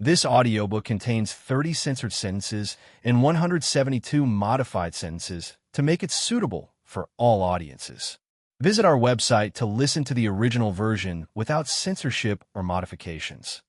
This audiobook contains 30 censored sentences and 172 modified sentences to make it suitable for all audiences. Visit our website to listen to the original version without censorship or modifications.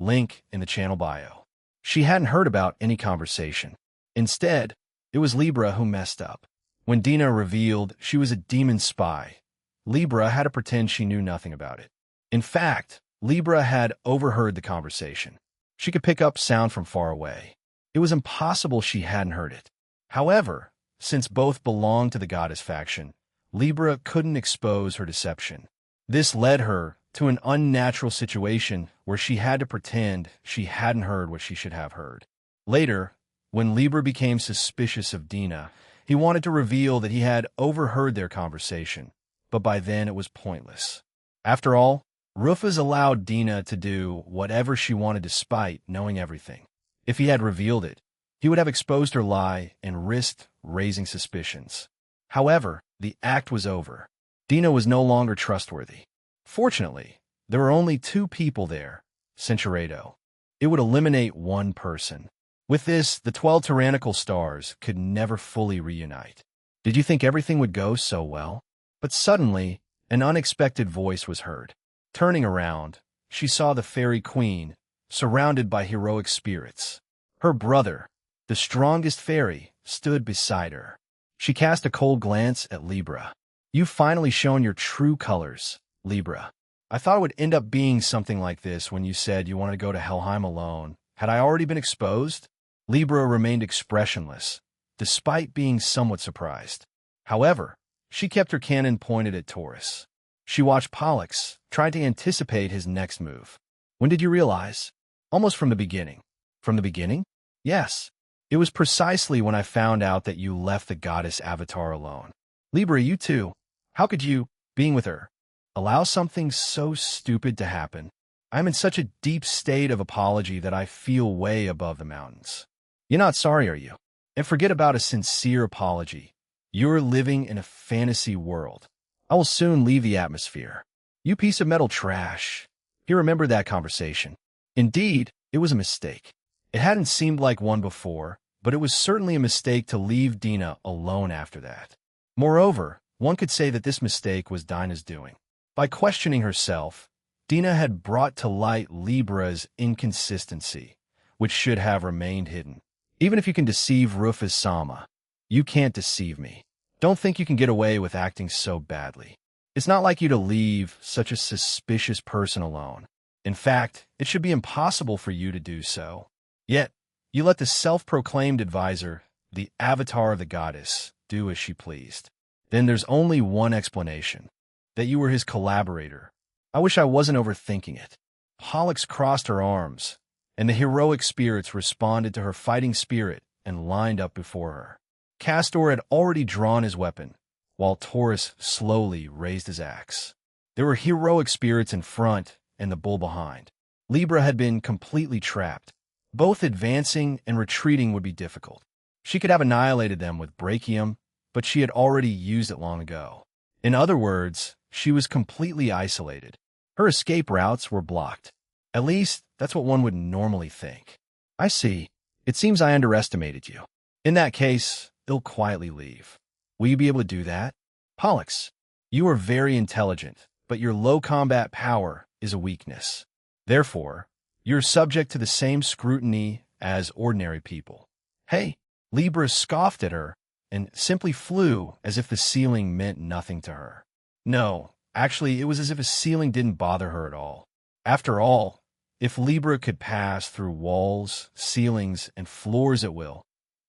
Link in the channel bio. She hadn't heard about any conversation. Instead, it was Libra who messed up. When Dina revealed she was a demon spy, Libra had to pretend she knew nothing about it. In fact, Libra had overheard the conversation. She could pick up sound from far away. It was impossible she hadn't heard it. However, since both belonged to the goddess faction, Libra couldn't expose her deception. This led her to an unnatural situation where she had to pretend she hadn't heard what she should have heard. Later, when Libra became suspicious of Dina, he wanted to reveal that he had overheard their conversation, but by then it was pointless. After all, Rufus allowed Dina to do whatever she wanted despite knowing everything. If he had revealed it, he would have exposed her lie and risked raising suspicions. However, the act was over. Dina was no longer trustworthy. Fortunately, there were only 2 people there, Centurado. It would eliminate one person. With this, the 12 tyrannical stars could never fully reunite. Did you think everything would go so well? But suddenly, an unexpected voice was heard. Turning around, she saw the fairy queen, surrounded by heroic spirits. Her brother, the strongest fairy, stood beside her. She cast a cold glance at Libra. "You've finally shown your true colors, Libra. I thought it would end up being something like this when you said you wanted to go to Helheim alone. Had I already been exposed?" Libra remained expressionless, despite being somewhat surprised. However, she kept her cannon pointed at Taurus. She watched Pollux, trying to anticipate his next move. "When did you realize?" "Almost from the beginning." "From the beginning?" "Yes. It was precisely when I found out that you left the goddess avatar alone." "Libra, you too. How could you, being with her, allow something so stupid to happen? I'm in such a deep state of apology that I feel way above the mountains." "You're not sorry, are you? And forget about a sincere apology. You're living in a fantasy world. I will soon leave the atmosphere." "You piece of metal trash." He remembered that conversation. Indeed, it was a mistake. It hadn't seemed like one before, but it was certainly a mistake to leave Dina alone after that. Moreover, one could say that this mistake was Dina's doing. By questioning herself, Dina had brought to light Libra's inconsistency, which should have remained hidden. Even if you can deceive Rufus Sama, you can't deceive me. Don't think you can get away with acting so badly. It's not like you to leave such a suspicious person alone. In fact, it should be impossible for you to do so. Yet, you let the self-proclaimed advisor, the avatar of the goddess, do as she pleased. Then there's only one explanation, that you were his collaborator. I wish I wasn't overthinking it. Pollux crossed her arms, and the heroic spirits responded to her fighting spirit and lined up before her. Castor had already drawn his weapon, while Taurus slowly raised his axe. There were heroic spirits in front and the bull behind. Libra had been completely trapped. Both advancing and retreating would be difficult. She could have annihilated them with Brachium, but she had already used it long ago. In other words, she was completely isolated. Her escape routes were blocked. At least, that's what one would normally think. "I see. It seems I underestimated you. In that case, I'll quietly leave. Will you be able to do that?" "Pollux, you are very intelligent, but your low combat power is a weakness. Therefore, you're subject to the same scrutiny as ordinary people." "Hey!" Libra scoffed at her and simply flew as if the ceiling meant nothing to her. No, actually, it was as if a ceiling didn't bother her at all. After all, if Libra could pass through walls, ceilings, and floors at will,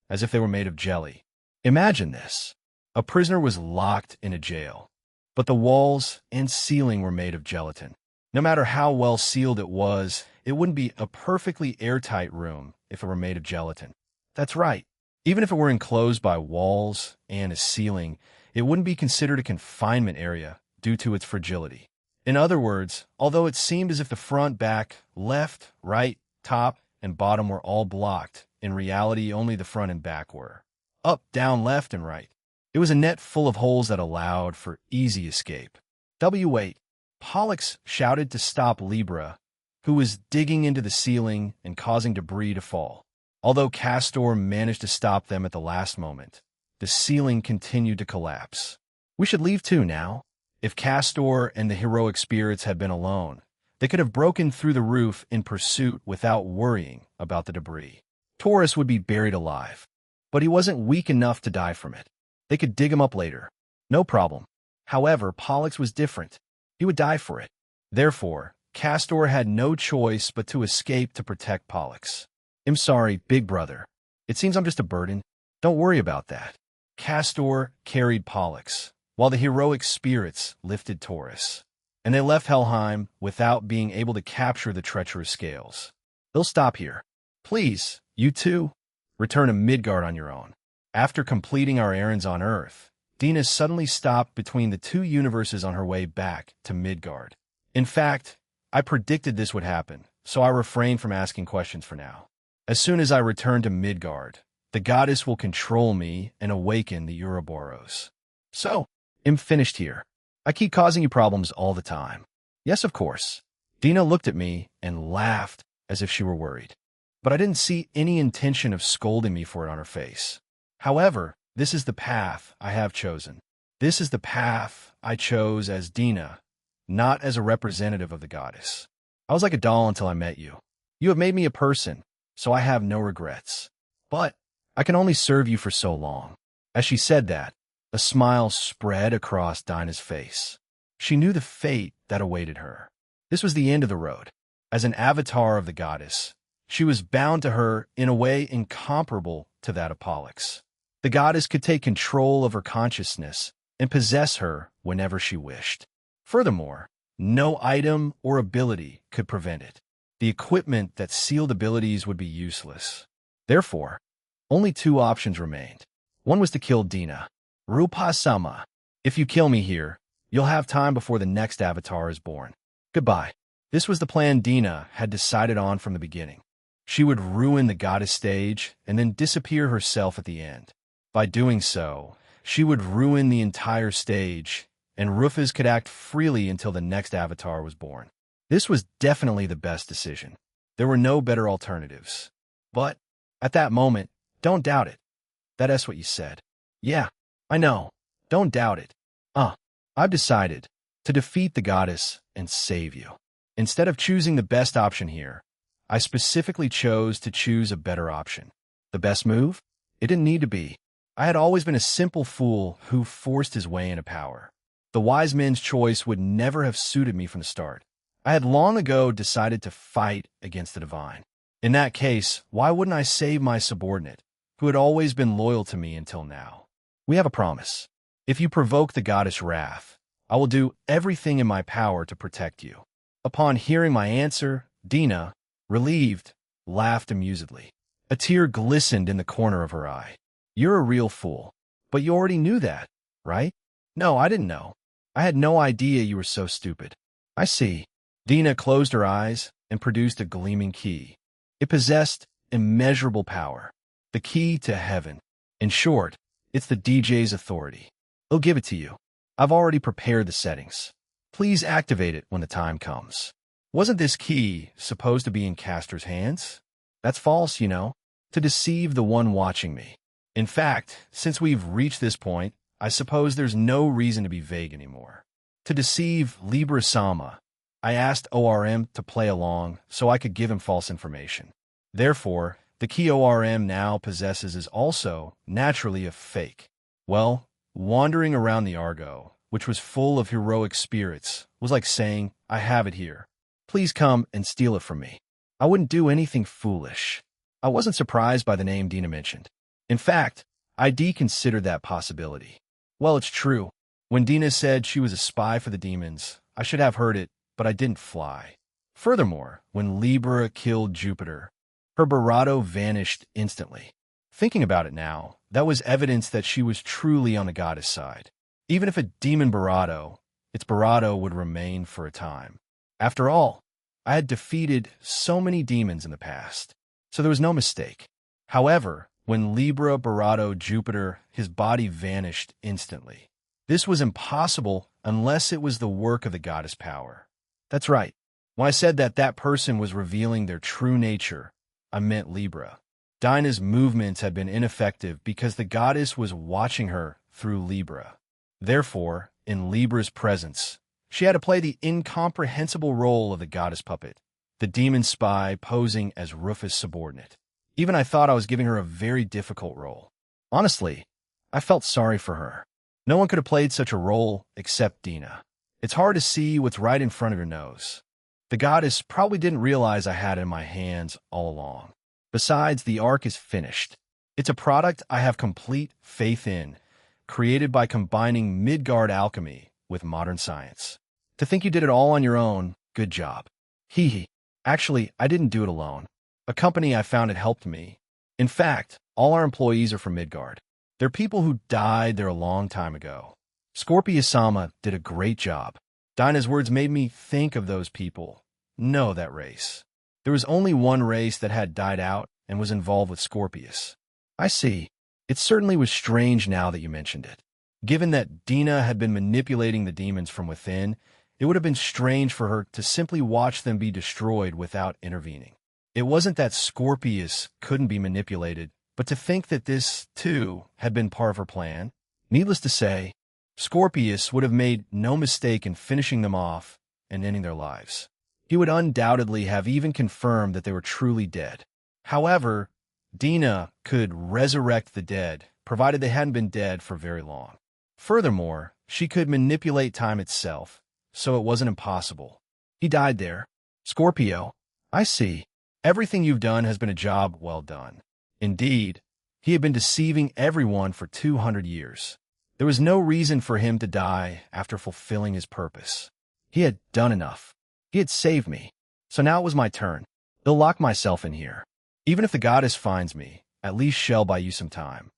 as if they were made of jelly. Imagine this. A prisoner was locked in a jail, but the walls and ceiling were made of gelatin. No matter how well sealed it wouldn't be a perfectly airtight room if it were made of gelatin. That's right. Even if it were enclosed by walls and a ceiling, it wouldn't be considered a confinement area due to its fragility. In other words, although it seemed as if the front, back, left, right, top, and bottom were all blocked, in reality only the front and back were. Up, down, left, and right. It was a net full of holes that allowed for easy escape. "Wait!" Pollux shouted to stop Libra, who was digging into the ceiling and causing debris to fall. Although Castor managed to stop them at the last moment, the ceiling continued to collapse. We should leave too now. If Castor and the heroic spirits had been alone, they could have broken through the roof in pursuit without worrying about the debris. Taurus would be buried alive, but he wasn't weak enough to die from it. They could dig him up later. No problem. However, Pollux was different. He would die for it. Therefore, Castor had no choice but to escape to protect Pollux. I'm sorry, big brother. It seems I'm just a burden. Don't worry about that. Castor carried Pollux, while the heroic spirits lifted Taurus, and they left Helheim without being able to capture the treacherous scales. They'll stop here. Please, you two, return to Midgard on your own. After completing our errands on Earth, Dina suddenly stopped between the two universes on her way back to Midgard. In fact, I predicted this would happen, so I refrained from asking questions for now. As soon as I return to Midgard, the goddess will control me and awaken the Ouroboros. So, I'm finished here. I keep causing you problems all the time. Yes, of course. Dina looked at me and laughed as if she were worried. But I didn't see any intention of scolding me for it on her face. However, this is the path I have chosen. This is the path I chose as Dina, not as a representative of the goddess. I was like a doll until I met you. You have made me a person, so I have no regrets. But I can only serve you for so long. As she said that, a smile spread across Dina's face. She knew the fate that awaited her. This was the end of the road. As an avatar of the goddess, she was bound to her in a way incomparable to that of Pollux. The goddess could take control of her consciousness and possess her whenever she wished. Furthermore, no item or ability could prevent it. The equipment that sealed abilities would be useless. Therefore, only two options remained. One was to kill Dina. Rupa-sama. If you kill me here, you'll have time before the next avatar is born. Goodbye. This was the plan Dina had decided on from the beginning. She would ruin the goddess stage and then disappear herself at the end. By doing so, she would ruin the entire stage, and Rufus could act freely until the next avatar was born. This was definitely the best decision. There were no better alternatives. But, at that moment, don't doubt it. That's what you said. Yeah, I know. Don't doubt it. I've decided to defeat the goddess and save you. Instead of choosing the best option here, I specifically chose to choose a better option. The best move? It didn't need to be. I had always been a simple fool who forced his way into power. The wise men's choice would never have suited me from the start. I had long ago decided to fight against the divine. In that case, why wouldn't I save my subordinate, who had always been loyal to me until now? We have a promise. If you provoke the goddess' wrath, I will do everything in my power to protect you. Upon hearing my answer, Dina, relieved, laughed amusedly. A tear glistened in the corner of her eye. You're a real fool. But you already knew that, right? No, I didn't know. I had no idea you were so stupid. I see. Dina closed her eyes and produced a gleaming key. It possessed immeasurable power. The key to heaven. In short, it's the DJ's authority. He'll give it to you. I've already prepared the settings. Please activate it when the time comes. Wasn't this key supposed to be in Castor's hands? That's false, you know, to deceive the one watching me. In fact, since we've reached this point, I suppose there's no reason to be vague anymore. To deceive Libra-sama, I asked ORM to play along so I could give him false information. Therefore, the key ORM now possesses is also, naturally, a fake. Well, wandering around the Argo, which was full of heroic spirits, was like saying, I have it here. Please come and steal it from me. I wouldn't do anything foolish. I wasn't surprised by the name Dina mentioned. In fact, I considered that possibility. Well, it's true. When Dina said she was a spy for the demons, I should have heard it, but I didn't fly. Furthermore, when Libra killed Jupiter, her Barato vanished instantly. Thinking about it now, that was evidence that she was truly on the goddess side. Even if a demon Barato, its Barato would remain for a time. After all, I had defeated so many demons in the past, so there was no mistake. However, when Libra Barato Jupiter, his body vanished instantly. This was impossible unless it was the work of the goddess power. That's right. When I said that that person was revealing their true nature, I meant Libra. Dinah's movements had been ineffective because the goddess was watching her through Libra. Therefore, in Libra's presence, she had to play the incomprehensible role of the goddess puppet, the demon spy posing as Rufus' subordinate. Even I thought I was giving her a very difficult role. Honestly, I felt sorry for her. No one could have played such a role except Dina. It's hard to see what's right in front of your nose. The goddess probably didn't realize I had it in my hands all along. Besides, the arc is finished. It's a product I have complete faith in, created by combining Midgard alchemy with modern science. To think you did it all on your own, good job. Hee hee. Actually, I didn't do it alone. A company I founded helped me. In fact, all our employees are from Midgard. They're people who died there a long time ago. Scorpius-sama did a great job. Dinah's words made me think of those people. Know that race. There was only one race that had died out and was involved with Scorpius. I see. It certainly was strange now that you mentioned it. Given that Dina had been manipulating the demons from within, it would have been strange for her to simply watch them be destroyed without intervening. It wasn't that Scorpius couldn't be manipulated, but to think that this, too, had been part of her plan. Needless to say, Scorpius would have made no mistake in finishing them off and ending their lives. He would undoubtedly have even confirmed that they were truly dead. However, Dina could resurrect the dead, provided they hadn't been dead for very long. Furthermore, she could manipulate time itself, so it wasn't impossible. He died there. Scorpio, I see. Everything you've done has been a job well done. Indeed, he had been deceiving everyone for 200 years. There was no reason for him to die after fulfilling his purpose. He had done enough. He had saved me. So now it was my turn. They'll lock myself in here. Even if the goddess finds me, at least she'll buy you some time.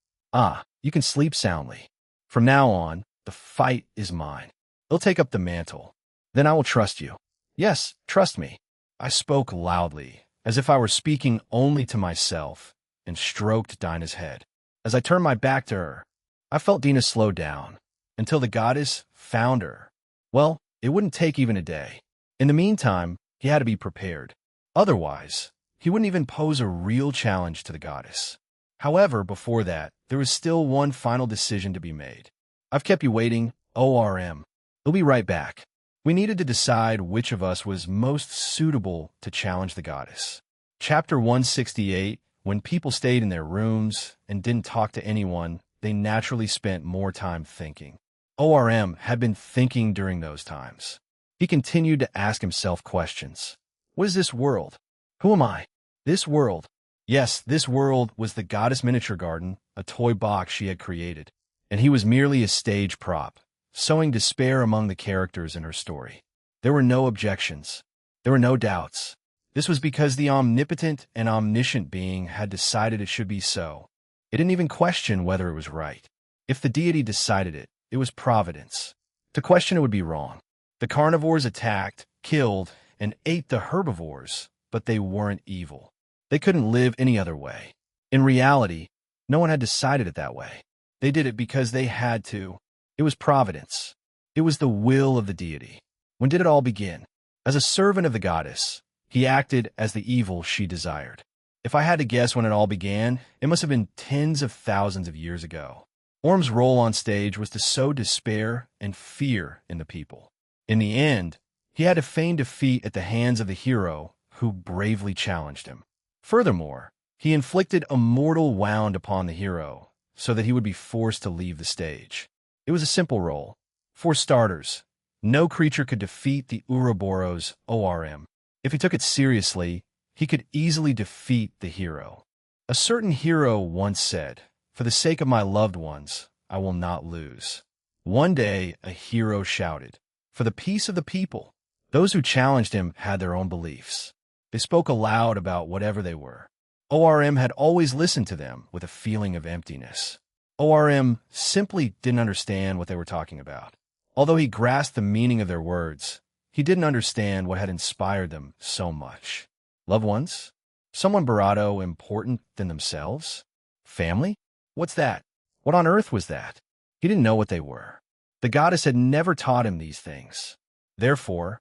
You can sleep soundly. From now on, the fight is mine. They'll take up the mantle. Then I will trust you. Yes, trust me. I spoke loudly, as if I were speaking only to myself, and stroked Dinah's head. As I turned my back to her, I felt Dina slow down, until the goddess found her. Well, it wouldn't take even a day. In the meantime, he had to be prepared. Otherwise, he wouldn't even pose a real challenge to the goddess. However, before that, there was still one final decision to be made. I've kept you waiting, ORM. We'll be right back. We needed to decide which of us was most suitable to challenge the goddess. Chapter 168, when people stayed in their rooms and didn't talk to anyone, they naturally spent more time thinking. ORM had been thinking during those times. He continued to ask himself questions. What is this world? Who am I? This world. Yes, this world was the goddess miniature garden, a toy box she had created, and he was merely a stage prop, sowing despair among the characters in her story. There were no objections. There were no doubts. This was because the omnipotent and omniscient being had decided it should be so. It didn't even question whether it was right. If the deity decided it, it was providence. To question it would be wrong. The carnivores attacked, killed, and ate the herbivores, but they weren't evil. They couldn't live any other way. In reality, no one had decided it that way. They did it because they had to. It was providence. It was the will of the deity. When did it all begin? As a servant of the goddess, he acted as the evil she desired. If I had to guess when it all began, it must have been tens of thousands of years ago. Orm's role on stage was to sow despair and fear in the people. In the end, he had to feign defeat at the hands of the hero who bravely challenged him. Furthermore, he inflicted a mortal wound upon the hero so that he would be forced to leave the stage. It was a simple role. For starters, no creature could defeat the Ouroboros ORM. If he took it seriously, he could easily defeat the hero. A certain hero once said, "For the sake of my loved ones, I will not lose." One day, a hero shouted, "For the peace of the people." Those who challenged him had their own beliefs. They spoke aloud about whatever they were. ORM had always listened to them with a feeling of emptiness. ORM simply didn't understand what they were talking about. Although he grasped the meaning of their words, he didn't understand what had inspired them so much. Loved ones? Someone Barato important than themselves? Family? What's that? What on earth was that? He didn't know what they were. The goddess had never taught him these things. Therefore,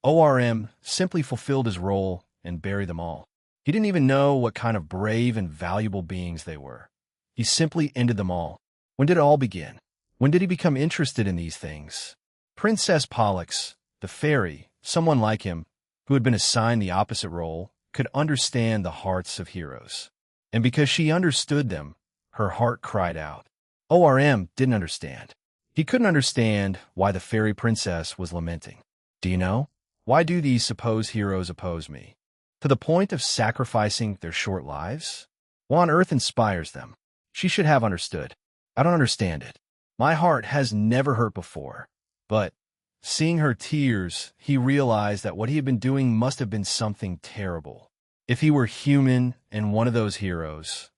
ORM simply fulfilled his role and buried them all. He didn't even know what kind of brave and valuable beings they were. He simply ended them all. When did it all begin? When did he become interested in these things? Princess Pollux, the fairy, someone like him, who had been assigned the opposite role, could understand the hearts of heroes. And because she understood them, her heart cried out. ORM didn't understand. He couldn't understand why the fairy princess was lamenting. Do you know? Why do these supposed heroes oppose me? To the point of sacrificing their short lives? What on earth inspires them? She should have understood. I don't understand it. My heart has never hurt before. But, seeing her tears, he realized that what he had been doing must have been something terrible. If he were human and one of those heroes,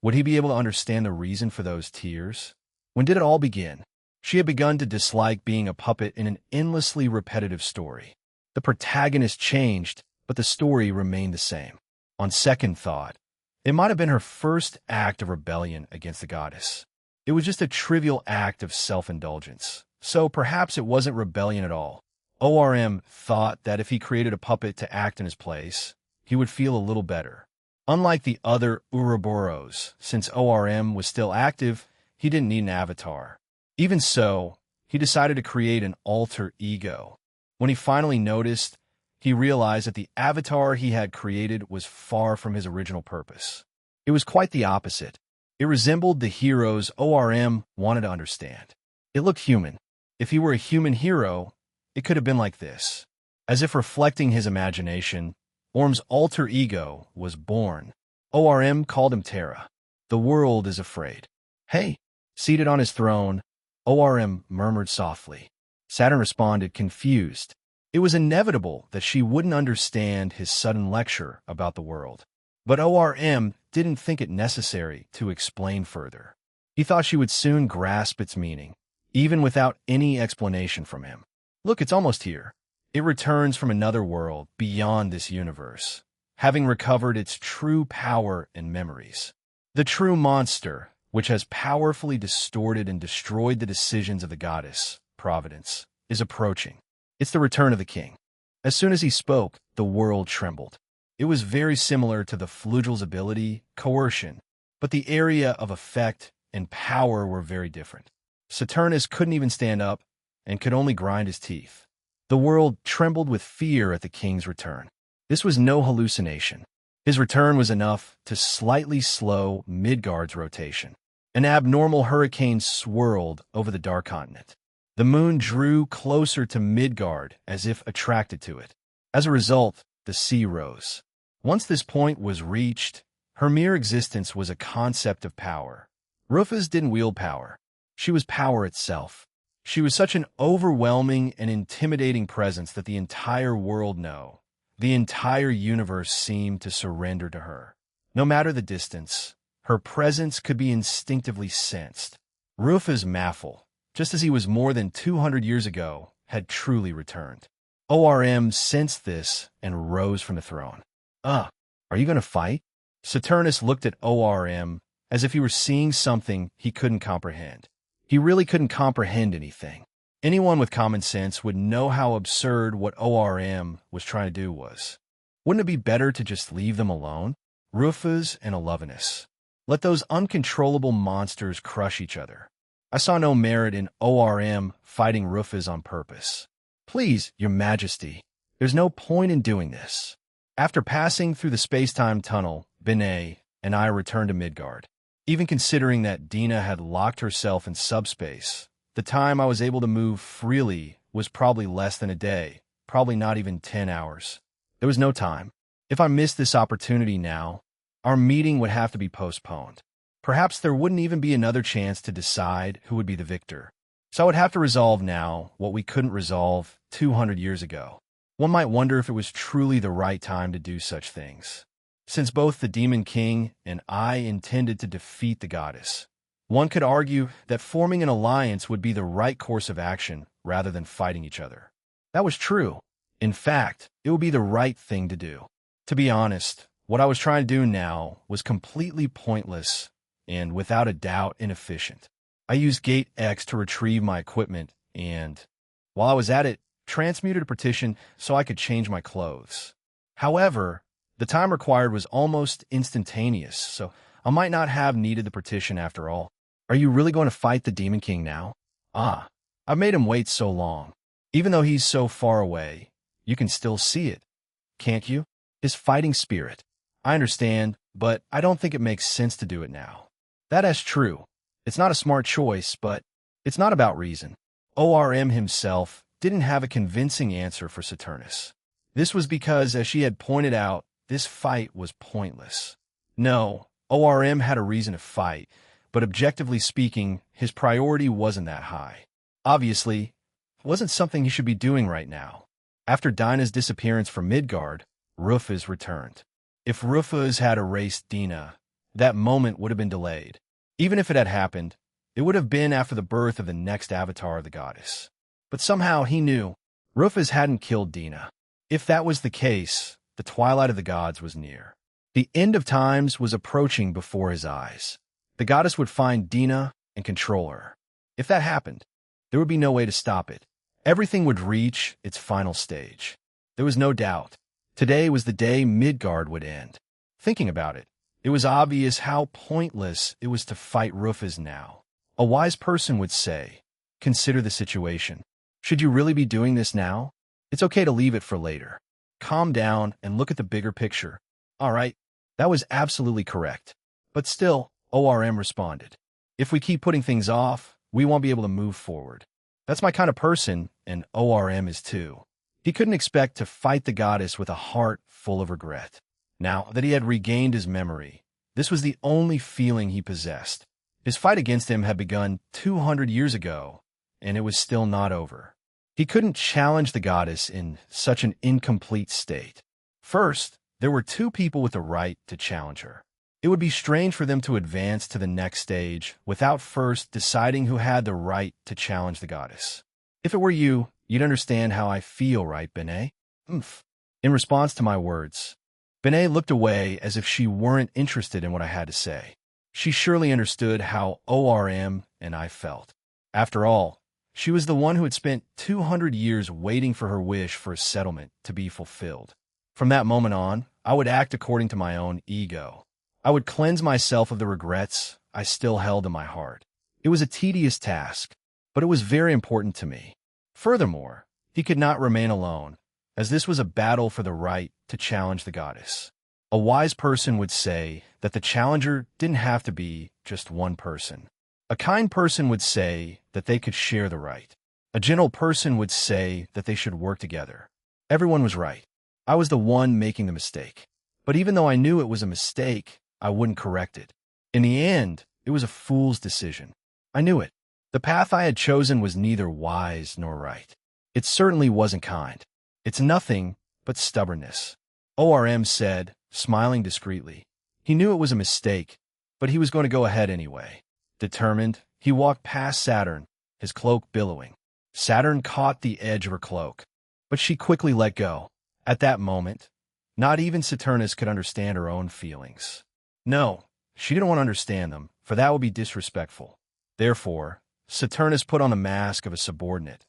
would he be able to understand the reason for those tears? When did it all begin? She had begun to dislike being a puppet in an endlessly repetitive story. The protagonist changed, but the story remained the same. On second thought, it might have been her first act of rebellion against the goddess. It was just a trivial act of self-indulgence, so perhaps it wasn't rebellion at all. ORM thought that if he created a puppet to act in his place, he would feel a little better. Unlike the other Ouroboros, since ORM was still active, he didn't need an avatar. Even so, he decided to create an alter ego. When he finally noticed, he realized that the avatar he had created was far from his original purpose. It was quite the opposite. It resembled the heroes ORM wanted to understand. It looked human. If he were a human hero, it could have been like this. As if reflecting his imagination, ORM's alter ego was born. ORM called him Terra. The world is afraid. Hey! Seated on his throne, ORM murmured softly. Saturn responded, confused. It was inevitable that she wouldn't understand his sudden lecture about the world. But ORM didn't think it necessary to explain further. He thought she would soon grasp its meaning, even without any explanation from him. Look, it's almost here. It returns from another world beyond this universe, having recovered its true power and memories. The true monster, which has powerfully distorted and destroyed the decisions of the goddess, Providence, is approaching. It's the return of the king. As soon as he spoke, the world trembled. It was very similar to the Flugil's ability, coercion, but the area of effect and power were very different. Saturnus couldn't even stand up and could only grind his teeth. The world trembled with fear at the king's return. This was no hallucination. His return was enough to slightly slow Midgard's rotation. An abnormal hurricane swirled over the dark continent. The moon drew closer to Midgard as if attracted to it. As a result, the sea rose. Once this point was reached, her mere existence was a concept of power. Rufus didn't wield power. She was power itself. She was such an overwhelming and intimidating presence that the entire world the entire universe seemed to surrender to her. No matter the distance, her presence could be instinctively sensed. Rufus Maffel, just as he was more than 200 years ago, had truly returned. ORM sensed this and rose from the throne. Are you going to fight? Saturnus looked at ORM as if he were seeing something he couldn't comprehend. He really couldn't comprehend anything. Anyone with common sense would know how absurd what ORM was trying to do was. Wouldn't it be better to just leave them alone? Rufus and Alovinus. Let those uncontrollable monsters crush each other. I saw no merit in ORM fighting Rufus on purpose. Please, Your Majesty, there's no point in doing this. After passing through the space-time tunnel, Benet and I returned to Midgard. Even considering that Dina had locked herself in subspace, the time I was able to move freely was probably less than a day, probably not even 10 hours. There was no time. If I missed this opportunity now, our meeting would have to be postponed. Perhaps there wouldn't even be another chance to decide who would be the victor. So I would have to resolve now what we couldn't resolve 200 years ago. One might wonder if it was truly the right time to do such things. Since both the Demon King and I intended to defeat the goddess, one could argue that forming an alliance would be the right course of action rather than fighting each other. That was true. In fact, it would be the right thing to do. To be honest, what I was trying to do now was completely pointless and, without a doubt, inefficient. I used Gate X to retrieve my equipment and, while I was at it, transmuted a petition so I could change my clothes. However, the time required was almost instantaneous, so I might not have needed the petition after all. Are you really going to fight the Demon King now? Ah, I've made him wait so long. Even though he's so far away, you can still see it, can't you? His fighting spirit. I understand, but I don't think it makes sense to do it now. That is true. It's not a smart choice, but it's not about reason. ORM himself didn't have a convincing answer for Saturnus. This was because, as she had pointed out, this fight was pointless. No, ORM had a reason to fight, but objectively speaking, his priority wasn't that high. Obviously, it wasn't something he should be doing right now. After Dinah's disappearance from Midgard, Rufus returned. If Rufus had erased Dina, that moment would have been delayed. Even if it had happened, it would have been after the birth of the next avatar of the goddess. But somehow he knew Rufus hadn't killed Dina. If that was the case, the twilight of the gods was near. The end of times was approaching before his eyes. The goddess would find Dina and control her. If that happened, there would be no way to stop it. Everything would reach its final stage. There was no doubt. Today was the day Midgard would end. Thinking about it, it was obvious how pointless it was to fight Rufus now. A wise person would say, consider the situation. Should you really be doing this now? It's okay to leave it for later. Calm down and look at the bigger picture. All right, that was absolutely correct. But still, ORM responded. If we keep putting things off, we won't be able to move forward. That's my kind of person, and ORM is too. He couldn't expect to fight the goddess with a heart full of regret. Now that he had regained his memory, this was the only feeling he possessed. His fight against him had begun 200 years ago, and it was still not over. He couldn't challenge the goddess in such an incomplete state. First, there were two people with the right to challenge her. It would be strange for them to advance to the next stage without first deciding who had the right to challenge the goddess. If it were you, you'd understand how I feel, right, Benet? Oomph. In response to my words, Benet looked away as if she weren't interested in what I had to say. She surely understood how ORM and I felt. After all, she was the one who had spent 200 years waiting for her wish for a settlement to be fulfilled. From that moment on, I would act according to my own ego. I would cleanse myself of the regrets I still held in my heart. It was a tedious task, but it was very important to me. Furthermore, he could not remain alone, as this was a battle for the right to challenge the goddess. A wise person would say that the challenger didn't have to be just one person. A kind person would say that they could share the right. A gentle person would say that they should work together. Everyone was right. I was the one making the mistake. But even though I knew it was a mistake, I wouldn't correct it. In the end, it was a fool's decision. I knew it. The path I had chosen was neither wise nor right. It certainly wasn't kind. It's nothing but stubbornness. ORM said, smiling discreetly. He knew it was a mistake, but he was going to go ahead anyway. Determined, he walked past Saturn, his cloak billowing. Saturn caught the edge of her cloak, but she quickly let go. At that moment, not even Saturnus could understand her own feelings. No, she didn't want to understand them, for that would be disrespectful. Therefore, Saturnus put on the mask of a subordinate.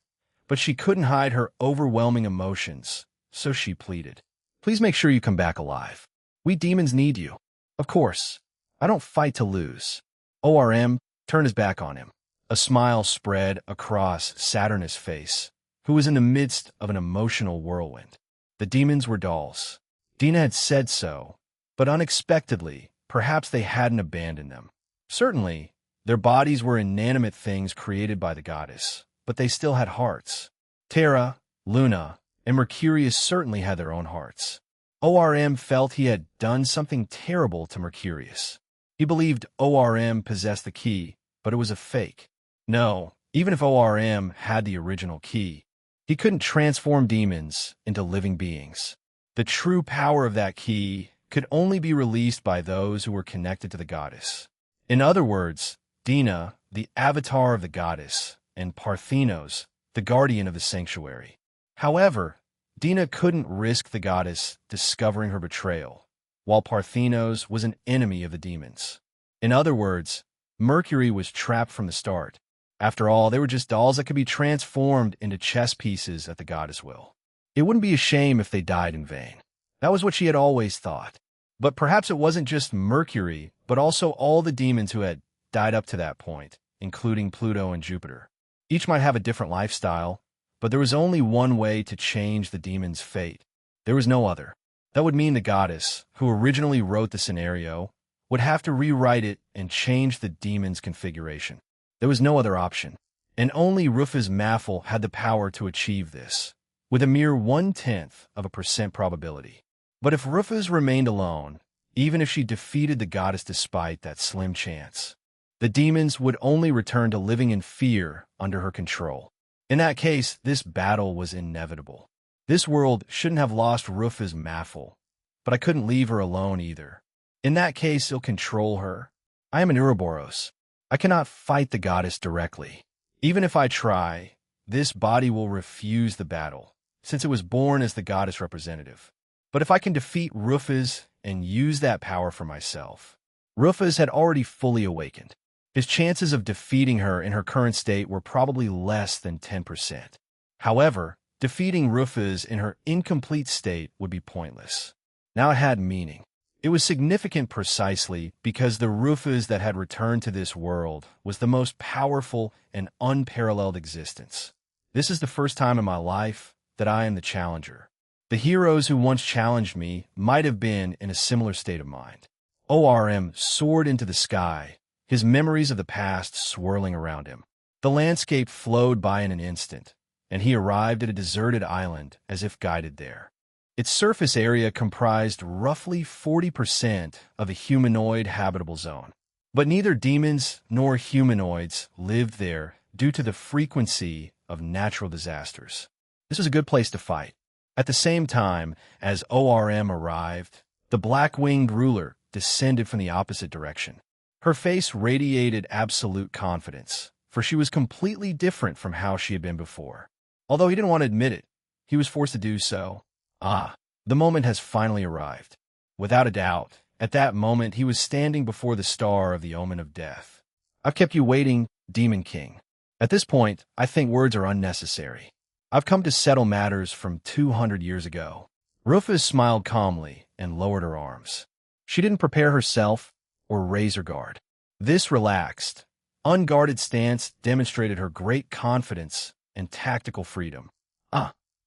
But she couldn't hide her overwhelming emotions, so she pleaded. Please make sure you come back alive. We demons need you. Of course, I don't fight to lose. ORM turned his back on him. A smile spread across Saturnus' face, who was in the midst of an emotional whirlwind. The demons were dolls. Dina had said so, but unexpectedly, perhaps they hadn't abandoned them. Certainly, their bodies were inanimate things created by the goddess, but they still had hearts. Terra, Luna, and Mercurius certainly had their own hearts. ORM felt he had done something terrible to Mercurius. He believed ORM possessed the key, but it was a fake. No, even if ORM had the original key, he couldn't transform demons into living beings. The true power of that key could only be released by those who were connected to the goddess. In other words, Dina, the avatar of the goddess, and Parthenos, the guardian of the sanctuary. However, Dina couldn't risk the goddess discovering her betrayal, while Parthenos was an enemy of the demons. In other words, Mercury was trapped from the start. After all, they were just dolls that could be transformed into chess pieces at the goddess will. It wouldn't be a shame if they died in vain. That was what she had always thought. But perhaps it wasn't just Mercury, but also all the demons who had died up to that point, including Pluto and Jupiter. Each might have a different lifestyle, but there was only one way to change the demon's fate. There was no other. That would mean the goddess, who originally wrote the scenario, would have to rewrite it and change the demon's configuration. There was no other option, and only Rufus Maffel had the power to achieve this, with a mere 0.1% probability. But if Rufus remained alone, even if she defeated the goddess despite that slim chance, the demons would only return to living in fear under her control. In that case, this battle was inevitable. This world shouldn't have lost Rufus Maffel, but I couldn't leave her alone either. In that case, he'll control her. I am an Ouroboros. I cannot fight the goddess directly. Even if I try, this body will refuse the battle, since it was born as the goddess representative. But if I can defeat Rufus and use that power for myself, Rufus had already fully awakened. His chances of defeating her in her current state were probably less than 10%. However, defeating Rufus in her incomplete state would be pointless. Now it had meaning. It was significant precisely because the Rufus that had returned to this world was the most powerful and unparalleled existence. This is the first time in my life that I am the challenger. The heroes who once challenged me might have been in a similar state of mind. ORM soared into the sky, his memories of the past swirling around him. The landscape flowed by in an instant, and he arrived at a deserted island as if guided there. Its surface area comprised roughly 40% of a humanoid habitable zone. But neither demons nor humanoids lived there due to the frequency of natural disasters. This was a good place to fight. At the same time as ORM arrived, the black-winged ruler descended from the opposite direction. Her face radiated absolute confidence, for she was completely different from how she had been before. Although he didn't want to admit it, he was forced to do so. The moment has finally arrived. Without a doubt, at that moment he was standing before the star of the omen of death. I've kept you waiting, Demon King. At this point, I think words are unnecessary. I've come to settle matters from 200 years ago. Rufus smiled calmly and lowered her arms. She didn't prepare herself or raise her guard. This relaxed, unguarded stance demonstrated her great confidence and tactical freedom.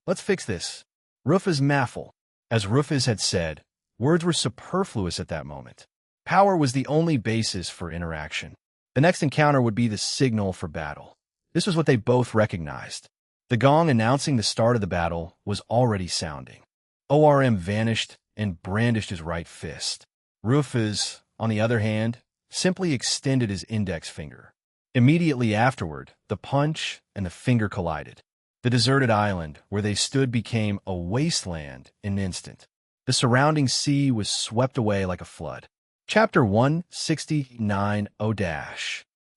Let's fix this. Rufus Maffel. As Rufus had said, words were superfluous at that moment. Power was the only basis for interaction. The next encounter would be the signal for battle. This was what they both recognized. The gong announcing the start of the battle was already sounding. ORM vanished and brandished his right fist. Rufus, on the other hand, simply extended his index finger. Immediately afterward, the punch and the finger collided. The deserted island where they stood became a wasteland in an instant. The surrounding sea was swept away like a flood. Chapter 169 O-.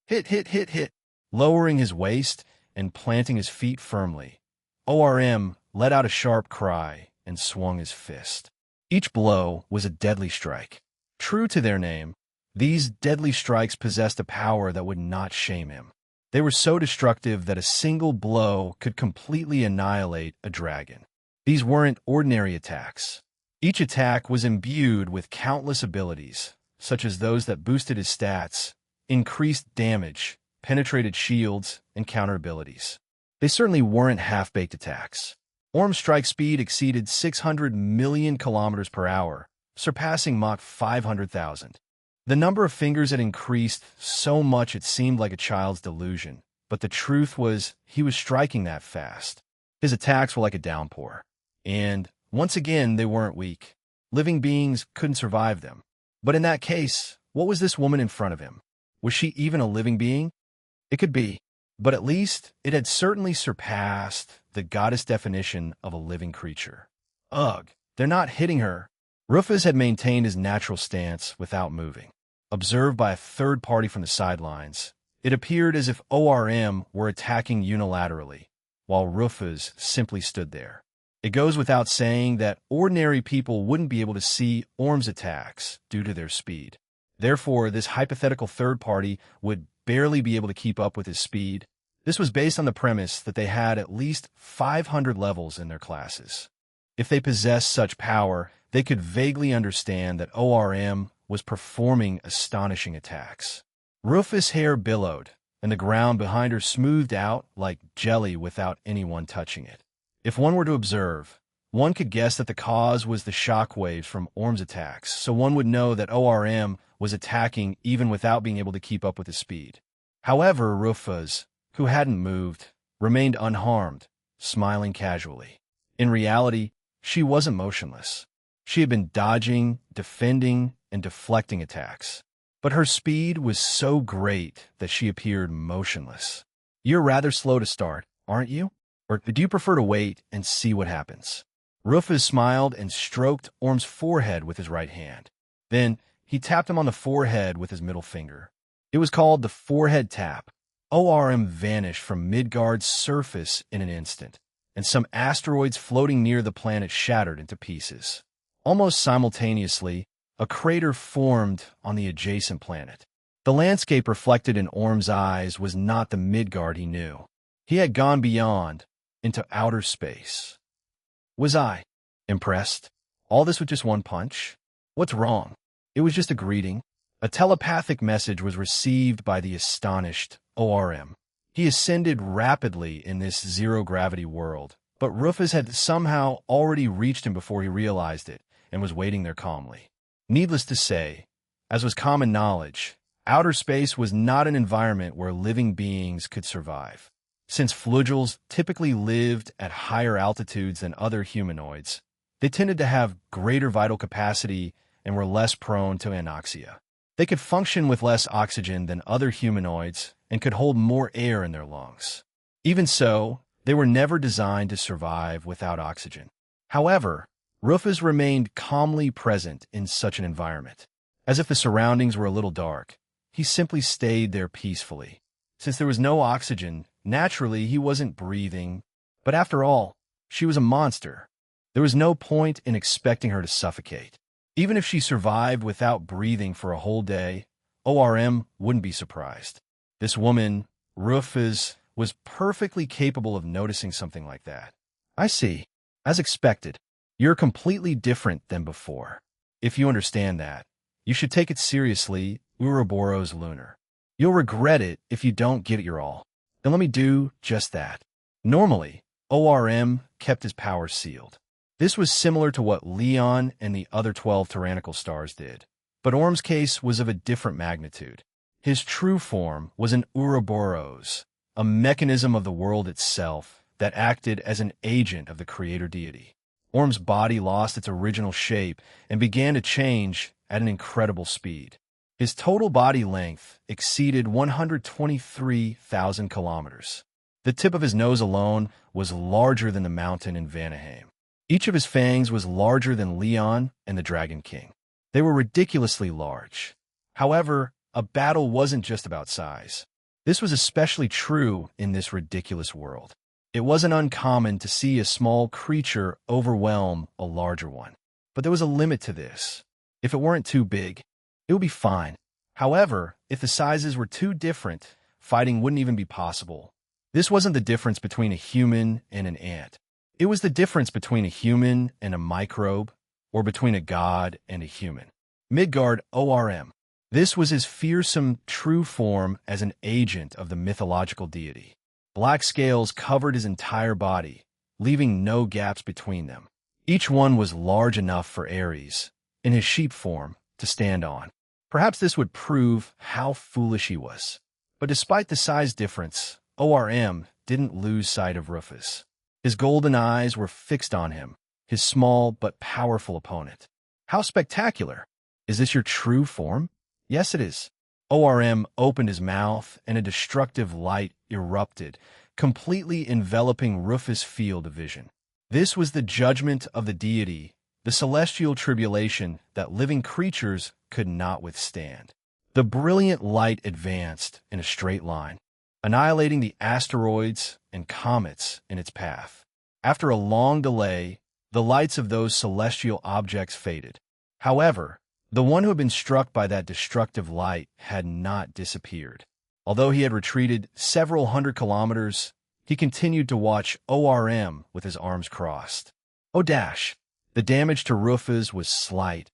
Hit. Lowering his waist and planting his feet firmly, ORM let out a sharp cry and swung his fist. Each blow was a deadly strike. True to their name, these deadly strikes possessed a power that would not shame him. They were so destructive that a single blow could completely annihilate a dragon. These weren't ordinary attacks. Each attack was imbued with countless abilities, such as those that boosted his stats, increased damage, penetrated shields, and counter abilities. They certainly weren't half-baked attacks. Orm's strike speed exceeded 600 million kilometers per hour, surpassing Mach 500,000. The number of fingers had increased so much it seemed like a child's delusion, but the truth was he was striking that fast. His attacks were like a downpour. And, once again, they weren't weak. Living beings couldn't survive them. But in that case, what was this woman in front of him? Was she even a living being? It could be, but at least it had certainly surpassed the goddess definition of a living creature. Ugh, they're not hitting her. Rufus had maintained his natural stance without moving. Observed by a third party from the sidelines, it appeared as if ORM were attacking unilaterally, while Rufus simply stood there. It goes without saying that ordinary people wouldn't be able to see ORM's attacks due to their speed. Therefore, this hypothetical third party would barely be able to keep up with his speed. This was based on the premise that they had at least 500 levels in their classes. If they possessed such power, they could vaguely understand that ORM was performing astonishing attacks. Rufus' hair billowed, and the ground behind her smoothed out like jelly without anyone touching it. If one were to observe, one could guess that the cause was the shock waves from Orm's attacks, so one would know that ORM was attacking even without being able to keep up with his speed. However, Rufus, who hadn't moved, remained unharmed, smiling casually. In reality, she wasn't motionless. She had been dodging, defending, and deflecting attacks. But her speed was so great that she appeared motionless. You're rather slow to start, aren't you? Or do you prefer to wait and see what happens? Rufus smiled and stroked Orm's forehead with his right hand. Then, he tapped him on the forehead with his middle finger. It was called the forehead tap. ORM vanished from Midgard's surface in an instant, and some asteroids floating near the planet shattered into pieces. Almost simultaneously, a crater formed on the adjacent planet. The landscape reflected in Orm's eyes was not the Midgard he knew. He had gone beyond, into outer space. Was I impressed? All this with just one punch? What's wrong? It was just a greeting. A telepathic message was received by the astonished ORM. He ascended rapidly in this zero-gravity world, but Rufus had somehow already reached him before he realized it and was waiting there calmly. Needless to say, as was common knowledge, outer space was not an environment where living beings could survive. Since flugels typically lived at higher altitudes than other humanoids, they tended to have greater vital capacity and were less prone to anoxia. They could function with less oxygen than other humanoids and could hold more air in their lungs. Even so, they were never designed to survive without oxygen. However, Rufus remained calmly present in such an environment. As if the surroundings were a little dark, he simply stayed there peacefully. Since there was no oxygen, naturally he wasn't breathing. But after all, she was a monster. There was no point in expecting her to suffocate. Even if she survived without breathing for a whole day, ORM wouldn't be surprised. This woman, Rufus, was perfectly capable of noticing something like that. I see. As expected, you're completely different than before. If you understand that, you should take it seriously, Ouroboros Lunar. You'll regret it if you don't give it your all. Then let me do just that. Normally, ORM kept his powers sealed. This was similar to what Leon and the other 12 tyrannical stars did. But Orm's case was of a different magnitude. His true form was an Ouroboros, a mechanism of the world itself that acted as an agent of the creator deity. Orm's body lost its original shape and began to change at an incredible speed. His total body length exceeded 123,000 kilometers. The tip of his nose alone was larger than the mountain in Vanaheim. Each of his fangs was larger than Leon and the Dragon King. They were ridiculously large. However, a battle wasn't just about size. This was especially true in this ridiculous world. It wasn't uncommon to see a small creature overwhelm a larger one. But there was a limit to this. If it weren't too big, it would be fine. However, if the sizes were too different, fighting wouldn't even be possible. This wasn't the difference between a human and an ant. It was the difference between a human and a microbe, or between a god and a human. Midgard ORM. This was his fearsome true form as an agent of the mythological deity. Black scales covered his entire body, leaving no gaps between them. Each one was large enough for Ares, in his sheep form, to stand on. Perhaps this would prove how foolish he was. But despite the size difference, ORM didn't lose sight of Rufus. His golden eyes were fixed on him, his small but powerful opponent. How spectacular! Is this your true form? Yes, it is. ORM opened his mouth, and a destructive light erupted, completely enveloping Rufus' field of vision. This was the judgment of the deity, the celestial tribulation that living creatures could not withstand. The brilliant light advanced in a straight line, annihilating the asteroids and comets in its path. After a long delay, the lights of those celestial objects faded. However, the one who had been struck by that destructive light had not disappeared. Although he had retreated several hundred kilometers, he continued to watch ORM with his arms crossed. Oh dash! The damage to Rufus was slight,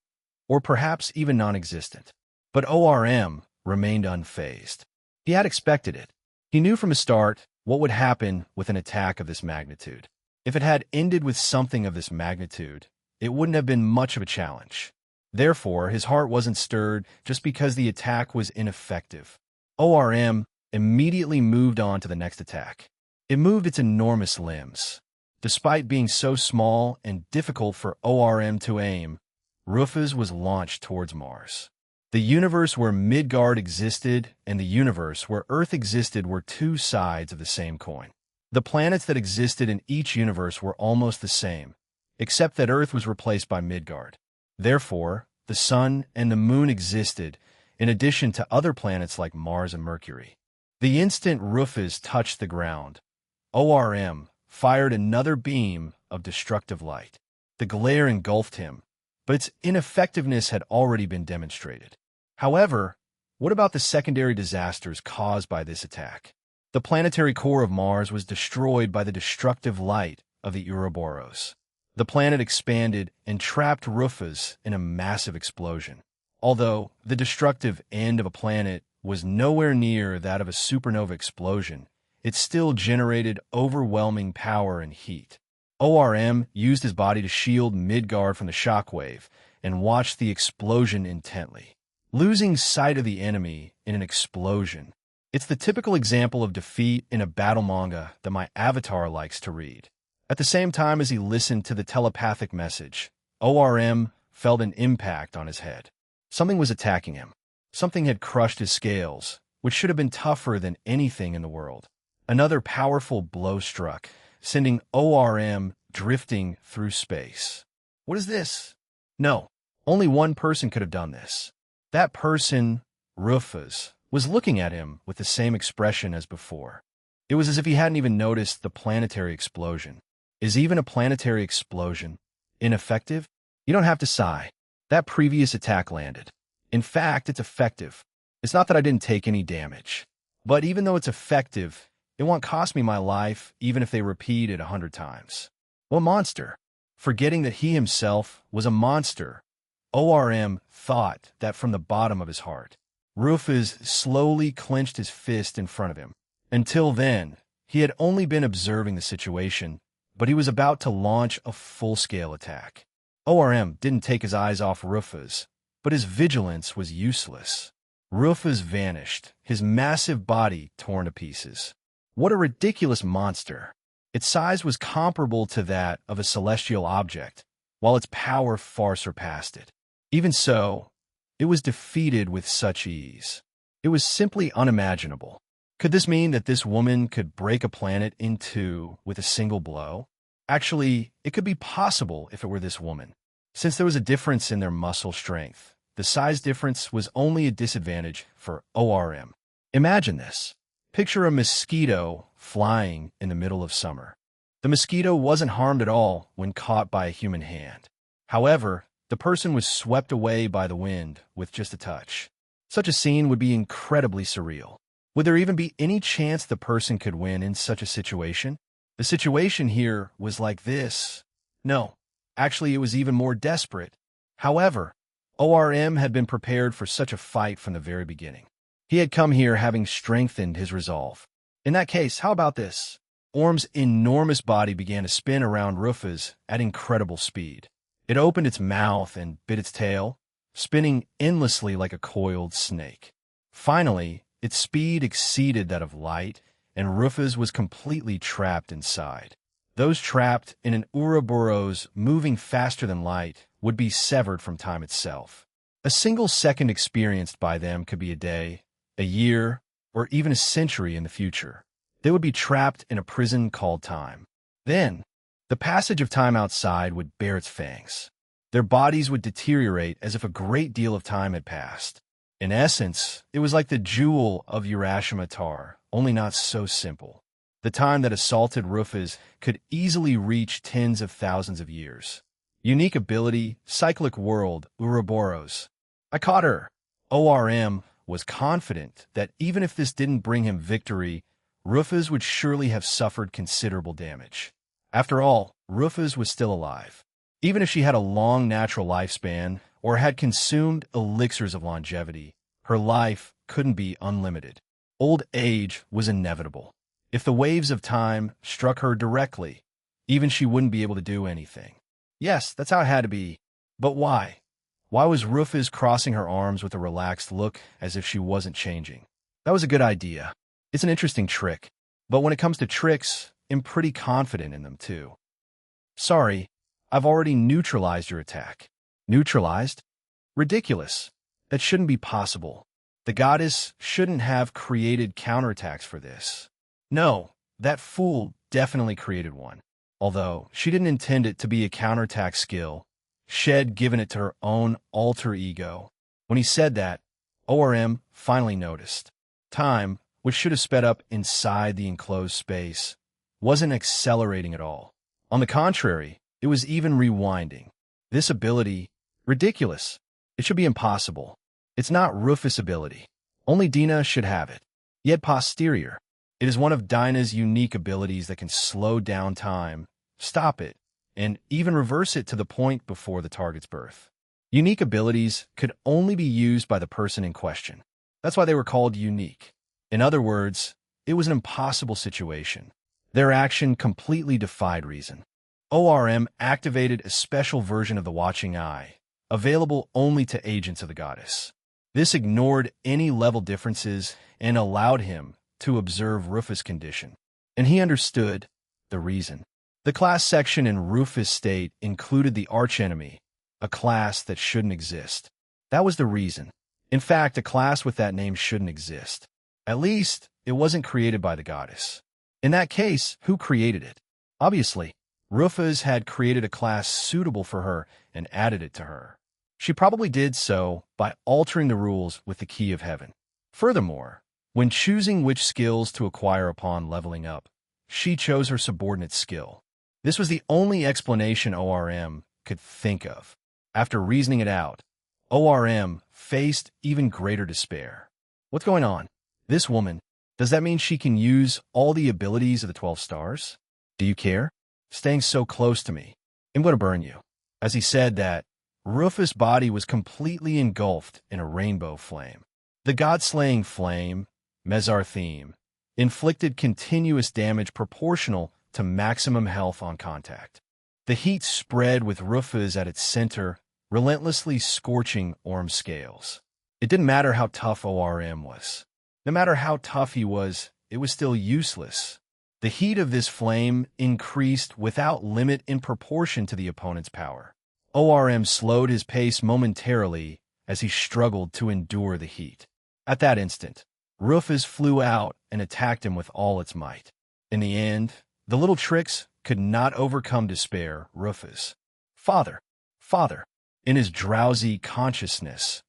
or perhaps even non-existent. But ORM remained unfazed. He had expected it. He knew from the start what would happen with an attack of this magnitude. If it had ended with something of this magnitude, it wouldn't have been much of a challenge. Therefore, his heart wasn't stirred just because the attack was ineffective. ORM immediately moved on to the next attack. It moved its enormous limbs. Despite being so small and difficult for ORM to aim, Rufus was launched towards Mars. The universe where Midgard existed and the universe where Earth existed were two sides of the same coin. The planets that existed in each universe were almost the same, except that Earth was replaced by Midgard. Therefore, the Sun and the Moon existed, in addition to other planets like Mars and Mercury. The instant Rufus touched the ground, ORM fired another beam of destructive light. The glare engulfed him, but its ineffectiveness had already been demonstrated. However, what about the secondary disasters caused by this attack? The planetary core of Mars was destroyed by the destructive light of the Ouroboros. The planet expanded and trapped Rufus in a massive explosion. Although the destructive end of a planet was nowhere near that of a supernova explosion, it still generated overwhelming power and heat. ORM used his body to shield Midgard from the shockwave and watched the explosion intently. Losing sight of the enemy in an explosion. It's the typical example of defeat in a battle manga that my avatar likes to read. At the same time as he listened to the telepathic message, ORM felt an impact on his head. Something was attacking him. Something had crushed his scales, which should have been tougher than anything in the world. Another powerful blow struck, sending ORM drifting through space. What is this? No, only one person could have done this. That person, Rufus, was looking at him with the same expression as before. It was as if he hadn't even noticed the planetary explosion. Is even a planetary explosion ineffective? You don't have to sigh. That previous attack landed. In fact, it's effective. It's not that I didn't take any damage. But even though it's effective, it won't cost me my life even if they repeat it 100 times. What monster? Forgetting that he himself was a monster, ORM thought that from the bottom of his heart. Rufus slowly clenched his fist in front of him. Until then, he had only been observing the situation, but he was about to launch a full-scale attack. ORM didn't take his eyes off Rufus, but his vigilance was useless. Rufus vanished, his massive body torn to pieces. What a ridiculous monster! Its size was comparable to that of a celestial object, while its power far surpassed it. Even so, it was defeated with such ease. It was simply unimaginable. Could this mean that this woman could break a planet in two with a single blow? Actually, it could be possible if it were this woman. Since there was a difference in their muscle strength, the size difference was only a disadvantage for ORM. Imagine this. Picture a mosquito flying in the middle of summer. The mosquito wasn't harmed at all when caught by a human hand. However, the person was swept away by the wind with just a touch. Such a scene would be incredibly surreal. Would there even be any chance the person could win in such a situation? The situation here was like this. No, actually it was even more desperate. However, ORM had been prepared for such a fight from the very beginning. He had come here having strengthened his resolve. In that case, how about this? ORM's enormous body began to spin around Rufus at incredible speed. It opened its mouth and bit its tail, spinning endlessly like a coiled snake. Finally, its speed exceeded that of light, and Rufus was completely trapped inside. Those trapped in an Ouroboros moving faster than light would be severed from time itself. A single second experienced by them could be a day, a year, or even a century in the future. They would be trapped in a prison called time. Then, the passage of time outside would bare its fangs. Their bodies would deteriorate as if a great deal of time had passed. In essence, it was like the jewel of Urashima tar, only not so simple. The time that assaulted Rufus could easily reach tens of thousands of years. Unique ability, cyclic world, Ouroboros. I caught her. ORM was confident that even if this didn't bring him victory, Rufus would surely have suffered considerable damage. After all, Rufus was still alive. Even if she had a long natural lifespan or had consumed elixirs of longevity, her life couldn't be unlimited. Old age was inevitable. If the waves of time struck her directly, even she wouldn't be able to do anything. Yes, that's how it had to be. But why? Why was Rufus crossing her arms with a relaxed look as if she wasn't changing? That was a good idea. It's an interesting trick. But when it comes to tricks, I'm pretty confident in them too. Sorry, I've already neutralized your attack. Neutralized? Ridiculous. That shouldn't be possible. The goddess shouldn't have created counterattacks for this. No, that fool definitely created one. Although she didn't intend it to be a counterattack skill, she'd given it to her own alter ego. When he said that, ORM finally noticed. Time, which should have sped up inside the enclosed space, wasn't accelerating at all. On the contrary, it was even rewinding. This ability, ridiculous. It should be impossible. It's not Rufus' ability. Only Dina should have it. Yet posterior. It is one of Dinah's unique abilities that can slow down time, stop it, and even reverse it to the point before the target's birth. Unique abilities could only be used by the person in question. That's why they were called unique. In other words, it was an impossible situation. Their action completely defied reason. ORM activated a special version of the Watching Eye, available only to agents of the goddess. This ignored any level differences and allowed him to observe Rufus' condition. And he understood the reason. The class section in Rufus' state included the archenemy, a class that shouldn't exist. That was the reason. In fact, a class with that name shouldn't exist. At least, it wasn't created by the goddess. In that case, who created it? Obviously, Rufus had created a class suitable for her and added it to her. She probably did so by altering the rules with the key of heaven. Furthermore, when choosing which skills to acquire upon leveling up, she chose her subordinate skill. This was the only explanation ORM could think of. After reasoning it out, ORM faced even greater despair. What's going on? This woman, does that mean she can use all the abilities of the 12 stars? Do you care? Staying so close to me. I'm going to burn you. As he said that, Rufus' body was completely engulfed in a rainbow flame. The god-slaying flame, Mesartheme, inflicted continuous damage proportional to maximum health on contact. The heat spread with Rufus at its center, relentlessly scorching Orm's scales. It didn't matter how tough ORM was. No matter how tough he was, it was still useless. The heat of this flame increased without limit in proportion to the opponent's power. ORM slowed his pace momentarily as he struggled to endure the heat. At that instant, Rufus flew out and attacked him with all its might. In the end, the little tricks could not overcome despair. Rufus, Father, Father. In his drowsy consciousness,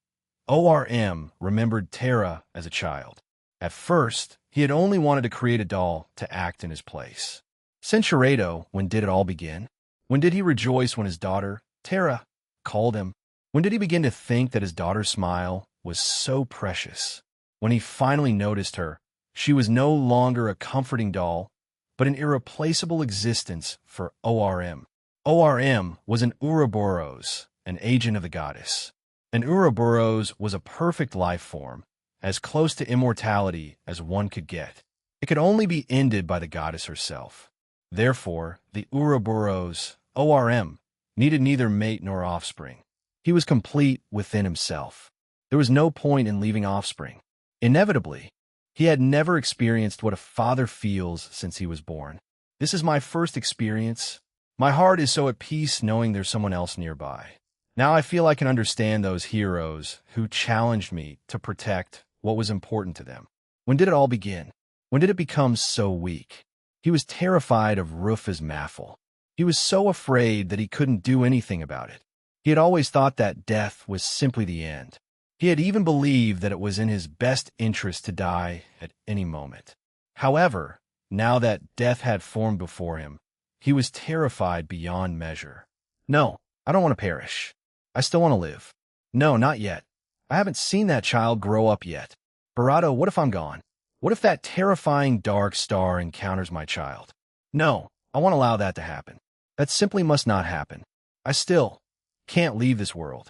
ORM remembered Terra as a child. At first, he had only wanted to create a doll to act in his place. Centurato, when did it all begin? When did he rejoice when his daughter, Terra, called him? When did he begin to think that his daughter's smile was so precious? When he finally noticed her, she was no longer a comforting doll, but an irreplaceable existence for ORM. ORM was an Ouroboros, an agent of the goddess. An Ouroboros was a perfect life form, as close to immortality as one could get. It could only be ended by the goddess herself. Therefore, the Ouroboros, ORM, needed neither mate nor offspring. He was complete within himself. There was no point in leaving offspring. Inevitably, he had never experienced what a father feels since he was born. This is my first experience. My heart is so at peace knowing there's someone else nearby. Now I feel I can understand those heroes who challenged me to protect what was important to them. When did it all begin? When did it become so weak? He was terrified of Rufus' Maffle. He was so afraid that he couldn't do anything about it. He had always thought that death was simply the end. He had even believed that it was in his best interest to die at any moment. However, now that death had formed before him, he was terrified beyond measure. No, I don't want to perish. I still want to live. No, not yet. I haven't seen that child grow up yet. Barato, what if I'm gone? What if that terrifying dark star encounters my child? No, I won't allow that to happen. That simply must not happen. I still can't leave this world.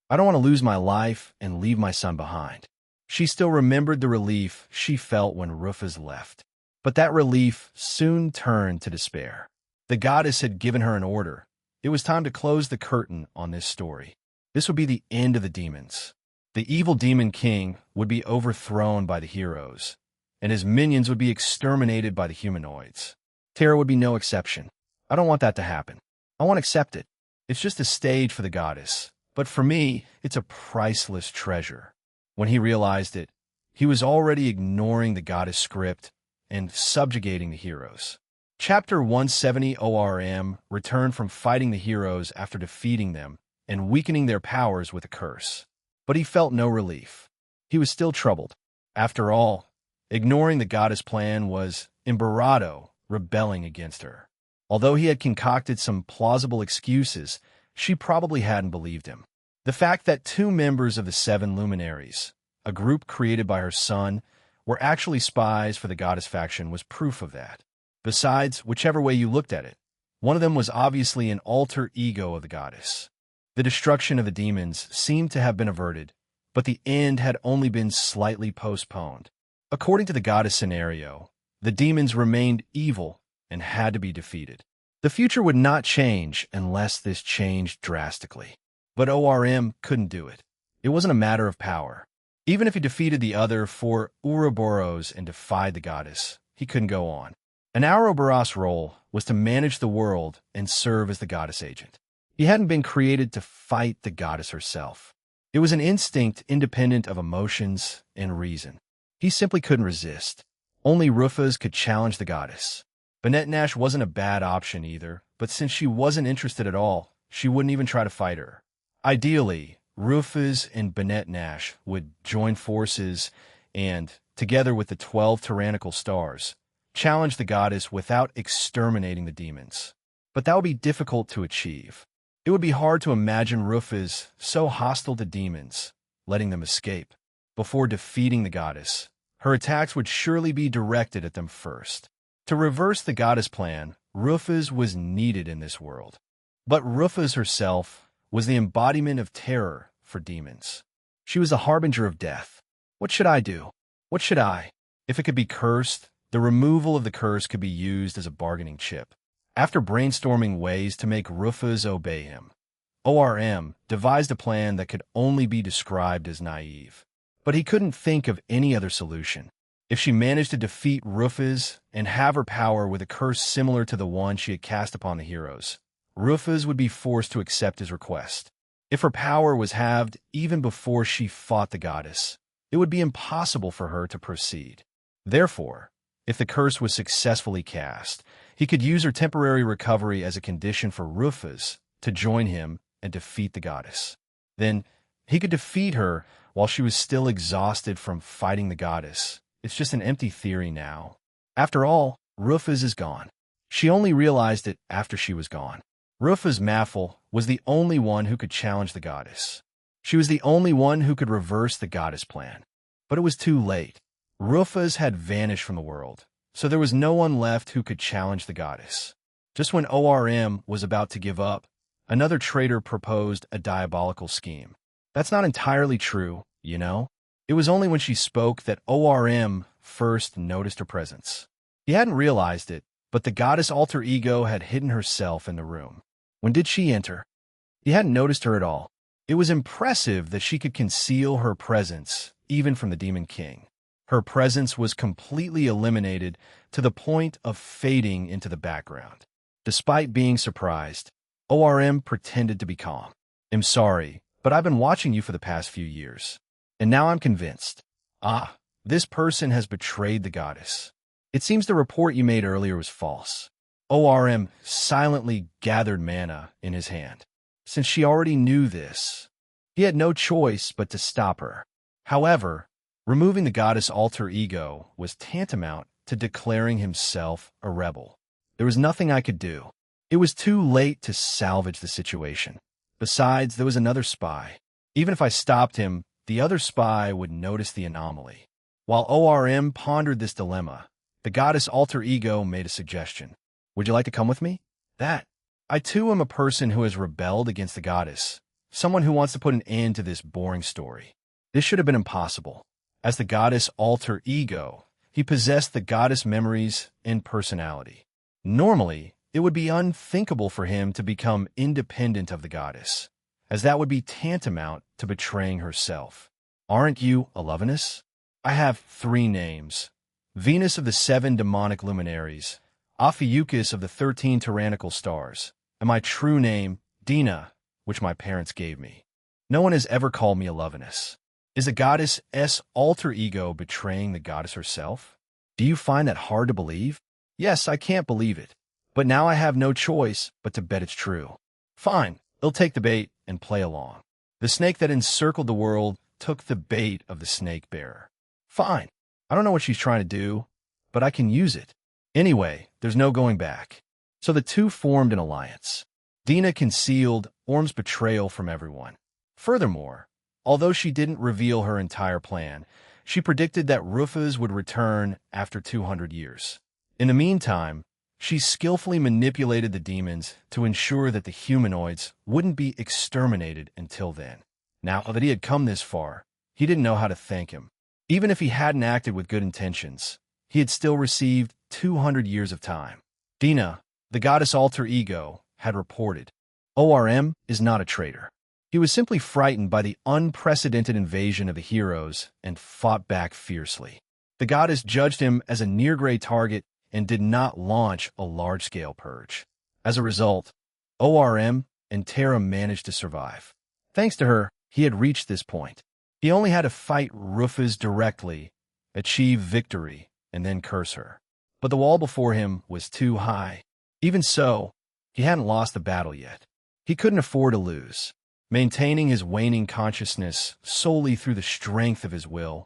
I don't want to lose my life and leave my son behind. She still remembered the relief she felt when Rufus left. But that relief soon turned to despair. The goddess had given her an order. It was time to close the curtain on this story. This would be the end of the demons. The evil demon king would be overthrown by the heroes, and his minions would be exterminated by the humanoids. Terra would be no exception. I don't want that to happen. I won't accept it. It's just a stage for the goddess. But for me, it's a priceless treasure. When he realized it, he was already ignoring the goddess script and subjugating the heroes. Chapter 170 ORM returned from fighting the heroes after defeating them and weakening their powers with a curse. But he felt no relief. He was still troubled. After all, ignoring the goddess' plan was Imbarado rebelling against her. Although he had concocted some plausible excuses, she probably hadn't believed him. The fact that 2 members of the 7 luminaries, a group created by her son, were actually spies for the goddess faction was proof of that. Besides, whichever way you looked at it, one of them was obviously an alter ego of the goddess. The destruction of the demons seemed to have been averted, but the end had only been slightly postponed. According to the goddess scenario, the demons remained evil and had to be defeated. The future would not change unless this changed drastically. But ORM couldn't do it. It wasn't a matter of power. Even if he defeated the other 4 Ouroboros and defied the goddess, he couldn't go on. An Ouroboros' role was to manage the world and serve as the goddess agent. He hadn't been created to fight the goddess herself. It was an instinct independent of emotions and reason. He simply couldn't resist. Only Rufus could challenge the goddess. Banette Nash wasn't a bad option either, but since she wasn't interested at all, she wouldn't even try to fight her. Ideally, Rufus and Banette Nash would join forces and, together with the 12 tyrannical stars, challenge the goddess without exterminating the demons. But that would be difficult to achieve. It would be hard to imagine Rufus so hostile to demons, letting them escape. Before defeating the goddess, her attacks would surely be directed at them first. To reverse the goddess plan, Rufus was needed in this world. But Rufus herself was the embodiment of terror for demons. She was a harbinger of death. What should I do? What should I? If it could be cursed, the removal of the curse could be used as a bargaining chip. After brainstorming ways to make Rufus obey him, ORM devised a plan that could only be described as naive. But he couldn't think of any other solution. If she managed to defeat Rufus and have her power with a curse similar to the one she had cast upon the heroes, Rufus would be forced to accept his request. If her power was halved even before she fought the goddess, it would be impossible for her to proceed. Therefore, if the curse was successfully cast, he could use her temporary recovery as a condition for Rufus to join him and defeat the goddess. Then, he could defeat her while she was still exhausted from fighting the goddess. It's just an empty theory now. After all, Rufus is gone. She only realized it after she was gone. Rufus Maffel was the only one who could challenge the goddess. She was the only one who could reverse the goddess plan. But it was too late. Rufus had vanished from the world, so there was no one left who could challenge the goddess. Just when ORM was about to give up, another traitor proposed a diabolical scheme. That's not entirely true, you know? It was only when she spoke that ORM first noticed her presence. He hadn't realized it, but the goddess alter ego had hidden herself in the room. When did she enter? He hadn't noticed her at all. It was impressive that she could conceal her presence, even from the Demon King. Her presence was completely eliminated to the point of fading into the background. Despite being surprised, ORM pretended to be calm. I'm sorry, but I've been watching you for the past few years, and now I'm convinced. This person has betrayed the goddess. It seems the report you made earlier was false. ORM silently gathered mana in his hand. Since she already knew this, he had no choice but to stop her. However, removing the goddess alter ego was tantamount to declaring himself a rebel. There was nothing I could do. It was too late to salvage the situation. Besides, there was another spy. Even if I stopped him, the other spy would notice the anomaly. While ORM pondered this dilemma, the goddess alter ego made a suggestion. Would you like to come with me? I too am a person who has rebelled against the goddess, someone who wants to put an end to this boring story. This should have been impossible. As the goddess alter ego, he possessed the goddess memories and personality. Normally, it would be unthinkable for him to become independent of the goddess, as that would be tantamount to betraying herself. Aren't you a Lovinus? I have 3 names. Venus of the 7 demonic luminaries, Ophiuchus of the 13 tyrannical stars, and my true name, Dina, which my parents gave me. No one has ever called me a Lovinus. Is the goddess' alter ego betraying the goddess herself? Do you find that hard to believe? Yes, I can't believe it. But now I have no choice but to bet it's true. Fine, they'll take the bait and play along. The snake that encircled the world took the bait of the snake bearer. Fine, I don't know what she's trying to do, but I can use it. Anyway, there's no going back. So the two formed an alliance. Dina concealed Orm's betrayal from everyone. Furthermore, although she didn't reveal her entire plan, she predicted that Rufus would return after 200 years. In the meantime, she skillfully manipulated the demons to ensure that the humanoids wouldn't be exterminated until then. Now that he had come this far, he didn't know how to thank him. Even if he hadn't acted with good intentions, he had still received 200 years of time. Dina, the goddess alter ego, had reported, ORM is not a traitor. He was simply frightened by the unprecedented invasion of the heroes and fought back fiercely. The goddess judged him as a near-grade target and did not launch a large-scale purge. As a result, ORM and Terra managed to survive. Thanks to her, he had reached this point. He only had to fight Rufus directly, achieve victory, and then curse her. But the wall before him was too high. Even so, he hadn't lost the battle yet. He couldn't afford to lose. Maintaining his waning consciousness solely through the strength of his will,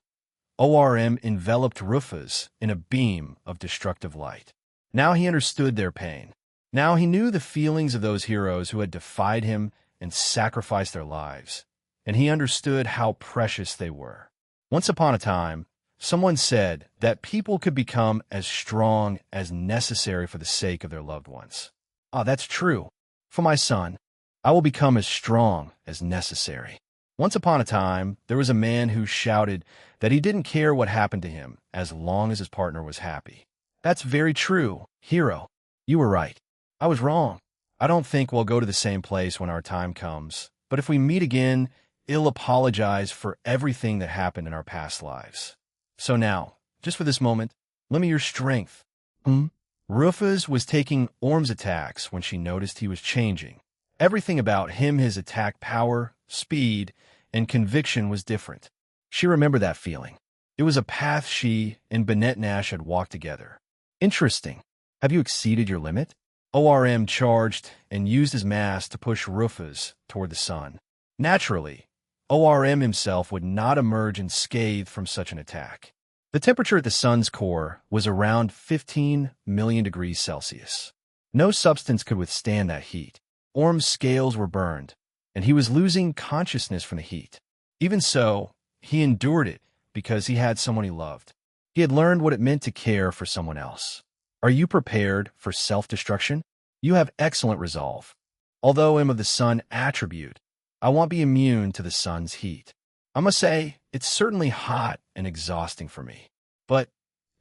ORM enveloped Rufus in a beam of destructive light. Now he understood their pain. Now he knew the feelings of those heroes who had defied him and sacrificed their lives. And he understood how precious they were. Once upon a time, someone said that people could become as strong as necessary for the sake of their loved ones. Ah, that's true. For my son, I will become as strong as necessary. Once upon a time, there was a man who shouted that he didn't care what happened to him as long as his partner was happy. That's very true, hero. You were right. I was wrong. I don't think we'll go to the same place when our time comes, but if we meet again, I'll apologize for everything that happened in our past lives. So now, just for this moment, lend me your strength. Rufus was taking Orm's attacks when she noticed he was changing. Everything about him, his attack power, speed, and conviction was different. She remembered that feeling. It was a path she and Bennett Nash had walked together. Interesting. Have you exceeded your limit? ORM charged and used his mass to push Rufus toward the sun. Naturally, ORM himself would not emerge unscathed from such an attack. The temperature at the sun's core was around 15 million degrees Celsius. No substance could withstand that heat. Orm's scales were burned, and he was losing consciousness from the heat. Even so, he endured it because he had someone he loved. He had learned what it meant to care for someone else. Are you prepared for self-destruction? You have excellent resolve. Although I'm of the sun attribute, I won't be immune to the sun's heat. I must say, it's certainly hot and exhausting for me. But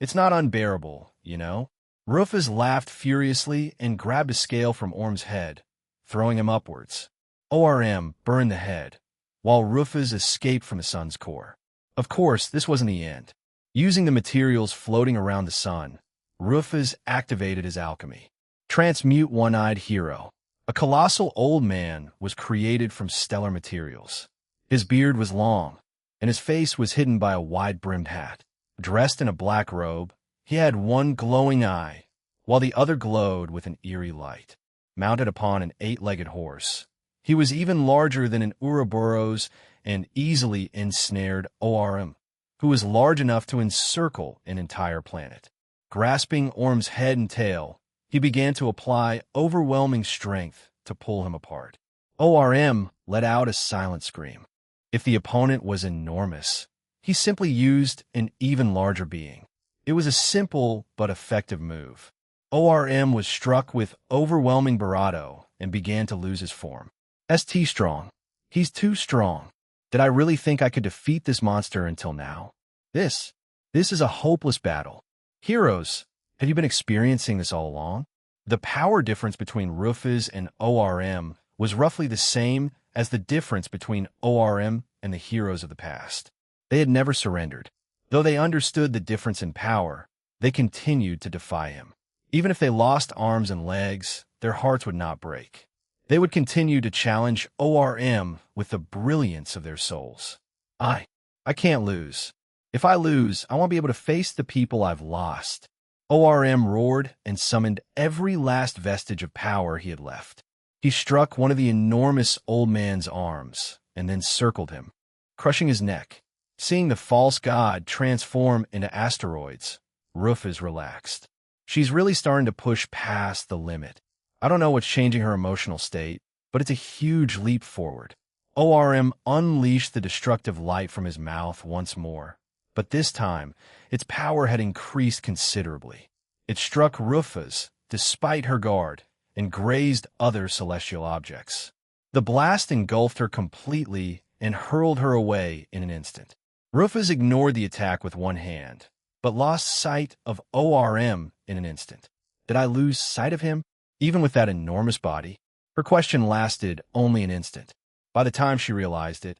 it's not unbearable, you know? Rufus laughed furiously and grabbed a scale from Orm's head, throwing him upwards. ORM burned the head, while Rufus escaped from the sun's core. Of course, this wasn't the end. Using the materials floating around the sun, Rufus activated his alchemy. Transmute One-Eyed Hero. A colossal old man was created from stellar materials. His beard was long, and his face was hidden by a wide-brimmed hat. Dressed in a black robe, he had one glowing eye, while the other glowed with an eerie light. Mounted upon an 8-legged horse, he was even larger than an Ouroboros and easily ensnared ORM, who was large enough to encircle an entire planet. Grasping Orm's head and tail, he began to apply overwhelming strength to pull him apart. ORM let out a silent scream. If the opponent was enormous, he simply used an even larger being. It was a simple but effective move. ORM was struck with overwhelming bravado and began to lose his form. "ST strong. He's too strong. Did I really think I could defeat this monster until now? This is a hopeless battle. Heroes, have you been experiencing this all along?" The power difference between Rufus and ORM was roughly the same as the difference between ORM and the heroes of the past. They had never surrendered. Though they understood the difference in power, they continued to defy him. Even if they lost arms and legs, their hearts would not break. They would continue to challenge ORM with the brilliance of their souls. I can't lose. If I lose, I won't be able to face the people I've lost." ORM roared and summoned every last vestige of power he had left. He struck one of the enormous old man's arms and then circled him, crushing his neck. Seeing the false god transform into asteroids, Rufus relaxed. She's really starting to push past the limit. I don't know what's changing her emotional state, but it's a huge leap forward. ORM unleashed the destructive light from his mouth once more, but this time, its power had increased considerably. It struck Rufus, despite her guard, and grazed other celestial objects. The blast engulfed her completely and hurled her away in an instant. Rufus ignored the attack with one hand, but lost sight of ORM in an instant. Did I lose sight of him, even with that enormous body? Her question lasted only an instant. By the time she realized it,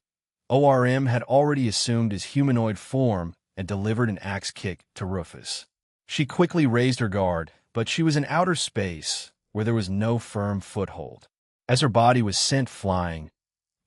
ORM had already assumed his humanoid form and delivered an axe kick to Rufus. She quickly raised her guard, but she was in outer space where there was no firm foothold. As her body was sent flying,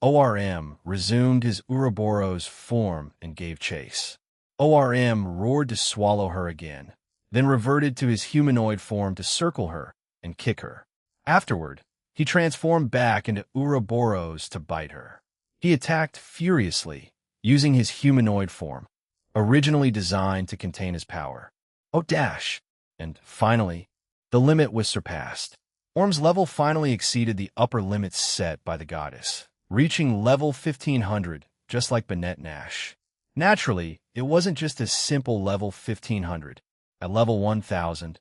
ORM resumed his Ouroboros form and gave chase. ORM roared to swallow her again, then reverted to his humanoid form to circle her and kick her. Afterward, he transformed back into Ouroboros to bite her. He attacked furiously, using his humanoid form, originally designed to contain his power. Oh, dash! And finally, the limit was surpassed. Orm's level finally exceeded the upper limits set by the goddess, reaching level 1500, just like Banette Nash. Naturally, it wasn't just a simple level 1500. At level 1000,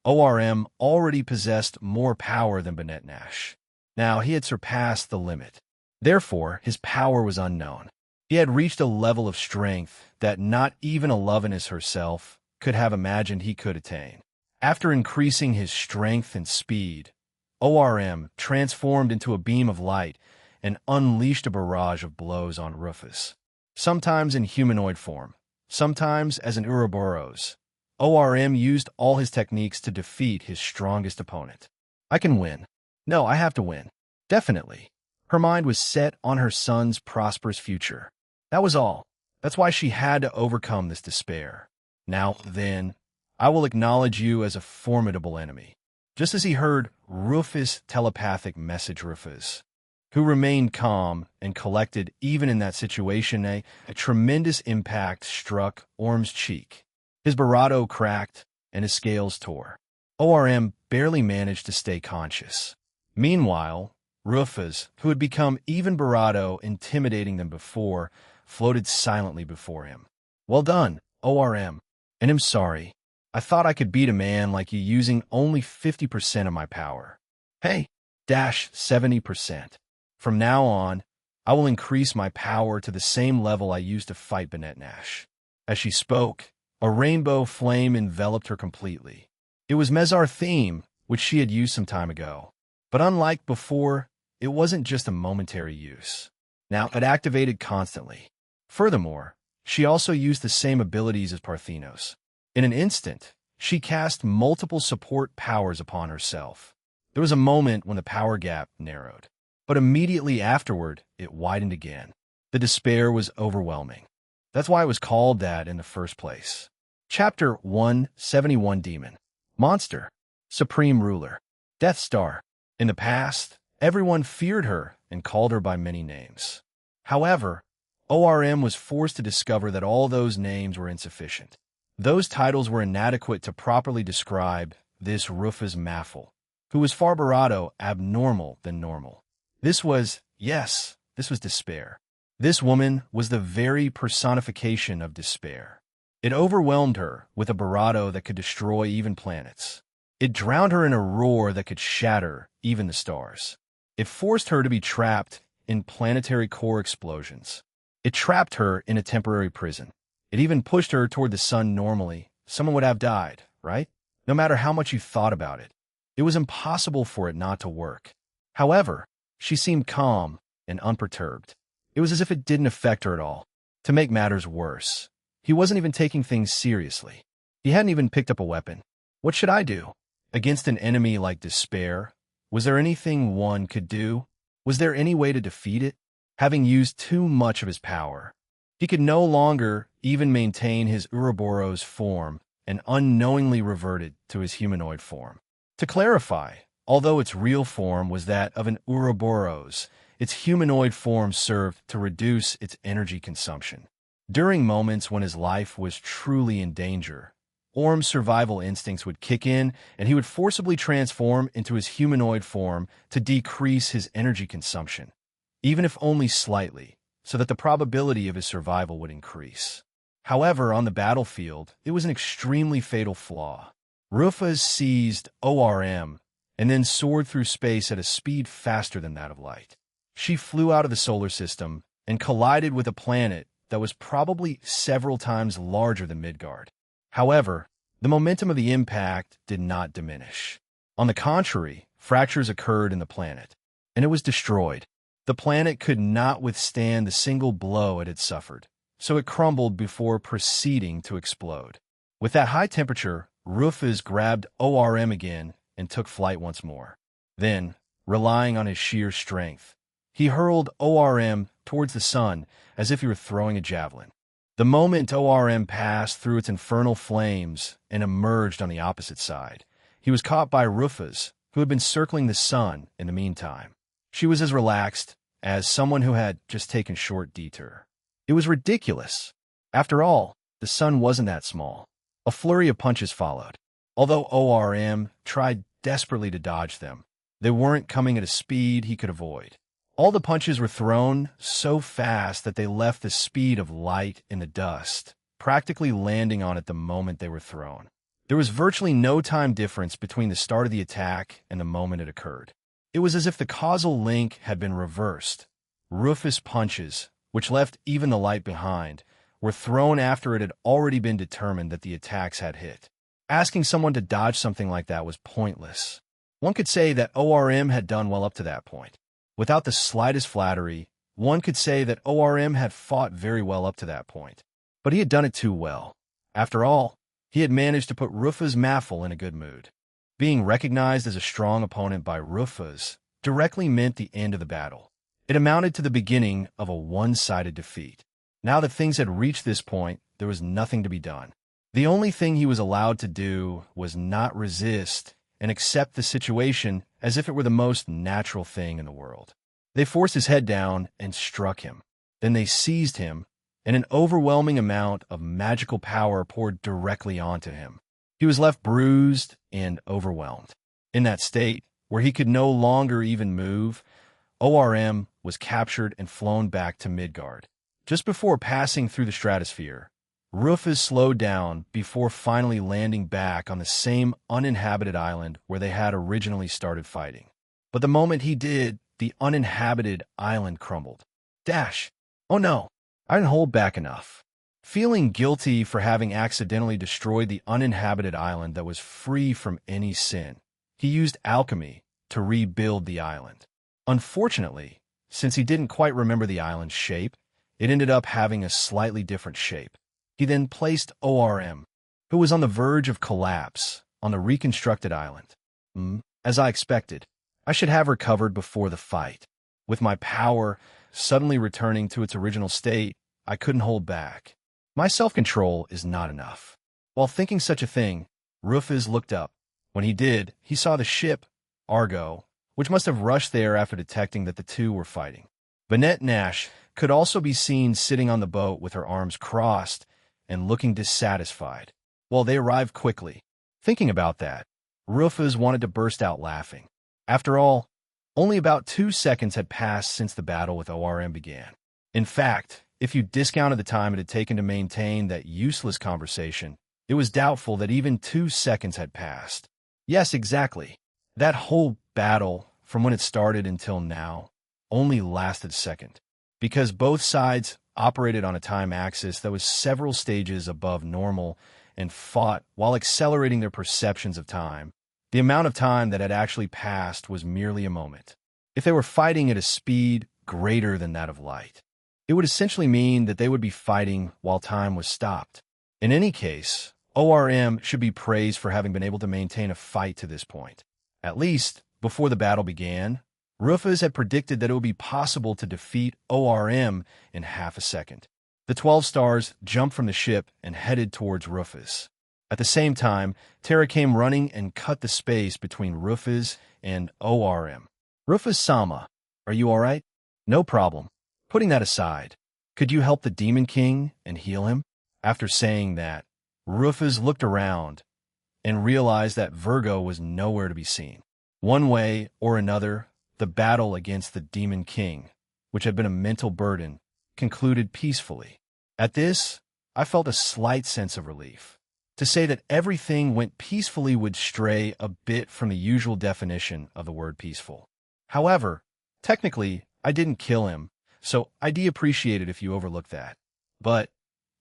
ORM already possessed more power than Banette Nash. Now he had surpassed the limit. Therefore, his power was unknown. He had reached a level of strength that not even Alovenus herself could have imagined he could attain. After increasing his strength and speed, ORM transformed into a beam of light and unleashed a barrage of blows on Rufus. Sometimes in humanoid form, sometimes as an Ouroboros, ORM used all his techniques to defeat his strongest opponent. I can win. No, I have to win. Definitely. Her mind was set on her son's prosperous future. That was all. That's why she had to overcome this despair. Now, then, I will acknowledge you as a formidable enemy. Just as he heard Rufus' telepathic message, Rufus, who remained calm and collected even in that situation, a tremendous impact struck Orm's cheek. His bravado cracked and his scales tore. ORM barely managed to stay conscious. Meanwhile, Rufus, who had become even bravado intimidating than before, floated silently before him. Well done, ORM. And I'm sorry. I thought I could beat a man like you using only 50% of my power. Hey, dash 70%. From now on, I will increase my power to the same level I used to fight Banette Nash. As she spoke, a rainbow flame enveloped her completely. It was Mezar's theme, which she had used some time ago. But unlike before, it wasn't just a momentary use. Now it activated constantly. Furthermore, she also used the same abilities as Parthenos. In an instant, she cast multiple support powers upon herself. There was a moment when the power gap narrowed, but immediately afterward, it widened again. The despair was overwhelming. That's why it was called that in the first place. Chapter 171 Demon. Monster. Supreme Ruler. Death Star. In the past, everyone feared her and called her by many names. However, ORM was forced to discover that all those names were insufficient. Those titles were inadequate to properly describe this Rufus Maffel, who was far bravado abnormal than normal. This was despair. This woman was the very personification of despair. It overwhelmed her with a bravado that could destroy even planets. It drowned her in a roar that could shatter even the stars. It forced her to be trapped in planetary core explosions. It trapped her in a temporary prison. It even pushed her toward the sun normally. Someone would have died, right? No matter how much you thought about it. It was impossible for it not to work. However, she seemed calm and unperturbed. It was as if it didn't affect her at all. To make matters worse, he wasn't even taking things seriously. He hadn't even picked up a weapon. What should I do? Against an enemy like despair? Was there anything one could do? Was there any way to defeat it? Having used too much of his power, he could no longer even maintain his Ouroboros form and unknowingly reverted to his humanoid form. To clarify, although its real form was that of an Ouroboros, its humanoid form served to reduce its energy consumption. During moments when his life was truly in danger, Orm's survival instincts would kick in, and he would forcibly transform into his humanoid form to decrease his energy consumption, even if only slightly, so that the probability of his survival would increase. However, on the battlefield, it was an extremely fatal flaw. Rufus seized ORM and then soared through space at a speed faster than that of light. She flew out of the solar system and collided with a planet that was probably several times larger than Midgard. However, the momentum of the impact did not diminish. On the contrary, fractures occurred in the planet, and it was destroyed. The planet could not withstand the single blow it had suffered, so it crumbled before proceeding to explode. With that high temperature, Rufus grabbed ORM again and took flight once more. Then, relying on his sheer strength, he hurled ORM towards the sun as if he were throwing a javelin. The moment ORM passed through its infernal flames and emerged on the opposite side, he was caught by Rufus, who had been circling the sun in the meantime. She was as relaxed as someone who had just taken a short detour. It was ridiculous. After all, the sun wasn't that small. A flurry of punches followed. Although ORM tried desperately to dodge them, they weren't coming at a speed he could avoid. All the punches were thrown so fast that they left the speed of light in the dust, practically landing on it the moment they were thrown. There was virtually no time difference between the start of the attack and the moment it occurred. It was as if the causal link had been reversed. Rufus' punches, which left even the light behind, were thrown after it had already been determined that the attacks had hit. Asking someone to dodge something like that was pointless. One could say that ORM had done well up to that point. Without the slightest flattery, one could say that ORM had fought very well up to that point. But he had done it too well. After all, he had managed to put Rufus Maffel in a good mood. Being recognized as a strong opponent by Rufus directly meant the end of the battle. It amounted to the beginning of a one-sided defeat. Now that things had reached this point, there was nothing to be done. The only thing he was allowed to do was not resist and accept the situation as if it were the most natural thing in the world. They forced his head down and struck him. Then they seized him, and an overwhelming amount of magical power poured directly onto him. He was left bruised and overwhelmed. In that state, where he could no longer even move, ORM was captured and flown back to Midgard. Just before passing through the stratosphere, Rufus slowed down before finally landing back on the same uninhabited island where they had originally started fighting. But the moment he did, the uninhabited island crumbled. Dash! Oh no, I didn't hold back enough. Feeling guilty for having accidentally destroyed the uninhabited island that was free from any sin, he used alchemy to rebuild the island. Unfortunately, since he didn't quite remember the island's shape, it ended up having a slightly different shape. He then placed ORM, who was on the verge of collapse, on the reconstructed island. As I expected, I should have recovered before the fight. With my power suddenly returning to its original state, I couldn't hold back. My self-control is not enough. While thinking such a thing, Rufus looked up. When he did, he saw the ship, Argo, which must have rushed there after detecting that the two were fighting. Vanette Nash could also be seen sitting on the boat with her arms crossed and looking dissatisfied. Well, they arrived quickly. Thinking about that, Rufus wanted to burst out laughing. After all, only about 2 seconds had passed since the battle with ORM began. In fact, if you discounted the time it had taken to maintain that useless conversation, it was doubtful that even 2 seconds had passed. Yes, exactly. That whole battle, from when it started until now, only lasted a second, because both sides operated on a time axis that was several stages above normal and fought while accelerating their perceptions of time. The amount of time that had actually passed was merely a moment. If they were fighting at a speed greater than that of light, it would essentially mean that they would be fighting while time was stopped. In any case, ORM should be praised for having been able to maintain a fight to this point. At least, before the battle began, Rufus had predicted that it would be possible to defeat ORM in half a second. The 12 stars jumped from the ship and headed towards Rufus. At the same time, Terra came running and cut the space between Rufus and ORM. Rufus-sama, are you all right? No problem. Putting that aside, could you help the Demon King and heal him? After saying that, Rufus looked around and realized that Virgo was nowhere to be seen. One way or another, the battle against the Demon King, which had been a mental burden, concluded peacefully. At this, I felt a slight sense of relief. To say that everything went peacefully would stray a bit from the usual definition of the word peaceful. However, technically, I didn't kill him, so I'd appreciate it if you overlooked that. But,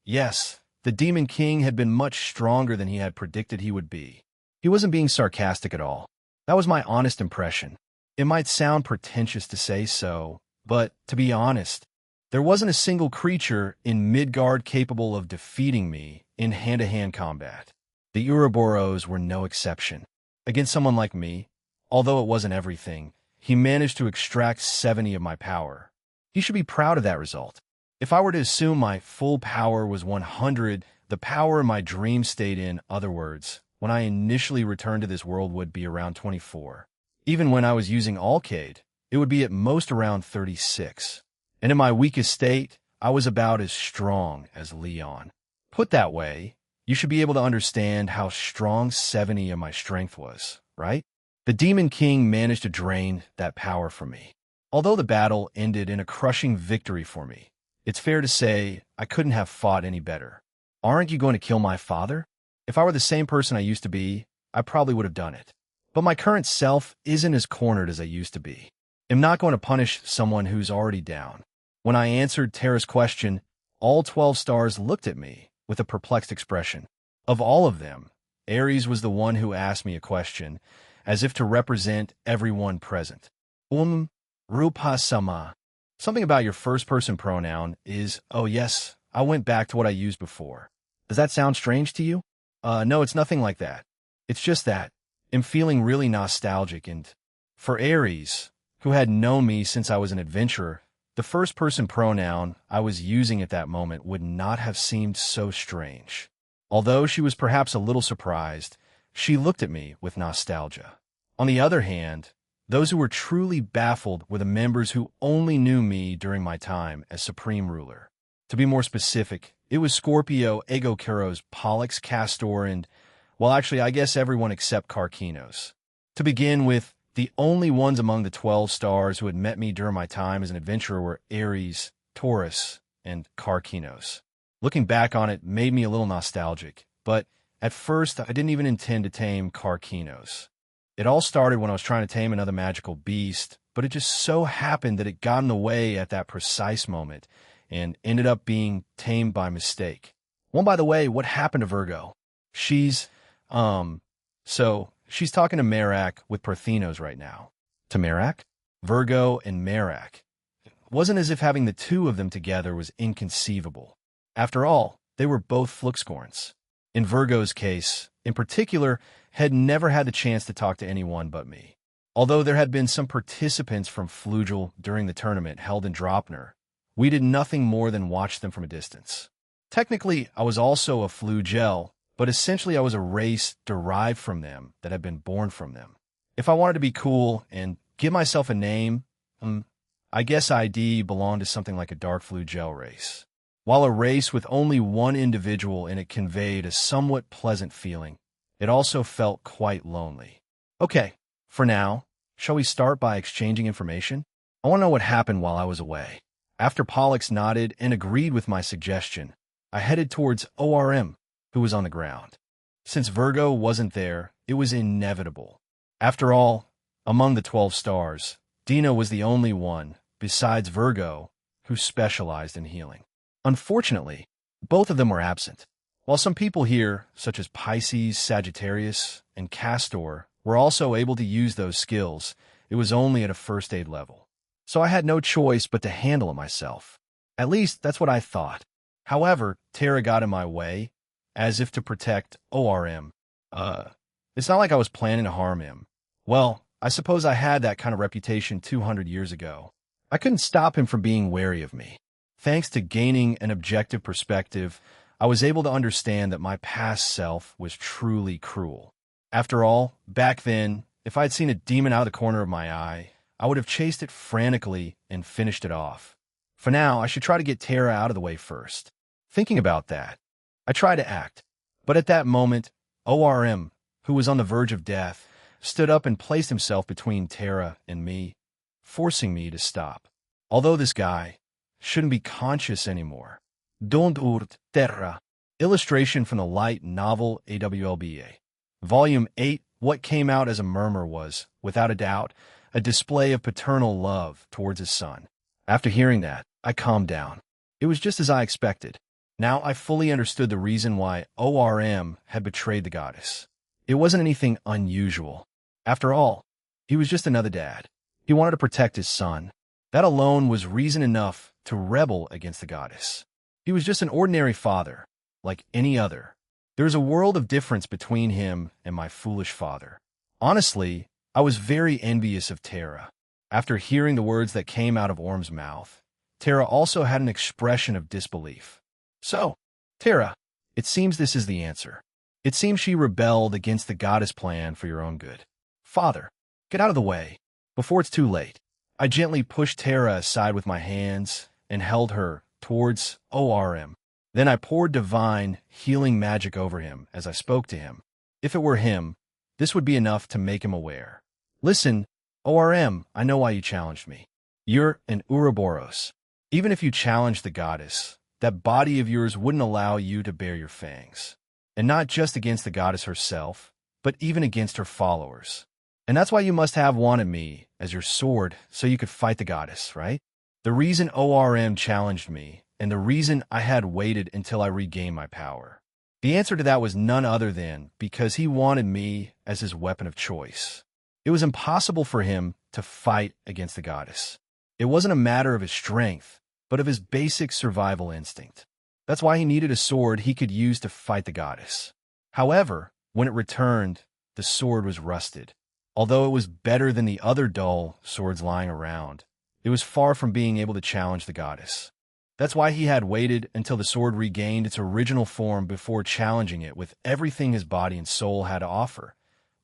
yes, the Demon King had been much stronger than he had predicted he would be. He wasn't being sarcastic at all. That was my honest impression. It might sound pretentious to say so, but to be honest, there wasn't a single creature in Midgard capable of defeating me in hand-to-hand combat. The Ouroboros were no exception. Against someone like me, although it wasn't everything, he managed to extract 70 of my power. He should be proud of that result. If I were to assume my full power was 100, the power my dream state, in other words, when I initially returned to this world, would be around 24. Even when I was using Alcade, it would be at most around 36. And in my weakest state, I was about as strong as Leon. Put that way, you should be able to understand how strong 70 of my strength was, right? The Demon King managed to drain that power from me. Although the battle ended in a crushing victory for me, it's fair to say I couldn't have fought any better. Aren't you going to kill my father? If I were the same person I used to be, I probably would have done it. But my current self isn't as cornered as I used to be. I'm not going to punish someone who's already down. When I answered Terra's question, all 12 stars looked at me with a perplexed expression. Of all of them, Ares was the one who asked me a question, as if to represent everyone present. Rupa-sama. Something about your first-person pronoun is, oh yes, I went back to what I used before. Does that sound strange to you? No, it's nothing like that. It's just that I'm feeling really nostalgic, and for Ares, who had known me since I was an adventurer, the first-person pronoun I was using at that moment would not have seemed so strange. Although she was perhaps a little surprised, she looked at me with nostalgia. On the other hand, those who were truly baffled were the members who only knew me during my time as Supreme Ruler. To be more specific, it was Scorpio, Aegokeros, Pollux, Castor, and, well, actually, I guess everyone except Karkinos. To begin with, the only ones among the 12 stars who had met me during my time as an adventurer were Ares, Taurus, and Karkinos. Looking back on it made me a little nostalgic, but at first I didn't even intend to tame Karkinos. It all started when I was trying to tame another magical beast, but it just so happened that it got in the way at that precise moment and ended up being tamed by mistake. Well, by the way, what happened to Virgo? She's talking to Merak with Parthenos right now. To Merak? Virgo and Merak. It wasn't as if having the two of them together was inconceivable. After all, they were both Fluxcorns. In Virgo's case, in particular, had never had the chance to talk to anyone but me. Although there had been some participants from Flugel during the tournament held in Dropner, we did nothing more than watch them from a distance. Technically, I was also a Flugel, but essentially I was a race derived from them that had been born from them. If I wanted to be cool and give myself a name, I guess ID belonged to something like a dark Flugel race. While a race with only one individual in it conveyed a somewhat pleasant feeling, it also felt quite lonely. Okay, for now, shall we start by exchanging information? I want to know what happened while I was away. After Pollux nodded and agreed with my suggestion, I headed towards ORM, who was on the ground. Since Virgo wasn't there, it was inevitable. After all, among the 12 stars, Dina was the only one, besides Virgo, who specialized in healing. Unfortunately, both of them were absent. While some people here, such as Pisces, Sagittarius, and Castor, were also able to use those skills, it was only at a first aid level. So I had no choice but to handle it myself. At least, that's what I thought. However, Terra got in my way, as if to protect ORM. It's not like I was planning to harm him. Well, I suppose I had that kind of reputation 200 years ago. I couldn't stop him from being wary of me. Thanks to gaining an objective perspective, I was able to understand that my past self was truly cruel. After all, back then, if I had seen a demon out of the corner of my eye, I would have chased it frantically and finished it off. For now, I should try to get Terra out of the way first. Thinking about that, I tried to act. But at that moment, ORM, who was on the verge of death, stood up and placed himself between Terra and me, forcing me to stop. Although this guy shouldn't be conscious anymore. Don't urt Terra. Illustration from the light novel AWLBA. Volume 8. What came out as a murmur was, without a doubt, a display of paternal love towards his son. After hearing that, I calmed down. It was just as I expected. Now I fully understood the reason why ORM had betrayed the goddess. It wasn't anything unusual. After all, he was just another dad. He wanted to protect his son. That alone was reason enough to rebel against the goddess. He was just an ordinary father, like any other. There is a world of difference between him and my foolish father. Honestly, I was very envious of Terra. After hearing the words that came out of Orm's mouth, Terra also had an expression of disbelief. So, Terra, it seems this is the answer. It seems she rebelled against the goddess plan for your own good. Father, get out of the way, before it's too late. I gently pushed Terra aside with my hands and held her towards ORM. Then I poured divine, healing magic over him as I spoke to him. If it were him, this would be enough to make him aware. Listen, ORM, I know why you challenged me. You're an Ouroboros. Even if you challenged the goddess, that body of yours wouldn't allow you to bare your fangs. And not just against the goddess herself, but even against her followers. And that's why you must have wanted me as your sword so you could fight the goddess, right? The reason ORM challenged me, and the reason I had waited until I regained my power. The answer to that was none other than because he wanted me as his weapon of choice. It was impossible for him to fight against the goddess. It wasn't a matter of his strength, but of his basic survival instinct. That's why he needed a sword he could use to fight the goddess. However, when it returned, the sword was rusted. Although it was better than the other dull swords lying around, it was far from being able to challenge the goddess. That's why he had waited until the sword regained its original form before challenging it with everything his body and soul had to offer.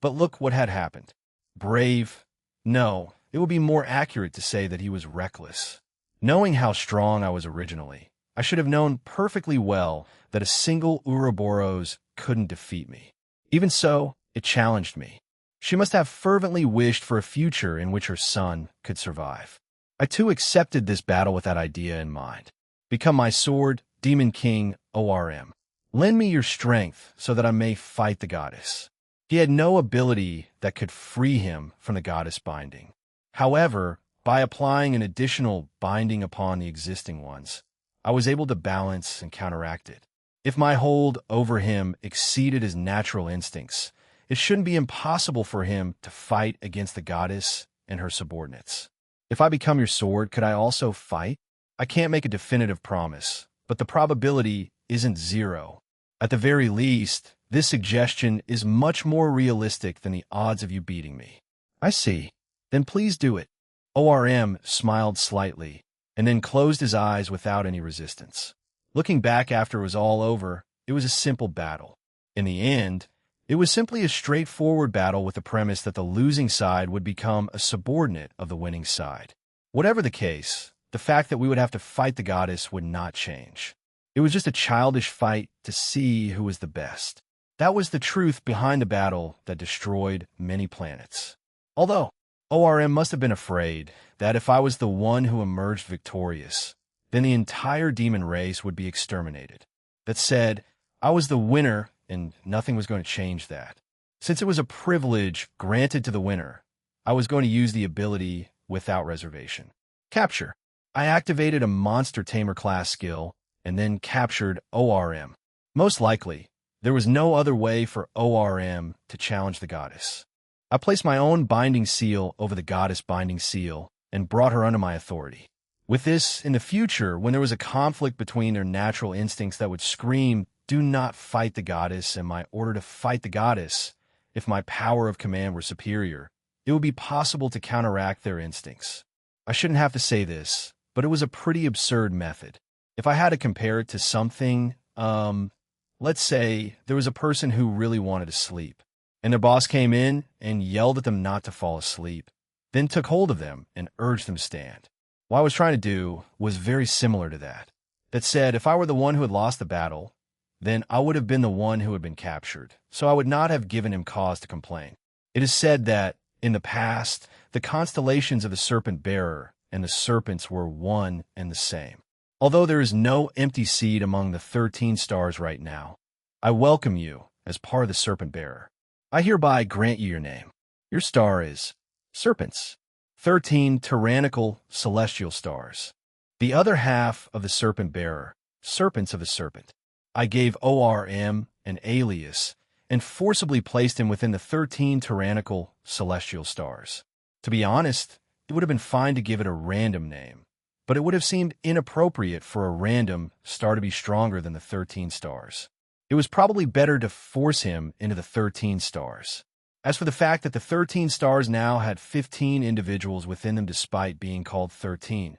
But look what had happened. Brave? No, it would be more accurate to say that he was reckless. Knowing how strong I was originally, I should have known perfectly well that a single Ouroboros couldn't defeat me. Even so, it challenged me. She must have fervently wished for a future in which her son could survive. I too accepted this battle with that idea in mind. Become my sword, Demon King ORM. Lend me your strength so that I may fight the goddess. He had no ability that could free him from the goddess binding. However, by applying an additional binding upon the existing ones, I was able to balance and counteract it. If my hold over him exceeded his natural instincts, it shouldn't be impossible for him to fight against the goddess and her subordinates. If I become your sword, could I also fight? I can't make a definitive promise, but the probability isn't zero. At the very least, this suggestion is much more realistic than the odds of you beating me. I see. Then please do it. ORM smiled slightly, and then closed his eyes without any resistance. Looking back after it was all over, it was a simple battle. In the end, it was simply a straightforward battle with the premise that the losing side would become a subordinate of the winning side. Whatever the case, the fact that we would have to fight the goddess would not change. It was just a childish fight to see who was the best. That was the truth behind the battle that destroyed many planets. Although, ORM must have been afraid that if I was the one who emerged victorious, then the entire demon race would be exterminated. That said, I was the winner, and nothing was going to change that. Since it was a privilege granted to the winner, I was going to use the ability without reservation. Capture. I activated a Monster Tamer class skill and then captured ORM. Most likely, there was no other way for ORM to challenge the goddess. I placed my own binding seal over the goddess binding seal and brought her under my authority. With this, in the future, when there was a conflict between their natural instincts that would scream, "Do not fight the goddess," and my order to fight the goddess, if my power of command were superior, it would be possible to counteract their instincts. I shouldn't have to say this, but it was a pretty absurd method. If I had to compare it to something, let's say there was a person who really wanted to sleep, and their boss came in and yelled at them not to fall asleep, then took hold of them and urged them to stand. What I was trying to do was very similar to that. That said, if I were the one who had lost the battle, then I would have been the one who had been captured, so I would not have given him cause to complain. It is said that, in the past, the constellations of the Serpent Bearer and the serpents were one and the same. Although there is no empty seat among the 13 stars right now, I welcome you as part of the Serpent Bearer. I hereby grant you your name. Your star is Serpents, 13 tyrannical celestial stars. The other half of the Serpent Bearer, Serpents of the Serpent. I gave ORM an alias and forcibly placed him within the 13 tyrannical celestial stars. To be honest, it would have been fine to give it a random name, but it would have seemed inappropriate for a random star to be stronger than the 13 stars. It was probably better to force him into the 13 stars. As for the fact that the 13 stars now had 15 individuals within them despite being called 13,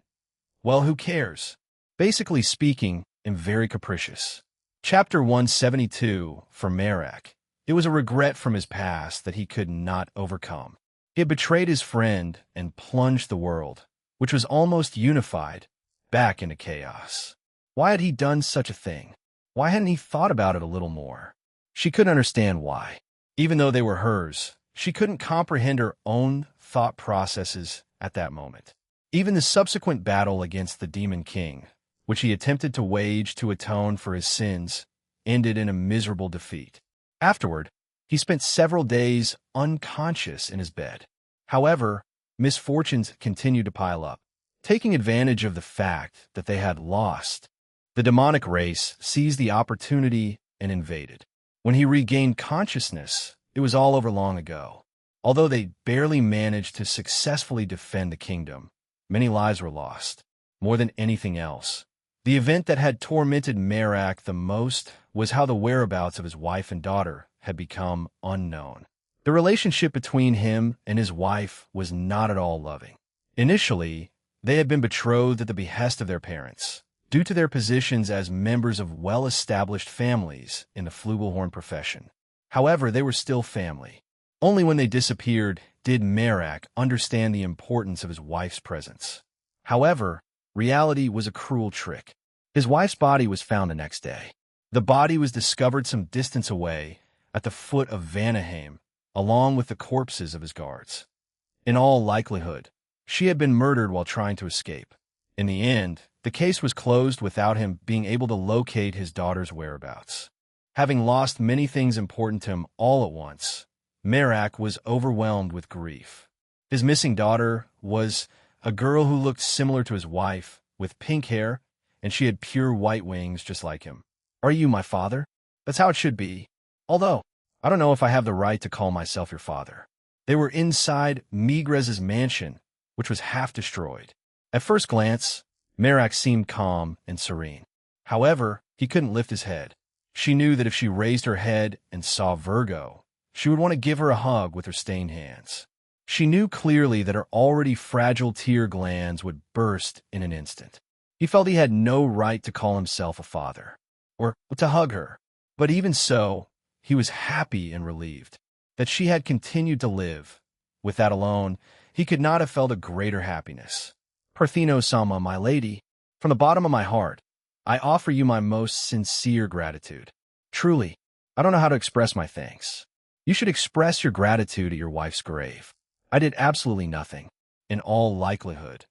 well, who cares? Basically speaking, I'm very capricious. Chapter 172 for Merak. It was a regret from his past that he could not overcome. He had betrayed his friend and plunged the world, which was almost unified, back into chaos. Why had he done such a thing? Why hadn't he thought about it a little more? She couldn't understand why. Even though they were hers, she couldn't comprehend her own thought processes at that moment. Even the subsequent battle against the Demon King, which he attempted to wage to atone for his sins, ended in a miserable defeat. Afterward, he spent several days unconscious in his bed. However, misfortunes continued to pile up. Taking advantage of the fact that they had lost, the demonic race seized the opportunity and invaded. When he regained consciousness, it was all over long ago. Although they barely managed to successfully defend the kingdom, many lives were lost. More than anything else, the event that had tormented Merak the most was how the whereabouts of his wife and daughter had become unknown. The relationship between him and his wife was not at all loving. Initially, they had been betrothed at the behest of their parents, due to their positions as members of well-established families in the flugelhorn profession. However, they were still family. Only when they disappeared did Merak understand the importance of his wife's presence. However, reality was a cruel trick. His wife's body was found the next day. The body was discovered some distance away at the foot of Vanaheim, along with the corpses of his guards. In all likelihood, she had been murdered while trying to escape. In the end, the case was closed without him being able to locate his daughter's whereabouts. Having lost many things important to him all at once, Merak was overwhelmed with grief. His missing daughter was a girl who looked similar to his wife, with pink hair, and she had pure white wings just like him. "Are you my father?" That's how it should be. Although, I don't know if I have the right to call myself your father. They were inside Migres's mansion, which was half destroyed. At first glance, Merak seemed calm and serene. However, he couldn't lift his head. She knew that if she raised her head and saw Virgo, she would want to give her a hug with her stained hands. She knew clearly that her already fragile tear glands would burst in an instant. He felt he had no right to call himself a father, or to hug her. But even so, he was happy and relieved that she had continued to live. With that alone, he could not have felt a greater happiness. Partheno-sama, my lady, from the bottom of my heart, I offer you my most sincere gratitude. Truly, I don't know how to express my thanks. You should express your gratitude at your wife's grave. I did absolutely nothing. In all likelihood,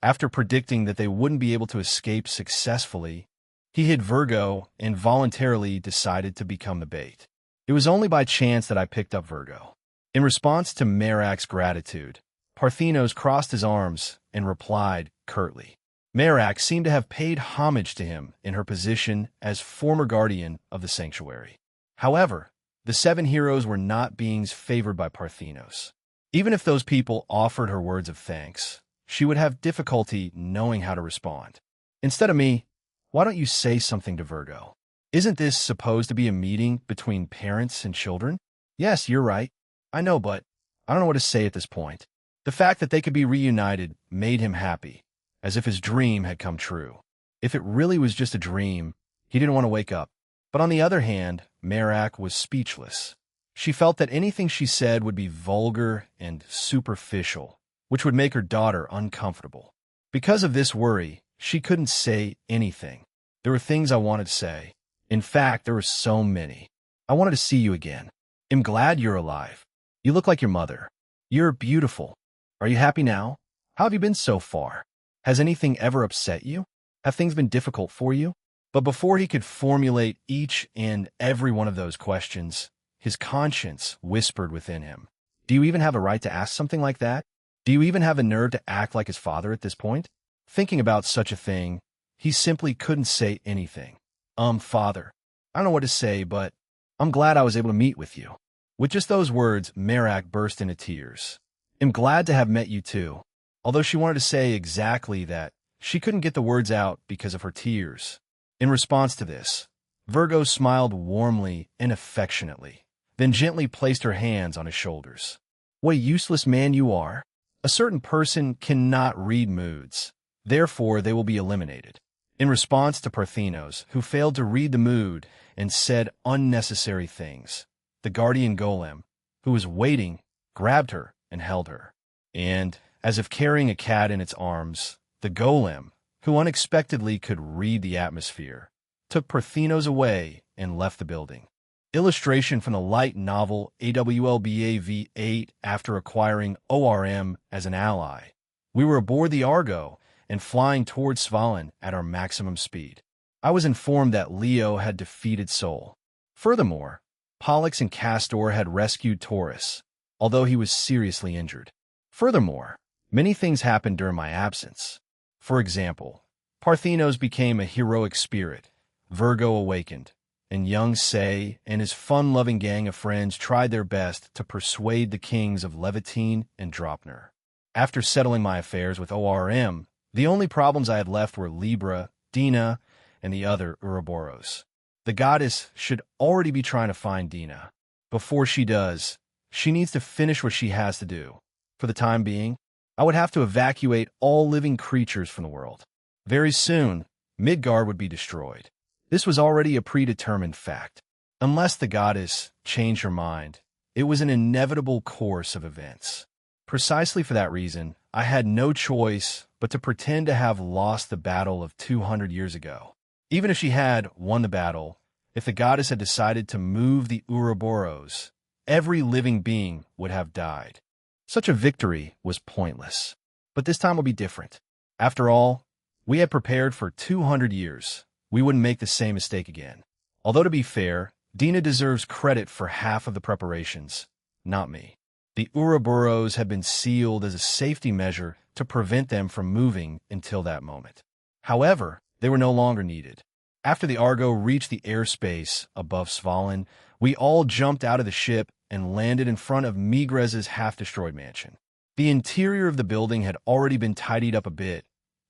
After predicting that they wouldn't be able to escape successfully, he hid Virgo and voluntarily decided to become the bait. It was only by chance that I picked up Virgo. In response to Merak's gratitude, Parthenos crossed his arms and replied curtly. Merak seemed to have paid homage to him in her position as former guardian of the sanctuary. However, the 7 heroes were not beings favored by Parthenos. Even if those people offered her words of thanks, she would have difficulty knowing how to respond. Instead of me, why don't you say something to Virgo? Isn't this supposed to be a meeting between parents and children? Yes, you're right. I know, but I don't know what to say at this point. The fact that they could be reunited made him happy, as if his dream had come true. If it really was just a dream, he didn't want to wake up. But on the other hand, Merak was speechless. She felt that anything she said would be vulgar and superficial, which would make her daughter uncomfortable. Because of this worry, she couldn't say anything. There were things I wanted to say. In fact, there were so many. I wanted to see you again. I'm glad you're alive. You look like your mother. You're beautiful. Are you happy now? How have you been so far? Has anything ever upset you? Have things been difficult for you? But before he could formulate each and every one of those questions, his conscience whispered within him. Do you even have a right to ask something like that? Do you even have the nerve to act like his father at this point? Thinking about such a thing, he simply couldn't say anything. Father, I don't know what to say, but I'm glad I was able to meet with you. With just those words, Merak burst into tears. I'm glad to have met you too. Although she wanted to say exactly that, she couldn't get the words out because of her tears. In response to this, Virgo smiled warmly and affectionately, then gently placed her hands on his shoulders. What a useless man you are. A certain person cannot read moods. Therefore, they will be eliminated. In response to Parthenos, who failed to read the mood and said unnecessary things, the guardian golem, who was waiting, grabbed her and held her. And, as if carrying a cat in its arms, the golem, who unexpectedly could read the atmosphere, took Parthenos away and left the building. Illustration from the light novel AWLBA V8 after acquiring ORM as an ally. We were aboard the Argo and flying towards Svalin at our maximum speed. I was informed that Leo had defeated Sol. Furthermore, Pollux and Castor had rescued Taurus, although he was seriously injured. Furthermore, many things happened during my absence. For example, Parthenos became a heroic spirit, Virgo awakened, and young Say and his fun-loving gang of friends tried their best to persuade the kings of Levitine and Dropner. After settling my affairs with ORM, the only problems I had left were Libra, Dina, and the other Ouroboros. The goddess should already be trying to find Dina. Before she does, she needs to finish what she has to do. For the time being, I would have to evacuate all living creatures from the world. Very soon, Midgard would be destroyed. This was already a predetermined fact. Unless the goddess changed her mind, it was an inevitable course of events. Precisely for that reason, I had no choice but to pretend to have lost the battle of 200 years ago. Even if she had won the battle, if the goddess had decided to move the Ouroboros, every living being would have died. Such a victory was pointless. But this time will be different. After all, we had prepared for 200 years. We wouldn't make the same mistake again. Although to be fair, Dina deserves credit for half of the preparations, not me. The Ouroboros had been sealed as a safety measure to prevent them from moving until that moment. However, they were no longer needed. After the Argo reached the airspace above Svalin, we all jumped out of the ship and landed in front of Migres's half-destroyed mansion. The interior of the building had already been tidied up a bit,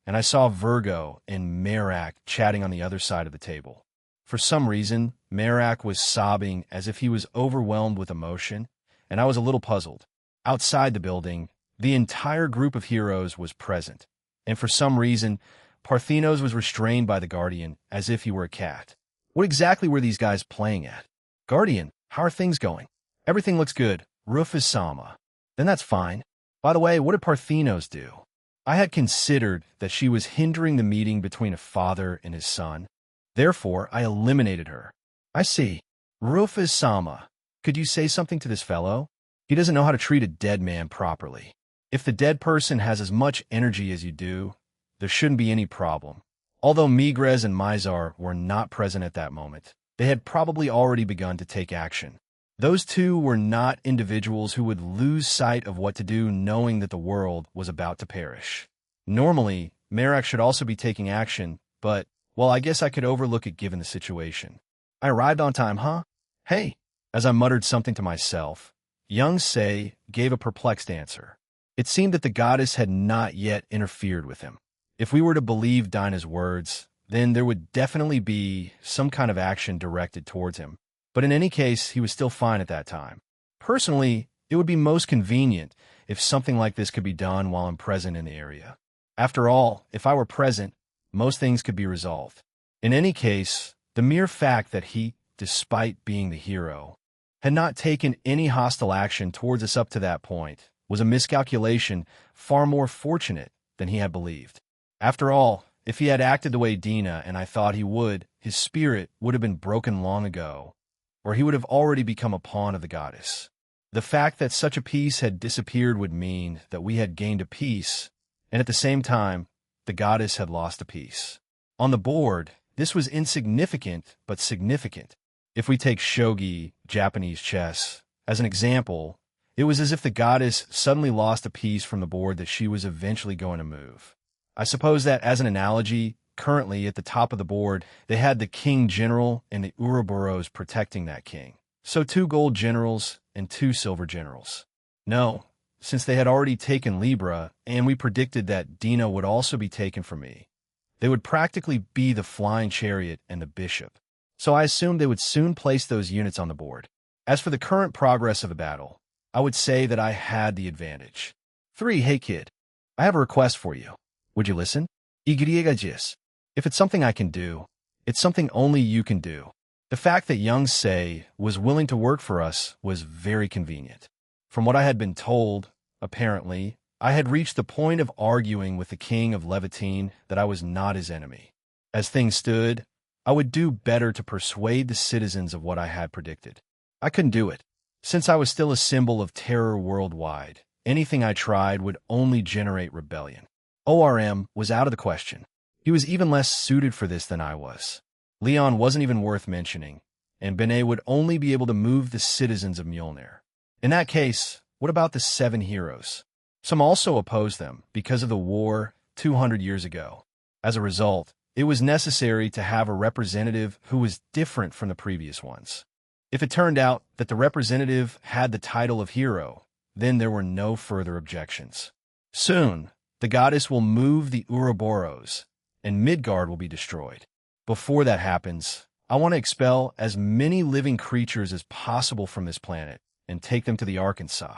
and I saw Virgo and Merak chatting on the other side of the table. For some reason, Merak was sobbing as if he was overwhelmed with emotion, and I was a little puzzled. Outside the building, the entire group of heroes was present, and for some reason, Parthenos was restrained by the Guardian as if he were a cat. What exactly were these guys playing at? Guardian, how are things going? Everything looks good. Rufus Sama. Then that's fine. By the way, what did Parthenos do? I had considered that she was hindering the meeting between a father and his son. Therefore, I eliminated her. I see. Rufus Sama. Could you say something to this fellow? He doesn't know how to treat a dead man properly. If the dead person has as much energy as you do, there shouldn't be any problem. Although Migres and Mizar were not present at that moment, they had probably already begun to take action. Those two were not individuals who would lose sight of what to do knowing that the world was about to perish. Normally, Merak should also be taking action, but, well, I guess I could overlook it given the situation. I arrived on time, huh? Hey! As I muttered something to myself, young Se gave a perplexed answer. It seemed that the goddess had not yet interfered with him. If we were to believe Dinah's words, then there would definitely be some kind of action directed towards him. But in any case, he was still fine at that time. Personally, it would be most convenient if something like this could be done while I'm present in the area. After all, if I were present, most things could be resolved. In any case, the mere fact that he, despite being the hero, had not taken any hostile action towards us up to that point was a miscalculation far more fortunate than he had believed. After all, if he had acted the way Dina and I thought he would, his spirit would have been broken long ago, or he would have already become a pawn of the goddess. The fact that such a piece had disappeared would mean that we had gained a piece, and at the same time, the goddess had lost a piece. On the board, this was insignificant but significant. If we take shogi, Japanese chess, as an example, it was as if the goddess suddenly lost a piece from the board that she was eventually going to move. I suppose that, as an analogy, currently at the top of the board, they had the king general and the Ouroboros protecting that king. So 2 gold generals and 2 silver generals. No, since they had already taken Libra, and we predicted that Dina would also be taken from me, they would practically be the flying chariot and the bishop. So I assumed they would soon place those units on the board. As for the current progress of the battle, I would say that I had the advantage. 3. Hey kid, I have a request for you. Would you listen? If it's something I can do, it's something only you can do. The fact that young Se was willing to work for us was very convenient. From what I had been told, apparently, I had reached the point of arguing with the king of Levantine that I was not his enemy. As things stood, I would do better to persuade the citizens of what I had predicted. I couldn't do it. Since I was still a symbol of terror worldwide, anything I tried would only generate rebellion. ORM was out of the question. He was even less suited for this than I was. Leon wasn't even worth mentioning, and Benet would only be able to move the citizens of Mjolnir. In that case, what about the 7 heroes? Some also opposed them because of the war 200 years ago. As a result, it was necessary to have a representative who was different from the previous ones. If it turned out that the representative had the title of hero, then there were no further objections. Soon, the goddess will move the Ouroboros, and Midgard will be destroyed. Before that happens, I want to expel as many living creatures as possible from this planet and take them to the Arkansas.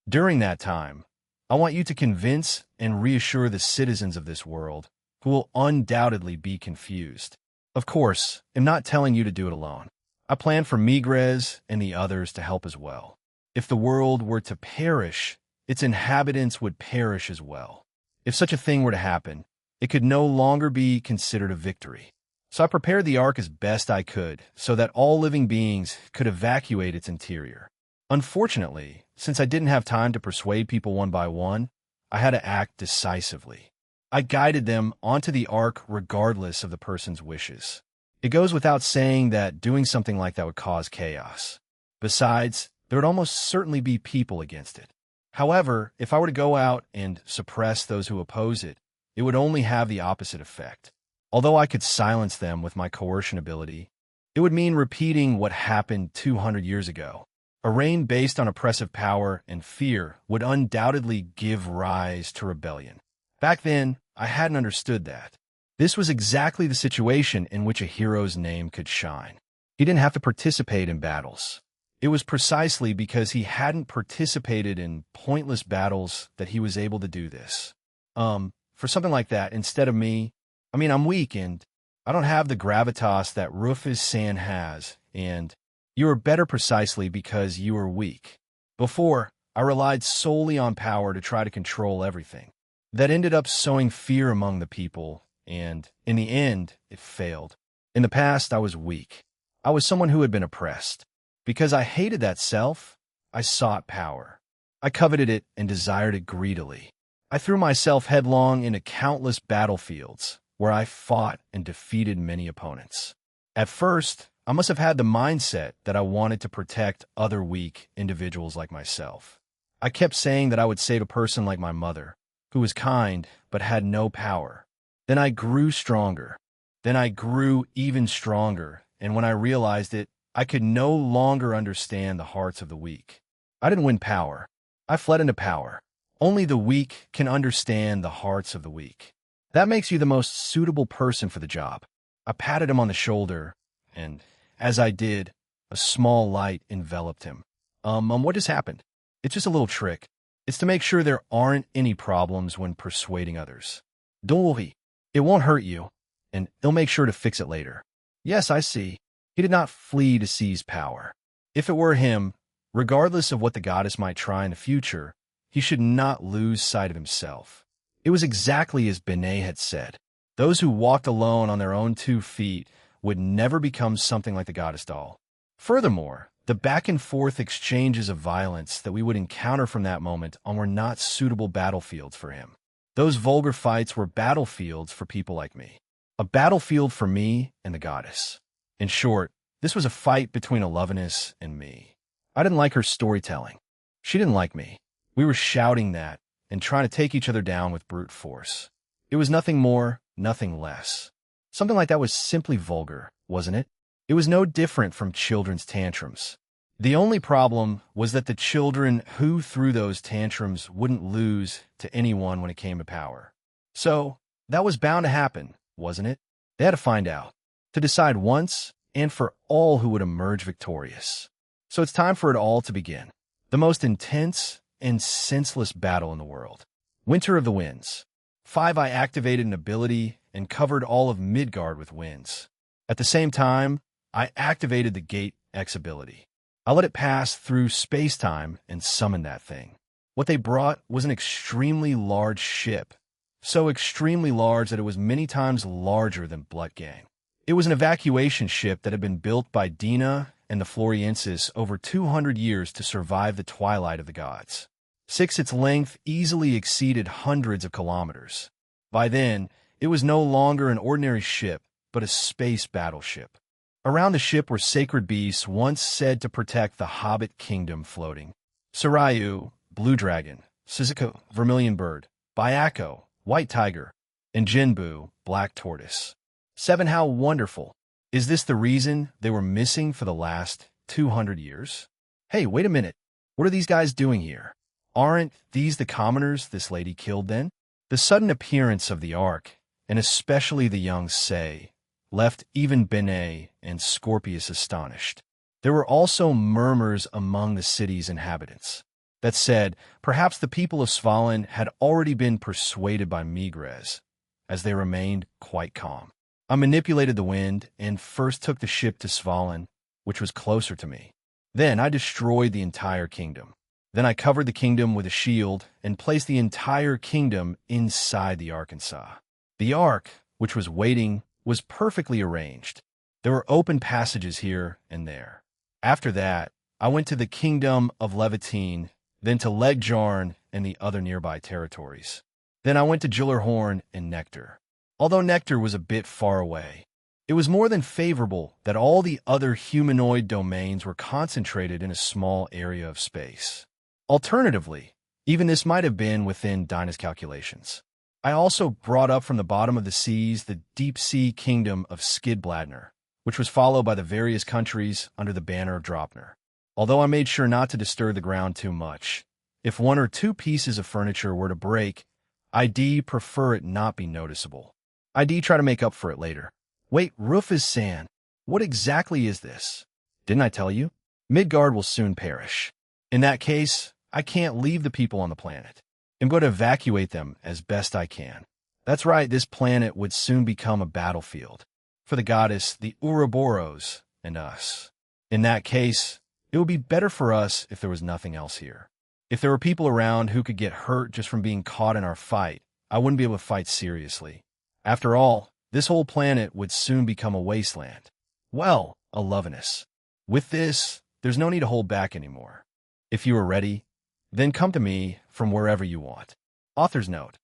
During that time, I want you to convince and reassure the citizens of this world, who will undoubtedly be confused. Of course, I'm not telling you to do it alone. I plan for Migres and the others to help as well. If the world were to perish, its inhabitants would perish as well. If such a thing were to happen, it could no longer be considered a victory. So I prepared the Ark as best I could so that all living beings could evacuate its interior. Unfortunately, since I didn't have time to persuade people one by one, I had to act decisively. I guided them onto the Ark regardless of the person's wishes. It goes without saying that doing something like that would cause chaos. Besides, there would almost certainly be people against it. However, if I were to go out and suppress those who oppose it, it would only have the opposite effect. Although I could silence them with my coercion ability, it would mean repeating what happened 200 years ago. A reign based on oppressive power and fear would undoubtedly give rise to rebellion. Back then, I hadn't understood that. This was exactly the situation in which a hero's name could shine. He didn't have to participate in battles. It was precisely because he hadn't participated in pointless battles that he was able to do this. For something like that, instead of me, I'm weak and I don't have the gravitas that Rufus San has, and you are better precisely because you are weak. Before, I relied solely on power to try to control everything. That ended up sowing fear among the people, and in the end, it failed. In the past, I was weak. I was someone who had been oppressed. Because I hated that self, I sought power. I coveted it and desired it greedily. I threw myself headlong into countless battlefields where I fought and defeated many opponents. At first, I must have had the mindset that I wanted to protect other weak individuals like myself. I kept saying that I would save a person like my mother, who was kind but had no power. Then I grew stronger. Then I grew even stronger, and when I realized it, I could no longer understand the hearts of the weak. I didn't win power. I fled into power. Only the weak can understand the hearts of the weak. That makes you the most suitable person for the job. I patted him on the shoulder, and as I did, a small light enveloped him. What just happened? It's just a little trick. It's to make sure there aren't any problems when persuading others. Don't worry. It won't hurt you, and he'll make sure to fix it later. Yes, I see. He did not flee to seize power. If it were him, regardless of what the goddess might try in the future, he should not lose sight of himself. It was exactly as Benet had said. Those who walked alone on their own 2 feet would never become something like the goddess doll. Furthermore, the back-and-forth exchanges of violence that we would encounter from that moment on were not suitable battlefields for him. Those vulgar fights were battlefields for people like me. A battlefield for me and the goddess. In short, this was a fight between Alovenus and me. I didn't like her storytelling. She didn't like me. We were shouting that and trying to take each other down with brute force. It was nothing more, nothing less. Something like that was simply vulgar, wasn't it? It was no different from children's tantrums. The only problem was that the children who threw those tantrums wouldn't lose to anyone when it came to power. So, that was bound to happen, wasn't it? They had to find out, to decide once and for all who would emerge victorious. So it's time for it all to begin. The most intense and senseless battle in the world. Winter of the Winds. 5. I activated an ability and covered all of Midgard with winds. At the same time, I activated the Gate X ability. I let it pass through space-time and summoned that thing. What they brought was an extremely large ship, so extremely large that it was many times larger than Bloodgang. It was an evacuation ship that had been built by Dina and the Floriensis over 200 years to survive the twilight of the gods. 6. Its length easily exceeded hundreds of kilometers. By then, it was no longer an ordinary ship, but a space battleship. Around the ship were sacred beasts once said to protect the Hobbit Kingdom floating. Sarayu, Blue Dragon, Suzuka, Vermilion Bird, Byako, White Tiger, and Jinbu, Black Tortoise. 7. How wonderful. Is this the reason they were missing for the last 200 years? Hey, wait a minute. What are these guys doing here? Aren't these the commoners this lady killed then? The sudden appearance of the Ark, and especially the young Say, left even Benet and Scorpius astonished. There were also murmurs among the city's inhabitants that said perhaps the people of Svalin had already been persuaded by Migres, as they remained quite calm. I manipulated the wind and first took the ship to Svalin, which was closer to me. Then I destroyed the entire kingdom. Then I covered the kingdom with a shield and placed the entire kingdom inside the Arkansas. The Ark, which was waiting, was perfectly arranged. There were open passages here and there. After that, I went to the kingdom of Levitine, then to Legjarn and the other nearby territories. Then I went to Gillerhorn and Nectar. Although Nectar was a bit far away, it was more than favorable that all the other humanoid domains were concentrated in a small area of space. Alternatively, even this might have been within Dinah's calculations. I also brought up from the bottom of the seas the deep-sea kingdom of Skidbladner, which was followed by the various countries under the banner of Dropner. Although I made sure not to disturb the ground too much, if 1 or 2 pieces of furniture were to break, I'd prefer it not be noticeable. I'd try to make up for it later. Wait, roof is sand. What exactly is this? Didn't I tell you? Midgard will soon perish. In that case, I can't leave the people on the planet. I'm going to evacuate them as best I can. That's right, this planet would soon become a battlefield for the goddess, the Ouroboros, and us. In that case, it would be better for us if there was nothing else here. If there were people around who could get hurt just from being caught in our fight, I wouldn't be able to fight seriously. After all, this whole planet would soon become a wasteland. Well, Alovenus. With this, there's no need to hold back anymore. If you are ready, then come to me from wherever you want. Author's note.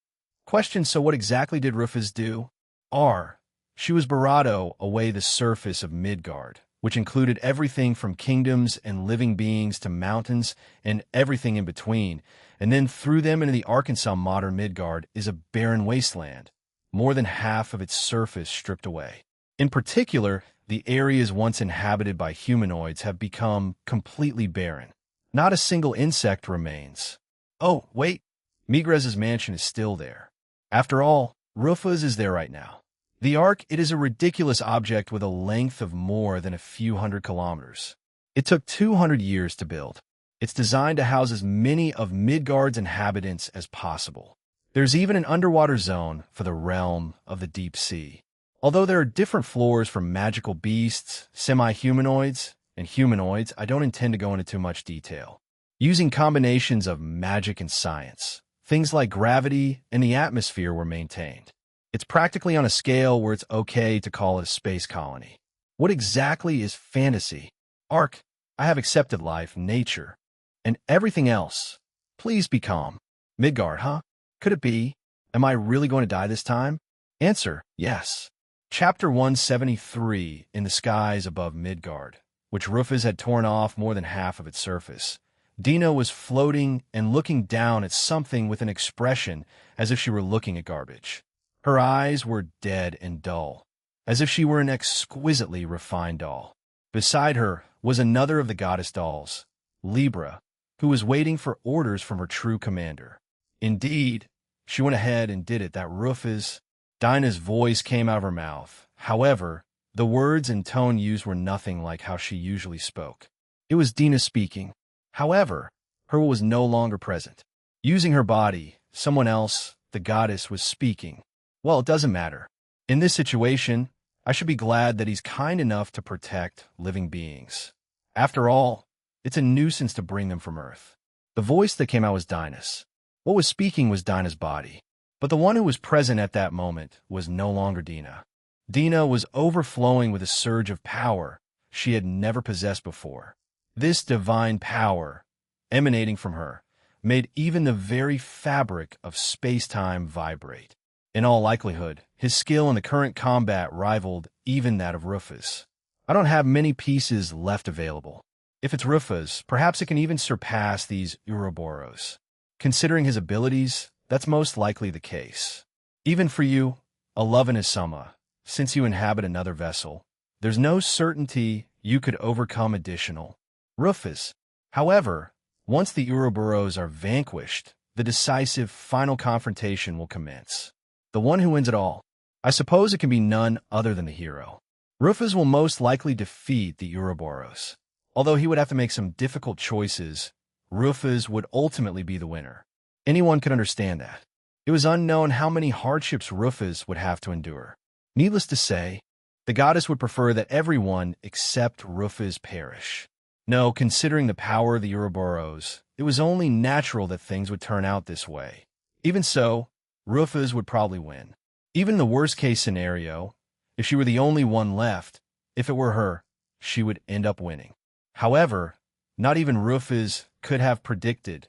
Question: so what exactly did Rufus do? R. She was Barado away the surface of Midgard, which included everything from kingdoms and living beings to mountains and everything in between, and then threw them into the Arkansas. Modern Midgard is a barren wasteland, more than half of its surface stripped away. In particular, the areas once inhabited by humanoids have become completely barren. Not a single insect remains. Oh, wait, Migres's mansion is still there. After all, Rufus is there right now. The Ark, it is a ridiculous object with a length of more than a few hundred kilometers. It took 200 years to build. It's designed to house as many of Midgard's inhabitants as possible. There's even an underwater zone for the realm of the deep sea. Although there are different floors for magical beasts, semi-humanoids, and humanoids, I don't intend to go into too much detail. Using combinations of magic and science, things like gravity and the atmosphere were maintained. It's practically on a scale where it's okay to call it a space colony. What exactly is fantasy? Ark, I have accepted life, nature, and everything else. Please be calm. Midgard, huh? Could it be? Am I really going to die this time? Answer: yes. Chapter 173, In the Skies Above Midgard, which Rufus had torn off more than half of its surface. Dina was floating and looking down at something with an expression as if she were looking at garbage. Her eyes were dead and dull, as if she were an exquisitely refined doll. Beside her was another of the goddess dolls, Libra, who was waiting for orders from her true commander. Indeed, she went ahead and did it. That Rufus. Dina's voice came out of her mouth. However, the words and tone used were nothing like how she usually spoke. It was Dina speaking. However, her will was no longer present. Using her body, someone else, the goddess, was speaking. Well, it doesn't matter. In this situation, I should be glad that he's kind enough to protect living beings. After all, it's a nuisance to bring them from Earth. The voice that came out was Dina's. What was speaking was Dina's body. But the one who was present at that moment was no longer Dina. Dina was overflowing with a surge of power she had never possessed before. This divine power, emanating from her, made even the very fabric of space-time vibrate. In all likelihood, his skill in the current combat rivaled even that of Rufus. I don't have many pieces left available. If it's Rufus, perhaps it can even surpass these Ouroboros. Considering his abilities, that's most likely the case. Even for you, Aluvanisama, since you inhabit another vessel, there's no certainty you could overcome additional. Rufus. However, once the Ouroboros are vanquished, the decisive final confrontation will commence. The one who wins it all. I suppose it can be none other than the hero. Rufus will most likely defeat the Ouroboros. Although he would have to make some difficult choices, Rufus would ultimately be the winner. Anyone could understand that. It was unknown how many hardships Rufus would have to endure. Needless to say, the goddess would prefer that everyone except Rufus perish. No, considering the power of the Ouroboros, it was only natural that things would turn out this way. Even so, Rufus would probably win. Even in the worst-case scenario, if she were the only one left, if it were her, she would end up winning. However, not even Rufus could have predicted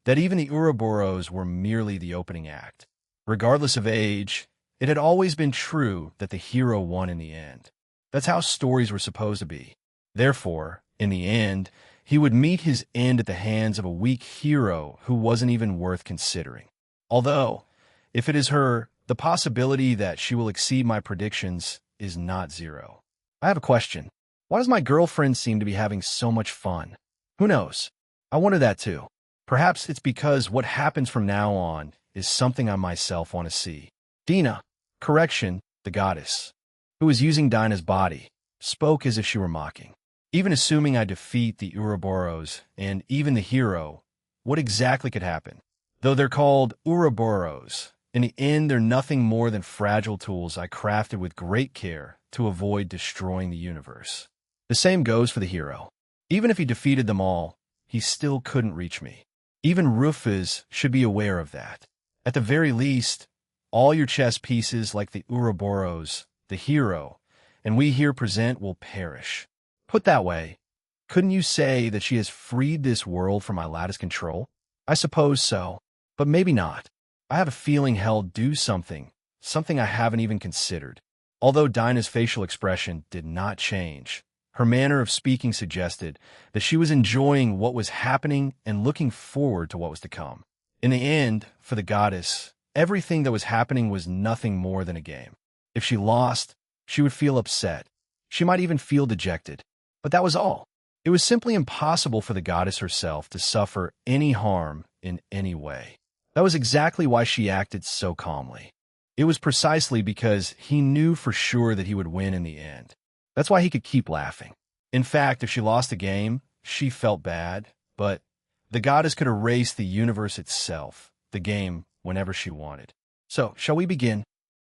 that even the Ouroboros were merely the opening act. Regardless of age, it had always been true that the hero won in the end. That's how stories were supposed to be. Therefore, in the end, he would meet his end at the hands of a weak hero who wasn't even worth considering. Although, if it is her, the possibility that she will exceed my predictions is not zero. I have a question. Why does my girlfriend seem to be having so much fun? Who knows? I wonder that too. Perhaps it's because what happens from now on is something I myself want to see. Dina, correction, the goddess, who was using Dina's body, spoke as if she were mocking. Even assuming I defeat the Ouroboros and even the hero, what exactly could happen? Though they're called Ouroboros, in the end they're nothing more than fragile tools I crafted with great care to avoid destroying the universe. The same goes for the hero. Even if he defeated them all, he still couldn't reach me. Even Rufus should be aware of that. At the very least, all your chess pieces like the Ouroboros, the hero, and we here present will perish. Put that way, couldn't you say that she has freed this world from my lattice control? I suppose so, but maybe not. I have a feeling hell do something I haven't even considered. Although Dinah's facial expression did not change, her manner of speaking suggested that she was enjoying what was happening and looking forward to what was to come. In the end, for the goddess, everything that was happening was nothing more than a game. If she lost, she would feel upset. She might even feel dejected. But that was all. It was simply impossible for the goddess herself to suffer any harm in any way. That was exactly why she acted so calmly. It was precisely because he knew for sure that he would win in the end. That's why he could keep laughing. In fact, if she lost the game, she felt bad, but the goddess could erase the universe itself, the game, whenever she wanted. So, shall we begin?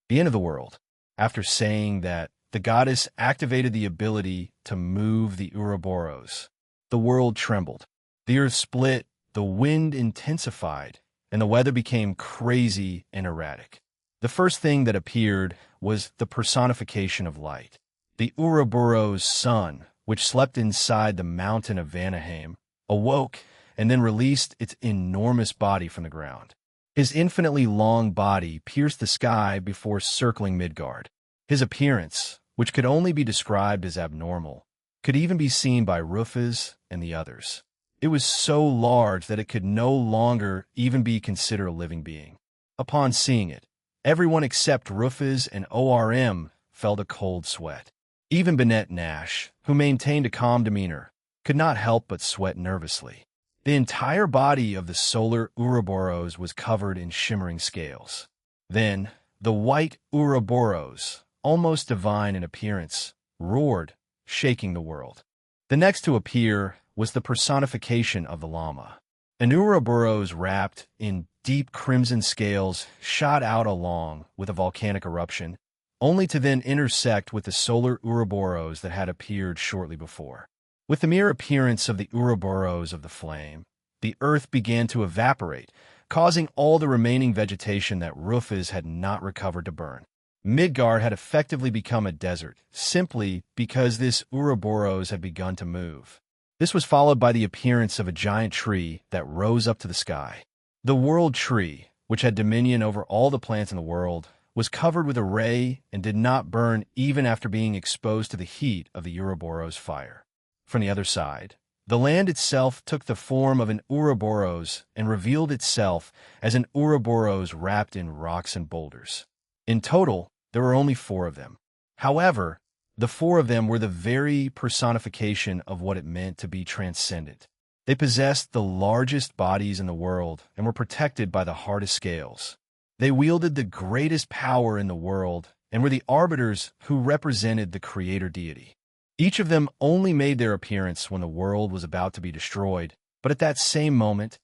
The end of the world. After saying that, the goddess activated the ability to move the Ouroboros. The world trembled. The earth split, the wind intensified, and the weather became crazy and erratic. The first thing that appeared was the personification of light. The Ouroboros sun, which slept inside the mountain of Vanaheim, awoke and then released its enormous body from the ground. His infinitely long body pierced the sky before circling Midgard. His appearance, which could only be described as abnormal, could even be seen by Rufus and the others. It was so large that it could no longer even be considered a living being. Upon seeing it, everyone except Rufus and ORM felt a cold sweat. Even Bennett Nash, who maintained a calm demeanor, could not help but sweat nervously. The entire body of the solar Ouroboros was covered in shimmering scales. Then, the white Ouroboros, almost divine in appearance, roared, shaking the world. The next to appear was the personification of the llama. An Ouroboros wrapped in deep crimson scales shot out along with a volcanic eruption, only to then intersect with the solar Ouroboros that had appeared shortly before. With the mere appearance of the Ouroboros of the flame, the earth began to evaporate, causing all the remaining vegetation that Rufus had not recovered to burn. Midgard had effectively become a desert, simply because this Ouroboros had begun to move. This was followed by the appearance of a giant tree that rose up to the sky. The World Tree, which had dominion over all the plants in the world, was covered with a ray and did not burn even after being exposed to the heat of the Ouroboros fire. From the other side, the land itself took the form of an Ouroboros and revealed itself as an Ouroboros wrapped in rocks and boulders. In total, there were only 4 of them. However, the 4 of them were the very personification of what it meant to be transcendent. They possessed the largest bodies in the world and were protected by the hardest scales. They wielded the greatest power in the world and were the arbiters who represented the creator deity. Each of them only made their appearance when the world was about to be destroyed, but at that same moment,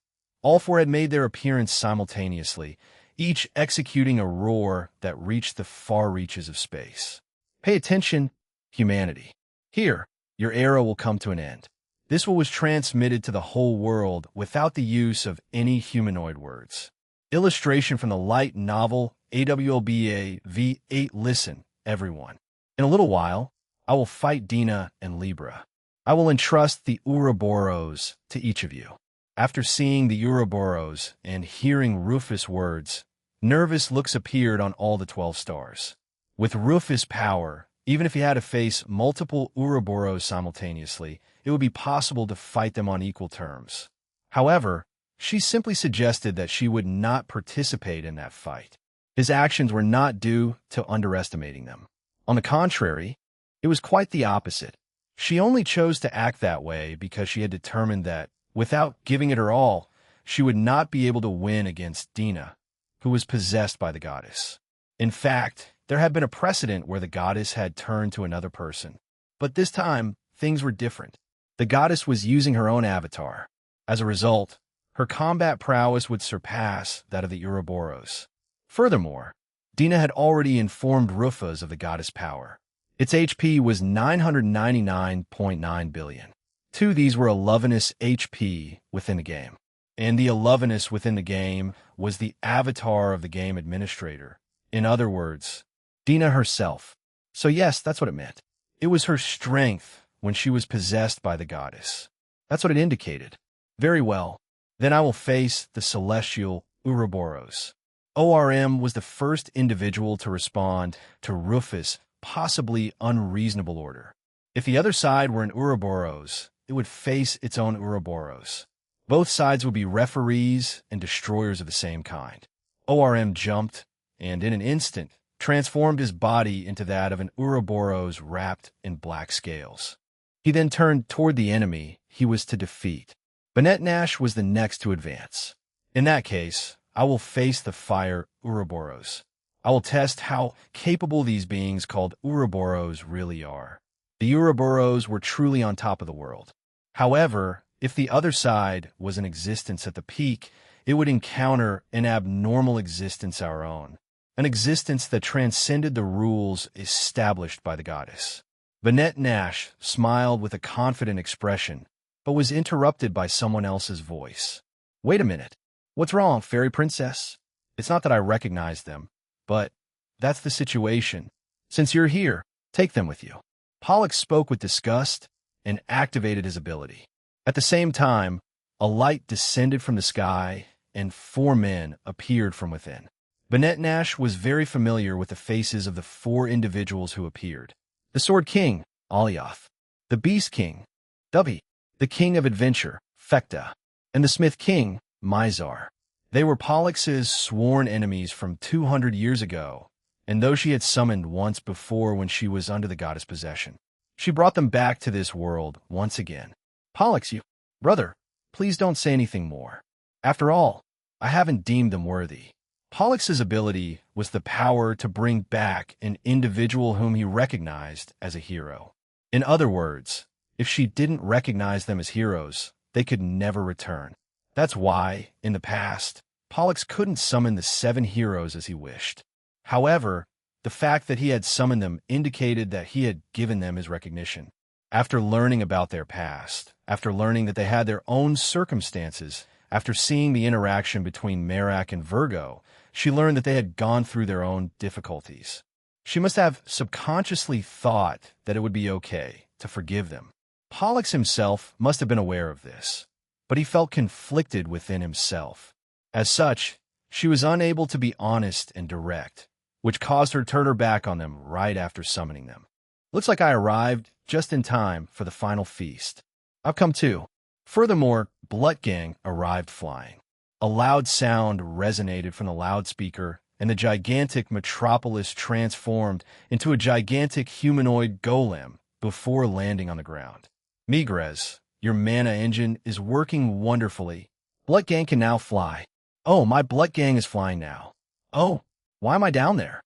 all 4 had made their appearance simultaneously, each executing a roar that reached the far reaches of space. Pay attention, humanity. Here, your era will come to an end. This was transmitted to the whole world without the use of any humanoid words. Illustration from the light novel AWLBA V8. Listen, everyone. In a little while, I will fight Dina and Libra. I will entrust the Ouroboros to each of you. After seeing the Ouroboros and hearing Rufus' words, nervous looks appeared on all the 12 stars. With Rufus' power, even if he had to face multiple Ouroboros simultaneously, it would be possible to fight them on equal terms. However, she simply suggested that she would not participate in that fight. His actions were not due to underestimating them. On the contrary, it was quite the opposite. She only chose to act that way because she had determined that, without giving it her all, she would not be able to win against Dina, who was possessed by the goddess. In fact, there had been a precedent where the goddess had turned to another person. But this time, things were different. The goddess was using her own avatar. As a result, her combat prowess would surpass that of the Ouroboros. Furthermore, Dina had already informed Rufus of the goddess' power. Its HP was 999.9 billion. 2 these were Elevenus HP within the game. And the Elevenus within the game was the avatar of the game administrator. In other words, Dina herself. So yes, that's what it meant. It was her strength when she was possessed by the goddess. That's what it indicated. Very well. Then I will face the celestial Ouroboros. ORM was the first individual to respond to Rufus' possibly unreasonable order. If the other side were an Ouroboros, it would face its own Ouroboros. Both sides would be referees and destroyers of the same kind. ORM jumped, and in an instant, transformed his body into that of an Ouroboros wrapped in black scales. He then turned toward the enemy he was to defeat. Nash was the next to advance. In that case, I will face the fire Ouroboros. I will test how capable these beings called Ouroboros really are. The Ouroboros were truly on top of the world. However, if the other side was an existence at the peak, it would encounter an abnormal existence our own, an existence that transcended the rules established by the goddess. Nash smiled with a confident expression, but was interrupted by someone else's voice. "Wait a minute. What's wrong, fairy princess? It's not that I recognize them, but that's the situation. Since you're here, take them with you." Pollux spoke with disgust and activated his ability. At the same time, a light descended from the sky, and 4 men appeared from within. Nash was very familiar with the faces of the 4 individuals who appeared. The Sword King, Alioth, the Beast King, Dubby, the King of Adventure, Fekta, and the Smith King, Mizar. They were Pollux's sworn enemies from 200 years ago, and those she had summoned once before when she was under the goddess' possession. She brought them back to this world once again. "Pollux, you brother, please don't say anything more. After all, I haven't deemed them worthy." Pollux's ability was the power to bring back an individual whom he recognized as a hero. In other words, if she didn't recognize them as heroes, they could never return. That's why, in the past, Pollux couldn't summon the 7 heroes as he wished. However, the fact that he had summoned them indicated that he had given them his recognition. After learning about their past, after learning that they had their own circumstances, after seeing the interaction between Merak and Virgo, she learned that they had gone through their own difficulties. She must have subconsciously thought that it would be okay to forgive them. Pollux himself must have been aware of this, but he felt conflicted within himself. As such, she was unable to be honest and direct, which caused her to turn her back on them right after summoning them. "Looks like I arrived just in time for the final feast. I've come too." Furthermore, Blutgang arrived flying. A loud sound resonated from the loudspeaker, and the gigantic metropolis transformed into a gigantic humanoid golem before landing on the ground. "Migres, your mana engine is working wonderfully. Blutgang can now fly." "Oh, my Blutgang is flying now." "Oh, why am I down there?"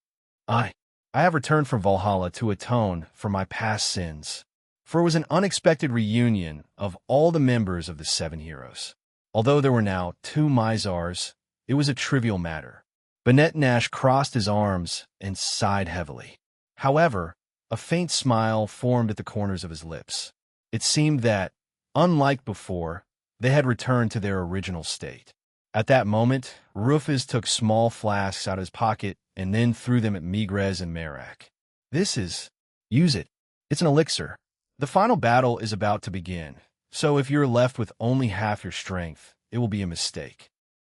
I have returned from Valhalla to atone for my past sins." For it was an unexpected reunion of all the members of the 7 heroes. Although there were now 2 Mizars, it was a trivial matter. Nash crossed his arms and sighed heavily. However, a faint smile formed at the corners of his lips. It seemed that, unlike before, they had returned to their original state. At that moment, Rufus took small flasks out of his pocket and then threw them at Migres and Merak. Use it. It's an elixir. The final battle is about to begin, so if you're left with only half your strength, it will be a mistake."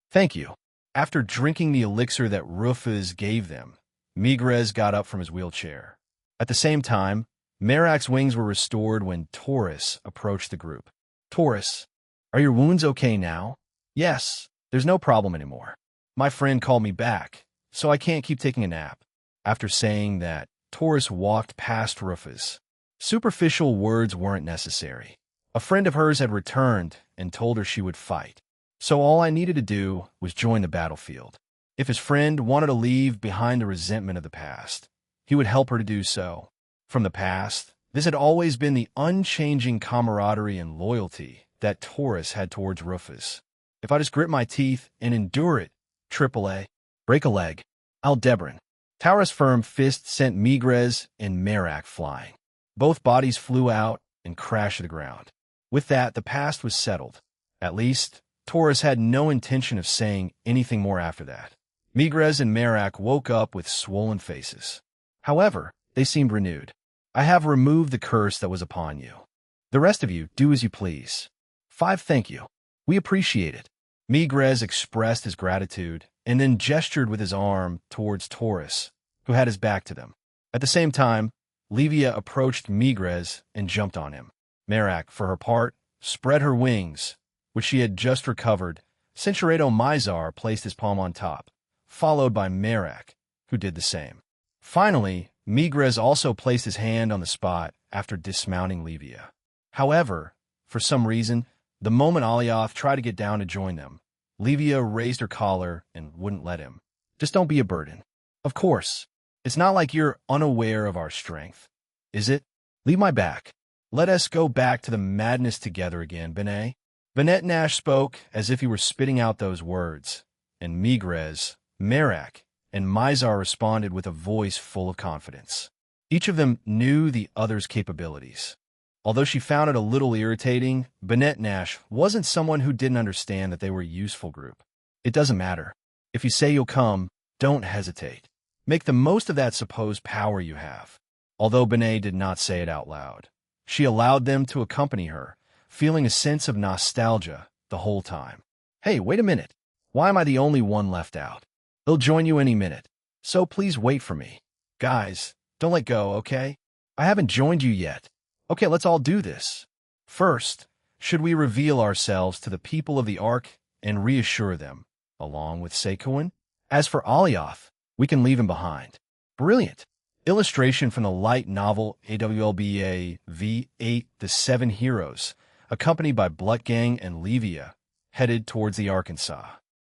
"Thank you." After drinking the elixir that Rufus gave them, Migres got up from his wheelchair. At the same time, Merak's wings were restored when Taurus approached the group. "Taurus, are your wounds okay now?" "Yes, there's no problem anymore. My friend called me back, so I can't keep taking a nap." After saying that, Taurus walked past Rufus. Superficial words weren't necessary. A friend of hers had returned and told her she would fight, so all I needed to do was join the battlefield. If his friend wanted to leave behind the resentment of the past, he would help her to do so. From the past, this had always been the unchanging camaraderie and loyalty that Taurus had towards Rufus. If I just grit my teeth and endure it, AAA, break a leg, Aldebaran. Taurus' firm fist sent Migres and Merak flying. Both bodies flew out and crashed to the ground. With that, the past was settled. At least, Taurus had no intention of saying anything more after that. Migres and Merak woke up with swollen faces. However, they seemed renewed. "I have removed the curse that was upon you. The rest of you, do as you please." 5. "Thank you. We appreciate it." Migres expressed his gratitude and then gestured with his arm towards Taurus, who had his back to them. At the same time, Livia approached Migres and jumped on him. Merak, for her part, spread her wings, which she had just recovered. Cinchureto Mizar placed his palm on top, followed by Merak, who did the same. Finally, Migres also placed his hand on the spot after dismounting Livia. However, for some reason, the moment Alioth tried to get down to join them, Livia raised her collar and wouldn't let him. Just don't be a burden. Of course. It's not like you're unaware of our strength, is it? Leave my back. Let us go back to the madness together again, Benet. Benet Nash spoke as if he were spitting out those words, and Migres, Merak, and Mizar responded with a voice full of confidence. Each of them knew the other's capabilities. Although she found it a little irritating, Benet Nash wasn't someone who didn't understand that they were a useful group. It doesn't matter. If you say you'll come, don't hesitate. Make the most of that supposed power you have. Although Benet did not say it out loud, she allowed them to accompany her, feeling a sense of nostalgia the whole time. Hey, wait a minute. Why am I the only one left out? They'll join you any minute, so please wait for me. Guys, don't let go, okay? I haven't joined you yet. Okay, let's all do this. First, should we reveal ourselves to the people of the Ark and reassure them, along with Sequin? As for Alioth, we can leave him behind. Brilliant. Illustration from the light novel AWLBA V8 The Seven Heroes, accompanied by Blutgang and Livia, headed towards the Arkansas.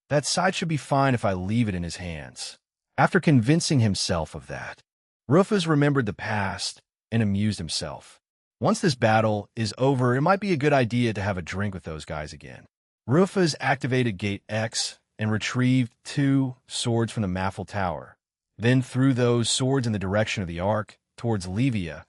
That side should be fine if I leave it in his hands. After convincing himself of that, Rufus remembered the past and amused himself. Once this battle is over, it might be a good idea to have a drink with those guys again. Rufus activated Gate X and retrieved 2 swords from the Maffel Tower, then threw those swords in the direction of the Ark, towards Livia,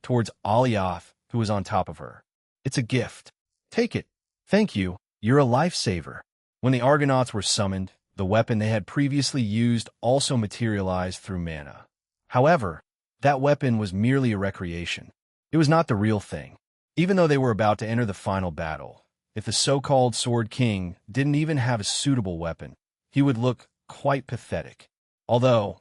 towards Alioth, who was on top of her. It's a gift. Take it. Thank you. You're a lifesaver. When the Argonauts were summoned, the weapon they had previously used also materialized through mana. However, that weapon was merely a recreation. It was not the real thing. Even though they were about to enter the final battle, if the so-called Sword King didn't even have a suitable weapon, he would look quite pathetic. Although,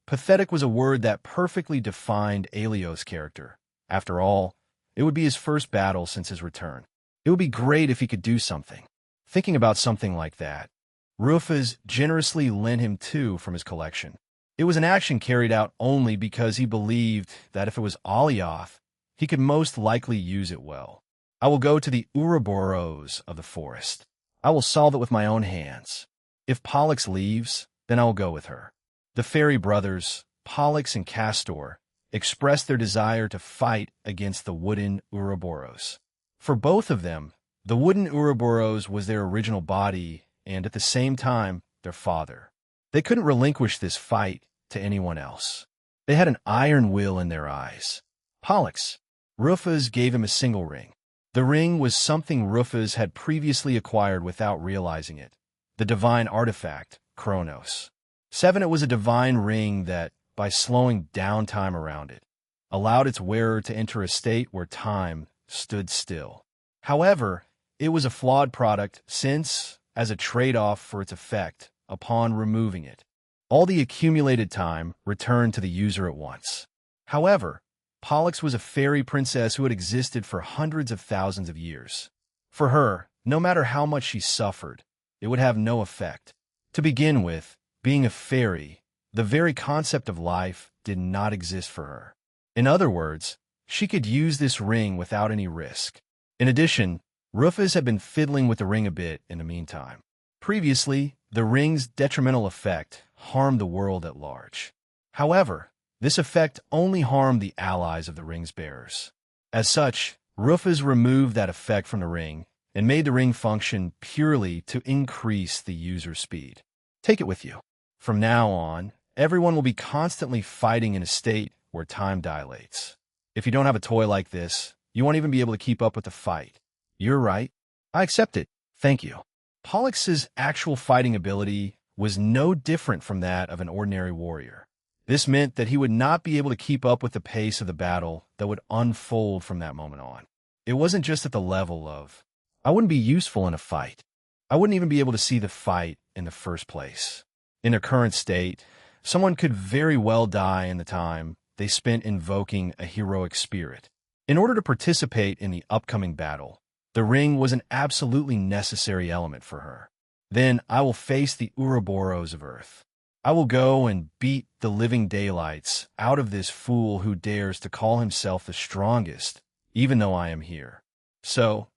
pathetic was a word that perfectly defined Aelio's character. After all, it would be his first battle since his return. It would be great if he could do something. Thinking about something like that, Rufus generously lent him 2 from his collection. It was an action carried out only because he believed that if it was Alioth, he could most likely use it well. I will go to the Ouroboros of the forest. I will solve it with my own hands. If Pollux leaves, then I will go with her. The fairy brothers, Pollux and Castor, expressed their desire to fight against the wooden Ouroboros. For both of them, the wooden Ouroboros was their original body and, at the same time, their father. They couldn't relinquish this fight to anyone else. They had an iron will in their eyes. Pollux. Rufus gave him a single ring. The ring was something Rufus had previously acquired without realizing it. The divine artifact, Kronos. 7. It was a divine ring that, by slowing down time around it, allowed its wearer to enter a state where time stood still. However, it was a flawed product since, as a trade-off for its effect, upon removing it, all the accumulated time returned to the user at once. However, Pollux was a fairy princess who had existed for hundreds of thousands of years. For her, no matter how much she suffered, it would have no effect. To begin with, being a fairy, the very concept of life did not exist for her. In other words, she could use this ring without any risk. In addition, Rufus had been fiddling with the ring a bit in the meantime. Previously, the ring's detrimental effect harmed the world at large. However, this effect only harmed the allies of the ring's bearers. As such, Rufus removed that effect from the ring and made the ring function purely to increase the user's speed. Take it with you. From now on, everyone will be constantly fighting in a state where time dilates. If you don't have a toy like this, you won't even be able to keep up with the fight. You're right. I accept it. Thank you. Pollux's actual fighting ability was no different from that of an ordinary warrior. This meant that he would not be able to keep up with the pace of the battle that would unfold from that moment on. It wasn't just at the level of, I wouldn't be useful in a fight. I wouldn't even be able to see the fight in the first place. In their current state, someone could very well die in the time they spent invoking a heroic spirit. In order to participate in the upcoming battle, the ring was an absolutely necessary element for her. Then I will face the Ouroboros of Earth. I will go and beat the living daylights out of this fool who dares to call himself the strongest, even though I am here. So,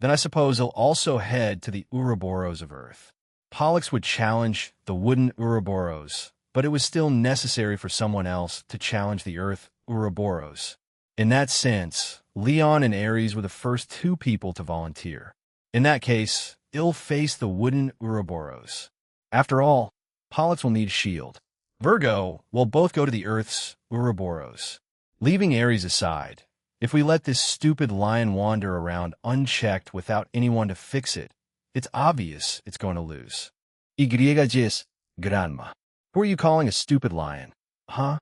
then I suppose he'll also head to the Ouroboros of Earth. Pollux would challenge the wooden Ouroboros, but it was still necessary for someone else to challenge the Earth Ouroboros. In that sense, Leon and Ares were the first two people to volunteer. In that case, he'll face the wooden Ouroboros. After all, Pollux will need a shield. Virgo will both go to the Earth's Ouroboros. Leaving Ares aside, if we let this stupid lion wander around unchecked without anyone to fix it, it's obvious it's going to lose. Igrejas Granma. Who are you calling a stupid lion? Huh?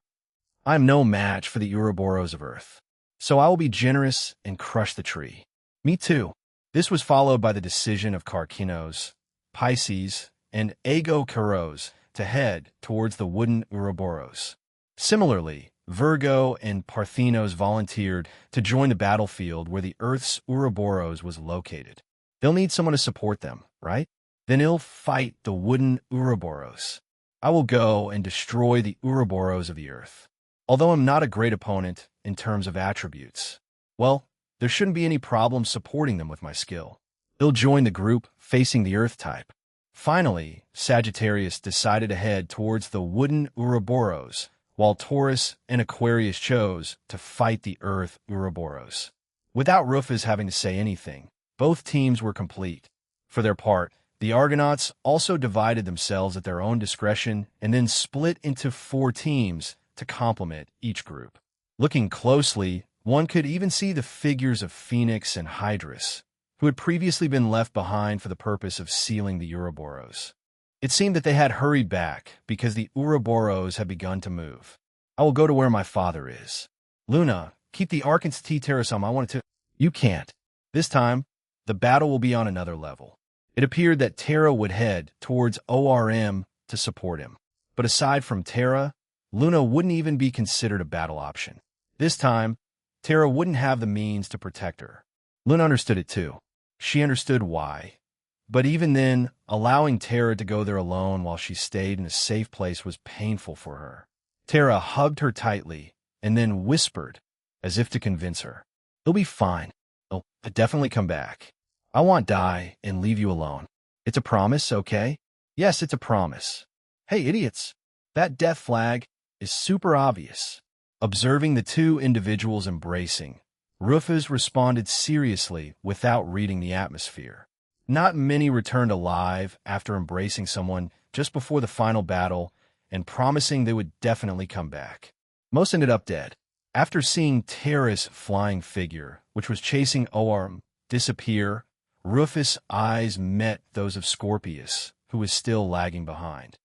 I'm no match for the Ouroboros of Earth. So I will be generous and crush the tree. Me too. This was followed by the decision of Karkinos, Pisces, and Ago-Karos to head towards the wooden Ouroboros. Similarly, Virgo and Parthenos volunteered to join the battlefield where the Earth's Ouroboros was located. They'll need someone to support them, right? Then he'll fight the wooden Ouroboros. I will go and destroy the Ouroboros of the Earth. Although I'm not a great opponent in terms of attributes, well, there shouldn't be any problem supporting them with my skill. He'll join the group facing the Earth type. Finally, Sagittarius decided to head towards the wooden Ouroboros, while Taurus and Aquarius chose to fight the Earth Ouroboros. Without Rufus having to say anything, both teams were complete. For their part, the Argonauts also divided themselves at their own discretion and then split into 4 teams to complement each group. Looking closely, one could even see the figures of Phoenix and Hydrus, who had previously been left behind for the purpose of sealing the Ouroboros. It seemed that they had hurried back because the Ouroboros had begun to move. I will go to where my father is. Luna, keep the Archons T-Terrace on. I wanted to... You can't. This time, the battle will be on another level. It appeared that Terra would head towards ORM to support him. But aside from Terra, Luna wouldn't even be considered a battle option. This time, Terra wouldn't have the means to protect her. Luna understood it too. She understood why. But even then, allowing Terra to go there alone while she stayed in a safe place was painful for her. Terra hugged her tightly and then whispered, as if to convince her. He'll be fine. He'll definitely come back. I won't die and leave you alone. It's a promise, okay? Yes, it's a promise. Hey, idiots. That death flag is super obvious. Observing the two individuals embracing, Rufus responded seriously without reading the atmosphere. Not many returned alive after embracing someone just before the final battle and promising they would definitely come back. Most ended up dead. After seeing Terra's flying figure, which was chasing Orm, disappear, Rufus' eyes met those of Scorpius, who was still lagging behind.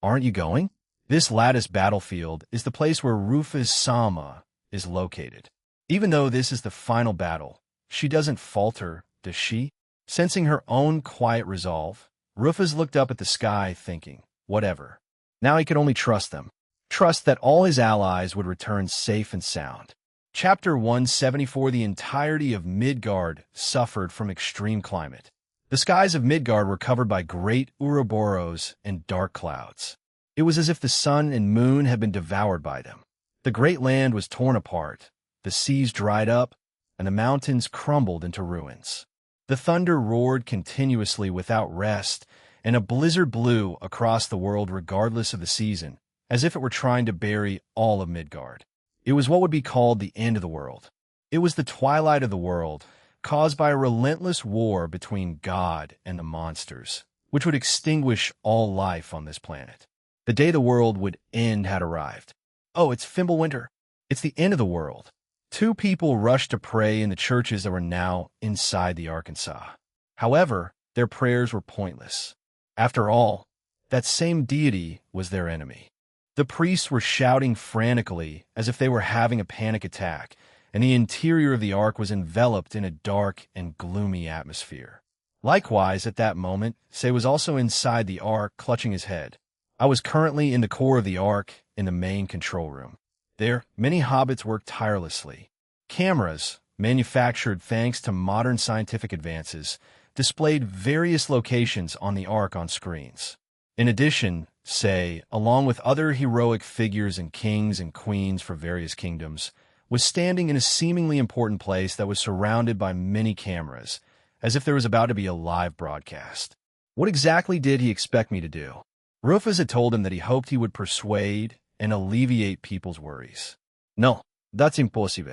Aren't you going? This lattice battlefield is the place where Rufus' Sama is located. Even though this is the final battle, she doesn't falter, does she? Sensing her own quiet resolve, Rufus looked up at the sky thinking, whatever. Now he could only trust them. Trust that all his allies would return safe and sound. Chapter 174. The entirety of Midgard suffered from extreme climate. The skies of Midgard were covered by great Ouroboros and dark clouds. It was as if the sun and moon had been devoured by them. The great land was torn apart, the seas dried up, and the mountains crumbled into ruins. The thunder roared continuously without rest, and a blizzard blew across the world regardless of the season, as if it were trying to bury all of Midgard. It was what would be called the end of the world. It was the twilight of the world, caused by a relentless war between God and the monsters, which would extinguish all life on this planet. The day the world would end had arrived. Oh, it's Fimbulwinter. It's the end of the world. 2 people rushed to pray in the churches that were now inside the Arkansas. However, their prayers were pointless. After all, that same deity was their enemy. The priests were shouting frantically as if they were having a panic attack, and the interior of the ark was enveloped in a dark and gloomy atmosphere. Likewise, at that moment, Say was also inside the Ark, clutching his head. I was currently in the core of the Ark, in the main control room. There, many hobbits worked tirelessly. Cameras, manufactured thanks to modern scientific advances, displayed various locations on the Ark on screens. In addition, Say, along with other heroic figures and kings and queens for various kingdoms, was standing in a seemingly important place that was surrounded by many cameras, as if there was about to be a live broadcast. What exactly did he expect me to do? Rufus had told him that he hoped he would persuade and alleviate people's worries. No, that's impossible.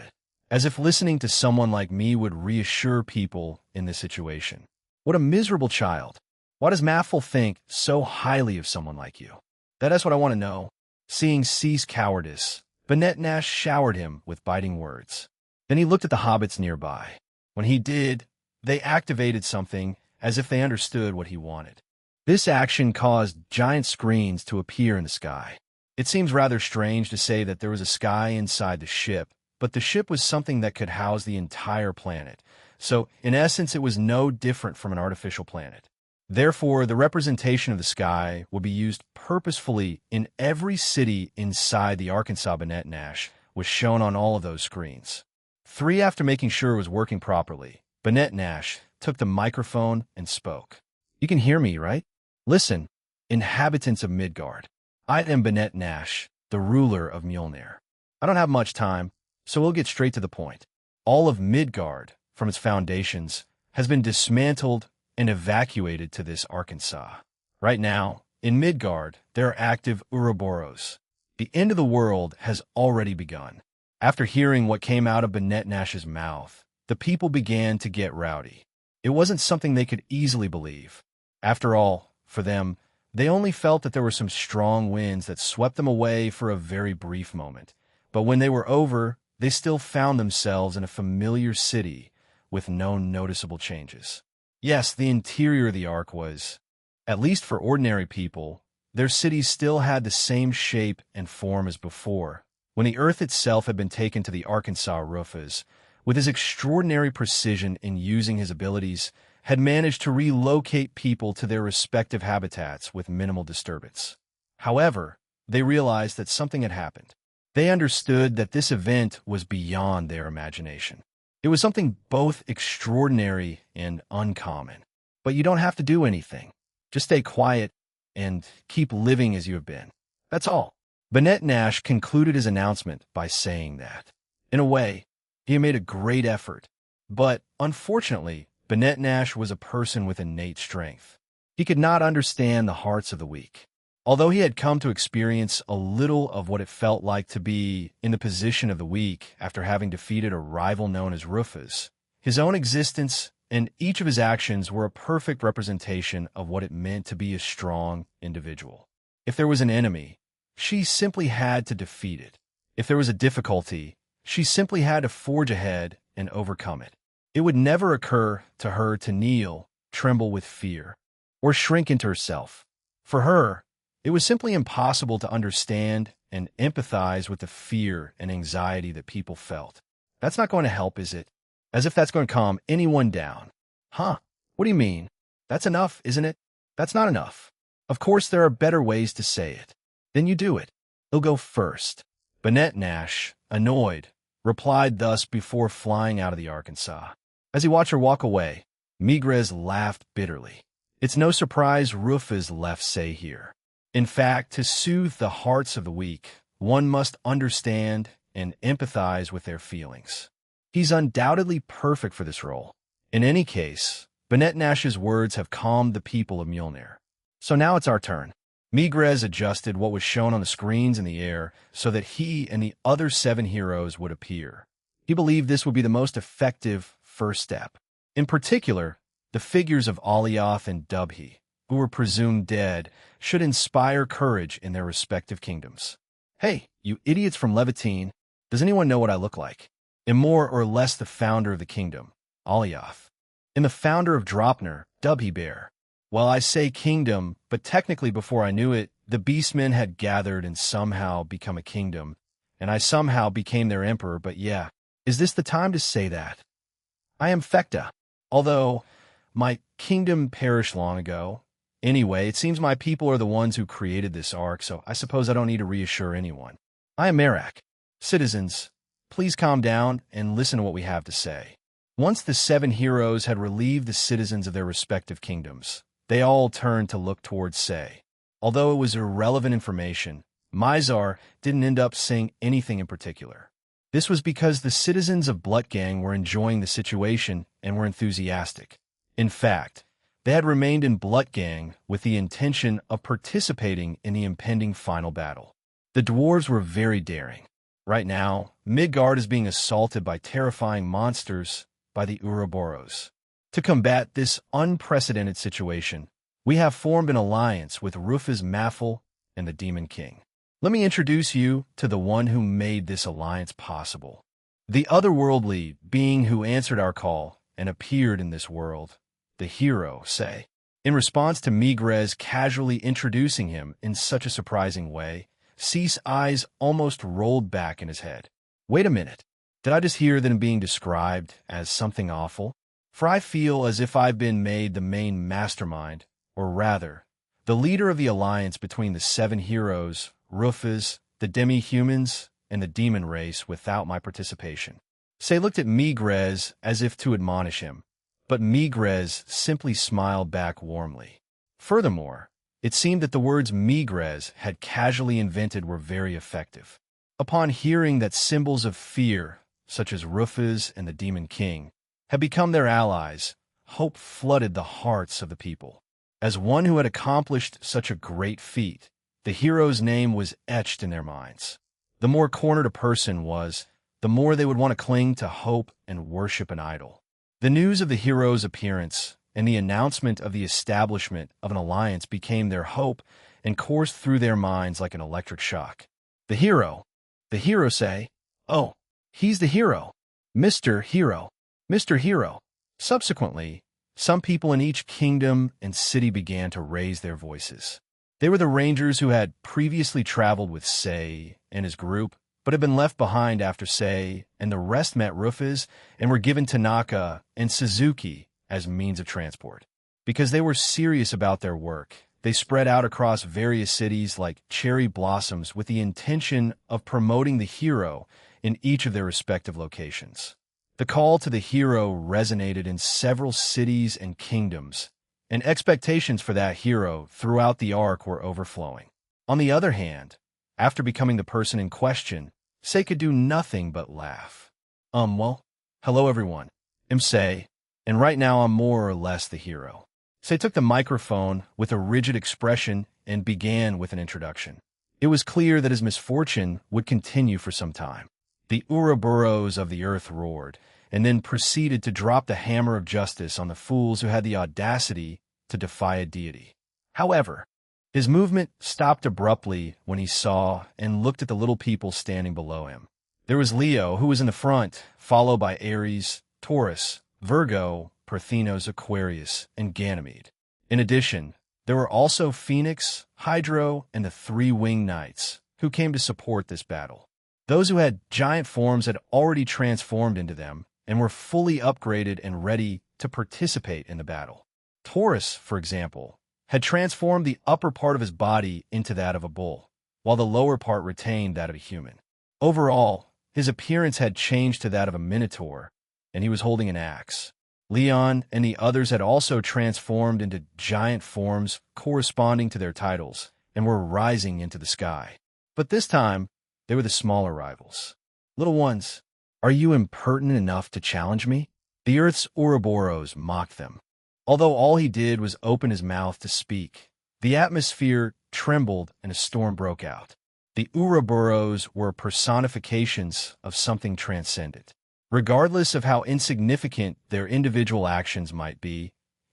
As if listening to someone like me would reassure people in this situation. What a miserable child. Why does Maffel think so highly of someone like you? That is what I want to know. Seeing Cease cowardice, Banette Nash showered him with biting words. Then he looked at the hobbits nearby. When he did, they activated something as if they understood what he wanted. This action caused giant screens to appear in the sky. It seems rather strange to say that there was a sky inside the ship, but the ship was something that could house the entire planet. So, in essence, it was no different from an artificial planet. Therefore, the representation of the sky would be used purposefully in every city inside the Arkansas. Banette Nash was shown on all of those screens. After making sure it was working properly, Banette Nash took the microphone and spoke. You can hear me, right? Listen, inhabitants of Midgard. I am Banette Nash, the ruler of Mjolnir. I don't have much time, so we'll get straight to the point. All of Midgard, from its foundations, has been dismantled and evacuated to this Arkansas. Right now, in Midgard, there are active Ouroboros. The end of the world has already begun. After hearing what came out of Banette Nash's mouth, the people began to get rowdy. It wasn't something they could easily believe. After all, for them, they only felt that there were some strong winds that swept them away for a very brief moment. But when they were over, they still found themselves in a familiar city with no noticeable changes. Yes, the interior of the Ark was, at least for ordinary people, their cities still had the same shape and form as before. When the earth itself had been taken to the Arkansas, Rufus, with his extraordinary precision in using his abilities, had managed to relocate people to their respective habitats with minimal disturbance. However, they realized that something had happened. They understood that this event was beyond their imagination. It was something both extraordinary and uncommon. But you don't have to do anything. Just stay quiet and keep living as you have been. That's all. Banette Nash concluded his announcement by saying that. In a way, he made a great effort. But, unfortunately, Banette Nash was a person with innate strength. He could not understand the hearts of the weak. Although he had come to experience a little of what it felt like to be in the position of the weak after having defeated a rival known as Rufus, his own existence and each of his actions were a perfect representation of what it meant to be a strong individual. If there was an enemy, she simply had to defeat it. If there was a difficulty, she simply had to forge ahead and overcome it. It would never occur to her to kneel, tremble with fear, or shrink into herself. For her, it was simply impossible to understand and empathize with the fear and anxiety that people felt. That's not going to help, is it? As if that's going to calm anyone down. Huh? What do you mean? That's enough, isn't it? That's not enough. Of course, there are better ways to say it. Then you do it. He'll go first. Banette Nash, annoyed, replied thus before flying out of the Arkansas. As he watched her walk away, Midgard laughed bitterly. It's no surprise Rufus left Say here. In fact, to soothe the hearts of the weak, one must understand and empathize with their feelings. He's undoubtedly perfect for this role. In any case, Banette Nash's words have calmed the people of Mjolnir. So now it's our turn. Midgard adjusted what was shown on the screens in the air so that he and the other 7 heroes would appear. He believed this would be the most effective first step. In particular, the figures of Alioth and Dubhe, who were presumed dead, should inspire courage in their respective kingdoms. Hey, you idiots from Levitine, does anyone know what I look like? I'm more or less the founder of the kingdom, Alioth. I'm the founder of Dropner, Dubhe Bear. Well, I say kingdom, but technically before I knew it, the beastmen had gathered and somehow become a kingdom, and I somehow became their emperor, but yeah, is this the time to say that? I am Fekta. Although, My kingdom perished long ago. Anyway, it seems my people are the ones who created this ark, so I suppose I don't need to reassure anyone. I am Merak. Citizens, please calm down and listen to what we have to say. Once the 7 heroes had relieved the citizens of their respective kingdoms, they all turned to look towards Say. Although it was irrelevant information, Mizar didn't end up saying anything in particular. This was because the citizens of Blutgang were enjoying the situation and were enthusiastic. In fact, they had remained in Blutgang with the intention of participating in the impending final battle. The dwarves were very daring. Right now, Midgard is being assaulted by terrifying monsters by the Ouroboros. To combat this unprecedented situation, we have formed an alliance with Rufus Maffel and the Demon King. Let me introduce you to the one who made this alliance possible. The otherworldly being who answered our call and appeared in this world, the hero, Say. In response to Migrez casually introducing him in such a surprising way, Cease's eyes almost rolled back in his head. Wait a minute. Did I just hear that I'm being described as something awful? For I feel as if I've been made the main mastermind, or rather, the leader of the alliance between the 7 heroes, Rufus, the demi-humans, and the demon race without my participation. Say looked at Migrez as if to admonish him, but Migrez simply smiled back warmly. Furthermore, it seemed that the words Migrez had casually invented were very effective. Upon hearing that symbols of fear, such as Rufus and the Demon King, had become their allies, hope flooded the hearts of the people. As one who had accomplished such a great feat, the hero's name was etched in their minds. The more cornered a person was, the more they would want to cling to hope and worship an idol. The news of the hero's appearance and the announcement of the establishment of an alliance became their hope and coursed through their minds like an electric shock. The hero say, "Oh, he's the hero. Mr. Hero. Mr. Hero." Subsequently, some people in each kingdom and city began to raise their voices. They were the rangers who had previously traveled with Sei and his group, but had been left behind after Sei and the rest met Rufus and were given Tanaka and Suzuki as means of transport. Because they were serious about their work, they spread out across various cities like cherry blossoms with the intention of promoting the hero in each of their respective locations. The call to the hero resonated in several cities and kingdoms, and expectations for that hero throughout the arc were overflowing. On the other hand, after becoming the person in question, Sei could do nothing but laugh. Well, hello everyone. I'm Sei, and right now I'm more or less the hero. Sei took the microphone with a rigid expression and began with an introduction. It was clear that his misfortune would continue for some time. The Ouroboros of the earth roared, and then proceeded to drop the hammer of justice on the fools who had the audacity to defy a deity. However, his movement stopped abruptly when he saw and looked at the little people standing below him. There was Leo, who was in the front, followed by Aries, Taurus, Virgo, Parthenos, Aquarius, and Ganymede. In addition, there were also Phoenix, Hydro, and the 3 winged knights, who came to support this battle. Those who had giant forms had already transformed into them and were fully upgraded and ready to participate in the battle. Taurus, for example, had transformed the upper part of his body into that of a bull, while the lower part retained that of a human. Overall, his appearance had changed to that of a minotaur, and he was holding an axe. Leon and the others had also transformed into giant forms corresponding to their titles and were rising into the sky. But this time, they were the smaller rivals. Little ones, are you impertinent enough to challenge me? The Earth's Ouroboros mocked them. Although all he did was open his mouth to speak, the atmosphere trembled and a storm broke out. The Ouroboros were personifications of something transcendent. Regardless of how insignificant their individual actions might be,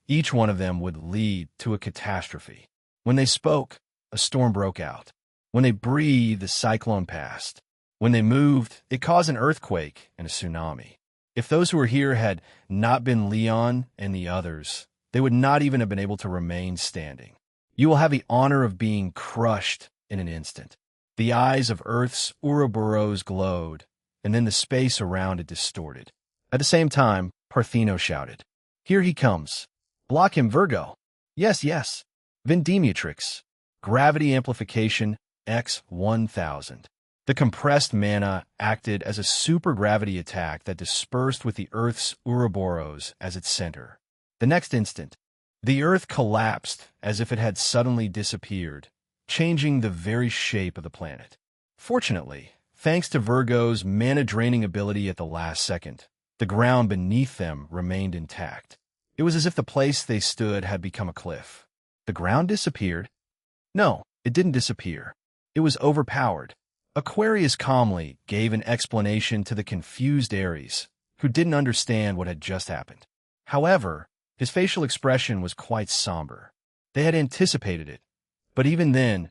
each one of them would lead to a catastrophe. When they spoke, a storm broke out. When they breathed, a cyclone passed. When they moved, it caused an earthquake and a tsunami. If those who were here had not been Leon and the others, they would not even have been able to remain standing. You will have the honor of being crushed in an instant. The eyes of Earth's Ouroboros glowed, and then the space around it distorted. At the same time, Partheno shouted, "Here he comes! Block him, Virgo. Yes, yes. Vendimiatrix. Gravity amplification x 1000. The compressed mana acted as a supergravity attack that dispersed with the Earth's Ouroboros as its center. The next instant, the Earth collapsed as if it had suddenly disappeared, changing the very shape of the planet. Fortunately, thanks to Virgo's mana-draining ability at the last second, the ground beneath them remained intact. It was as if the place they stood had become a cliff. The ground disappeared? No, it didn't disappear. It was overpowered. Aquarius calmly gave an explanation to the confused Ares, who didn't understand what had just happened. However, his facial expression was quite somber. They had anticipated it, but even then,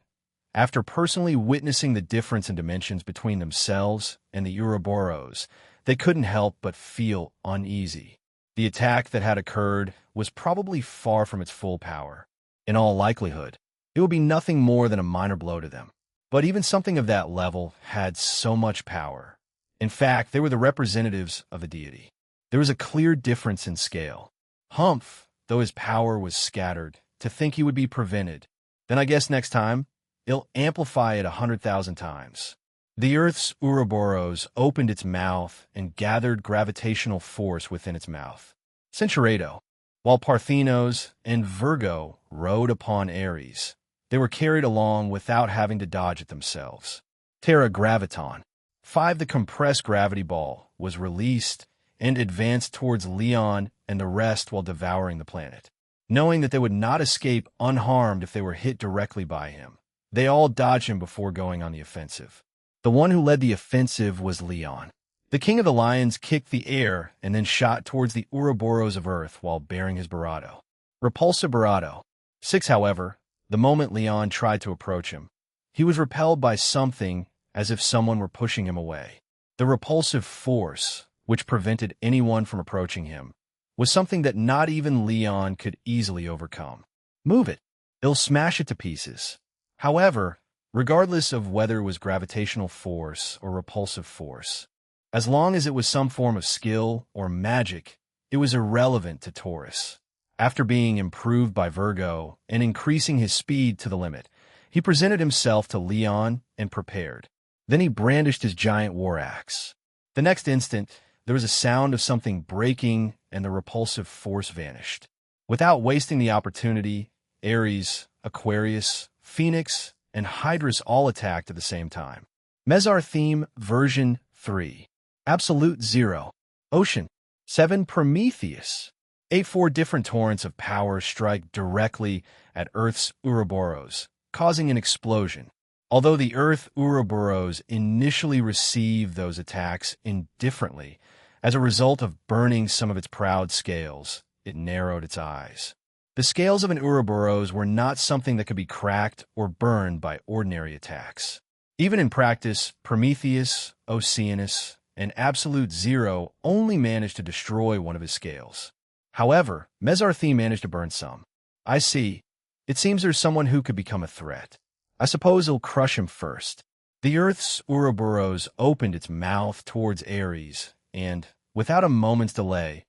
after personally witnessing the difference in dimensions between themselves and the Ouroboros, they couldn't help but feel uneasy. The attack that had occurred was probably far from its full power. In all likelihood, it would be nothing more than a minor blow to them. But even something of that level had so much power. In fact, they were the representatives of the deity. There was a clear difference in scale. Humph, though his power was scattered, to think he would be prevented. Then I guess next time, he'll amplify it 100,000 times. The Earth's Ouroboros opened its mouth and gathered gravitational force within its mouth. Centuredo, while Parthenos and Virgo rode upon Ares, they were carried along without having to dodge it themselves. Terra Graviton. 5. The compressed gravity ball was released and advanced towards Leon and the rest while devouring the planet. Knowing that they would not escape unharmed if they were hit directly by him, they all dodged him before going on the offensive. The one who led the offensive was Leon. The king of the lions kicked the air and then shot towards the Ouroboros of Earth while bearing his Barado. Repulsive Barado. 6. However, the moment Leon tried to approach him, he was repelled by something as if someone were pushing him away. The repulsive force, which prevented anyone from approaching him, was something that not even Leon could easily overcome. Move it. It'll smash it to pieces. However, regardless of whether it was gravitational force or repulsive force, as long as it was some form of skill or magic, it was irrelevant to Taurus. After being improved by Virgo and increasing his speed to the limit, he presented himself to Leon and prepared. Then he brandished his giant war axe. The next instant, there was a sound of something breaking and the repulsive force vanished. Without wasting the opportunity, Ares, Aquarius, Phoenix, and Hydrus all attacked at the same time. Mezar theme version 3. Absolute 0. Ocean. 7. Prometheus. 8. 4 different torrents of power strike directly at Earth's Ouroboros, causing an explosion. Although the Earth Ouroboros initially received those attacks indifferently, as a result of burning some of its proud scales, it narrowed its eyes. The scales of an Ouroboros were not something that could be cracked or burned by ordinary attacks. Even in practice, Prometheus, Oceanus, and Absolute 0 only managed to destroy one of his scales. However, Mezarthi managed to burn some. I see. It seems there's someone who could become a threat. I suppose it'll crush him first. The Earth's Ouroboros opened its mouth towards Ares and, without a moment's delay,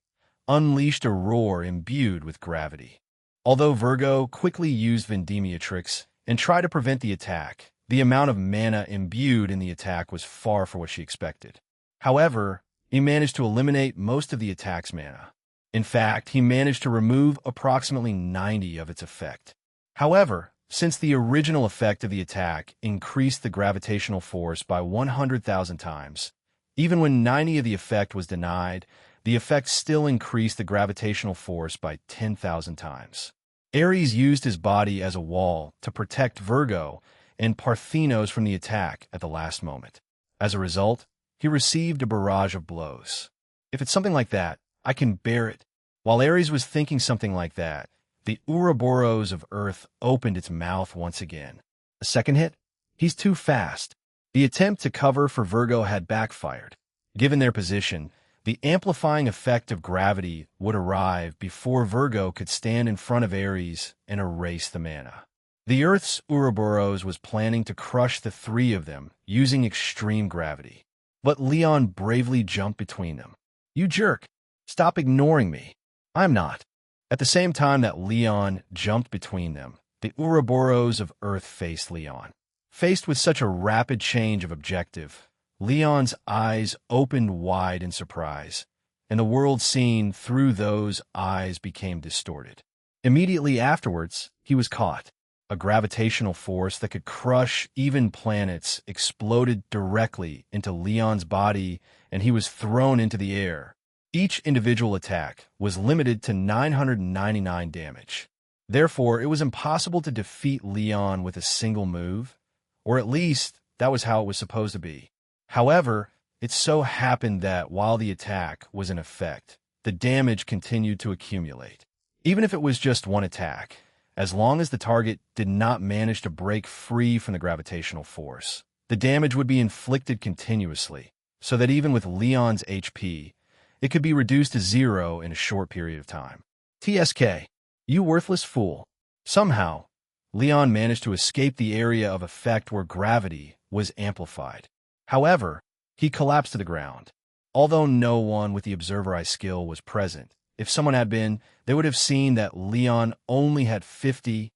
unleashed a roar imbued with gravity. Although Virgo quickly used Vendimiatrix and tried to prevent the attack, the amount of mana imbued in the attack was far from what she expected. However, he managed to eliminate most of the attack's mana. In fact, he managed to remove approximately 90 of its effect. However, since the original effect of the attack increased the gravitational force by 100,000 times, even when 90 of the effect was denied, the effect still increased the gravitational force by 10,000 times. Ares used his body as a wall to protect Virgo and Parthenos from the attack at the last moment. As a result, he received a barrage of blows. If it's something like that, I can bear it. While Ares was thinking something like that, the Ouroboros of Earth opened its mouth once again. A second hit? He's too fast. The attempt to cover for Virgo had backfired. Given their position, the amplifying effect of gravity would arrive before Virgo could stand in front of Ares and erase the mana. The Earth's Ouroboros was planning to crush the three of them using extreme gravity. But Leon bravely jumped between them. You jerk! Stop ignoring me. I'm not. At the same time that Leon jumped between them, the Ouroboros of Earth faced Leon. Faced with such a rapid change of objective, Leon's eyes opened wide in surprise, and the world seen through those eyes became distorted. Immediately afterwards, he was caught. A gravitational force that could crush even planets exploded directly into Leon's body, and he was thrown into the air. Each individual attack was limited to 999 damage. Therefore, it was impossible to defeat Leon with a single move, or at least that was how it was supposed to be. However, it so happened that while the attack was in effect, the damage continued to accumulate. Even if it was just one attack, as long as the target did not manage to break free from the gravitational force, the damage would be inflicted continuously, so that even with Leon's HP, it could be reduced to 0 in a short period of time. TSK, you worthless fool. Somehow, Leon managed to escape the area of effect where gravity was amplified. However, he collapsed to the ground. Although no one with the Observer Eye skill was present, if someone had been, they would have seen that Leon only had 50,000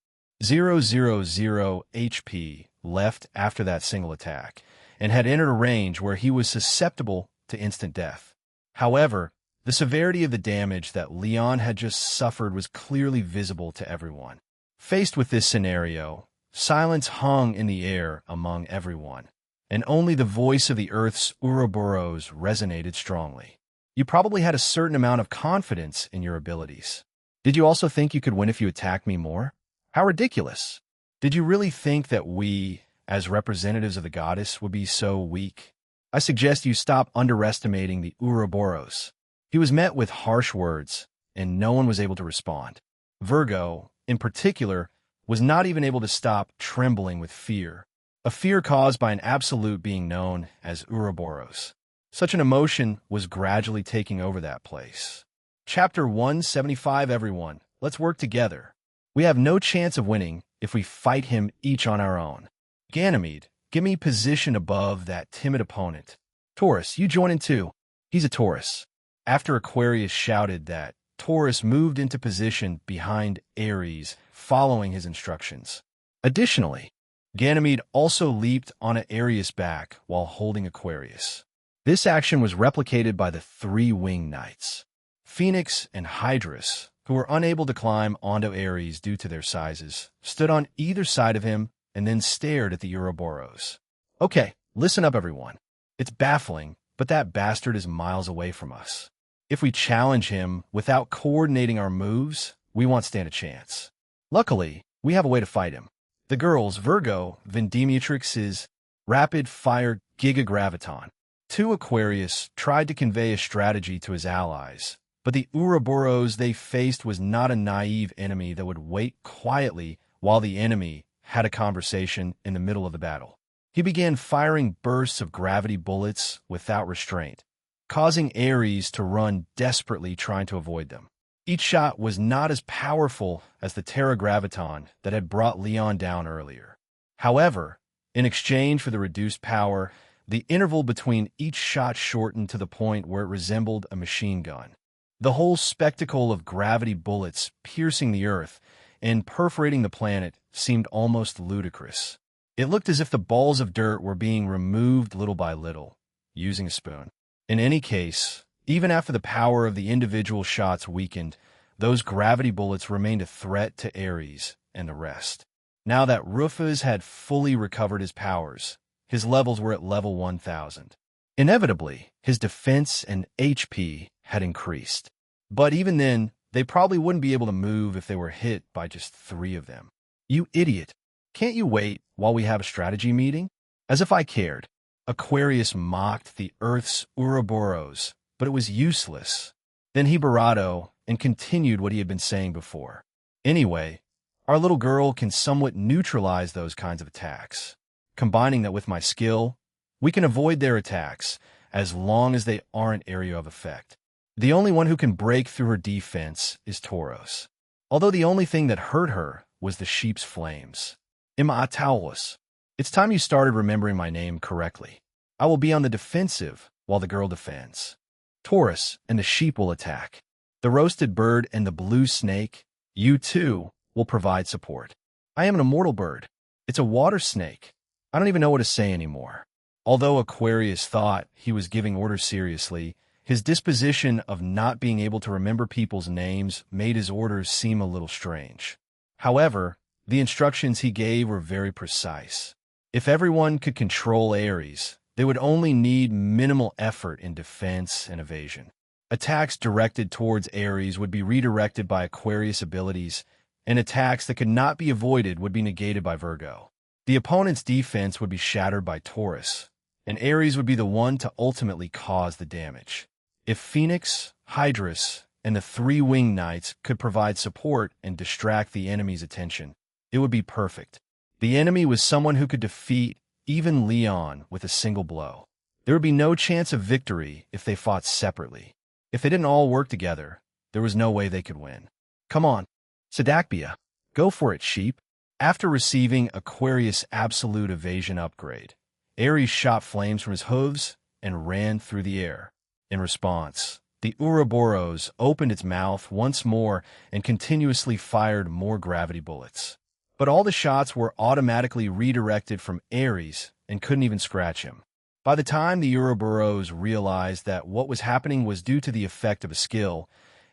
HP left after that single attack, and had entered a range where he was susceptible to instant death. However, the severity of the damage that Leon had just suffered was clearly visible to everyone. Faced with this scenario, silence hung in the air among everyone, and only the voice of the Earth's Ouroboros resonated strongly. You probably had a certain amount of confidence in your abilities. Did you also think you could win if you attacked me more? How ridiculous! Did you really think that we, as representatives of the goddess, would be so weak? I suggest you stop underestimating the Ouroboros. He was met with harsh words, and no one was able to respond. Virgo, in particular, was not even able to stop trembling with fear, a fear caused by an absolute being known as Ouroboros. Such an emotion was gradually taking over that place. Chapter 175. Everyone, let's work together. We have no chance of winning if we fight him each on our own. Ganymede, give me position above that timid opponent. Taurus, you join in too. He's a Taurus. After Aquarius shouted that, Taurus moved into position behind Aries, following his instructions. Additionally, Ganymede also leaped on Aries' back while holding Aquarius. This action was replicated by the three winged knights. Phoenix and Hydrus, who were unable to climb onto Ares due to their sizes, stood on either side of him and then stared at the Ouroboros. Okay, listen up everyone. It's baffling, but that bastard is miles away from us. If we challenge him without coordinating our moves, we won't stand a chance. Luckily, we have a way to fight him. The girls, Virgo, Vendimiatrix's rapid-fire Gigagraviton. 2 Aquarius tried to convey a strategy to his allies, but the Ouroboros they faced was not a naive enemy that would wait quietly while the enemy had a conversation in the middle of the battle. He began firing bursts of gravity bullets without restraint, causing Ares to run desperately trying to avoid them. Each shot was not as powerful as the Terragraviton that had brought Leon down earlier. However, in exchange for the reduced power, the interval between each shot shortened to the point where it resembled a machine gun. The whole spectacle of gravity bullets piercing the Earth and perforating the planet seemed almost ludicrous. It looked as if the balls of dirt were being removed little by little, using a spoon. In any case, even after the power of the individual shots weakened, those gravity bullets remained a threat to Ares and the rest. Now that Rufus had fully recovered his powers, his levels were at level 1000. Inevitably, his defense and HP had increased. But even then, they probably wouldn't be able to move if they were hit by just 3 of them. You idiot! Can't you wait while we have a strategy meeting? As if I cared. Aquarius mocked the Earth's Ouroboros, but it was useless. Then he bravado and continued what he had been saying before. Anyway, our little girl can somewhat neutralize those kinds of attacks. Combining that with my skill, we can avoid their attacks as long as they aren't area of effect. The only one who can break through her defense is Tauros. Although the only thing that hurt her was the sheep's flames. Imataulus. It's time you started remembering my name correctly. I will be on the defensive while the girl defends. Taurus and the sheep will attack. The roasted bird and the blue snake, you too, will provide support. I am an immortal bird. It's a water snake. I don't even know what to say anymore. Although Aquarius thought he was giving orders seriously, his disposition of not being able to remember people's names made his orders seem a little strange. However, the instructions he gave were very precise. If everyone could control Ares, they would only need minimal effort in defense and evasion. Attacks directed towards Ares would be redirected by Aquarius abilities, and attacks that could not be avoided would be negated by Virgo. The opponent's defense would be shattered by Taurus, and Ares would be the one to ultimately cause the damage. If Phoenix, Hydrus, and the three-winged knights could provide support and distract the enemy's attention, it would be perfect. The enemy was someone who could defeat even Leon with a single blow. There would be no chance of victory if they fought separately. If they didn't all work together, there was no way they could win. Come on, Sadakbia, go for it, sheep. After receiving Aquarius' absolute evasion upgrade, Ares shot flames from his hooves and ran through the air. In response, the Ouroboros opened its mouth once more and continuously fired more gravity bullets. But all the shots were automatically redirected from Ares and couldn't even scratch him. By the time the Ouroboros realized that what was happening was due to the effect of a skill,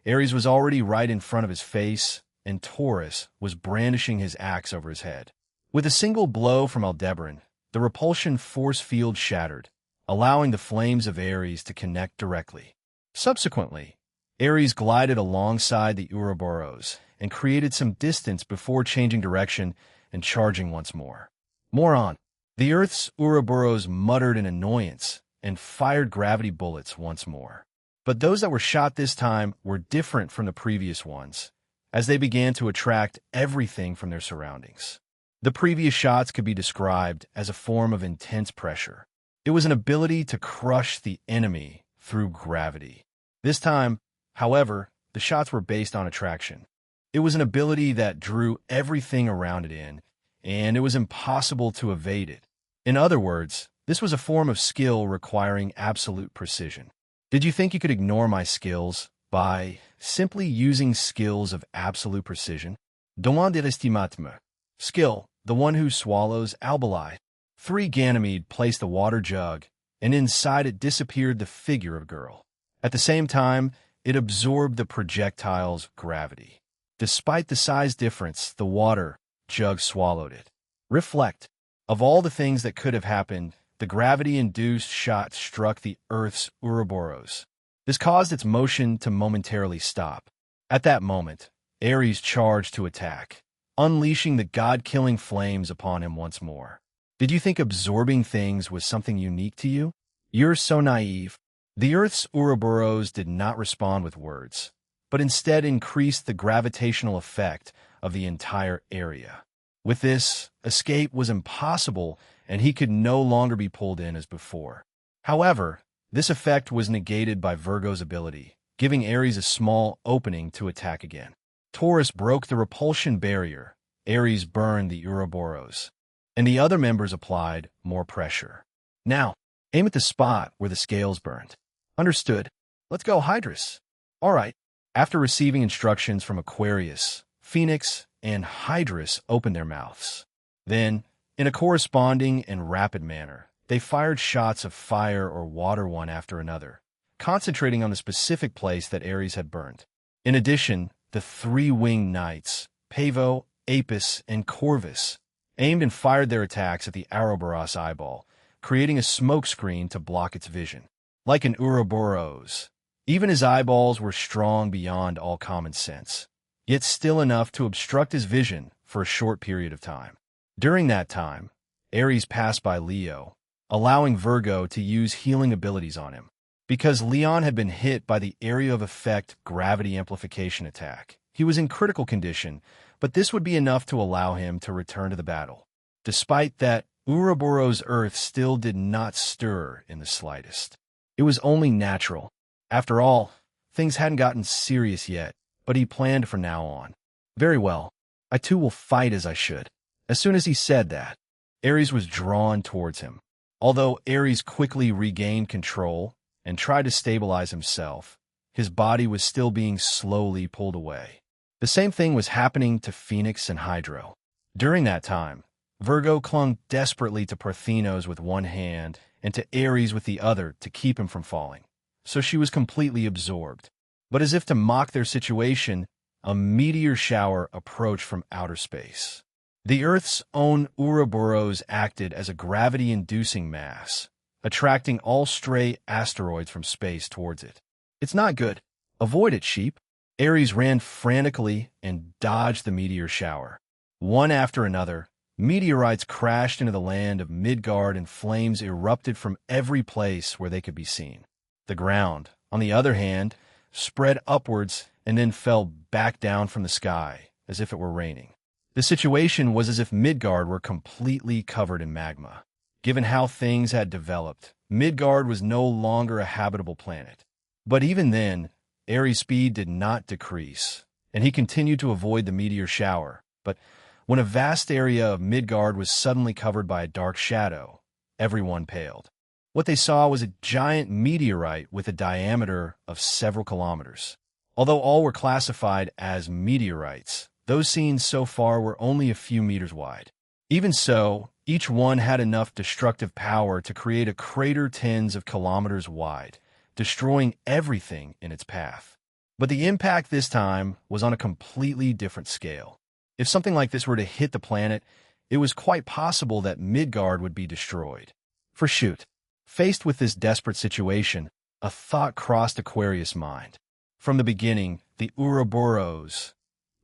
Ares was already right in front of his face, and Taurus was brandishing his axe over his head. With a single blow from Aldebaran, the repulsion force field shattered, allowing the flames of Ares to connect directly. Subsequently, Ares glided alongside the Ouroboros and created some distance before changing direction and charging once more. More on. The Earth's Ouroboros muttered in annoyance and fired gravity bullets once more. But those that were shot this time were different from the previous ones, as they began to attract everything from their surroundings. The previous shots could be described as a form of intense pressure. It was an ability to crush the enemy through gravity. This time, however, the shots were based on attraction. It was an ability that drew everything around it in, and it was impossible to evade it. In other words, this was a form of skill requiring absolute precision. Did you think you could ignore my skills by simply using skills of absolute precision? Demande d'estimatme. Skill, the one who swallows albali. 3 Ganymede placed the water jug, and inside it disappeared the figure of a girl. At the same time, it absorbed the projectile's gravity. Despite the size difference, the water jug swallowed it. Reflect. Of all the things that could have happened, the gravity-induced shot struck the Earth's Ouroboros. This caused its motion to momentarily stop. At that moment, Ares charged to attack, unleashing the god-killing flames upon him once more. Did you think absorbing things was something unique to you? You're so naive. The Earth's Ouroboros did not respond with words, but instead increased the gravitational effect of the entire area. With this, escape was impossible, and he could no longer be pulled in as before. However, this effect was negated by Virgo's ability, giving Ares a small opening to attack again. Taurus broke the repulsion barrier, Ares burned the Ouroboros, and the other members applied more pressure. Now, aim at the spot where the scales burned. Understood. Let's go, Hydrus. All right. After receiving instructions from Aquarius, Phoenix and Hydrus opened their mouths. Then, in a corresponding and rapid manner, they fired shots of fire or water one after another, concentrating on the specific place that Ares had burned. In addition, the 3-winged knights, Pavo, Apis, and Corvus, aimed and fired their attacks at the Ouroboros eyeball, creating a smoke screen to block its vision. Like an Ouroboros, even his eyeballs were strong beyond all common sense, yet still enough to obstruct his vision for a short period of time. During that time, Ares passed by Leo, allowing Virgo to use healing abilities on him. Because Leon had been hit by the area of effect gravity amplification attack, he was in critical condition, but this would be enough to allow him to return to the battle. Despite that, Ouroboros' Earth still did not stir in the slightest. It was only natural. After all, things hadn't gotten serious yet, but he planned from now on. Very well, I too will fight as I should. As soon as he said that, Ares was drawn towards him. Although Ares quickly regained control and tried to stabilize himself, his body was still being slowly pulled away. The same thing was happening to Phoenix and Hydro. During that time, Virgo clung desperately to Parthenos with one hand and to Ares with the other to keep him from falling, so she was completely absorbed. But as if to mock their situation, a meteor shower approached from outer space. The Earth's own Ouroboros acted as a gravity-inducing mass, attracting all stray asteroids from space towards it. "It's not good. Avoid it, sheep." Ares ran frantically and dodged the meteor shower. One after another, meteorites crashed into the land of Midgard and flames erupted from every place where they could be seen. The ground, on the other hand, spread upwards and then fell back down from the sky, as if it were raining. The situation was as if Midgard were completely covered in magma. Given how things had developed, Midgard was no longer a habitable planet. But even then, Ares' speed did not decrease, and he continued to avoid the meteor shower. But when a vast area of Midgard was suddenly covered by a dark shadow, everyone paled. What they saw was a giant meteorite with a diameter of several kilometers. Although all were classified as meteorites, those seen so far were only a few meters wide. Even so, each one had enough destructive power to create a crater tens of kilometers wide, destroying everything in its path. But the impact this time was on a completely different scale. If something like this were to hit the planet, it was quite possible that Midgard would be destroyed. For shoot, faced with this desperate situation, a thought crossed Aquarius' mind. From the beginning, the Ouroboros.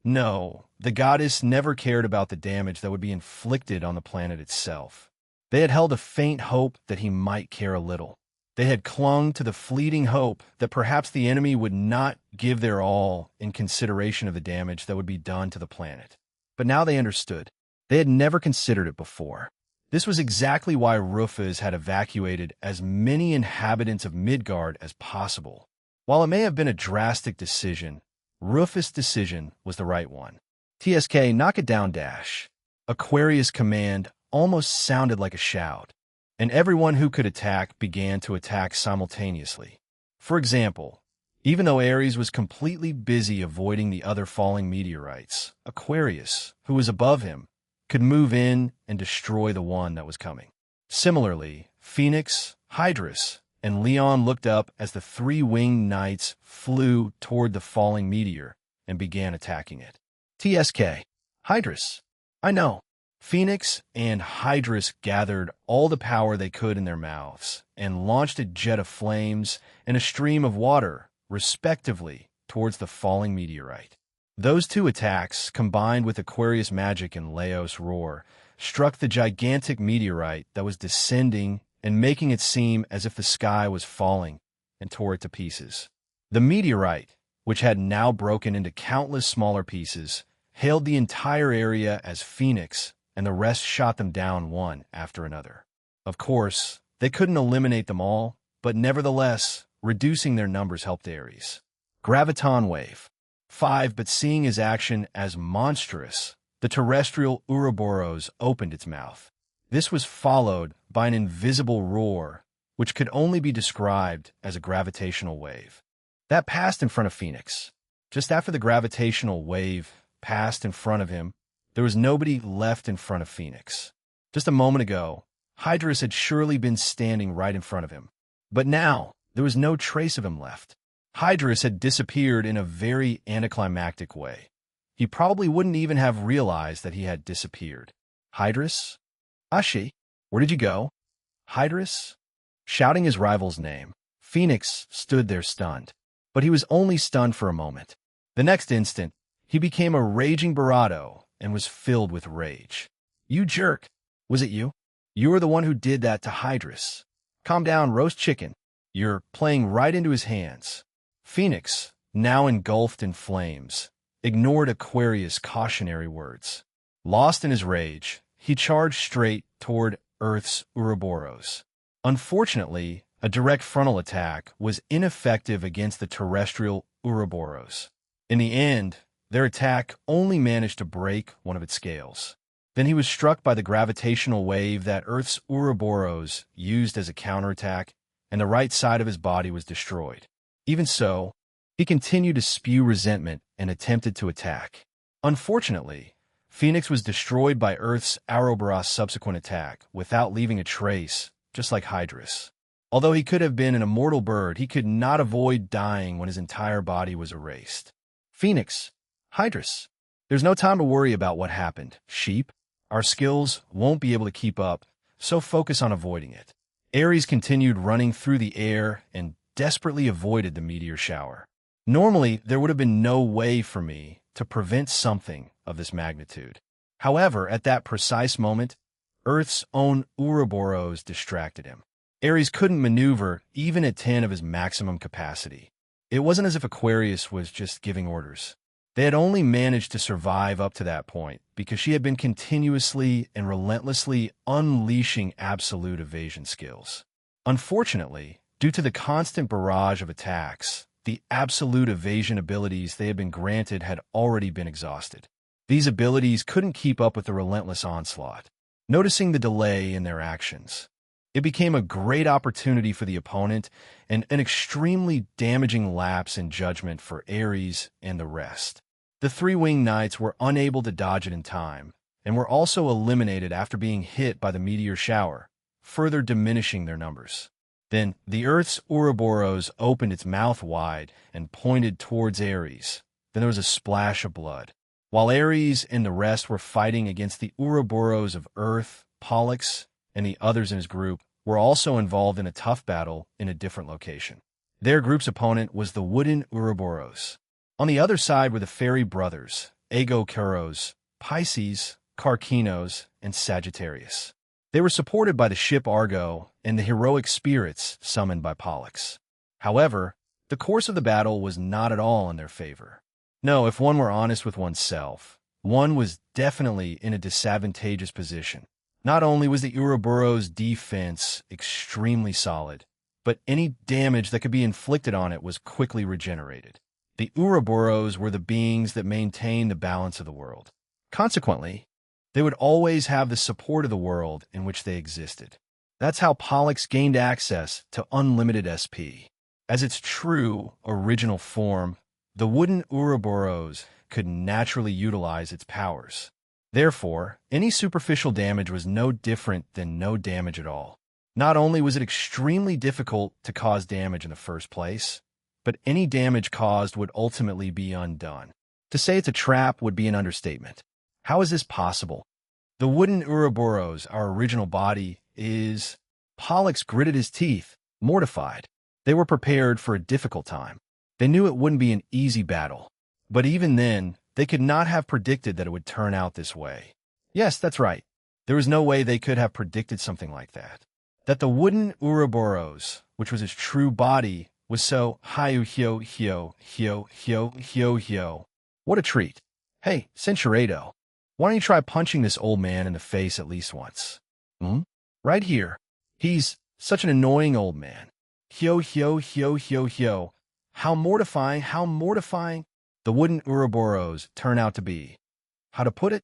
No, the goddess never cared about the damage that would be inflicted on the planet itself. They had held a faint hope that he might care a little. They had clung to the fleeting hope that perhaps the enemy would not give their all in consideration of the damage that would be done to the planet. But now they understood. They had never considered it before. This was exactly why Rufus had evacuated as many inhabitants of Midgard as possible. While it may have been a drastic decision, Rufus' decision was the right one. TSK, knock it down dash. Aquarius' command almost sounded like a shout, and everyone who could attack began to attack simultaneously. For example, even though Ares was completely busy avoiding the other falling meteorites, Aquarius, who was above him, could move in and destroy the one that was coming. Similarly, Phoenix, Hydrus, and Leon looked up as the three-winged knights flew toward the falling meteor and began attacking it. TSK. Hydrus. I know. Phoenix and Hydrus gathered all the power they could in their mouths and launched a jet of flames and a stream of water, respectively, towards the falling meteorite. Those two attacks, combined with Aquarius' magic and Laos' roar, struck the gigantic meteorite that was descending and making it seem as if the sky was falling, and tore it to pieces. The meteorite, which had now broken into countless smaller pieces, hailed the entire area as Phoenix, and the rest shot them down one after another. Of course, they couldn't eliminate them all, but nevertheless, reducing their numbers helped Ares. Graviton Wave. 5. But seeing his action as monstrous, the terrestrial Ouroboros opened its mouth. This was followed by an invisible roar, which could only be described as a gravitational wave. That passed in front of Phoenix. Just after the gravitational wave passed in front of him, there was nobody left in front of Phoenix. Just a moment ago, Hydrus had surely been standing right in front of him. But now, there was no trace of him left. Hydrus had disappeared in a very anticlimactic way. He probably wouldn't even have realized that he had disappeared. Hydrus? Ashi, where did you go? Hydrus? Shouting his rival's name, Phoenix stood there stunned. But he was only stunned for a moment. The next instant, he became a raging Barado and was filled with rage. You jerk! Was it you? You were the one who did that to Hydrus. Calm down, roast chicken. You're playing right into his hands. Phoenix, now engulfed in flames, ignored Aquarius' cautionary words. Lost in his rage, he charged straight toward Earth's Ouroboros. Unfortunately, a direct frontal attack was ineffective against the terrestrial Ouroboros. In the end, their attack only managed to break one of its scales. Then he was struck by the gravitational wave that Earth's Ouroboros used as a counterattack, and the right side of his body was destroyed. Even so, He continued to spew resentment and attempted to attack. Unfortunately, Phoenix was destroyed by Earth's Ouroboros' subsequent attack without leaving a trace, just like Hydrus. Although he could have been an immortal bird, he could not avoid dying when his entire body was erased. Phoenix, Hydrus, there's no time to worry about what happened. Sheep, our skills won't be able to keep up, so focus on avoiding it. Ares continued running through the air and desperately avoided the meteor shower. Normally, there would have been no way for me to prevent something of this magnitude. However, at that precise moment, Earth's own Ouroboros distracted him. Ares couldn't maneuver even at 10 of his maximum capacity. It wasn't as if Aquarius was just giving orders. They had only managed to survive up to that point because she had been continuously and relentlessly unleashing absolute evasion skills. Unfortunately, due to the constant barrage of attacks, the absolute evasion abilities they had been granted had already been exhausted. These abilities couldn't keep up with the relentless onslaught. Noticing the delay in their actions, it became a great opportunity for the opponent and an extremely damaging lapse in judgment for Ares and the rest. The three-winged knights were unable to dodge it in time, and were also eliminated after being hit by the meteor shower, further diminishing their numbers. Then, the Earth's Ouroboros opened its mouth wide and pointed towards Ares. Then there was a splash of blood. While Ares and the rest were fighting against the Ouroboros of Earth, Pollux, and the others in his group were also involved in a tough battle in a different location. Their group's opponent was the wooden Ouroboros. On the other side were the fairy brothers, Aegokeros, Pisces, Karkinos, and Sagittarius. They were supported by the ship Argo and the heroic spirits summoned by Pollux. However, the course of the battle was not at all in their favor. No, if one were honest with oneself, one was definitely in a disadvantageous position. Not only was the Ouroboros' defense extremely solid, but any damage that could be inflicted on it was quickly regenerated. The Ouroboros were the beings that maintained the balance of the world. Consequently, they would always have the support of the world in which they existed. That's how Pollux gained access to unlimited SP. As its true, original form, the wooden Ouroboros could naturally utilize its powers. Therefore, any superficial damage was no different than no damage at all. Not only was it extremely difficult to cause damage in the first place, but any damage caused would ultimately be undone. To say it's a trap would be an understatement. How is this possible? The wooden Ouroboros, our original body, is... Pollux gritted his teeth, mortified. They were prepared for a difficult time. They knew it wouldn't be an easy battle. But even then, they could not have predicted that it would turn out this way. Yes, that's right. There was no way they could have predicted something like that. That the wooden Ouroboros, which was his true body, was so hio. What a treat. Hey, Centurado, why don't you try punching this old man in the face at least once? Right here. He's such an annoying old man. Hio. How mortifying. The wooden Ouroboros turned out to be. How to put it?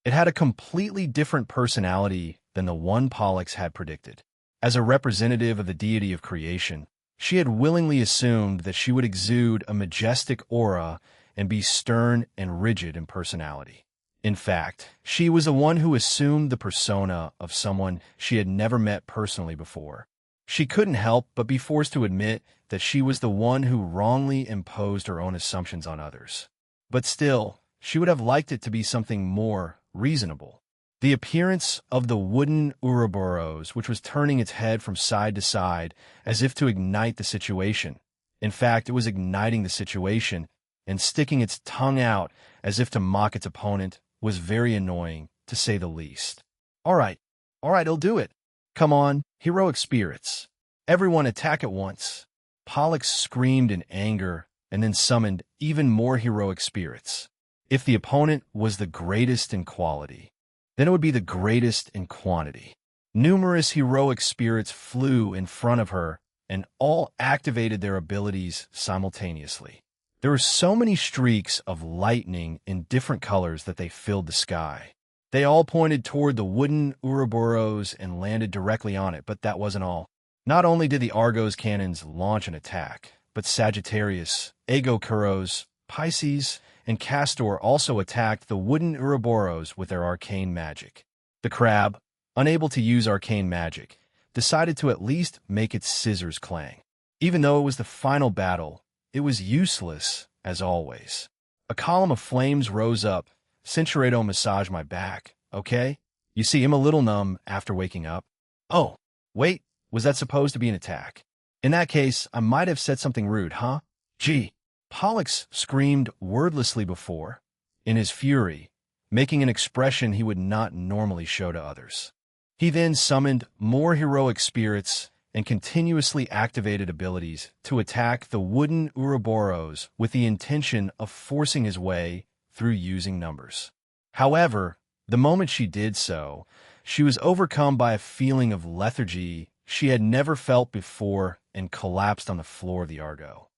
It had a completely different personality than the one Pollux had predicted. As a representative of the deity of creation, she had willingly assumed that she would exude a majestic aura and be stern and rigid in personality. In fact, she was the one who assumed the persona of someone she had never met personally before. She couldn't help but be forced to admit that she was the one who wrongly imposed her own assumptions on others. But still, she would have liked it to be something more reasonable. The appearance of the wooden Ouroboros, which was turning its head from side to side as if to ignite the situation. In fact, it was igniting the situation and sticking its tongue out as if to mock its opponent, was very annoying, to say the least. All right, I'll do it. Come on, heroic spirits. Everyone attack at once. Pollux screamed in anger and then summoned even more heroic spirits. If the opponent was the greatest in quality, then it would be the greatest in quantity. Numerous heroic spirits flew in front of her and all activated their abilities simultaneously. There were so many streaks of lightning in different colors that they filled the sky. They all pointed toward the wooden Ouroboros and landed directly on it, but that wasn't all. Not only did the Argo's cannons launch an attack, but Sagittarius, Aegokuros, Pisces, and Castor also attacked the wooden Ouroboros with their arcane magic. The crab, unable to use arcane magic, decided to at least make its scissors clang. Even though it was the final battle, it was useless, as always. A column of flames rose up. Cinturedo massaged my back, okay? You see, I'm a little numb after waking up. Oh, wait, was that supposed to be an attack? In that case, I might have said something rude, huh? Gee, Pollux screamed wordlessly before, in his fury, making an expression he would not normally show to others. He then summoned more heroic spirits and continuously activated abilities to attack the wooden Ouroboros with the intention of forcing his way through using numbers. However, the moment she did so, she was overcome by a feeling of lethargy she had never felt before and collapsed on the floor of the Argo.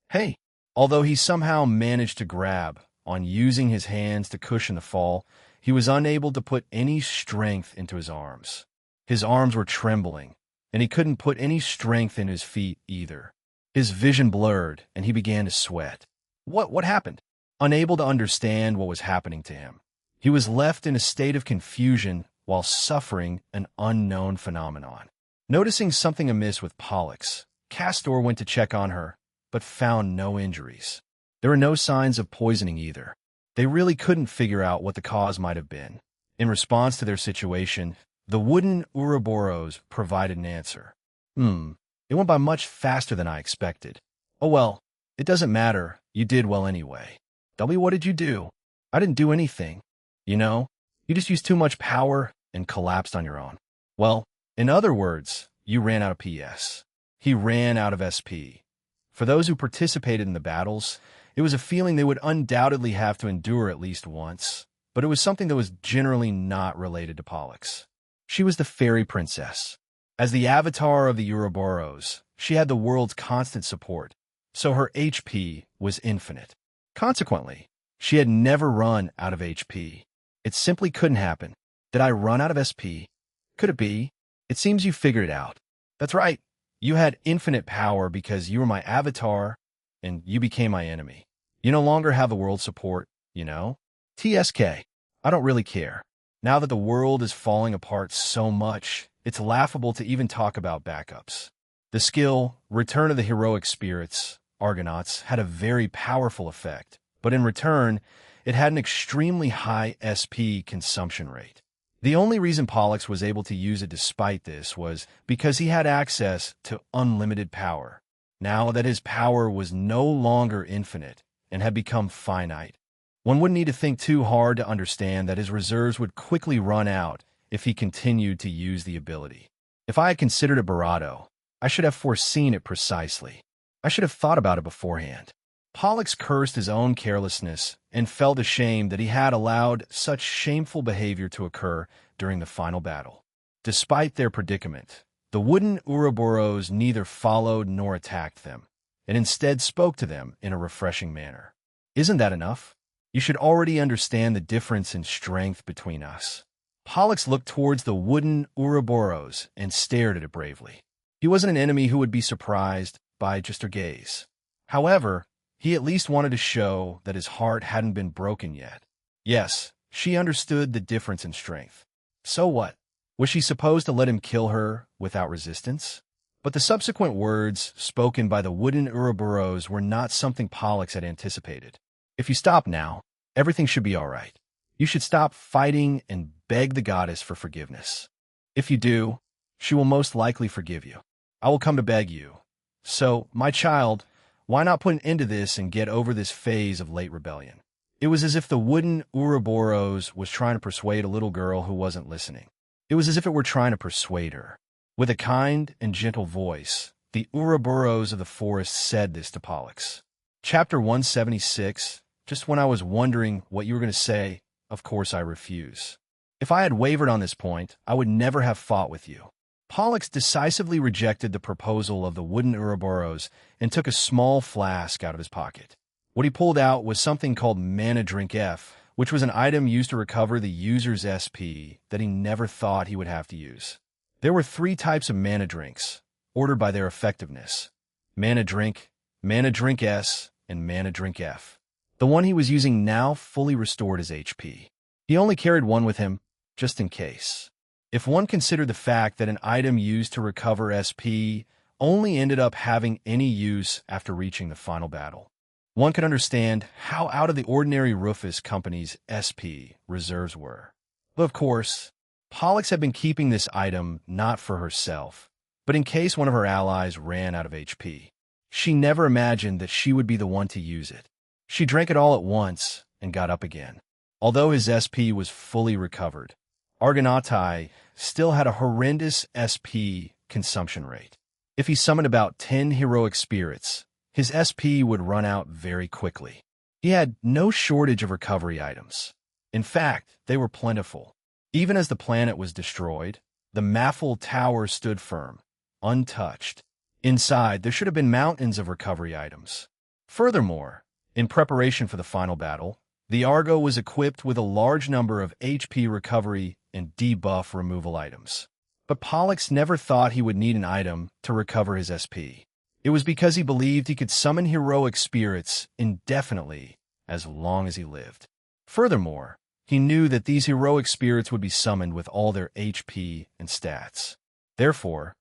Hey! Although he somehow managed to grab on using his hands to cushion the fall, he was unable to put any strength into his arms. His arms were trembling, and he couldn't put any strength in his feet either. His vision blurred, and he began to sweat. What happened? Unable to understand what was happening to him, he was left in a state of confusion while suffering an unknown phenomenon. Noticing something amiss with Pollux, Castor went to check on her, but found no injuries. There were no signs of poisoning either. They really couldn't figure out what the cause might have been. In response to their situation, the wooden Ouroboros provided an answer. It went by much faster than I expected. Oh well, it doesn't matter. You did well anyway. W, what did you do? I didn't do anything. You know, you just used too much power and collapsed on your own. Well, in other words, you ran out of PS. He ran out of SP. For those who participated in the battles, it was a feeling they would undoubtedly have to endure at least once, but it was something that was generally not related to Pollux. She was the fairy princess. As the avatar of the Ouroboros, she had the world's constant support, so her HP was infinite. Consequently, she had never run out of HP. It simply couldn't happen. Did I run out of SP? Could it be? It seems you figured it out. That's right. You had infinite power because you were my avatar, and you became my enemy. You no longer have the world's support, you know? TSK, I don't really care. Now that the world is falling apart so much, it's laughable to even talk about backups. The skill, Return of the Heroic Spirits, Argonauts, had a very powerful effect, but in return, it had an extremely high SP consumption rate. The only reason Pollux was able to use it despite this was because he had access to unlimited power. Now that his power was no longer infinite and had become finite, one wouldn't need to think too hard to understand that his reserves would quickly run out if he continued to use the ability. If I had considered it bravado, I should have foreseen it precisely. I should have thought about it beforehand. Pollux cursed his own carelessness and felt ashamed that he had allowed such shameful behavior to occur during the final battle. Despite their predicament, the wooden Ouroboros neither followed nor attacked them, and instead spoke to them in a refreshing manner. Isn't that enough? You should already understand the difference in strength between us. Pollux looked towards the wooden Ouroboros and stared at it bravely. He wasn't an enemy who would be surprised by just her gaze. However, he at least wanted to show that his heart hadn't been broken yet. Yes, she understood the difference in strength. So what? Was she supposed to let him kill her without resistance? But the subsequent words spoken by the wooden Ouroboros were not something Pollux had anticipated. If you stop now, everything should be all right. You should stop fighting and beg the goddess for forgiveness. If you do, she will most likely forgive you. I will come to beg you. So, my child, why not put an end to this and get over this phase of late rebellion? It was as if the wooden Ouroboros was trying to persuade a little girl who wasn't listening. It was as if it were trying to persuade her. With a kind and gentle voice, the Ouroboros of the forest said this to Pollux. Chapter 176, just when I was wondering what you were going to say, of course I refuse. If I had wavered on this point, I would never have fought with you. Pollux decisively rejected the proposal of the wooden Ouroboros and took a small flask out of his pocket. What he pulled out was something called Mana Drink F, which was an item used to recover the user's SP that he never thought he would have to use. There were 3 types of mana drinks, ordered by their effectiveness: Mana Drink, Mana Drink S, and Mana Drink F. The one he was using now fully restored his HP. He only carried one with him, just in case. If one considered the fact that an item used to recover SP only ended up having any use after reaching the final battle, one could understand how out of the ordinary Rufus Company's SP reserves were. But of course, Pollux had been keeping this item not for herself, but in case one of her allies ran out of HP. She never imagined that she would be the one to use it. She drank it all at once and got up again. Although his SP was fully recovered, Argonautai still had a horrendous SP consumption rate. If he summoned about 10 heroic spirits, his SP would run out very quickly. He had no shortage of recovery items. In fact, they were plentiful. Even as the planet was destroyed, the Maffel Tower stood firm, untouched. Inside, there should have been mountains of recovery items. Furthermore, in preparation for the final battle, the Argo was equipped with a large number of HP recovery and debuff removal items. But Pollux never thought he would need an item to recover his SP. It was because he believed he could summon heroic spirits indefinitely as long as he lived. Furthermore, he knew that these heroic spirits would be summoned with all their HP and stats. Therefore,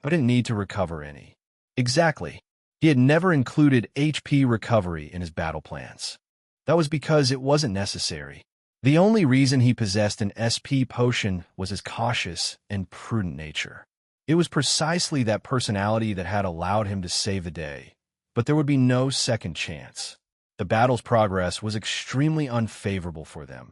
I didn't need to recover any. Exactly. He had never included HP recovery in his battle plans. That was because it wasn't necessary. The only reason he possessed an SP potion was his cautious and prudent nature. It was precisely that personality that had allowed him to save the day, but there would be no second chance. The battle's progress was extremely unfavorable for them,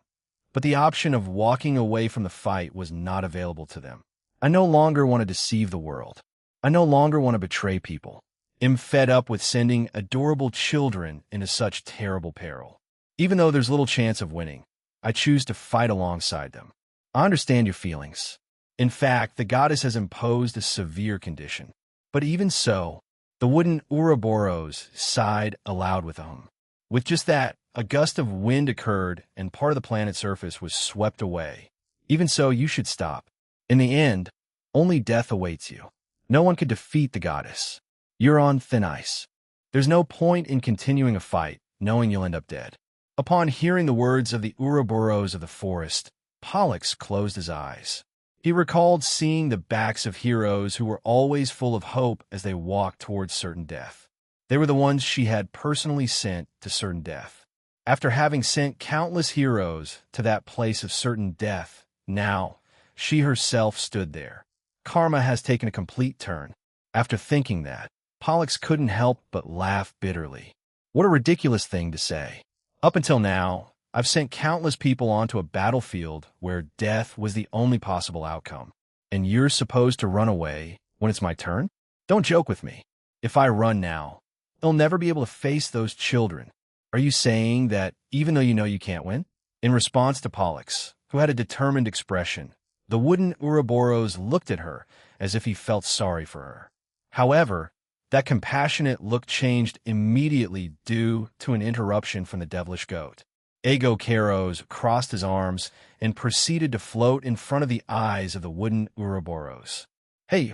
but the option of walking away from the fight was not available to them. I no longer want to deceive the world. I no longer want to betray people. I'm fed up with sending adorable children into such terrible peril. Even though there's little chance of winning, I choose to fight alongside them. I understand your feelings. In fact, the goddess has imposed a severe condition. But even so, the wooden Ouroboros sighed aloud with a hum. With just that, a gust of wind occurred and part of the planet's surface was swept away. Even so, you should stop. In the end, only death awaits you. No one could defeat the goddess. You're on thin ice. There's no point in continuing a fight, knowing you'll end up dead. Upon hearing the words of the Ouroboros of the forest, Pollux closed his eyes. He recalled seeing the backs of heroes who were always full of hope as they walked towards certain death. They were the ones she had personally sent to certain death. After having sent countless heroes to that place of certain death, now, she herself stood there. Karma has taken a complete turn. After thinking that, Pollux couldn't help but laugh bitterly. What a ridiculous thing to say. Up until now, I've sent countless people onto a battlefield where death was the only possible outcome. And you're supposed to run away when it's my turn? Don't joke with me. If I run now, they'll never be able to face those children. Are you saying that even though you know you can't win? In response to Pollux, who had a determined expression, the wooden Ouroboros looked at her as if he felt sorry for her. However, that compassionate look changed immediately due to an interruption from the devilish goat. Ego Karos crossed his arms and proceeded to float in front of the eyes of the wooden Ouroboros. Hey,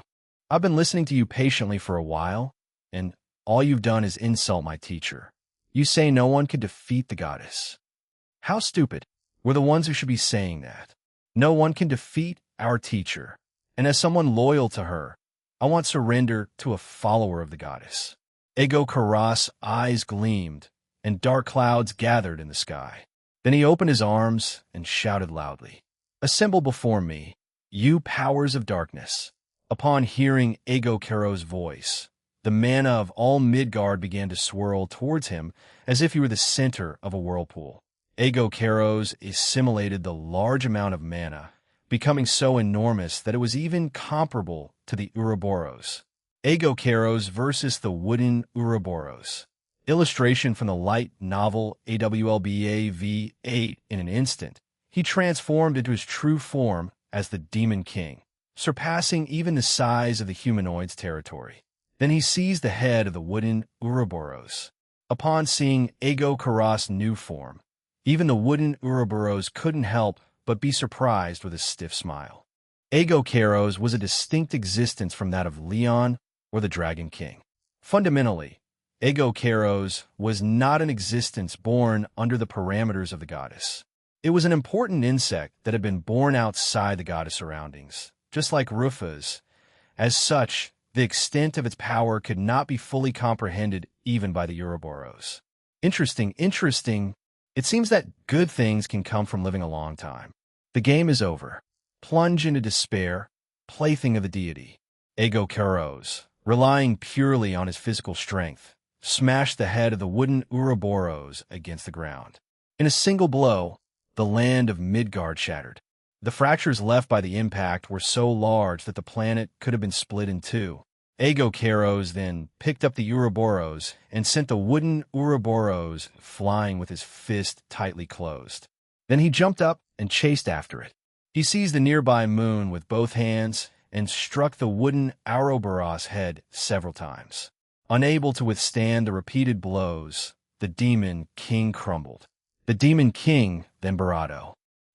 I've been listening to you patiently for a while, and all you've done is insult my teacher. You say no one could defeat the goddess. How stupid. We're the ones who should be saying that. No one can defeat our teacher, and as someone loyal to her, I want surrender to a follower of the goddess. Ego Karas' eyes gleamed, and dark clouds gathered in the sky. Then he opened his arms and shouted loudly, "Assemble before me, you powers of darkness." Upon hearing Ego Karos' voice, the mana of all Midgard began to swirl towards him as if he were the center of a whirlpool. Ego Karos assimilated the large amount of mana, becoming so enormous that it was even comparable to the Ouroboros. Ego Karos versus the wooden Ouroboros. Illustration from the light novel AWLBA V8. In an instant, he transformed into his true form as the Demon King, surpassing even the size of the humanoid's territory. Then he seized the head of the wooden Ouroboros. Upon seeing Ego Karas' new form, even the wooden Ouroboros couldn't help but be surprised with a stiff smile. Ego Karos was a distinct existence from that of Leon or the Dragon King. Fundamentally, Aegokeros was not an existence born under the parameters of the goddess. It was an important insect that had been born outside the goddess surroundings, just like Rufus. As such, the extent of its power could not be fully comprehended even by the Ouroboros. Interesting. It seems that good things can come from living a long time. The game is over. Plunge into despair, plaything of the deity. Aegokeros, relying purely on his physical strength, smashed the head of the wooden Ouroboros against the ground. In a single blow, the land of Midgard shattered. The fractures left by the impact were so large that the planet could have been split in two. Aegokeros then picked up the Ouroboros and sent the wooden Ouroboros flying with his fist tightly closed. Then he jumped up and chased after it. He seized the nearby moon with both hands and struck the wooden Ouroboros head several times. Unable to withstand the repeated blows, the demon king crumbled. The demon king then Barado,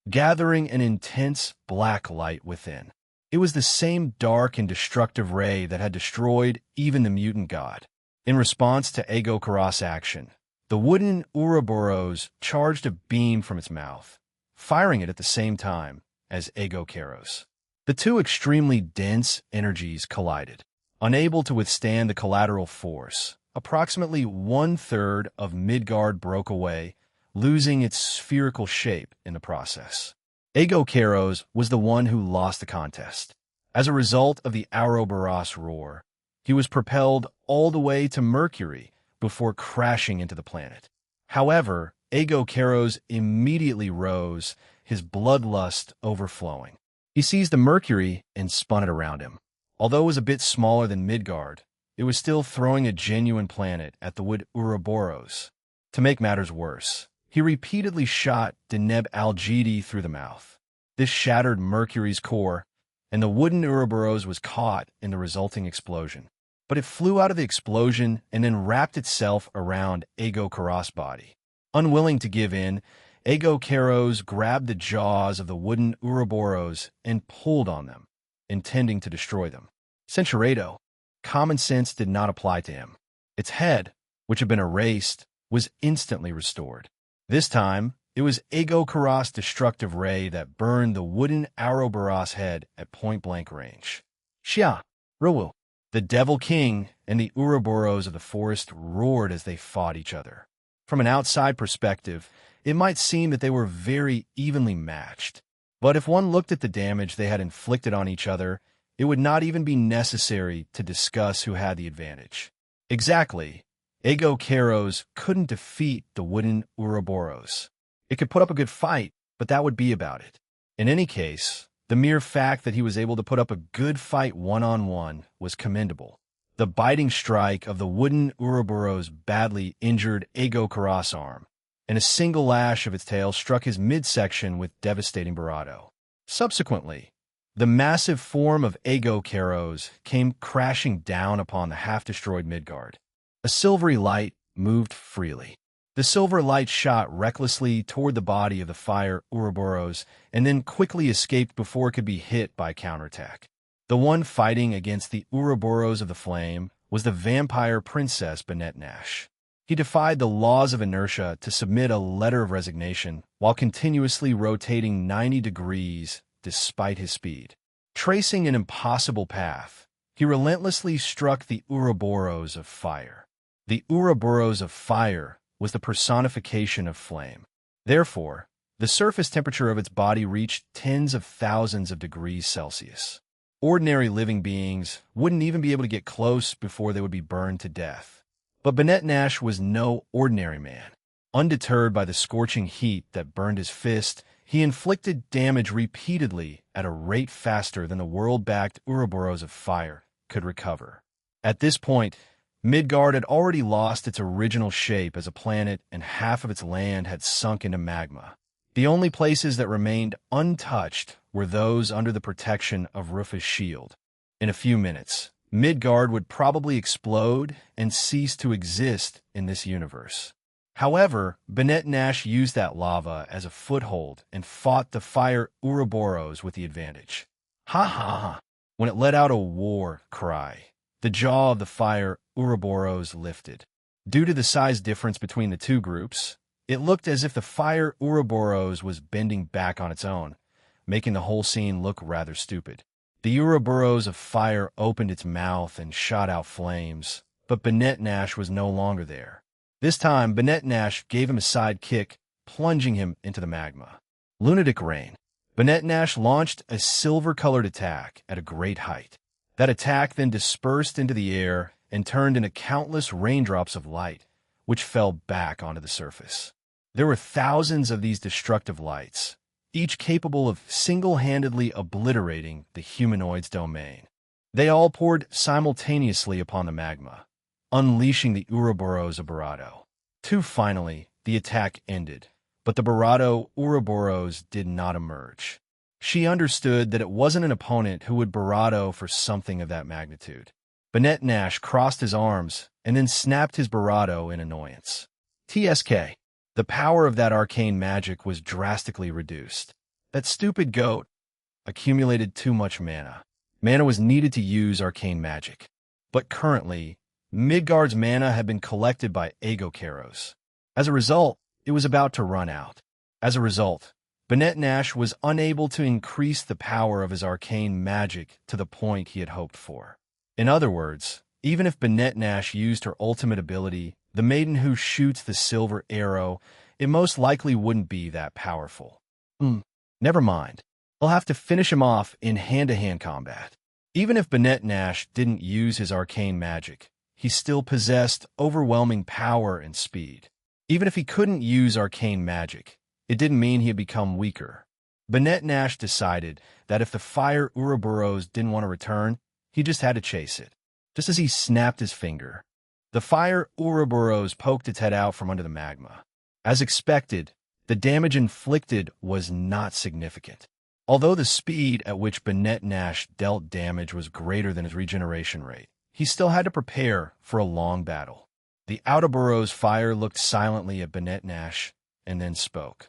gathering an intense black light within. It was the same dark and destructive ray that had destroyed even the mutant god. In response to Aegokeros' action, the wooden Ouroboros charged a beam from its mouth, firing it at the same time as Aegokeros. The two extremely dense energies collided. Unable to withstand the collateral force, approximately one-third of Midgard broke away, losing its spherical shape in the process. Aegokeros was the one who lost the contest. As a result of the Ouroboros roar, he was propelled all the way to Mercury before crashing into the planet. However, Aegokeros immediately rose, his bloodlust overflowing. He seized the Mercury and spun it around him. Although it was a bit smaller than Midgard, it was still throwing a genuine planet at the wood Ouroboros. To make matters worse, he repeatedly shot Deneb Algidi through the mouth. This shattered Mercury's core, and the wooden Ouroboros was caught in the resulting explosion. But it flew out of the explosion and then wrapped itself around Aegokeros' body. Unwilling to give in, Aegokeros grabbed the jaws of the wooden Ouroboros and pulled on them, intending to destroy them. Centuredo, common sense did not apply to him. Its head, which had been erased, was instantly restored. This time, it was Aegokeros' destructive ray that burned the wooden Ouroboros head at point-blank range. Xia, Ruwu, the Devil King and the Ouroboros of the forest roared as they fought each other. From an outside perspective, it might seem that they were very evenly matched. But if one looked at the damage they had inflicted on each other, it would not even be necessary to discuss who had the advantage. Exactly, Aegokeros couldn't defeat the wooden Ouroboros. It could put up a good fight, but that would be about it. In any case, the mere fact that he was able to put up a good fight one-on-one was commendable. The biting strike of the wooden Ouroboros badly injured Aegokeros' arm, and a single lash of its tail struck his midsection with devastating bravado. Subsequently, the massive form of Aegokeros came crashing down upon the half-destroyed Midgard. A silvery light moved freely. The silver light shot recklessly toward the body of the fire Ouroboros and then quickly escaped before it could be hit by a counterattack. The one fighting against the Ouroboros of the flame was the vampire princess Benetnash. He defied the laws of inertia to submit a letter of resignation while continuously rotating 90 degrees despite his speed. Tracing an impossible path, he relentlessly struck the Ouroboros of fire. The Ouroboros of fire was the personification of flame. Therefore, the surface temperature of its body reached tens of thousands of degrees Celsius. Ordinary living beings wouldn't even be able to get close before they would be burned to death. But Benetnash was no ordinary man. Undeterred by the scorching heat that burned his fist, he inflicted damage repeatedly at a rate faster than the world-backed Ouroboros of fire could recover. At this point, Midgard had already lost its original shape as a planet and half of its land had sunk into magma. The only places that remained untouched were those under the protection of Rufus' shield. In a few minutes, Midgard would probably explode and cease to exist in this universe. However, Benetnash used that lava as a foothold and fought the fire Ouroboros with the advantage. Ha ha ha! When it let out a war cry, the jaw of the fire Ouroboros lifted. Due to the size difference between the two groups, it looked as if the fire Ouroboros was bending back on its own, making the whole scene look rather stupid. The Ouroboros of fire opened its mouth and shot out flames, but Banette Nash was no longer there. This time, Banette Nash gave him a side kick, plunging him into the magma. Lunatic Rain. Banette Nash launched a silver-colored attack at a great height. That attack then dispersed into the air and turned into countless raindrops of light, which fell back onto the surface. There were thousands of these destructive lights, each capable of single-handedly obliterating the humanoid's domain. They all poured simultaneously upon the magma, unleashing the Ouroboros of Barado. Finally, the attack ended, but the Barado Ouroboros did not emerge. She understood that it wasn't an opponent who would Barado for something of that magnitude. Banette Nash crossed his arms and then snapped his Barado in annoyance. TSK. The power of that arcane magic was drastically reduced. That stupid goat accumulated too much mana. Mana was needed to use arcane magic. But currently, Midgard's mana had been collected by Agokeros. As a result, it was about to run out. As a result, Banette Nash was unable to increase the power of his arcane magic to the point he had hoped for. In other words, even if Banette Nash used her ultimate ability, the maiden who shoots the silver arrow, it most likely wouldn't be that powerful. Never mind. I'll have to finish him off in hand-to-hand combat. Even if Banette Nash didn't use his arcane magic, he still possessed overwhelming power and speed. Even if he couldn't use arcane magic, it didn't mean he had become weaker. Banette Nash decided that if the fire Ouroboros didn't want to return, he just had to chase it. Just as he snapped his finger, the fire Ouroboros poked its head out from under the magma. As expected, the damage inflicted was not significant. Although the speed at which Banette Nash dealt damage was greater than his regeneration rate, he still had to prepare for a long battle. The Ouroboros fire looked silently at Banette Nash and then spoke.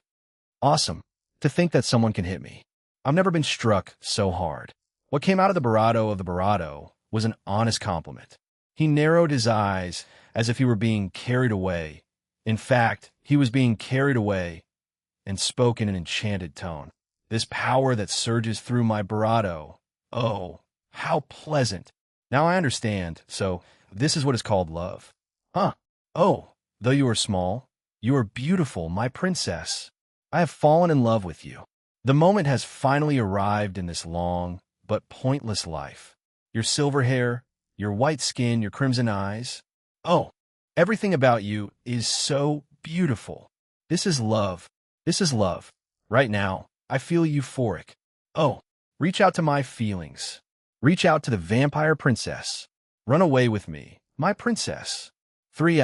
Awesome. To think that someone can hit me. I've never been struck so hard. What came out of the Barado was an honest compliment. He narrowed his eyes as if he were being carried away. In fact, he was being carried away and spoke in an enchanted tone. This power that surges through my Barado. Oh, how pleasant. Now I understand, so this is what is called love. Huh. Oh, though you are small, you are beautiful, my princess. I have fallen in love with you. The moment has finally arrived in this long but pointless life. Your silver hair, your white skin, your crimson eyes. Oh, everything about you is so beautiful. This is love. This is love. Right now, I feel euphoric. Oh, reach out to my feelings. Reach out to the vampire princess. Run away with me, my princess. 3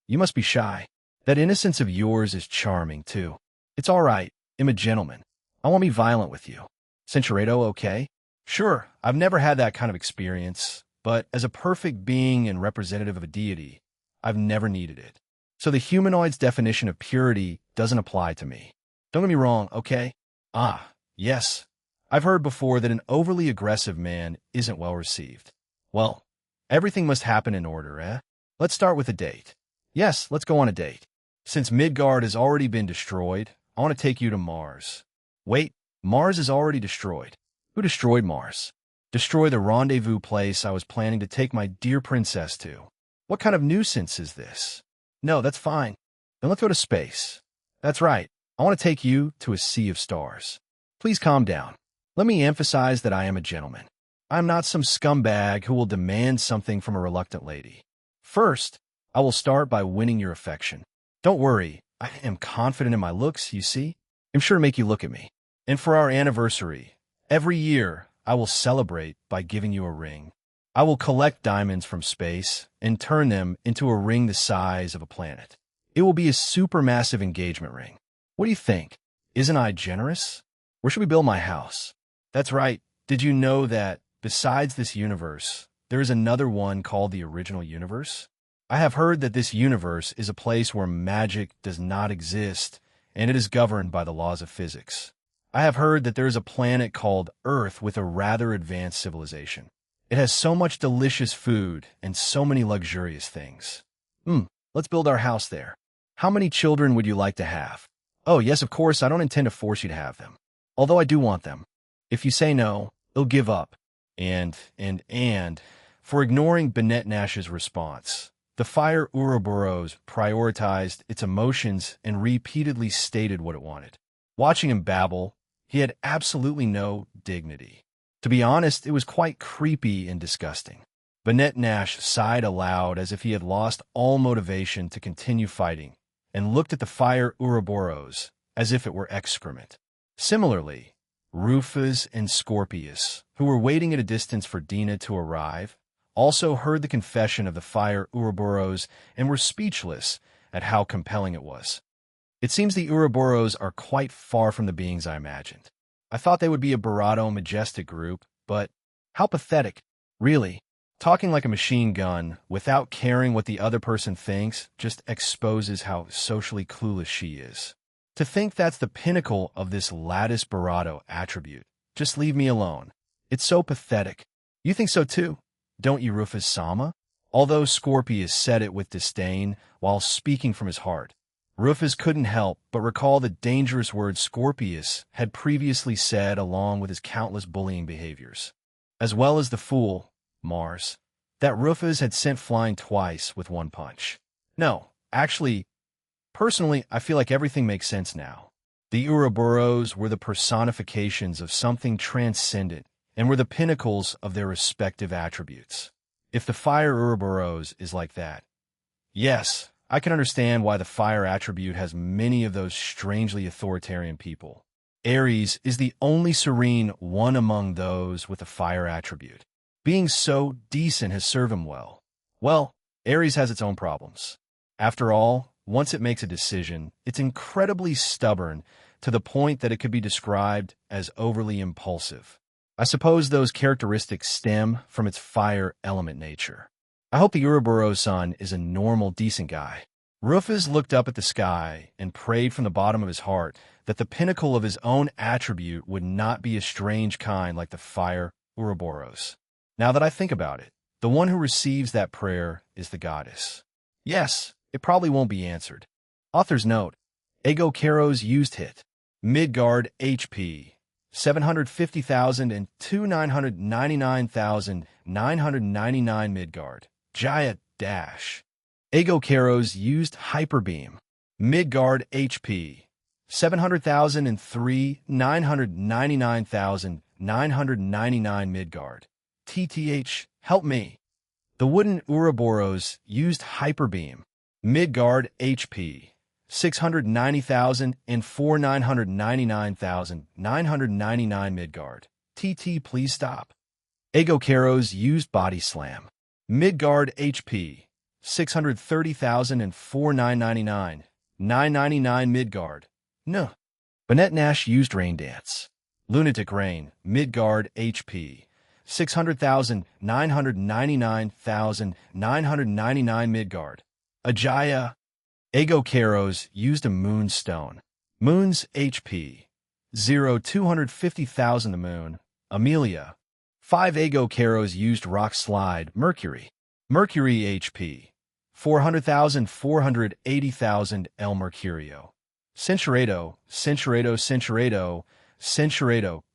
you must be shy. That innocence of yours is charming, too. It's all right. I'm a gentleman. I won't be violent with you. Centuredo, okay? Sure, I've never had that kind of experience, but as a perfect being and representative of a deity, I've never needed it. So the humanoid's definition of purity doesn't apply to me. Don't get me wrong, okay? Yes. I've heard before that an overly aggressive man isn't well received. Well, everything must happen in order, eh? Let's start with a date. Yes, let's go on a date. Since Midgard has already been destroyed, I want to take you to Mars. Wait, Mars is already destroyed. Who destroyed Mars? Destroy the rendezvous place I was planning to take my dear princess to. What kind of nuisance is this? No, that's fine. Then let's go to space. That's right. I want to take you to a sea of stars. Please calm down. Let me emphasize that I am a gentleman. I am not some scumbag who will demand something from a reluctant lady. First, I will start by winning your affection. Don't worry, I am confident in my looks, you see. I'm sure to make you look at me. And for our anniversary, every year, I will celebrate by giving you a ring. I will collect diamonds from space and turn them into a ring the size of a planet. It will be a supermassive engagement ring. What do you think? Isn't I generous? Where should we build my house? That's right. Did you know that, besides this universe, there is another one called the original universe? I have heard that this universe is a place where magic does not exist, and it is governed by the laws of physics. I have heard that there is a planet called Earth with a rather advanced civilization. It has so much delicious food and so many luxurious things. Let's build our house there. How many children would you like to have? Oh, yes, of course, I don't intend to force you to have them. Although I do want them. If you say no, they'll give up. And, for ignoring Banette Nash's response, the fire Ouroboros prioritized its emotions and repeatedly stated what it wanted. Watching him babble, he had absolutely no dignity. To be honest, it was quite creepy and disgusting. Banette Nash sighed aloud as if he had lost all motivation to continue fighting, and looked at the fire Ouroboros as if it were excrement. Similarly, Rufus and Scorpius, who were waiting at a distance for Dina to arrive, also heard the confession of the fire Ouroboros and were speechless at how compelling it was. It seems the Ouroboros are quite far from the beings I imagined. I thought they would be a bravado, majestic group, but how pathetic. Really, talking like a machine gun without caring what the other person thinks just exposes how socially clueless she is. To think that's the pinnacle of this lattice bravado attribute. Just leave me alone. It's so pathetic. You think so too, don't you, Rufus Sama? Although Scorpius said it with disdain while speaking from his heart, Rufus couldn't help but recall the dangerous words Scorpius had previously said along with his countless bullying behaviors, as well as the fool, Mars, that Rufus had sent flying twice with one punch. No, actually, personally, I feel like everything makes sense now. The Ouroboros were the personifications of something transcendent and were the pinnacles of their respective attributes. If the fire Ouroboros is like that, yes, I can understand why the fire attribute has many of those strangely authoritarian people. Ares is the only serene one among those with a fire attribute. Being so decent has served him well. Well, Ares has its own problems. After all, once it makes a decision, it's incredibly stubborn to the point that it could be described as overly impulsive. I suppose those characteristics stem from its fire element nature. I hope the Ouroboros-san is a normal, decent guy. Rufus looked up at the sky and prayed from the bottom of his heart that the pinnacle of his own attribute would not be a strange kind like the fire Ouroboros. Now that I think about it, the one who receives that prayer is the goddess. Yes, it probably won't be answered. Author's note, Ego Caro's used hit. Midgard HP. 750,000 and 999,999 Midgard. Jaya Dash. Ego Caro's used Hyperbeam. Midgard HP. 700,000 and 999,999 Midgard. TTH, help me. The wooden Ouroboros used Hyperbeam. Midgard HP. 690,000 and 999,999 Midgard. TT, please stop. Ego Caro's used Body Slam. Midgard HP. 630,000 and 999 Midgard. No. Banette Nash used Rain Dance. Lunatic Rain. Midgard HP. 600,000, 999,999 Midgard. Ajaya. Ego Caro's used a Moonstone. Moon's HP. 250,000 the Moon. Amelia. 5 Ego Caro's used Rock Slide. Mercury. Mercury HP. 400,000, 480,000 El Mercurio. Centuredo.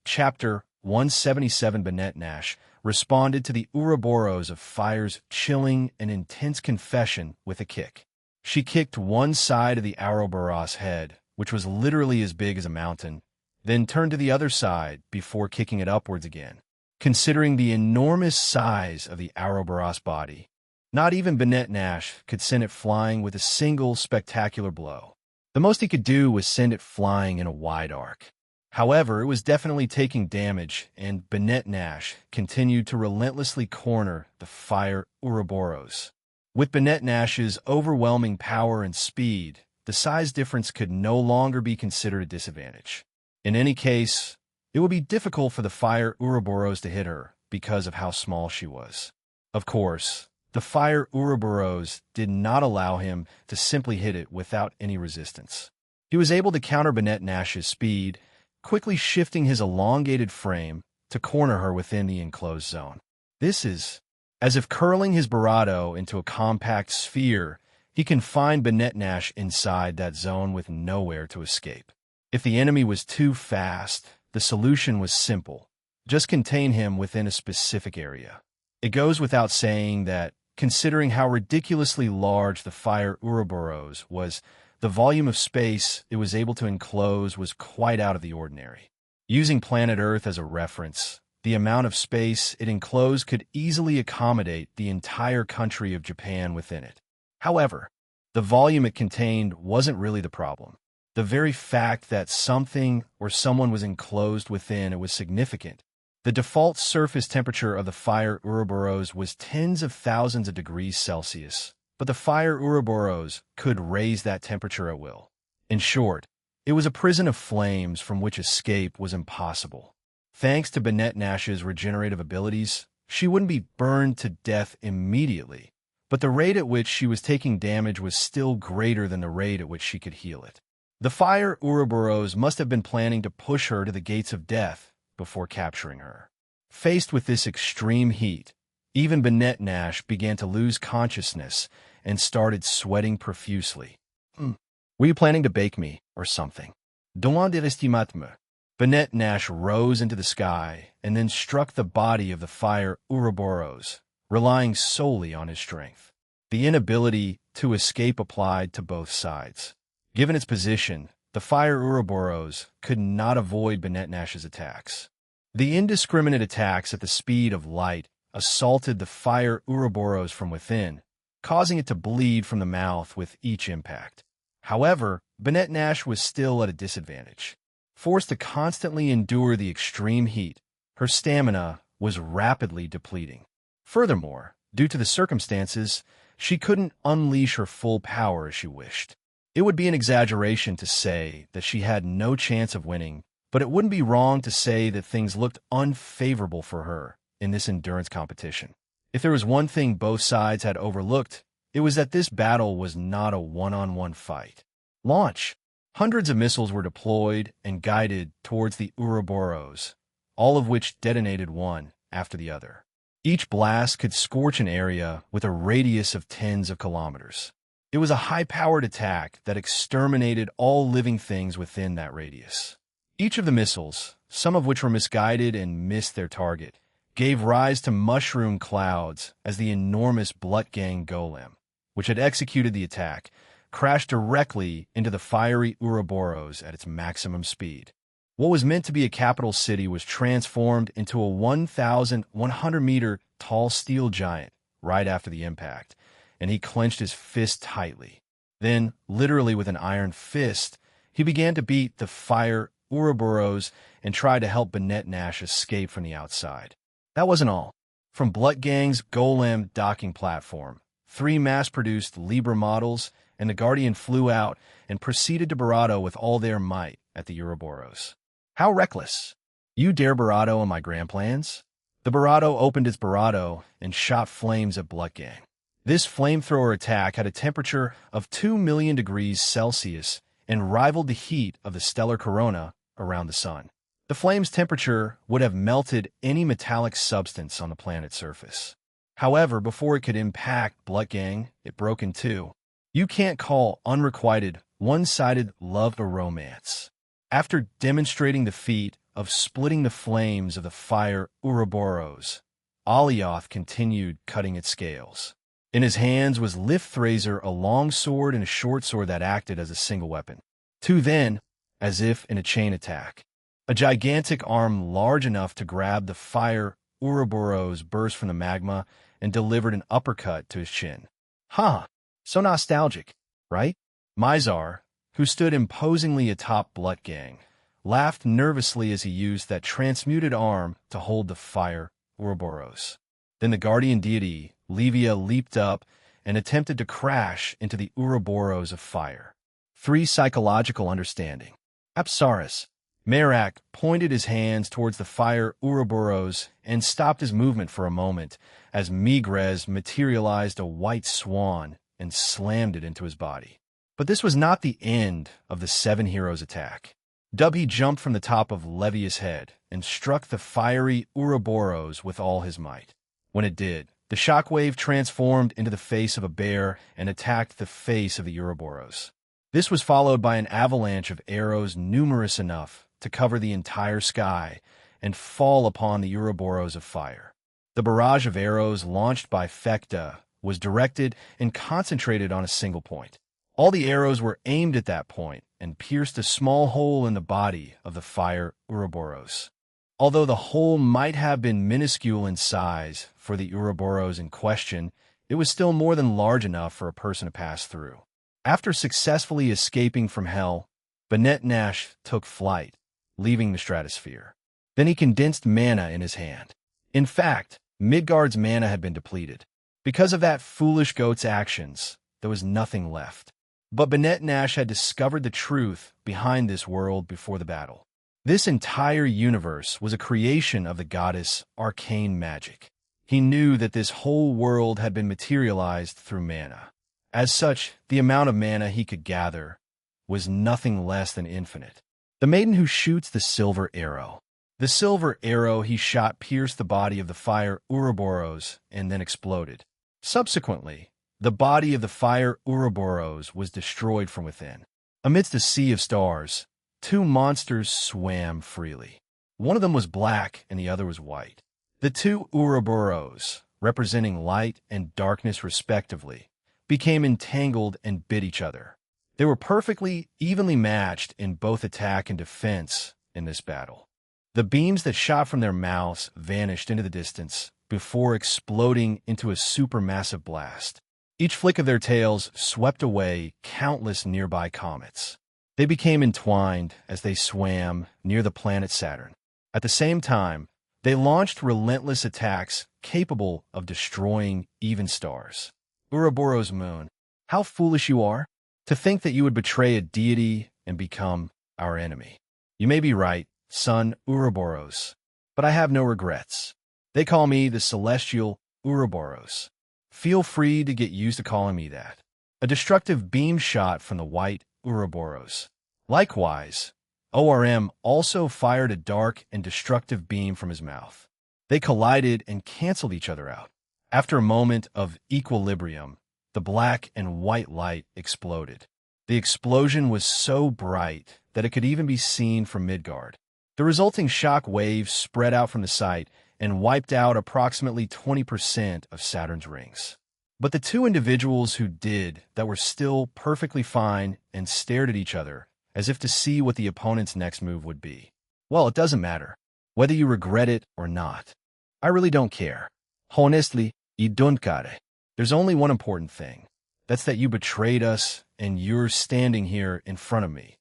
Chapter 177. Banette Nash responded to the Ouroboros of Fire's chilling and intense confession with a kick. She kicked one side of the Ouroboros' head, which was literally as big as a mountain, then turned to the other side before kicking it upwards again. Considering the enormous size of the Ouroboros body, not even Banette Nash could send it flying with a single spectacular blow. The most he could do was send it flying in a wide arc. However, it was definitely taking damage, and Banette Nash continued to relentlessly corner the fire Ouroboros. With Banette Nash's overwhelming power and speed, the size difference could no longer be considered a disadvantage. In any case, it would be difficult for the fire Ouroboros to hit her because of how small she was. Of course, the fire Ouroboros did not allow him to simply hit it without any resistance. He was able to counter Banette Nash's speed, quickly shifting his elongated frame to corner her within the enclosed zone. This is as if curling his bravado into a compact sphere, He confined Benetnash inside that zone with nowhere to escape. If the enemy was too fast, the solution was simple. Just contain him within a specific area. It goes without saying that, considering how ridiculously large the fire Ouroboros was, the volume of space it was able to enclose was quite out of the ordinary. Using planet Earth as a reference, the amount of space it enclosed could easily accommodate the entire country of Japan within it. However, the volume it contained wasn't really the problem. The very fact that something or someone was enclosed within it was significant. The default surface temperature of the fire Ouroboros was tens of thousands of degrees Celsius, but the fire Ouroboros could raise that temperature at will. In short, it was a prison of flames from which escape was impossible. Thanks to Benetnash's regenerative abilities, she wouldn't be burned to death immediately, but the rate at which she was taking damage was still greater than the rate at which she could heal it. The fire Ouroboros must have been planning to push her to the gates of death before capturing her. Faced with this extreme heat, even Benetnash began to lose consciousness and started sweating profusely. Were you planning to bake me, or something? Demande d'estimatme. Benetnash rose into the sky and then struck the body of the fire Ouroboros, relying solely on his strength. The inability to escape applied to both sides. Given its position, the fire Ouroboros could not avoid Benetnash's attacks. The indiscriminate attacks at the speed of light assaulted the fire Ouroboros from within, causing it to bleed from the mouth with each impact. However, Benetnash was still at a disadvantage. Forced to constantly endure the extreme heat, her stamina was rapidly depleting. Furthermore, due to the circumstances, she couldn't unleash her full power as she wished. It would be an exaggeration to say that she had no chance of winning, but it wouldn't be wrong to say that things looked unfavorable for her in this endurance competition. If there was one thing both sides had overlooked, it was that this battle was not a one-on-one fight. Launch! Hundreds of missiles were deployed and guided towards the Ouroboros, all of which detonated one after the other. Each blast could scorch an area with a radius of tens of kilometers. It was a high-powered attack that exterminated all living things within that radius. Each of the missiles, some of which were misguided and missed their target, gave rise to mushroom clouds as the enormous Blutgang golem, which had executed the attack, crashed directly into the fiery Ouroboros at its maximum speed. What was meant to be a capital city was transformed into a 1,100-meter tall steel giant right after the impact, and he clenched his fist tightly. Then, literally with an iron fist, he began to beat the fire Ouroboros and tried to help Benetnash escape from the outside. That wasn't all. From Blutgang's golem docking platform, 3 mass-produced Libra models and the Guardian flew out and proceeded to barrado with all their might at the Ouroboros. How reckless! You dare barrado on my grand plans? The barrado opened its barrado and shot flames at Blutgang. This flamethrower attack had a temperature of 2 million degrees Celsius and rivaled the heat of the stellar corona around the sun. The flame's temperature would have melted any metallic substance on the planet's surface. However, before it could impact Blutgang, it broke in two. You can't call unrequited, one-sided love a romance. After demonstrating the feat of splitting the flames of the fire Ouroboros, Alioth continued cutting its scales. In his hands was Liftthrazer, a long sword and a short sword that acted as a single weapon. Two then, as if in a chain attack. A gigantic arm large enough to grab the fire Ouroboros burst from the magma and delivered an uppercut to his chin. Huh, so nostalgic, right? Mizar, who stood imposingly atop Blutgang, laughed nervously as he used that transmuted arm to hold the fire Ouroboros. Then the guardian deity, Levia, leaped up and attempted to crash into the Ouroboros of fire. 3 psychological understanding. Apsaris. Merak pointed his hands towards the fire Ouroboros and stopped his movement for a moment as Migrez materialized a white swan and slammed it into his body. But this was not the end of the 7 heroes' attack. Dubhe jumped from the top of Levia's head and struck the fiery Ouroboros with all his might. When it did, the The shockwave transformed into the face of a bear and attacked the face of the Ouroboros. This was followed by an avalanche of arrows numerous enough to cover the entire sky and fall upon the Ouroboros of fire. The barrage of arrows launched by Fekta was directed and concentrated on a single point. All the arrows were aimed at that point and pierced a small hole in the body of the fire Ouroboros. Although the hole might have been minuscule in size for the Ouroboros in question, it was still more than large enough for a person to pass through. After successfully escaping from hell, Benet Nash took flight, leaving the stratosphere. Then he condensed mana in his hand. In fact, Midgard's mana had been depleted. Because of that foolish goat's actions, there was nothing left. But Benet Nash had discovered the truth behind this world before the battle. This entire universe was a creation of the goddess Arcane Magic. He knew that this whole world had been materialized through mana. As such, the amount of mana he could gather was nothing less than infinite. The maiden who shoots the silver arrow. The silver arrow he shot pierced the body of the fire Ouroboros and then exploded. Subsequently, the body of the fire Ouroboros was destroyed from within. Amidst a sea of stars, two monsters swam freely. One of them was black and the other was white. The two Ouroboros, representing light and darkness respectively, became entangled and bit each other. They were perfectly evenly matched in both attack and defense in this battle. The beams that shot from their mouths vanished into the distance before exploding into a supermassive blast. Each flick of their tails swept away countless nearby comets. They became entwined as they swam near the planet Saturn. At the same time, they launched relentless attacks capable of destroying even stars. Ouroboros moon, how foolish you are, to think that you would betray a deity and become our enemy. You may be right, son Ouroboros, but I have no regrets. They call me the Celestial Ouroboros. Feel free to get used to calling me that. A destructive beam shot from the white Ouroboros. Likewise, ORM also fired a dark and destructive beam from his mouth. They collided and canceled each other out. After a moment of equilibrium, the black and white light exploded. The explosion was so bright that it could even be seen from Midgard. The resulting shock waves spread out from the site and wiped out approximately 20% of Saturn's rings. But the two individuals who did that were still perfectly fine and stared at each other as if to see what the opponent's next move would be. Well, it doesn't matter, whether you regret it or not. I really don't care. Honestly, I don't care. There's only one important thing. That's that you betrayed us and you're standing here in front of me.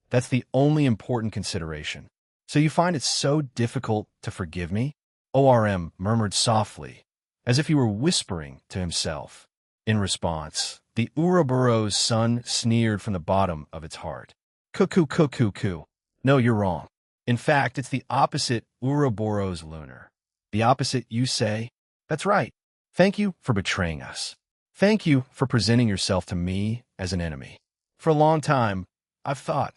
That's the only important consideration. So you find it so difficult to forgive me? ORM murmured softly, as if he were whispering to himself. In response, the Ouroboros sun sneered from the bottom of its heart. Cuckoo, cuckoo, cuckoo. No, you're wrong. In fact, it's the opposite Ouroboros lunar. The opposite, you say? That's right. Thank you for betraying us. Thank you for presenting yourself to me as an enemy. For a long time, I've thought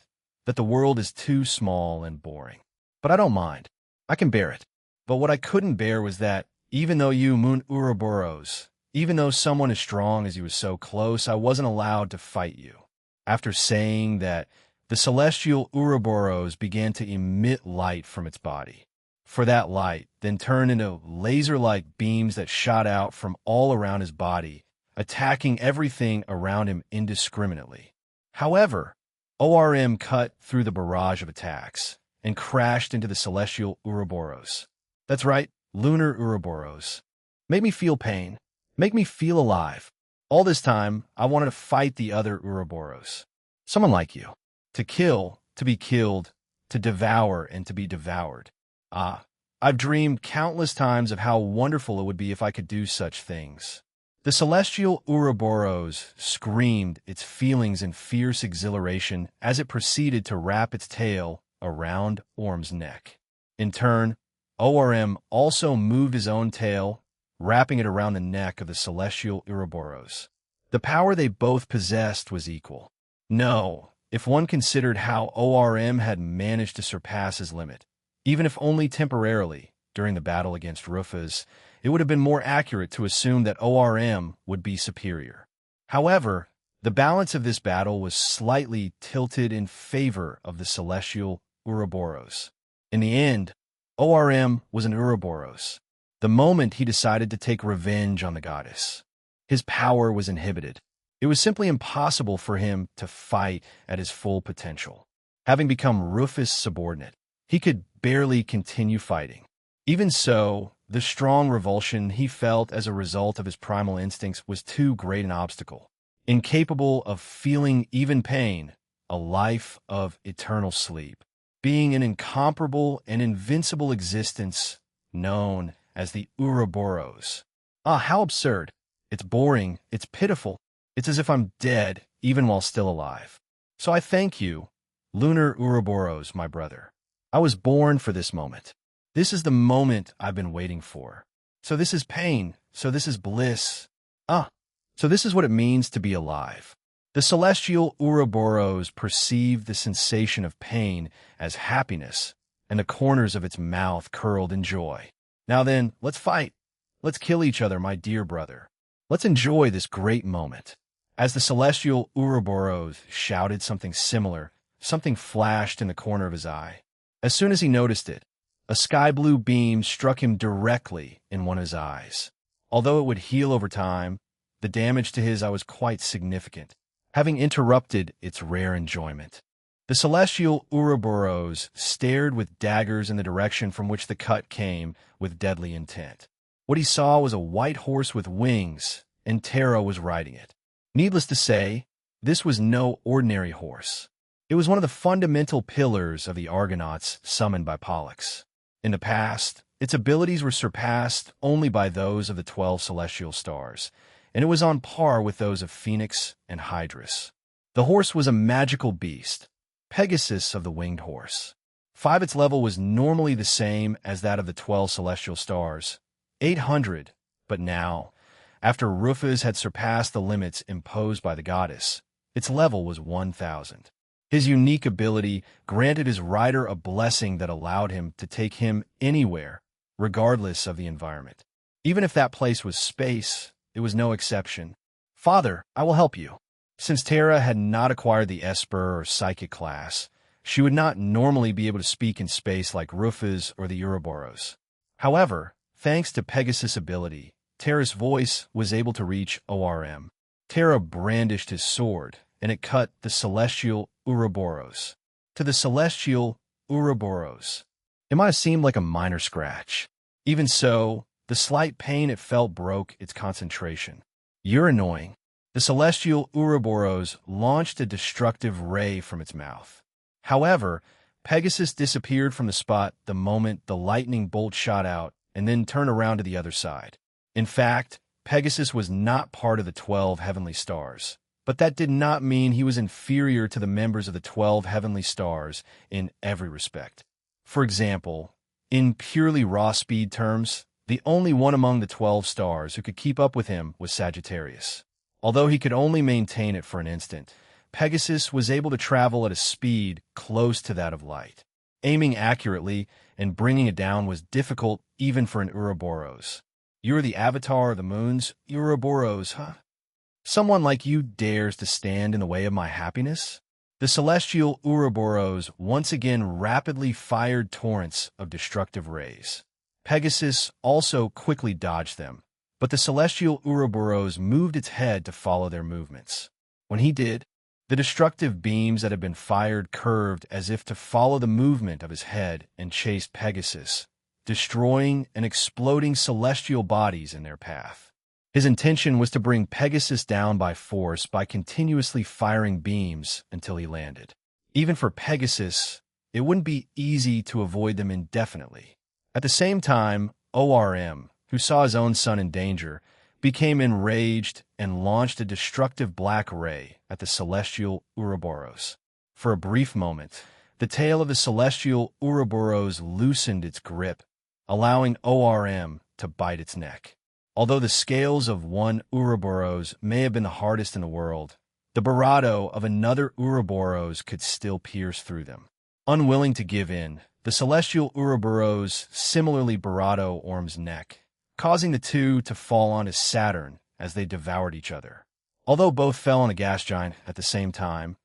that the world is too small and boring. But I don't mind. I can bear it. But what I couldn't bear was that, even though you Moon Ouroboros, even though someone as strong as you was so close, I wasn't allowed to fight you. After saying that, the celestial Ouroboros began to emit light from its body. For that light then turned into laser-like beams that shot out from all around his body, attacking everything around him indiscriminately. However, ORM cut through the barrage of attacks and crashed into the celestial Ouroboros. That's right, lunar Ouroboros. Make me feel pain. Make me feel alive. All this time, I wanted to fight the other Ouroboros. Someone like you. To kill, to be killed, to devour and to be devoured. I've dreamed countless times of how wonderful it would be if I could do such things. The celestial Ouroboros screamed its feelings in fierce exhilaration as it proceeded to wrap its tail around Orm's neck. In turn, ORM also moved his own tail, wrapping it around the neck of the celestial Ouroboros. The power they both possessed was equal. No, if one considered how ORM had managed to surpass his limit, even if only temporarily, during the battle against Rufus, it would have been more accurate to assume that ORM would be superior. However, the balance of this battle was slightly tilted in favor of the celestial Ouroboros. In the end, ORM was an Ouroboros, the moment he decided to take revenge on the goddess. His power was inhibited. It was simply impossible for him to fight at his full potential. Having become Rufus' subordinate, he could barely continue fighting. Even so, the strong revulsion he felt as a result of his primal instincts was too great an obstacle. Incapable of feeling even pain, a life of eternal sleep, being an incomparable and invincible existence known as the Ouroboros. Ah, how absurd. It's boring, it's pitiful. It's as if I'm dead, even while still alive. So I thank you, Lunar Ouroboros, my brother. I was born for this moment. This is the moment I've been waiting for. So this is pain, so this is bliss. So this is what it means to be alive. The celestial Ouroboros perceived the sensation of pain as happiness, and the corners of its mouth curled in joy. Now then, let's fight. Let's kill each other, my dear brother. Let's enjoy this great moment. As the celestial Ouroboros shouted something similar, something flashed in the corner of his eye. As soon as he noticed it, a sky-blue beam struck him directly in one of his eyes. Although it would heal over time, the damage to his eye was quite significant, having interrupted its rare enjoyment. The celestial Ouroboros stared with daggers in the direction from which the cut came with deadly intent. What he saw was a white horse with wings, and Terra was riding it. Needless to say, this was no ordinary horse. It was one of the fundamental pillars of the Argonauts summoned by Pollux. In the past, its abilities were surpassed only by those of the 12 celestial stars, and it was on par with those of Phoenix and Hydrus. The horse was a magical beast, Pegasus of the winged horse. 5, its level was normally the same as that of the 12 celestial stars, 800, but now, after Rufus had surpassed the limits imposed by the goddess, its level was 1,000. His unique ability granted his rider a blessing that allowed him to take him anywhere, regardless of the environment. Even if that place was space, it was no exception. Father, I will help you. Since Terra had not acquired the Esper or Psychic class, she would not normally be able to speak in space like Rufus or the Ouroboros. However, thanks to Pegasus' ability, Terra's voice was able to reach ORM. Terra brandished his sword, and it cut the celestial Ouroboros. To the celestial Ouroboros, it might have seemed like a minor scratch. Even so, the slight pain it felt broke its concentration. You're annoying. The celestial Ouroboros launched a destructive ray from its mouth. However, Pegasus disappeared from the spot the moment the lightning bolt shot out and then turned around to the other side. In fact, Pegasus was not part of the 12 heavenly stars, but that did not mean he was inferior to the members of the 12 heavenly stars in every respect. For example, in purely raw speed terms, the only one among the 12 stars who could keep up with him was Sagittarius. Although he could only maintain it for an instant, Pegasus was able to travel at a speed close to that of light. Aiming accurately and bringing it down was difficult even for an Ouroboros. You're the avatar of the moon's Ouroboros, huh? Someone like you dares to stand in the way of my happiness? The celestial Ouroboros once again rapidly fired torrents of destructive rays. Pegasus also quickly dodged them, but the celestial Ouroboros moved its head to follow their movements. When he did, the destructive beams that had been fired curved as if to follow the movement of his head and chased Pegasus, destroying and exploding celestial bodies in their path. His intention was to bring Pegasus down by force by continuously firing beams until he landed. Even for Pegasus, it wouldn't be easy to avoid them indefinitely. At the same time, ORM, who saw his own son in danger, became enraged and launched a destructive black ray at the celestial Ouroboros. For a brief moment, the tail of the celestial Ouroboros loosened its grip, allowing ORM to bite its neck. Although the scales of one Ouroboros may have been the hardest in the world, the bravado of another Ouroboros could still pierce through them. Unwilling to give in, The celestial Ouroboros similarly barado Orm's neck, causing the two to fall onto Saturn as they devoured each other. Although both fell on a gas giant at the same time,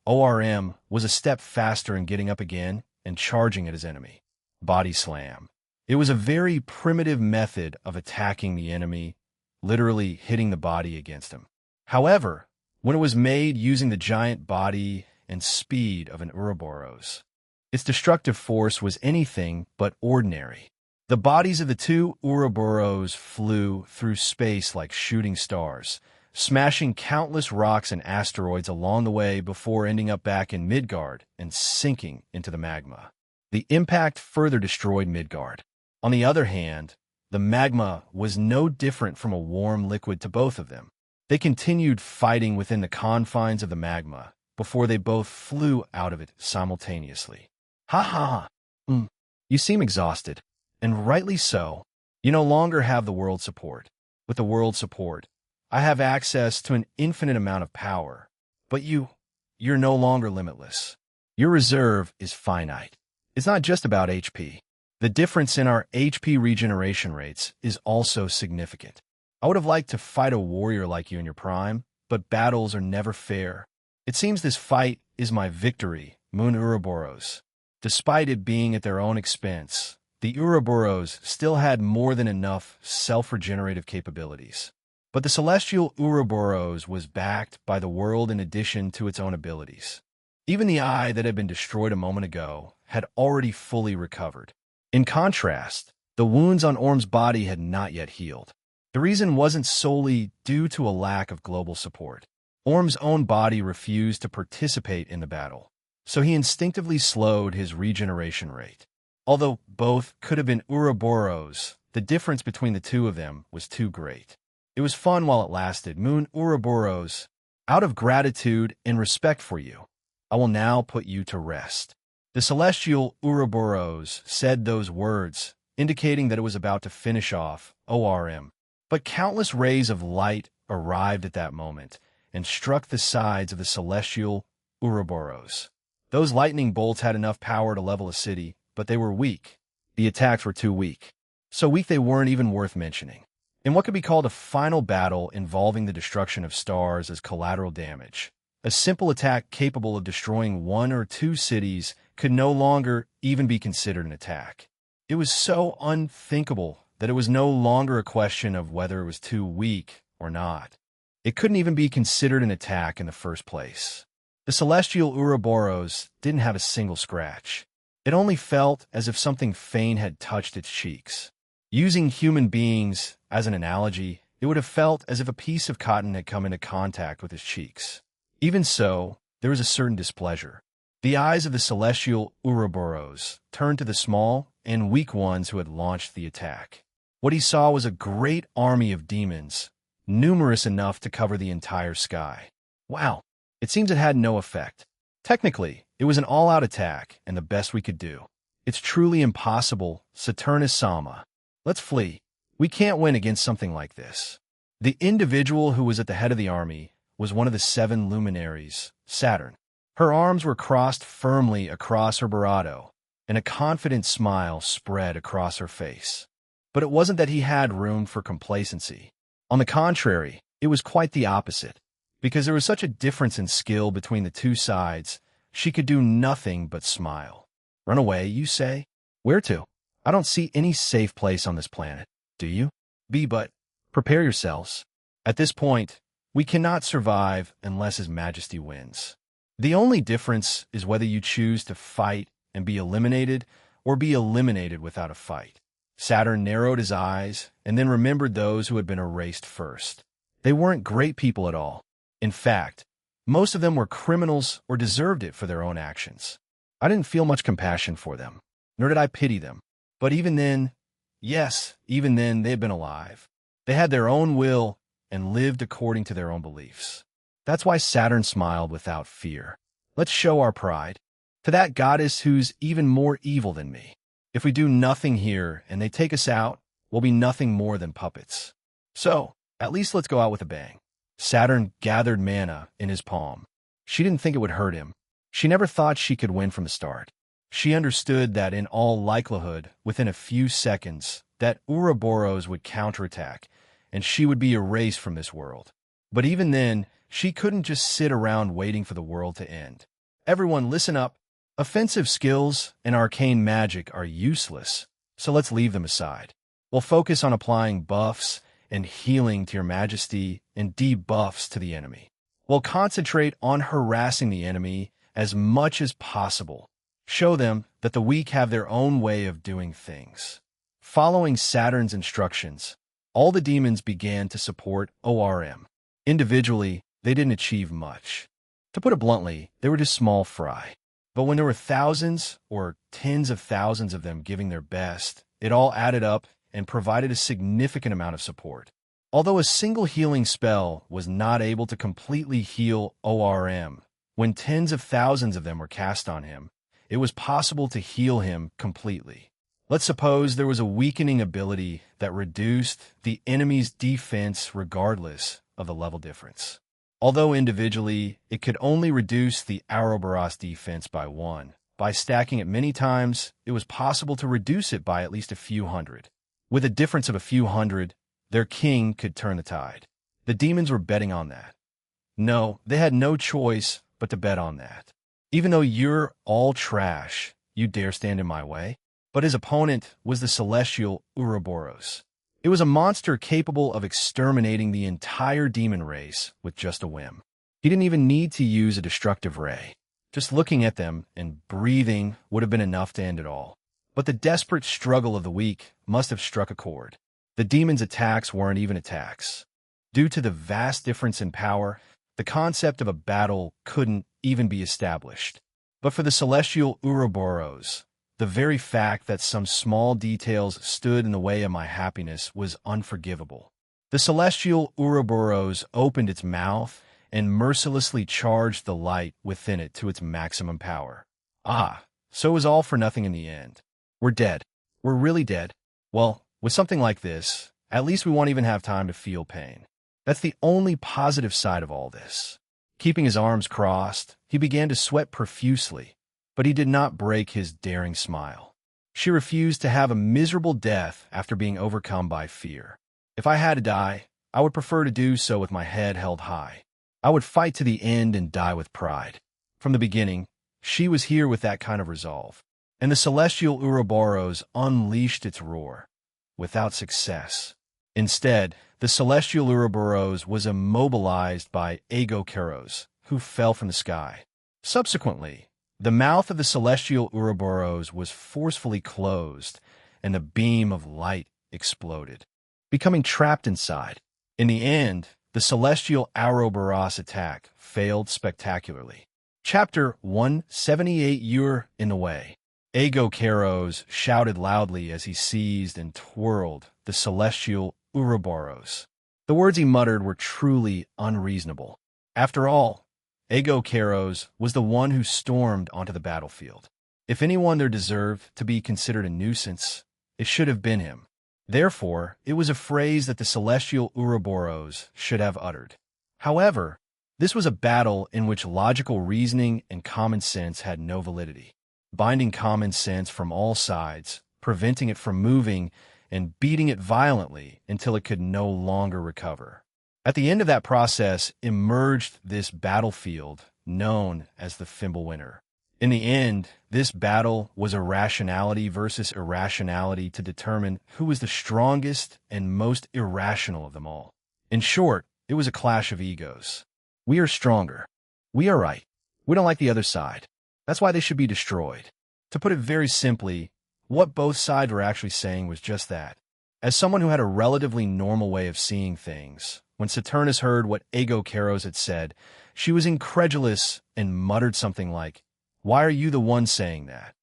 ORM was a step faster in getting up again and charging at his enemy. Body slam. It was a very primitive method of attacking the enemy, literally hitting the body against him. However, when it was made using the giant body and speed of an Ouroboros, its destructive force was anything but ordinary. The bodies of the two Ouroboros flew through space like shooting stars, smashing countless rocks and asteroids along the way before ending up back in Midgard and sinking into the magma. The impact further destroyed Midgard. On the other hand, the magma was no different from a warm liquid to both of them. They continued fighting within the confines of the magma before they both flew out of it simultaneously. Ha ha ha. You seem exhausted, and rightly so. You no longer have the world support. With the world support, I have access to an infinite amount of power, but you're no longer limitless. Your reserve is finite. It's not just about HP. The difference in our HP regeneration rates is also significant. I would have liked to fight a warrior like you in your prime, but battles are never fair. It seems this fight is my victory, Moon Ouroboros. Despite it being at their own expense, the Ouroboros still had more than enough self-regenerative capabilities. But the celestial Ouroboros was backed by the world in addition to its own abilities. Even the eye that had been destroyed a moment ago had already fully recovered. In contrast, the wounds on Orm's body had not yet healed. The reason wasn't solely due to a lack of global support. Orm's own body refused to participate in the battle, so he instinctively slowed his regeneration rate. Although both could have been Ouroboros, the difference between the two of them was too great. It was fun while it lasted. Moon Ouroboros, out of gratitude and respect for you, I will now put you to rest. The celestial Ouroboros said those words, indicating that it was about to finish off ORM. But countless rays of light arrived at that moment and struck the sides of the celestial Ouroboros. Those lightning bolts had enough power to level a city, but they were weak. The attacks were too weak. So weak they weren't even worth mentioning. In what could be called a final battle involving the destruction of stars as collateral damage, a simple attack capable of destroying one or two cities could no longer even be considered an attack. It was so unthinkable that it was no longer a question of whether it was too weak or not. It couldn't even be considered an attack in the first place. The celestial Ouroboros didn't have a single scratch. It only felt as if something faint had touched its cheeks. Using human beings as an analogy, it would have felt as if a piece of cotton had come into contact with his cheeks. Even so, there was a certain displeasure. The eyes of the celestial Ouroboros turned to the small and weak ones who had launched the attack. What he saw was a great army of demons, numerous enough to cover the entire sky. Wow, it seems it had no effect. Technically, it was an all-out attack and the best we could do. It's truly impossible, Saturnus-sama. Let's flee. We can't win against something like this. The individual who was at the head of the army was one of the 7 luminaries, Saturn. Her arms were crossed firmly across her bravado, and a confident smile spread across her face. But it wasn't that he had room for complacency. On the contrary, it was quite the opposite. Because there was such a difference in skill between the two sides, she could do nothing but smile. Run away, you say? Where to? I don't see any safe place on this planet. Do you? But prepare yourselves. At this point, we cannot survive unless His Majesty wins. The only difference is whether you choose to fight and be eliminated or be eliminated without a fight. Saturn narrowed his eyes and then remembered those who had been erased first. They weren't great people at all. In fact, most of them were criminals or deserved it for their own actions. I didn't feel much compassion for them, nor did I pity them. But even then, yes, even then they had been alive. They had their own will and lived according to their own beliefs. That's why Saturn smiled without fear. Let's show our pride to that goddess who's even more evil than me. If we do nothing here and they take us out, we'll be nothing more than puppets. So, at least let's go out with a bang. Saturn gathered mana in his palm. She didn't think it would hurt him. She never thought she could win from the start. She understood that in all likelihood, within a few seconds, that Ouroboros would counterattack, and she would be erased from this world. But even then, she couldn't just sit around waiting for the world to end. Everyone listen up. Offensive skills and arcane magic are useless, so let's leave them aside. We'll focus on applying buffs and healing to your majesty and debuffs to the enemy. We'll concentrate on harassing the enemy as much as possible. Show them that the weak have their own way of doing things. Following Saturn's instructions, all the demons began to support ORM. Individually, they didn't achieve much. To put it bluntly, they were just small fry. But when there were thousands or tens of thousands of them giving their best, it all added up and provided a significant amount of support. Although a single healing spell was not able to completely heal ORM, when tens of thousands of them were cast on him, it was possible to heal him completely. Let's suppose there was a weakening ability that reduced the enemy's defense regardless of the level difference. Although individually, it could only reduce the Ouroboros defense by 1. By stacking it many times, it was possible to reduce it by at least a few hundred. With a difference of a few hundred, their king could turn the tide. The demons were betting on that. No, they had no choice but to bet on that. Even though you're all trash, you dare stand in my way? But his opponent was the celestial Ouroboros. It was a monster capable of exterminating the entire demon race with just a whim. He didn't even need to use a destructive ray. Just looking at them and breathing would have been enough to end it all. But the desperate struggle of the weak must have struck a chord. The demon's attacks weren't even attacks. Due to the vast difference in power, the concept of a battle couldn't even be established. But for the celestial Ouroboros, the very fact that some small details stood in the way of my happiness was unforgivable. The celestial Ouroboros opened its mouth and mercilessly charged the light within it to its maximum power. Ah, so it was all for nothing in the end. We're dead. We're really dead. Well, with something like this, at least we won't even have time to feel pain. That's the only positive side of all this. Keeping his arms crossed, he began to sweat profusely, but he did not break his daring smile. She refused to have a miserable death after being overcome by fear. If I had to die, I would prefer to do so with my head held high. I would fight to the end and die with pride. From the beginning, she was here with that kind of resolve. And the celestial Ouroboros unleashed its roar, without success. Instead, the celestial Ouroboros was immobilized by Agokeros, who fell from the sky. Subsequently, the mouth of the celestial Ouroboros was forcefully closed, and a beam of light exploded, becoming trapped inside. In the end, the celestial Ouroboros attack failed spectacularly. Chapter 178. You're in the way. Agokeros shouted loudly as he seized and twirled the celestial Ouroboros. The words he muttered were truly unreasonable. After all, Agokeros was the one who stormed onto the battlefield. If anyone there deserved to be considered a nuisance, it should have been him. Therefore, it was a phrase that the celestial Ouroboros should have uttered. However, this was a battle in which logical reasoning and common sense had no validity. Binding common sense from all sides, preventing it from moving, and beating it violently until it could no longer recover. At the end of that process emerged this battlefield known as the Fimbulwinter. In the end, this battle was a rationality versus irrationality to determine who was the strongest and most irrational of them all. In short, it was a clash of egos. We are stronger. We are right. We don't like the other side. That's why they should be destroyed. To put it very simply, what both sides were actually saying was just that. As someone who had a relatively normal way of seeing things, when Saturnus heard what Agokeros had said, she was incredulous and muttered something like, "Why are you the one saying that?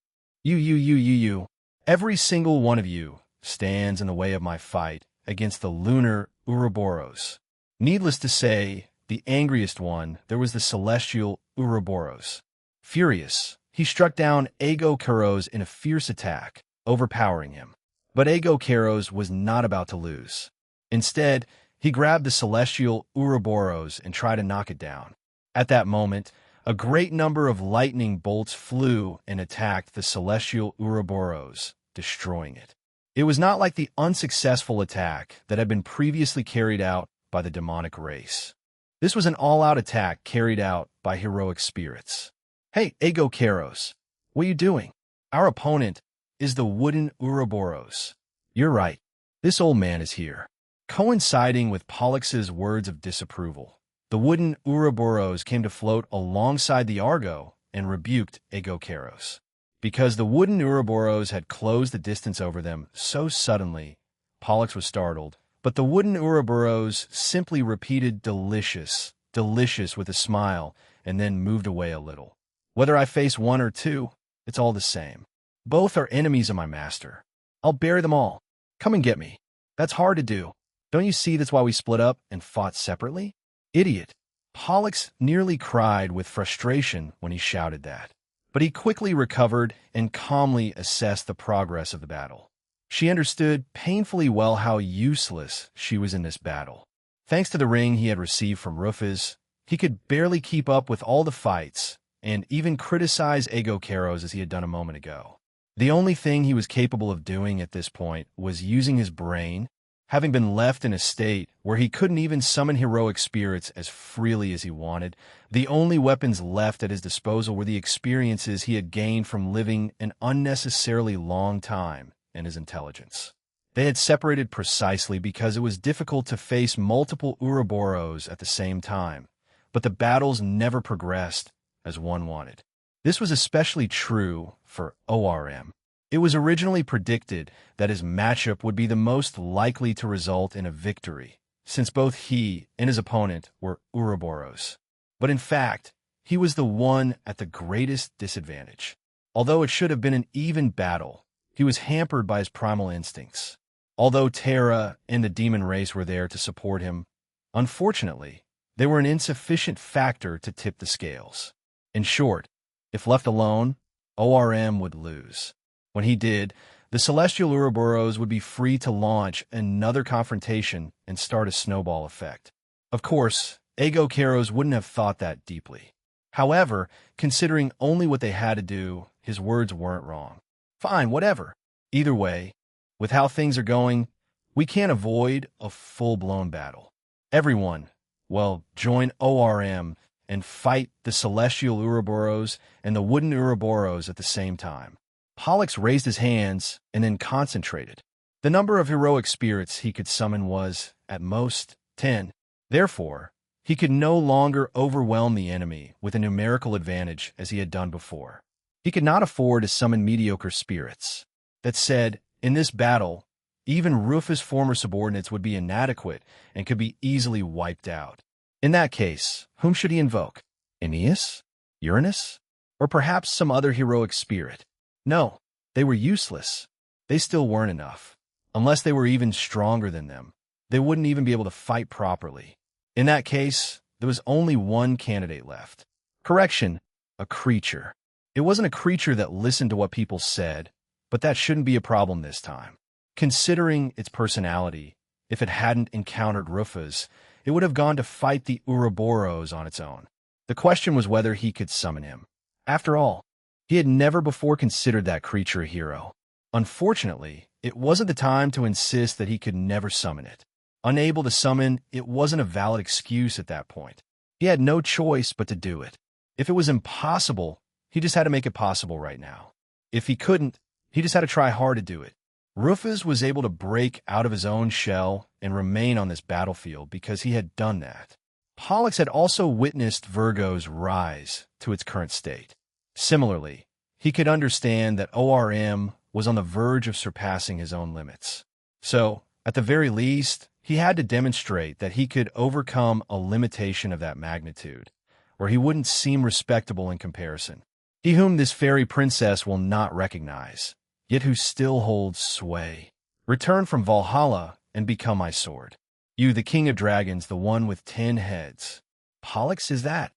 You. Every single one of you stands in the way of my fight against the lunar Ouroboros." Needless to say, the angriest one, there was the celestial Ouroboros. Furious, he struck down Agokeros in a fierce attack, overpowering him. But Agokeros was not about to lose. Instead, he grabbed the celestial Ouroboros and tried to knock it down. At that moment, A great number of lightning bolts flew and attacked the celestial Ouroboros, destroying it. It was not like the unsuccessful attack that had been previously carried out by the demonic race. This was an all-out attack carried out by heroic spirits. Hey, Ego Karos, what are you doing? Our opponent is the wooden Ouroboros. You're right. This old man is here. Coinciding with Pollux' words of disapproval, the wooden Ouroboros came to float alongside the Argo and rebuked Ego Karos. Because the wooden Ouroboros had closed the distance over them so suddenly, Pollux was startled, but the wooden Ouroboros simply repeated delicious, delicious with a smile, and then moved away a little. Whether I face one or two, it's all the same. Both are enemies of my master. I'll bury them all. Come and get me. That's hard to do. Don't you see that's why we split up and fought separately? Idiot. Pollux nearly cried with frustration when he shouted that. But he quickly recovered and calmly assessed the progress of the battle. She understood painfully well how useless she was in this battle. Thanks to the ring he had received from Rufus, he could barely keep up with all the fights and even criticize Ego Karos as he had done a moment ago. The only thing he was capable of doing at this point was using his brain, having been left in a state where he couldn't even summon heroic spirits as freely as he wanted. The only weapons left at his disposal were the experiences he had gained from living an unnecessarily long time and his intelligence. They had separated precisely because it was difficult to face multiple Ouroboros at the same time, but the battles never progressed as one wanted. This was especially true for ORM. It was originally predicted that his matchup would be the most likely to result in a victory, since both he and his opponent were Ouroboros. But in fact, he was the one at the greatest disadvantage. Although it should have been an even battle, he was hampered by his primal instincts. Although Terra and the demon race were there to support him, unfortunately, they were an insufficient factor to tip the scales. In short, if left alone, ORM would lose. When he did, the celestial Ouroboros would be free to launch another confrontation and start a snowball effect. Of course, Ego Karos wouldn't have thought that deeply. However, considering only what they had to do, his words weren't wrong. Fine, whatever. Either way, with how things are going, we can't avoid a full-blown battle. Everyone, well, join ORM and fight the celestial Ouroboros and the wooden Ouroboros at the same time. Pollux raised his hands and then concentrated. The number of heroic spirits he could summon was, at most, 10. Therefore, he could no longer overwhelm the enemy with a numerical advantage as he had done before. He could not afford to summon mediocre spirits. That said, in this battle, even Rufus' former subordinates would be inadequate and could be easily wiped out. In that case, whom should he invoke? Aeneas? Uranus? Or perhaps some other heroic spirit? No, they were useless. They still weren't enough. Unless they were even stronger than them, they wouldn't even be able to fight properly. In that case, there was only one candidate left. Correction, a creature. It wasn't a creature that listened to what people said, but that shouldn't be a problem this time. Considering its personality, if it hadn't encountered Rufus, it would have gone to fight the Ouroboros on its own. The question was whether he could summon him. After all, he had never before considered that creature a hero. Unfortunately, it wasn't the time to insist that he could never summon it. Unable to summon, it wasn't a valid excuse at that point. He had no choice but to do it. If it was impossible, he just had to make it possible right now. If he couldn't, he just had to try hard to do it. Rufus was able to break out of his own shell and remain on this battlefield because he had done that. Pollux had also witnessed Virgo's rise to its current state. Similarly, he could understand that ORM was on the verge of surpassing his own limits. So, at the very least, he had to demonstrate that he could overcome a limitation of that magnitude, or he wouldn't seem respectable in comparison. He whom this fairy princess will not recognize, yet who still holds sway. Return from Valhalla and become my sword. You, the king of dragons, the one with 10 heads. Pollux is that.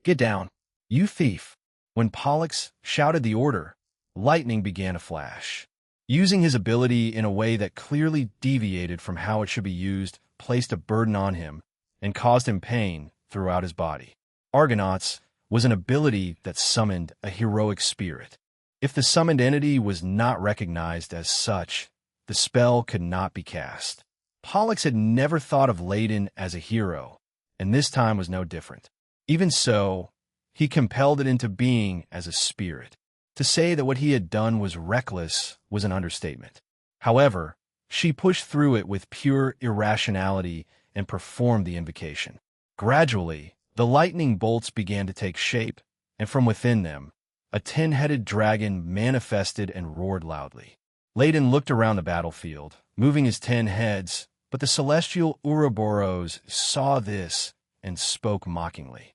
Get down, you thief. When Pollux shouted the order, lightning began to flash. Using his ability in a way that clearly deviated from how it should be used, placed a burden on him and caused him pain throughout his body. Argonauts, was an ability that summoned a heroic spirit. If the summoned entity was not recognized as such, the spell could not be cast. Pollux had never thought of Ladin as a hero, and this time was no different. Even so, he compelled it into being as a spirit. To say that what he had done was reckless was an understatement. However, she pushed through it with pure irrationality and performed the invocation. Gradually, the lightning bolts began to take shape, and from within them, a 10-headed dragon manifested and roared loudly. Ladin looked around the battlefield, moving his 10 heads, but the celestial Ouroboros saw this and spoke mockingly.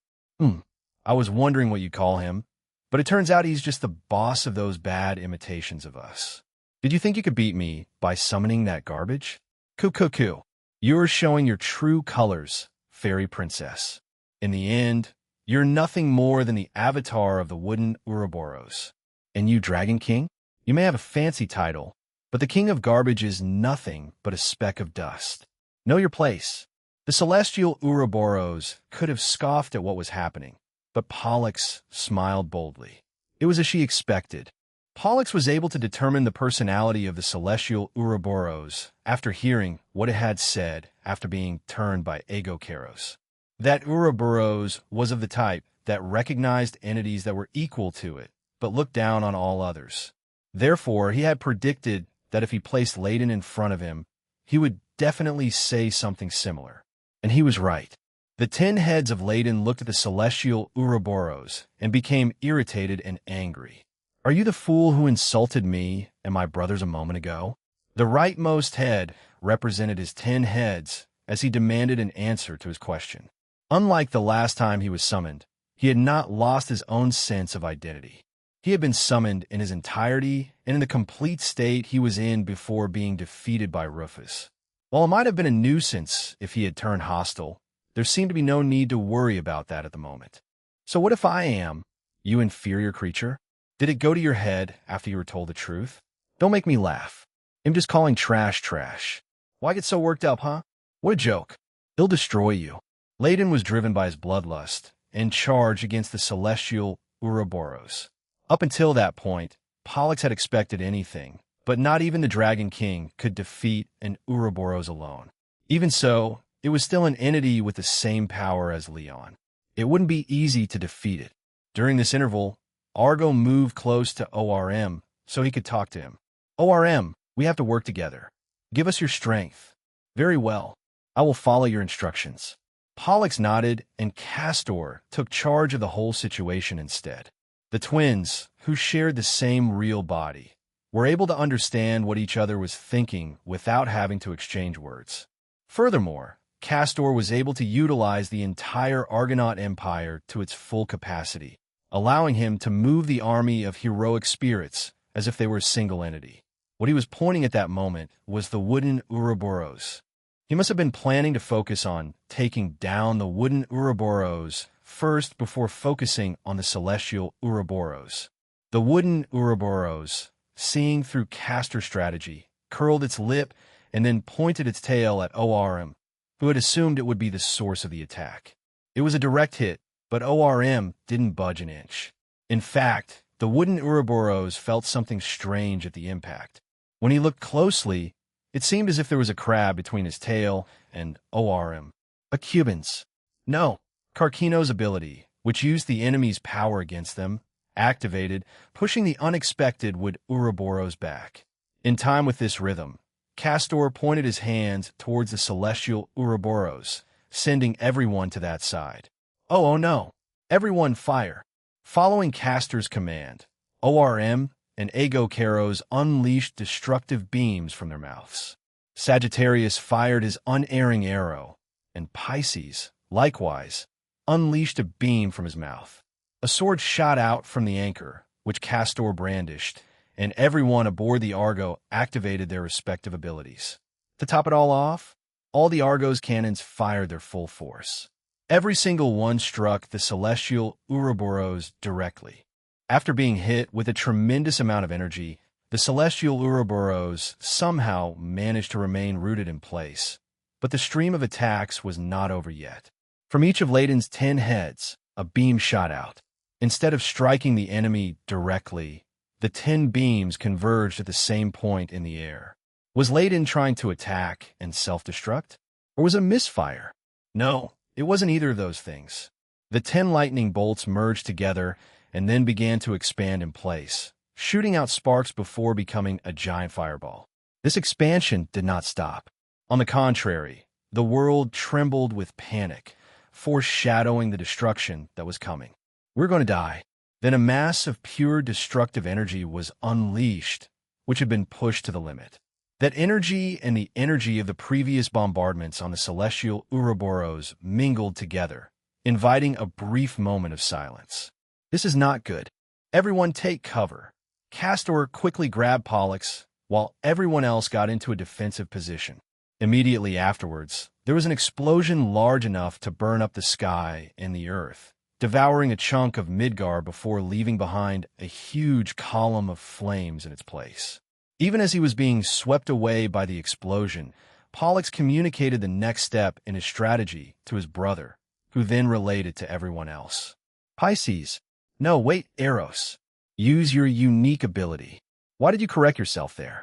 I was wondering what you call him, but it turns out he's just the boss of those bad imitations of us. Did you think you could beat me by summoning that garbage? Coo. You're showing your true colors, fairy princess. In the end, you're nothing more than the avatar of the wooden Ouroboros. And you, Dragon King? You may have a fancy title, but the king of garbage is nothing but a speck of dust. Know your place. The celestial Ouroboros could have scoffed at what was happening, but Pollux smiled boldly. It was as she expected. Pollux was able to determine the personality of the celestial Ouroboros after hearing what it had said after being turned by Aegokeros. That Ouroboros was of the type that recognized entities that were equal to it, but looked down on all others. Therefore, he had predicted that if he placed Ladin in front of him, he would definitely say something similar. And he was right. The 10 heads of Ladin looked at the celestial Ouroboros and became irritated and angry. Are you the fool who insulted me and my brothers a moment ago? The rightmost head represented his 10 heads as he demanded an answer to his question. Unlike the last time he was summoned, he had not lost his own sense of identity. He had been summoned in his entirety and in the complete state he was in before being defeated by Rufus. While it might have been a nuisance if he had turned hostile, there seemed to be no need to worry about that at the moment. So what if I am, you inferior creature? Did it go to your head after you were told the truth? Don't make me laugh. I'm just calling trash. Why get so worked up, huh? What a joke. He'll destroy you. Ladin was driven by his bloodlust and charged against the celestial Ouroboros. Up until that point, Pollux had expected anything, but not even the Dragon King could defeat an Ouroboros alone. Even so, it was still an entity with the same power as Leon. It wouldn't be easy to defeat it. During this interval, Argo moved close to ORM so he could talk to him. ORM, we have to work together. Give us your strength. Very well. I will follow your instructions. Pollux nodded, and Castor took charge of the whole situation instead. The twins, who shared the same real body, were able to understand what each other was thinking without having to exchange words. Furthermore, Castor was able to utilize the entire Argonaut Empire to its full capacity, allowing him to move the army of heroic spirits as if they were a single entity. What he was pointing at that moment was the wooden Ouroboros. He must have been planning to focus on taking down the wooden Ouroboros first before focusing on the celestial Ouroboros. The wooden Ouroboros, seeing through Castor's strategy, curled its lip and then pointed its tail at ORM, who had assumed it would be the source of the attack. It was a direct hit, but ORM didn't budge an inch. In fact, the wooden Ouroboros felt something strange at the impact. When he looked closely, it seemed as if there was a crab between his tail and ORM. A Cuban's. No, Karkino's ability, which used the enemy's power against them, activated, pushing the unexpected wood Ouroboros back. In time with this rhythm, Castor pointed his hand towards the celestial Ouroboros, sending everyone to that side. Oh no! Everyone fire! Following Castor's command, ORM and Aegokeros unleashed destructive beams from their mouths. Sagittarius fired his unerring arrow, and Pisces, likewise, unleashed a beam from his mouth. A sword shot out from the anchor, which Castor brandished, and everyone aboard the Argo activated their respective abilities. To top it all off, all the Argo's cannons fired their full force. Every single one struck the celestial Ouroboros directly. After being hit with a tremendous amount of energy, the celestial Ouroboros somehow managed to remain rooted in place. But the stream of attacks was not over yet. From each of Ladin's 10 heads, a beam shot out. Instead of striking the enemy directly, the 10 beams converged at the same point in the air. Was Layden trying to attack and self-destruct? Or was it a misfire? No, it wasn't either of those things. The 10 lightning bolts merged together and then began to expand in place, shooting out sparks before becoming a giant fireball. This expansion did not stop. On the contrary, the world trembled with panic, foreshadowing the destruction that was coming. We're going to die. Then a mass of pure destructive energy was unleashed, which had been pushed to the limit. That energy and the energy of the previous bombardments on the celestial Ouroboros mingled together, inviting a brief moment of silence. This is not good. Everyone take cover. Castor quickly grabbed Pollux, while everyone else got into a defensive position. Immediately afterwards, there was an explosion large enough to burn up the sky and the earth, devouring a chunk of Midgard before leaving behind a huge column of flames in its place. Even as he was being swept away by the explosion, Pollux communicated the next step in his strategy to his brother, who then relayed it to everyone else. Pisces. No, wait, Eros. Use your unique ability. Why did you correct yourself there?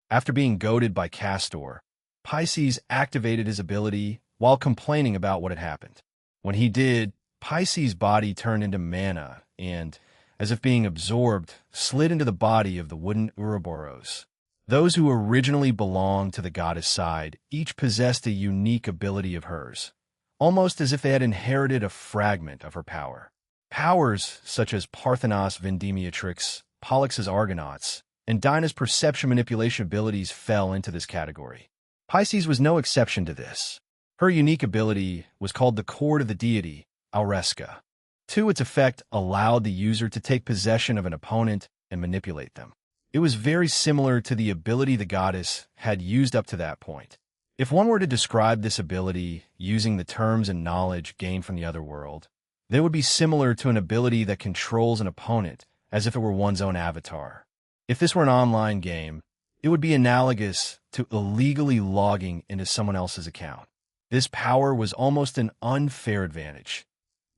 After being goaded by Castor, Pisces activated his ability while complaining about what had happened. When he did, Pisces' body turned into mana and, as if being absorbed, slid into the body of the wooden Ouroboros. Those who originally belonged to the goddess side each possessed a unique ability of hers, almost as if they had inherited a fragment of her power. Powers such as Parthenos Vendemiatrix, Pollux's Argonauts, and Dinah's perception manipulation abilities fell into this category. Pisces was no exception to this. Her unique ability was called the Cord of the Deity, Auresca. Its effect allowed the user to take possession of an opponent and manipulate them. It was very similar to the ability the goddess had used up to that point. If one were to describe this ability using the terms and knowledge gained from the other world, they would be similar to an ability that controls an opponent as if it were one's own avatar. If this were an online game, it would be analogous to illegally logging into someone else's account. This power was almost an unfair advantage.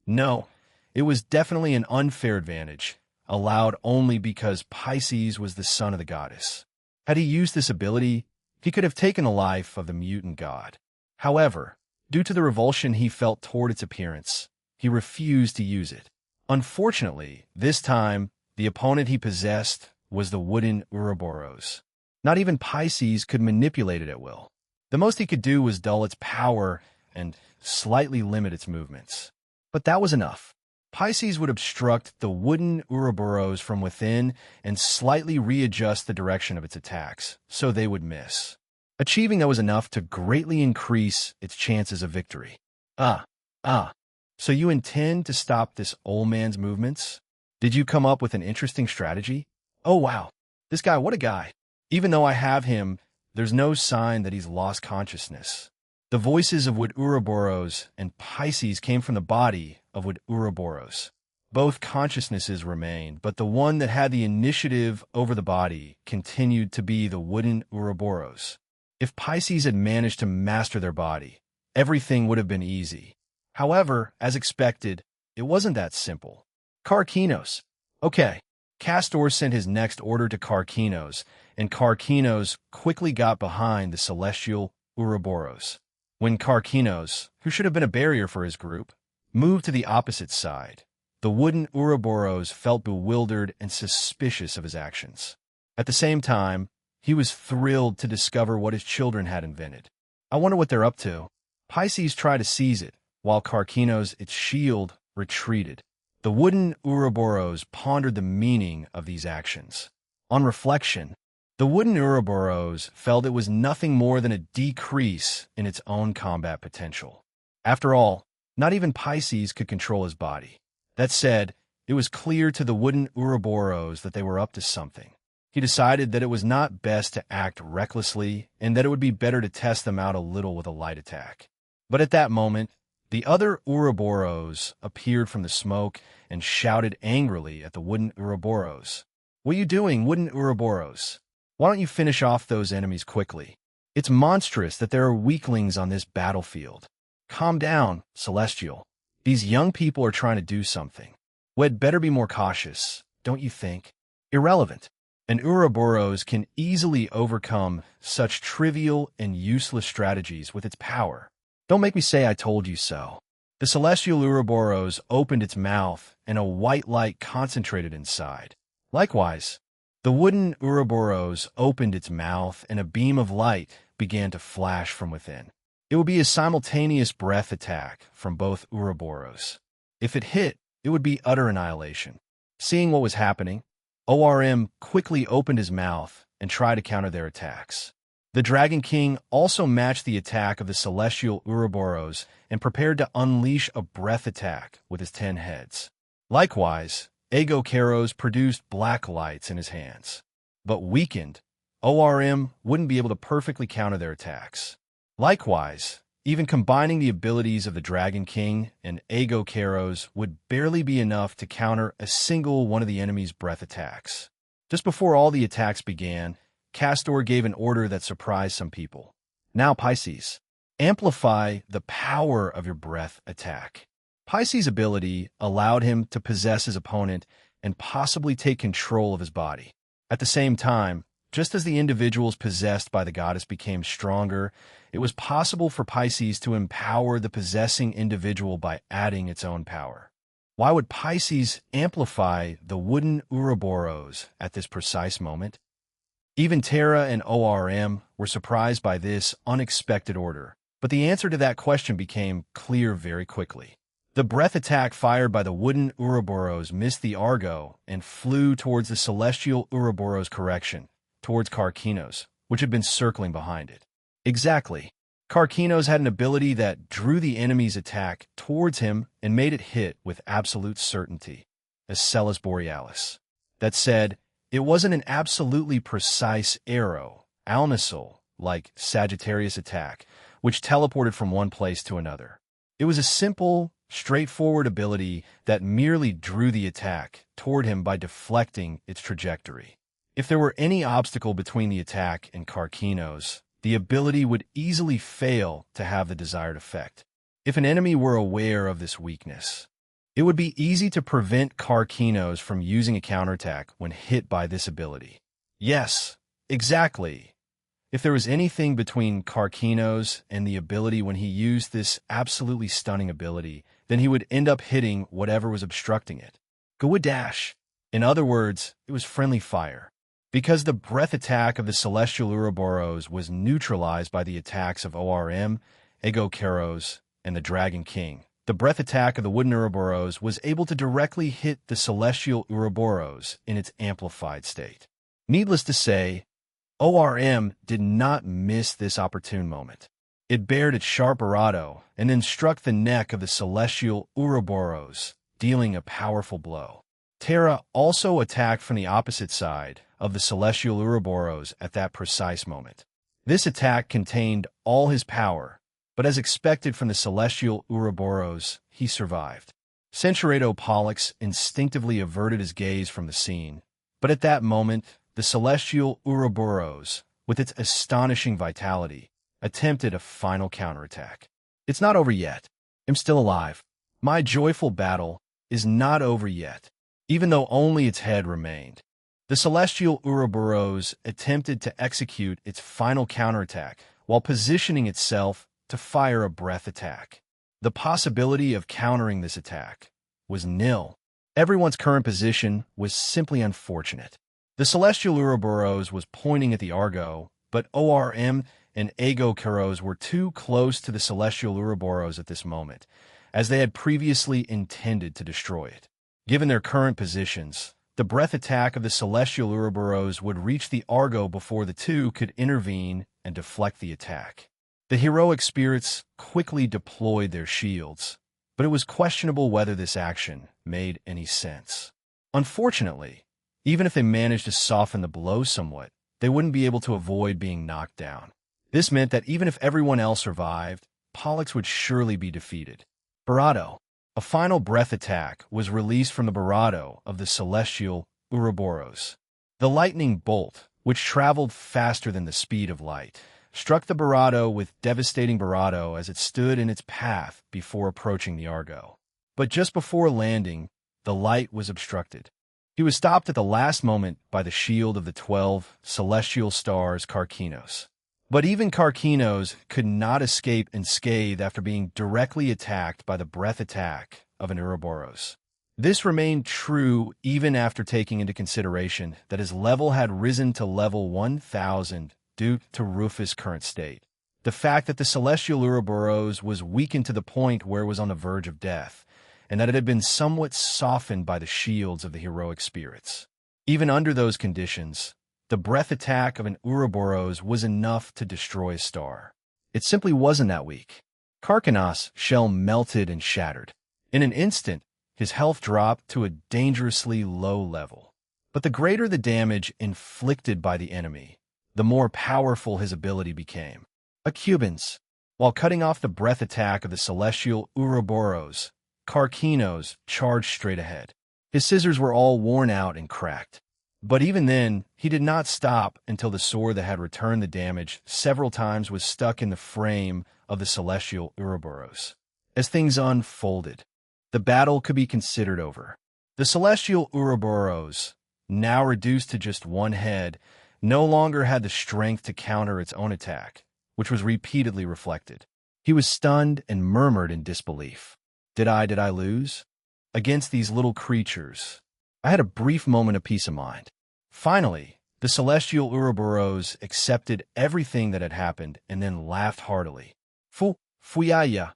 No, it was definitely an unfair advantage, allowed only because Pisces was the son of the goddess. Had he used this ability, he could have taken the life of the mutant god. However, due to the revulsion he felt toward its appearance, he refused to use it. Unfortunately, this time, the opponent he possessed was the wooden Ouroboros. Not even Pisces could manipulate it at will. The most he could do was dull its power and slightly limit its movements. But that was enough. Pisces would obstruct the wooden Ouroboros from within and slightly readjust the direction of its attacks, so they would miss. Achieving that was enough to greatly increase its chances of victory. So you intend to stop this old man's movements? Did you come up with an interesting strategy? Oh wow, this guy, what a guy. Even though I have him, there's no sign that he's lost consciousness. The voices of Wood Ouroboros and Pisces came from the body of Wood Ouroboros. Both consciousnesses remained, but the one that had the initiative over the body continued to be the wooden Ouroboros. If Pisces had managed to master their body, everything would have been easy. However, as expected, it wasn't that simple. Karkinos. Okay, Castor sent his next order to Karkinos, and Karkinos quickly got behind the celestial Ouroboros. When Karkinos, who should have been a barrier for his group, moved to the opposite side, the wooden Ouroboros felt bewildered and suspicious of his actions. At the same time, he was thrilled to discover what his children had invented. I wonder what they're up to. Pisces tried to seize it, while Karkinos, its shield, retreated. The wooden Ouroboros pondered the meaning of these actions. On reflection, the wooden Ouroboros felt it was nothing more than a decrease in its own combat potential. After all, not even Pisces could control his body. That said, it was clear to the wooden Ouroboros that they were up to something. He decided that it was not best to act recklessly and that it would be better to test them out a little with a light attack. But at that moment, the other Ouroboros appeared from the smoke and shouted angrily at the wooden Ouroboros. "What are you doing, wooden Ouroboros? Why don't you finish off those enemies quickly? It's monstrous that there are weaklings on this battlefield. Calm down, Celestial. These young people are trying to do something. We'd better be more cautious, don't you think? Irrelevant. An Ouroboros can easily overcome such trivial and useless strategies with its power. Don't make me say I told you so. The celestial Ouroboros opened its mouth, and a white light concentrated inside. Likewise, the wooden Ouroboros opened its mouth, and a beam of light began to flash from within. It would be a simultaneous breath attack from both Ouroboros. If it hit, it would be utter annihilation. Seeing what was happening, ORM quickly opened his mouth and tried to counter their attacks. The Dragon King also matched the attack of the celestial Ouroboros and prepared to unleash a breath attack with his 10 heads. Likewise, Ego Keros produced black lights in his hands. But weakened, ORM wouldn't be able to perfectly counter their attacks. Likewise, even combining the abilities of the Dragon King and Ego Keros would barely be enough to counter a single one of the enemy's breath attacks. Just before all the attacks began, Castor gave an order that surprised some people. Now, Pisces, amplify the power of your breath attack. Pisces' ability allowed him to possess his opponent and possibly take control of his body. At the same time, just as the individuals possessed by the goddess became stronger, it was possible for Pisces to empower the possessing individual by adding its own power. Why would Pisces amplify the wooden Ouroboros at this precise moment? Even Terra and ORM were surprised by this unexpected order, but the answer to that question became clear very quickly. The breath attack fired by the wooden Ouroboros missed the Argo and flew towards the celestial Ouroboros correction, towards Karkinos, which had been circling behind it. Exactly. Karkinos had an ability that drew the enemy's attack towards him and made it hit with absolute certainty, a Celis Borealis. That said, it wasn't an absolutely precise arrow, Alnisul, like Sagittarius attack, which teleported from one place to another. It was a simple, straightforward ability that merely drew the attack toward him by deflecting its trajectory. If there were any obstacle between the attack and Karkinos, the ability would easily fail to have the desired effect. If an enemy were aware of this weakness, it would be easy to prevent Karkinos from using a counterattack when hit by this ability. Yes, exactly. If there was anything between Karkinos and the ability when he used this absolutely stunning ability, then he would end up hitting whatever was obstructing it. Gawadash. In other words, it was friendly fire. Because the breath attack of the celestial Ouroboros was neutralized by the attacks of ORM, Ego Keros, and the Dragon King, the breath attack of the wooden Ouroboros was able to directly hit the celestial Ouroboros in its amplified state. Needless to say, ORM did not miss this opportune moment. It bared its sharp barado and then struck the neck of the celestial Ouroboros, dealing a powerful blow. Terra also attacked from the opposite side of the celestial Ouroboros at that precise moment. This attack contained all his power, but as expected from the celestial Ouroboros, he survived. Centuredo Pollux instinctively averted his gaze from the scene, but at that moment, the celestial Ouroboros, with its astonishing vitality, attempted a final counterattack. It's not over yet. I'm still alive. My joyful battle is not over yet, even though only its head remained. The celestial Ouroboros attempted to execute its final counterattack while positioning itself to fire a breath attack. The possibility of countering this attack was nil. Everyone's current position was simply unfortunate. The celestial Ouroboros was pointing at the Argo, but ORM and Ego Keros were too close to the celestial Ouroboros at this moment, as they had previously intended to destroy it. Given their current positions, the breath attack of the celestial Ouroboros would reach the Argo before the two could intervene and deflect the attack. The heroic spirits quickly deployed their shields, but it was questionable whether this action made any sense. Unfortunately, even if they managed to soften the blow somewhat, they wouldn't be able to avoid being knocked down. This meant that even if everyone else survived, Pollux would surely be defeated. Barado. A final breath attack was released from the barado of the celestial Ouroboros. The lightning bolt, which traveled faster than the speed of light, struck the barado with devastating barado as it stood in its path before approaching the Argo. But just before landing, the light was obstructed. He was stopped at the last moment by the shield of the 12 celestial stars Karkinos. But even Karkinos could not escape unscathed after being directly attacked by the breath attack of an Ouroboros. This remained true even after taking into consideration that his level had risen to level 1000 due to Rufus' current state. The fact that the celestial Ouroboros was weakened to the point where it was on the verge of death, and that it had been somewhat softened by the shields of the heroic spirits. Even under those conditions, the breath attack of an Ouroboros was enough to destroy a star. It simply wasn't that weak. Karkinos' shell melted and shattered. In an instant, his health dropped to a dangerously low level. But the greater the damage inflicted by the enemy, the more powerful his ability became. Cubans. While cutting off the breath attack of the celestial Ouroboros, Karkinos charged straight ahead. His scissors were all worn out and cracked. But even then, he did not stop until the sword that had returned the damage several times was stuck in the frame of the celestial Ouroboros. As things unfolded, the battle could be considered over. The celestial Ouroboros, now reduced to just one head, no longer had the strength to counter its own attack, which was repeatedly reflected. He was stunned and murmured in disbelief. Did I lose? Against these little creatures. I had a brief moment of peace of mind. Finally, the celestial Ouroboros accepted everything that had happened and then laughed heartily. Fuyaya.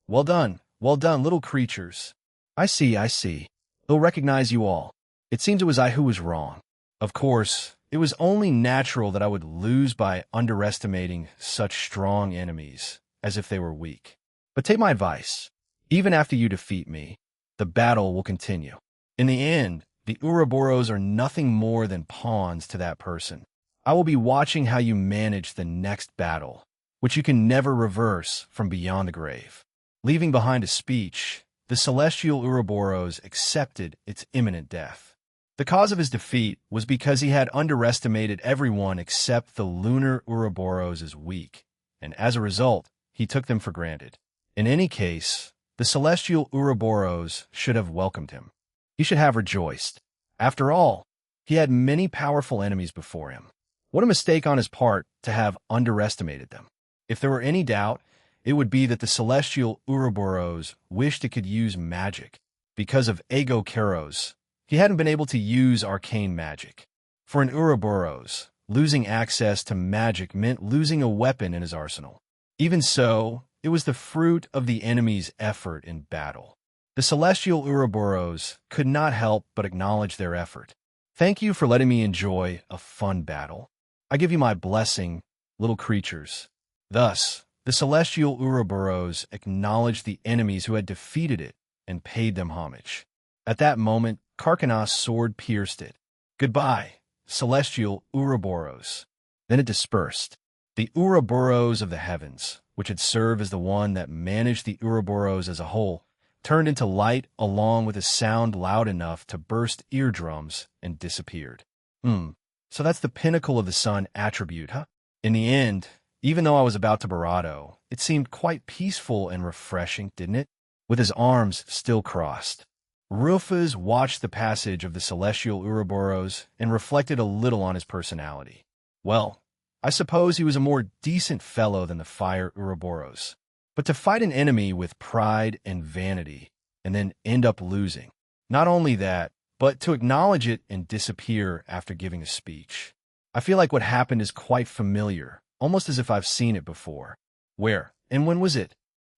Well done, little creatures. I see. They'll recognize you all. It seems it was I who was wrong. Of course, it was only natural that I would lose by underestimating such strong enemies, as if they were weak. But take my advice. Even after you defeat me, the battle will continue. In the end, the Ouroboros are nothing more than pawns to that person. I will be watching how you manage the next battle, which you can never reverse from beyond the grave. Leaving behind a speech, the celestial Ouroboros accepted its imminent death. The cause of his defeat was because he had underestimated everyone except the lunar Ouroboros as weak, and as a result, he took them for granted. In any case, the celestial Ouroboros should have welcomed him. He should have rejoiced. After all, he had many powerful enemies before him. What a mistake on his part to have underestimated them. If there were any doubt, it would be that the celestial Ouroboros wished it could use magic. Because of Ego Keros, he hadn't been able to use arcane magic. For an Ouroboros, losing access to magic meant losing a weapon in his arsenal. Even so, it was the fruit of the enemy's effort in battle. The celestial Ouroboros could not help but acknowledge their effort. Thank you for letting me enjoy a fun battle. I give you my blessing, little creatures. Thus, the celestial Ouroboros acknowledged the enemies who had defeated it and paid them homage. At that moment, Karkinos' sword pierced it. Goodbye, celestial Ouroboros. Then it dispersed. The Ouroboros of the heavens, which had served as the one that managed the Ouroboros as a whole, turned into light along with a sound loud enough to burst eardrums and disappeared. So that's the pinnacle of the sun attribute, huh? In the end, even though I was about to bravado, it seemed quite peaceful and refreshing, didn't it? With his arms still crossed. Rufus watched the passage of the celestial Ouroboros and reflected a little on his personality. Well, I suppose he was a more decent fellow than the fire Ouroboros. But to fight an enemy with pride and vanity, and then end up losing. Not only that, but to acknowledge it and disappear after giving a speech. I feel like what happened is quite familiar, almost as if I've seen it before. Where? And when was it?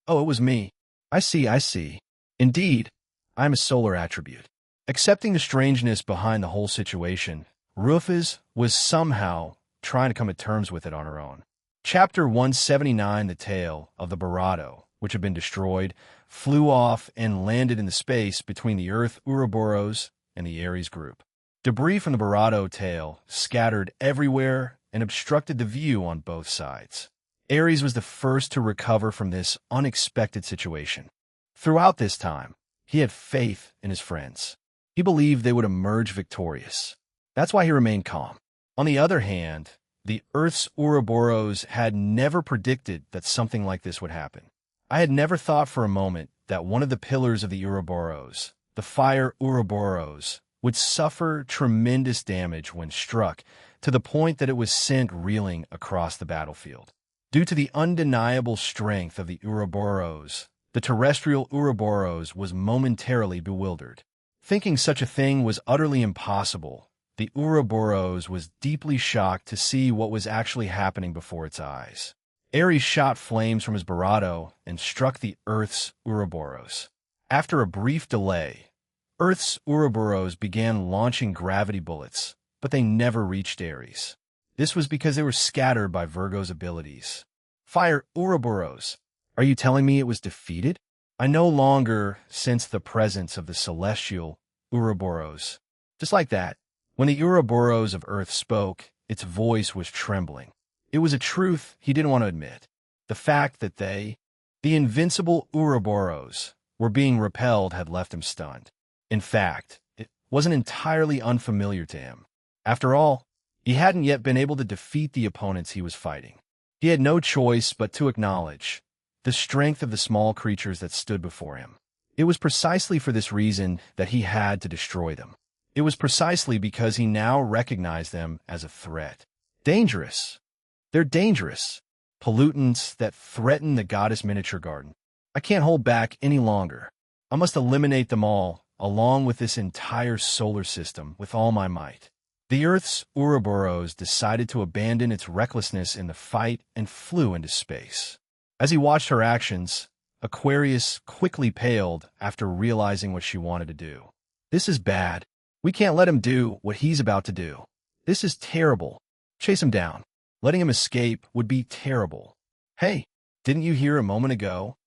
Oh, it was me. I see. Indeed, I'm a solar attribute. Accepting the strangeness behind the whole situation, Rufus was somehow trying to come to terms with it on her own. Chapter 179, the tale of the Barado, which had been destroyed, flew off and landed in the space between the Earth Ouroboros and the Ares group. Debris from the Barado tail scattered everywhere and obstructed the view on both sides. Ares was the first to recover from this unexpected situation. Throughout this time, he had faith in his friends. He believed they would emerge victorious. That's why he remained calm. On the other hand, the Earth's Ouroboros had never predicted that something like this would happen. I had never thought for a moment that one of the pillars of the Ouroboros, the fire Ouroboros, would suffer tremendous damage when struck, to the point that it was sent reeling across the battlefield. Due to the undeniable strength of the Ouroboros, the terrestrial Ouroboros was momentarily bewildered. Thinking such a thing was utterly impossible, the Ouroboros was deeply shocked to see what was actually happening before its eyes. Ares shot flames from his barato and struck the Earth's Ouroboros. After a brief delay, Earth's Ouroboros began launching gravity bullets, but they never reached Ares. This was because they were scattered by Virgo's abilities. Fire Ouroboros, are you telling me it was defeated? I no longer sense the presence of the celestial Ouroboros. Just like that, when the Ouroboros of Earth spoke, its voice was trembling. It was a truth he didn't want to admit. The fact that they, the invincible Ouroboros, were being repelled had left him stunned. In fact, it wasn't entirely unfamiliar to him. After all, he hadn't yet been able to defeat the opponents he was fighting. He had no choice but to acknowledge the strength of the small creatures that stood before him. It was precisely for this reason that he had to destroy them. It was precisely because he now recognized them as a threat. Dangerous. They're dangerous. Pollutants that threaten the goddess miniature garden. I can't hold back any longer. I must eliminate them all, along with this entire solar system, with all my might. The Earth's Ouroboros decided to abandon its recklessness in the fight and flew into space. As he watched her actions, Aquarius quickly paled after realizing what she wanted to do. This is bad. We can't let him do what he's about to do. This is terrible. Chase him down. Letting him escape would be terrible. Hey, didn't you hear a moment ago?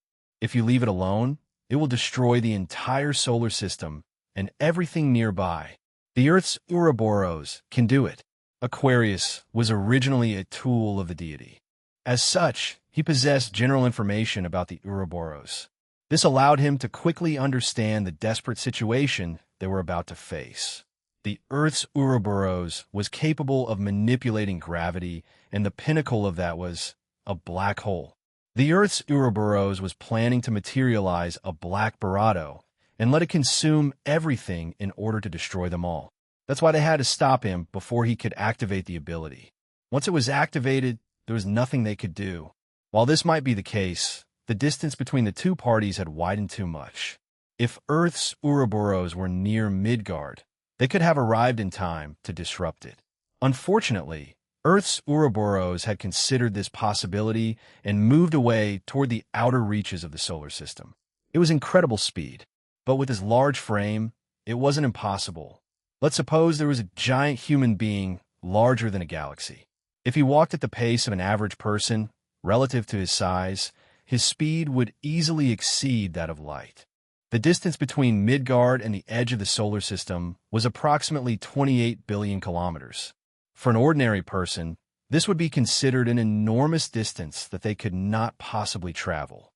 If you leave it alone, it will destroy the entire solar system and everything nearby. The Earth's Ouroboros can do it. Aquarius was originally a tool of the deity. As such, he possessed general information about the Ouroboros. This allowed him to quickly understand the desperate situation they were about to face. The Earth's Ouroboros was capable of manipulating gravity, and the pinnacle of that was a black hole. The Earth's Ouroboros was planning to materialize a black barato and let it consume everything in order to destroy them all. That's why they had to stop him before he could activate the ability. Once it was activated, there was nothing they could do. While this might be the case, the distance between the two parties had widened too much. If Earth's Ouroboros were near Midgard, they could have arrived in time to disrupt it. Unfortunately, Earth's Ouroboros had considered this possibility and moved away toward the outer reaches of the solar system. It was incredible speed, but with his large frame, it wasn't impossible. Let's suppose there was a giant human being larger than a galaxy. If he walked at the pace of an average person, relative to his size, his speed would easily exceed that of light. The distance between Midgard and the edge of the solar system was approximately 28 billion kilometers. For an ordinary person, this would be considered an enormous distance that they could not possibly travel.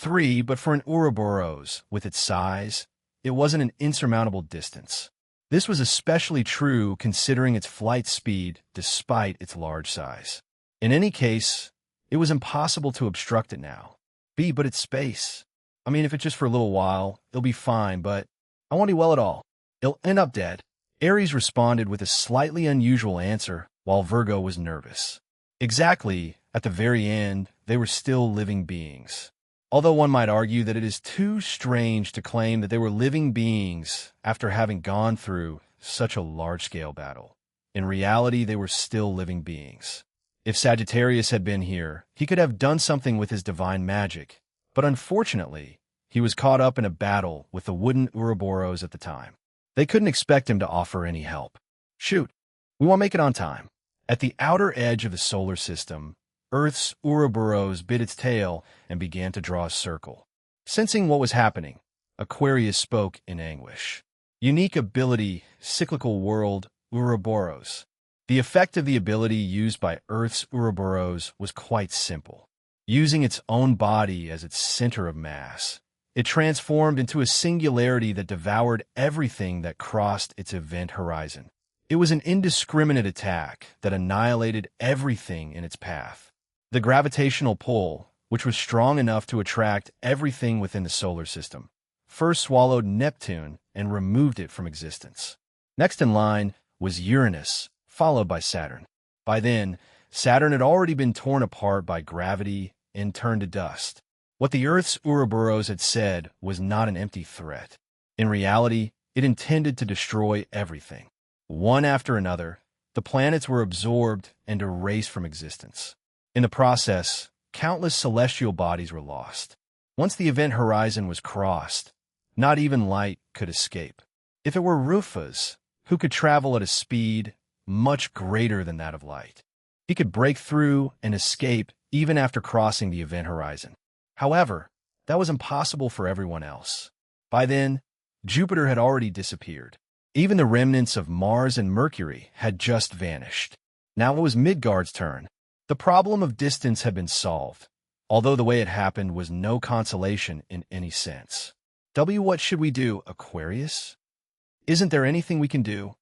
But for an Ouroboros, with its size, it wasn't an insurmountable distance. This was especially true considering its flight speed despite its large size. In any case, it was impossible to obstruct it now. But it's space. I mean, if it's just for a little while, it'll be fine, but I won't do well at all. It'll end up dead. Ares responded with a slightly unusual answer, while Virgo was nervous. Exactly, at the very end, they were still living beings. Although one might argue that it is too strange to claim that they were living beings after having gone through such a large-scale battle. In reality, they were still living beings. If Sagittarius had been here, he could have done something with his divine magic, but unfortunately, he was caught up in a battle with the wooden Ouroboros at the time. They couldn't expect him to offer any help. Shoot, we won't make it on time. At the outer edge of the solar system, Earth's Ouroboros bit its tail and began to draw a circle. Sensing what was happening, Aquarius spoke in anguish. Unique ability, cyclical world, Ouroboros. The effect of the ability used by Earth's Ouroboros was quite simple. Using its own body as its center of mass, it transformed into a singularity that devoured everything that crossed its event horizon. It was an indiscriminate attack that annihilated everything in its path. The gravitational pull, which was strong enough to attract everything within the solar system, first swallowed Neptune and removed it from existence. Next in line was Uranus, followed by Saturn. By then, Saturn had already been torn apart by gravity and turned to dust. What the Earth's Ouroboros had said was not an empty threat. In reality, it intended to destroy everything. One after another, the planets were absorbed and erased from existence. In the process, countless celestial bodies were lost. Once the event horizon was crossed, not even light could escape. If it were Rufus, who could travel at a speed much greater than that of light, he could break through and escape even after crossing the event horizon. However, that was impossible for everyone else. By then, Jupiter had already disappeared. Even the remnants of Mars and Mercury had just vanished. Now it was Midgard's turn. The problem of distance had been solved, although the way it happened was no consolation in any sense. What should we do, Aquarius? Isn't there anything we can do?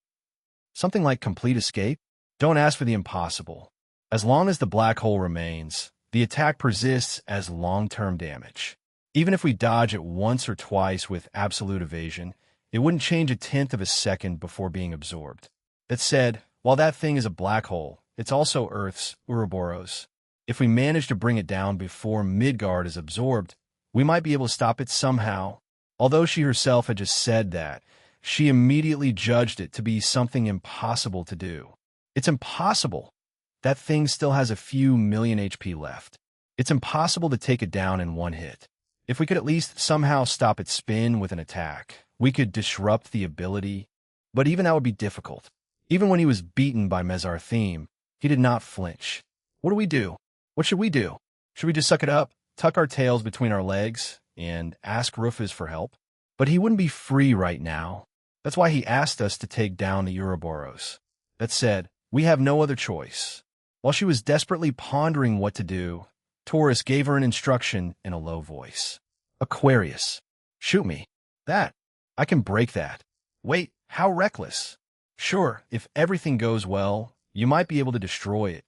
Something like complete escape? Don't ask for the impossible. As long as the black hole remains, the attack persists as long-term damage. Even if we dodge it once or twice with absolute evasion, it wouldn't change a tenth of a second before being absorbed. That said, while that thing is a black hole, it's also Earth's Ouroboros. If we manage to bring it down before Midgard is absorbed, we might be able to stop it somehow. Although she herself had just said that, she immediately judged it to be something impossible to do. It's impossible. That thing still has a few million HP left. It's impossible to take it down in one hit. If we could at least somehow stop its spin with an attack, we could disrupt the ability, but even that would be difficult. Even when he was beaten by Mesartheme, he did not flinch. What do we do? What should we do? Should we just suck it up, tuck our tails between our legs, and ask Rufus for help? But he wouldn't be free right now. That's why he asked us to take down the Ouroboros. That said, we have no other choice. While she was desperately pondering what to do, Taurus gave her an instruction in a low voice. Aquarius, shoot me. That. I can break that. Wait, how reckless. Sure, if everything goes well, you might be able to destroy it,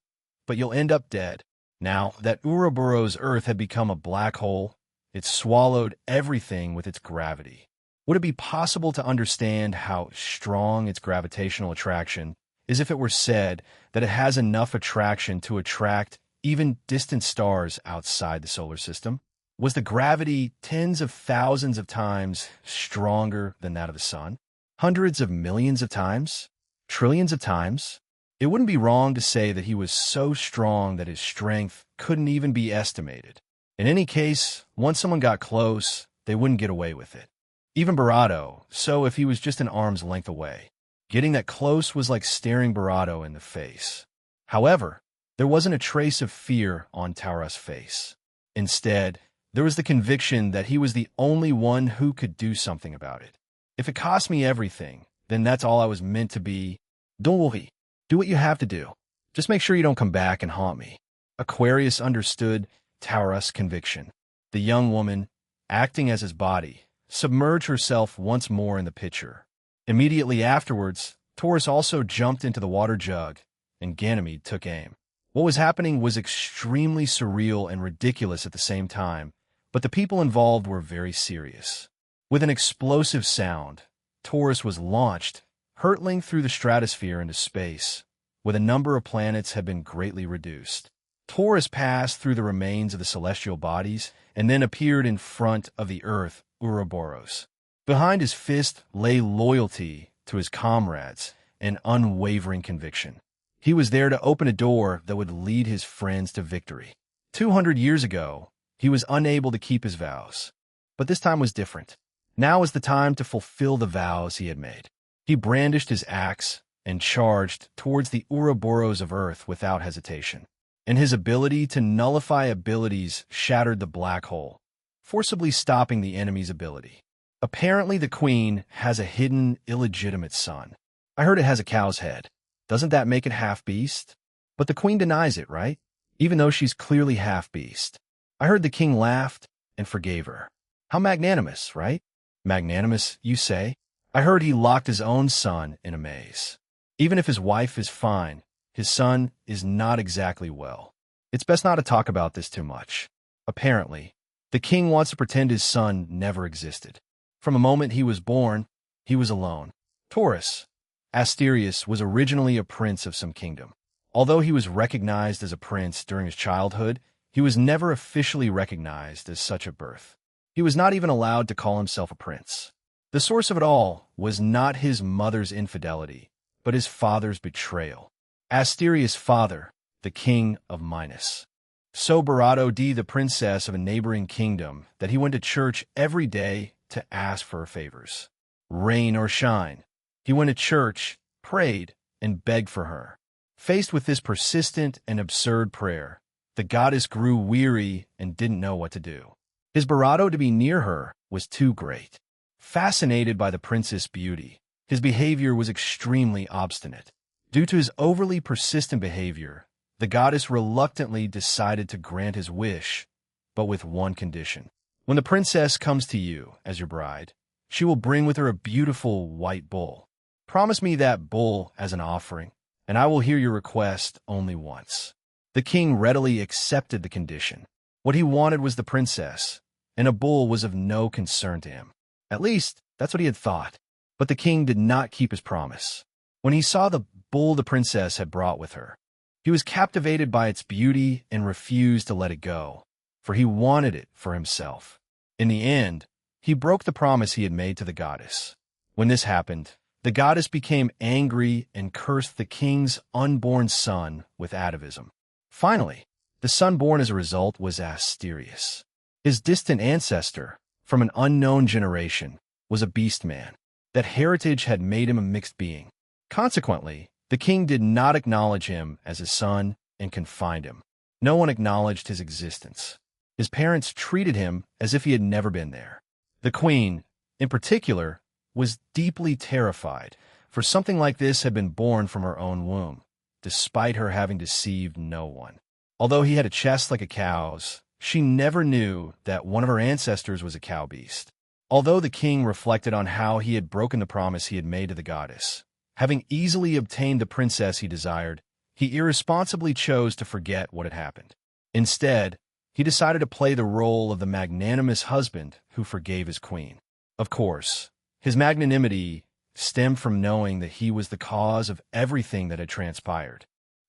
but you'll end up dead. Now, that Ouroboros Earth had become a black hole. It swallowed everything with its gravity. Would it be possible to understand how strong its gravitational attraction is if it were said that it has enough attraction to attract even distant stars outside the solar system? Was the gravity tens of thousands of times stronger than that of the sun? Hundreds of millions of times? Trillions of times? It wouldn't be wrong to say that he was so strong that his strength couldn't even be estimated. In any case, once someone got close, they wouldn't get away with it. Even Barato, so if he was just an arm's length away. Getting that close was like staring Barato in the face. However, there wasn't a trace of fear on Taurus' face. Instead, there was the conviction that he was the only one who could do something about it. If it cost me everything, then that's all I was meant to be. Don't worry. Do what you have to do. Just make sure you don't come back and haunt me. Aquarius understood Taurus' conviction. The young woman, acting as his body, submerged herself once more in the pitcher. Immediately afterwards, Taurus also jumped into the water jug, and Ganymede took aim. What was happening was extremely surreal and ridiculous at the same time, but the people involved were very serious. With an explosive sound, Taurus was launched, hurtling through the stratosphere into space, where the number of planets had been greatly reduced. Taurus passed through the remains of the celestial bodies and then appeared in front of the Earth, Ouroboros. Behind his fist lay loyalty to his comrades and unwavering conviction. He was there to open a door that would lead his friends to victory. 200 years ago, he was unable to keep his vows. But this time was different. Now was the time to fulfill the vows he had made. He brandished his axe and charged towards the Ouroboros of Earth without hesitation. And his ability to nullify abilities shattered the black hole, forcibly stopping the enemy's ability. Apparently the queen has a hidden, illegitimate son. I heard it has a cow's head. Doesn't that make it half-beast? But the queen denies it, right? Even though she's clearly half-beast. I heard the king laughed and forgave her. How magnanimous, right? Magnanimous, you say? I heard he locked his own son in a maze. Even if his wife is fine, his son is not exactly well. It's best not to talk about this too much. Apparently, the king wants to pretend his son never existed. From the moment he was born, he was alone. Taurus. Asterius was originally a prince of some kingdom. Although he was recognized as a prince during his childhood, he was never officially recognized as such at birth. He was not even allowed to call himself a prince. The source of it all was not his mother's infidelity, but his father's betrayal. Asterius' father, the king of Minos, so Barato the princess of a neighboring kingdom that he went to church every day to ask for her favors. Rain or shine, he went to church, prayed, and begged for her. Faced with this persistent and absurd prayer, the goddess grew weary and didn't know what to do. His bravado to be near her was too great. Fascinated by the prince's beauty, his behavior was extremely obstinate. Due to his overly persistent behavior, the goddess reluctantly decided to grant his wish, but with one condition. When the princess comes to you as your bride, she will bring with her a beautiful white bull. Promise me that bull as an offering, and I will hear your request only once. The king readily accepted the condition. What he wanted was the princess, and a bull was of no concern to him. At least, that's what he had thought. But the king did not keep his promise. When he saw the bull the princess had brought with her, he was captivated by its beauty and refused to let it go, for he wanted it for himself. In the end, he broke the promise he had made to the goddess. When this happened, the goddess became angry and cursed the king's unborn son with atavism. Finally, the son born as a result was Asterius. His distant ancestor, from an unknown generation, was a beast man. That heritage had made him a mixed being. Consequently, the king did not acknowledge him as his son and confined him. No one acknowledged his existence. His parents treated him as if he had never been there. The queen, in particular, was deeply terrified, for something like this had been born from her own womb, despite her having deceived no one. Although he had a chest like a cow's, she never knew that one of her ancestors was a cow beast. Although the king reflected on how he had broken the promise he had made to the goddess, having easily obtained the princess he desired, he irresponsibly chose to forget what had happened. Instead, he decided to play the role of the magnanimous husband who forgave his queen. Of course, his magnanimity stemmed from knowing that he was the cause of everything that had transpired.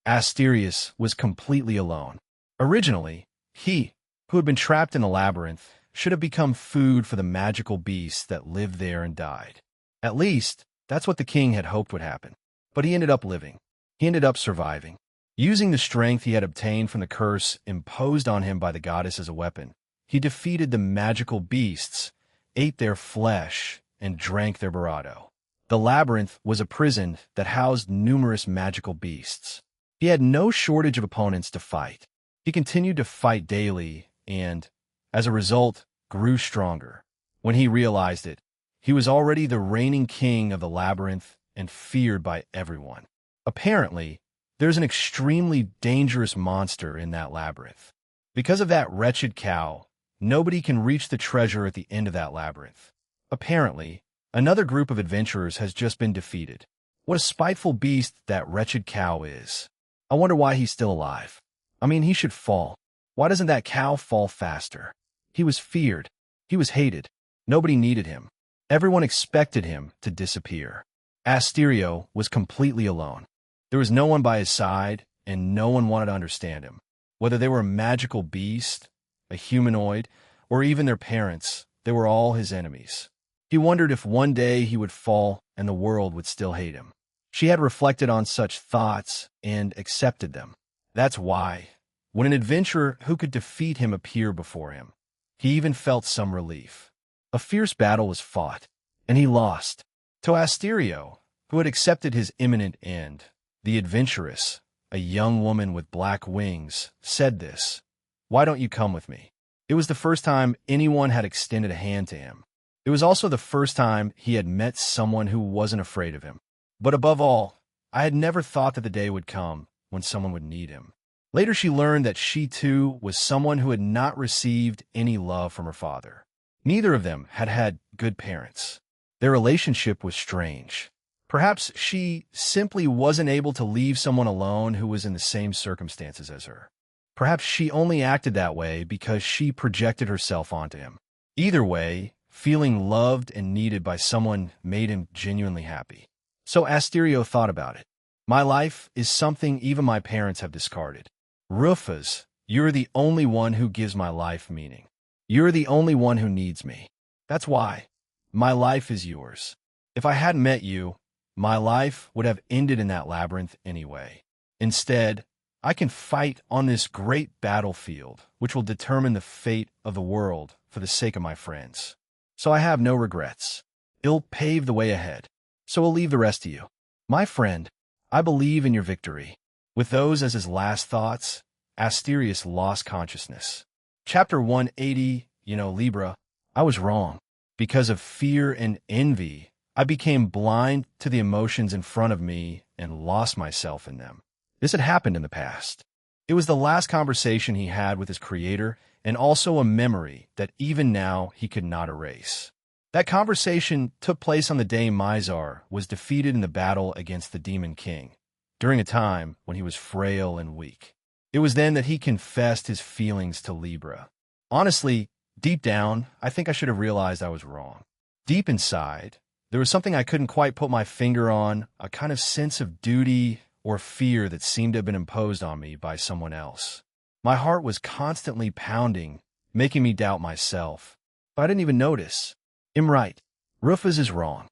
Asterius was completely alone. Originally, he, who had been trapped in a labyrinth, should have become food for the magical beasts that lived there and died. At least, that's what the king had hoped would happen. But he ended up living. He ended up surviving. Using the strength he had obtained from the curse imposed on him by the goddess as a weapon, he defeated the magical beasts, ate their flesh, and drank their bravado. The labyrinth was a prison that housed numerous magical beasts. He had no shortage of opponents to fight. He continued to fight daily and, as a result, grew stronger. When he realized it, he was already the reigning king of the labyrinth and feared by everyone. Apparently, there's an extremely dangerous monster in that labyrinth. Because of that wretched cow, nobody can reach the treasure at the end of that labyrinth. Apparently, another group of adventurers has just been defeated. What a spiteful beast that wretched cow is. I wonder why he's still alive. I mean, he should fall. Why doesn't that cow fall faster? He was feared. He was hated. Nobody needed him. Everyone expected him to disappear. Asterio was completely alone. There was no one by his side, and no one wanted to understand him. Whether they were a magical beast, a humanoid, or even their parents, they were all his enemies. He wondered if one day he would fall and the world would still hate him. She had reflected on such thoughts and accepted them. That's why, when an adventurer who could defeat him appeared before him, he even felt some relief. A fierce battle was fought, and he lost. To Asterio, who had accepted his imminent end, the adventuress, a young woman with black wings, said this, "Why don't you come with me?" It was the first time anyone had extended a hand to him. It was also the first time he had met someone who wasn't afraid of him. But above all, I had never thought that the day would come when someone would need him. Later she learned that she too was someone who had not received any love from her father. Neither of them had had good parents. Their relationship was strange. Perhaps she simply wasn't able to leave someone alone who was in the same circumstances as her. Perhaps she only acted that way because she projected herself onto him. Either way, feeling loved and needed by someone made him genuinely happy. So Asterio thought about it. My life is something even my parents have discarded. Rufus, you're the only one who gives my life meaning. You're the only one who needs me. That's why. My life is yours. If I hadn't met you, my life would have ended in that labyrinth anyway. Instead, I can fight on this great battlefield, which will determine the fate of the world for the sake of my friends. So I have no regrets. It'll pave the way ahead. So I'll leave the rest to you. My friend, I believe in your victory. With those as his last thoughts, Asterius lost consciousness. Chapter 180, Libra, I was wrong. Because of fear and envy, I became blind to the emotions in front of me and lost myself in them. This had happened in the past. It was the last conversation he had with his creator, and also a memory that even now he could not erase. That conversation took place on the day Mizar was defeated in the battle against the Demon King, during a time when he was frail and weak. It was then that he confessed his feelings to Libra. Honestly, deep down, I think I should have realized I was wrong. Deep inside, there was something I couldn't quite put my finger on, a kind of sense of duty or fear that seemed to have been imposed on me by someone else. My heart was constantly pounding, making me doubt myself. But I didn't even notice. I'm right. Rufus is wrong.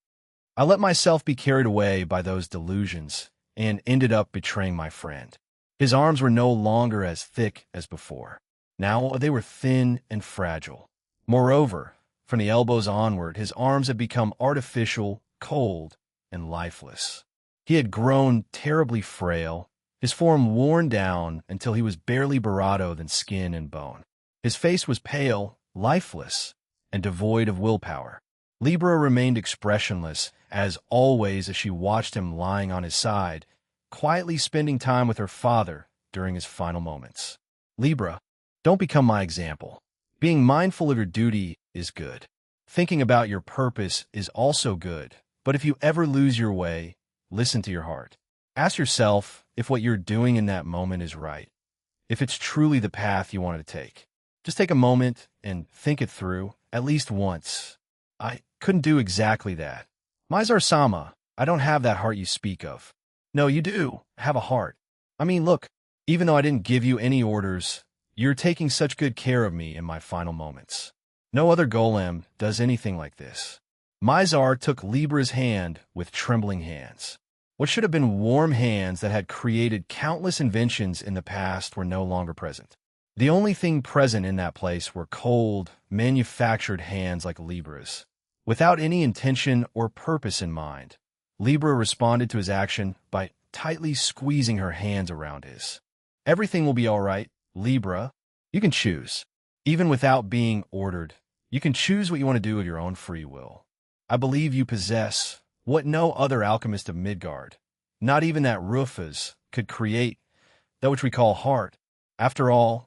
I let myself be carried away by those delusions and ended up betraying my friend. His arms were no longer as thick as before. Now they were thin and fragile. Moreover, from the elbows onward, his arms had become artificial, cold, and lifeless. He had grown terribly frail, his form worn down until he was barely Barado than skin and bone. His face was pale, lifeless, and devoid of willpower. Libra remained expressionless, as always, as she watched him lying on his side, quietly spending time with her father during his final moments. Libra, don't become my example. Being mindful of your duty is good. Thinking about your purpose is also good, but if you ever lose your way, listen to your heart. Ask yourself if what you're doing in that moment is right, if it's truly the path you wanted to take. Just take a moment and think it through, at least once. I couldn't do exactly that. Mizar-sama, I don't have that heart you speak of. No, you do have a heart. I mean, look, even though I didn't give you any orders, you're taking such good care of me in my final moments. No other golem does anything like this. Mizar took Libra's hand with trembling hands. What should have been warm hands that had created countless inventions in the past were no longer present. The only thing present in that place were cold, manufactured hands like Libra's. Without any intention or purpose in mind, Libra responded to his action by tightly squeezing her hands around his. Everything will be all right, Libra. You can choose. Even without being ordered, you can choose what you want to do of your own free will. I believe you possess what no other alchemist of Midgard, not even that Rufus, could create, that which we call heart. After all,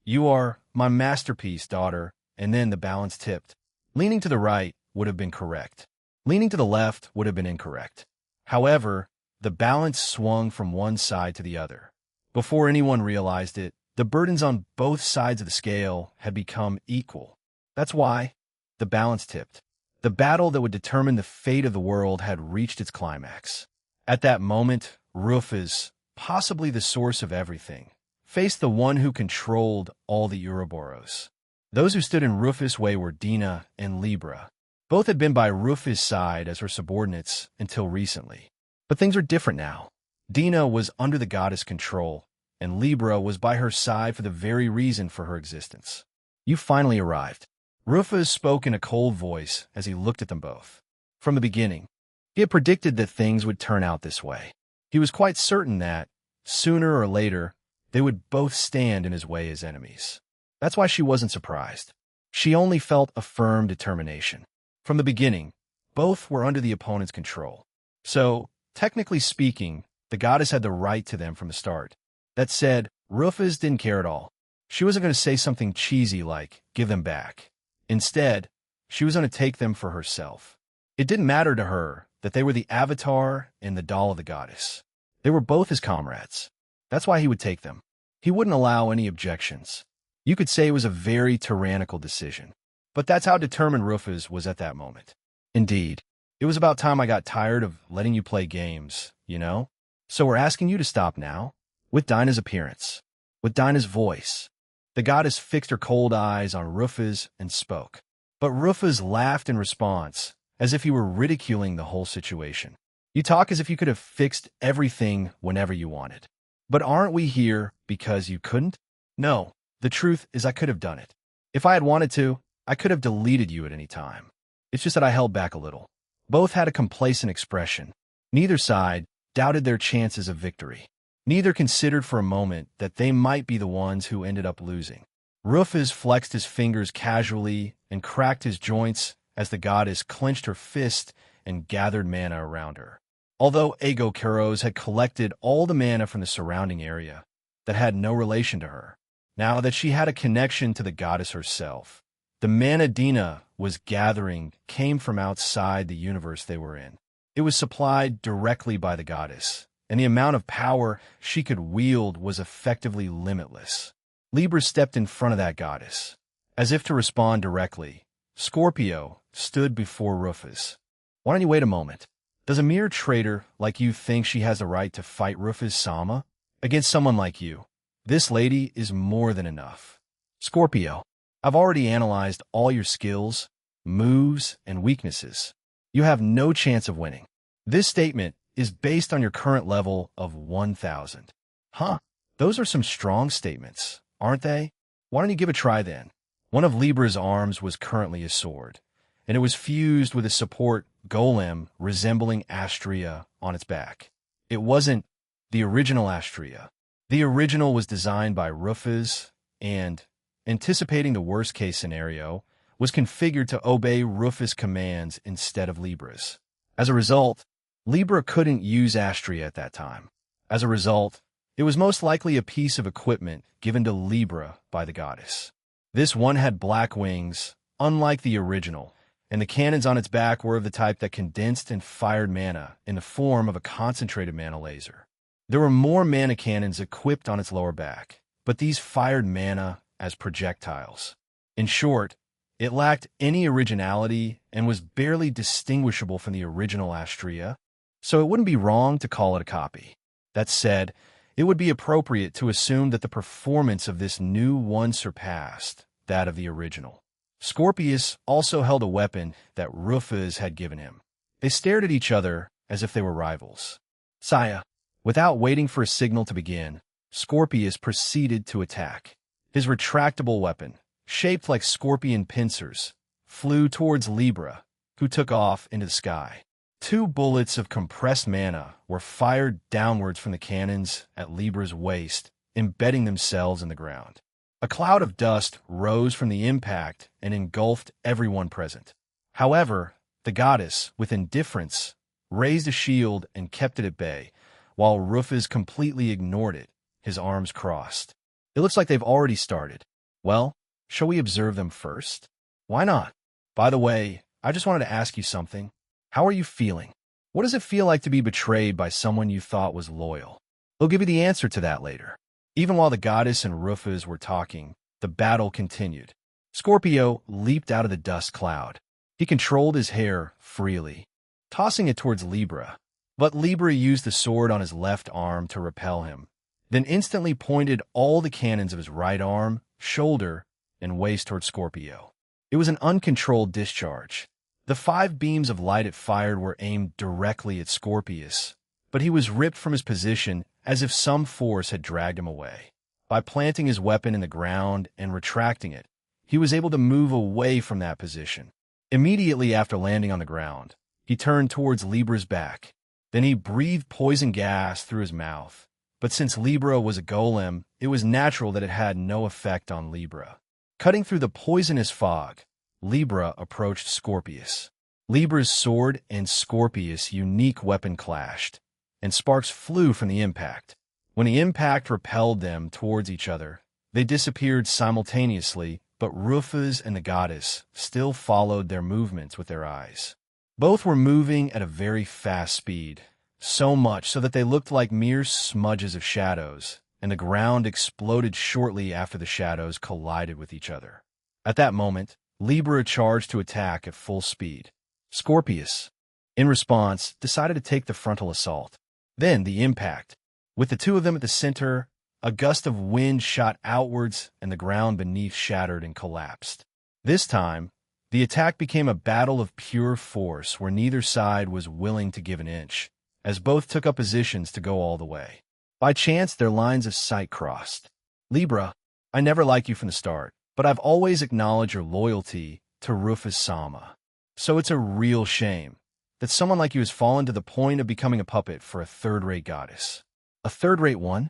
you are my masterpiece, daughter. And then the balance tipped. Leaning to the right would have been correct. Leaning to the left would have been incorrect. However, the balance swung from one side to the other. Before anyone realized it, the burdens on both sides of the scale had become equal. That's why the balance tipped. The battle that would determine the fate of the world had reached its climax. At that moment, Rufus, possibly the source of everything, faced the one who controlled all the Ouroboros. Those who stood in Rufus' way were Dina and Libra. Both had been by Rufus' side as her subordinates until recently. But things are different now. Dina was under the goddess' control, and Libra was by her side for the very reason for her existence. You finally arrived. Rufus spoke in a cold voice as he looked at them both. From the beginning, he had predicted that things would turn out this way. He was quite certain that, sooner or later, they would both stand in his way as enemies. That's why she wasn't surprised. She only felt a firm determination. From the beginning, both were under the opponent's control. So, technically speaking, the goddess had the right to them from the start. That said, Rufus didn't care at all. She wasn't going to say something cheesy like, give them back. Instead, she was going to take them for herself. It didn't matter to her that they were the avatar and the doll of the goddess. They were both his comrades. That's why he would take them. He wouldn't allow any objections. You could say it was a very tyrannical decision. But that's how determined Rufus was at that moment. Indeed, it was about time I got tired of letting you play games, you know? So we're asking you to stop now? With Dinah's appearance, with Dinah's voice. The goddess fixed her cold eyes on Rufus and spoke. But Rufus laughed in response, as if he were ridiculing the whole situation. You talk as if you could have fixed everything whenever you wanted. But aren't we here because you couldn't? No, the truth is I could have done it. If I had wanted to, I could have deleted you at any time. It's just that I held back a little. Both had a complacent expression. Neither side doubted their chances of victory. Neither considered for a moment that they might be the ones who ended up losing. Rufus flexed his fingers casually and cracked his joints as the goddess clenched her fist and gathered mana around her. Although Ego Kuros had collected all the mana from the surrounding area that had no relation to her, now that she had a connection to the goddess herself, the mana Dina was gathering came from outside the universe they were in. It was supplied directly by the goddess, and the amount of power she could wield was effectively limitless. Libra stepped in front of that goddess. As if to respond directly, Scorpio stood before Rufus. Why don't you wait a moment? Does a mere traitor like you think she has the right to fight Rufus Sama against someone like you? This lady is more than enough. Scorpio, I've already analyzed all your skills, moves, and weaknesses. You have no chance of winning. This statement is based on your current level of 1,000. Huh, those are some strong statements, aren't they? Why don't you give a try then? One of Libra's arms was currently a sword, and it was fused with a support golem resembling Astrea on its back. It wasn't the original Astrea. The original was designed by Rufus and, anticipating the worst-case scenario, was configured to obey Rufus' commands instead of Libra's. As a result, Libra couldn't use Astrea at that time. As a result, it was most likely a piece of equipment given to Libra by the goddess. This one had black wings, unlike the original, and the cannons on its back were of the type that condensed and fired mana in the form of a concentrated mana laser. There were more mana cannons equipped on its lower back, but these fired mana as projectiles. In short, it lacked any originality and was barely distinguishable from the original Astrea, so it wouldn't be wrong to call it a copy. That said, it would be appropriate to assume that the performance of this new one surpassed that of the original. Scorpius also held a weapon that Rufus had given him. They stared at each other as if they were rivals. Saya, without waiting for a signal to begin, Scorpius proceeded to attack. His retractable weapon, shaped like scorpion pincers, flew towards Libra, who took off into the sky. 2 bullets of compressed mana were fired downwards from the cannons at Libra's waist, embedding themselves in the ground. A cloud of dust rose from the impact and engulfed everyone present. However, the goddess, with indifference, raised a shield and kept it at bay, while Rufus completely ignored it, his arms crossed. It looks like they've already started. Well, shall we observe them first? Why not? By the way, I just wanted to ask you something. How are you feeling? What does it feel like to be betrayed by someone you thought was loyal? We'll give you the answer to that later. Even while the goddess and Rufus were talking, the battle continued. Scorpio leaped out of the dust cloud. He controlled his hair freely, tossing it towards Libra. But Libra used the sword on his left arm to repel him, then instantly pointed all the cannons of his right arm, shoulder, and waist towards Scorpio. It was an uncontrolled discharge. The 5 beams of light it fired were aimed directly at Scorpius, but he was ripped from his position as if some force had dragged him away. By planting his weapon in the ground and retracting it, he was able to move away from that position. Immediately after landing on the ground, he turned towards Libra's back. Then he breathed poison gas through his mouth. But since Libra was a golem, it was natural that it had no effect on Libra. Cutting through the poisonous fog, Libra approached Scorpius. Libra's sword and Scorpius' unique weapon clashed, and sparks flew from the impact. When the impact repelled them towards each other, they disappeared simultaneously, but Rufus and the goddess still followed their movements with their eyes. Both were moving at a very fast speed, so much so that they looked like mere smudges of shadows, and the ground exploded shortly after the shadows collided with each other. At that moment, Libra charged to attack at full speed. Scorpius, in response, decided to take the frontal assault. Then the impact. With the two of them at the center, a gust of wind shot outwards and the ground beneath shattered and collapsed. This time, the attack became a battle of pure force where neither side was willing to give an inch, as both took up positions to go all the way. By chance, their lines of sight crossed. Libra, I never liked you from the start, but I've always acknowledged your loyalty to Rufus Sama. So it's a real shame that someone like you has fallen to the point of becoming a puppet for a third-rate goddess. A third-rate one?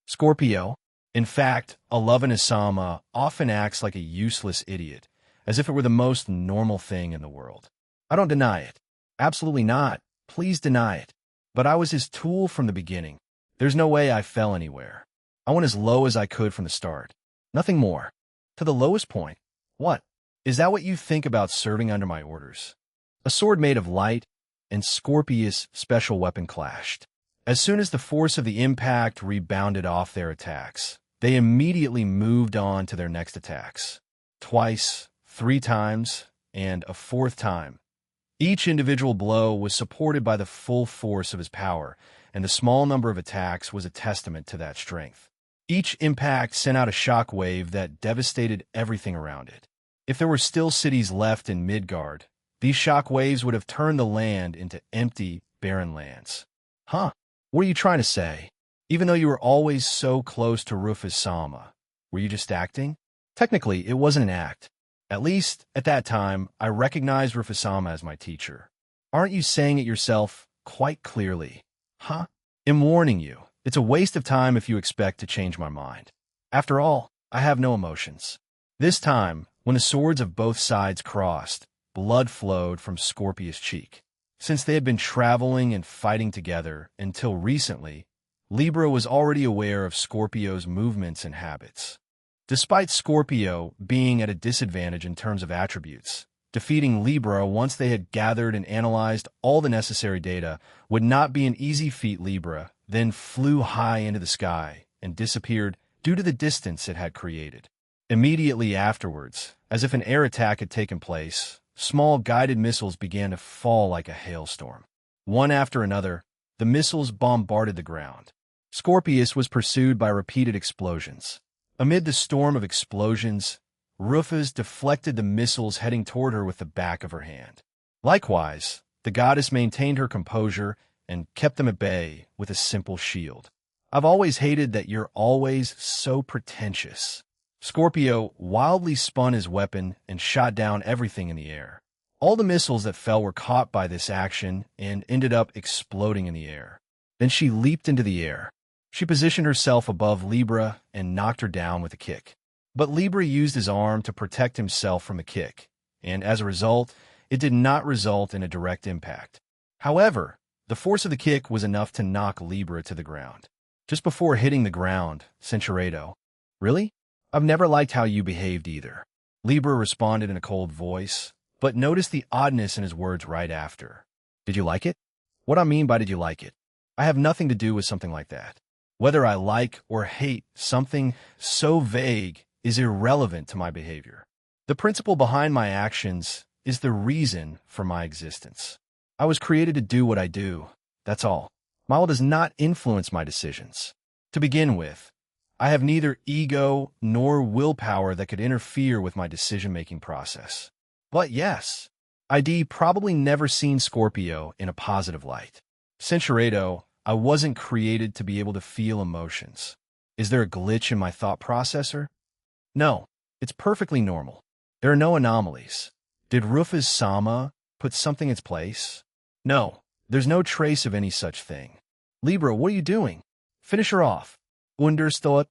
Scorpio? In fact, Sama often acts like a useless idiot, as if it were the most normal thing in the world. I don't deny it. Absolutely not. Please deny it. But I was his tool from the beginning. There's no way I fell anywhere. I went as low as I could from the start. Nothing more. To the lowest point. What? Is that what you think about serving under my orders? A sword made of light and Scorpius' special weapon clashed. As soon as the force of the impact rebounded off their attacks, they immediately moved on to their next attacks. Twice, 3 times, and a 4th time. Each individual blow was supported by the full force of his power, and the small number of attacks was a testament to that strength. Each impact sent out a shock wave that devastated everything around it. If there were still cities left in Midgard, these shock waves would have turned the land into empty, barren lands. Huh? What are you trying to say? Even though you were always so close to Rufus Sama, were you just acting? Technically, it wasn't an act. At least, at that time, I recognized Rufus Sama as my teacher. Aren't you saying it yourself quite clearly? Huh? I'm warning you. It's a waste of time if you expect to change my mind. After all, I have no emotions. This time, when the swords of both sides crossed, blood flowed from Scorpius' cheek. Since they had been traveling and fighting together until recently, Libra was already aware of Scorpio's movements and habits. Despite Scorpio being at a disadvantage in terms of attributes, defeating Libra once they had gathered and analyzed all the necessary data would not be an easy feat. Libra then flew high into the sky and disappeared due to the distance it had created. Immediately afterwards, as if an air attack had taken place, small guided missiles began to fall like a hailstorm. One after another, the missiles bombarded the ground. Scorpius was pursued by repeated explosions. Amid the storm of explosions, Rufus deflected the missiles heading toward her with the back of her hand. Likewise, the goddess maintained her composure and kept them at bay with a simple shield. I've always hated that you're always so pretentious. Scorpio wildly spun his weapon and shot down everything in the air. All the missiles that fell were caught by this action and ended up exploding in the air. Then she leaped into the air. She positioned herself above Libra and knocked her down with a kick. But Libra used his arm to protect himself from the kick, and as a result, it did not result in a direct impact. However, the force of the kick was enough to knock Libra to the ground. Just before hitting the ground, Centuredo, "Really? I've never liked how you behaved either." Libra responded in a cold voice, but noticed the oddness in his words right after. "Did you like it?" "What I mean by did you like it? I have nothing to do with something like that. Whether I like or hate something so vague is irrelevant to my behavior. The principle behind my actions is the reason for my existence. I was created to do what I do, that's all. My will does not influence my decisions. To begin with, I have neither ego nor willpower that could interfere with my decision-making process. But yes, I'd probably never seen Scorpio in a positive light. Centuredo, I wasn't created to be able to feel emotions. Is there a glitch in my thought processor? No, it's perfectly normal. There are no anomalies. Did Rufus Sama put something in its place? No, there's no trace of any such thing. Libra, what are you doing? Finish her off. Understood,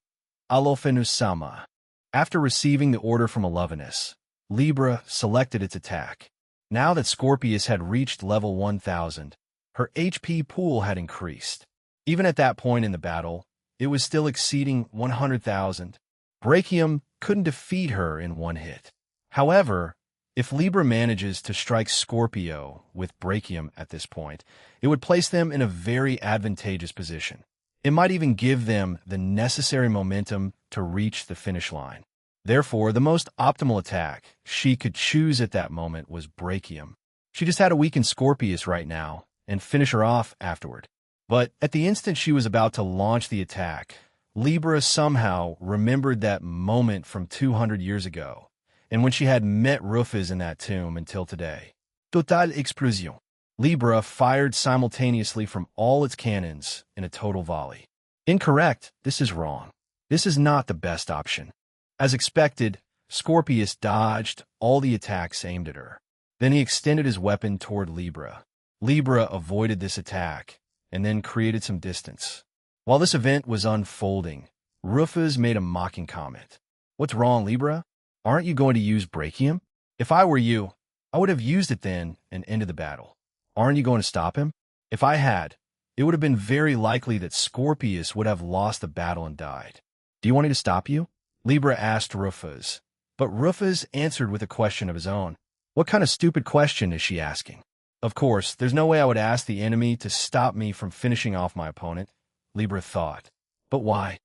Alofenus Sama. After receiving the order from Alovenus, Libra selected its attack. Now that Scorpius had reached level 1000, her HP pool had increased. Even at that point in the battle, it was still exceeding 100,000. Brachium couldn't defeat her in one hit. However, if Libra manages to strike Scorpio with Brachium at this point, it would place them in a very advantageous position. It might even give them the necessary momentum to reach the finish line. Therefore, the most optimal attack she could choose at that moment was Brachium. She just had to weaken Scorpius right now and finish her off afterward. But at the instant she was about to launch the attack, Libra somehow remembered that moment from 200 years ago, and when she had met Rufus in that tomb until today. Total explosion. Libra fired simultaneously from all its cannons in a total volley. Incorrect. This is wrong. This is not the best option. As expected, Scorpius dodged all the attacks aimed at her. Then he extended his weapon toward Libra. Libra avoided this attack and then created some distance. While this event was unfolding, Rufus made a mocking comment. "What's wrong, Libra? Aren't you going to use Brachium? If I were you, I would have used it then and ended the battle. Aren't you going to stop him? If I had, it would have been very likely that Scorpius would have lost the battle and died. Do you want me to stop you?" Libra asked Rufus. But Rufus answered with a question of his own. What kind of stupid question is she asking? Of course, there's no way I would ask the enemy to stop me from finishing off my opponent, Libra thought. But why?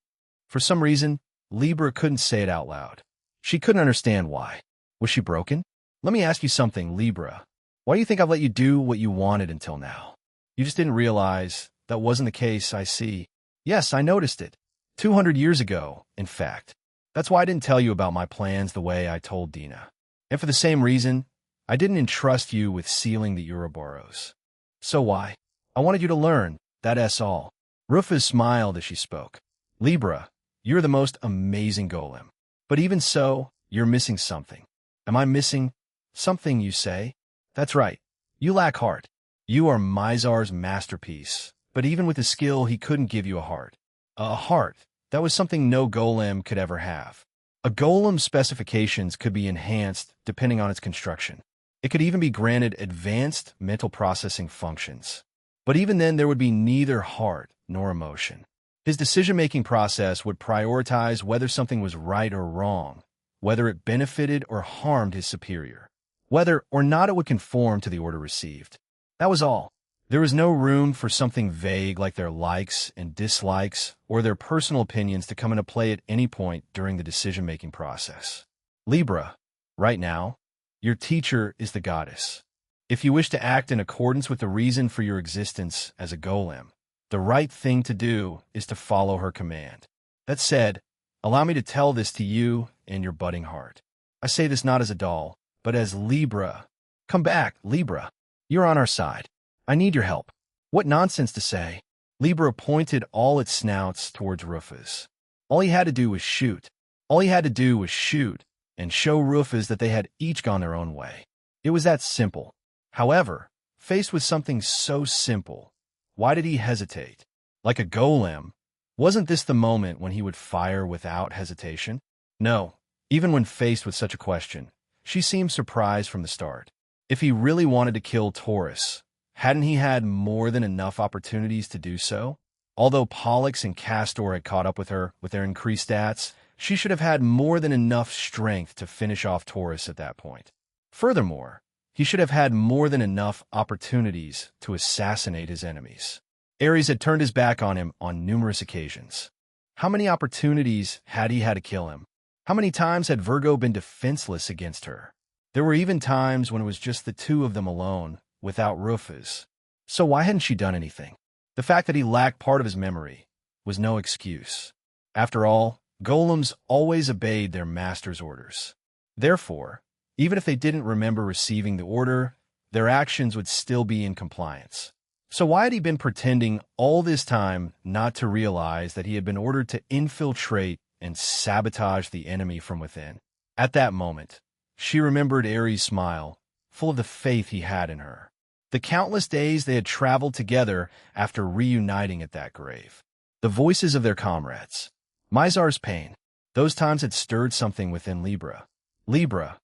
For some reason, Libra couldn't say it out loud. She couldn't understand why. Was she broken? Let me ask you something, Libra. Why do you think I've let you do what you wanted until now? You just didn't realize that wasn't the case, I see. Yes, I noticed it. 200 years ago, in fact. That's why I didn't tell you about my plans the way I told Dina. And for the same reason, I didn't entrust you with sealing the Ouroboros. So why? I wanted you to learn, that's all. Rufus smiled as she spoke. Libra, you're the most amazing golem. But even so, you're missing something. Am I missing something, you say? That's right. You lack heart. You are Mizar's masterpiece. But even with his skill, he couldn't give you a heart. A heart. That was something no golem could ever have. A golem's specifications could be enhanced depending on its construction. It could even be granted advanced mental processing functions. But even then, there would be neither heart nor emotion. His decision-making process would prioritize whether something was right or wrong, whether it benefited or harmed his superior, whether or not it would conform to the order received. That was all. There was no room for something vague like their likes and dislikes or their personal opinions to come into play at any point during the decision-making process. Libra, right now, your teacher is the goddess. If you wish to act in accordance with the reason for your existence as a golem, the right thing to do is to follow her command. That said, allow me to tell this to you and your budding heart. I say this not as a doll, but as Libra. Come back, Libra. You're on our side. I need your help. What nonsense to say. Libra pointed all its snouts towards Rufus. All he had to do was shoot. All he had to do was shoot and show Rufus that they had each gone their own way. It was that simple. However, faced with something so simple, why did he hesitate? Like a golem, wasn't this the moment when he would fire without hesitation? No, even when faced with such a question, she seemed surprised from the start. If he really wanted to kill Taurus, hadn't he had more than enough opportunities to do so? Although Pollux and Castor had caught up with her with their increased stats, she should have had more than enough strength to finish off Taurus at that point. Furthermore, he should have had more than enough opportunities to assassinate his enemies. Ares had turned his back on him on numerous occasions. How many opportunities had he had to kill him? How many times had Virgo been defenseless against her? There were even times when it was just the two of them alone, without Rufus. So why hadn't she done anything? The fact that he lacked part of his memory was no excuse. After all, golems always obeyed their master's orders. Therefore, even if they didn't remember receiving the order, their actions would still be in compliance. So why had he been pretending all this time not to realize that he had been ordered to infiltrate and sabotage the enemy from within? At that moment, she remembered Ares' smile, full of the faith he had in her. The countless days they had traveled together after reuniting at that grave. The voices of their comrades. Mizar's pain. Those times had stirred something within Libra. Libra,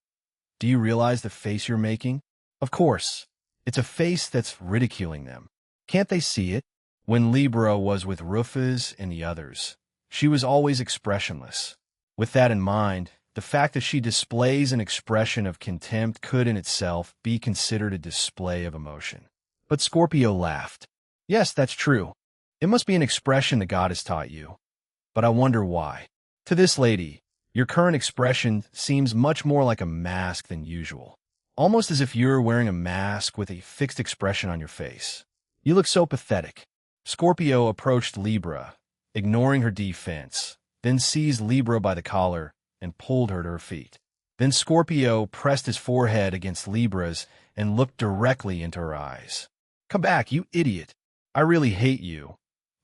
do you realize the face you're making? Of course, it's a face that's ridiculing them. Can't they see it? When Libra was with Rufus and the others, she was always expressionless. With that in mind, the fact that she displays an expression of contempt could in itself be considered a display of emotion. But Scorpio laughed. Yes, that's true. It must be an expression the goddess taught you. But I wonder why. To this lady, your current expression seems much more like a mask than usual. Almost as if you're wearing a mask with a fixed expression on your face. You look so pathetic. Scorpio approached Libra, ignoring her defense, then seized Libra by the collar and pulled her to her feet. Then Scorpio pressed his forehead against Libra's and looked directly into her eyes. "Come back, you idiot. I really hate you,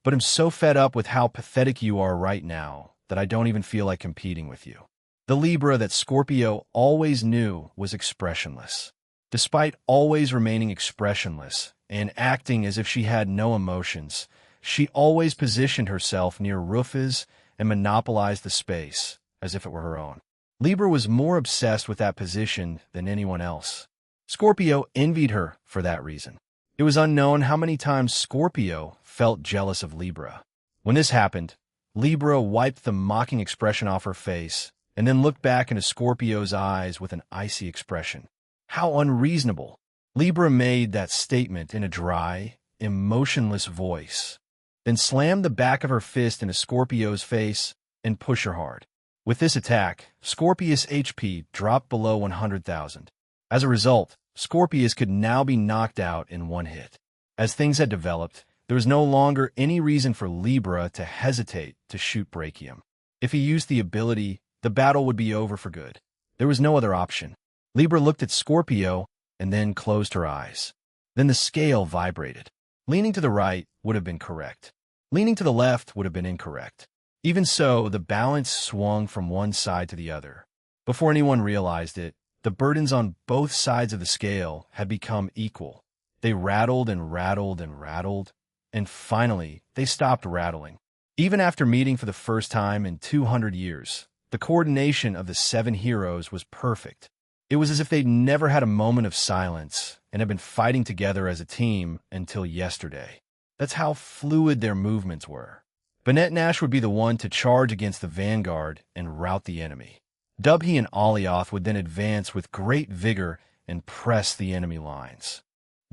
but I'm so fed up with how pathetic you are right now that I don't even feel like competing with you." The Libra that Scorpio always knew was expressionless. Despite always remaining expressionless and acting as if she had no emotions, she always positioned herself near Rufus and monopolized the space as if it were her own. Libra was more obsessed with that position than anyone else. Scorpio envied her for that reason. It was unknown how many times Scorpio felt jealous of Libra. When this happened, Libra wiped the mocking expression off her face and then looked back into Scorpio's eyes with an icy expression. How unreasonable! Libra made that statement in a dry, emotionless voice, then slammed the back of her fist into Scorpio's face and pushed her hard. With this attack, Scorpius' HP dropped below 100,000. As a result, Scorpius could now be knocked out in one hit. As things had developed, there was no longer any reason for Libra to hesitate to shoot Brachium. If he used the ability, the battle would be over for good. There was no other option. Libra looked at Scorpio and then closed her eyes. Then the scale vibrated. Leaning to the right would have been correct. Leaning to the left would have been incorrect. Even so, the balance swung from one side to the other. Before anyone realized it, the burdens on both sides of the scale had become equal. They rattled and rattled and rattled, and finally, they stopped rattling. Even after meeting for the first time in 200 years, the coordination of the 7 heroes was perfect. It was as if they'd never had a moment of silence and had been fighting together as a team until yesterday. That's how fluid their movements were. Banette Nash would be the one to charge against the vanguard and rout the enemy. Dubhe and Alioth would then advance with great vigor and press the enemy lines.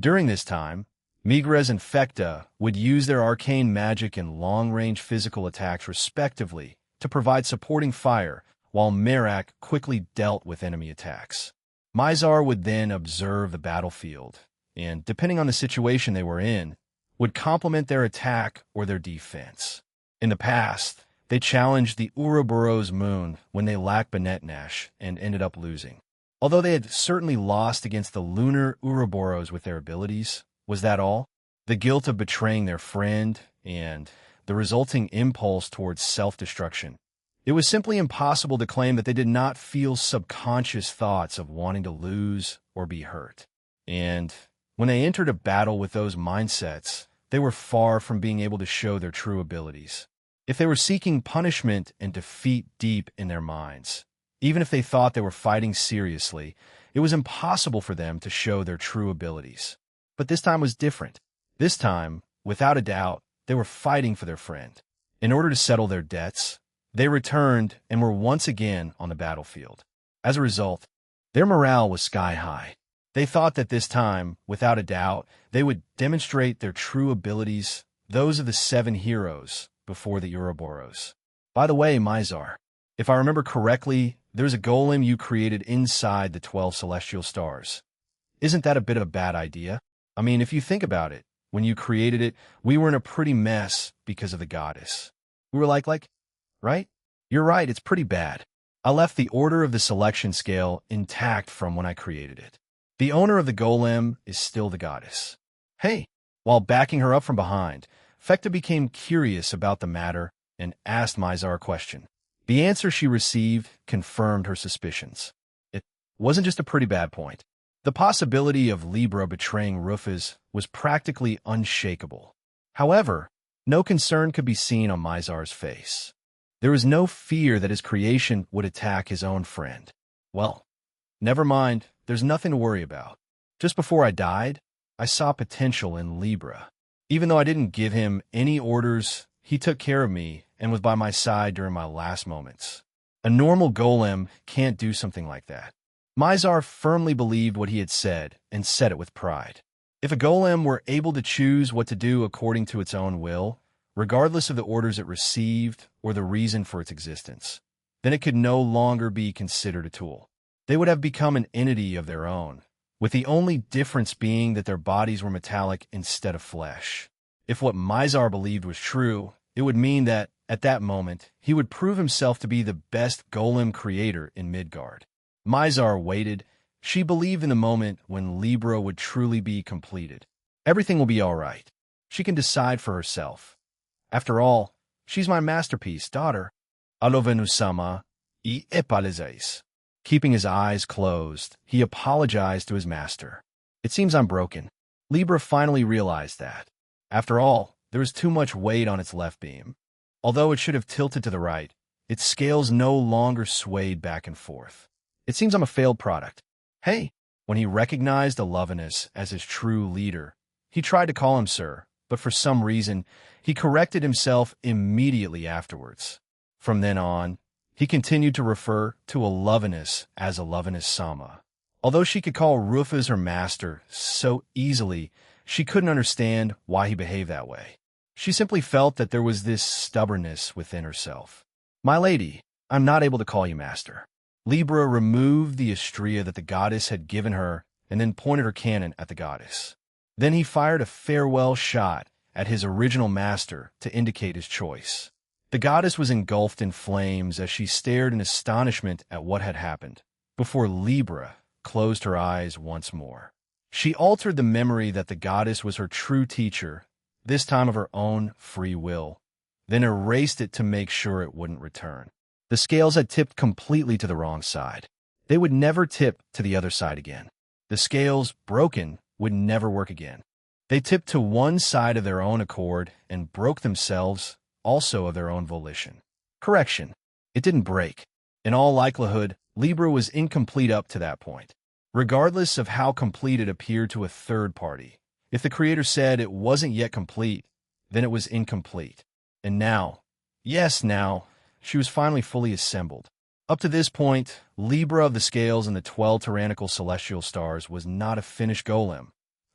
During this time, Migres and Fekta would use their arcane magic and long-range physical attacks respectively to provide supporting fire, while Merak quickly dealt with enemy attacks. Mizar would then observe the battlefield, and, depending on the situation they were in, would complement their attack or their defense. In the past, they challenged the Ouroboros moon when they lacked Banette Nash and ended up losing. Although they had certainly lost against the lunar Ouroboros with their abilities, was that all? The guilt of betraying their friend and the resulting impulse towards self-destruction. It was simply impossible to claim that they did not feel subconscious thoughts of wanting to lose or be hurt. And when they entered a battle with those mindsets, they were far from being able to show their true abilities. If they were seeking punishment and defeat deep in their minds, even if they thought they were fighting seriously, it was impossible for them to show their true abilities. But this time was different. This time, without a doubt, they were fighting for their friend. In order to settle their debts, they returned and were once again on the battlefield. As a result, their morale was sky high. They thought that this time, without a doubt, they would demonstrate their true abilities, those of the 7 heroes, before the Ouroboros. By the way, Mizar, if I remember correctly, there's a golem you created inside the 12 celestial stars. Isn't that a bit of a bad idea? I mean, if you think about it, when you created it, we were in a pretty mess because of the goddess. We were like, right? You're right, it's pretty bad. I left the order of the selection scale intact from when I created it. The owner of the golem is still the goddess. Hey, while backing her up from behind, Fekta became curious about the matter and asked Mizar a question. The answer she received confirmed her suspicions. It wasn't just a pretty bad point. The possibility of Libra betraying Rufus was practically unshakable. However, no concern could be seen on Mizar's face. There was no fear that his creation would attack his own friend. Well, never mind, there's nothing to worry about. Just before I died, I saw potential in Libra. Even though I didn't give him any orders, he took care of me and was by my side during my last moments. A normal golem can't do something like that. Mizar firmly believed what he had said and said it with pride. If a golem were able to choose what to do according to its own will, regardless of the orders it received or the reason for its existence. Then it could no longer be considered a tool. They would have become an entity of their own, with the only difference being that their bodies were metallic instead of flesh. If what Mizar believed was true, it would mean that, at that moment, he would prove himself to be the best golem creator in Midgard. Mizar waited. She believed in the moment when Libra would truly be completed. Everything will be all right. She can decide for herself. After all, she's my masterpiece, daughter. Alovenusama I epalizais. Keeping his eyes closed, he apologized to his master. It seems I'm broken. Libra finally realized that. After all, there was too much weight on its left beam. Although it should have tilted to the right, its scales no longer swayed back and forth. It seems I'm a failed product. Hey! When he recognized Alovenus as his true leader, he tried to call him sir, but for some reason, he corrected himself immediately afterwards. From then on, he continued to refer to Alovenus as Alovenus Sama. Although she could call Rufus her master so easily, she couldn't understand why he behaved that way. She simply felt that there was this stubbornness within herself. My lady, I'm not able to call you master. Libra removed the astrea that the goddess had given her and then pointed her cannon at the goddess. Then he fired a farewell shot at his original master to indicate his choice. The goddess was engulfed in flames as she stared in astonishment at what had happened, before Libra closed her eyes once more. She altered the memory that the goddess was her true teacher, this time of her own free will, then erased it to make sure it wouldn't return. The scales had tipped completely to the wrong side. They would never tip to the other side again. The scales, broken, would never work again. They tipped to one side of their own accord and broke themselves, also of their own volition. Correction. It didn't break. In all likelihood, Libra was incomplete up to that point. Regardless of how complete it appeared to a third party, if the creator said it wasn't yet complete, then it was incomplete. And now, yes now, she was finally fully assembled. Up to this point, Libra of the scales and the 12 tyrannical celestial stars was not a finished golem.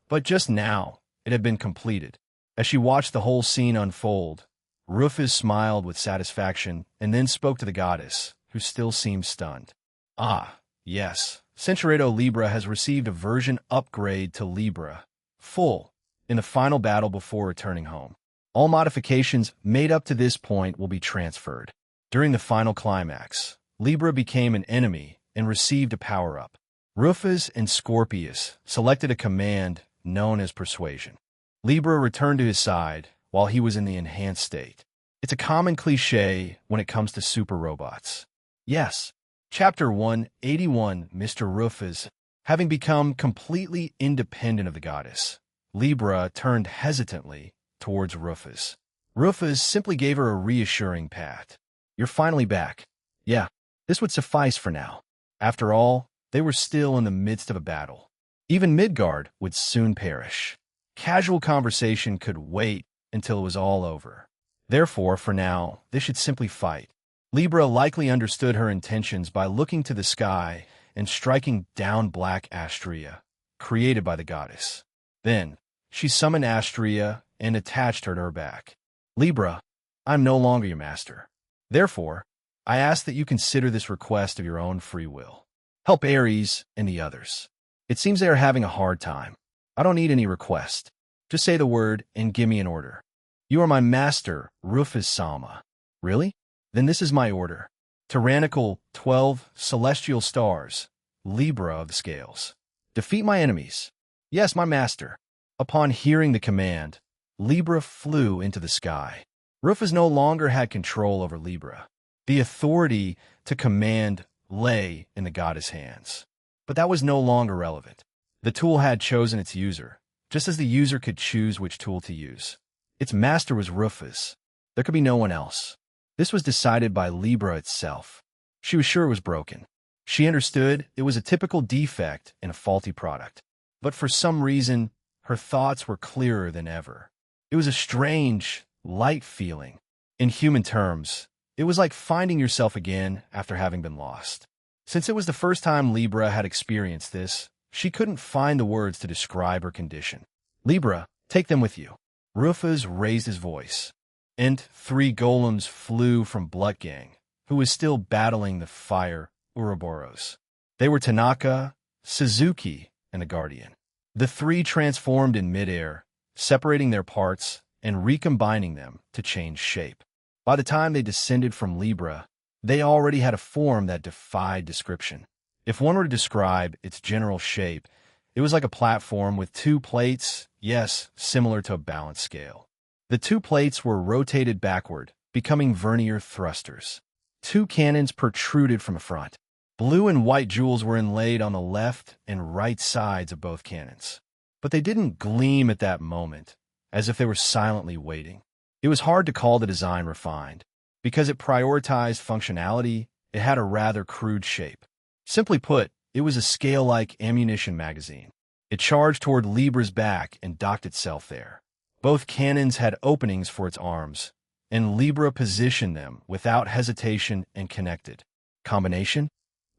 But just now, it had been completed. As she watched the whole scene unfold, Rufus smiled with satisfaction and then spoke to the goddess, who still seemed stunned. Ah, yes, Centuredo Libra has received a version upgrade to Libra, full, in the final battle before returning home. All modifications made up to this point will be transferred. During the final climax, Libra became an enemy and received a power-up. Rufus and Scorpius selected a command known as Persuasion. Libra returned to his side while he was in the enhanced state. It's a common cliché when it comes to super robots. Yes, Chapter 181, Mr. Rufus, having become completely independent of the goddess, Libra turned hesitantly towards Rufus. Rufus simply gave her a reassuring pat. You're finally back. Yeah, this would suffice for now. After all, they were still in the midst of a battle. Even Midgard would soon perish. Casual conversation could wait until it was all over. Therefore, for now, they should simply fight. Libra likely understood her intentions by looking to the sky and striking down black Astrea, created by the goddess. Then, she summoned Astrea and attached her to her back. Libra, I'm no longer your master. Therefore, I ask that you consider this request of your own free will. Help Ares and the others. It seems they are having a hard time. I don't need any request. Just say the word and give me an order. You are my master, Rufus Sama. Really? Then this is my order. Tyrannical 12 celestial stars, Libra of the scales. Defeat my enemies. Yes, my master. Upon hearing the command, Libra flew into the sky. Rufus no longer had control over Libra. The authority to command lay in the goddess' hands. But that was no longer relevant. The tool had chosen its user, just as the user could choose which tool to use. Its master was Rufus. There could be no one else. This was decided by Libra itself. She was sure it was broken. She understood it was a typical defect in a faulty product. But for some reason, her thoughts were clearer than ever. It was a strange, light feeling. In human terms, it was like finding yourself again after having been lost. Since it was the first time Libra had experienced this, she couldn't find the words to describe her condition. Libra, take them with you. Rufus raised his voice. and 3 golems flew from Blutgang, who was still battling the fire Ouroboros. They were Tanaka, Suzuki, and the Guardian. The 3 transformed in midair, separating their parts and recombining them to change shape. By the time they descended from Libra, they already had a form that defied description. If one were to describe its general shape, it was like a platform with 2 plates, yes, similar to a balance scale. The 2 plates were rotated backward, becoming vernier thrusters. 2 cannons protruded from the front. Blue and white jewels were inlaid on the left and right sides of both cannons. But they didn't gleam at that moment, as if they were silently waiting. It was hard to call the design refined. Because it prioritized functionality, it had a rather crude shape. Simply put, it was a scale-like ammunition magazine. It charged toward Libra's back and docked itself there. Both cannons had openings for its arms, and Libra positioned them without hesitation and connected. Combination?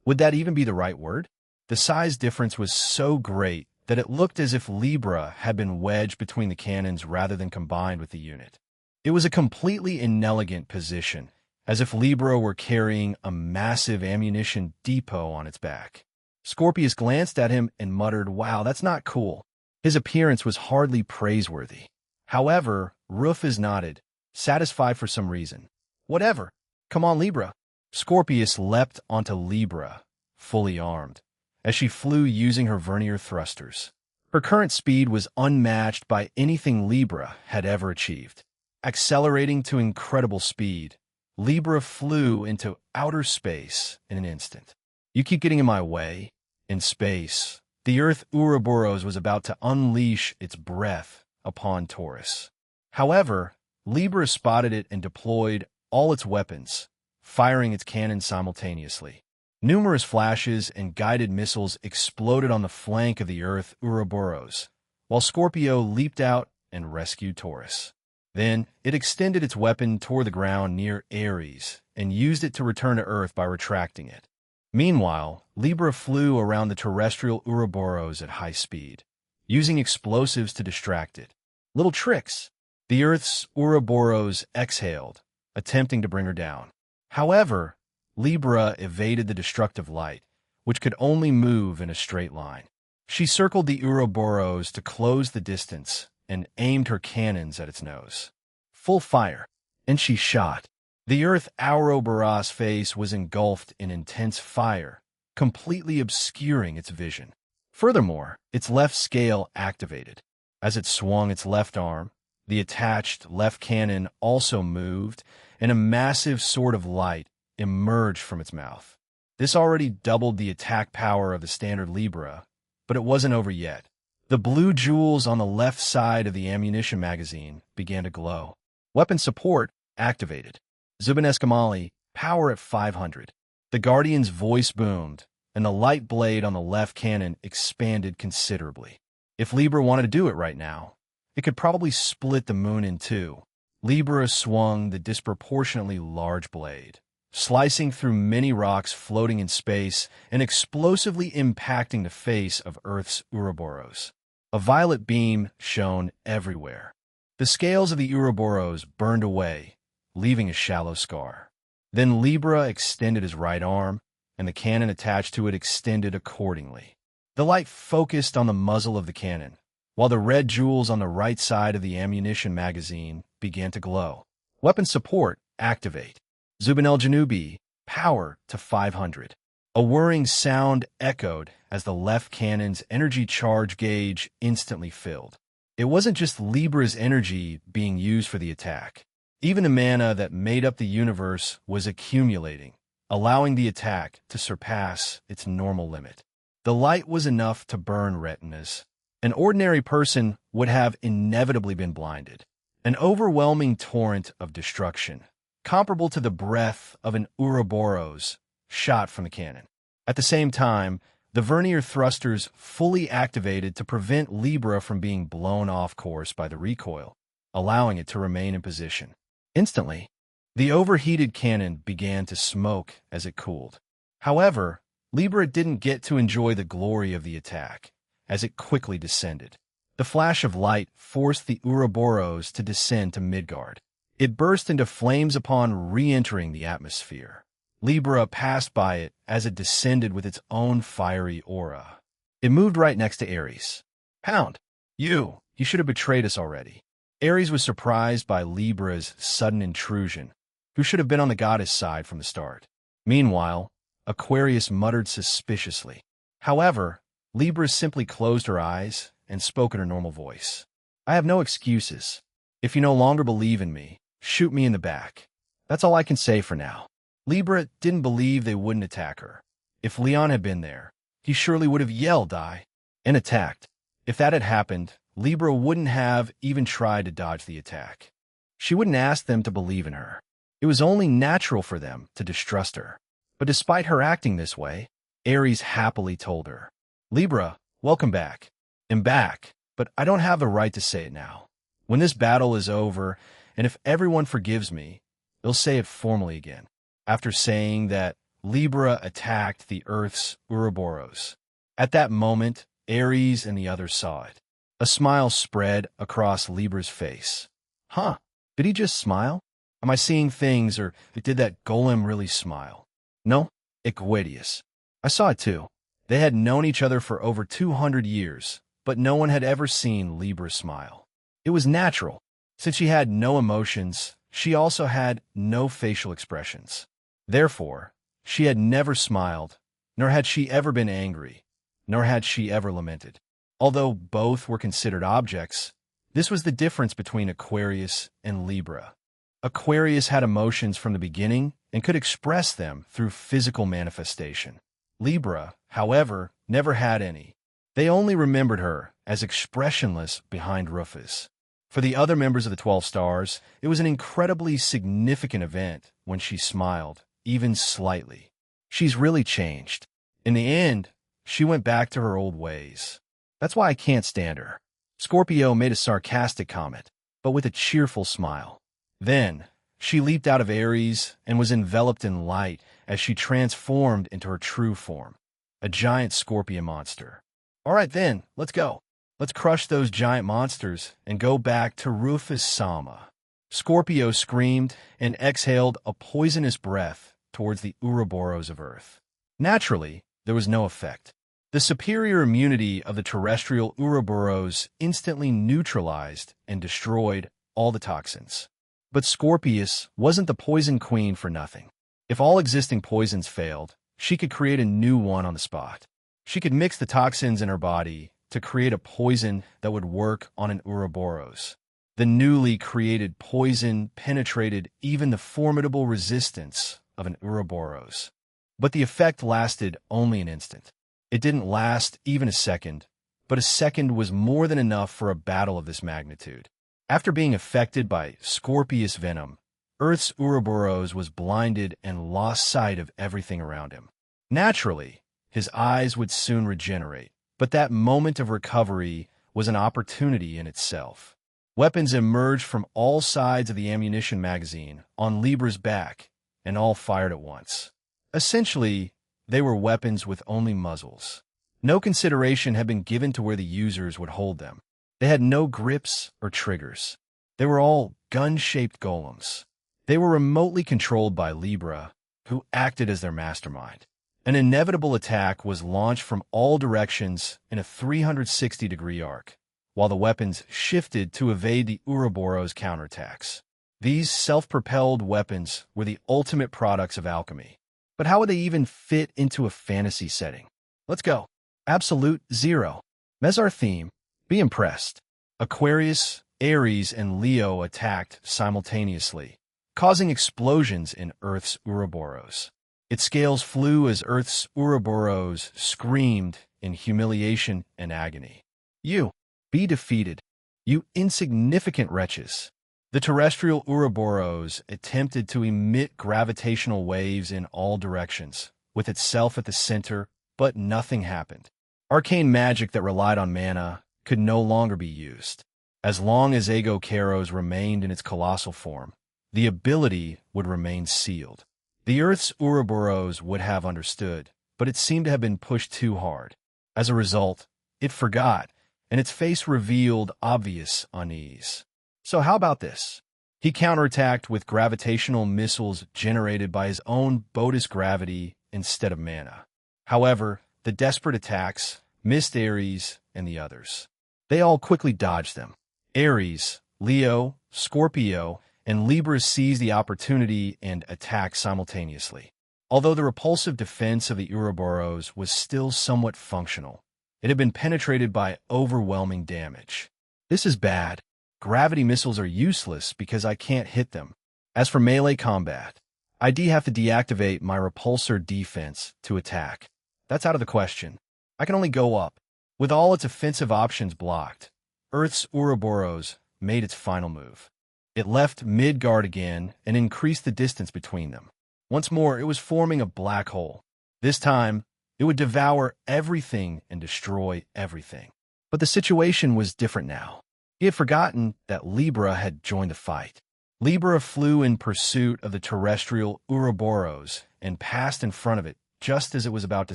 Would that even be the right word? The size difference was so great that it looked as if Libra had been wedged between the cannons rather than combined with the unit. It was a completely inelegant position, as if Libra were carrying a massive ammunition depot on its back. Scorpius glanced at him and muttered, "Wow, that's not cool." His appearance was hardly praiseworthy. However, Rufus nodded, satisfied for some reason. "Whatever. Come on, Libra." Scorpius leapt onto Libra, fully armed, as she flew using her vernier thrusters. Her current speed was unmatched by anything Libra had ever achieved. Accelerating to incredible speed, Libra flew into outer space in an instant. "You keep getting in my way." In space, the Earth Ouroboros was about to unleash its breath upon Taurus. However, Libra spotted it and deployed all its weapons, firing its cannons simultaneously. Numerous flashes and guided missiles exploded on the flank of the Earth Ouroboros, while Scorpio leaped out and rescued Taurus. Then, it extended its weapon toward the ground near Ares and used it to return to Earth by retracting it. Meanwhile, Libra flew around the terrestrial Ouroboros at high speed, using explosives to distract it. Little tricks. The Earth's Ouroboros exhaled, attempting to bring her down. However, Libra evaded the destructive light, which could only move in a straight line. She circled the Ouroboros to close the distance and aimed her cannons at its nose. Full fire, and she shot. The Earth Ouroboros face was engulfed in intense fire, completely obscuring its vision. Furthermore, its left scale activated. As it swung its left arm, the attached left cannon also moved, and a massive sword of light emerged from its mouth. This already doubled the attack power of the standard Libra, but it wasn't over yet. The blue jewels on the left side of the ammunition magazine began to glow. Weapon support activated. Zubin Escamali, power at 500. The Guardian's voice boomed, and the light blade on the left cannon expanded considerably. If Libra wanted to do it right now, it could probably split the moon in two. Libra swung the disproportionately large blade, slicing through many rocks floating in space and explosively impacting the face of Earth's Ouroboros. A violet beam shone everywhere. The scales of the Ouroboros burned away, leaving a shallow scar. Then Libra extended his right arm, and the cannon attached to it extended accordingly. The light focused on the muzzle of the cannon, while the red jewels on the right side of the ammunition magazine began to glow. Weapon support activate. Zubin el-Janubi, power to 500. A whirring sound echoed as the left cannon's energy charge gauge instantly filled. It wasn't just Libra's energy being used for the attack. Even the mana that made up the universe was accumulating, allowing the attack to surpass its normal limit. The light was enough to burn retinas. An ordinary person would have inevitably been blinded. An overwhelming torrent of destruction, comparable to the breath of an Ouroboros, shot from the cannon. At the same time, the vernier thrusters fully activated to prevent Libra from being blown off course by the recoil, allowing it to remain in position. Instantly, the overheated cannon began to smoke as it cooled. However, Libra didn't get to enjoy the glory of the attack, as it quickly descended. The flash of light forced the Ouroboros to descend to Midgard. It burst into flames upon re-entering the atmosphere. Libra passed by it as it descended with its own fiery aura. It moved right next to Ares. "Hound, you should have betrayed us already." Ares was surprised by Libra's sudden intrusion, who should have been on the goddess' side from the start. Meanwhile, Aquarius muttered suspiciously. However, Libra simply closed her eyes and spoke in her normal voice. "I have no excuses. If you no longer believe in me, shoot me in the back. That's all I can say for now." Libra didn't believe they wouldn't attack her. If Leon had been there, he surely would have yelled "die" and attacked. If that had happened, Libra wouldn't have even tried to dodge the attack. She wouldn't ask them to believe in her. It was only natural for them to distrust her. But despite her acting this way, Ares happily told her, "Libra, welcome back. I'm back, but I don't have the right to say it now. When this battle is over, and if everyone forgives me, they'll say it formally again." After saying that, Libra attacked the Earth's Ouroboros. At that moment, Ares and the others saw it. A smile spread across Libra's face. "Huh, did he just smile? Am I seeing things, or did that golem really smile?" "No, Aquarius. I saw it too." They had known each other for over 200 years, but no one had ever seen Libra smile. It was natural. Since she had no emotions, she also had no facial expressions. Therefore, she had never smiled, nor had she ever been angry, nor had she ever lamented. Although both were considered objects, this was the difference between Aquarius and Libra. Aquarius had emotions from the beginning and could express them through physical manifestation. Libra, however, never had any. They only remembered her as expressionless behind Rufus. For the other members of the 12 Stars, it was an incredibly significant event when she smiled, even slightly. "She's really changed. In the end, she went back to her old ways. That's why I can't stand her." Scorpio made a sarcastic comment, but with a cheerful smile. Then, she leaped out of Ares and was enveloped in light as she transformed into her true form, a giant scorpion monster. "All right then, let's go. Let's crush those giant monsters and go back to Rufus Sama." Scorpio screamed and exhaled a poisonous breath towards the Ouroboros of Earth. Naturally, there was no effect. The superior immunity of the terrestrial Ouroboros instantly neutralized and destroyed all the toxins. But Scorpius wasn't the poison queen for nothing. If all existing poisons failed, she could create a new one on the spot. She could mix the toxins in her body to create a poison that would work on an Ouroboros. The newly created poison penetrated even the formidable resistance of an Ouroboros. But the effect lasted only an instant. It didn't last even a second, but a second was more than enough for a battle of this magnitude. After being affected by Scorpius venom, Earth's Ouroboros was blinded and lost sight of everything around him. Naturally, his eyes would soon regenerate, but that moment of recovery was an opportunity in itself. Weapons emerged from all sides of the ammunition magazine on Libra's back, and all fired at once. Essentially, they were weapons with only muzzles. No consideration had been given to where the users would hold them. They had no grips or triggers. They were all gun-shaped golems. They were remotely controlled by Libra, who acted as their mastermind. An inevitable attack was launched from all directions in a 360-degree arc, while the weapons shifted to evade the Ouroboros' counterattacks. These self-propelled weapons were the ultimate products of alchemy. But how would they even fit into a fantasy setting? Let's go. Absolute zero. As our theme, be impressed. Aquarius, Ares, and Leo attacked simultaneously, causing explosions in Earth's Ouroboros. Its scales flew as Earth's Ouroboros screamed in humiliation and agony. "You, be defeated, you insignificant wretches." The terrestrial Ouroboros attempted to emit gravitational waves in all directions, with itself at the center, but nothing happened. Arcane magic that relied on mana could no longer be used. As long as Ego Kairos remained in its colossal form, the ability would remain sealed. The Earth's Ouroboros would have understood, but it seemed to have been pushed too hard. As a result, it forgot, and its face revealed obvious unease. "So how about this?" He counterattacked with gravitational missiles generated by his own Bodis gravity instead of mana. However, the desperate attacks missed Ares and the others. They all quickly dodged them. Ares, Leo, Scorpio, and Libra seized the opportunity and attacked simultaneously. Although the repulsive defense of the Ouroboros was still somewhat functional, it had been penetrated by overwhelming damage. This is bad. Gravity missiles are useless because I can't hit them. As for melee combat, I have to deactivate my repulsor defense to attack. That's out of the question. I can only go up. With all its offensive options blocked, Earth's Ouroboros made its final move. It left Midgard again and increased the distance between them. Once more, it was forming a black hole. This time, it would devour everything and destroy everything. But the situation was different now. He had forgotten that Libra had joined the fight. Libra flew in pursuit of the terrestrial Ouroboros and passed in front of it just as it was about to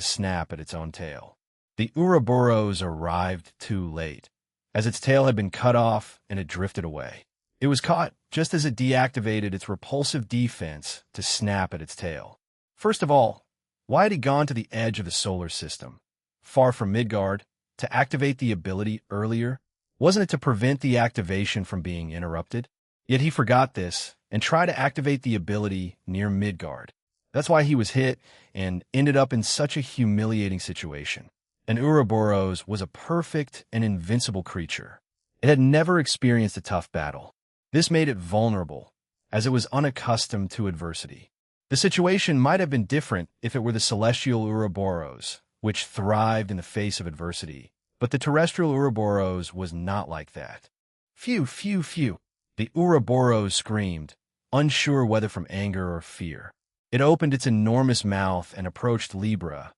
snap at its own tail. The Ouroboros arrived too late, as its tail had been cut off and it drifted away. It was caught just as it deactivated its repulsive defense to snap at its tail. First of all, why had he gone to the edge of the solar system, far from Midgard, to activate the ability earlier? Wasn't it to prevent the activation from being interrupted? Yet he forgot this and tried to activate the ability near Midgard. That's why he was hit and ended up in such a humiliating situation. An Ouroboros was a perfect and invincible creature. It had never experienced a tough battle. This made it vulnerable, as it was unaccustomed to adversity. The situation might have been different if it were the celestial Ouroboros, which thrived in the face of adversity. But the terrestrial Ouroboros was not like that. Phew, phew, phew. The Ouroboros screamed, unsure whether from anger or fear. It opened its enormous mouth and approached Libra,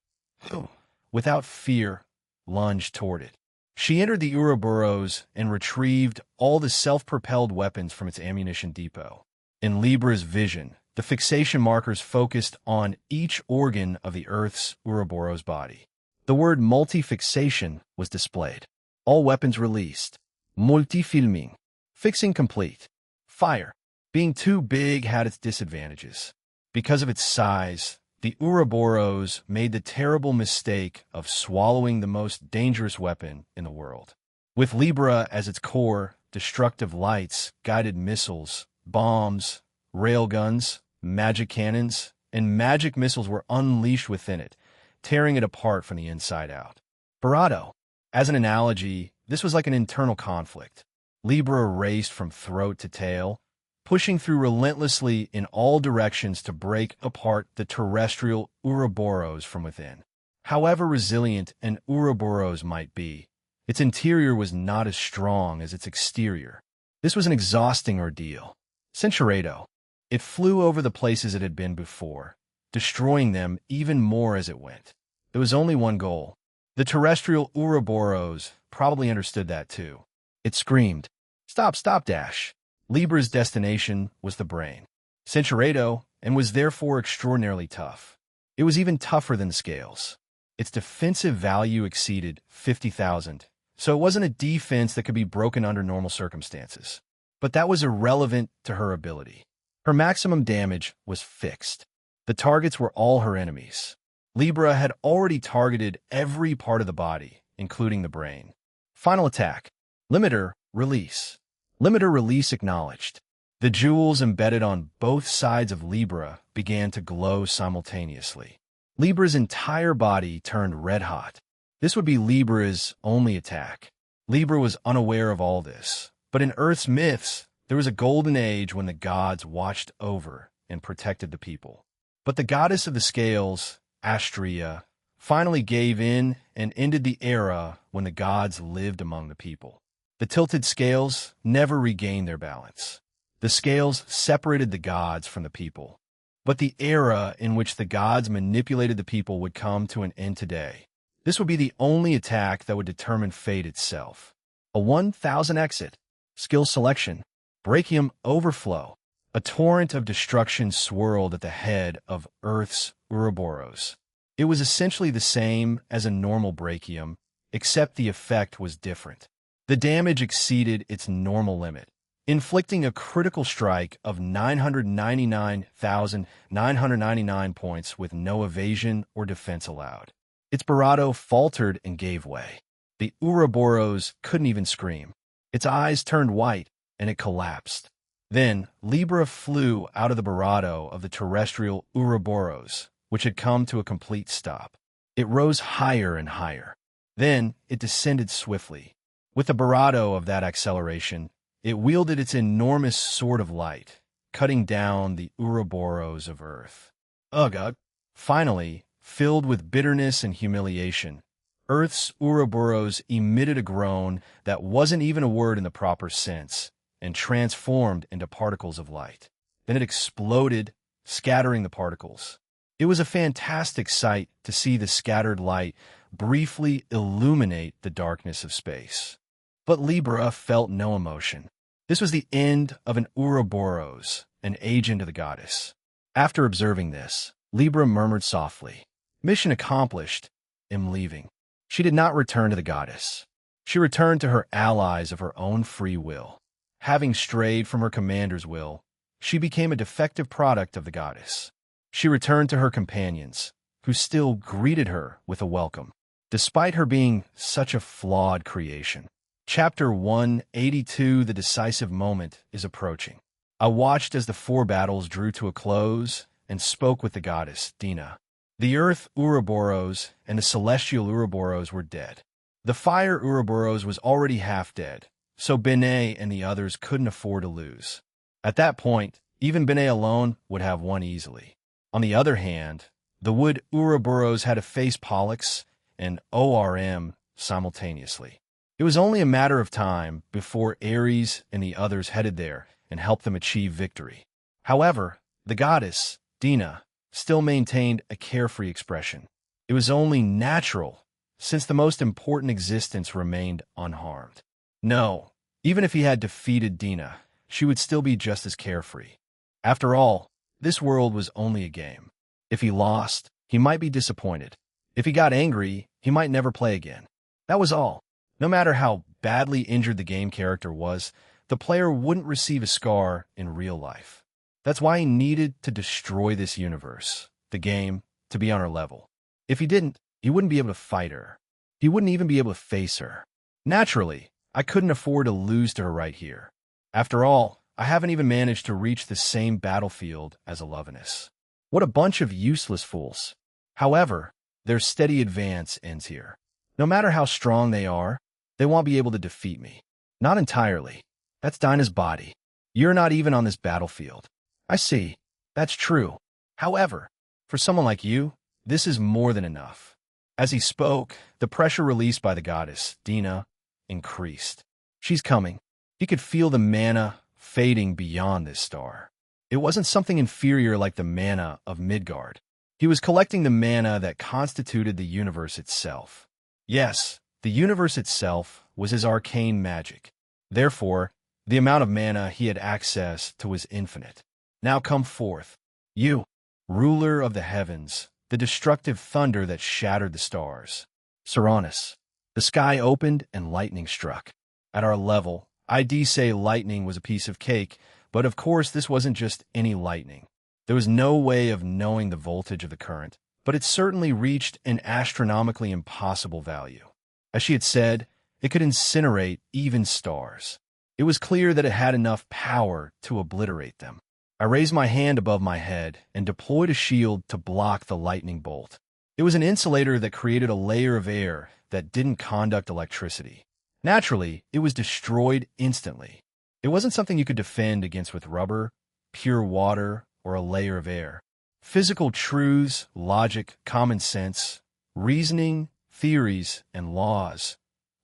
who, without fear, lunged toward it. She entered the Ouroboros and retrieved all the self-propelled weapons from its ammunition depot. In Libra's vision, the fixation markers focused on each organ of the Earth's Ouroboros body. The word multi-fixation was displayed. All weapons released. Multi-filming. Fixing complete. Fire. Being too big had its disadvantages. Because of its size, the Ouroboros made the terrible mistake of swallowing the most dangerous weapon in the world. With Libra as its core, destructive lights, guided missiles, bombs, railguns, magic cannons, and magic missiles were unleashed within it, tearing it apart from the inside out. Barado. As an analogy, this was like an internal conflict. Libra raced from throat to tail, pushing through relentlessly in all directions to break apart the terrestrial Ouroboros from within. However resilient an Ouroboros might be, its interior was not as strong as its exterior. This was an exhausting ordeal. Centurado. It flew over the places it had been before, destroying them even more as it went. There was only one goal. The terrestrial Ouroboros probably understood that too. It screamed, "Stop, stop, dash!" Libra's destination was the brain. Centurado, and was therefore extraordinarily tough. It was even tougher than the scales. Its defensive value exceeded 50,000, so it wasn't a defense that could be broken under normal circumstances. But that was irrelevant to her ability. Her maximum damage was fixed. The targets were all her enemies. Libra had already targeted every part of the body, including the brain. Final attack. Limiter, release. Limiter release acknowledged. The jewels embedded on both sides of Libra began to glow simultaneously. Libra's entire body turned red-hot. This would be Libra's only attack. Libra was unaware of all this, but in Earth's myths, there was a golden age when the gods watched over and protected the people. But the goddess of the scales, Astrea, finally gave in and ended the era when the gods lived among the people. The tilted scales never regained their balance. The scales separated the gods from the people. But the era in which the gods manipulated the people would come to an end today. This would be the only attack that would determine fate itself. A 1,000 exit. Skill selection. Brachium overflow. A torrent of destruction swirled at the head of Earth's Ouroboros. It was essentially the same as a normal brachium, except the effect was different. The damage exceeded its normal limit. inflicting a critical strike of 999,999 points with no evasion or defense allowed. Its barato faltered and gave way. The Ouroboros couldn't even scream. Its eyes turned white, and it collapsed. Then, Libra flew out of the barato of the terrestrial Ouroboros, which had come to a complete stop. It rose higher and higher. Then, it descended swiftly. With the barato of that acceleration, it wielded its enormous sword of light, cutting down the Ouroboros of Earth. Ugh! Finally, filled with bitterness and humiliation, Earth's Ouroboros emitted a groan that wasn't even a word in the proper sense, and transformed into particles of light. Then it exploded, scattering the particles. It was a fantastic sight to see the scattered light briefly illuminate the darkness of space. But Libra felt no emotion. This was the end of an Ouroboros, an agent of the goddess. After observing this, Libra murmured softly, "Mission accomplished. I'm leaving." She did not return to the goddess. She returned to her allies of her own free will. Having strayed from her commander's will, she became a defective product of the goddess. She returned to her companions, who still greeted her with a welcome, despite her being such a flawed creation. Chapter 182, The Decisive Moment, is approaching. I watched as the four battles drew to a close and spoke with the goddess, Dina. The earth Ouroboros and the celestial Ouroboros were dead. The fire Ouroboros was already half dead, so Benet and the others couldn't afford to lose. At that point, even Benet alone would have won easily. On the other hand, the wood Ouroboros had to face Pollux and ORM simultaneously. It was only a matter of time before Ares and the others headed there and helped them achieve victory. However, the goddess, Dina, still maintained a carefree expression. It was only natural, since the most important existence remained unharmed. No, even if he had defeated Dina, she would still be just as carefree. After all, this world was only a game. If he lost, he might be disappointed. If he got angry, he might never play again. That was all. No matter how badly injured the game character was, the player wouldn't receive a scar in real life. That's why he needed to destroy this universe, the game, to be on her level. If he didn't, he wouldn't be able to fight her. He wouldn't even be able to face her. Naturally, I couldn't afford to lose to her right here. After all, I haven't even managed to reach the same battlefield as Alovinus. What a bunch of useless fools. However, their steady advance ends here. No matter how strong they are, they won't be able to defeat me. Not entirely. That's Dinah's body. You're not even on this battlefield. I see. That's true. However, for someone like you, this is more than enough. As he spoke, the pressure released by the goddess, Dina, increased. She's coming. He could feel the mana fading beyond this star. It wasn't something inferior like the mana of Midgard. He was collecting the mana that constituted the universe itself. Yes, the universe itself was his arcane magic. Therefore, the amount of mana he had access to was infinite. Now come forth, you, ruler of the heavens, the destructive thunder that shattered the stars. Uranus. The sky opened and lightning struck. At our level, I'd say lightning was a piece of cake, but of course this wasn't just any lightning. There was no way of knowing the voltage of the current, but it certainly reached an astronomically impossible value. As she had said, it could incinerate even stars. It was clear that it had enough power to obliterate them. I raised my hand above my head and deployed a shield to block the lightning bolt. It was an insulator that created a layer of air that didn't conduct electricity. Naturally, it was destroyed instantly. It wasn't something you could defend against with rubber, pure water, or a layer of air. Physical truths, logic, common sense, reasoning, theories, and laws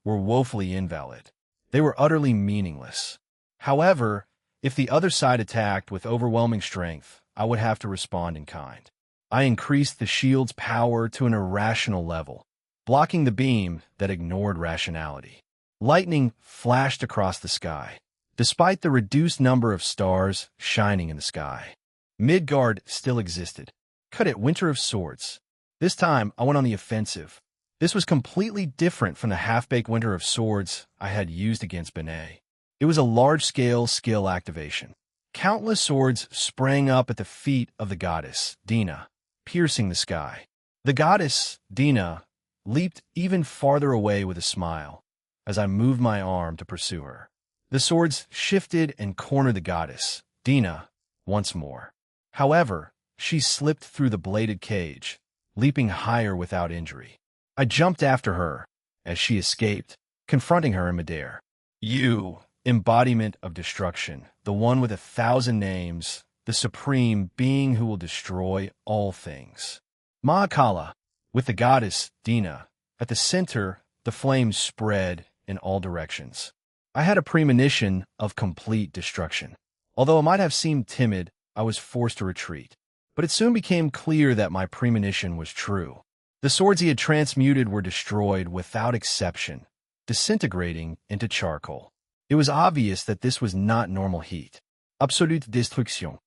were woefully invalid. They were utterly meaningless. However, if the other side attacked with overwhelming strength, I would have to respond in kind. I increased the shield's power to an irrational level, blocking the beam that ignored rationality. Lightning flashed across the sky, despite the reduced number of stars shining in the sky. Midgard still existed. Cut it, Winter of Swords. This time, I went on the offensive. This was completely different from the half-baked Winter of Swords I had used against Benet. It was a large-scale skill activation. Countless swords sprang up at the feet of the goddess, Dina, piercing the sky. The goddess, Dina, leaped even farther away with a smile as I moved my arm to pursue her. The swords shifted and cornered the goddess, Dina, once more. However, she slipped through the bladed cage, leaping higher without injury. I jumped after her as she escaped, confronting her in midair. You, embodiment of destruction, the one with 1,000 names, the supreme being who will destroy all things. Mahakala, with the goddess, Dina, at the center, the flames spread in all directions. I had a premonition of complete destruction. Although it might have seemed timid, I was forced to retreat. But it soon became clear that my premonition was true. The swords he had transmuted were destroyed without exception, disintegrating into charcoal. It was obvious that this was not normal heat. Absolute destruction.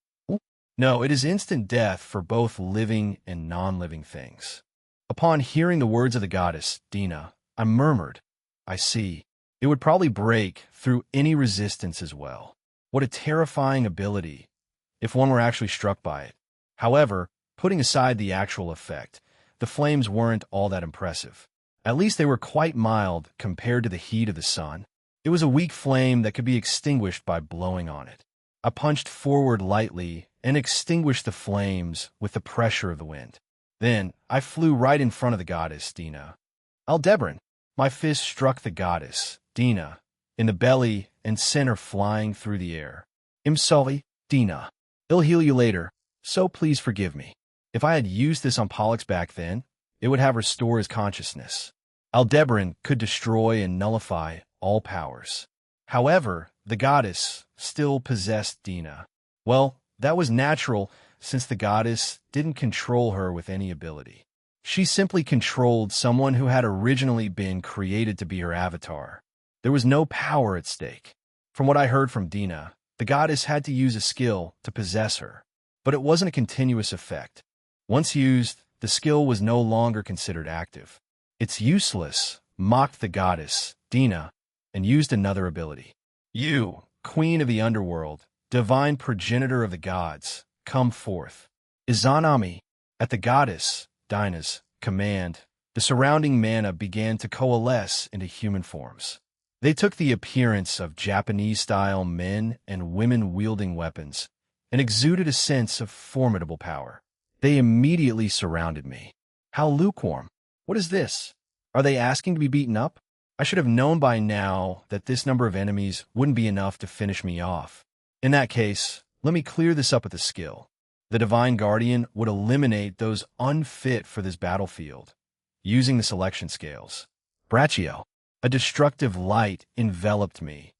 No, it is instant death for both living and non-living things. Upon hearing the words of the goddess, Dina, I murmured, I see. It would probably break through any resistance as well. What a terrifying ability, if one were actually struck by it. However, putting aside the actual effect, the flames weren't all that impressive. At least they were quite mild compared to the heat of the sun. It was a weak flame that could be extinguished by blowing on it. I punched forward lightly and extinguished the flames with the pressure of the wind. Then, I flew right in front of the goddess, Dina. Aldebaran. My fist struck the goddess, Dina, in the belly and sent her flying through the air. I'm sorry, Dina. I'll heal you later, so please forgive me. If I had used this on Pollux back then, it would have restored his consciousness. Aldebaran could destroy and nullify all powers. However, the goddess still possessed Dina. Well, that was natural since the goddess didn't control her with any ability. She simply controlled someone who had originally been created to be her avatar. There was no power at stake. From what I heard from Dina, the goddess had to use a skill to possess her, but it wasn't a continuous effect. Once used, the skill was no longer considered active. It's useless, mocked the goddess, Dina, and used another ability. You, queen of the underworld, divine progenitor of the gods, come forth. Izanami, at the goddess, Dina's command, the surrounding mana began to coalesce into human forms. They took the appearance of Japanese-style men and women wielding weapons and exuded a sense of formidable power. They immediately surrounded me. How lukewarm. What is this? Are they asking to be beaten up? I should have known by now that this number of enemies wouldn't be enough to finish me off. In that case, let me clear this up with a skill. The Divine Guardian would eliminate those unfit for this battlefield, using the selection scales. Braccio, a destructive light enveloped me,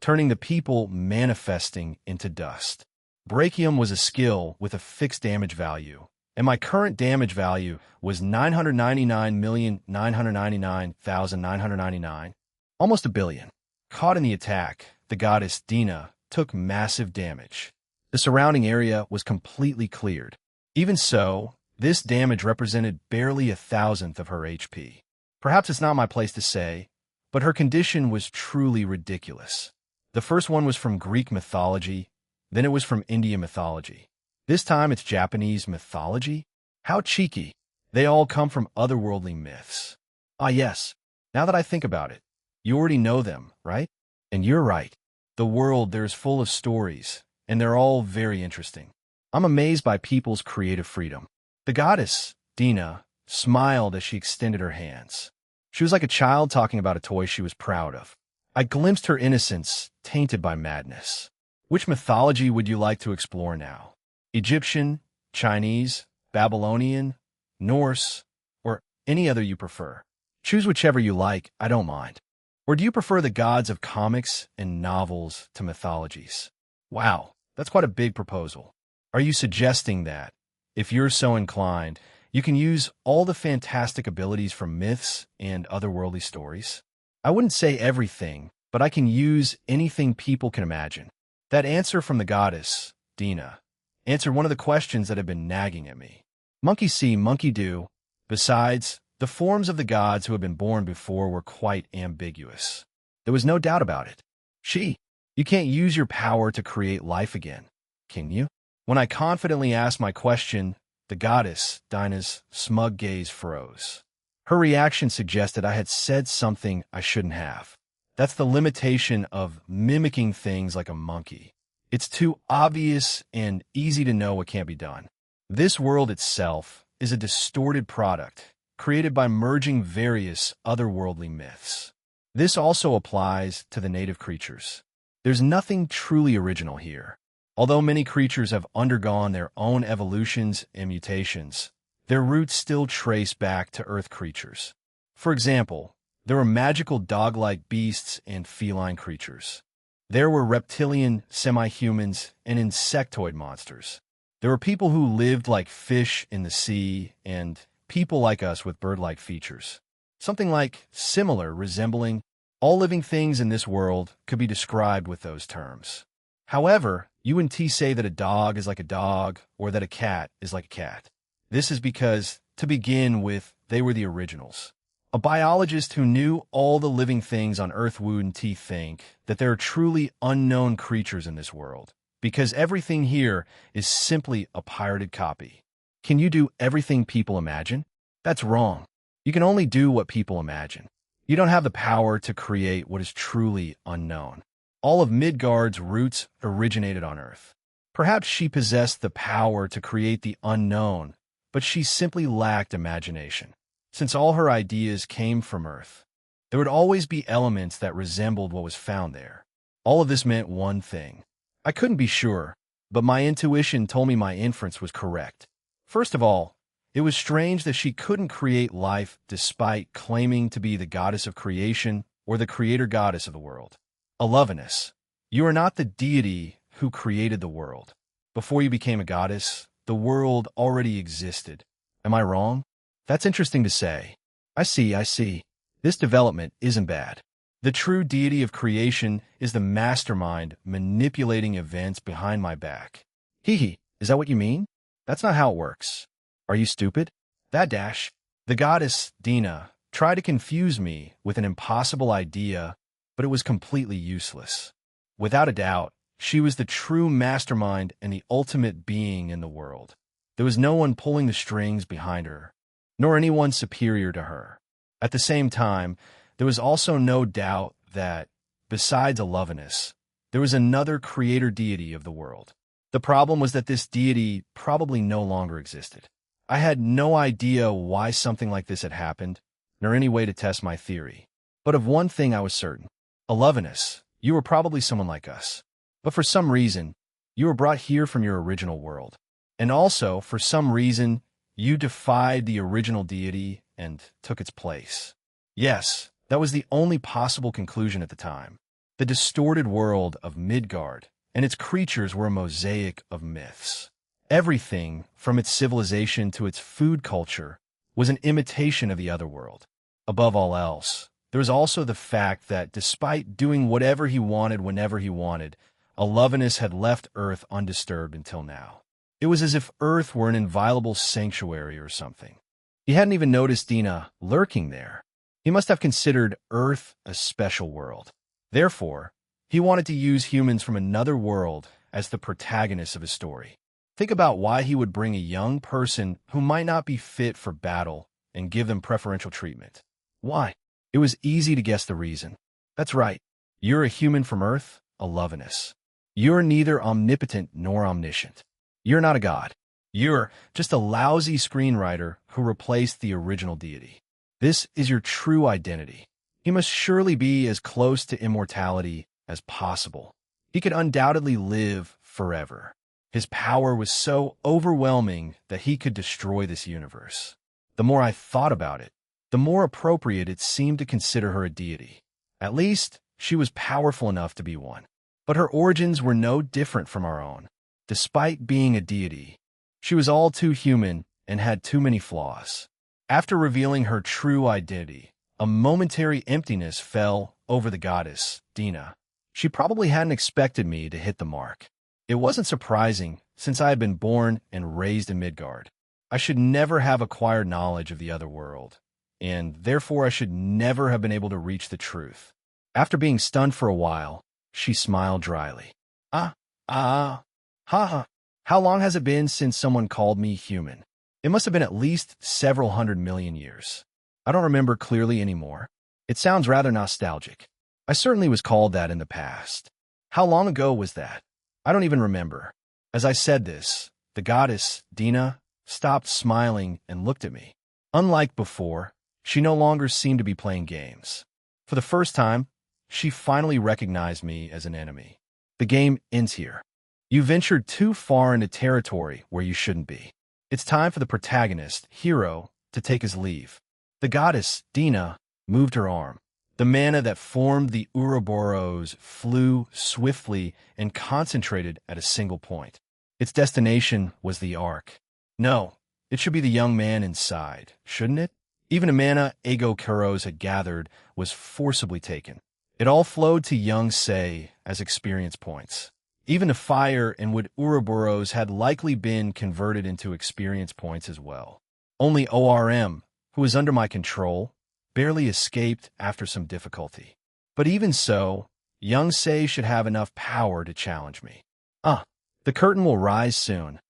turning the people manifesting into dust. Brachium was a skill with a fixed damage value, and my current damage value was 999,999,999, almost a billion. Caught in the attack, the goddess Dina took massive damage. The surrounding area was completely cleared. Even so, this damage represented barely 1,000th of her HP. Perhaps it's not my place to say, but her condition was truly ridiculous. The first one was from Greek mythology, then it was from Indian mythology. This time it's Japanese mythology? How cheeky. They all come from otherworldly myths. Ah yes, now that I think about it, you already know them, right? And you're right. The world there's full of stories, and they're all very interesting. I'm amazed by people's creative freedom. The goddess, Dina, smiled as she extended her hands. She was like a child talking about a toy she was proud of. I glimpsed her innocence, tainted by madness. Which mythology would you like to explore now? Egyptian, Chinese, Babylonian, Norse, or any other you prefer? Choose whichever you like, I don't mind. Or do you prefer the gods of comics and novels to mythologies? Wow, that's quite a big proposal. Are you suggesting that, if you're so inclined, you can use all the fantastic abilities from myths and otherworldly stories? I wouldn't say everything, but I can use anything people can imagine. That answer from the goddess, Dina, answered one of the questions that had been nagging at me. Monkey see, monkey do. Besides, the forms of the gods who had been born before were quite ambiguous. There was no doubt about it. She, You can't use your power to create life again, can you? When I confidently asked my question, the goddess, Dinah's smug gaze froze. Her reaction suggested I had said something I shouldn't have. That's the limitation of mimicking things like a monkey. It's too obvious and easy to know what can't be done. This world itself is a distorted product created by merging various otherworldly myths. This also applies to the native creatures. There's nothing truly original here. Although many creatures have undergone their own evolutions and mutations, their roots still trace back to Earth creatures. For example, there were magical dog-like beasts and feline creatures. There were reptilian, semi-humans, and insectoid monsters. There were people who lived like fish in the sea and people like us with bird-like features. Something like similar, resembling. All living things in this world could be described with those terms. However, you and T say that a dog is like a dog or that a cat is like a cat. This is because, to begin with, they were the originals. A biologist who knew all the living things on Earth would think that there are truly unknown creatures in this world, because everything here is simply a pirated copy. Can you do everything people imagine? That's wrong. You can only do what people imagine. You don't have the power to create what is truly unknown. All of Midgard's roots originated on Earth. Perhaps she possessed the power to create the unknown, but she simply lacked imagination. Since all her ideas came from Earth, there would always be elements that resembled what was found there. All of this meant one thing. I couldn't be sure, but my intuition told me my inference was correct. First of all, it was strange that she couldn't create life despite claiming to be the goddess of creation or the creator goddess of the world. Alovenus, you are not the deity who created the world. Before you became a goddess, the world already existed. Am I wrong? That's interesting to say. I see. This development isn't bad. The true deity of creation is the mastermind manipulating events behind my back. Hee, is that what you mean? That's not how it works. Are you stupid? The goddess, Dina, tried to confuse me with an impossible idea, but it was completely useless. Without a doubt, she was the true mastermind and the ultimate being in the world. There was no one pulling the strings behind her, nor anyone superior to her. At the same time, there was also no doubt that, besides Alovenus, there was another creator deity of the world. The problem was that this deity probably no longer existed. I had no idea why something like this had happened, nor any way to test my theory. But of one thing I was certain. Alovenus, you were probably someone like us. But for some reason, you were brought here from your original world. And also, for some reason, you defied the original deity and took its place. Yes, that was the only possible conclusion at the time. The distorted world of Midgard and its creatures were a mosaic of myths. Everything, from its civilization to its food culture, was an imitation of the other world. Above all else, there was also the fact that despite doing whatever he wanted whenever he wanted, Alovenus had left Earth undisturbed until now. It was as if Earth were an inviolable sanctuary or something. He hadn't even noticed Dina lurking there. He must have considered Earth a special world. Therefore, he wanted to use humans from another world as the protagonists of his story. Think about why he would bring a young person who might not be fit for battle and give them preferential treatment. Why? It was easy to guess the reason. That's right. You're a human from Earth, Alovenus. You're neither omnipotent nor omniscient. You're not a god. You're just a lousy screenwriter who replaced the original deity. This is your true identity. He must surely be as close to immortality as possible. He could undoubtedly live forever. His power was so overwhelming that he could destroy this universe. The more I thought about it, the more appropriate it seemed to consider her a deity. At least, she was powerful enough to be one. But her origins were no different from our own. Despite being a deity, she was all too human and had too many flaws. After revealing her true identity, a momentary emptiness fell over the goddess, Dina. She probably hadn't expected me to hit the mark. It wasn't surprising, since I had been born and raised in Midgard. I should never have acquired knowledge of the other world, and therefore I should never have been able to reach the truth. After being stunned for a while, She smiled dryly. Ah, ha ha. How long has it been since someone called me human? It must have been at least several 100 million years. I don't remember clearly anymore. It sounds rather nostalgic. I certainly was called that in the past. How long ago was that? I don't even remember. As I said this, the goddess, Dina, stopped smiling and looked at me. Unlike before, she no longer seemed to be playing games. For the first time, she finally recognized me as an enemy. The game ends here. You ventured too far into territory where you shouldn't be. It's time for the protagonist, hero, to take his leave. The goddess, Dina, moved her arm. The mana that formed the Ouroboros flew swiftly and concentrated at a single point. Its destination was the Ark. No, it should be the young man inside, shouldn't it? Even a mana Ego Kuros had gathered was forcibly taken. It all flowed to young Sei as experience points. Even the fire and wood Ouroboros had likely been converted into experience points as well. Only ORM, who was under my control, barely escaped after some difficulty. But even so, young Sei should have enough power to challenge me. The curtain will rise soon,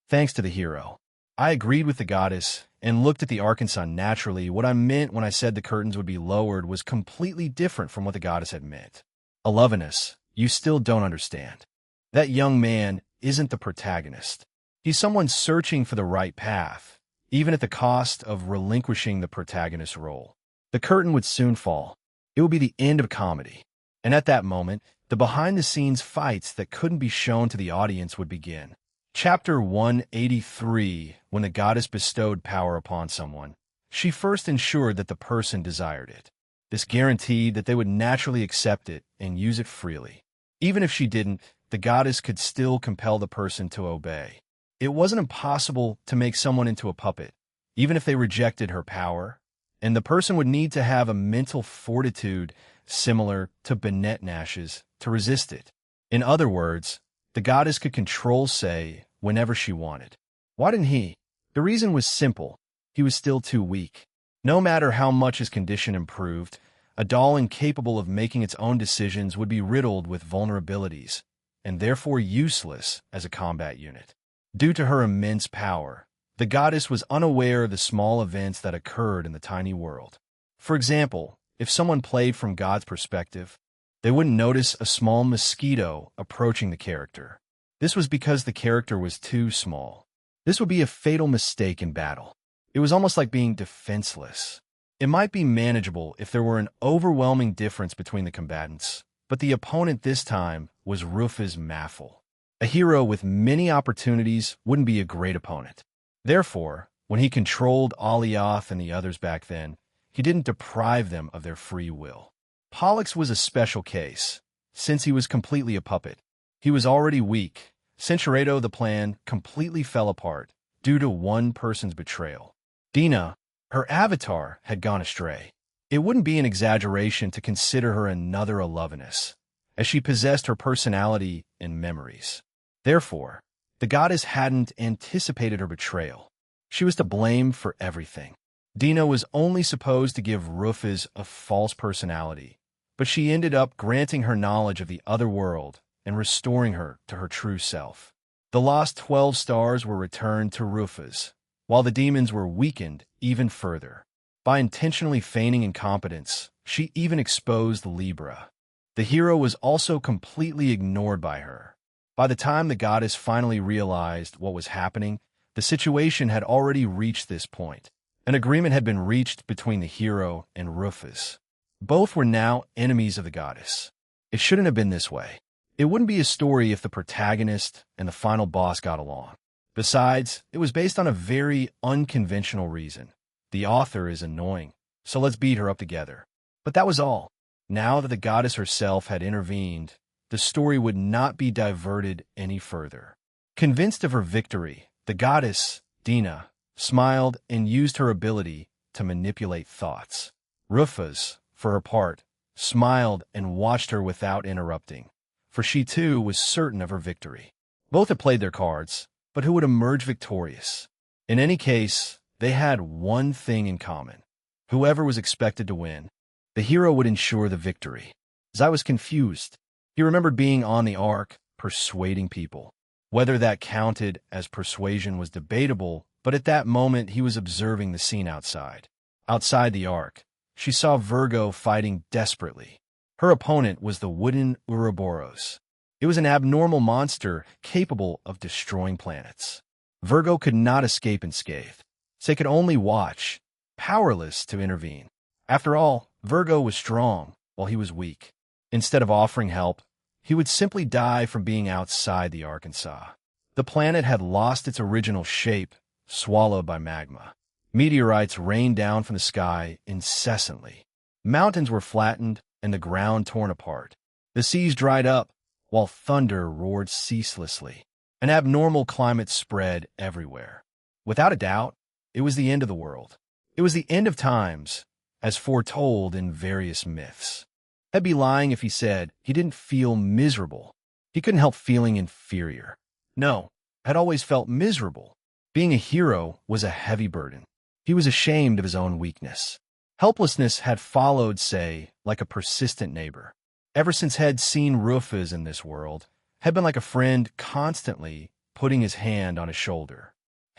thanks to the hero. I agreed with the goddess and looked at the Arkansan naturally. What I meant when I said the curtains would be lowered was completely different from what the goddess had meant. Alovinus, you still don't understand. That young man isn't the protagonist. He's someone searching for the right path, even at the cost of relinquishing the protagonist's role. The curtain would soon fall. It would be the end of comedy. And at that moment, the behind-the-scenes fights that couldn't be shown to the audience would begin. Chapter 183, when the goddess bestowed power upon someone, she first ensured that the person desired it. This guaranteed that they would naturally accept it and use it freely. Even if she didn't, the goddess could still compel the person to obey. It wasn't impossible to make someone into a puppet, even if they rejected her power, and the person would need to have a mental fortitude similar to Bennett Nash's to resist it. In other words, the goddess could control Sei whenever she wanted. Why didn't he? The reason was simple. He was still too weak. No matter how much his condition improved, a doll incapable of making its own decisions would be riddled with vulnerabilities, and therefore useless as a combat unit. Due to her immense power, the goddess was unaware of the small events that occurred in the tiny world. For example, if someone played from God's perspective, they wouldn't notice a small mosquito approaching the character. This was because the character was too small. This would be a fatal mistake in battle. It was almost like being defenseless. It might be manageable if there were an overwhelming difference between the combatants, but the opponent this time was Rufus Maffel. A hero with many opportunities wouldn't be a great opponent. Therefore, when he controlled Alioth and the others back then, he didn't deprive them of their free will. Pollux was a special case, since he was completely a puppet. He was already weak. Centuredo the plan completely fell apart due to one person's betrayal. Dina, her avatar, had gone astray. It wouldn't be an exaggeration to consider her another Alovinus, as she possessed her personality and memories. Therefore, the goddess hadn't anticipated her betrayal. She was to blame for everything. Dina was only supposed to give Rufus a false personality, but she ended up granting her knowledge of the other world and restoring her to her true self. The lost 12 stars were returned to Rufus, while the demons were weakened even further. By intentionally feigning incompetence, she even exposed Libra. The hero was also completely ignored by her. By the time the goddess finally realized what was happening, the situation had already reached this point. An agreement had been reached between the hero and Rufus. Both were now enemies of the goddess. It shouldn't have been this way. It wouldn't be a story if the protagonist and the final boss got along. Besides, it was based on a very unconventional reason. The author is annoying, so let's beat her up together. But that was all. Now that the goddess herself had intervened, the story would not be diverted any further. Convinced of her victory, the goddess, Dina, smiled and used her ability to manipulate thoughts. Rufus, for her part, smiled and watched her without interrupting, for she too was certain of her victory. Both had played their cards, but who would emerge victorious? In any case, they had one thing in common. Whoever was expected to win, the hero would ensure the victory. As I was confused, He remembered being on the Ark, persuading people. Whether that counted as persuasion was debatable, but at that moment he was observing the scene outside. Outside the Ark, she saw Virgo fighting desperately. Her opponent was the wooden Ouroboros. It was an abnormal monster capable of destroying planets. Virgo could not escape unscathed. They could only watch, powerless to intervene. After all, Virgo was strong while he was weak. Instead of offering help, he would simply die from being outside the Arkansas. The planet had lost its original shape, swallowed by magma. Meteorites rained down from the sky incessantly. Mountains were flattened and the ground torn apart. The seas dried up, while thunder roared ceaselessly. An abnormal climate spread everywhere. Without a doubt, it was the end of the world. It was the end of times, as foretold in various myths. He'd be lying if he said he didn't feel miserable. He couldn't help feeling inferior. No, had always felt miserable. Being a hero was a heavy burden. He was ashamed of his own weakness. Helplessness had followed, say, like a persistent neighbor. Ever since He'd seen Rufus in this world, had been like a friend constantly putting his hand on his shoulder.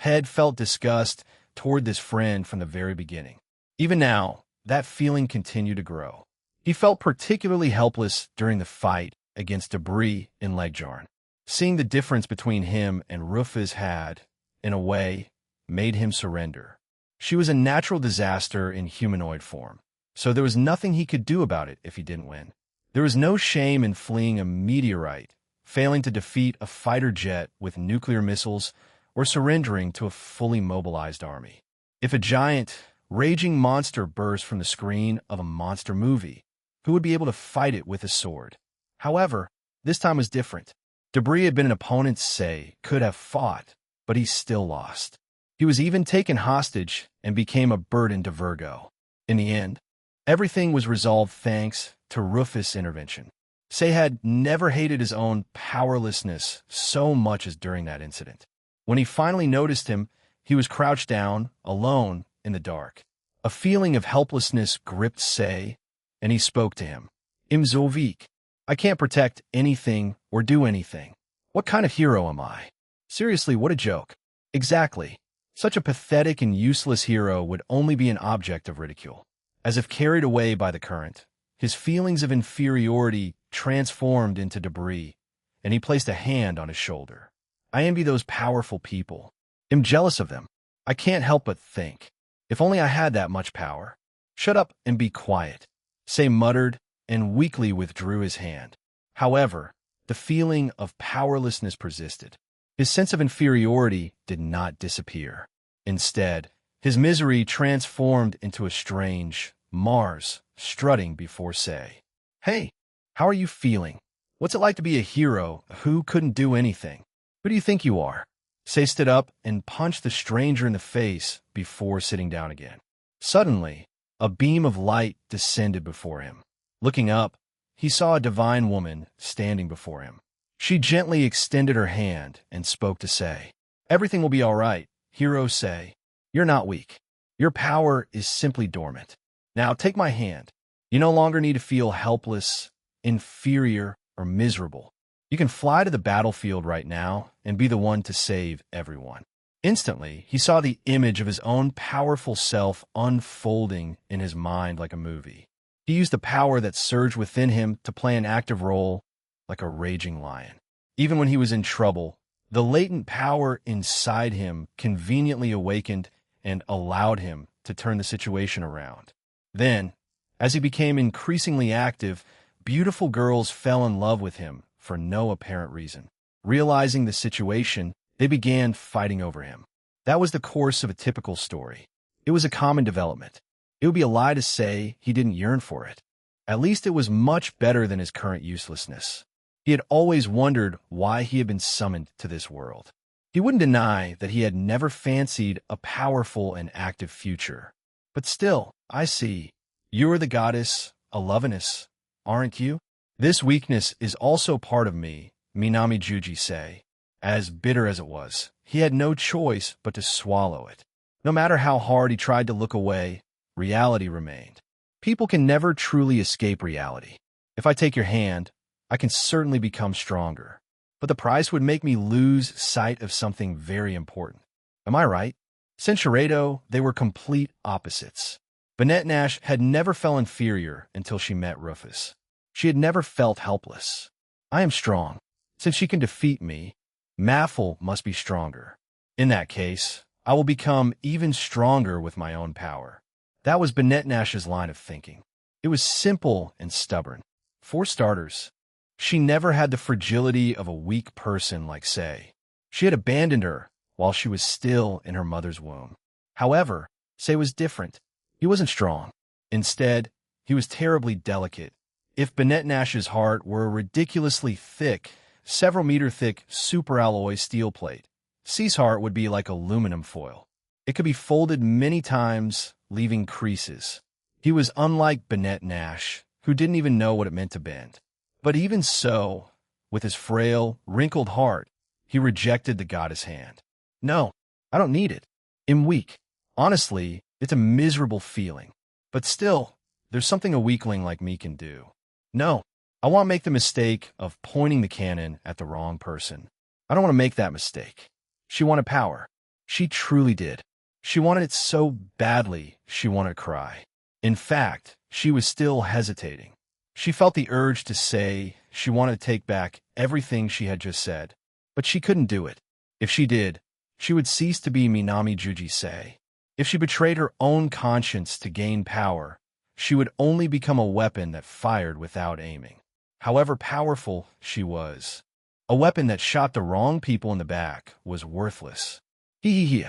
He'd felt disgust toward this friend from the very beginning. Even now, that feeling continued to grow. He felt particularly helpless during the fight against Debris in Legjarn. Seeing the difference between him and Rufus had, in a way, made him surrender. She was a natural disaster in humanoid form, so there was nothing he could do about it if he didn't win. There was no shame in fleeing a meteorite, failing to defeat a fighter jet with nuclear missiles, or surrendering to a fully mobilized army. If a giant, raging monster burst from the screen of a monster movie, who would be able to fight it with a sword? However, this time was different. Debris had been an opponent, say, could have fought, but he still lost. He was even taken hostage and became a burden to Virgo. In the end, everything was resolved thanks to Rufus' intervention. Say had never hated his own powerlessness so much as during that incident. When he finally noticed him, he was crouched down, alone, in the dark. A feeling of helplessness gripped Say, and he spoke to him. Im so weak. I can't protect anything or do anything. What kind of hero am I? Seriously, what a joke. Exactly. Such a pathetic and useless hero would only be an object of ridicule. As if carried away by the current, his feelings of inferiority transformed into Debris, and he placed a hand on his shoulder. I envy those powerful people. I'm jealous of them. I can't help but think. If only I had that much power. Shut up and be quiet. Say muttered and weakly withdrew his hand. However, the feeling of powerlessness persisted. His sense of inferiority did not disappear. Instead, his misery transformed into a strange Mars strutting before Say. Hey, how are you feeling? What's it like to be a hero who couldn't do anything? Who do you think you are? Say stood up and punched the stranger in the face before sitting down again. Suddenly, a beam of light descended before him. Looking up, he saw a divine woman standing before him. She gently extended her hand and spoke to Say. Everything will be all right, hero Say. You're not weak. Your power is simply dormant. Now take my hand. You no longer need to feel helpless, inferior, or miserable. You can fly to the battlefield right now and be the one to save everyone. Instantly, he saw the image of his own powerful self unfolding in his mind like a movie. He used the power that surged within him to play an active role like a raging lion. Even when he was in trouble, the latent power inside him conveniently awakened and allowed him to turn the situation around. Then, as he became increasingly active, beautiful girls fell in love with him for no apparent reason. Realizing the situation, they began fighting over him. That was the course of a typical story. It was a common development. It would be a lie to say he didn't yearn for it. At least it was much better than his current uselessness. He had always wondered why he had been summoned to this world. He wouldn't deny that he had never fancied a powerful and active future. But still, I see. You're the goddess, Alovinus, aren't you? This weakness is also part of me, Minami Juji Say. As bitter as it was, he had no choice but to swallow it. No matter how hard he tried to look away, reality remained. People can never truly escape reality. If I take your hand, I can certainly become stronger. But the price would make me lose sight of something very important. Am I right? Sincerado, they were complete opposites. Banette Nash had never felt inferior until she met Rufus. She had never felt helpless. I am strong. Since she can defeat me, Maffel must be stronger. In that case, I will become even stronger with my own power. That was Banette Nash's line of thinking. It was simple and stubborn. For starters, she never had the fragility of a weak person like Say. She had abandoned her while she was still in her mother's womb. However, Say was different. He wasn't strong. Instead, he was terribly delicate. If Banette Nash's heart were a ridiculously thick, several meter thick superalloy steel plate, C's heart would be like aluminum foil. It could be folded many times, leaving creases. He was unlike Banette Nash, who didn't even know what it meant to bend. But even so, with his frail, wrinkled heart, he rejected the goddess hand. No, I don't need it. I'm weak. Honestly, it's a miserable feeling. But still, there's something a weakling like me can do. No, I won't make the mistake of pointing the cannon at the wrong person. I don't want to make that mistake. She wanted power. She truly did. She wanted it so badly, she wanted to cry. In fact, she was still hesitating. She felt the urge to say she wanted to take back everything she had just said, but she couldn't do it. If she did, she would cease to be Minami Juji Sei. If she betrayed her own conscience to gain power, she would only become a weapon that fired without aiming. However powerful she was, a weapon that shot the wrong people in the back was worthless. Hee.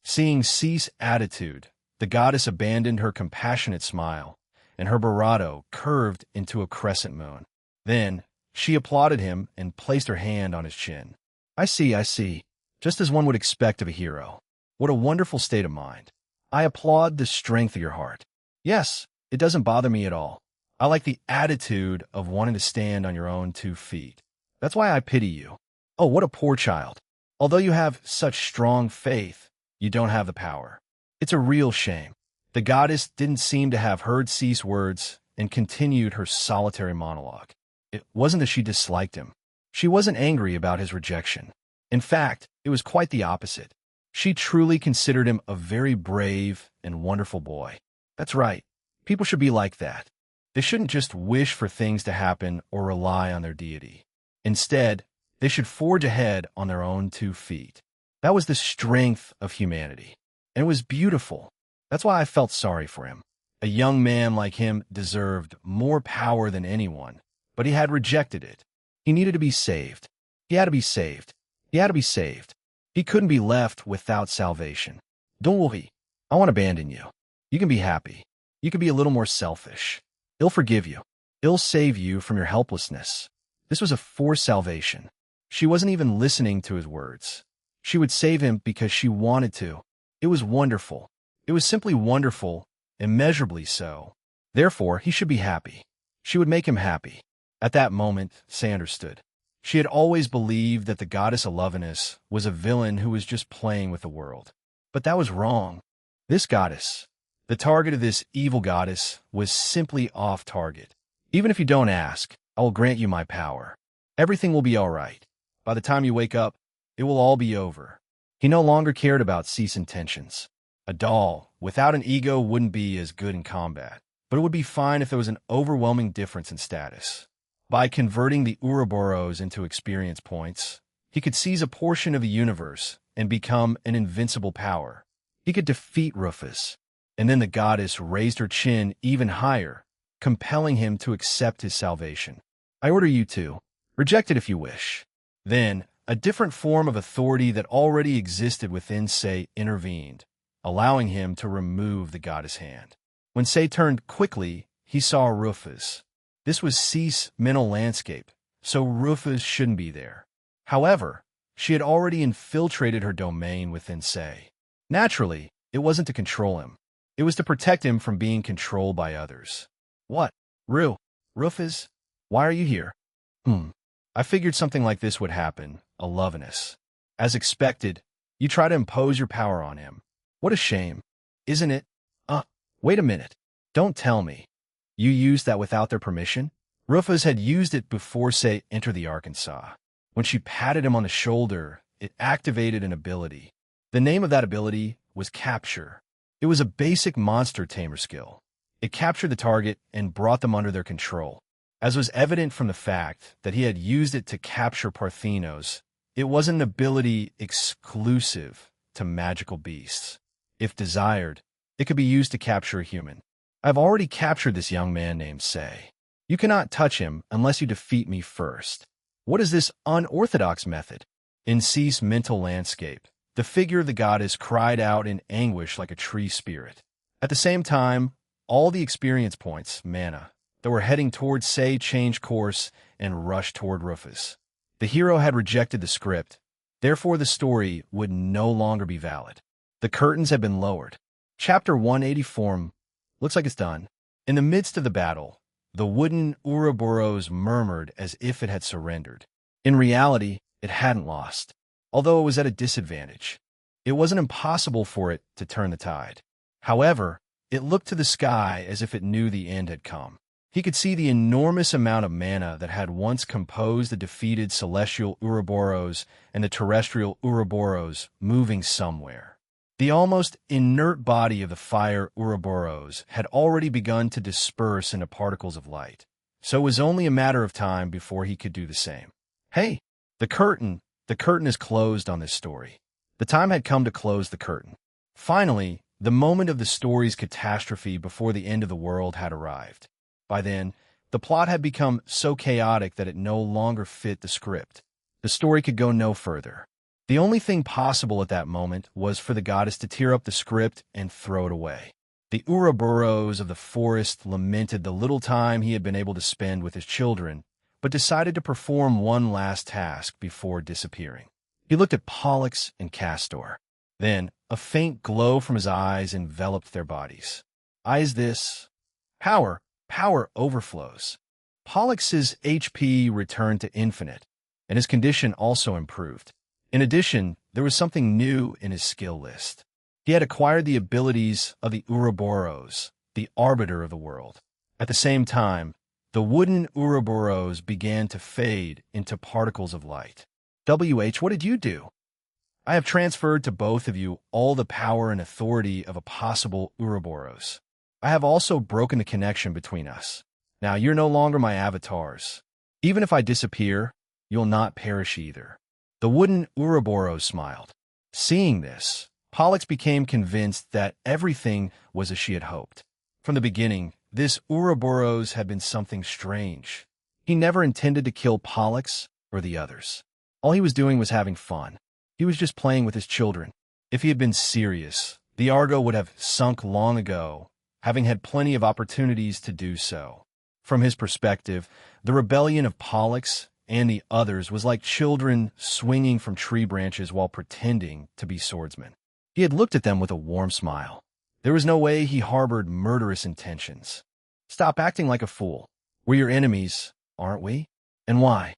Seeing Ce's attitude, the goddess abandoned her compassionate smile, and her bravado curved into a crescent moon. Then, she applauded him and placed her hand on his chin. I see, just as one would expect of a hero. What a wonderful state of mind. I applaud the strength of your heart. Yes, it doesn't bother me at all. I like the attitude of wanting to stand on your own 2 feet. That's why I pity you. Oh, what a poor child. Although you have such strong faith, you don't have the power. It's a real shame. The goddess didn't seem to have heard Ce's words and continued her solitary monologue. It wasn't that she disliked him. She wasn't angry about his rejection. In fact, it was quite the opposite. She truly considered him a very brave and wonderful boy. That's right. People should be like that. They shouldn't just wish for things to happen or rely on their deity. Instead, they should forge ahead on their own 2 feet. That was the strength of humanity. And it was beautiful. That's why I felt sorry for him. A young man like him deserved more power than anyone, but he had rejected it. He needed to be saved. He had to be saved. He had to be saved. He couldn't be left without salvation. Don't worry. I won't abandon you. You can be happy. You can be a little more selfish. He'll forgive you. He'll save you from your helplessness. This was a forced salvation. She wasn't even listening to his words. She would save him because she wanted to. It was wonderful. It was simply wonderful, immeasurably so. Therefore, he should be happy. She would make him happy. At that moment, Say understood. She had always believed that the goddess Alovinus was a villain who was just playing with the world. But that was wrong. This goddess, the target of this evil goddess, was simply off target. Even if you don't ask, I will grant you my power. Everything will be all right. By the time you wake up, it will all be over. He no longer cared about Ce's intentions. A doll without an ego wouldn't be as good in combat, but it would be fine if there was an overwhelming difference in status. By converting the Ouroboros into experience points, he could seize a portion of the universe and become an invincible power. He could defeat Rufus, and then the goddess raised her chin even higher, compelling him to accept his salvation. I order you to. Reject it if you wish. Then, a different form of authority that already existed within Say intervened, allowing him to remove the goddess' hand. When Say turned quickly, he saw Rufus. This was Ce's mental landscape, so Rufus shouldn't be there. However, she had already infiltrated her domain within Say. Naturally, it wasn't to control him. It was to protect him from being controlled by others. What? Rufus? Why are you here? I figured something like this would happen, Alovinus. As expected, you try to impose your power on him. What a shame, isn't it? Wait a minute. Don't tell me. You used that without their permission? Rufus had used it before Say entered the Arkansas. When she patted him on the shoulder, it activated an ability. The name of that ability was Capture. It was a basic monster tamer skill. It captured the target and brought them under their control. As was evident from the fact that he had used it to capture Parthenos, it wasn't an ability exclusive to magical beasts. If desired, it could be used to capture a human. I've already captured this young man named Say. You cannot touch him unless you defeat me first. What is this unorthodox method? In Cease mental landscape, the figure of the goddess cried out in anguish like a tree spirit. At the same time, all the experience points, mana, that were heading toward Say changed course and rushed toward Rufus. The hero had rejected the script, therefore the story would no longer be valid. The curtains had been lowered. Chapter 184 looks like it's done. In the midst of the battle, the wooden Ouroboros murmured as if it had surrendered. In reality, it hadn't lost, although it was at a disadvantage. It wasn't impossible for it to turn the tide. However, it looked to the sky as if it knew the end had come. He could see the enormous amount of mana that had once composed the defeated celestial Ouroboros and the terrestrial Ouroboros moving somewhere. The almost inert body of the fire Ouroboros had already begun to disperse into particles of light, so it was only a matter of time before he could do the same. Hey, the curtain is closed on this story. The time had come to close the curtain. Finally, the moment of the story's catastrophe before the end of the world had arrived. By then, the plot had become so chaotic that it no longer fit the script. The story could go no further. The only thing possible at that moment was for the goddess to tear up the script and throw it away. The Ouroboros of the forest lamented the little time he had been able to spend with his children, but decided to perform one last task before disappearing. He looked at Pollux and Castor. Then, a faint glow from his eyes enveloped their bodies. Eyes this. Power overflows. Pollux's HP returned to infinite, and his condition also improved. In addition, there was something new in his skill list. He had acquired the abilities of the Ouroboros, the arbiter of the world. At the same time, the wooden Ouroboros began to fade into particles of light. What did you do? I have transferred to both of you all the power and authority of a possible Ouroboros. I have also broken the connection between us. Now you're no longer my avatars. Even if I disappear, you'll not perish either. The wooden Ouroboros smiled. Seeing this, Pollux became convinced that everything was as she had hoped. From the beginning, this Ouroboros had been something strange. He never intended to kill Pollux or the others. All he was doing was having fun. He was just playing with his children. If he had been serious, the Argo would have sunk long ago, having had plenty of opportunities to do so. From his perspective, the rebellion of Pollux and the others was like children swinging from tree branches while pretending to be swordsmen. He had looked at them with a warm smile. There was no way he harbored murderous intentions. Stop acting like a fool. We're your enemies, aren't we? And why?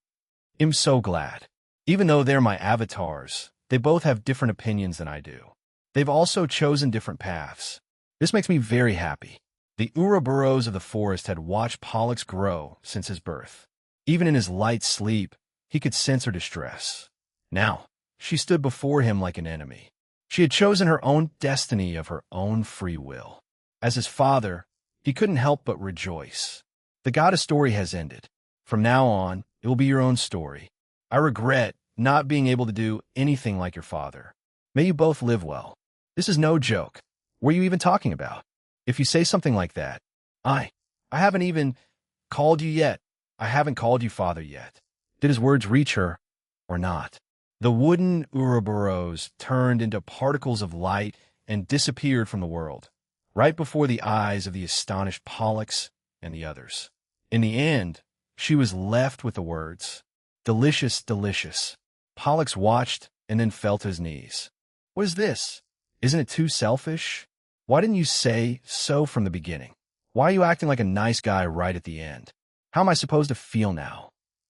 I'm so glad. Even though they're my avatars, they both have different opinions than I do. They've also chosen different paths. This makes me very happy. The Ouroboros of the forest had watched Pollux grow since his birth. Even in his light sleep, he could sense her distress. Now, she stood before him like an enemy. She had chosen her own destiny of her own free will. As his father, he couldn't help but rejoice. The goddess story has ended. From now on, it will be your own story. I regret not being able to do anything like your father. May you both live well. This is no joke. What are you even talking about? If you say something like that, I haven't even called you yet. I haven't called you father yet. Did his words reach her or not? The wooden Ouroboros turned into particles of light and disappeared from the world, right before the eyes of the astonished Pollux and the others. In the end, she was left with the words, "Delicious, delicious." Pollux watched and then fell to his knees. What is this? Isn't it too selfish? Why didn't you say so from the beginning? Why are you acting like a nice guy right at the end? How am I supposed to feel now?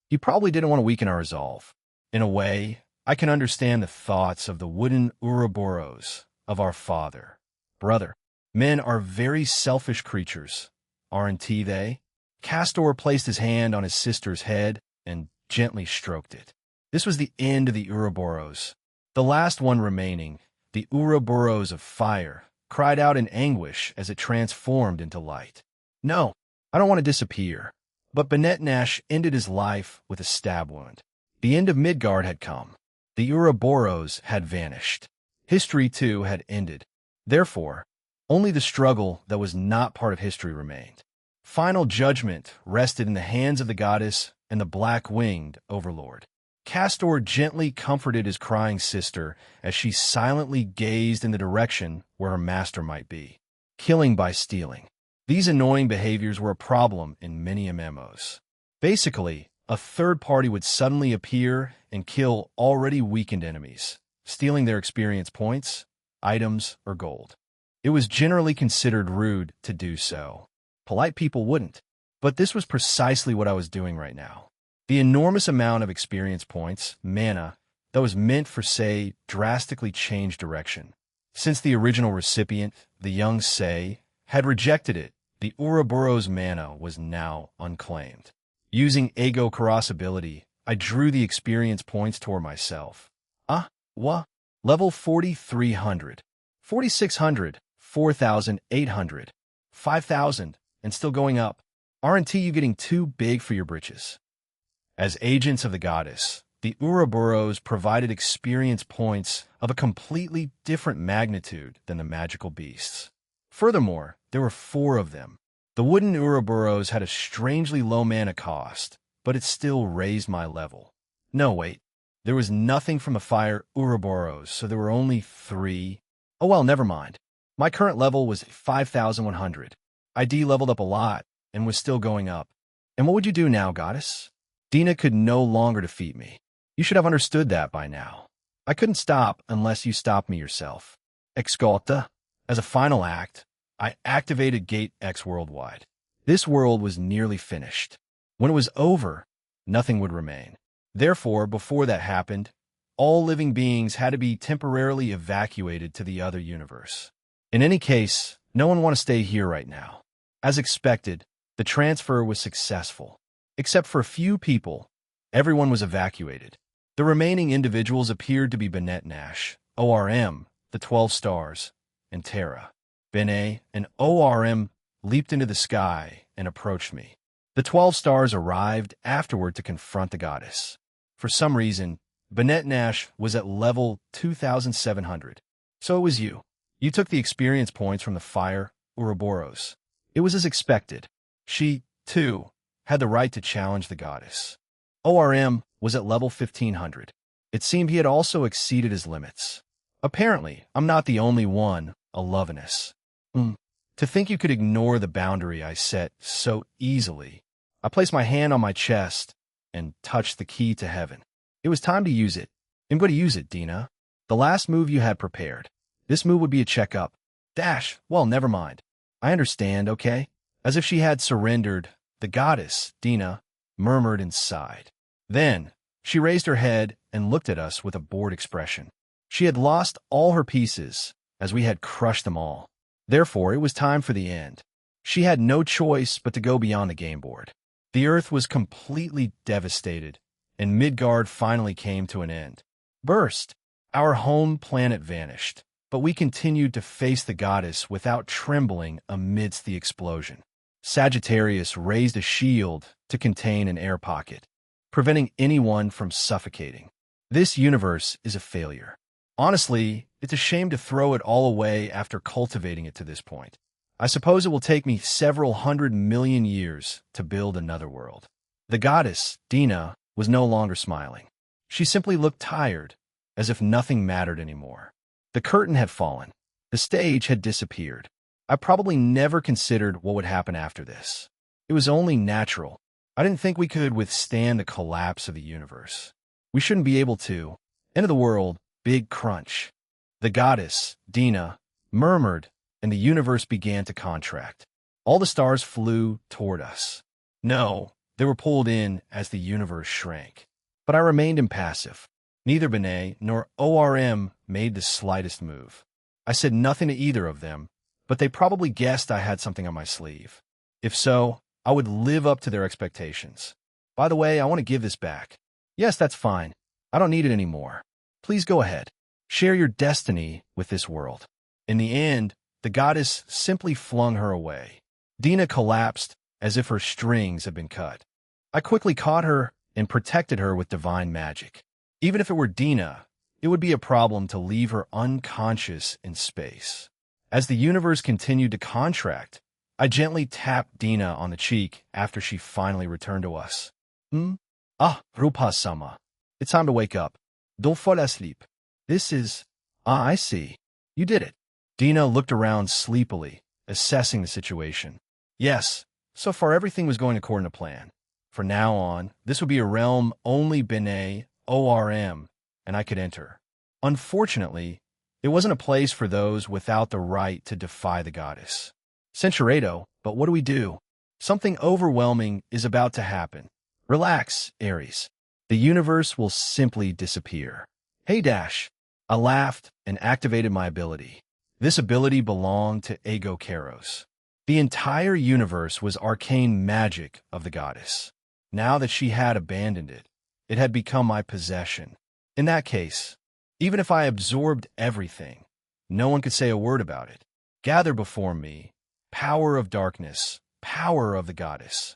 You probably didn't want to weaken our resolve. In a way, I can understand the thoughts of the wooden Ouroboros of our father. Brother, men are very selfish creatures, aren't they? Castor placed his hand on his sister's head and gently stroked it. This was the end of the Ouroboros. The last one remaining, the Ouroboros of fire, cried out in anguish as it transformed into light. No, I don't want to disappear. But Bennett Nash ended his life with a stab wound. The end of Midgard had come. The Ouroboros had vanished. History, too, had ended. Therefore, only the struggle that was not part of history remained. Final judgment rested in the hands of the goddess and the black-winged overlord. Castor gently comforted his crying sister as she silently gazed in the direction where her master might be. Killing by stealing. These annoying behaviors were a problem in many MMOs. Basically, a third party would suddenly appear and kill already weakened enemies, stealing their experience points, items, or gold. It was generally considered rude to do so. Polite people wouldn't. But this was precisely what I was doing right now. The enormous amount of experience points, mana, that was meant for, say, drastically changed direction. Since the original recipient, the young Sei, had rejected it, the Ouroboros mana was now unclaimed. Using Ego Karas ability, I drew the experience points toward myself. Level 4,300, 4,600, 4,800, 5,000, and still going up. Aren't you getting too big for your britches? As agents of the goddess, the Ouroboros provided experience points of a completely different magnitude than the magical beasts. Furthermore, there were 4 of them. The wooden Ouroboros had a strangely low mana cost, but it still raised my level. No, wait. There was nothing from the fire Ouroboros, so there were only 3. Oh well, never mind. My current level was 5,100. I D-leveled up a lot and was still going up. And what would you do now, goddess? Dina could no longer defeat me. You should have understood that by now. I couldn't stop unless you stopped me yourself. Exalta. As a final act, I activated Gate X worldwide. This world was nearly finished. When it was over, nothing would remain. Therefore, before that happened, all living beings had to be temporarily evacuated to the other universe. In any case, no one want to stay here right now. As expected, the transfer was successful. Except for a few people, everyone was evacuated. The remaining individuals appeared to be Bennett Nash, ORM, the 12 stars, and Terra. Bene and ORM leaped into the sky and approached me. The 12 stars arrived afterward to confront the goddess. For some reason, Bennett Nash was at level 2,700. So it was you. You took the experience points from the fire Ouroboros. It was as expected. She, too, had the right to challenge the goddess. ORM was at level 1,500. It seemed he had also exceeded his limits. Apparently, I'm not the only one, a Lovinus. To think you could ignore the boundary I set so easily. I placed my hand on my chest and touched the key to heaven. It was time to use it. I'm going to use it, Dina. The last move you had prepared. This move would be a checkup. Well, never mind. I understand, okay? As if she had surrendered, the goddess, Dina, murmured and sighed. Then, she raised her head and looked at us with a bored expression. She had lost all her pieces, as we had crushed them all. Therefore, it was time for the end. She had no choice but to go beyond the game board. The Earth was completely devastated, and Midgard finally came to an end. Burst. Our home planet vanished, but we continued to face the goddess without trembling amidst the explosion. Sagittarius raised a shield to contain an air pocket, preventing anyone from suffocating. This universe is a failure. Honestly, it's a shame to throw it all away after cultivating it to this point. I suppose it will take me several 100 million years to build another world. The goddess, Dina, was no longer smiling. She simply looked tired, as if nothing mattered anymore. The curtain had fallen. The stage had disappeared. I probably never considered what would happen after this. It was only natural. I didn't think we could withstand the collapse of the universe. We shouldn't be able to. End of the world, big crunch. The goddess, Dina, murmured, and the universe began to contract. All the stars flew toward us. No, they were pulled in as the universe shrank. But I remained impassive. Neither Benet nor ORM made the slightest move. I said nothing to either of them, but they probably guessed I had something on my sleeve. If so, I would live up to their expectations. By the way, I want to give this back. Yes, that's fine. I don't need it anymore. Please go ahead. Share your destiny with this world. In the end, the goddess simply flung her away. Dina collapsed as if her strings had been cut. I quickly caught her and protected her with divine magic. Even if it were Dina, it would be a problem to leave her unconscious in space. As the universe continued to contract, I gently tapped Dina on the cheek after she finally returned to us. Rupa-sama. It's time to wake up. Don't fall asleep. This is... I see. You did it. Dina looked around sleepily, assessing the situation. Yes, so far everything was going according to plan. From now on, this would be a realm only Bene ORM, and I could enter. Unfortunately, it wasn't a place for those without the right to defy the goddess. Centuredo, but what do we do? Something overwhelming is about to happen. Relax, Ares. The universe will simply disappear. Hey, Dash. I laughed and activated my ability. This ability belonged to Ego Kairos. The entire universe was arcane magic of the goddess. Now that she had abandoned it, it had become my possession. In that case, even if I absorbed everything, no one could say a word about it. Gather before me, power of darkness, power of the goddess.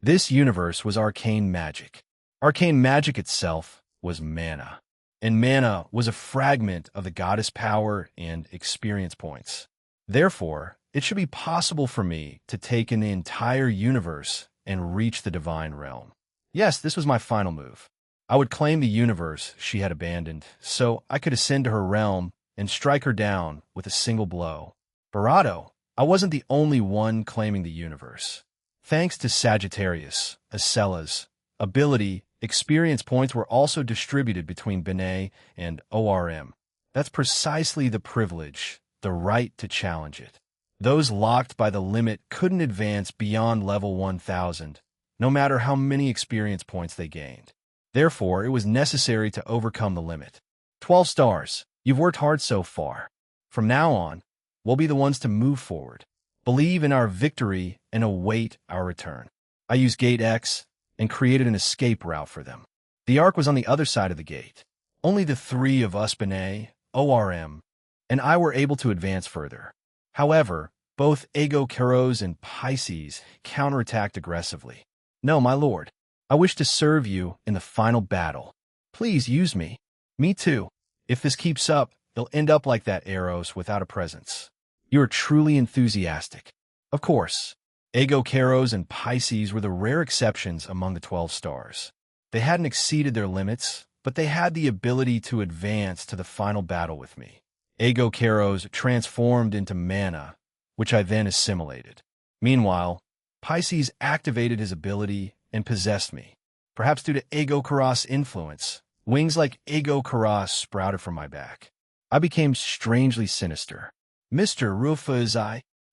This universe was arcane magic. Arcane magic itself was mana, and mana was a fragment of the goddess power and experience points. Therefore, it should be possible for me to take in the entire universe and reach the divine realm. Yes, this was my final move. I would claim the universe she had abandoned, so I could ascend to her realm and strike her down with a single blow. Barado, I wasn't the only one claiming the universe. Thanks to Sagittarius, Acela's ability, experience points were also distributed between Bene and ORM. That's precisely the privilege, the right to challenge it. Those locked by the limit couldn't advance beyond level 1000, no matter how many experience points they gained. Therefore, it was necessary to overcome the limit. 12 stars. You've worked hard so far. From now on, we'll be the ones to move forward. Believe in our victory and await our return. I used Gate X and created an escape route for them. The Ark was on the other side of the gate. Only the three of us, Bene, ORM, and I were able to advance further. However, both Ego Kairos and Pisces counterattacked aggressively. No, my lord. I wish to serve you in the final battle. Please use me. Me too. If this keeps up, you'll end up like that Eros without a presence. You are truly enthusiastic. Of course, Ego Kairos and Pisces were the rare exceptions among the 12 stars. They hadn't exceeded their limits, but they had the ability to advance to the final battle with me. Ego Kairos transformed into mana, which I then assimilated. Meanwhile, Pisces activated his ability and possessed me. Perhaps due to Ego Kairos' influence, wings like Ego Kairos sprouted from my back. I became strangely sinister. Mr. Rufus,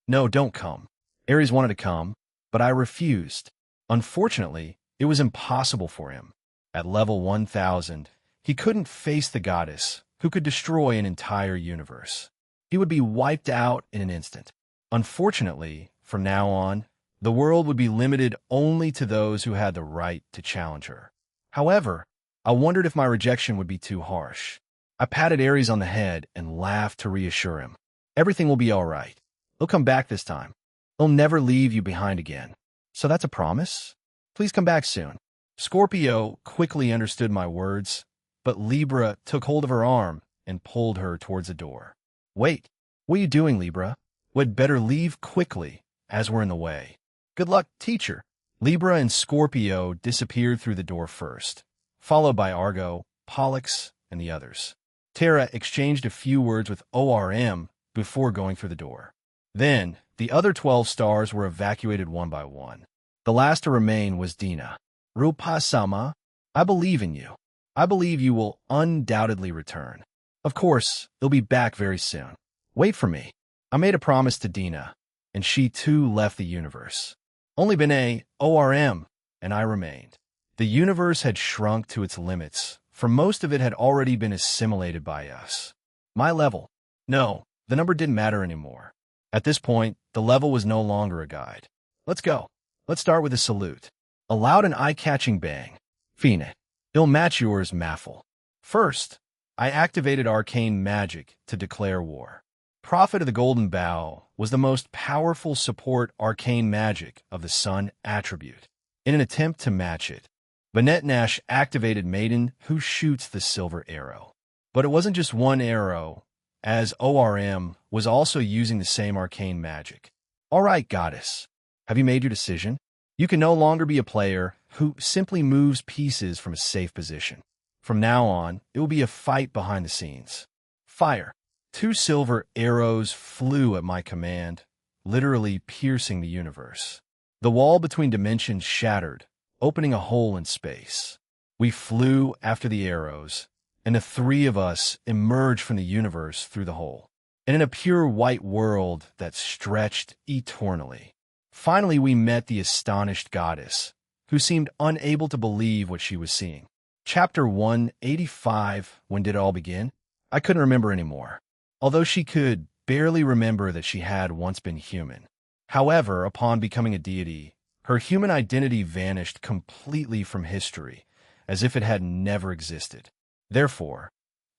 No, don't come. Ares wanted to come, but I refused. Unfortunately, it was impossible for him. At level 1000, he couldn't face the goddess, who could destroy an entire universe. He would be wiped out in an instant. Unfortunately, from now on, the world would be limited only to those who had the right to challenge her. However, I wondered if my rejection would be too harsh. I patted Ares on the head and laughed to reassure him. Everything will be all right. He'll come back this time. He'll never leave you behind again. So that's a promise? Please come back soon. Scorpio quickly understood my words, but Libra took hold of her arm and pulled her towards the door. Wait, what are you doing, Libra? We'd better leave quickly, as we're in the way. Good luck, teacher. Libra and Scorpio disappeared through the door first, followed by Argo, Pollux, and the others. Terra exchanged a few words with ORM before going through the door. Then, the other 12 stars were evacuated one by one. The last to remain was Dina. Rupa-sama, I believe in you. I believe you will undoubtedly return. Of course, you'll be back very soon. Wait for me. I made a promise to Dina, and she too left the universe. Only Bene, ORM, and I remained. The universe had shrunk to its limits, for most of it had already been assimilated by us. My level. No, the number didn't matter anymore. At this point, the level was no longer a guide. Let's go. Let's start with a salute. A loud and eye-catching bang. Phoenix. It'll match yours, Maffle. First, I activated arcane magic to declare war. Prophet of the Golden Bow was the most powerful support arcane magic of the Sun attribute. In an attempt to match it, Banette Nash activated Maiden, who shoots the silver arrow. But it wasn't just one arrow, as ORM was also using the same arcane magic. All right, Goddess, have you made your decision? You can no longer be a player who simply moves pieces from a safe position. From now on, it will be a fight behind the scenes. Fire. 2 silver arrows flew at my command, literally piercing the universe. The wall between dimensions shattered, opening a hole in space. We flew after the arrows, and the 3 of us emerged from the universe through the hole, and in a pure white world that stretched eternally. Finally, we met the astonished goddess, who seemed unable to believe what she was seeing. Chapter 185, when did it all begin? I couldn't remember anymore, although she could barely remember that she had once been human. However, upon becoming a deity, her human identity vanished completely from history, as if it had never existed. Therefore,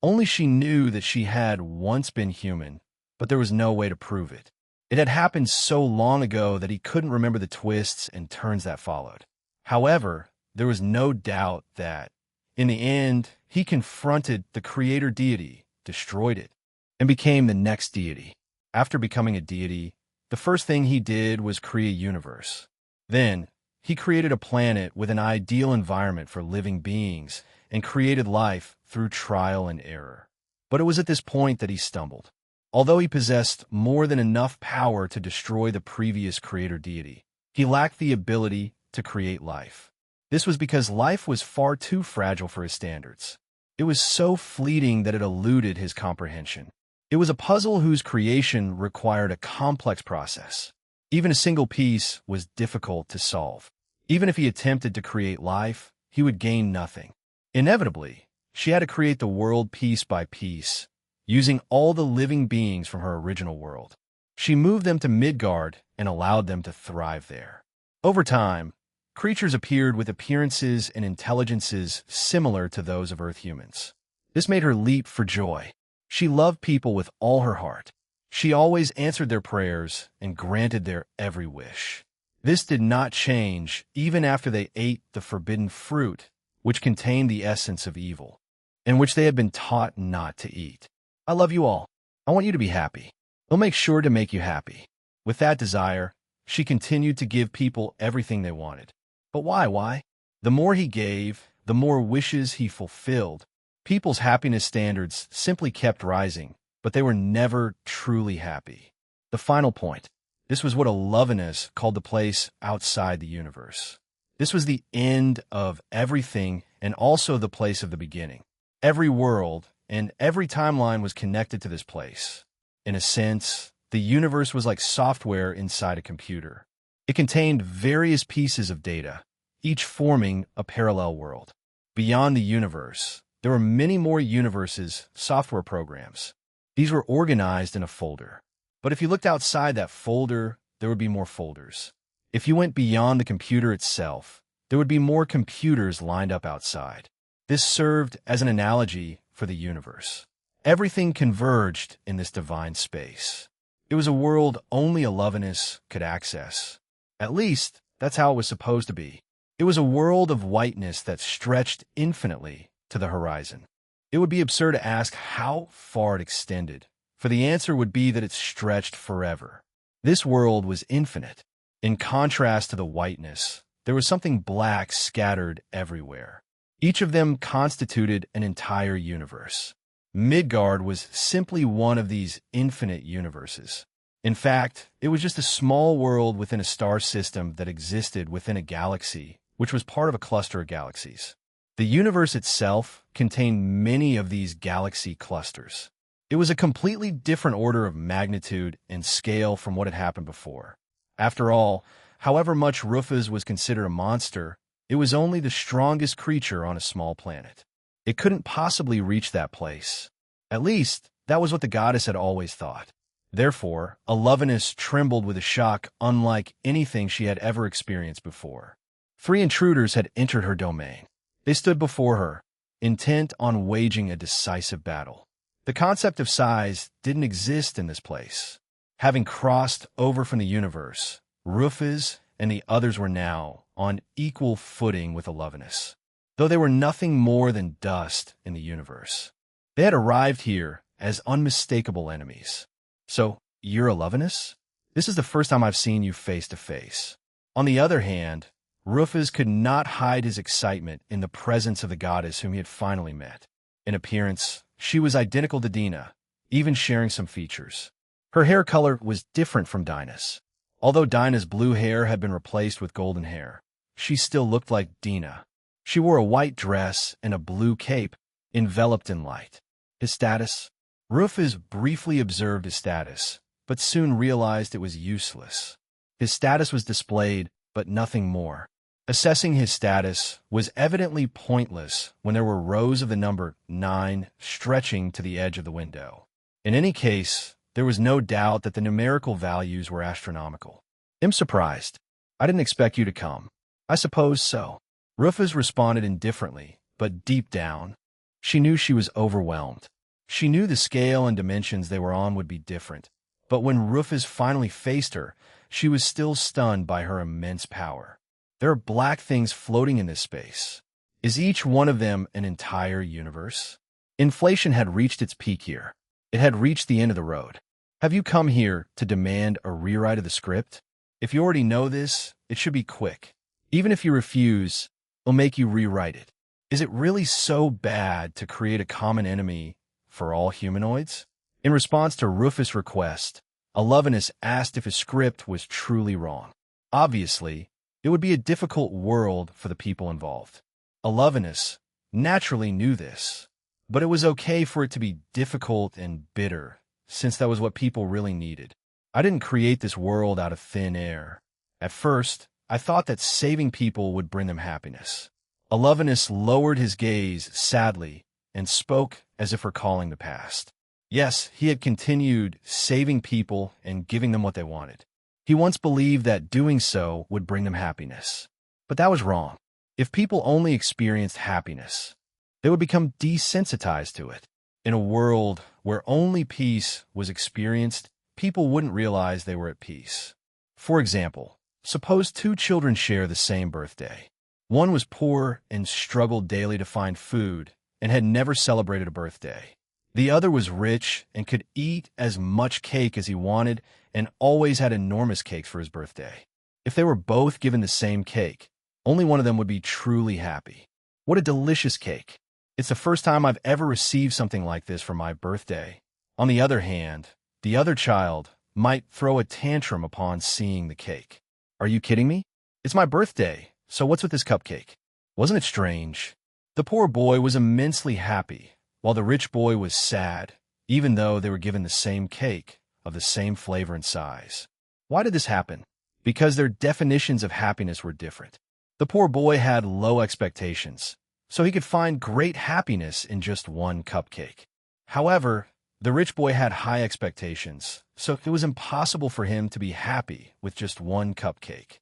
only she knew that she had once been human, but there was no way to prove it. It had happened so long ago that he couldn't remember the twists and turns that followed. However, there was no doubt that, in the end, he confronted the creator deity, destroyed it, and became the next deity. After becoming a deity, the first thing he did was create a universe. Then, he created a planet with an ideal environment for living beings and created life through trial and error. But it was at this point that he stumbled. Although he possessed more than enough power to destroy the previous creator deity, he lacked the ability to create life. This was because life was far too fragile for his standards. It was so fleeting that it eluded his comprehension. It was a puzzle whose creation required a complex process. Even a single piece was difficult to solve. Even if he attempted to create life, he would gain nothing. Inevitably, she had to create the world piece by piece, using all the living beings from her original world. She moved them to Midgard and allowed them to thrive there. Over time, creatures appeared with appearances and intelligences similar to those of Earth humans. This made her leap for joy. She loved people with all her heart. She always answered their prayers and granted their every wish. This did not change even after they ate the forbidden fruit, which contained the essence of evil, and which they had been taught not to eat. I love you all. I want you to be happy. I'll make sure to make you happy. With that desire, she continued to give people everything they wanted. But why? The more he gave, the more wishes he fulfilled. People's happiness standards simply kept rising, but they were never truly happy. The final point. This was what Alovinus called the place outside the universe. This was the end of everything and also the place of the beginning. Every world and every timeline was connected to this place. In a sense, the universe was like software inside a computer. It contained various pieces of data, each forming a parallel world. Beyond the universe, there were many more universes, software programs. These were organized in a folder. But if you looked outside that folder, there would be more folders. If you went beyond the computer itself, there would be more computers lined up outside. This served as an analogy for the universe. Everything converged in this divine space. It was a world only Alovinus could access. At least, that's how it was supposed to be. It was a world of whiteness that stretched infinitely to the horizon. It would be absurd to ask how far it extended, for the answer would be that it stretched forever. This world was infinite. In contrast to the whiteness, there was something black scattered everywhere. Each of them constituted an entire universe. Midgard was simply one of these infinite universes. In fact, it was just a small world within a star system that existed within a galaxy, which was part of a cluster of galaxies. The universe itself contained many of these galaxy clusters. It was a completely different order of magnitude and scale from what had happened before. After all, however much Rufus was considered a monster, it was only the strongest creature on a small planet. It couldn't possibly reach that place. At least, that was what the goddess had always thought. Therefore, Alovenus trembled with a shock unlike anything she had ever experienced before. 3 intruders had entered her domain. They stood before her, intent on waging a decisive battle. The concept of size didn't exist in this place. Having crossed over from the universe, Rufus and the others were now on equal footing with Alovenus, though they were nothing more than dust in the universe. They had arrived here as unmistakable enemies. So, you're Alovenus? This is the first time I've seen you face to face. On the other hand, Rufus could not hide his excitement in the presence of the goddess whom he had finally met. In appearance, she was identical to Dina, even sharing some features. Her hair color was different from Dinah's. Although Dinah's blue hair had been replaced with golden hair, she still looked like Dina. She wore a white dress and a blue cape, enveloped in light. His status? Rufus briefly observed his status, but soon realized it was useless. His status was displayed, but nothing more. Assessing his status was evidently pointless when there were rows of the number 9 stretching to the edge of the window. In any case, there was no doubt that the numerical values were astronomical. I'm surprised. I didn't expect you to come. I suppose so. Rufus responded indifferently, but deep down, she knew she was overwhelmed. She knew the scale and dimensions they were on would be different, but when Rufus finally faced her, she was still stunned by her immense power. There are black things floating in this space. Is each one of them an entire universe? Inflation had reached its peak here. It had reached the end of the road. Have you come here to demand a rewrite of the script? If you already know this, it should be quick. Even if you refuse, it'll make you rewrite it. Is it really so bad to create a common enemy for all humanoids? In response to Rufus' request, Alovenus asked if his script was truly wrong. Obviously, it would be a difficult world for the people involved. Alovenus naturally knew this, but it was okay for it to be difficult and bitter, since that was what people really needed. I didn't create this world out of thin air. At first, I thought that saving people would bring them happiness. Alovenus lowered his gaze sadly and spoke as if recalling the past. Yes, he had continued saving people and giving them what they wanted. He once believed that doing so would bring them happiness. But that was wrong. If people only experienced happiness, they would become desensitized to it. In a world where only peace was experienced, people wouldn't realize they were at peace. For example, suppose 2 children share the same birthday. One was poor and struggled daily to find food and had never celebrated a birthday. The other was rich and could eat as much cake as he wanted and always had enormous cakes for his birthday. If they were both given the same cake, only one of them would be truly happy. What a delicious cake. It's the first time I've ever received something like this for my birthday. On the other hand, the other child might throw a tantrum upon seeing the cake. Are you kidding me? It's my birthday, so what's with this cupcake? Wasn't it strange? The poor boy was immensely happy, while the rich boy was sad, even though they were given the same cake of the same flavor and size. Why did this happen? Because their definitions of happiness were different. The poor boy had low expectations, so he could find great happiness in just one cupcake. However, the rich boy had high expectations, so it was impossible for him to be happy with just one cupcake.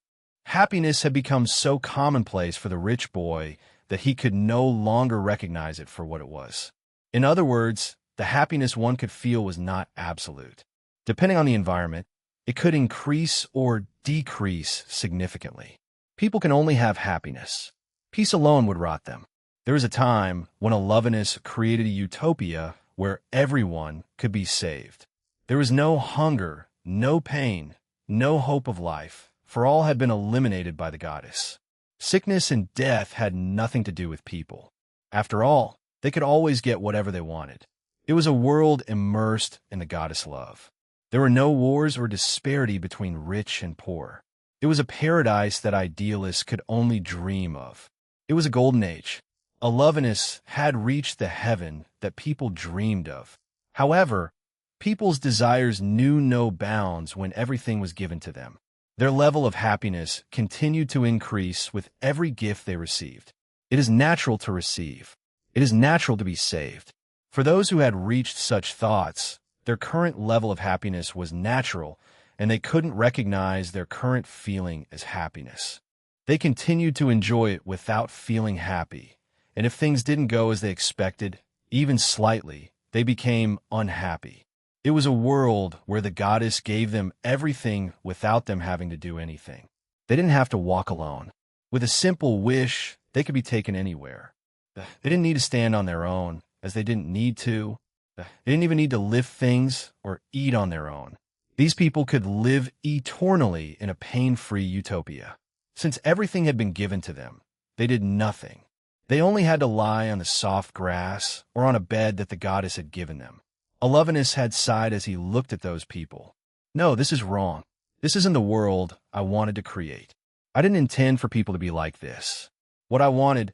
Happiness had become so commonplace for the rich boy that he could no longer recognize it for what it was. In other words, the happiness one could feel was not absolute. Depending on the environment, it could increase or decrease significantly. People can only have happiness. Peace alone would rot them. There was a time when Alovenus created a utopia where everyone could be saved. There was no hunger, no pain, no hope of life, for all had been eliminated by the goddess. Sickness and death had nothing to do with people. After all, they could always get whatever they wanted. It was a world immersed in the goddess love. There were no wars or disparity between rich and poor. It was a paradise that idealists could only dream of. It was a golden age. Alovenus had reached the heaven that people dreamed of. However, people's desires knew no bounds when everything was given to them. Their level of happiness continued to increase with every gift they received. It is natural to receive. It is natural to be saved. For those who had reached such thoughts, Their current level of happiness was natural, and they couldn't recognize their current feeling as happiness. They continued to enjoy it without feeling happy, and if things didn't go as they expected, even slightly, they became unhappy. It was a world where the goddess gave them everything without them having to do anything. They didn't have to walk alone. With a simple wish, they could be taken anywhere. They didn't need to stand on their own, as they didn't need to. They didn't even need to lift things or eat on their own. These people could live eternally in a pain-free utopia. Since everything had been given to them, they did nothing. They only had to lie on the soft grass or on a bed that the goddess had given them. Alovinus had sighed as he looked at those people. No, this is wrong. This isn't the world I wanted to create. I didn't intend for people to be like this. What I wanted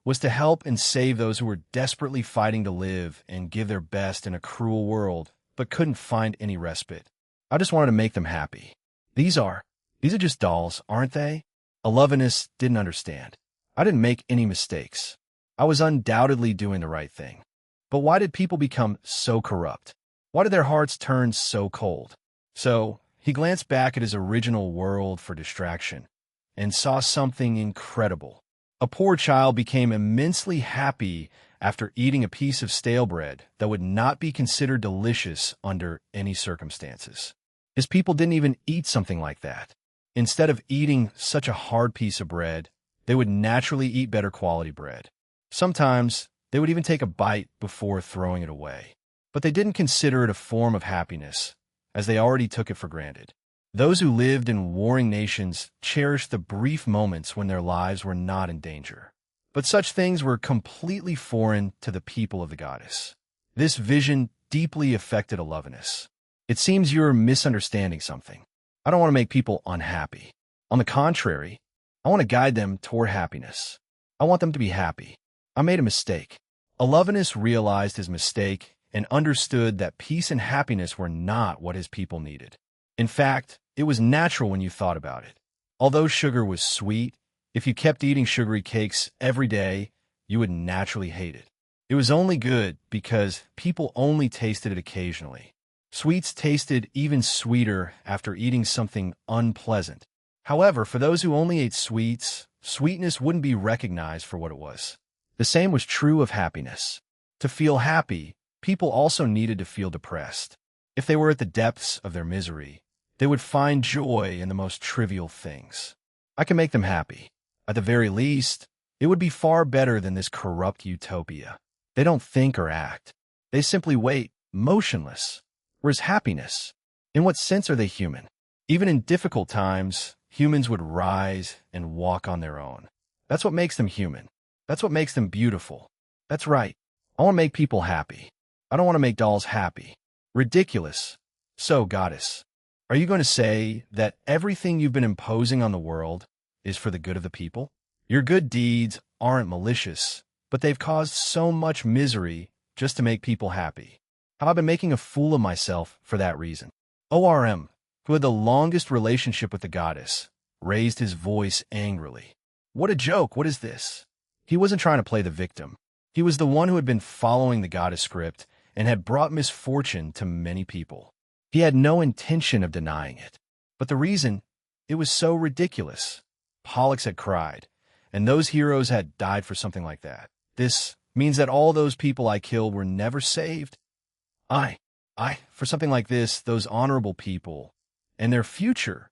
was to help and save those who were desperately fighting to live and give their best in a cruel world, but couldn't find any respite. I just wanted to make them happy. These are just dolls, aren't they? Alovinus didn't understand. I didn't make any mistakes. I was undoubtedly doing the right thing. But why did people become so corrupt? Why did their hearts turn so cold? So, he glanced back at his original world for distraction and saw something incredible. A poor child became immensely happy after eating a piece of stale bread that would not be considered delicious under any circumstances. His people didn't even eat something like that. Instead of eating such a hard piece of bread, they would naturally eat better quality bread. Sometimes, they would even take a bite before throwing it away. But they didn't consider it a form of happiness, as they already took it for granted. Those who lived in warring nations cherished the brief moments when their lives were not in danger. But such things were completely foreign to the people of the goddess. This vision deeply affected Alovinus. It seems you're misunderstanding something. I don't want to make people unhappy. On the contrary, I want to guide them toward happiness. I want them to be happy. I made a mistake. Alovinus realized his mistake and understood that peace and happiness were not what his people needed. In fact, it was natural when you thought about it. Although sugar was sweet, if you kept eating sugary cakes every day, you would naturally hate it. It was only good because people only tasted it occasionally. Sweets tasted even sweeter after eating something unpleasant. However, for those who only ate sweets, sweetness wouldn't be recognized for what it was. The same was true of happiness. To feel happy, people also needed to feel depressed. If they were at the depths of their misery, they would find joy in the most trivial things. I can make them happy. At the very least, it would be far better than this corrupt utopia. They don't think or act. They simply wait, motionless. Where's happiness? In what sense are they human? Even in difficult times, humans would rise and walk on their own. That's what makes them human. That's what makes them beautiful. That's right. I want to make people happy. I don't want to make dolls happy. Ridiculous. So, goddess, are you going to say that everything you've been imposing on the world is for the good of the people? Your good deeds aren't malicious, but they've caused so much misery just to make people happy. How I've been making a fool of myself for that reason. ORM, who had the longest relationship with the goddess, raised his voice angrily. What a joke, what is this? He wasn't trying to play the victim. He was the one who had been following the goddess script and had brought misfortune to many people. He had no intention of denying it. But the reason, it was so ridiculous. Pollux had cried, and those heroes had died for something like that. This means that all those people I killed were never saved. For something like this, those honorable people, and their future.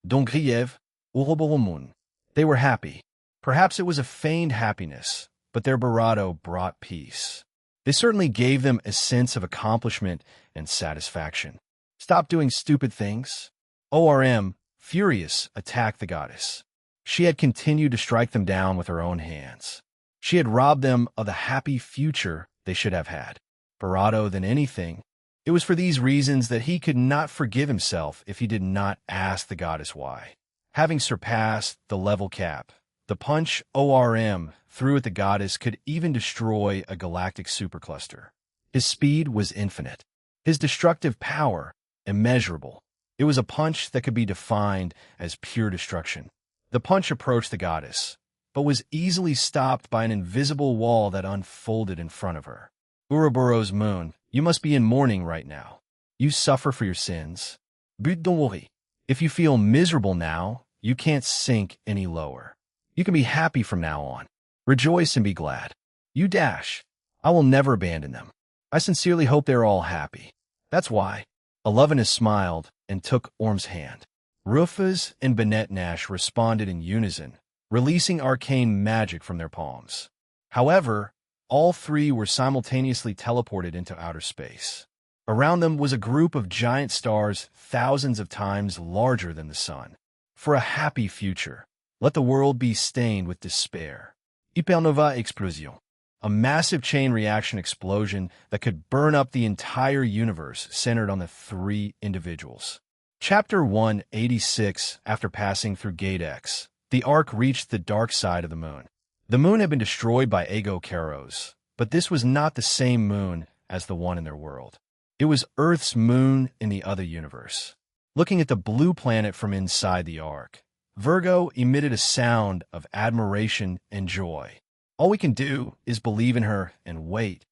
Don Griev, Uroborumun. They were happy. Perhaps it was a feigned happiness, but their bravado brought peace. They certainly gave them a sense of accomplishment and satisfaction. Stop doing stupid things. ORM, furious, attacked the goddess. She had continued to strike them down with her own hands. She had robbed them of the happy future they should have had. Bravado than anything, it was for these reasons that he could not forgive himself if he did not ask the goddess why. Having surpassed the level cap, the punch ORM threw at the goddess could even destroy a galactic supercluster. His speed was infinite. His destructive power, immeasurable. It was a punch that could be defined as pure destruction. The punch approached the goddess, but was easily stopped by an invisible wall that unfolded in front of her. Ouroboros' moon, You must be in mourning right now. You suffer for your sins. But don't worry. If you feel miserable now, you can't sink any lower. You can be happy from now on. Rejoice and be glad. You dash. I will never abandon them. I sincerely hope they're all happy. That's why. Elevenus smiled and took Orm's hand. Rufus and Banette Nash responded in unison, releasing arcane magic from their palms. However, all three were simultaneously teleported into outer space. Around them was a group of giant stars thousands of times larger than the sun. For a happy future, let the world be stained with despair. Hypernova explosion. A massive chain reaction explosion that could burn up the entire universe centered on the three individuals. Chapter 186. After passing through Gate X, the Ark reached the dark side of the moon. The moon had been destroyed by Ego Karos, but this was not the same moon as the one in their world. It was Earth's moon in the other universe. Looking at the blue planet from inside the Ark, Virgo emitted a sound of admiration and joy. All we can do is believe in her and wait.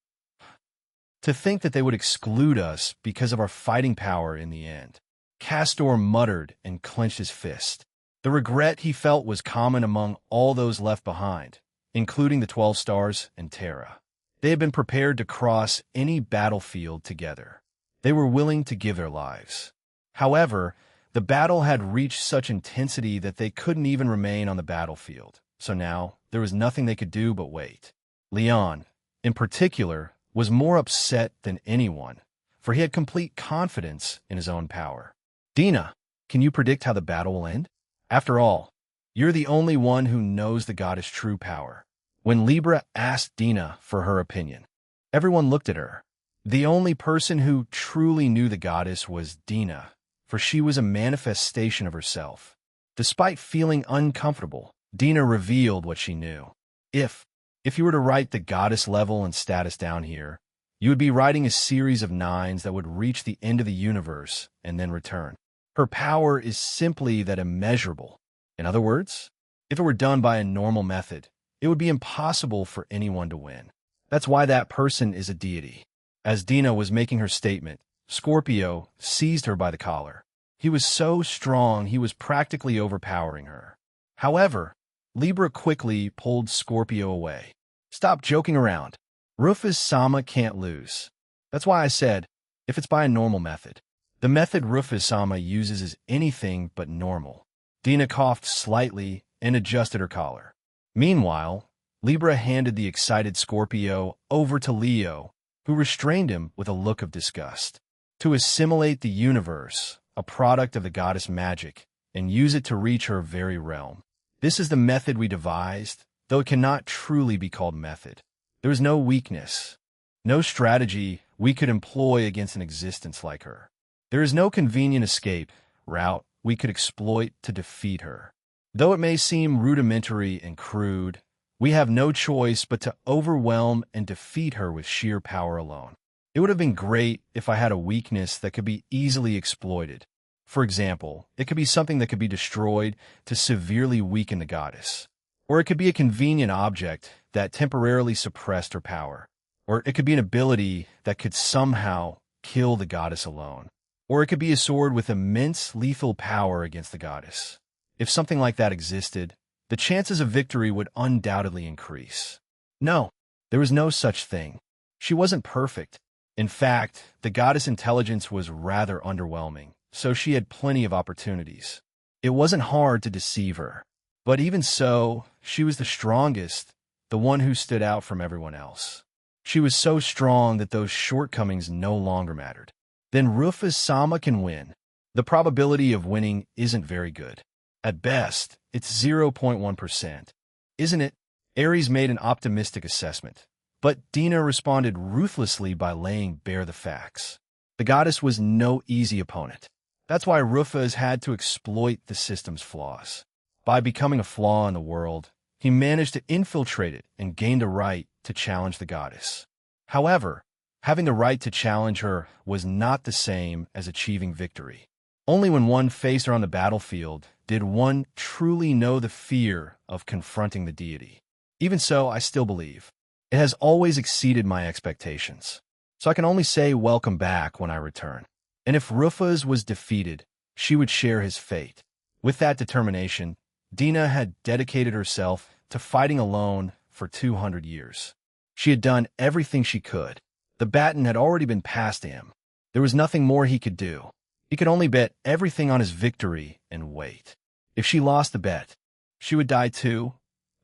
To think that they would exclude us because of our fighting power in the end. Castor muttered and clenched his fist. The regret he felt was common among all those left behind, including the 12 stars and Terra. They had been prepared to cross any battlefield together. They were willing to give their lives. However, the battle had reached such intensity that they couldn't even remain on the battlefield. So now, there was nothing they could do but wait. Leon, in particular, was more upset than anyone, for he had complete confidence in his own power. Dina, can you predict how the battle will end? After all, you're the only one who knows the goddess' true power. When Libra asked Dina for her opinion, everyone looked at her. The only person who truly knew the goddess was Dina, for she was a manifestation of herself. Despite feeling uncomfortable, Dina revealed what she knew. If you were to write the goddess level and status down here, you would be writing a series of 9s that would reach the end of the universe and then return. Her power is simply that immeasurable. In other words, if it were done by a normal method, it would be impossible for anyone to win. That's why that person is a deity. As Dina was making her statement, Scorpio seized her by the collar. He was so strong he was practically overpowering her. However, Libra quickly pulled Scorpio away. Stop joking around. Rufus-sama can't lose. That's why I said, if it's by a normal method. The method Rufus-sama uses is anything but normal. Dina coughed slightly and adjusted her collar. Meanwhile, Libra handed the excited Scorpio over to Leo, who restrained him with a look of disgust. To assimilate the universe, a product of the goddess magic, and use it to reach her very realm. This is the method we devised, though it cannot truly be called method. There is no weakness, no strategy we could employ against an existence like her. There is no convenient escape route we could exploit to defeat her. Though it may seem rudimentary and crude, we have no choice but to overwhelm and defeat her with sheer power alone. It would have been great if I had a weakness that could be easily exploited. For example, it could be something that could be destroyed to severely weaken the goddess. Or it could be a convenient object that temporarily suppressed her power. Or it could be an ability that could somehow kill the goddess alone. Or it could be a sword with immense lethal power against the goddess. If something like that existed, the chances of victory would undoubtedly increase. No, there was no such thing. She wasn't perfect. In fact, the goddess' intelligence was rather underwhelming, so she had plenty of opportunities. It wasn't hard to deceive her. But even so, she was the strongest, the one who stood out from everyone else. She was so strong that those shortcomings no longer mattered. Then Rufus-sama can win. The probability of winning isn't very good. At best, it's 0.1%. Isn't it? Ares made an optimistic assessment, but Dina responded ruthlessly by laying bare the facts. The goddess was no easy opponent. That's why Rufus had to exploit the system's flaws. By becoming a flaw in the world, he managed to infiltrate it and gain the right to challenge the goddess. However, having the right to challenge her was not the same as achieving victory. Only when one faced her on the battlefield did one truly know the fear of confronting the deity. Even so, I still believe. It has always exceeded my expectations. So I can only say welcome back when I return. And if Rufus was defeated, she would share his fate. With that determination, Dina had dedicated herself to fighting alone for 200 years. She had done everything she could. The baton had already been passed to him. There was nothing more he could do. He could only bet everything on his victory and wait. If she lost the bet, she would die too,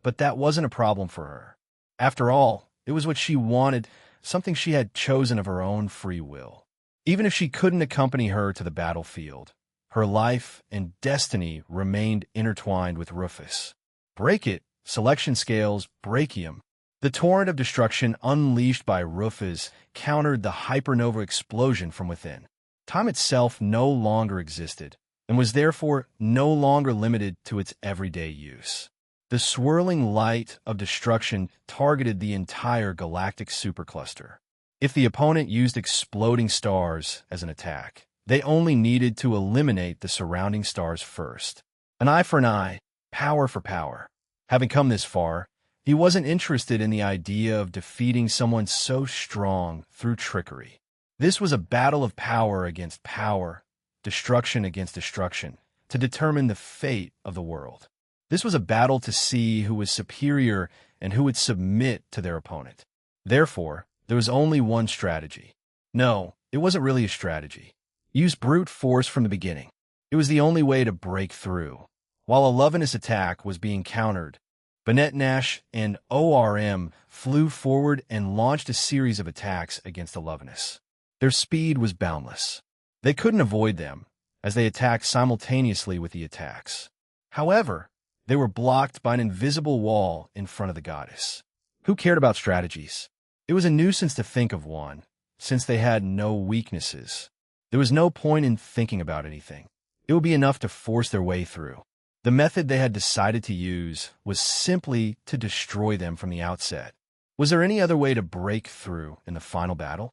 but that wasn't a problem for her. After all, it was what she wanted, something she had chosen of her own free will. Even if she couldn't accompany her to the battlefield, her life and destiny remained intertwined with Rufus. Break it, selection scales, brachium. The torrent of destruction unleashed by Rufus countered the hypernova explosion from within. Time itself no longer existed, and was therefore no longer limited to its everyday use. The swirling light of destruction targeted the entire galactic supercluster. If the opponent used exploding stars as an attack, they only needed to eliminate the surrounding stars first. An eye for an eye, power for power. Having come this far, he wasn't interested in the idea of defeating someone so strong through trickery. This was a battle of power against power, destruction against destruction, to determine the fate of the world. This was a battle to see who was superior and who would submit to their opponent. Therefore, there was only one strategy. No, it wasn't really a strategy. Use brute force from the beginning. It was the only way to break through. While a Lovinus attack was being countered, Bennett Nash and ORM flew forward and launched a series of attacks against the Lovinus. Their speed was boundless. They couldn't avoid them, as they attacked simultaneously with the attacks. However, they were blocked by an invisible wall in front of the goddess. Who cared about strategies? It was a nuisance to think of one, since they had no weaknesses. There was no point in thinking about anything. It would be enough to force their way through. The method they had decided to use was simply to destroy them from the outset. Was there any other way to break through in the final battle?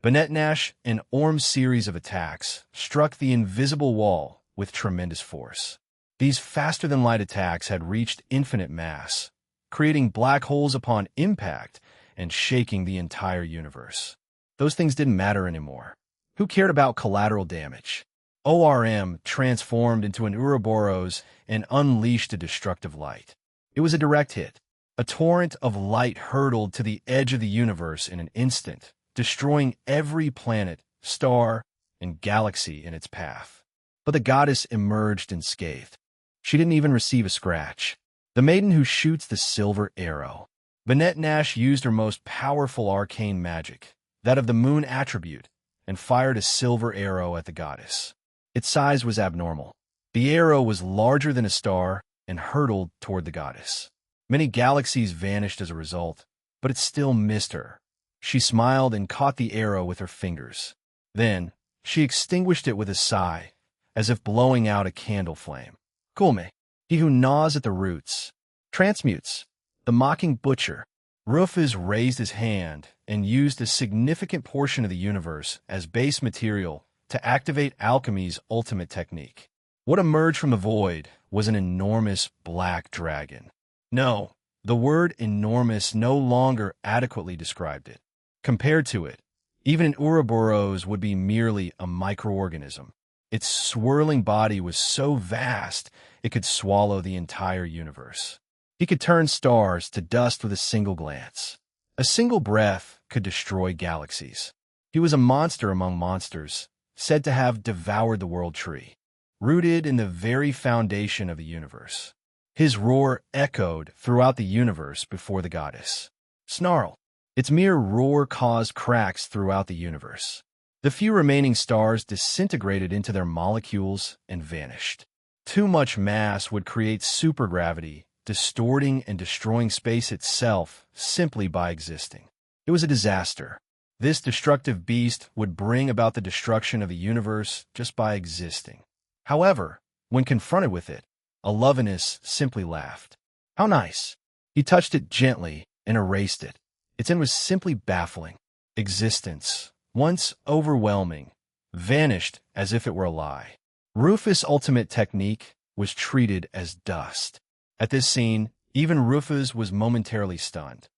Bennett Nash and Orm's series of attacks struck the invisible wall with tremendous force. These faster-than-light attacks had reached infinite mass, creating black holes upon impact and shaking the entire universe. Those things didn't matter anymore. Who cared about collateral damage? ORM transformed into an Ouroboros and unleashed a destructive light. It was a direct hit. A torrent of light hurtled to the edge of the universe in an instant, destroying every planet, star, and galaxy in its path. But the goddess emerged unscathed. She didn't even receive a scratch. The maiden who shoots the silver arrow. Bennett Nash used her most powerful arcane magic, that of the moon attribute, and fired a silver arrow at the goddess. Its size was abnormal. The arrow was larger than a star and hurtled toward the goddess. Many galaxies vanished as a result, but it still missed her. She smiled and caught the arrow with her fingers. Then, she extinguished it with a sigh, as if blowing out a candle flame. Kulme, he who gnaws at the roots, transmutes, the mocking butcher. Rufus raised his hand and used a significant portion of the universe as base material to activate alchemy's ultimate technique. What emerged from the void was an enormous black dragon. No, the word enormous no longer adequately described it. Compared to it, even an Ouroboros would be merely a microorganism. Its swirling body was so vast it could swallow the entire universe. He could turn stars to dust with a single glance. A single breath could destroy galaxies. He was a monster among monsters, said to have devoured the world tree, rooted in the very foundation of the universe. His roar echoed throughout the universe before the goddess. Snarl. Its mere roar caused cracks throughout the universe. The few remaining stars disintegrated into their molecules and vanished. Too much mass would create supergravity, distorting and destroying space itself simply by existing. It was a disaster. This destructive beast would bring about the destruction of the universe just by existing. However, when confronted with it, Alovinus simply laughed. How nice. He touched it gently and erased it. Its end was simply baffling. Existence, once overwhelming, vanished as if it were a lie. Rufus' ultimate technique was treated as dust. At this scene, even Rufus was momentarily stunned.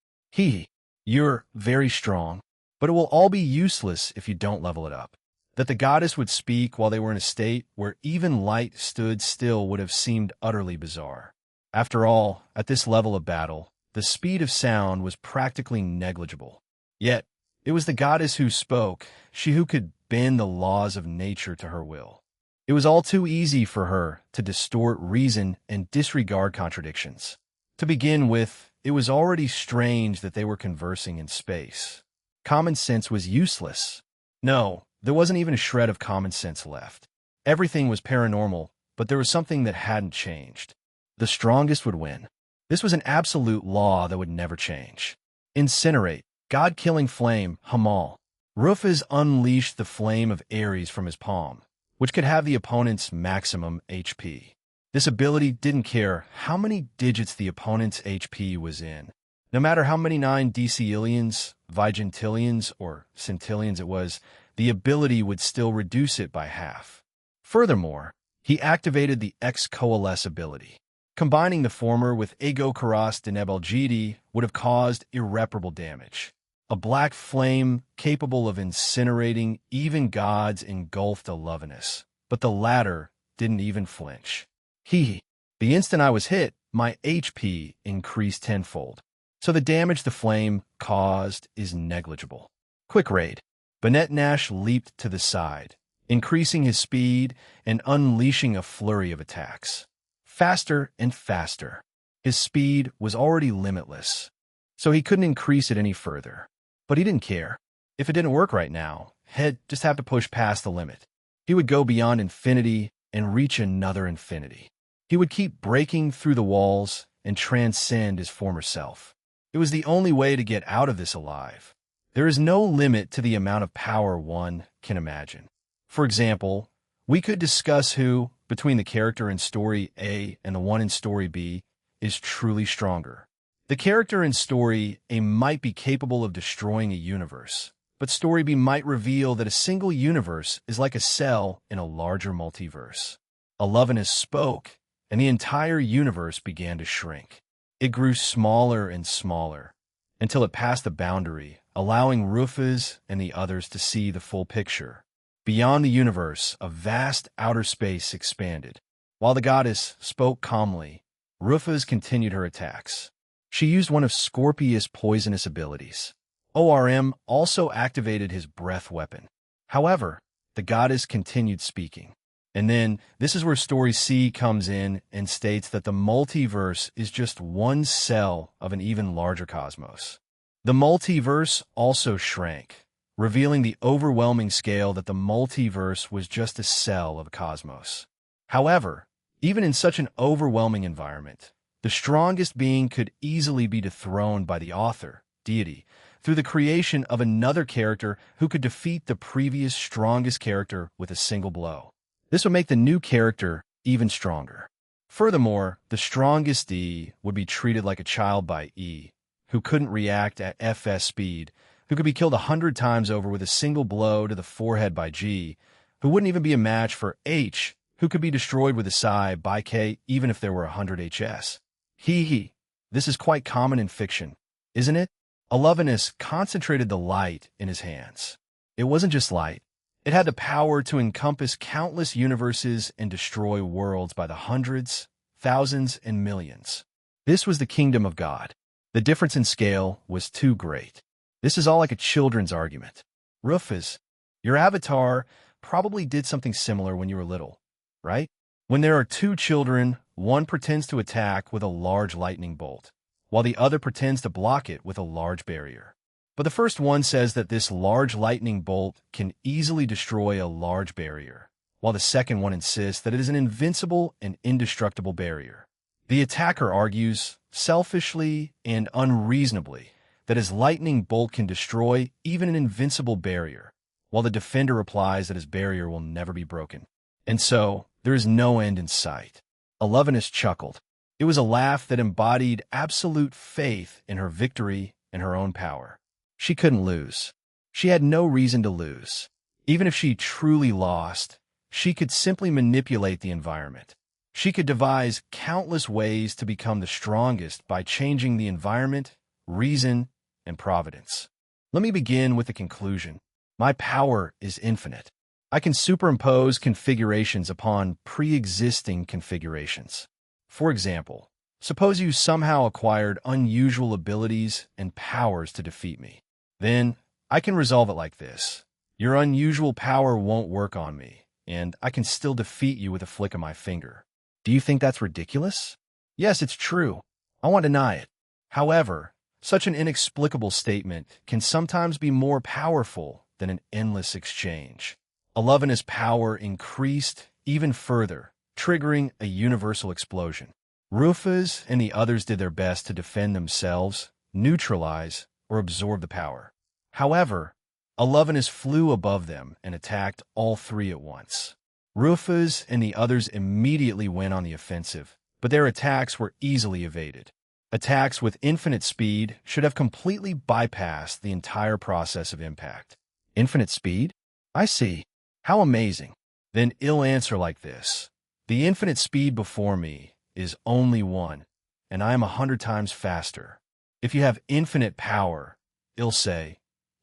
You're very strong, but it will all be useless if you don't level it up. That the goddess would speak while they were in a state where even light stood still would have seemed utterly bizarre. After all, at this level of battle, the speed of sound was practically negligible. Yet, it was the goddess who spoke, she who could bend the laws of nature to her will. It was all too easy for her to distort reason and disregard contradictions. To begin with, it was already strange that they were conversing in space. Common sense was useless. No, there wasn't even a shred of common sense left. Everything was paranormal, but there was something that hadn't changed. The strongest would win. This was an absolute law that would never change. Incinerate, God-killing flame, Hamal. Rufus unleashed the flame of Ares from his palm, which could have the opponent's maximum HP. This ability didn't care how many digits the opponent's HP was in. No matter how many 9 decillions, vigintillions, or centillions it was, the ability would still reduce it by half. Furthermore, he activated the X-Coalesce ability. Combining the former with Ego Karas de Nebelgidi would have caused irreparable damage. A black flame capable of incinerating even gods engulfed Alovinus, but the latter didn't even flinch. The instant I was hit, my HP increased tenfold, so the damage the flame caused is negligible. Quick raid. Bennett Nash leaped to the side, increasing his speed and unleashing a flurry of attacks. Faster and faster. His speed was already limitless, so he couldn't increase it any further. But he didn't care. If it didn't work right now, he'd just have to push past the limit. He would go beyond infinity and reach another infinity. He would keep breaking through the walls and transcend his former self. It was the only way to get out of this alive. There is no limit to the amount of power one can imagine. For example, we could discuss who, between the character in Story A and the one in Story B, is truly stronger. The character in Story A might be capable of destroying a universe, but Story B might reveal that a single universe is like a cell in a larger multiverse. Alovinus spoke, and the entire universe began to shrink. It grew smaller and smaller, until it passed the boundary, allowing Rufus and the others to see the full picture. Beyond the universe, a vast outer space expanded. While the goddess spoke calmly, Rufus continued her attacks. She used one of Scorpius' poisonous abilities. ORM also activated his breath weapon. However, the goddess continued speaking. And then, this is where Story C comes in and states that the multiverse is just one cell of an even larger cosmos. The multiverse also shrank, revealing the overwhelming scale that the multiverse was just a cell of a cosmos. However, even in such an overwhelming environment, the strongest being could easily be dethroned by the author, deity, through the creation of another character who could defeat the previous strongest character with a single blow. This would make the new character even stronger. Furthermore, the strongest D would be treated like a child by E, who couldn't react at FS speed, who could be killed 100 times over with a single blow to the forehead by G, who wouldn't even be a match for H, who could be destroyed with a Psi by K even if there were 100 HS. This is quite common in fiction, isn't it? Alovinus concentrated the light in his hands. It wasn't just light. It had the power to encompass countless universes and destroy worlds by the hundreds, thousands, and millions. This was the kingdom of God. The difference in scale was too great. This is all like a children's argument. Rufus, your avatar probably did something similar when you were little, right? When there are two children, one pretends to attack with a large lightning bolt, while the other pretends to block it with a large barrier. But the first one says that this large lightning bolt can easily destroy a large barrier, while the second one insists that it is an invincible and indestructible barrier. The attacker argues, selfishly and unreasonably, that his lightning bolt can destroy even an invincible barrier, while the defender replies that his barrier will never be broken. And so, there is no end in sight. Alovinus chuckled. It was a laugh that embodied absolute faith in her victory and her own power. She couldn't lose. She had no reason to lose. Even if she truly lost, she could simply manipulate the environment. She could devise countless ways to become the strongest by changing the environment, reason, and providence. Let me begin with the conclusion. My power is infinite. I can superimpose configurations upon pre-existing configurations. For example, suppose you somehow acquired unusual abilities and powers to defeat me. Then, I can resolve it like this. Your unusual power won't work on me, and I can still defeat you with a flick of my finger. Do you think that's ridiculous? Yes, it's true. I won't deny it. However, such an inexplicable statement can sometimes be more powerful than an endless exchange. Alevina's power increased even further, triggering a universal explosion. Rufus and the others did their best to defend themselves, neutralize, or absorb the power. However, Alevina's flew above them and attacked all three at once. Rufus and the others immediately went on the offensive, but their attacks were easily evaded. Attacks with infinite speed should have completely bypassed the entire process of impact. Infinite speed? I see. How amazing. Then I'll answer like this. The infinite speed before me is only one, and I am 100 times faster. If you have infinite power, I'll say,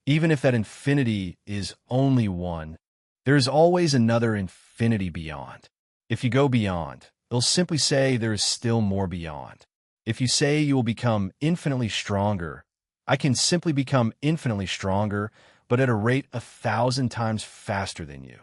even if that infinity is only one, there is always another infinity beyond. If you go beyond, I'll simply say there is still more beyond. If you say you will become infinitely stronger, I can simply become infinitely stronger, but at a rate 1,000 times faster than you.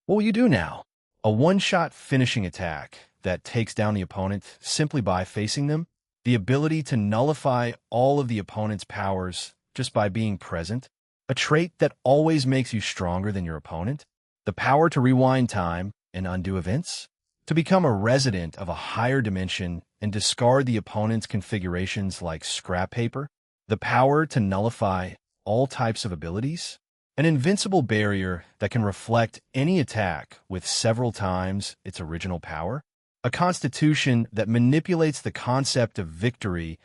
What will you do now? A one-shot finishing attack that takes down the opponent simply by facing them? The ability to nullify all of the opponent's powers just by being present? A trait that always makes you stronger than your opponent? The power to rewind time and undo events? To become a resident of a higher dimension and discard the opponent's configurations like scrap paper? The power to nullify all types of abilities? An invincible barrier that can reflect any attack with several times its original power? A constitution that manipulates the concept of victory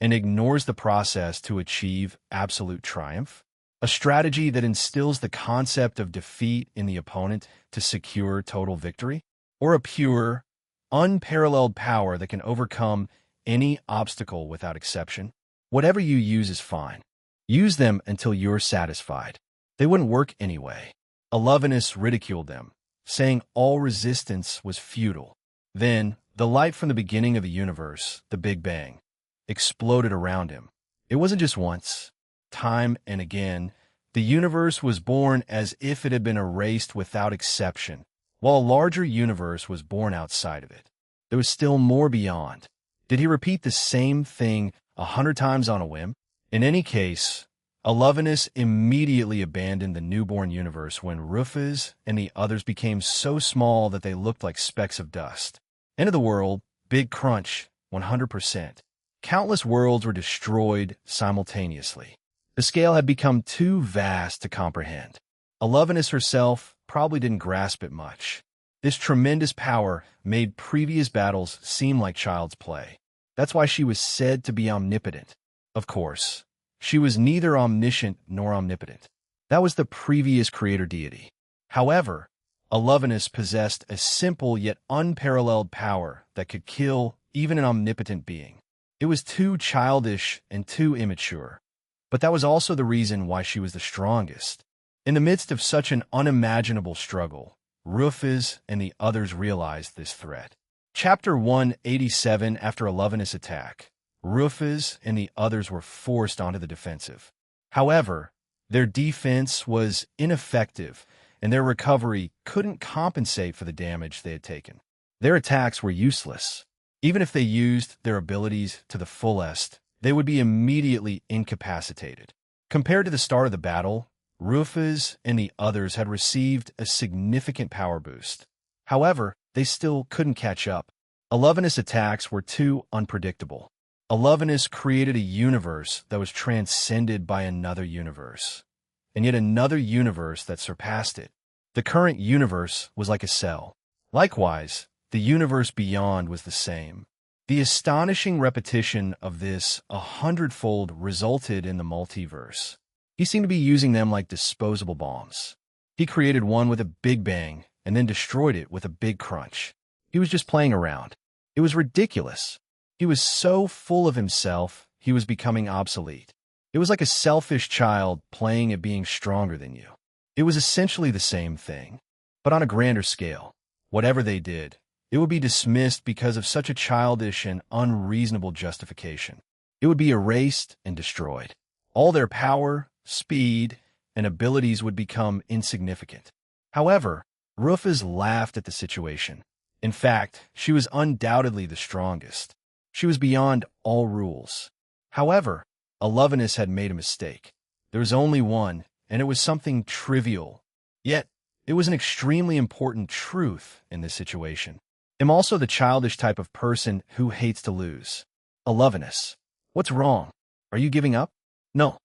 and ignores the process to achieve absolute triumph? A strategy that instills the concept of defeat in the opponent to secure total victory? Or a pure, unparalleled power that can overcome any obstacle without exception? Whatever you use is fine. Use them until you're satisfied. They wouldn't work anyway. Alevinus ridiculed them, saying all resistance was futile. Then, the light from the beginning of the universe, the Big Bang, exploded around him. It wasn't just once. Time and again, the universe was born as if it had been erased without exception, while a larger universe was born outside of it. There was still more beyond. Did he repeat the same thing 100 times on a whim? In any case, Alevinus immediately abandoned the newborn universe when Rufus and the others became so small that they looked like specks of dust. End of the world, big crunch, 100%. Countless worlds were destroyed simultaneously. The scale had become too vast to comprehend. Alevinus herself probably didn't grasp it much. This tremendous power made previous battles seem like child's play. That's why she was said to be omnipotent. Of course, she was neither omniscient nor omnipotent. That was the previous creator deity. However, Alevinus possessed a simple yet unparalleled power that could kill even an omnipotent being. It was too childish and too immature, but that was also the reason why she was the strongest. In the midst of such an unimaginable struggle, Rufus and the others realized this threat. Chapter 187. After Alevinus' attack, Rufus and the others were forced onto the defensive. However, their defense was ineffective, and their recovery couldn't compensate for the damage they had taken. Their attacks were useless. Even if they used their abilities to the fullest, they would be immediately incapacitated. Compared to the start of the battle, Rufus and the others had received a significant power boost. However, they still couldn't catch up. Alevinus' attacks were too unpredictable. Alevinus created a universe that was transcended by another universe, and yet another universe that surpassed it. The current universe was like a cell. Likewise, the universe beyond was the same. The astonishing repetition of this 100-fold resulted in the multiverse. He seemed to be using them like disposable bombs. He created one with a big bang and then destroyed it with a big crunch. He was just playing around. It was ridiculous. He was so full of himself, he was becoming obsolete. It was like a selfish child playing at being stronger than you. It was essentially the same thing, but on a grander scale. Whatever they did, it would be dismissed because of such a childish and unreasonable justification. It would be erased and destroyed. All their power, speed, and abilities would become insignificant. However, Rufus laughed at the situation. In fact, she was undoubtedly the strongest. She was beyond all rules. However, Alovinus had made a mistake. There was only one, and it was something trivial. Yet, it was an extremely important truth in this situation. I'm also the childish type of person who hates to lose. Alovinus, what's wrong? Are you giving up? No.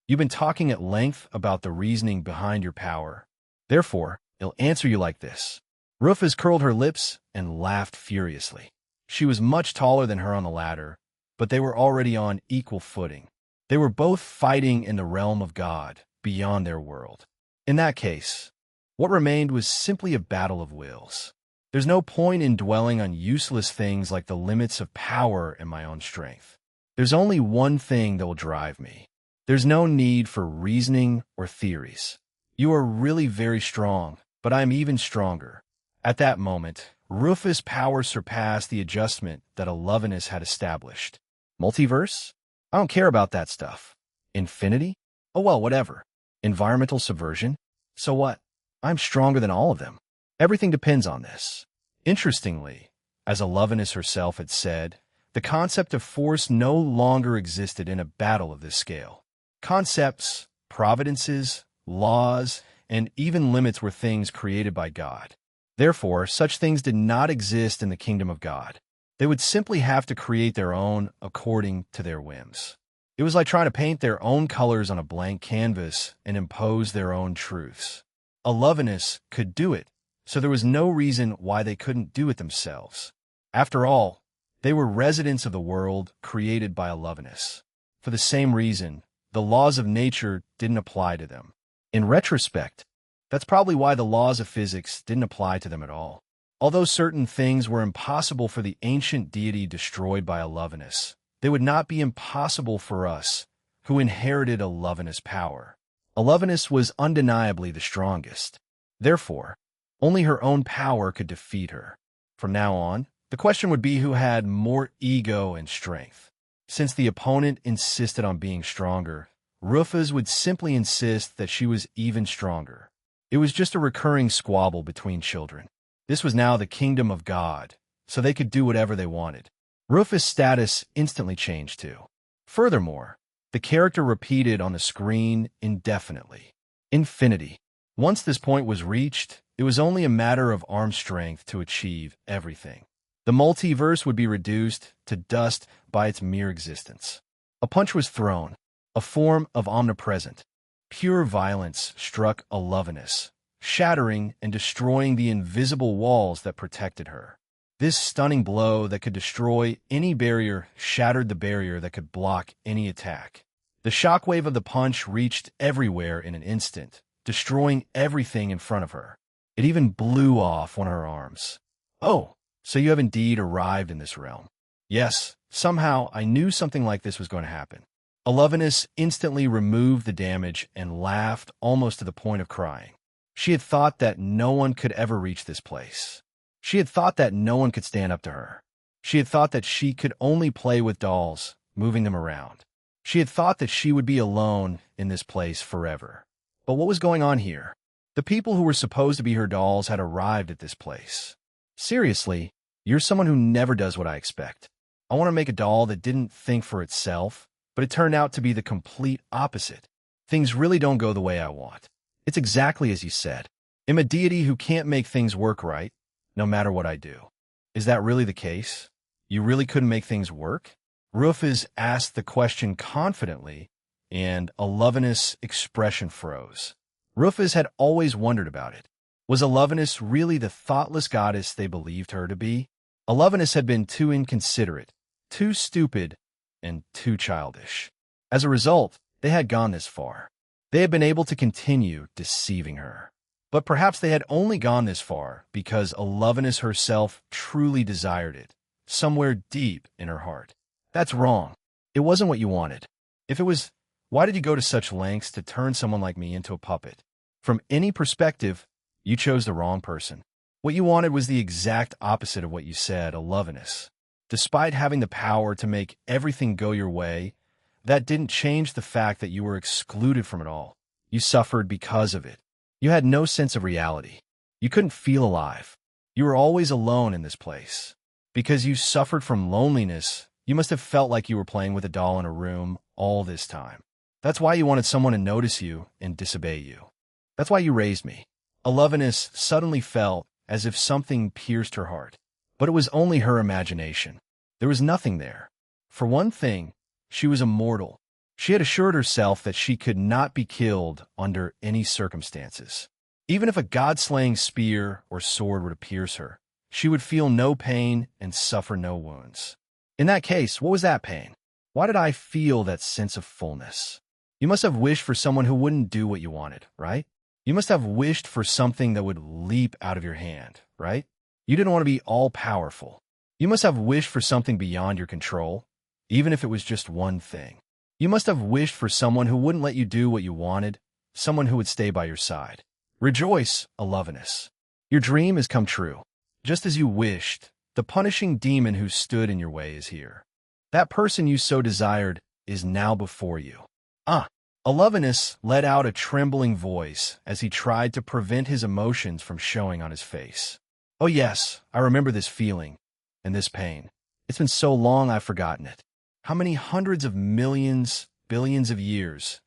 You've been talking at length about the reasoning behind your power. Therefore, I'll answer you like this. Rufus curled her lips and laughed furiously. She was much taller than her on the ladder, but they were already on equal footing. They were both fighting in the realm of God, beyond their world. In that case, what remained was simply a battle of wills. There's no point in dwelling on useless things like the limits of power and my own strength. There's only one thing that will drive me. There's no need for reasoning or theories. You are really very strong, but I'm even stronger. At that moment, Rufus' power surpassed the adjustment that Alovinus had established. Multiverse? I don't care about that stuff. Infinity? Oh well, whatever. Environmental subversion? So what? I'm stronger than all of them. Everything depends on this. Interestingly, as Alovinus herself had said, the concept of force no longer existed in a battle of this scale. Concepts, providences, laws, and even limits were things created by God. Therefore, such things did not exist in the kingdom of God. They would simply have to create their own according to their whims. It was like trying to paint their own colors on a blank canvas and impose their own truths. Alovinus could do it, so there was no reason why they couldn't do it themselves. After all, they were residents of the world created by Alovinus. For the same reason, the laws of nature didn't apply to them. In retrospect, that's probably why the laws of physics didn't apply to them at all. Although certain things were impossible for the ancient deity destroyed by Alovinus, they would not be impossible for us, who inherited Alovinus' power. Alovinus was undeniably the strongest. Therefore, only her own power could defeat her. From now on, the question would be who had more ego and strength. Since the opponent insisted on being stronger, Rufus would simply insist that she was even stronger. It was just a recurring squabble between children. This was now the kingdom of God, so they could do whatever they wanted. Rufus' status instantly changed too. Furthermore, the character repeated on the screen indefinitely. Infinity. Once this point was reached, it was only a matter of arm strength to achieve everything. The multiverse would be reduced to dust by its mere existence. A punch was thrown, a form of omnipresent. Pure violence struck Alovinus, shattering and destroying the invisible walls that protected her. This stunning blow that could destroy any barrier shattered the barrier that could block any attack. The shockwave of the punch reached everywhere in an instant, destroying everything in front of her. It even blew off one of her arms. Oh, so you have indeed arrived in this realm. Yes, somehow I knew something like this was going to happen. Alovinus instantly removed the damage and laughed almost to the point of crying. She had thought that no one could ever reach this place. She had thought that no one could stand up to her. She had thought that she could only play with dolls, moving them around. She had thought that she would be alone in this place forever. But what was going on here? The people who were supposed to be her dolls had arrived at this place. Seriously, you're someone who never does what I expect. I want to make a doll that didn't think for itself, but it turned out to be the complete opposite. Things really don't go the way I want. It's exactly as you said. I'm a deity who can't make things work right, no matter what I do. Is that really the case? You really couldn't make things work? Rufus asked the question confidently, and Alovinus' expression froze. Rufus had always wondered about it. Was Alovinus really the thoughtless goddess they believed her to be? Alovinus had been too inconsiderate, too stupid, and too childish. As a result, they had gone this far. They had been able to continue deceiving her. But perhaps they had only gone this far because Alovinus herself truly desired it, somewhere deep in her heart. That's wrong. It wasn't what you wanted. If it was, why did you go to such lengths to turn someone like me into a puppet? From any perspective, you chose the wrong person. What you wanted was the exact opposite of what you said, a lovingness. Despite having the power to make everything go your way, that didn't change the fact that you were excluded from it all. You suffered because of it. You had no sense of reality. You couldn't feel alive. You were always alone in this place. Because you suffered from loneliness, you must have felt like you were playing with a doll in a room all this time. That's why you wanted someone to notice you and disobey you. That's why you raised me. Alovinus suddenly felt as if something pierced her heart. But it was only her imagination. There was nothing there. For one thing, she was immortal. She had assured herself that she could not be killed under any circumstances. Even if a god-slaying spear or sword were to pierce her, she would feel no pain and suffer no wounds. In that case, what was that pain? Why did I feel that sense of fullness? You must have wished for someone who wouldn't do what you wanted, right? You must have wished for something that would leap out of your hand, right? You didn't want to be all-powerful. You must have wished for something beyond your control, even if it was just one thing. You must have wished for someone who wouldn't let you do what you wanted, someone who would stay by your side. Rejoice, Alovinus. Your dream has come true. Just as you wished, the punishing demon who stood in your way is here. That person you so desired is now before you. Alovinus let out a trembling voice as he tried to prevent his emotions from showing on his face. Oh yes, I remember this feeling and this pain. It's been so long I've forgotten it. How many hundreds of millions, billions of years,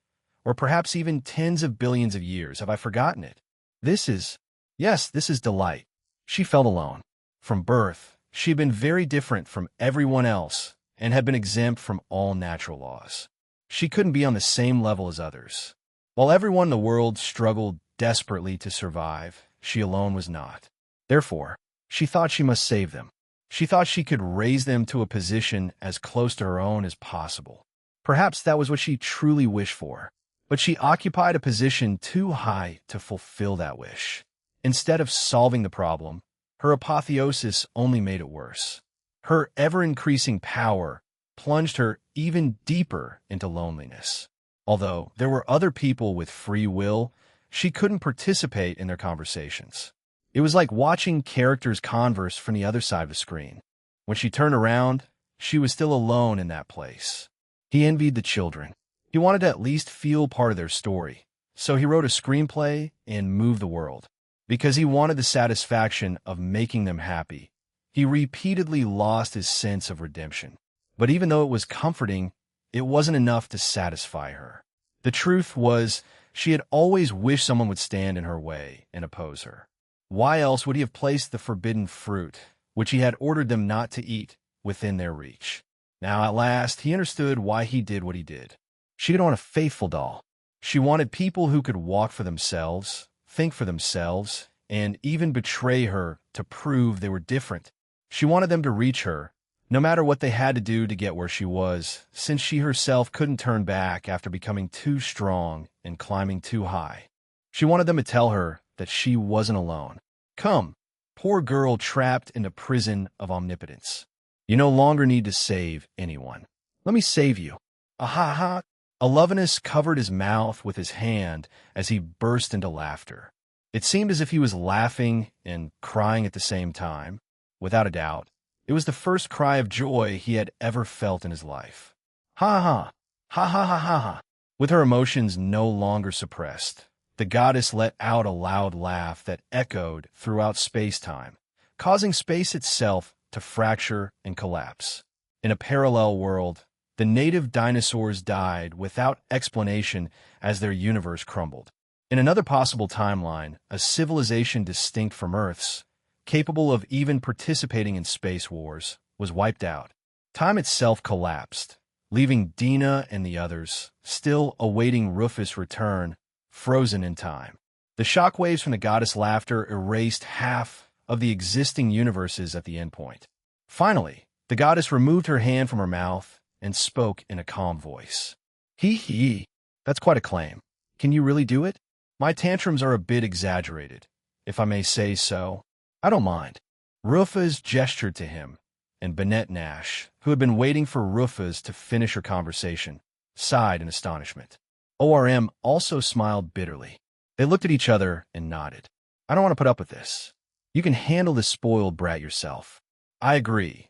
or perhaps even tens of billions of years have I forgotten it? This is delight. She felt alone. From birth, she had been very different from everyone else and had been exempt from all natural laws. She couldn't be on the same level as others. While everyone in the world struggled desperately to survive, she alone was not. Therefore, she thought she must save them. She thought she could raise them to a position as close to her own as possible. Perhaps that was what she truly wished for, but she occupied a position too high to fulfill that wish. Instead of solving the problem, her apotheosis only made it worse. Her ever-increasing power plunged her even deeper into loneliness. Although there were other people with free will, she couldn't participate in their conversations. It was like watching characters converse from the other side of the screen. When she turned around, she was still alone in that place. He envied the children. He wanted to at least feel part of their story. So he wrote a screenplay and moved the world. Because he wanted the satisfaction of making them happy, he repeatedly lost his sense of redemption. But even though it was comforting, it wasn't enough to satisfy her. The truth was, she had always wished someone would stand in her way and oppose her. Why else would he have placed the forbidden fruit, which he had ordered them not to eat, within their reach? Now at last, he understood why he did what he did. She didn't want a faithful doll. She wanted people who could walk for themselves, think for themselves, and even betray her to prove they were different. She wanted them to reach her, no matter what they had to do to get where she was, since she herself couldn't turn back after becoming too strong and climbing too high. She wanted them to tell her that she wasn't alone. Come, poor girl trapped in the prison of omnipotence. You no longer need to save anyone. Let me save you. Ahaha! Alovinus covered his mouth with his hand as he burst into laughter. It seemed as if he was laughing and crying at the same time. Without a doubt, it was the first cry of joy he had ever felt in his life. Ha ha! Ha ha ha ha ha! With her emotions no longer suppressed, the goddess let out a loud laugh that echoed throughout space-time, causing space itself to fracture and collapse. In a parallel world, the native dinosaurs died without explanation as their universe crumbled. In another possible timeline, a civilization distinct from Earth's, capable of even participating in space wars, was wiped out. Time itself collapsed, leaving Dina and the others, still awaiting Rufus' return, frozen in time. The shockwaves from the goddess' laughter erased half of the existing universes at the endpoint. Finally, the goddess removed her hand from her mouth and spoke in a calm voice. Hee, that's quite a claim. Can you really do it? My tantrums are a bit exaggerated, if I may say so. I don't mind. Rufus gestured to him, and Bennett Nash, who had been waiting for Rufus to finish her conversation, sighed in astonishment. ORM also smiled bitterly. They looked at each other and nodded. I don't want to put up with this. You can handle this spoiled brat yourself. I agree.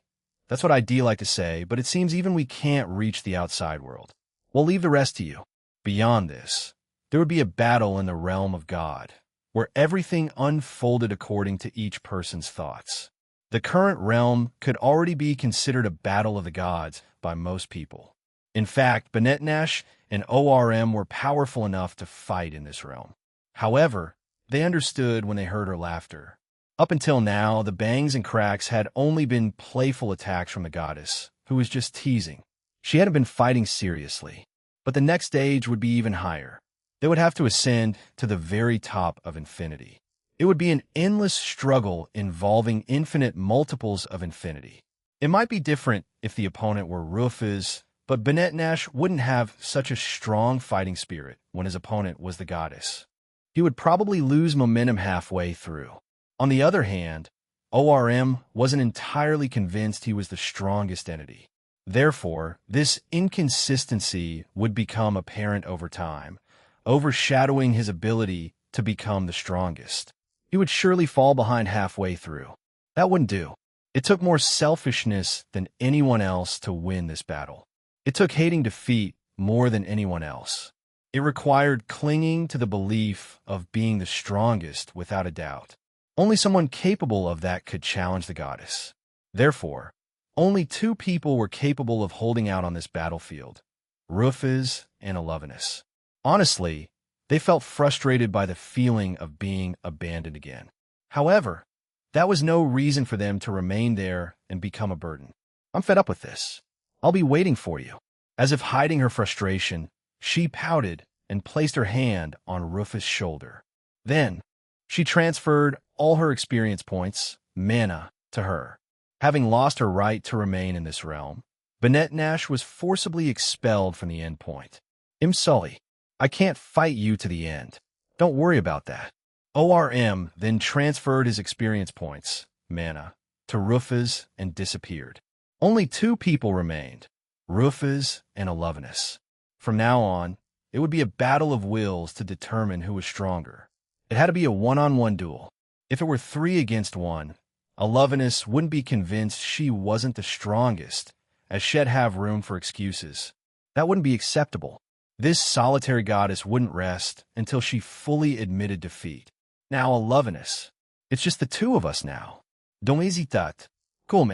That's what I'd like to say, but it seems even we can't reach the outside world. We'll leave the rest to you. Beyond this, there would be a battle in the realm of God, where everything unfolded according to each person's thoughts. The current realm could already be considered a battle of the gods by most people. In fact, Benetnash and ORM were powerful enough to fight in this realm. However, they understood when they heard her laughter. Up until now, the bangs and cracks had only been playful attacks from the goddess, who was just teasing. She hadn't been fighting seriously. But the next stage would be even higher. They would have to ascend to the very top of infinity. It would be an endless struggle involving infinite multiples of infinity. It might be different if the opponent were Rufus, but Benetnash wouldn't have such a strong fighting spirit when his opponent was the goddess. He would probably lose momentum halfway through. On the other hand, ORM wasn't entirely convinced he was the strongest entity. Therefore, this inconsistency would become apparent over time, overshadowing his ability to become the strongest. He would surely fall behind halfway through. That wouldn't do. It took more selfishness than anyone else to win this battle. It took hating defeat more than anyone else. It required clinging to the belief of being the strongest without a doubt. Only someone capable of that could challenge the goddess. Therefore, only two people were capable of holding out on this battlefield, Rufus and Alovinus. Honestly, they felt frustrated by the feeling of being abandoned again. However, that was no reason for them to remain there and become a burden. I'm fed up with this. I'll be waiting for you. As if hiding her frustration, she pouted and placed her hand on Rufus' shoulder. Then, she transferred all her experience points, mana, to her. Having lost her right to remain in this realm, Benetnash was forcibly expelled from the endpoint. Sully, I can't fight you to the end. Don't worry about that. ORM then transferred his experience points, mana, to Rufus and disappeared. Only two people remained, Rufus and Alovinus. From now on, it would be a battle of wills to determine who was stronger. It had to be a one-on-one duel. If it were 3 against 1, Alovinus wouldn't be convinced she wasn't the strongest, as she'd have room for excuses. That wouldn't be acceptable. This solitary goddess wouldn't rest until she fully admitted defeat. Now, Alovinus, it's just the two of us now. Don't hesitate. Come.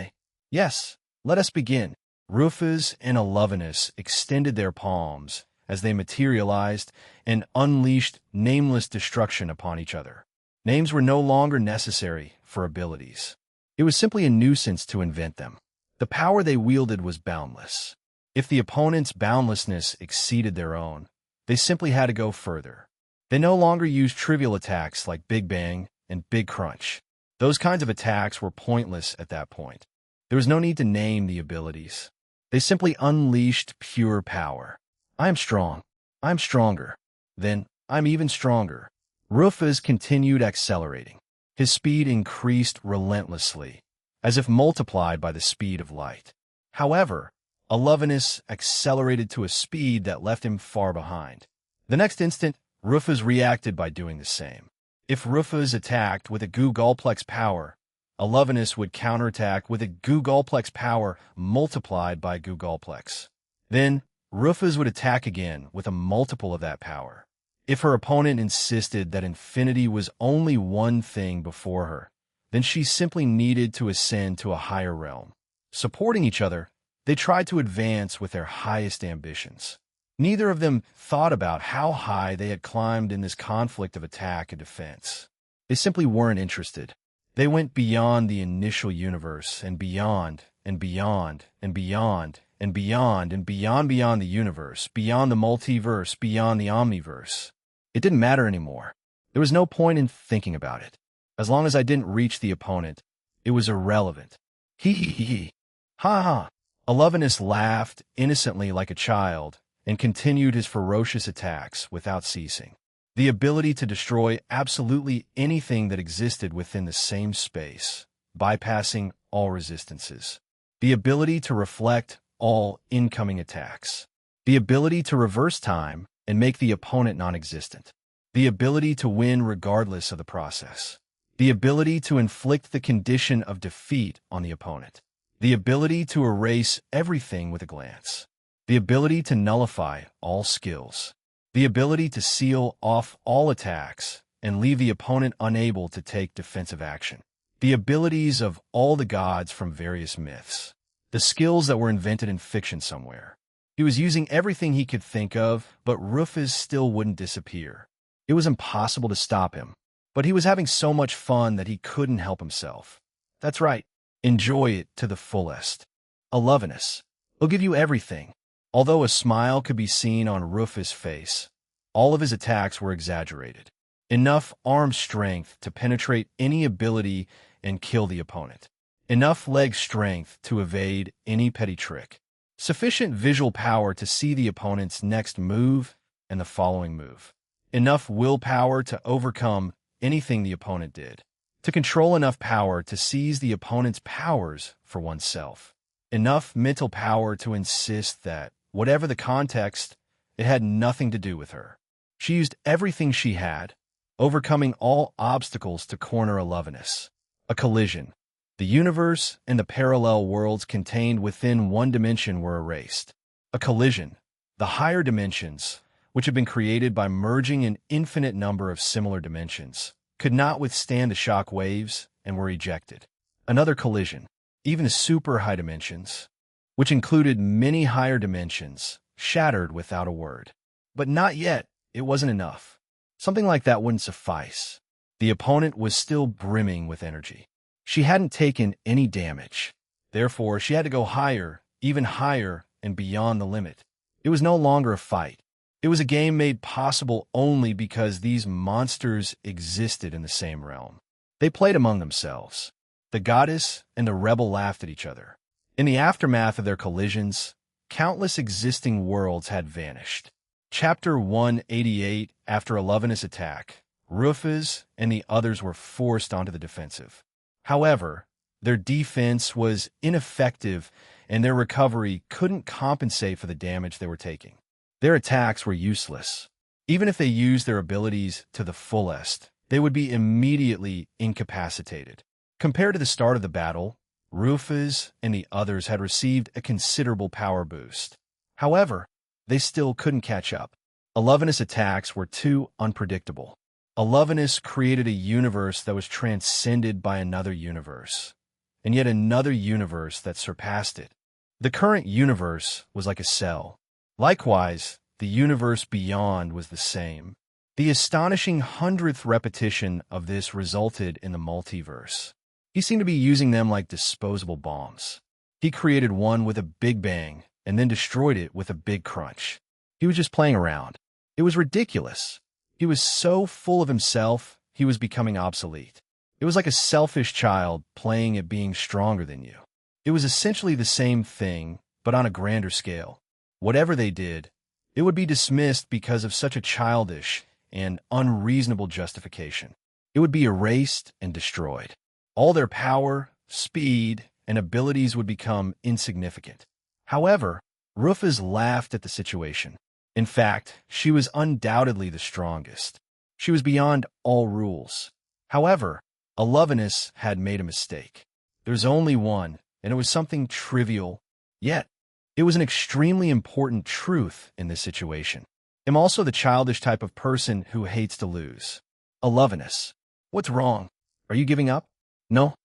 Yes, let us begin. Rufus and Alovinus extended their palms as they materialized and unleashed nameless destruction upon each other. Names were no longer necessary for abilities. It was simply a nuisance to invent them. The power they wielded was boundless. If the opponent's boundlessness exceeded their own, they simply had to go further. They no longer used trivial attacks like Big Bang and Big Crunch. Those kinds of attacks were pointless at that point. There was no need to name the abilities. They simply unleashed pure power. I am strong. I'm stronger. Then, I'm even stronger. Rufus continued accelerating. His speed increased relentlessly, as if multiplied by the speed of light. However, Alovinus accelerated to a speed that left him far behind. The next instant, Rufus reacted by doing the same. If Rufus attacked with a Gulplex power, Alovinus would counterattack with a Gulplex power multiplied by Gulplex. Then, Rufus would attack again with a multiple of that power. If her opponent insisted that infinity was only one thing before her, then she simply needed to ascend to a higher realm. Supporting each other, they tried to advance with their highest ambitions. Neither of them thought about how high they had climbed in this conflict of attack and defense. They simply weren't interested. They went beyond the initial universe and beyond and beyond and beyond and beyond and beyond the universe, beyond the multiverse, beyond the omniverse. It didn't matter anymore. There was no point in thinking about it. As long as I didn't reach the opponent, it was irrelevant. Hee hee hee hee. Ha ha. Alovinus laughed innocently like a child and continued his ferocious attacks without ceasing. The ability to destroy absolutely anything that existed within the same space, bypassing all resistances. The ability to reflect all incoming attacks. the ability to reverse time and make the opponent non-existent, the ability to win regardless of the process, the ability to inflict the condition of defeat on the opponent, the ability to erase everything with a glance, the ability to nullify all skills, the ability to seal off all attacks and leave the opponent unable to take defensive action, the abilities of all the gods from various myths, the skills that were invented in fiction somewhere. He was using everything he could think of, but Rufus still wouldn't disappear. It was impossible to stop him, but he was having so much fun that he couldn't help himself. That's right. Enjoy it to the fullest. Alovenus. He'll give you everything. Although a smile could be seen on Rufus' face, all of his attacks were exaggerated. Enough arm strength to penetrate any ability and kill the opponent. Enough leg strength to evade any petty trick. Sufficient visual power to see the opponent's next move and the following move. Enough willpower to overcome anything the opponent did. To control enough power to seize the opponent's powers for oneself. Enough mental power to insist that, whatever the context, it had nothing to do with her. She used everything she had, overcoming all obstacles to corner Alovenus. A collision. The universe and the parallel worlds contained within one dimension were erased. A collision. The higher dimensions, which had been created by merging an infinite number of similar dimensions, could not withstand the shock waves and were ejected. Another collision. Even the super high dimensions, which included many higher dimensions, shattered without a word. But not yet. It wasn't enough. Something like that wouldn't suffice. The opponent was still brimming with energy. She hadn't taken any damage. Therefore, she had to go higher, even higher, and beyond the limit. It was no longer a fight. It was a game made possible only because these monsters existed in the same realm. They played among themselves. The goddess and the rebel laughed at each other. In the aftermath of their collisions, countless existing worlds had vanished. Chapter 188. After Alovenus' attack, Rufus and the others were forced onto the defensive. However, their defense was ineffective and their recovery couldn't compensate for the damage they were taking. Their attacks were useless. Even if they used their abilities to the fullest, they would be immediately incapacitated. Compared to the start of the battle, Rufus and the others had received a considerable power boost. However, they still couldn't catch up. Alovenus' attacks were too unpredictable. Alovenus created a universe that was transcended by another universe, and yet another universe that surpassed it. The current universe was like a cell. Likewise, the universe beyond was the same. The astonishing 100th repetition of this resulted in the multiverse. He seemed to be using them like disposable bombs. He created one with a big bang and then destroyed it with a big crunch. He was just playing around. It was ridiculous. He was so full of himself, he was becoming obsolete. It was like a selfish child playing at being stronger than you. It was essentially the same thing, but on a grander scale. Whatever they did, it would be dismissed because of such a childish and unreasonable justification. It would be erased and destroyed. All their power, speed, and abilities would become insignificant. However, Rufus laughed at the situation. In fact, she was undoubtedly the strongest. She was beyond all rules. However, Alovenus had made a mistake. There's only one, and it was something trivial, yet it was an extremely important truth in this situation. I'm also the childish type of person who hates to lose. Alovenus, what's wrong? Are you giving up? No.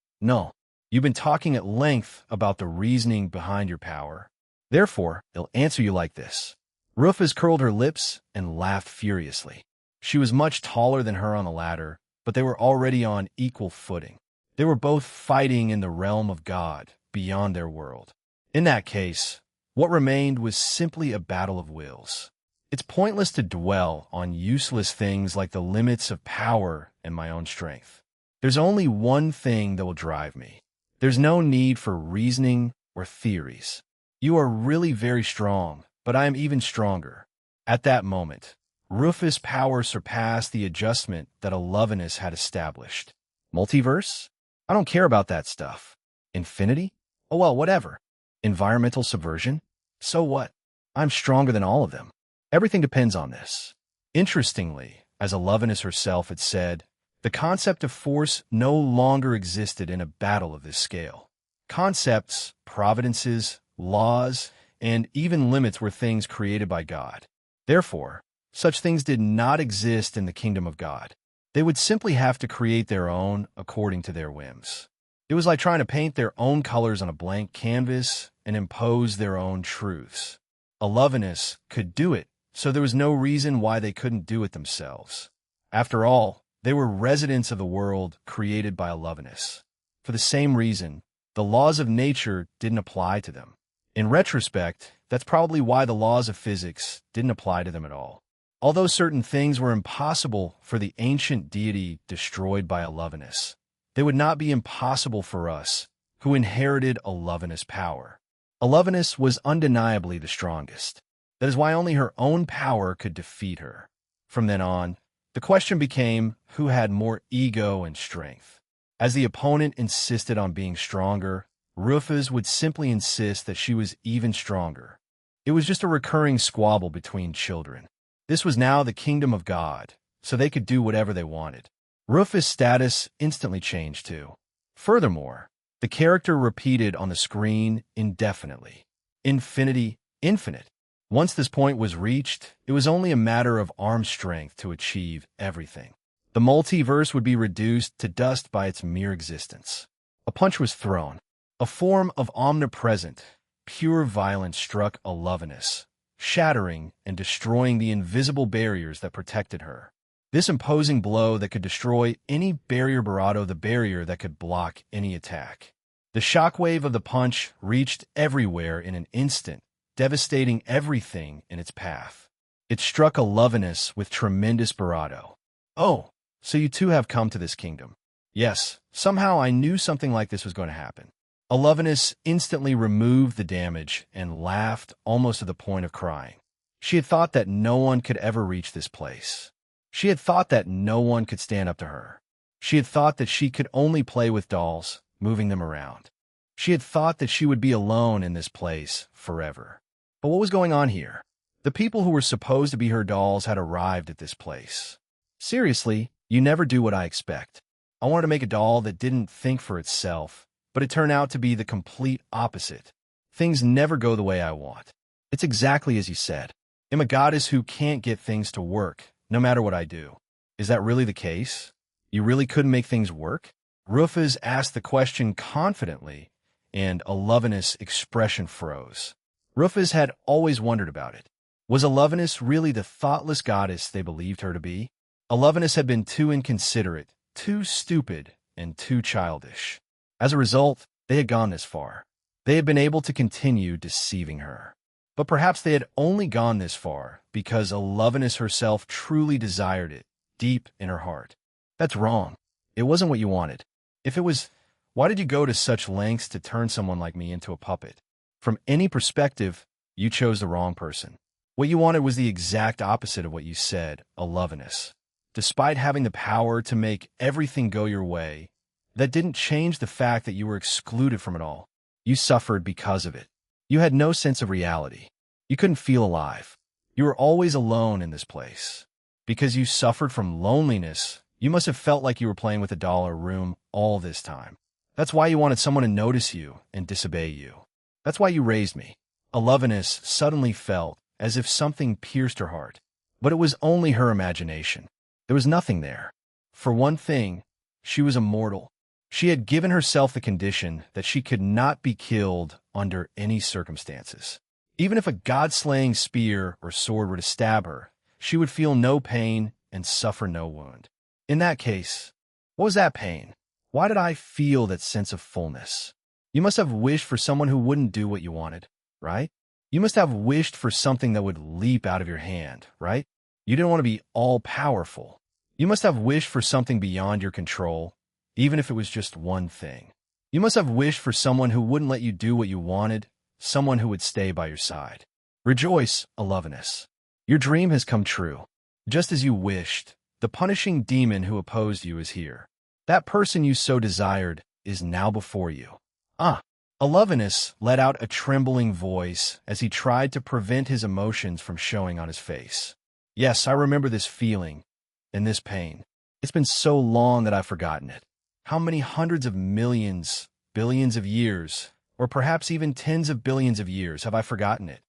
You've been talking at length about the reasoning behind your power. Therefore, I'll answer you like this. Rufus curled her lips and laughed furiously. She was much taller than her on the ladder, but they were already on equal footing. They were both fighting in the realm of God, beyond their world. In that case, what remained was simply a battle of wills. It's pointless to dwell on useless things like the limits of power and my own strength. There's only one thing that will drive me. There's no need for reasoning or theories. You are really very strong, but I am even stronger. At that moment, Rufus' power surpassed the adjustment that Alovenus had established. Multiverse? I don't care about that stuff. Infinity? Oh well, whatever. Environmental subversion? So what? I'm stronger than all of them. Everything depends on this. Interestingly, as Alovenus herself had said, the concept of force no longer existed in a battle of this scale. Concepts, providences, laws, and even limits were things created by God. Therefore, such things did not exist in the kingdom of God. They would simply have to create their own according to their whims. It was like trying to paint their own colors on a blank canvas and impose their own truths. Alovenus could do it, so there was no reason why they couldn't do it themselves. After all, they were residents of the world created by Alovenus. For the same reason, the laws of nature didn't apply to them. In retrospect, that's probably why the laws of physics didn't apply to them at all. Although certain things were impossible for the ancient deity destroyed by Alovenus, they would not be impossible for us, who inherited Alovenus' power. Alovenus was undeniably the strongest. That is why only her own power could defeat her. From then on, the question became who had more ego and strength. As the opponent insisted on being stronger, Rufus would simply insist that she was even stronger. It was just a recurring squabble between children. This was now the kingdom of God, so they could do whatever they wanted. Rufus' status instantly changed too. Furthermore, the character repeated on the screen indefinitely. Infinity, infinite. Once this point was reached, it was only a matter of arm strength to achieve everything. The multiverse would be reduced to dust by its mere existence. A punch was thrown. A form of omnipresent, pure violence struck Alovenus, shattering and destroying the invisible barriers that protected her. This imposing blow that could destroy any barrier Barado, the barrier that could block any attack. The shockwave of the punch reached everywhere in an instant, devastating everything in its path. It struck Alovenus with tremendous bravado. Oh, so you too have come to this kingdom. Yes, somehow I knew something like this was going to happen. Alovenus instantly removed the damage and laughed almost to the point of crying. She had thought that no one could ever reach this place. She had thought that no one could stand up to her. She had thought that she could only play with dolls, moving them around. She had thought that she would be alone in this place forever. But what was going on here? The people who were supposed to be her dolls had arrived at this place. Seriously, you never do what I expect. I wanted to make a doll that didn't think for itself, but it turned out to be the complete opposite. Things never go the way I want. It's exactly as you said. I'm a goddess who can't get things to work, no matter what I do. Is that really the case? You really couldn't make things work? Rufus asked the question confidently, and Alovenus' expression froze. Rufus had always wondered about it. Was Alovenus really the thoughtless goddess they believed her to be? Alovenus had been too inconsiderate, too stupid, and too childish. As a result, they had gone this far. They had been able to continue deceiving her. But perhaps they had only gone this far because Alovenus herself truly desired it, deep in her heart. That's wrong. It wasn't what you wanted. If it was, why did you go to such lengths to turn someone like me into a puppet? From any perspective, you chose the wrong person. What you wanted was the exact opposite of what you said, Alovenus. Despite having the power to make everything go your way, that didn't change the fact that you were excluded from it all. You suffered because of it. You had no sense of reality. You couldn't feel alive. You were always alone in this place. Because you suffered from loneliness, you must have felt like you were playing with a doll in a room all this time. That's why you wanted someone to notice you and disobey you. That's why you raised me. Alovenus suddenly felt as if something pierced her heart. But it was only her imagination. There was nothing there. For one thing, she was immortal. She had given herself the condition that she could not be killed under any circumstances. Even if a god-slaying spear or sword were to stab her, she would feel no pain and suffer no wound. In that case, what was that pain? Why did I feel that sense of fullness? You must have wished for someone who wouldn't do what you wanted, right? You must have wished for something that would leap out of your hand, right? You didn't want to be all-powerful. You must have wished for something beyond your control, even if it was just one thing. You must have wished for someone who wouldn't let you do what you wanted, someone who would stay by your side. Rejoice, Alovenus. Your dream has come true. Just as you wished, the punishing demon who opposed you is here. That person you so desired is now before you. Ah, Alovinus let out a trembling voice as he tried to prevent his emotions from showing on his face. Yes, I remember this feeling and this pain. It's been so long that I've forgotten it. How many hundreds of millions, billions of years, or perhaps even tens of billions of years have I forgotten it?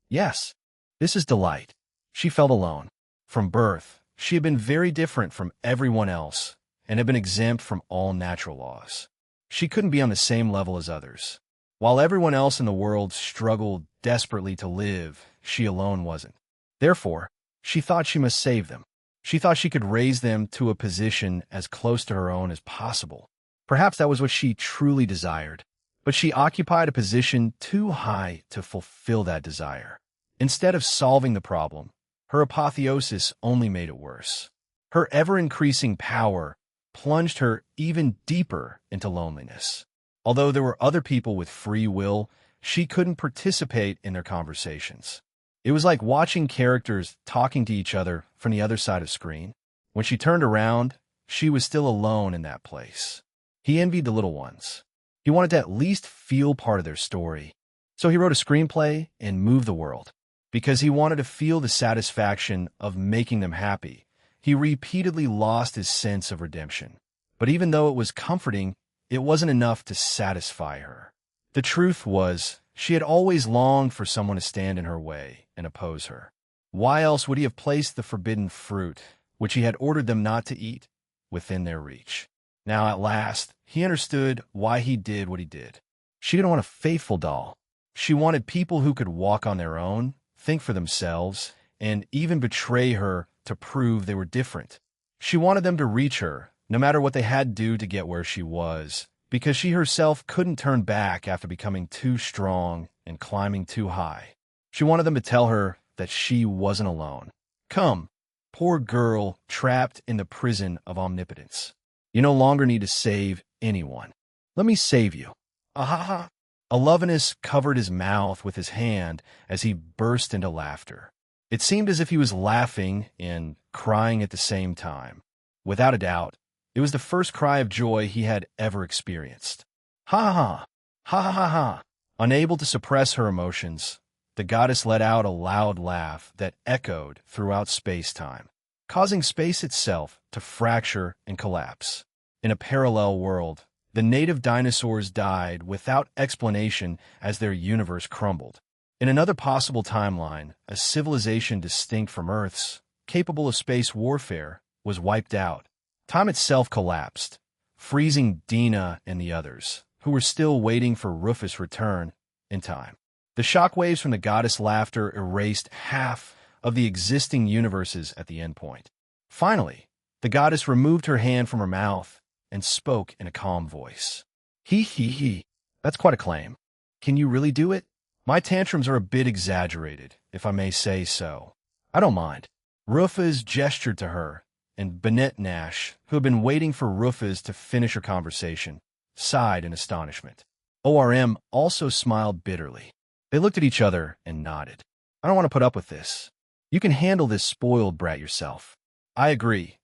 Yes, this is delight. She felt alone. From birth, she had been very different from everyone else and had been exempt from all natural laws. She couldn't be on the same level as others. While everyone else in the world struggled desperately to live, she alone wasn't. Therefore, she thought she must save them. She thought she could raise them to a position as close to her own as possible. Perhaps that was what she truly desired, but she occupied a position too high to fulfill that desire. Instead of solving the problem, her apotheosis only made it worse. Her ever-increasing power plunged her even deeper into loneliness. Although there were other people with free will, she couldn't participate in their conversations. It was like watching characters talking to each other from the other side of the screen. When she turned around, she was still alone in that place. He envied the little ones. He wanted to at least feel part of their story. So he wrote a screenplay and moved the world. Because he wanted to feel the satisfaction of making them happy, he repeatedly lost his sense of redemption. But even though it was comforting, it wasn't enough to satisfy her. The truth was, she had always longed for someone to stand in her way and oppose her. Why else would he have placed the forbidden fruit, which he had ordered them not to eat, within their reach? Now, at last, he understood why he did what he did. She didn't want a faithful doll. She wanted people who could walk on their own, think for themselves, and even betray her to prove they were different. She wanted them to reach her, no matter what they had to do to get where she was, because she herself couldn't turn back after becoming too strong and climbing too high. She wanted them to tell her that she wasn't alone. Come, poor girl trapped in the prison of omnipotence. You no longer need to save anyone. Let me save you. Ahaha. Alovinus covered his mouth with his hand as he burst into laughter. It seemed as if he was laughing and crying at the same time. Without a doubt, it was the first cry of joy he had ever experienced. Ha ha ha ha ha ha. Unable to suppress her emotions, the goddess let out a loud laugh that echoed throughout space-time, causing space itself to fracture and collapse. In a parallel world, the native dinosaurs died without explanation as their universe crumbled. In another possible timeline, a civilization distinct from Earth's, capable of space warfare, was wiped out. Time itself collapsed, freezing Dina and the others, who were still waiting for Rufus' return, in time. The shockwaves from the goddess' laughter erased half of the existing universes at the endpoint. Finally, the goddess removed her hand from her mouth and spoke in a calm voice. He. That's quite a claim. Can you really do it? My tantrums are a bit exaggerated, if I may say so. I don't mind. Rufus gestured to her, and Bennett Nash, who had been waiting for Rufus to finish her conversation, sighed in astonishment. ORM also smiled bitterly. They looked at each other and nodded. I don't want to put up with this. You can handle this spoiled brat yourself. I agree.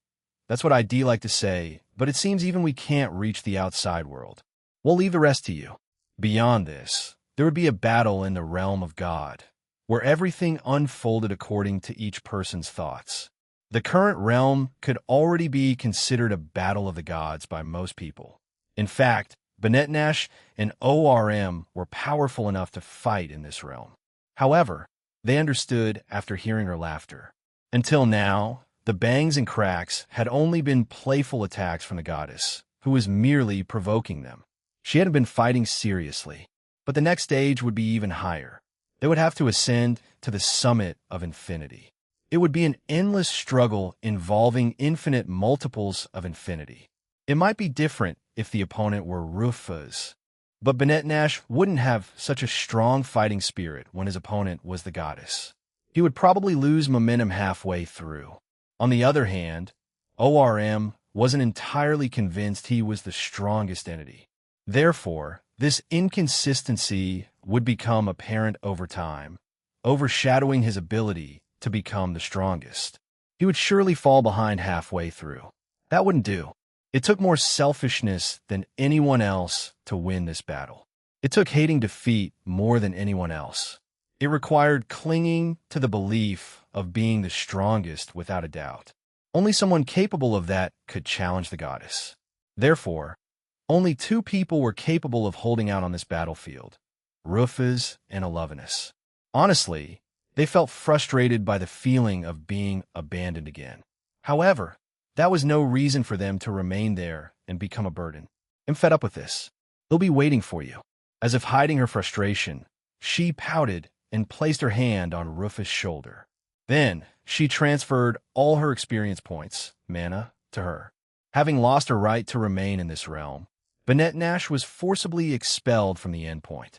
That's what I'd like to say, but it seems even we can't reach the outside world. We'll leave the rest to you. Beyond this, there would be a battle in the realm of God, where everything unfolded according to each person's thoughts. The current realm could already be considered a battle of the gods by most people. In fact, Bennett Nash and ORM were powerful enough to fight in this realm. However, they understood after hearing her laughter. Until now, the bangs and cracks had only been playful attacks from the goddess, who was merely provoking them. She hadn't been fighting seriously. But the next stage would be even higher. They would have to ascend to the summit of infinity. It would be an endless struggle involving infinite multiples of infinity. It might be different if the opponent were Rufus, but Bennett Nash wouldn't have such a strong fighting spirit when his opponent was the goddess. He would probably lose momentum halfway through. On the other hand, ORM wasn't entirely convinced he was the strongest entity. Therefore, this inconsistency would become apparent over time, overshadowing his ability to become the strongest. He would surely fall behind halfway through. That wouldn't do. It took more selfishness than anyone else to win this battle. It took hating defeat more than anyone else. It required clinging to the belief of being the strongest without a doubt. Only someone capable of that could challenge the goddess. Therefore, only two people were capable of holding out on this battlefield, Rufus and Alovinus. Honestly, they felt frustrated by the feeling of being abandoned again. However, that was no reason for them to remain there and become a burden. I'm fed up with this. They'll be waiting for you. As if hiding her frustration, she pouted and placed her hand on Rufus' shoulder. Then, she transferred all her experience points, mana, to her. Having lost her right to remain in this realm, Banette Nash was forcibly expelled from the endpoint.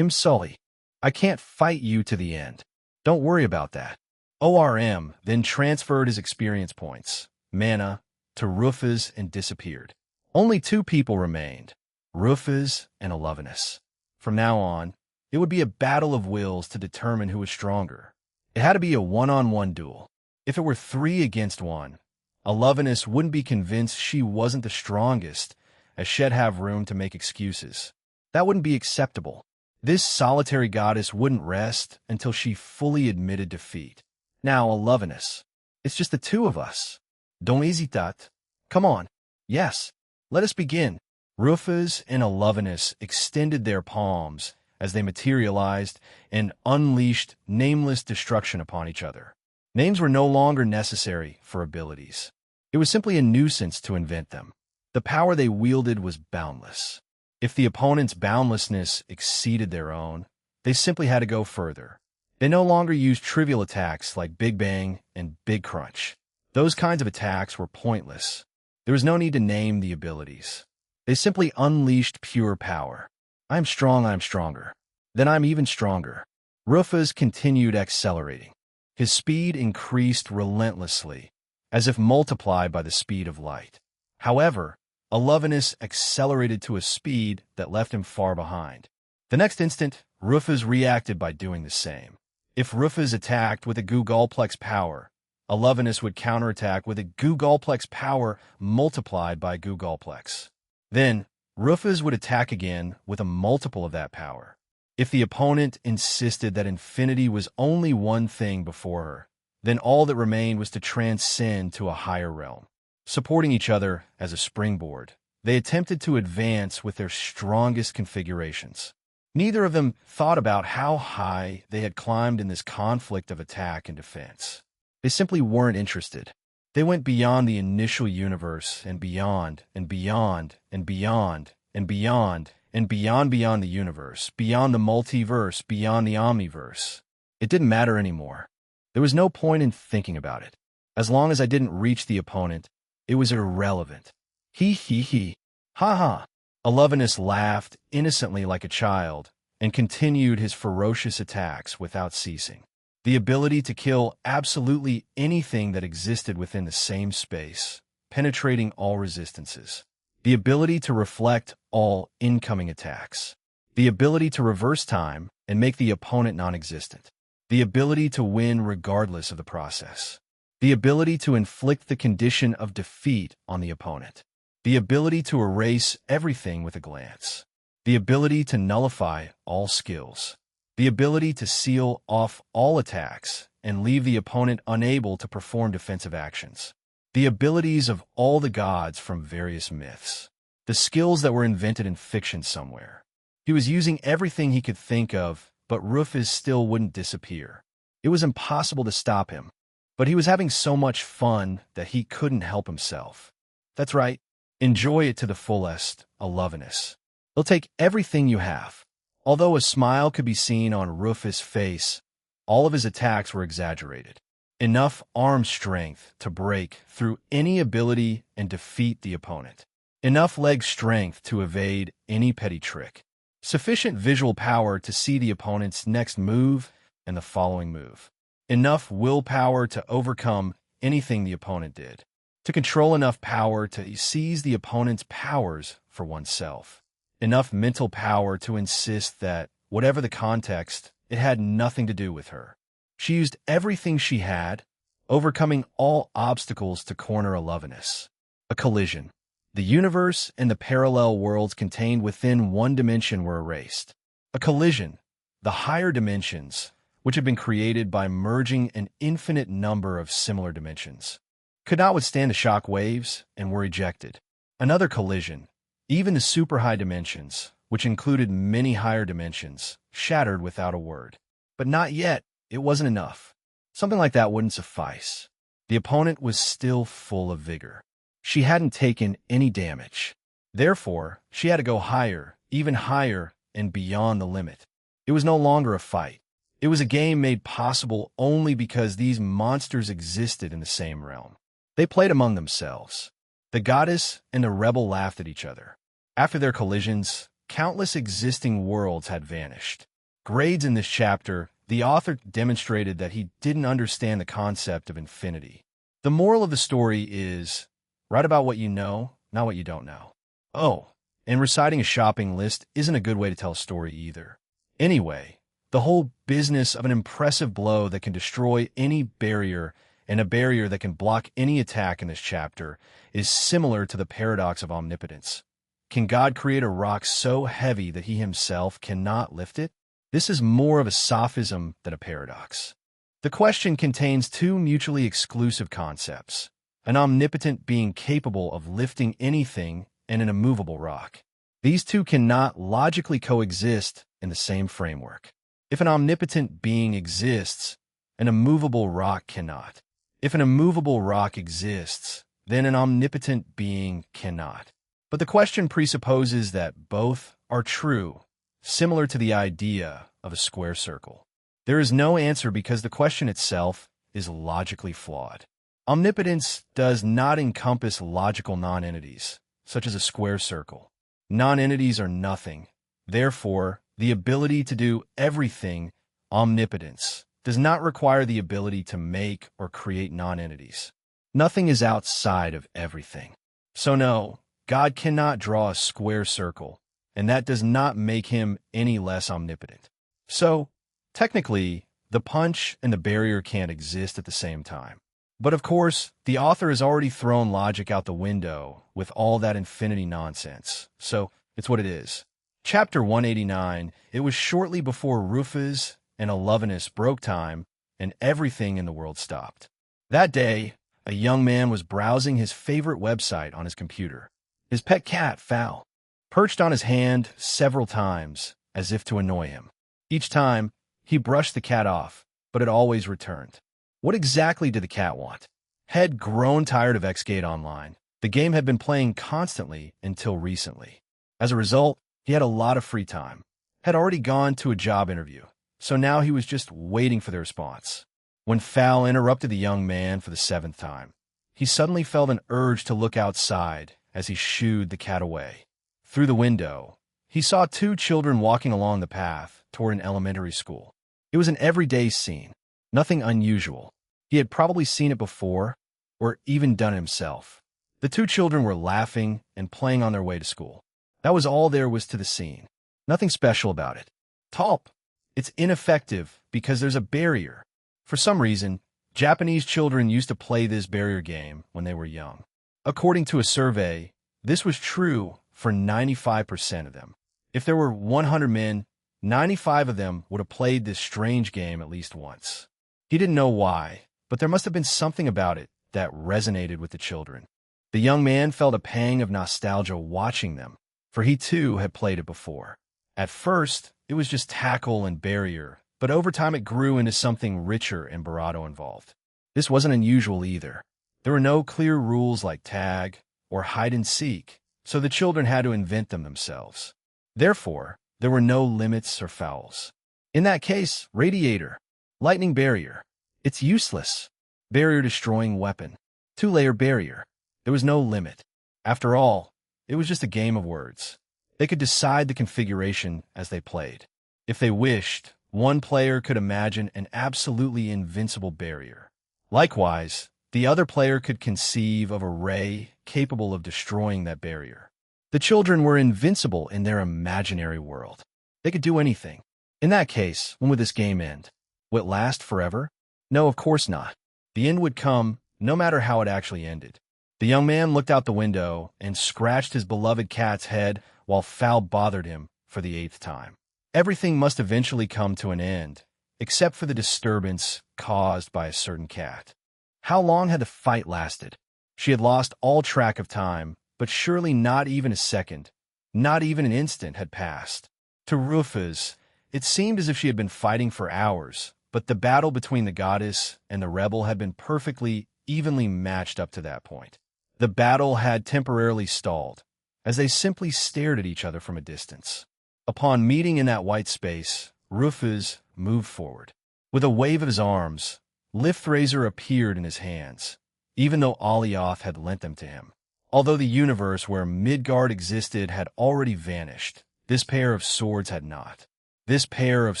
Sully, I can't fight you to the end. Don't worry about that. ORM then transferred his experience points, mana, to Rufus and disappeared. Only two people remained, Rufus and Alovinus. From now on, it would be a battle of wills to determine who was stronger. It had to be a one-on-one duel. If it were 3 against 1, Alovinus wouldn't be convinced she wasn't the strongest, as she'd have room to make excuses. That wouldn't be acceptable. This solitary goddess wouldn't rest until she fully admitted defeat. Now, Alovinus, it's just the two of us. Don't hesitate. Come on. Yes, let us begin. Rufus and Alovinus extended their palms as they materialized and unleashed nameless destruction upon each other. Names were no longer necessary for abilities. It was simply a nuisance to invent them. The power they wielded was boundless. If the opponent's boundlessness exceeded their own, they simply had to go further. They no longer used trivial attacks like Big Bang and Big Crunch. Those kinds of attacks were pointless. There was no need to name the abilities. They simply unleashed pure power. I'm strong, I'm stronger. Then I'm even stronger. Rufus continued accelerating. His speed increased relentlessly, as if multiplied by the speed of light. However, Alovinus accelerated to a speed that left him far behind. The next instant, Rufus reacted by doing the same. If Rufus attacked with a Gugalplex power, Alovinus would counterattack with a Gugalplex power multiplied by Gugalplex. Then, Rufus would attack again with a multiple of that power. If the opponent insisted that infinity was only one thing before her, then all that remained was to transcend to a higher realm. Supporting each other as a springboard, they attempted to advance with their strongest configurations. Neither of them thought about how high they had climbed in this conflict of attack and defense. They simply weren't interested. They went beyond the initial universe and beyond and beyond and beyond and beyond and beyond the universe, beyond the multiverse, beyond the omniverse. It didn't matter anymore. There was no point in thinking about it. As long as I didn't reach the opponent, it was irrelevant. He. Ha ha. Alovinus laughed innocently like a child and continued his ferocious attacks without ceasing. The ability to kill absolutely anything that existed within the same space, penetrating all resistances. The ability to reflect all incoming attacks. The ability to reverse time and make the opponent non-existent. The ability to win regardless of the process. The ability to inflict the condition of defeat on the opponent. The ability to erase everything with a glance. The ability to nullify all skills. The ability to seal off all attacks and leave the opponent unable to perform defensive actions. The abilities of all the gods from various myths. The skills that were invented in fiction somewhere. He was using everything he could think of, but Rufus still wouldn't disappear. It was impossible to stop him, but he was having so much fun that he couldn't help himself. That's right. Enjoy it to the fullest, Alovinus. He'll take everything you have. Although a smile could be seen on Rufus' face, all of his attacks were exaggerated. Enough arm strength to break through any ability and defeat the opponent. Enough leg strength to evade any petty trick. Sufficient visual power to see the opponent's next move and the following move. Enough willpower to overcome anything the opponent did. To control enough power to seize the opponent's powers for oneself. Enough mental power to insist that, whatever the context, it had nothing to do with her. She used everything she had, overcoming all obstacles to corner Alovinus. A collision. The universe and the parallel worlds contained within one dimension were erased. A collision, the higher dimensions, which had been created by merging an infinite number of similar dimensions, could not withstand the shock waves and were ejected. Another collision, even the super high dimensions, which included many higher dimensions, shattered without a word. But not yet. It wasn't enough. Something like that wouldn't suffice. The opponent was still full of vigor. She hadn't taken any damage. Therefore, she had to go higher, even higher, and beyond the limit. It was no longer a fight. It was a game made possible only because these monsters existed in the same realm. They played among themselves. The goddess and the rebel laughed at each other. After their collisions, countless existing worlds had vanished. Grades in this chapter, the author demonstrated that he didn't understand the concept of infinity. The moral of the story is, write about what you know, not what you don't know. Oh, and reciting a shopping list isn't a good way to tell a story either. Anyway, the whole business of an impressive blow that can destroy any barrier and a barrier that can block any attack in this chapter is similar to the paradox of omnipotence. Can God create a rock so heavy that he himself cannot lift it? This is more of a sophism than a paradox. The question contains two mutually exclusive concepts: an omnipotent being capable of lifting anything and an immovable rock. These two cannot logically coexist in the same framework. If an omnipotent being exists, an immovable rock cannot. If an immovable rock exists, then an omnipotent being cannot. But the question presupposes that both are true, similar to the idea of a square circle. There is no answer because the question itself is logically flawed. Omnipotence does not encompass logical nonentities, such as a square circle. Nonentities are nothing. Therefore, the ability to do everything, omnipotence, does not require the ability to make or create nonentities. Nothing is outside of everything. So no, God cannot draw a square circle, and that does not make him any less omnipotent. So, technically, the punch and the barrier can't exist at the same time. But of course, the author has already thrown logic out the window with all that infinity nonsense, so it's what it is. Chapter 189, it was shortly before Rufus and Alovinus broke time, and everything in the world stopped. That day, a young man was browsing his favorite website on his computer. His pet cat, Fowl, perched on his hand several times, as if to annoy him. Each time, he brushed the cat off, but it always returned. What exactly did the cat want? Had grown tired of X-Gate Online. The game had been playing constantly until recently. As a result, he had a lot of free time. Had already gone to a job interview, so now he was just waiting for the response. When Fowl interrupted the young man for the 7th time, he suddenly felt an urge to look outside as he shooed the cat away. Through the window, he saw 2 children walking along the path toward an elementary school. It was an everyday scene, nothing unusual. He had probably seen it before, or even done it himself. The 2 children were laughing and playing on their way to school. That was all there was to the scene. Nothing special about it. Talp. It's ineffective because there's a barrier. For some reason, Japanese children used to play this barrier game when they were young. According to a survey, this was true for 95% of them. If there were 100 men, 95 of them would have played this strange game at least once. He didn't know why, but there must have been something about it that resonated with the children. The young man felt a pang of nostalgia watching them, for he too had played it before. At first, it was just tackle and barrier, but over time it grew into something richer and bravado involved. This wasn't unusual either. There were no clear rules like tag or hide and seek, so the children had to invent them themselves. Therefore, there were no limits or fouls. In that case, radiator, lightning barrier. It's useless. Barrier destroying weapon. 2-layer barrier. There was no limit. After all, it was just a game of words. They could decide the configuration as they played. If they wished, one player could imagine an absolutely invincible barrier. Likewise, the other player could conceive of a ray capable of destroying that barrier. The children were invincible in their imaginary world. They could do anything. In that case, when would this game end? Would it last forever? No, of course not. The end would come, no matter how it actually ended. The young man looked out the window and scratched his beloved cat's head while Fowl bothered him for the 8th time. Everything must eventually come to an end, except for the disturbance caused by a certain cat. How long had the fight lasted? She had lost all track of time, but surely not even a second, not even an instant had passed. To Rufus, it seemed as if she had been fighting for hours, but the battle between the goddess and the rebel had been perfectly, evenly matched up to that point. The battle had temporarily stalled, as they simply stared at each other from a distance. Upon meeting in that white space, Rufus moved forward. With a wave of his arms, Lifthraiser appeared in his hands, even though Alioth had lent them to him. Although the universe where Midgard existed had already vanished, this pair of swords had not. This pair of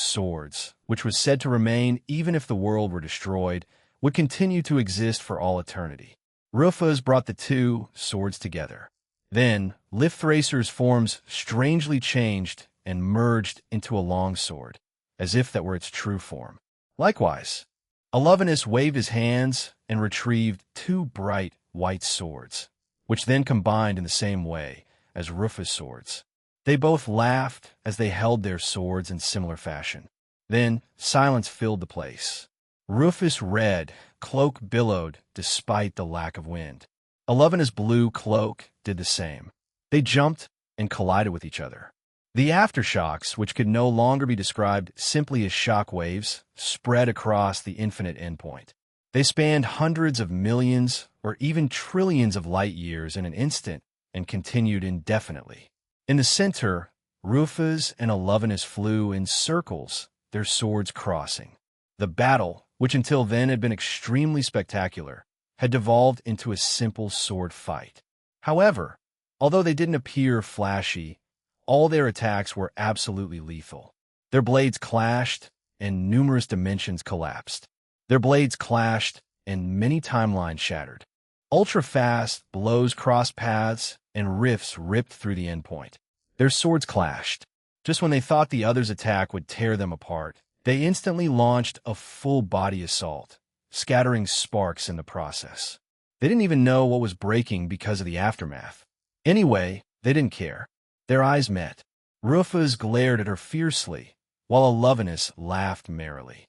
swords, which was said to remain even if the world were destroyed, would continue to exist for all eternity. Rufus brought the two swords together. Then, Lifthraiser's forms strangely changed and merged into a long sword, as if that were its true form. Likewise, Alovinus waved his hands and retrieved two bright white swords, which then combined in the same way as Rufus' swords. They both laughed as they held their swords in similar fashion. Then, silence filled the place. Rufus' red cloak billowed despite the lack of wind. Alovinus' blue cloak did the same. They jumped and collided with each other. The aftershocks, which could no longer be described simply as shock waves, spread across the infinite endpoint. They spanned hundreds of millions or even trillions of light years in an instant and continued indefinitely. In the center, Rufus and Alovinus flew in circles, their swords crossing. The battle, which until then had been extremely spectacular, had devolved into a simple sword fight. However, although they didn't appear flashy, all their attacks were absolutely lethal. Their blades clashed, and numerous dimensions collapsed. Their blades clashed, and many timelines shattered. Ultra-fast blows crossed paths, and rifts ripped through the endpoint. Their swords clashed. Just when they thought the other's attack would tear them apart, they instantly launched a full-body assault, scattering sparks in the process. They didn't even know what was breaking because of the aftermath. Anyway, they didn't care. Their eyes met. Rufus glared at her fiercely, while Alovinus laughed merrily.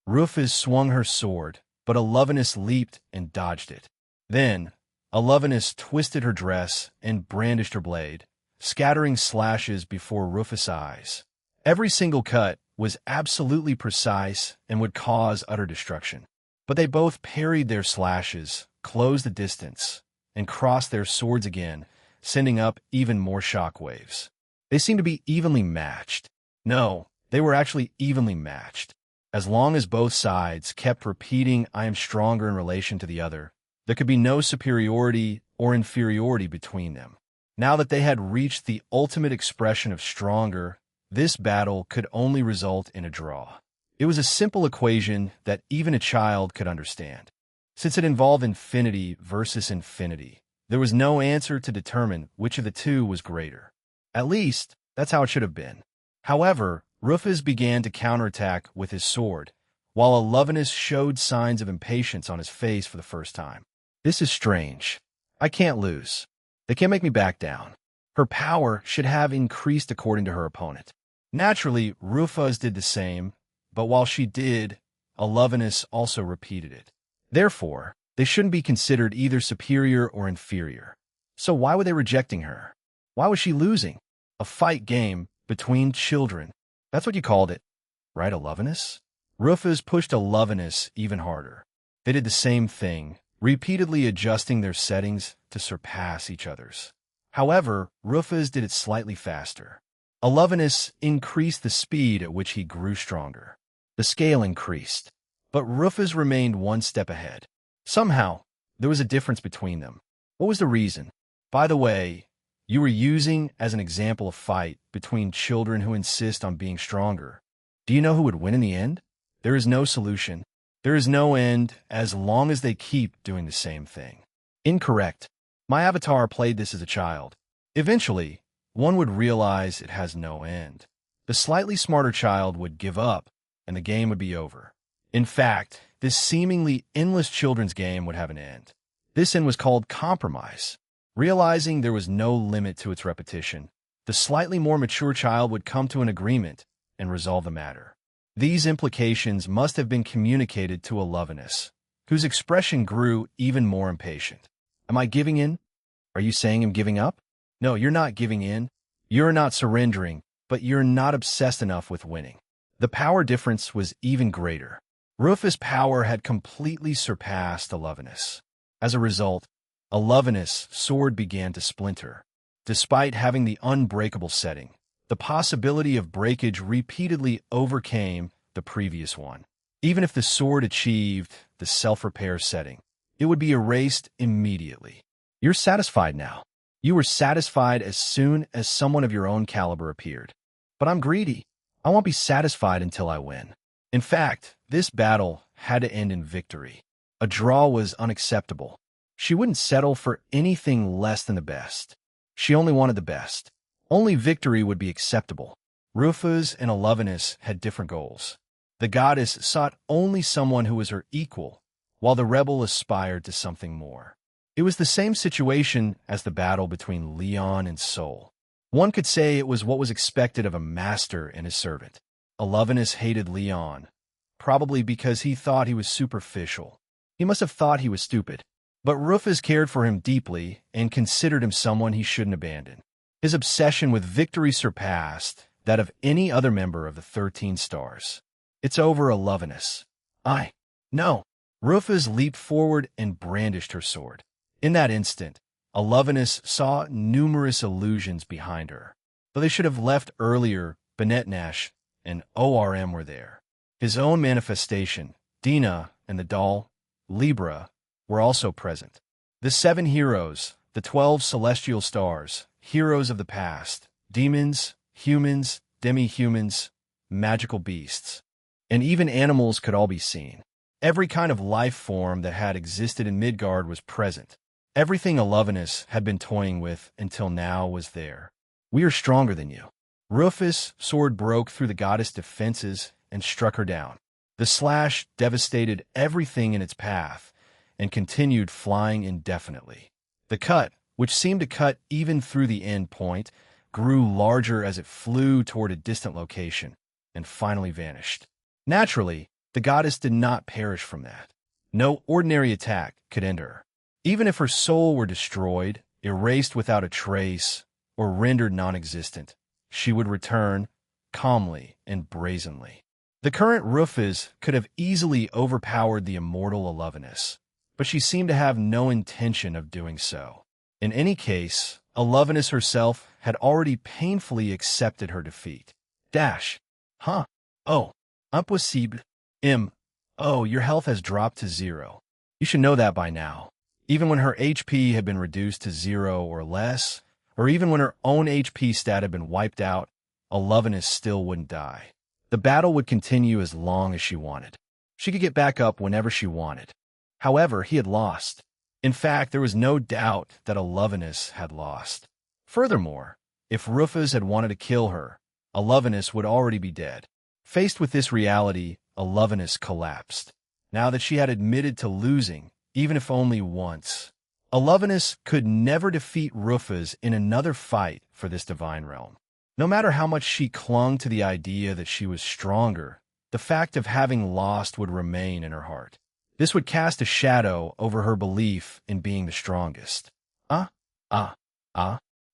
Rufus swung her sword, but Alovinus leaped and dodged it. Then, Alovinus twisted her dress and brandished her blade, scattering slashes before Rufus' eyes. Every single cut was absolutely precise and would cause utter destruction. But they both parried their slashes, closed the distance, and crossed their swords again, sending up even more shockwaves. They seemed to be evenly matched. No, they were actually evenly matched. As long as both sides kept repeating "I am stronger" in relation to the other, there could be no superiority or inferiority between them. Now that they had reached the ultimate expression of stronger, this battle could only result in a draw. It was a simple equation that even a child could understand. Since it involved infinity versus infinity, there was no answer to determine which of the two was greater. At least, that's how it should have been. However, Rufus began to counterattack with his sword, while Alovinus showed signs of impatience on his face for the first time. This is strange. I can't lose. They can't make me back down. Her power should have increased according to her opponent. Naturally, Rufus did the same, but while she did, Alovinus also repeated it. Therefore, they shouldn't be considered either superior or inferior. So why were they rejecting her? Why was she losing? A fight game between children. That's what you called it, right, Alovinus? Rufus pushed Alovinus even harder. They did the same thing, repeatedly adjusting their settings to surpass each other's. However, Rufus did it slightly faster. Alovinus increased the speed at which he grew stronger. The scale increased, but Rufus remained one step ahead. Somehow, there was a difference between them. What was the reason? By the way, you were using as an example a fight between children who insist on being stronger. Do you know who would win in the end? There is no solution. There is no end as long as they keep doing the same thing. Incorrect. My avatar played this as a child. Eventually, one would realize it has no end. The slightly smarter child would give up, and the game would be over. In fact, this seemingly endless children's game would have an end. This sin was called compromise. Realizing there was no limit to its repetition, the slightly more mature child would come to an agreement and resolve the matter. These implications must have been communicated to Alovinus, whose expression grew even more impatient. Am I giving in? Are you saying I'm giving up? No, you're not giving in. You're not surrendering, but you're not obsessed enough with winning. The power difference was even greater. Rufus' power had completely surpassed Alovinus. As a result, Alovinus' sword began to splinter. Despite having the unbreakable setting, the possibility of breakage repeatedly overcame the previous one. Even if the sword achieved the self-repair setting, it would be erased immediately. You're satisfied now. You were satisfied as soon as someone of your own caliber appeared. But I'm greedy. I won't be satisfied until I win. In fact, this battle had to end in victory. A draw was unacceptable. She wouldn't settle for anything less than the best. She only wanted the best. Only victory would be acceptable. Rufus and Alovinus had different goals. The goddess sought only someone who was her equal, while the rebel aspired to something more. It was the same situation as the battle between Leon and Sol. One could say it was what was expected of a master and his servant. Alovinus hated Leon, probably because he thought he was superficial. He must have thought he was stupid. But Rufus cared for him deeply and considered him someone he shouldn't abandon. His obsession with victory surpassed that of any other member of the 13 Stars. It's over, Alovinus. No. Rufus leaped forward and brandished her sword. In that instant, Alovinus saw numerous illusions behind her. Though they should have left earlier, Benetnash and ORM were there. His own manifestation, Dina, and the doll, Libra, were also present. The 7 heroes, the 12 celestial stars, heroes of the past, demons, humans, demi-humans, magical beasts, and even animals could all be seen. Every kind of life form that had existed in Midgard was present. Everything Alovinus had been toying with until now was there. We are stronger than you. Rufus' sword broke through the goddess' defenses and struck her down. The slash devastated everything in its path and continued flying indefinitely. The cut, which seemed to cut even through the end point, grew larger as it flew toward a distant location and finally vanished. Naturally, the goddess did not perish from that. No ordinary attack could end her. Even if her soul were destroyed, erased without a trace, or rendered non-existent, she would return calmly and brazenly. The current Rufus could have easily overpowered the immortal Alovinus, but she seemed to have no intention of doing so. In any case, Alovinus herself had already painfully accepted her defeat. Huh? Oh, impossible. Oh, your health has dropped to 0. You should know that by now. Even when her HP had been reduced to 0 or less, or even when her own HP stat had been wiped out, Alovinus still wouldn't die. The battle would continue as long as she wanted. She could get back up whenever she wanted. However, he had lost. In fact, there was no doubt that Alovinus had lost. Furthermore, if Rufus had wanted to kill her, Alovinus would already be dead. Faced with this reality, Alovinus collapsed. Now that she had admitted to losing, even if only once, Alovinus could never defeat Rufus in another fight for this divine realm. No matter how much she clung to the idea that she was stronger, the fact of having lost would remain in her heart. This would cast a shadow over her belief in being the strongest.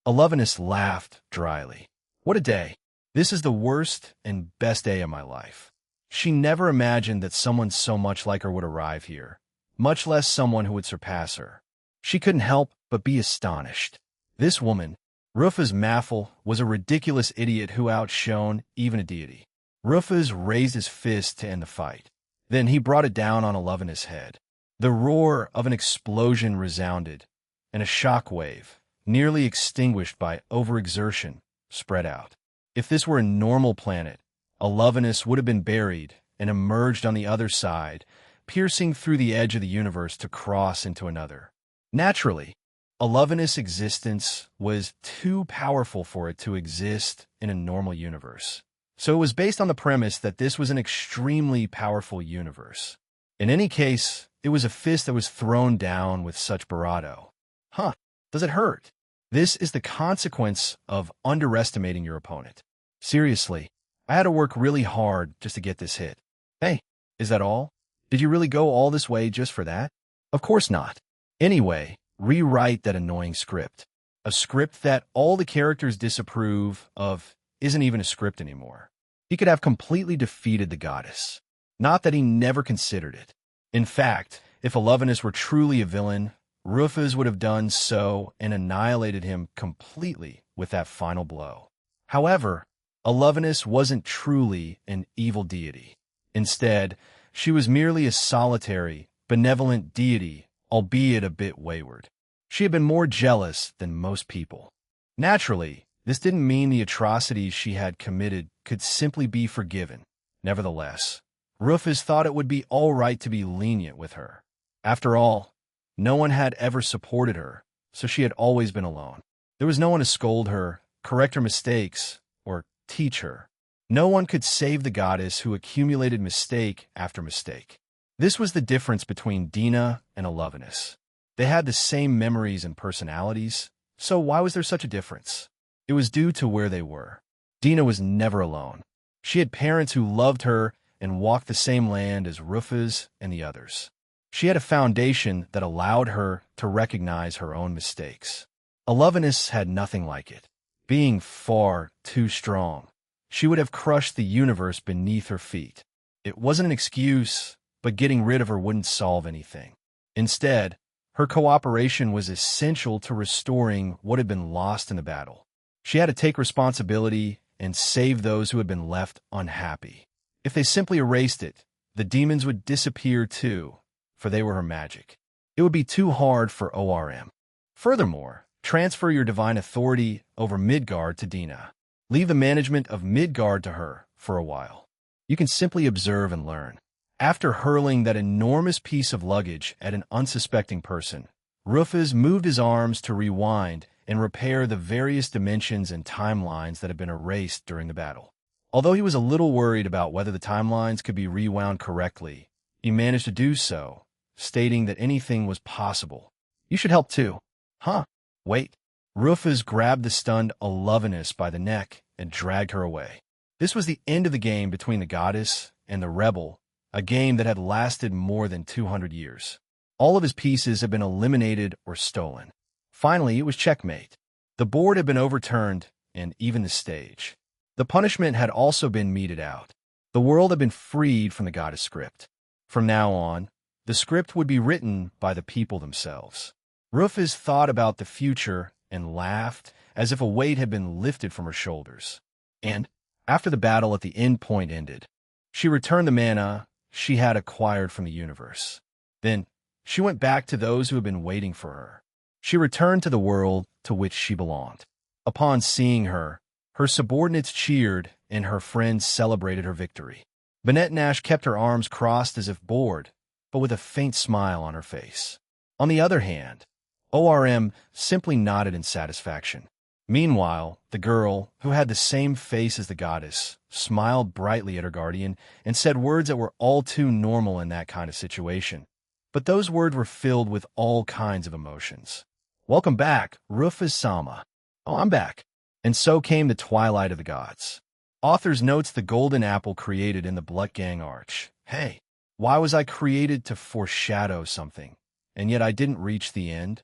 Alovinus laughed dryly. What a day. This is the worst and best day of my life. She never imagined that someone so much like her would arrive here, much less someone who would surpass her. She couldn't help but be astonished. This woman, Rufus Maffel, was a ridiculous idiot who outshone even a deity. Rufus raised his fist to end the fight. Then he brought it down on Alovinus' head. The roar of an explosion resounded, and a shock wave, nearly extinguished by overexertion, spread out. If this were a normal planet, Alovinus would have been buried and emerged on the other side, piercing through the edge of the universe to cross into another. Naturally, Alovinus' existence was too powerful for it to exist in a normal universe. So it was based on the premise that this was an extremely powerful universe. In any case, it was a fist that was thrown down with such bravado. Huh, does it hurt? This is the consequence of underestimating your opponent. Seriously, I had to work really hard just to get this hit. Hey, is that all? Did you really go all this way just for that? Of course not. Anyway, rewrite that annoying script. A script that all the characters disapprove of isn't even a script anymore. He could have completely defeated the goddess. Not that he never considered it. In fact, if Alovenus were truly a villain, Rufus would have done so and annihilated him completely with that final blow. However, Alovenus wasn't truly an evil deity. Instead, she was merely a solitary, benevolent deity, albeit a bit wayward. She had been more jealous than most people. Naturally, this didn't mean the atrocities she had committed could simply be forgiven. Nevertheless, Rufus thought it would be all right to be lenient with her. After all, no one had ever supported her, so she had always been alone. There was no one to scold her, correct her mistakes, or teach her. No one could save the goddess who accumulated mistake after mistake. This was the difference between Dina and Alovenus. They had the same memories and personalities, so why was there such a difference? It was due to where they were. Dina was never alone. She had parents who loved her and walked the same land as Rufus and the others. She had a foundation that allowed her to recognize her own mistakes. Alovenus had nothing like it. Being far too strong, she would have crushed the universe beneath her feet. It wasn't an excuse, but getting rid of her wouldn't solve anything. Instead, her cooperation was essential to restoring what had been lost in the battle. She had to take responsibility and save those who had been left unhappy. If they simply erased it, the demons would disappear too, for they were her magic. It would be too hard for ORM. Furthermore, transfer your divine authority over Midgard to Dina. Leave the management of Midgard to her for a while. You can simply observe and learn. After hurling that enormous piece of luggage at an unsuspecting person, Rufus moved his arms to rewind and repair the various dimensions and timelines that had been erased during the battle. Although he was a little worried about whether the timelines could be rewound correctly, he managed to do so, stating that anything was possible. You should help too. Huh? Wait. Rufus grabbed the stunned Alovenus by the neck and dragged her away. This was the end of the game between the goddess and the rebel, a game that had lasted more than 200 years. All of his pieces had been eliminated or stolen. Finally, it was checkmate. The board had been overturned, and even the stage. The punishment had also been meted out. The world had been freed from the goddess script. From now on, the script would be written by the people themselves. Rufus thought about the future and laughed as if a weight had been lifted from her shoulders. And, after the battle at the end point ended, she returned the mana she had acquired from the universe. Then, she went back to those who had been waiting for her. She returned to the world to which she belonged. Upon seeing her, her subordinates cheered and her friends celebrated her victory. Banette Nash kept her arms crossed as if bored, but with a faint smile on her face. On the other hand, ORM simply nodded in satisfaction. Meanwhile, the girl, who had the same face as the goddess, smiled brightly at her guardian and said words that were all too normal in that kind of situation. But those words were filled with all kinds of emotions. Welcome back, Rufus-sama. Oh, I'm back. And so came the twilight of the gods. Authors notes the golden apple created in the Bloodgang Arch. Hey, why was I created to foreshadow something, and yet I didn't reach the end?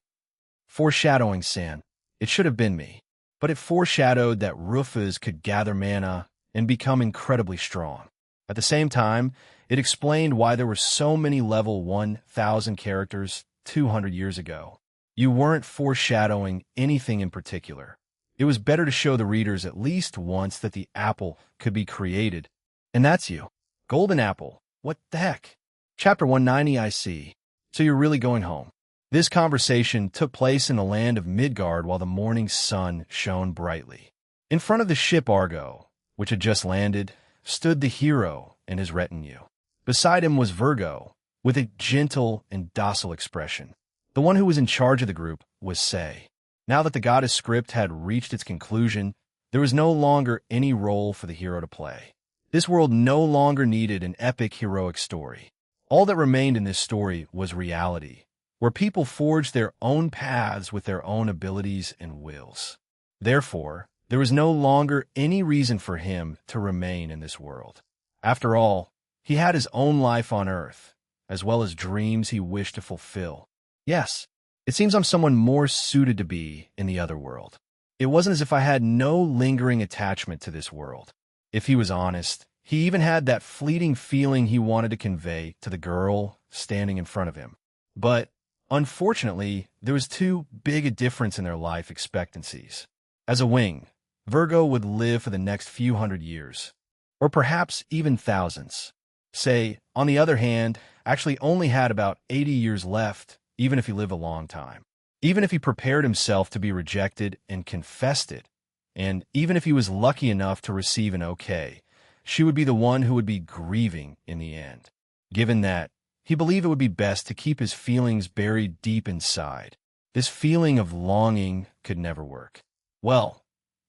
Foreshadowing, San. It should have been me. But it foreshadowed that Rufus could gather mana and become incredibly strong. At the same time, it explained why there were so many level 1,000 characters 200 years ago. You weren't foreshadowing anything in particular. It was better to show the readers at least once that the apple could be created. And that's you. Golden apple. What the heck? Chapter 190, I see. So you're really going home. This conversation took place in the land of Midgard while the morning sun shone brightly. In front of the ship Argo, which had just landed, stood the hero and his retinue. Beside him was Virgo, with a gentle and docile expression. The one who was in charge of the group was Sei. Now that the goddess script had reached its conclusion, there was no longer any role for the hero to play. This world no longer needed an epic heroic story. All that remained in this story was reality, where people forged their own paths with their own abilities and wills. Therefore, there was no longer any reason for him to remain in this world. After all, he had his own life on Earth, as well as dreams he wished to fulfill. Yes, it seems I'm someone more suited to be in the other world. It wasn't as if I had no lingering attachment to this world. If he was honest, he even had that fleeting feeling he wanted to convey to the girl standing in front of him. But, unfortunately, there was too big a difference in their life expectancies. As a wing, Virgo would live for the next few hundred years, or perhaps even thousands. Say, on the other hand, actually only had about 80 years left, even if he lived a long time. Even if he prepared himself to be rejected and confessed it, and even if he was lucky enough to receive an okay, she would be the one who would be grieving in the end. Given that, he believed it would be best to keep his feelings buried deep inside. This feeling of longing could never work. Well,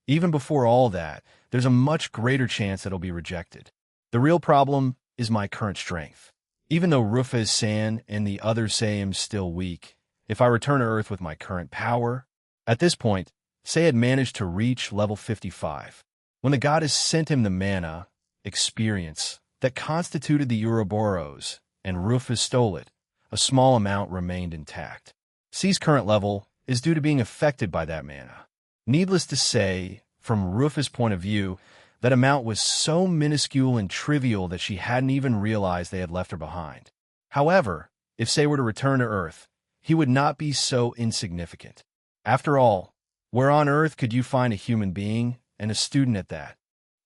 even before all that, there's a much greater chance that he'll be rejected. The real problem is my current strength. Even though Rufus San and the others say I'm still weak, if I return to Earth with my current power, at this point, Say had managed to reach level 55. When the goddess sent him the mana, experience, that constituted the Ouroboros, and Rufus stole it, a small amount remained intact. C's current level is due to being affected by that mana. Needless to say, from Rufus' point of view, that amount was so minuscule and trivial that she hadn't even realized they had left her behind. However, if Say were to return to Earth, he would not be so insignificant. After all, where on Earth could you find a human being, and a student at that,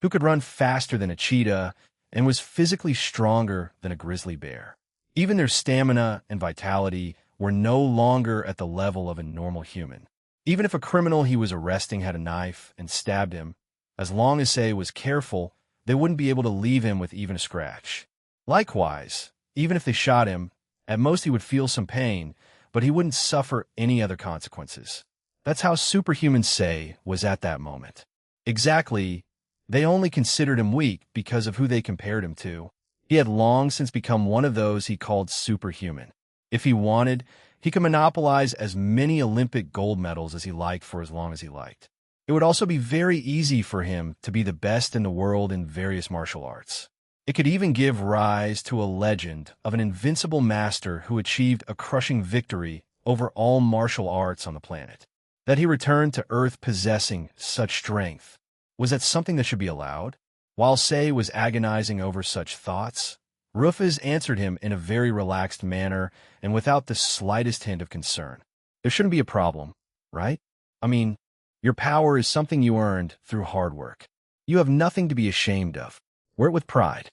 who could run faster than a cheetah and was physically stronger than a grizzly bear? Even their stamina and vitality were no longer at the level of a normal human. Even if a criminal he was arresting had a knife and stabbed him, as long as Say was careful, they wouldn't be able to leave him with even a scratch. Likewise, even if they shot him, at most he would feel some pain, but he wouldn't suffer any other consequences. That's how superhuman Say was at that moment. Exactly, they only considered him weak because of who they compared him to. He had long since become one of those he called superhuman. If he wanted, he could monopolize as many Olympic gold medals as he liked for as long as he liked. It would also be very easy for him to be the best in the world in various martial arts. It could even give rise to a legend of an invincible master who achieved a crushing victory over all martial arts on the planet. That he returned to Earth possessing such strength, was that something that should be allowed? While Say was agonizing over such thoughts, Rufus answered him in a very relaxed manner and without the slightest hint of concern. There shouldn't be a problem, right? I mean, your power is something you earned through hard work. You have nothing to be ashamed of. Wear it with pride.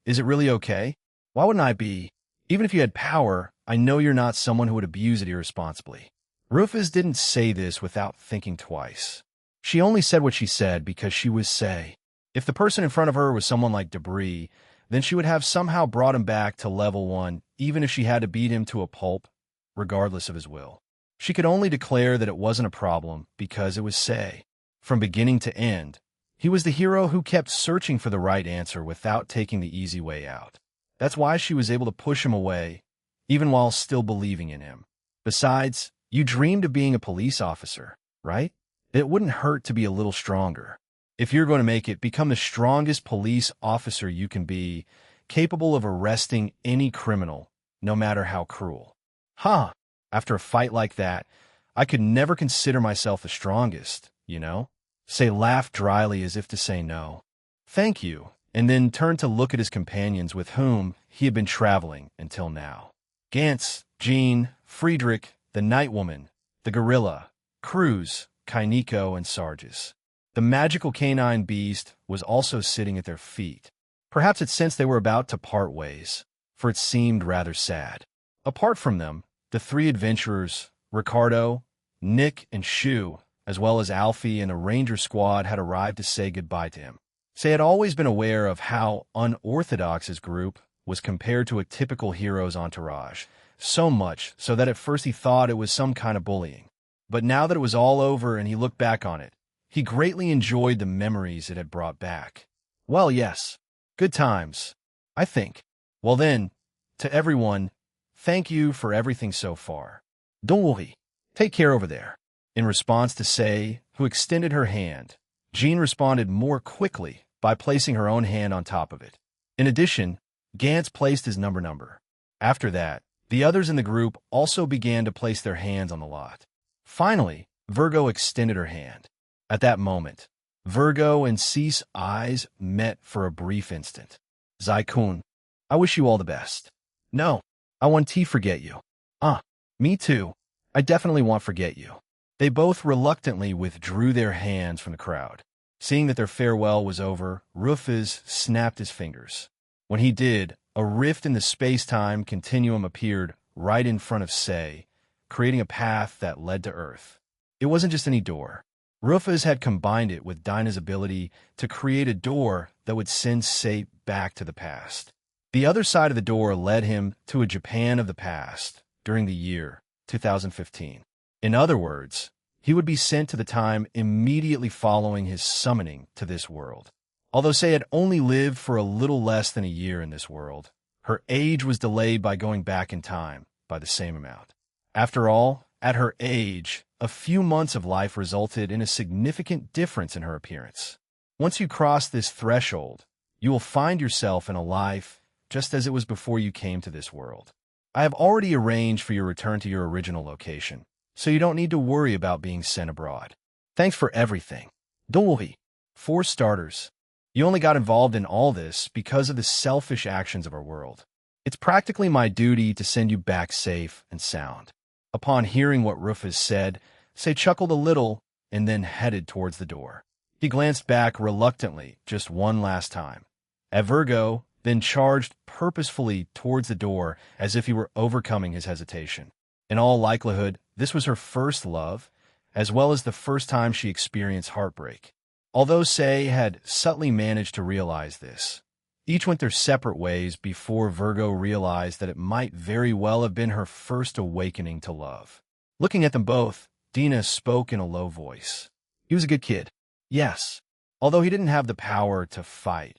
Is it really okay? Why wouldn't I be? Even if you had power, I know you're not someone who would abuse it irresponsibly. Rufus didn't say this without thinking twice. She only said what she said because she was Say. If the person in front of her was someone like Debris, then she would have somehow brought him back to level 1, even if she had to beat him to a pulp, regardless of his will. She could only declare that it wasn't a problem because it was Say. From beginning to end, he was the hero who kept searching for the right answer without taking the easy way out. That's why she was able to push him away, even while still believing in him. Besides, you dreamed of being a police officer, right? It wouldn't hurt to be a little stronger. If you're going to make it, become the strongest police officer you can be, capable of arresting any criminal, no matter how cruel. Huh, after a fight like that, I could never consider myself the strongest, you know? Say laughed dryly as if to say no. Thank you, and then turned to look at his companions with whom he had been traveling until now. Gantz, Jean, Friedrich, the Night Woman, the Gorilla, Cruz, Kainiko, and Sarges. The magical canine beast was also sitting at their feet. Perhaps it sensed they were about to part ways, for it seemed rather sad. Apart from them, the three adventurers, Ricardo, Nick, and Shu, as well as Alfie and a ranger squad, had arrived to say goodbye to him. Say had always been aware of how unorthodox his group was compared to a typical hero's entourage, so much so that at first he thought it was some kind of bullying. But now that it was all over and he looked back on it, he greatly enjoyed the memories it had brought back. Well, yes, good times, I think. Well then, To everyone, thank you for everything so far. Don't worry. Take care over there. In response to Say, who extended her hand, Jean responded more quickly by placing her own hand on top of it. In addition, Gantz placed his number. After that, the others in the group also began to place their hands on the lot. Finally, Virgo extended her hand. At that moment, Virgo and Ce's eyes met for a brief instant. Zai-kun, I wish you all the best. No, I want to forget you. Me too. I definitely want forget you. They both reluctantly withdrew their hands from the crowd. Seeing that their farewell was over, Rufus snapped his fingers. When he did, a rift in the space-time continuum appeared right in front of Say, creating a path that led to Earth. It wasn't just any door. Rufus had combined it with Dinah's ability to create a door that would send Say back to the past. The other side of the door led him to a Japan of the past during the year 2015. In other words, he would be sent to the time immediately following his summoning to this world. Although Say had only lived for a little less than a year in this world, her age was delayed by going back in time by the same amount. After all, at her age, a few months of life resulted in a significant difference in her appearance. Once you cross this threshold, you will find yourself in a life just as it was before you came to this world. I have already arranged for your return to your original location, so you don't need to worry about being sent abroad. Thanks for everything. Don't worry. For starters, you only got involved in all this because of the selfish actions of our world. It's practically my duty to send you back safe and sound. Upon hearing what Rufus said, Say chuckled a little and then headed towards the door. He glanced back reluctantly just one last time. At Virgo, then charged purposefully towards the door as if he were overcoming his hesitation. In all likelihood, this was her first love, as well as the first time she experienced heartbreak. Although Say had subtly managed to realize this, each went their separate ways before Virgo realized that it might very well have been her first awakening to love. Looking at them both, Dina spoke in a low voice. He was a good kid. Yes. Although he didn't have the power to fight,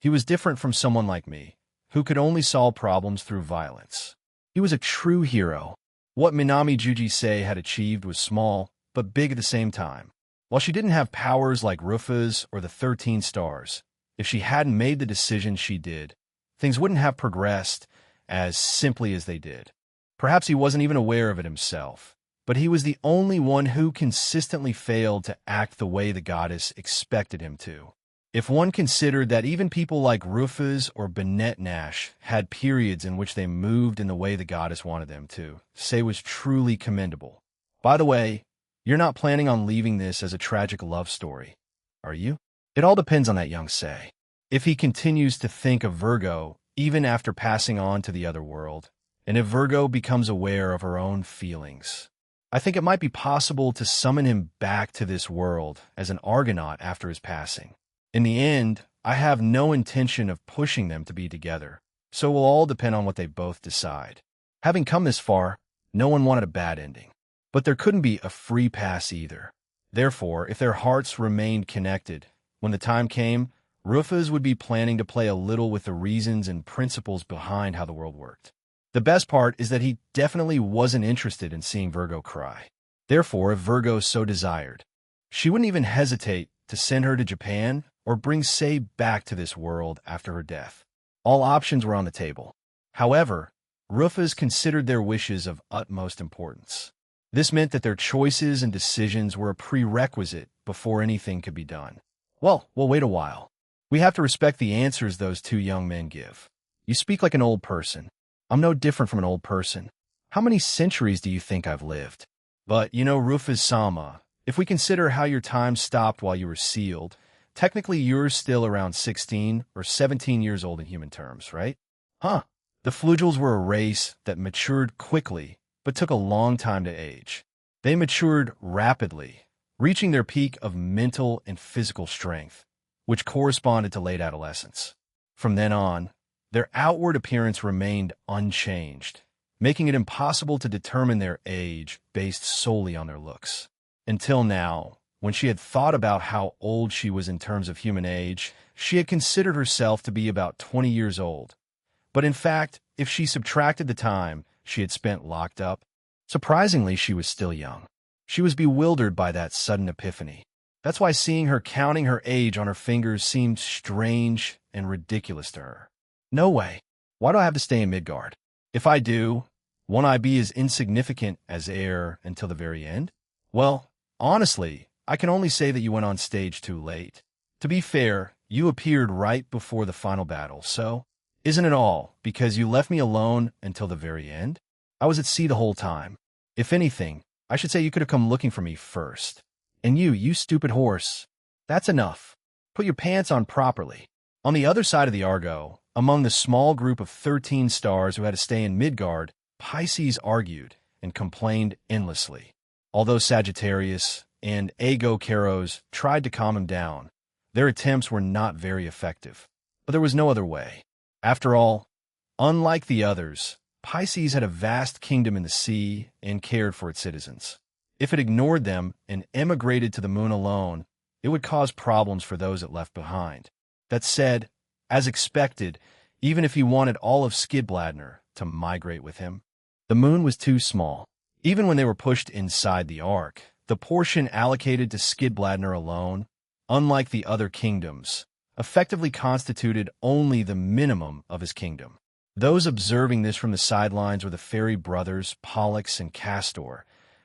he was different from someone like me, who could only solve problems through violence. He was a true hero. What Minami Jujisei had achieved was small, but big at the same time. While she didn't have powers like Rufus or the 13 stars, if she hadn't made the decision she did, things wouldn't have progressed as simply as they did. Perhaps he wasn't even aware of it himself, but he was the only one who consistently failed to act the way the goddess expected him to. If one considered that even people like Rufus or Bennett Nash had periods in which they moved in the way the goddess wanted them to, Say was truly commendable. By the way, you're not planning on leaving this as a tragic love story, are you? It all depends on that young Say. If he continues to think of Virgo even after passing on to the other world, and if Virgo becomes aware of her own feelings, I think it might be possible to summon him back to this world as an Argonaut after his passing. In the end, I have no intention of pushing them to be together, so it will all depend on what they both decide. Having come this far, no one wanted a bad ending. But there couldn't be a free pass either. Therefore, if their hearts remained connected, when the time came, Rufus would be planning to play a little with the reasons and principles behind how the world worked. The best part is that he definitely wasn't interested in seeing Virgo cry. Therefore, if Virgo so desired, she wouldn't even hesitate to send her to Japan or bring Say back to this world after her death. All options were on the table. However, Rufus considered their wishes of utmost importance. This meant that their choices and decisions were a prerequisite before anything could be done. Well, we'll wait a while. We have to respect the answers those two young men give. You speak like an old person. I'm no different from an old person. How many centuries do you think I've lived? But, Rufus-sama, if we consider how your time stopped while you were sealed, technically you're still around 16 or 17 years old in human terms, right? Huh. The Flugels were a race that matured quickly, but took a long time to age. They matured rapidly, reaching their peak of mental and physical strength, which corresponded to late adolescence. From then on, their outward appearance remained unchanged, making it impossible to determine their age based solely on their looks. Until now, when she had thought about how old she was in terms of human age, she had considered herself to be about 20 years old. But in fact, if she subtracted the time she had spent locked up. Surprisingly, she was still young. She was bewildered by that sudden epiphany. That's why seeing her counting her age on her fingers seemed strange and ridiculous to her. No way. Why do I have to stay in Midgard? If I do, won't I be as insignificant as air until the very end? Well, honestly, I can only say that you went on stage too late. To be fair, you appeared right before the final battle, so isn't it all because you left me alone until the very end? I was at sea the whole time. If anything, I should say you could have come looking for me first. And you stupid horse. That's enough. Put your pants on properly. On the other side of the Argo, among the small group of 13 stars who had to stay in Midgard, Pisces argued and complained endlessly. Although Sagittarius and Ago Keros tried to calm him down, their attempts were not very effective. But there was no other way. After all, unlike the others, Pisces had a vast kingdom in the sea and cared for its citizens. If it ignored them and emigrated to the moon alone, it would cause problems for those it left behind. That said, as expected, even if he wanted all of Skidbladner to migrate with him, the moon was too small. Even when they were pushed inside the Ark, the portion allocated to Skidbladner alone, unlike the other kingdoms, effectively constituted only the minimum of his kingdom. Those observing this from the sidelines were the fairy brothers Pollux and Castor,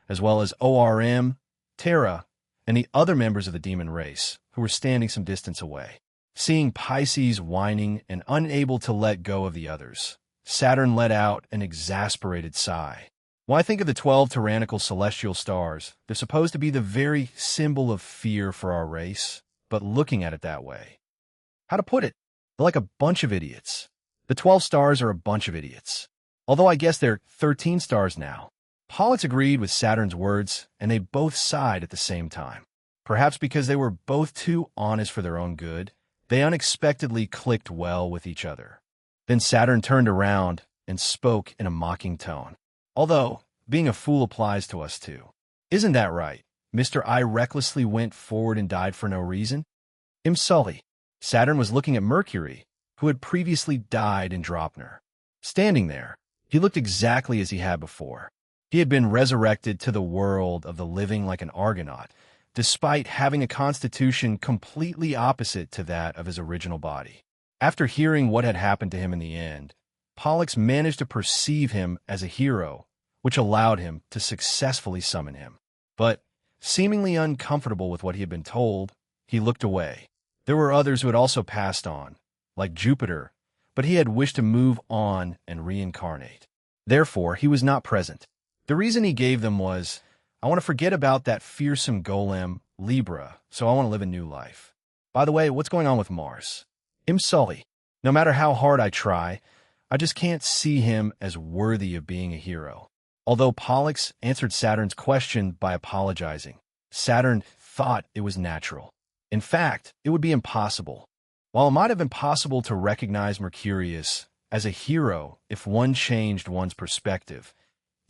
as well as ORM, Terra, and the other members of the demon race, who were standing some distance away. Seeing Pisces whining and unable to let go of the others, Saturn let out an exasperated sigh. When I think of the 12 tyrannical celestial stars, they're supposed to be the very symbol of fear for our race, but looking at it that way. How to put it? They're like a bunch of idiots. The 12 stars are a bunch of idiots. Although I guess they're 13 stars now. Pollux agreed with Saturn's words, and they both sighed at the same time. Perhaps because they were both too honest for their own good, they unexpectedly clicked well with each other. Then Saturn turned around and spoke in a mocking tone. Although, being a fool applies to us too. Isn't that right? Mr. I recklessly went forward and died for no reason? Sully. Saturn was looking at Mercury, who had previously died in Dropner. Standing there, he looked exactly as he had before. He had been resurrected to the world of the living like an Argonaut, despite having a constitution completely opposite to that of his original body. After hearing what had happened to him in the end, Pollux managed to perceive him as a hero, which allowed him to successfully summon him. But, seemingly uncomfortable with what he had been told, he looked away. There were others who had also passed on, like Jupiter, but he had wished to move on and reincarnate. Therefore, he was not present. The reason he gave them was, I want to forget about that fearsome golem, Libra, so I want to live a new life. By the way, what's going on with Mars? Sully. No matter how hard I try, I just can't see him as worthy of being a hero. Although Pollux answered Saturn's question by apologizing, Saturn thought it was natural. In fact, it would be impossible. While it might have been possible to recognize Mercurius as a hero if one changed one's perspective,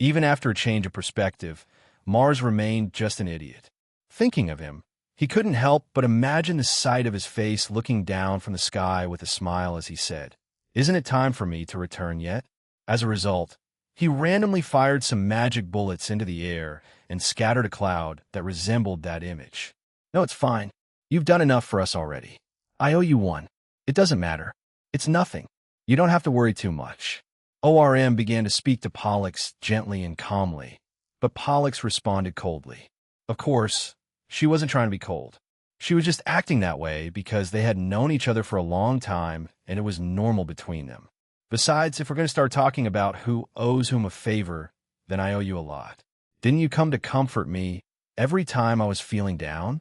even after a change of perspective, Mars remained just an idiot. Thinking of him, he couldn't help but imagine the sight of his face looking down from the sky with a smile as he said, "Isn't it time for me to return yet?" As a result, he randomly fired some magic bullets into the air and scattered a cloud that resembled that image. No, it's fine. You've done enough for us already. I owe you one. It doesn't matter. It's nothing. You don't have to worry too much. ORM began to speak to Pollux gently and calmly, but Pollux responded coldly. Of course, she wasn't trying to be cold. She was just acting that way because they had known each other for a long time and it was normal between them. Besides, if we're going to start talking about who owes whom a favor, then I owe you a lot. Didn't you come to comfort me every time I was feeling down?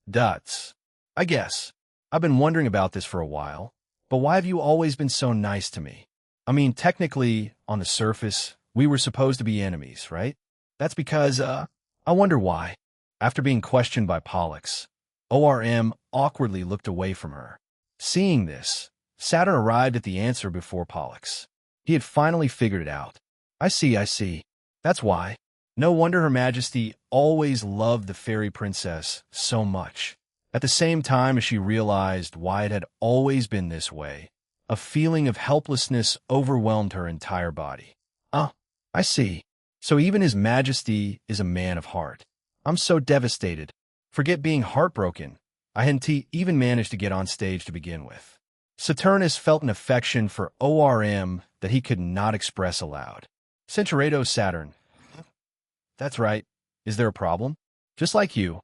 Duts. I guess. I've been wondering about this for a while, but why have you always been so nice to me? I mean, technically, on the surface, we were supposed to be enemies, right? That's because, I wonder why. After being questioned by Pollux, ORM awkwardly looked away from her. Seeing this, Saturn arrived at the answer before Pollux. He had finally figured it out. I see. That's why. No wonder Her Majesty always loved the fairy princess so much. At the same time as she realized why it had always been this way, A feeling of helplessness overwhelmed her entire body. "Oh, I see. So even His Majesty is a man of heart. I'm so devastated. Forget being heartbroken. I hadn't even managed to get on stage to begin with." Saturnus felt an affection for ORM that he could not express aloud. Centurato Saturn. "That's right. Is there a problem? Just like you.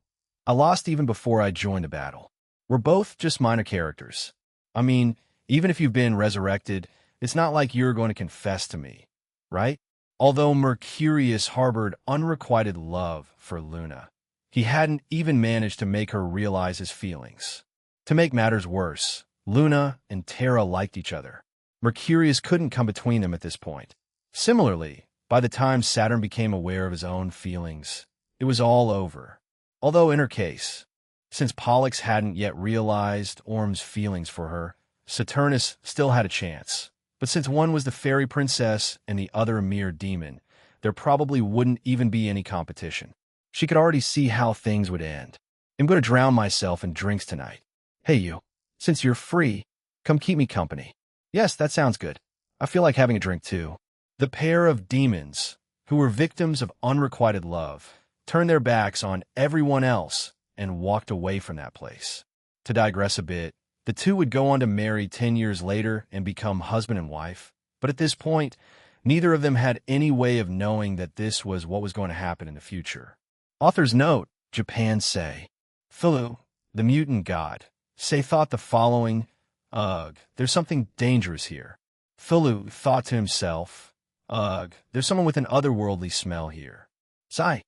I lost even before I joined the battle. We're both just minor characters. I mean, even if you've been resurrected, it's not like you're going to confess to me, right?" Although Mercurius harbored unrequited love for Luna, he hadn't even managed to make her realize his feelings. To make matters worse, Luna and Terra liked each other. Mercurius couldn't come between them at this point. Similarly, by the time Saturn became aware of his own feelings, it was all over. Although in her case, since Pollux hadn't yet realized Orm's feelings for her, Saturnus still had a chance. But since one was the fairy princess and the other a mere demon, there probably wouldn't even be any competition. She could already see how things would end. "I'm going to drown myself in drinks tonight. Hey you, since you're free, come keep me company." "Yes, that sounds good. I feel like having a drink too." The pair of demons, who were victims of unrequited love, turned their backs on everyone else and walked away from that place. To digress a bit, the two would go on to marry 10 years later and become husband and wife, but at this point, neither of them had any way of knowing that this was what was going to happen in the future. Author's note, Japan Sei. Thulu, the mutant god, Sei thought the following, "Ugh, there's something dangerous here." Thulu thought to himself, "Ugh, there's someone with an otherworldly smell here." Sai.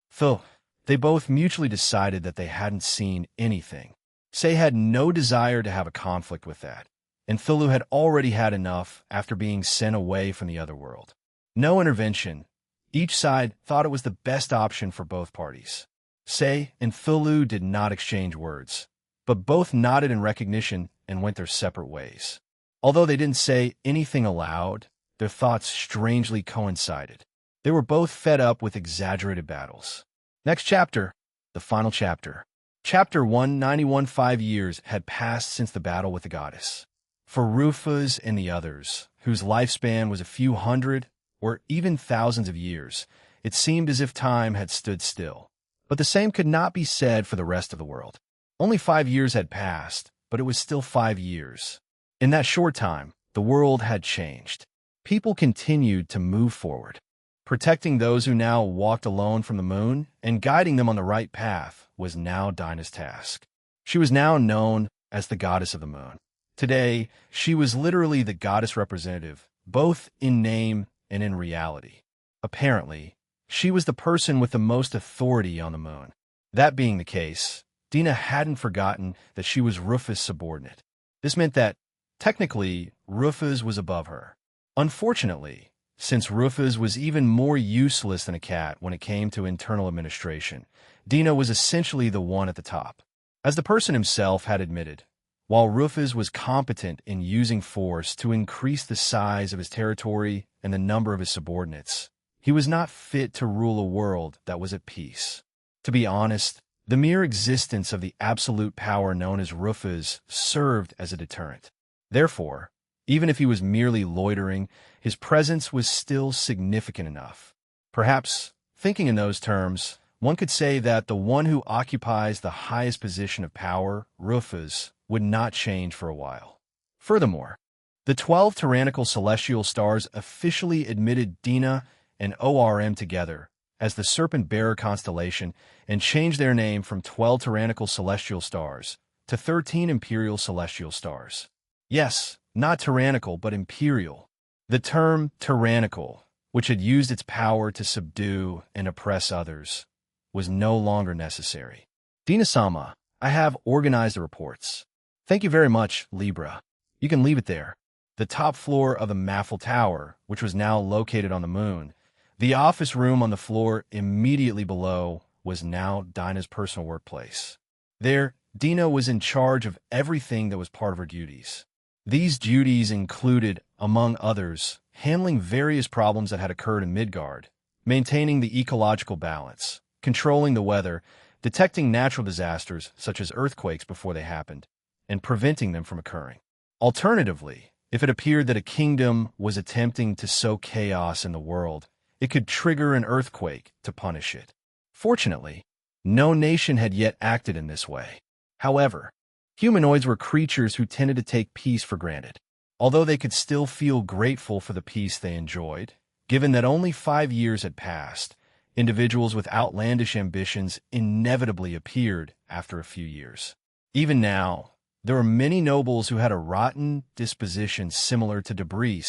Thul. They both mutually decided that they hadn't seen anything. Sei had no desire to have a conflict with that, and Thulu had already had enough after being sent away from the other world. No intervention. Each side thought it was the best option for both parties. Sei and Thulu did not exchange words, but both nodded in recognition and went their separate ways. Although they didn't say anything aloud, their thoughts strangely coincided. They were both fed up with exaggerated battles. Next chapter, the final chapter. Chapter 191. 5 years had passed since the battle with the goddess. For Rufus and the others, whose lifespan was a few hundred or even thousands of years, it seemed as if time had stood still. But the same could not be said for the rest of the world. Only 5 years had passed, but it was still 5 years. In that short time, the world had changed. People continued to move forward. Protecting those who now walked alone from the moon and guiding them on the right path was now Dinah's task. She was now known as the goddess of the moon. Today, she was literally the goddess representative, both in name and in reality. Apparently, she was the person with the most authority on the moon. That being the case, Dina hadn't forgotten that she was Rufus' subordinate. This meant that, technically, Rufus was above her. Unfortunately, since Rufus was even more useless than a cat when it came to internal administration, Dina was essentially the one at the top. As the person himself had admitted, while Rufus was competent in using force to increase the size of his territory and the number of his subordinates, he was not fit to rule a world that was at peace. To be honest, the mere existence of the absolute power known as Rufus served as a deterrent. Therefore, even if he was merely loitering, his presence was still significant enough. Perhaps, thinking in those terms, one could say that the one who occupies the highest position of power, Rufus, would not change for a while. Furthermore, the 12 tyrannical celestial stars officially admitted Dina and ORM together as the Serpent-Bearer constellation and changed their name from 12 tyrannical celestial stars to 13 imperial celestial stars. Yes, not tyrannical, but imperial. The term tyrannical, which had used its power to subdue and oppress others, was no longer necessary. Dina-sama, I have organized the reports. Thank you very much, Libra. You can leave it there. The top floor of the Maffel Tower, which was now located on the moon, the office room on the floor immediately below was now Dinah's personal workplace. There, Dina was in charge of everything that was part of her duties. These duties included, among others, handling various problems that had occurred in Midgard, maintaining the ecological balance, controlling the weather, detecting natural disasters such as earthquakes before they happened, and preventing them from occurring. Alternatively, if it appeared that a kingdom was attempting to sow chaos in the world, it could trigger an earthquake to punish it. Fortunately, no nation had yet acted in this way. However, humanoids were creatures who tended to take peace for granted. Although they could still feel grateful for the peace they enjoyed, given that only 5 years had passed, individuals with outlandish ambitions inevitably appeared after a few years. Even now, there were many nobles who had a rotten disposition similar to Debris,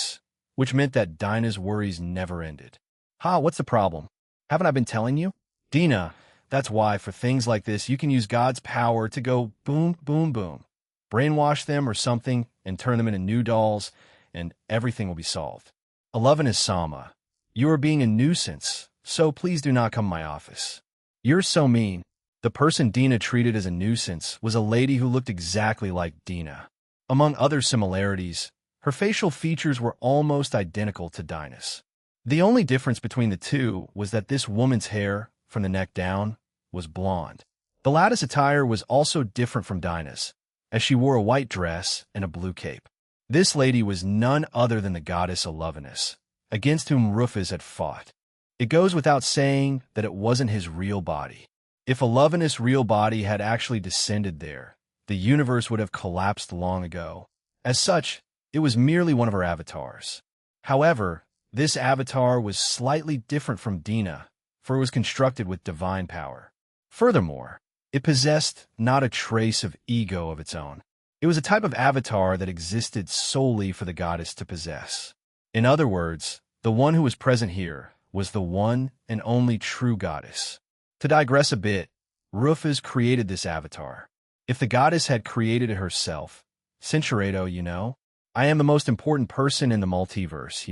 which meant that Dinah's worries never ended. "Ha, what's the problem? Haven't I been telling you?" "Dina, that's why for things like this you can use God's power to go boom, boom, boom. Brainwash them or something and turn them into new dolls, and everything will be solved." "Elevenus Sama, you are being a nuisance, so please do not come to my office." "You're so mean." The person Dina treated as a nuisance was a lady who looked exactly like Dina. Among other similarities, her facial features were almost identical to Dinah's. The only difference between the two was that this woman's hair, from the neck down, was blonde. The lattice attire was also different from Dinah's, as she wore a white dress and a blue cape. This lady was none other than the goddess Elevenus, against whom Rufus had fought. It goes without saying that it wasn't his real body. If Elevenus' real body had actually descended there, the universe would have collapsed long ago. As such, it was merely one of her avatars. However, this avatar was slightly different from Dina, for it was constructed with divine power. Furthermore, it possessed not a trace of ego of its own. It was a type of avatar that existed solely for the goddess to possess. In other words, the one who was present here was the one and only true goddess. To digress a bit, Rufus created this avatar. If the goddess had created it herself, Cinchureto, I am the most important person in the multiverse,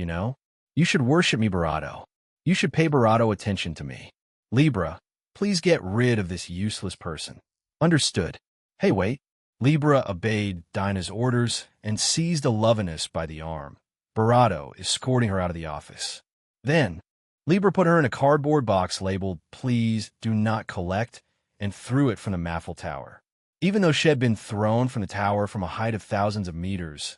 You should worship me, Barato. You should pay Barato attention to me. Libra, please get rid of this useless person. Understood. Hey, wait. Libra obeyed Dinah's orders and seized Elevenus by the arm. Barato escorting her out of the office. Then, Libra put her in a cardboard box labeled, "Please do not collect," and threw it from the Maffel Tower. Even though she had been thrown from the tower from a height of thousands of meters,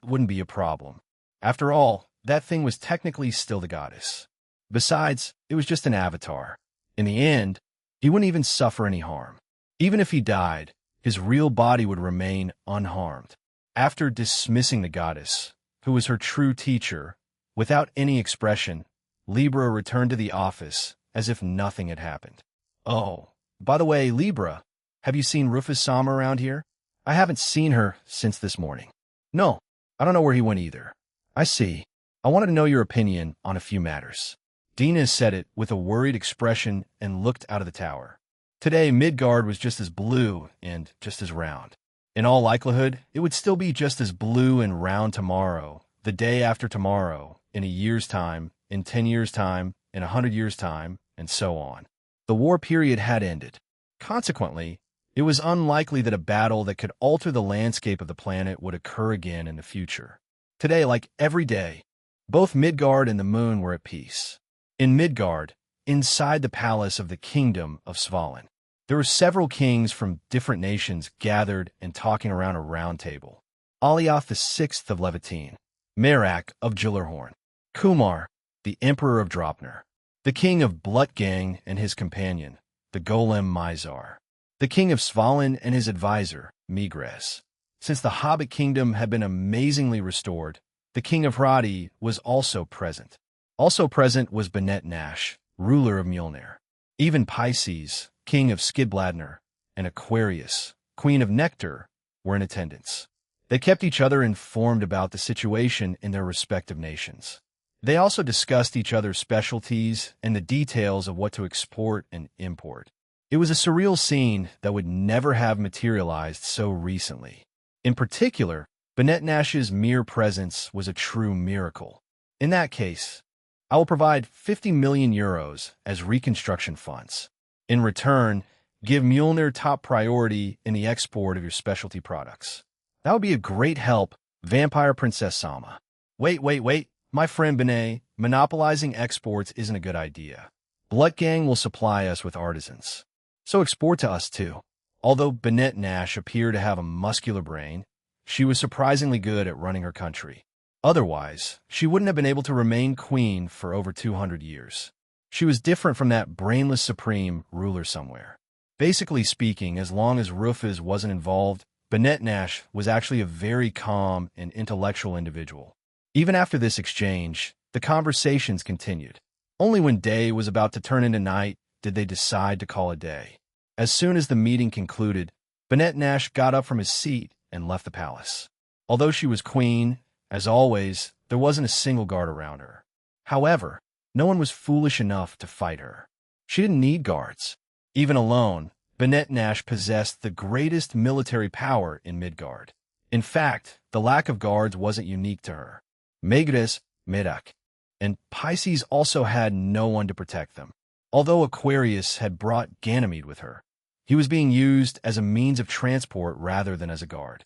it wouldn't be a problem. After all, that thing was technically still the goddess. Besides, it was just an avatar. In the end, he wouldn't even suffer any harm. Even if he died, his real body would remain unharmed. After dismissing the goddess, who was her true teacher, without any expression, Libra returned to the office as if nothing had happened. "Oh, by the way, Libra, have you seen Rufus Sama around here?" "I haven't seen her since this morning." "No, I don't know where he went either." "I see. I wanted to know your opinion on a few matters." Dina said it with a worried expression and looked out of the tower. Today, Midgard was just as blue and just as round. In all likelihood, it would still be just as blue and round tomorrow, the day after tomorrow, in a year's time, in 10 years' time, in 100 years' time, and so on. The war period had ended. Consequently, it was unlikely that a battle that could alter the landscape of the planet would occur again in the future. Today, like every day, both Midgard and the moon were at peace. In Midgard, inside the palace of the kingdom of Svalin, there were several kings from different nations gathered and talking around a round table. Alioth VI of Levitine, Merak of Gillerhorn, Kumar, the Emperor of Dropner, the King of Blutgang and his companion, the Golem Mizar, the King of Svalin and his advisor, Migres. Since the Hobbit Kingdom had been amazingly restored, the King of Hradi was also present. Also present was Benet Nash, ruler of Mjolnir. Even Pisces, King of Skidbladner, and Aquarius, Queen of Nectar, were in attendance. They kept each other informed about the situation in their respective nations. They also discussed each other's specialties and the details of what to export and import. It was a surreal scene that would never have materialized so recently. In particular, Benet Nash's mere presence was a true miracle. In that case, I will provide 50 million euros as reconstruction funds. In return, give Mjolnir top priority in the export of your specialty products. That would be a great help, Vampire Princess Sama. Wait. My friend Benet, monopolizing exports isn't a good idea. Blutgang will supply us with artisans. So export to us too. Although Benet Nash appeared to have a muscular brain, she was surprisingly good at running her country. Otherwise, she wouldn't have been able to remain queen for over 200 years. She was different from that brainless supreme ruler somewhere. Basically speaking, as long as Rufus wasn't involved, Banette Nash was actually a very calm and intellectual individual. Even after this exchange, the conversations continued. Only when day was about to turn into night did they decide to call a day. As soon as the meeting concluded, Banette Nash got up from his seat and left the palace. Although she was queen, as always, there wasn't a single guard around her. However, no one was foolish enough to fight her. She didn't need guards. Even alone, Banette Nash possessed the greatest military power in Midgard. In fact, the lack of guards wasn't unique to her. Megrez, Medak, and Pisces also had no one to protect them. Although Aquarius had brought Ganymede with her, he was being used as a means of transport rather than as a guard.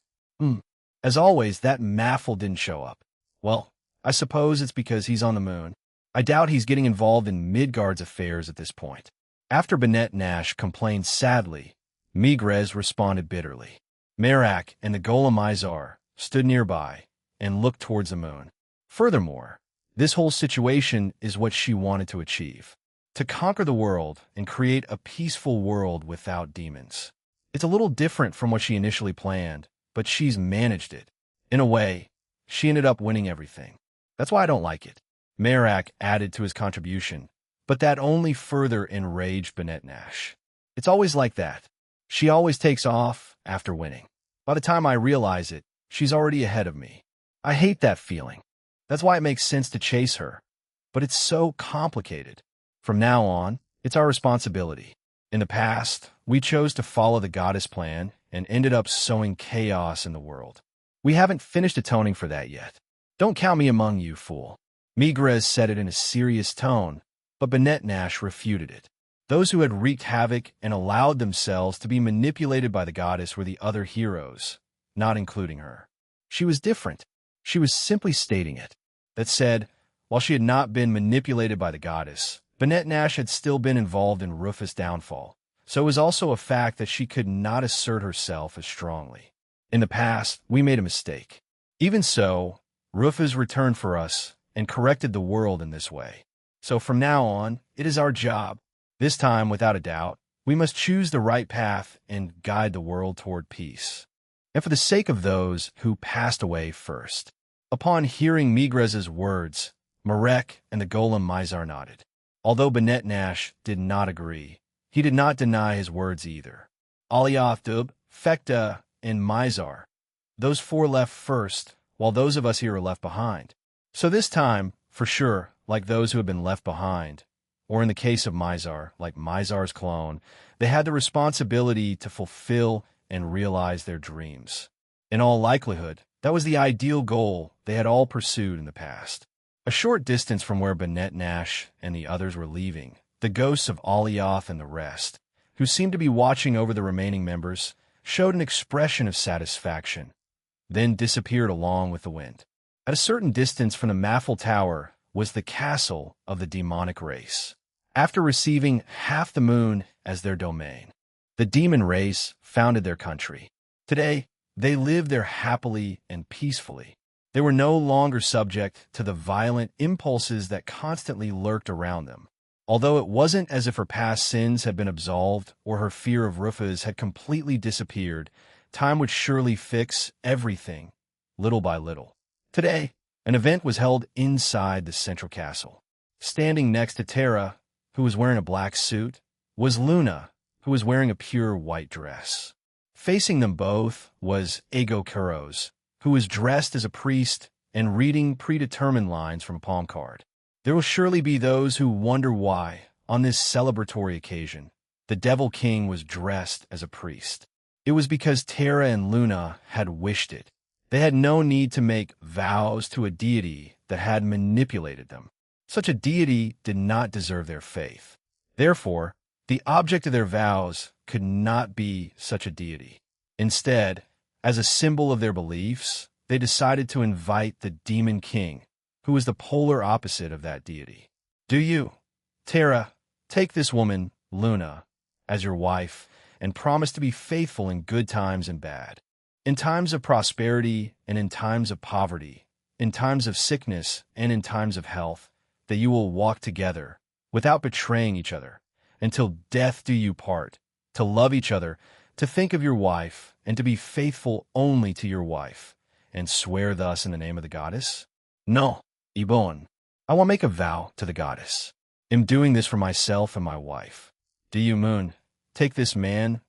As always, that Maffle didn't show up. Well, I suppose it's because he's on the moon. I doubt he's getting involved in Midgard's affairs at this point. After Banette Nash complained sadly, Megrez responded bitterly. Merak and the Golem Mizar stood nearby and looked towards the moon. Furthermore, this whole situation is what she wanted to achieve. To conquer the world and create a peaceful world without demons. It's a little different from what she initially planned, but she's managed it. In a way, she ended up winning everything. That's why I don't like it. Merak added to his contribution, but that only further enraged Banette Nash. It's always like that. She always takes off after winning. By the time I realize it, she's already ahead of me. I hate that feeling. That's why it makes sense to chase her. But it's so complicated. From now on, it's our responsibility. In the past, we chose to follow the goddess plan and ended up sowing chaos in the world. We haven't finished atoning for that yet. Don't count me among you, fool. Megrez said it in a serious tone, but Banette Nash refuted it. Those who had wreaked havoc and allowed themselves to be manipulated by the goddess were the other heroes, not including her. She was different. She was simply stating it. That said, while she had not been manipulated by the goddess, Banette Nash had still been involved in Rufus' downfall, so it was also a fact that she could not assert herself as strongly. In the past, we made a mistake. Even so, Rufus returned for us and corrected the world in this way. So from now on, it is our job. This time, without a doubt, we must choose the right path and guide the world toward peace. And for the sake of those who passed away first. Upon hearing Megrez's words, Marek and the Golem Mizar nodded. Although Banette Nash did not agree, he did not deny his words either. Alioth Dub, Fekta, and Mizar. Those four left first, while those of us here are left behind. So this time, for sure, like those who have been left behind, or in the case of Mizar, like Mizar's clone, they had the responsibility to fulfill and realize their dreams. In all likelihood, that was the ideal goal they had all pursued in the past. A short distance from where Banette Nash and the others were leaving, the ghosts of Alioth and the rest, who seemed to be watching over the remaining members, showed an expression of satisfaction, then disappeared along with the wind. At a certain distance from the Maffle Tower was the castle of the demonic race. After receiving half the moon as their domain, the demon race founded their country. Today, they lived there happily and peacefully. They were no longer subject to the violent impulses that constantly lurked around them. Although it wasn't as if her past sins had been absolved or her fear of Rufus had completely disappeared, time would surely fix everything, little by little. Today, an event was held inside the central castle. Standing next to Terra, who was wearing a black suit, was Luna, who was wearing a pure white dress. Facing them both was Ego Kuros, who was dressed as a priest and reading predetermined lines from a palm card. There will surely be those who wonder why, on this celebratory occasion, the Devil King was dressed as a priest. It was because Terra and Luna had wished it. They had no need to make vows to a deity that had manipulated them. Such a deity did not deserve their faith. Therefore, the object of their vows could not be such a deity. Instead, as a symbol of their beliefs, they decided to invite the Demon King, who was the polar opposite of that deity. Do you, Terra, take this woman, Luna, as your wife, and promise to be faithful in good times and bad. in times of prosperity and in times of poverty, in times of sickness and in times of health, that you will walk together without betraying each other, until death do you part, to love each other, to think of your wife, and to be faithful only to your wife, and swear thus in the name of the goddess? No, Ibon. I will make a vow to the goddess. Am doing this for myself and my wife. Do you, Moon, take this man,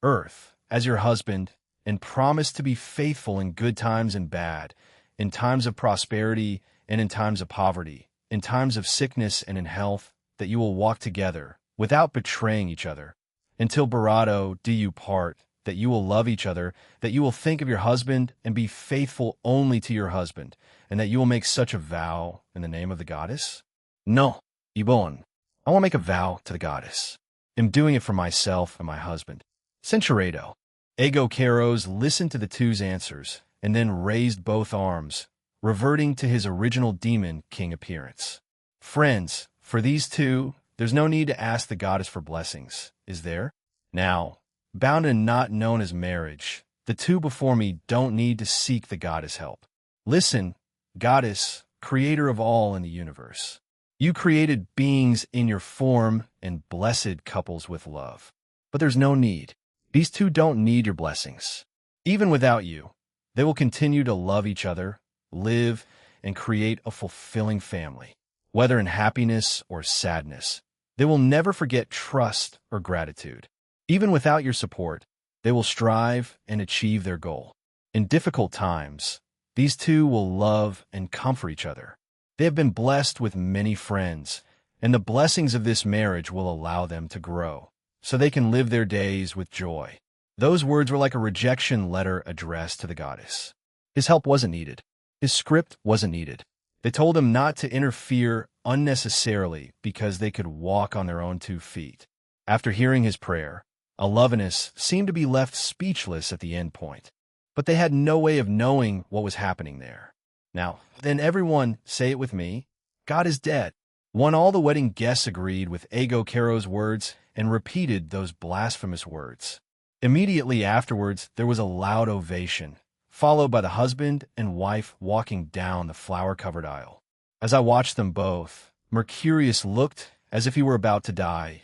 Earth, as your husband, and promise to be faithful in good times and bad, in times of prosperity and in times of poverty, in times of sickness and in health, that you will walk together without betraying each other, until Barado do you part, that you will love each other, that you will think of your husband and be faithful only to your husband, and that you will make such a vow in the name of the goddess? No, Ibon. I will make a vow to the goddess. Am doing it for myself and my husband. Centuredo. Ego Caros listened to the two's answers, and then raised both arms, reverting to his original demon king appearance. Friends, for these two, there's no need to ask the goddess for blessings, is there? Now, bound and not known as marriage, the two before me don't need to seek the goddess' help. Listen, goddess, creator of all in the universe. You created beings in your form and blessed couples with love. But there's no need. These two don't need your blessings. Even without you, they will continue to love each other, live, and create a fulfilling family. Whether in happiness or sadness, they will never forget trust or gratitude. Even without your support, they will strive and achieve their goal. In difficult times, these two will love and comfort each other. They have been blessed with many friends, and the blessings of this marriage will allow them to grow, so they can live their days with joy. Those words were like a rejection letter addressed to the goddess. His help wasn't needed. His script wasn't needed. They told him not to interfere unnecessarily because they could walk on their own 2 feet. After hearing his prayer, Alovinus seemed to be left speechless at the end point, but they had no way of knowing what was happening there. Now, then everyone, say it with me, God is dead. When all the wedding guests agreed with Ego Caro's words and repeated those blasphemous words. Immediately afterwards, there was a loud ovation, followed by the husband and wife walking down the flower-covered aisle. As I watched them both, Mercurius looked as if he were about to die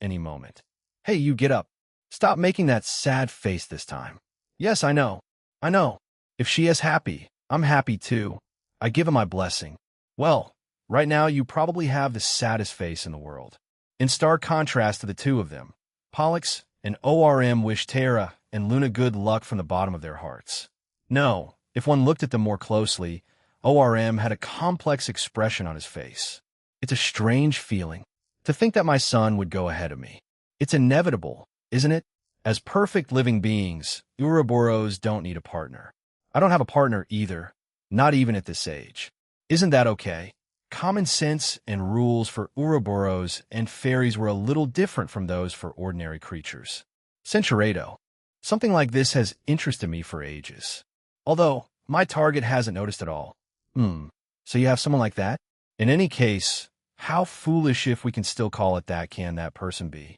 any moment. Hey, you get up. Stop making that sad face this time. Yes, I know. I know. If she is happy, I'm happy too. I give him my blessing. Well, right now you probably have the saddest face in the world. In stark contrast to the two of them, Pollux and ORM wish Terra and Luna good luck from the bottom of their hearts. No, if one looked at them more closely, ORM had a complex expression on his face. It's a strange feeling to think that my son would go ahead of me. It's inevitable, isn't it? As perfect living beings, Ouroboros don't need a partner. I don't have a partner either, not even at this age. Isn't that okay? Common sense and rules for Ouroboros and fairies were a little different from those for ordinary creatures. Centuredo. Something like this has interested me for ages. Although, my target hasn't noticed at all. So you have someone like that? In any case, how foolish, if we can still call it that, can that person be?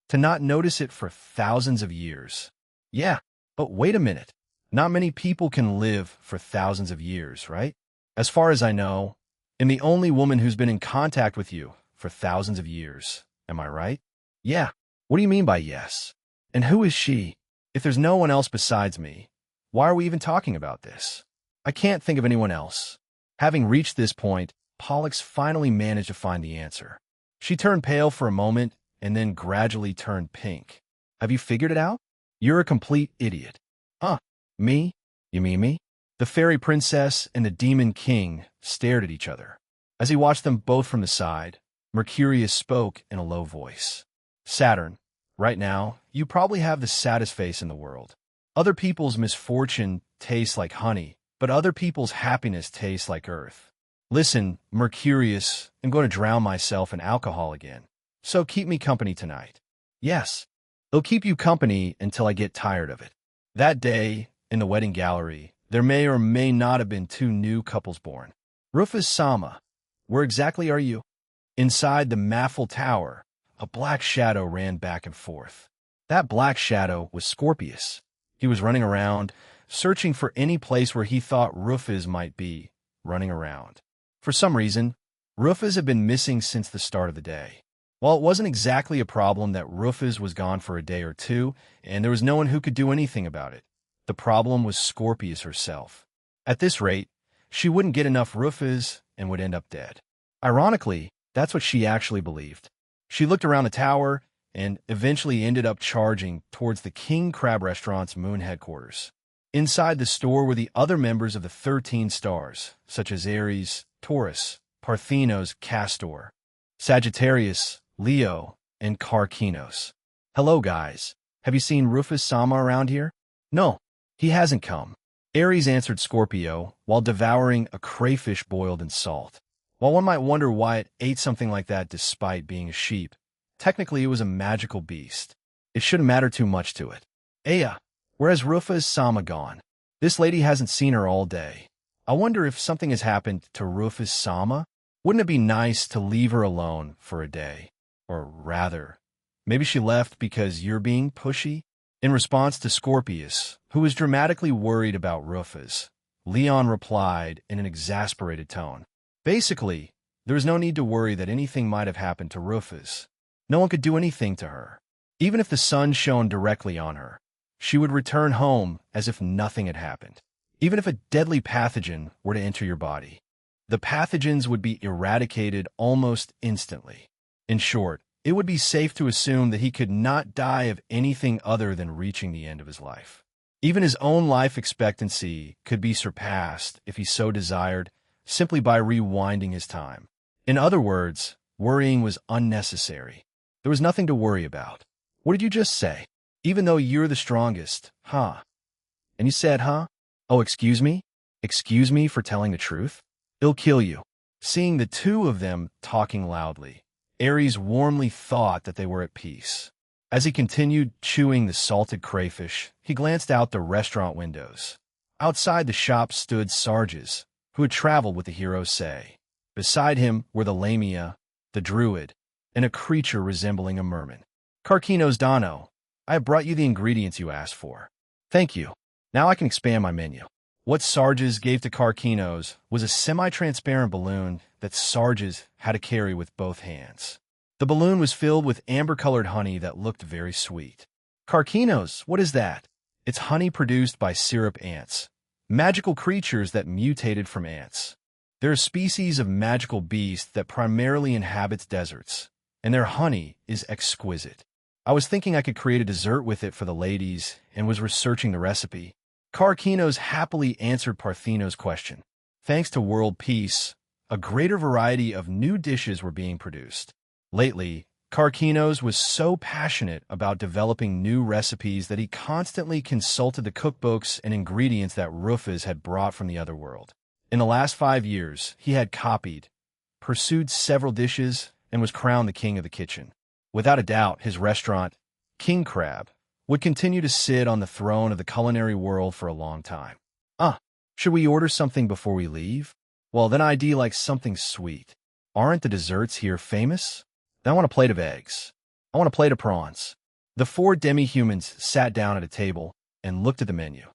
To not notice it for thousands of years. Yeah, but wait a minute. Not many people can live for thousands of years, right? As far as I know, I'm the only woman who's been in contact with you for thousands of years. Am I right? Yeah. What do you mean by yes? And who is she? If there's no one else besides me, why are we even talking about this? I can't think of anyone else. Having reached this point, Pollux finally managed to find the answer. She turned pale for a moment and then gradually turned pink. Have you figured it out? You're a complete idiot. Huh? Me? You mean me? The fairy princess and the demon king stared at each other. As he watched them both from the side, Mercurius spoke in a low voice. Saturn, right now, you probably have the saddest face in the world. Other people's misfortune tastes like honey, but other people's happiness tastes like earth. Listen, Mercurius, I'm going to drown myself in alcohol again. So keep me company tonight. Yes, it'll keep you company until I get tired of it. That day, in the wedding gallery, there may or may not have been 2 new couples born. Rufus Sama, where exactly are you? Inside the Maffel Tower, a black shadow ran back and forth. That black shadow was Scorpius. He was running around, searching for any place where he thought Rufus might be, running around. For some reason, Rufus had been missing since the start of the day. While it wasn't exactly a problem that Rufus was gone for a day or two, and there was no one who could do anything about it, the problem was Scorpius herself. At this rate, she wouldn't get enough Rufus and would end up dead. Ironically, that's what she actually believed. She looked around the tower and eventually ended up charging towards the King Crab Restaurant's moon headquarters. Inside the store were the other members of the 13 stars, such as Aries, Taurus, Parthenos, Castor, Sagittarius, Leo, and Karkinos. Hello, guys. Have you seen Rufus-sama around here? No, he hasn't come. Aries answered Scorpio while devouring a crayfish boiled in salt. While one might wonder why it ate something like that despite being a sheep, technically it was a magical beast. It shouldn't matter too much to it. Aya, whereas Rufus-sama gone? This lady hasn't seen her all day. I wonder if something has happened to Rufus-sama? Wouldn't it be nice to leave her alone for a day? Or rather, maybe she left because you're being pushy? In response to Scorpius, who was dramatically worried about Rufus, Leon replied in an exasperated tone. Basically, there was no need to worry that anything might have happened to Rufus. No one could do anything to her. Even if the sun shone directly on her, she would return home as if nothing had happened. Even if a deadly pathogen were to enter your body, the pathogens would be eradicated almost instantly. In short, it would be safe to assume that he could not die of anything other than reaching the end of his life. Even his own life expectancy could be surpassed if he so desired, simply by rewinding his time. In other words, worrying was unnecessary. There was nothing to worry about. What did you just say? Even though you're the strongest, huh? And you said, huh? Oh, excuse me? Excuse me for telling the truth? It'll kill you. Seeing the two of them talking loudly, Ares warmly thought that they were at peace. As he continued chewing the salted crayfish, he glanced out the restaurant windows. Outside the shop stood Sarges, who had traveled with the hero Say. Beside him were the Lamia, the druid, and a creature resembling a merman. Karkinos Dano, I have brought you the ingredients you asked for. Thank you. Now I can expand my menu. What Sarges gave to Karkinos was a semi-transparent balloon that Sarges had to carry with both hands. The balloon was filled with amber-colored honey that looked very sweet. Karkinos, what is that? It's honey produced by syrup ants, magical creatures that mutated from ants. They're a species of magical beast that primarily inhabits deserts, and their honey is exquisite. I was thinking I could create a dessert with it for the ladies and was researching the recipe. Karkinos happily answered Parthenos' question. Thanks to world peace, a greater variety of new dishes were being produced. Lately, Karkinos was so passionate about developing new recipes that he constantly consulted the cookbooks and ingredients that Rufus had brought from the other world. In the last 5 years, he had copied, pursued several dishes, and was crowned the king of the kitchen. Without a doubt, his restaurant, King Crab, would continue to sit on the throne of the culinary world for a long time. Should we order something before we leave? Well, then I'd like something sweet. Aren't the desserts here famous? Then I want a plate of eggs. I want a plate of prawns. The 4 demi-humans sat down at a table and looked at the menu.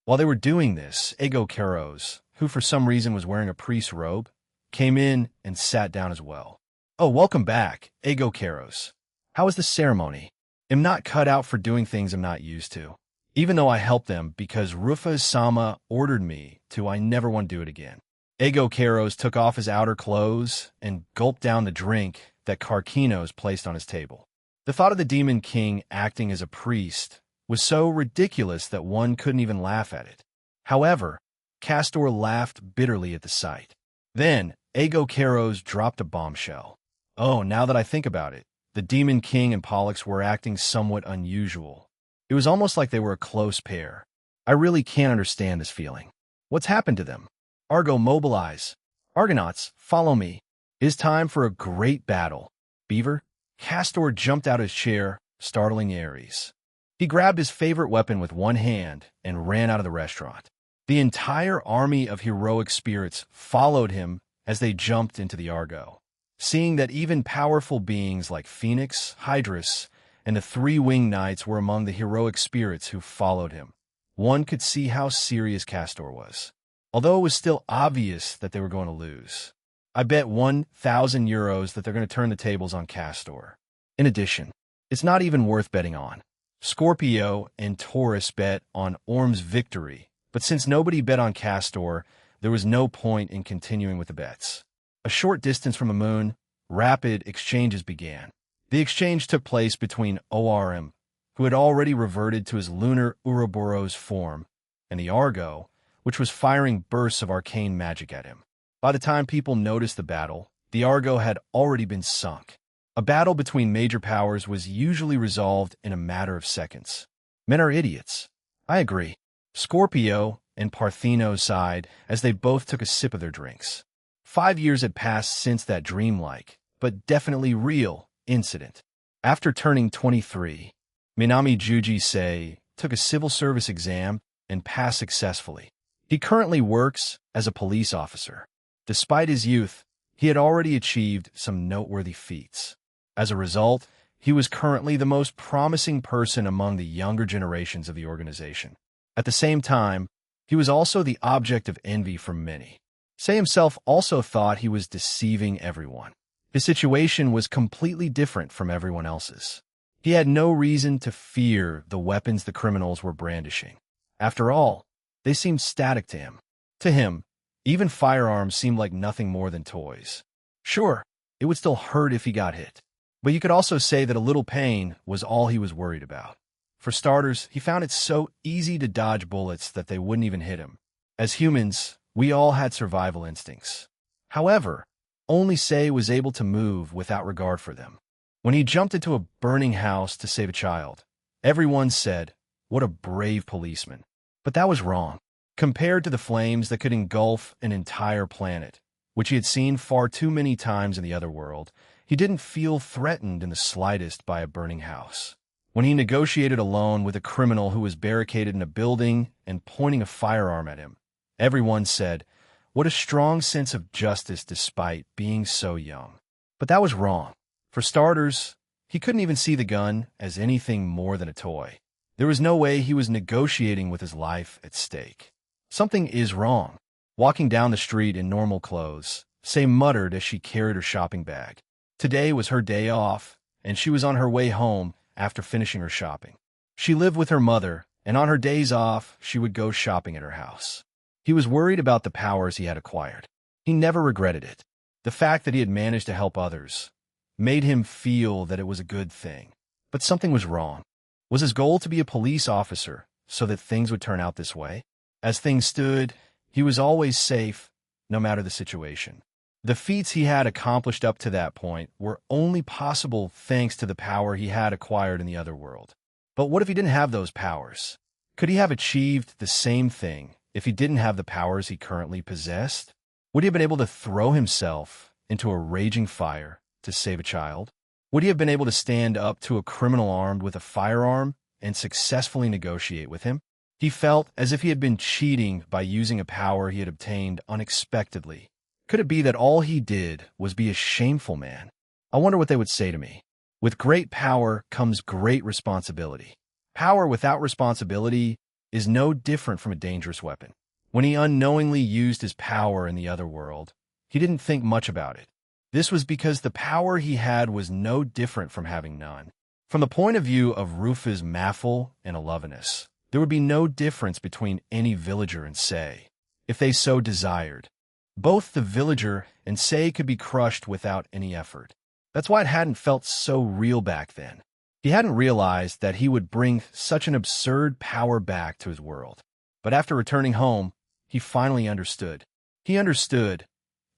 While they were doing this, Ego Karos, who for some reason was wearing a priest's robe, came in and sat down as well. Oh, welcome back, Ego Karos. How was the ceremony? I'm not cut out for doing things I'm not used to. Even though I helped them because Rufus-sama ordered me to, I never want to do it again. Ego Karos took off his outer clothes and gulped down the drink that Karkinos placed on his table. The thought of the Demon King acting as a priest was so ridiculous that one couldn't even laugh at it. However, Castor laughed bitterly at the sight. Then, Ego Karos dropped a bombshell. Oh, now that I think about it, the Demon King and Pollux were acting somewhat unusual. It was almost like they were a close pair. I really can't understand this feeling. What's happened to them? Argo, mobilize. Argonauts, follow me. It is time for a great battle. Beaver? Castor jumped out of his chair, startling Ares. He grabbed his favorite weapon with one hand and ran out of the restaurant. The entire army of heroic spirits followed him as they jumped into the Argo. Seeing that even powerful beings like Phoenix, Hydrus, and the 3 winged knights were among the heroic spirits who followed him, one could see how serious Castor was, although it was still obvious that they were going to lose. I bet 1,000 euros that they're going to turn the tables on Castor. In addition, it's not even worth betting on. Scorpio and Taurus bet on Orm's victory, but since nobody bet on Castor, there was no point in continuing with the bets. A short distance from the moon, rapid exchanges began. The exchange took place between Orm, who had already reverted to his lunar Ouroboros form, and the Argo, which was firing bursts of arcane magic at him. By the time people noticed the battle, the Argo had already been sunk. A battle between major powers was usually resolved in a matter of seconds. Men are idiots. I agree. Scorpio and Partheno sighed as they both took a sip of their drinks. 5 years had passed since that dreamlike, but definitely real, incident. After turning 23, Minami Juji-sei took a civil service exam and passed successfully. He currently works as a police officer. Despite his youth, he had already achieved some noteworthy feats. As a result, he was currently the most promising person among the younger generations of the organization. At the same time, he was also the object of envy from many. Sei himself also thought he was deceiving everyone. His situation was completely different from everyone else's. He had no reason to fear the weapons the criminals were brandishing. After all, they seemed static to him. To him, even firearms seemed like nothing more than toys. Sure, it would still hurt if he got hit, but you could also say that a little pain was all he was worried about. For starters, he found it so easy to dodge bullets that they wouldn't even hit him. As humans, we all had survival instincts. However, only Sei was able to move without regard for them. When he jumped into a burning house to save a child, everyone said, "What a brave policeman." But that was wrong. Compared to the flames that could engulf an entire planet, which he had seen far too many times in the other world, he didn't feel threatened in the slightest by a burning house. When he negotiated alone with a criminal who was barricaded in a building and pointing a firearm at him, everyone said, "What a strong sense of justice despite being so young." But that was wrong. For starters, he couldn't even see the gun as anything more than a toy. There was no way he was negotiating with his life at stake. Something is wrong. Walking down the street in normal clothes, Sei muttered as she carried her shopping bag. Today was her day off, and she was on her way home after finishing her shopping. She lived with her mother, and on her days off, she would go shopping at her house. He was worried about the powers he had acquired. He never regretted it. The fact that he had managed to help others made him feel that it was a good thing. But something was wrong. Was his goal to be a police officer so that things would turn out this way? As things stood, he was always safe, no matter the situation. The feats he had accomplished up to that point were only possible thanks to the power he had acquired in the other world. But what if he didn't have those powers? Could he have achieved the same thing if he didn't have the powers he currently possessed? Would he have been able to throw himself into a raging fire to save a child? Would he have been able to stand up to a criminal armed with a firearm and successfully negotiate with him? He felt as if he had been cheating by using a power he had obtained unexpectedly. Could it be that all he did was be a shameful man? I wonder what they would say to me. With great power comes great responsibility. Power without responsibility is no different from a dangerous weapon. When he unknowingly used his power in the other world, he didn't think much about it. This was because the power he had was no different from having none. From the point of view of Rufus Maffel and Alovinus, there would be no difference between any villager and Sei, if they so desired. Both the villager and Sei could be crushed without any effort. That's why it hadn't felt so real back then. He hadn't realized that he would bring such an absurd power back to his world. But after returning home, he finally understood. He understood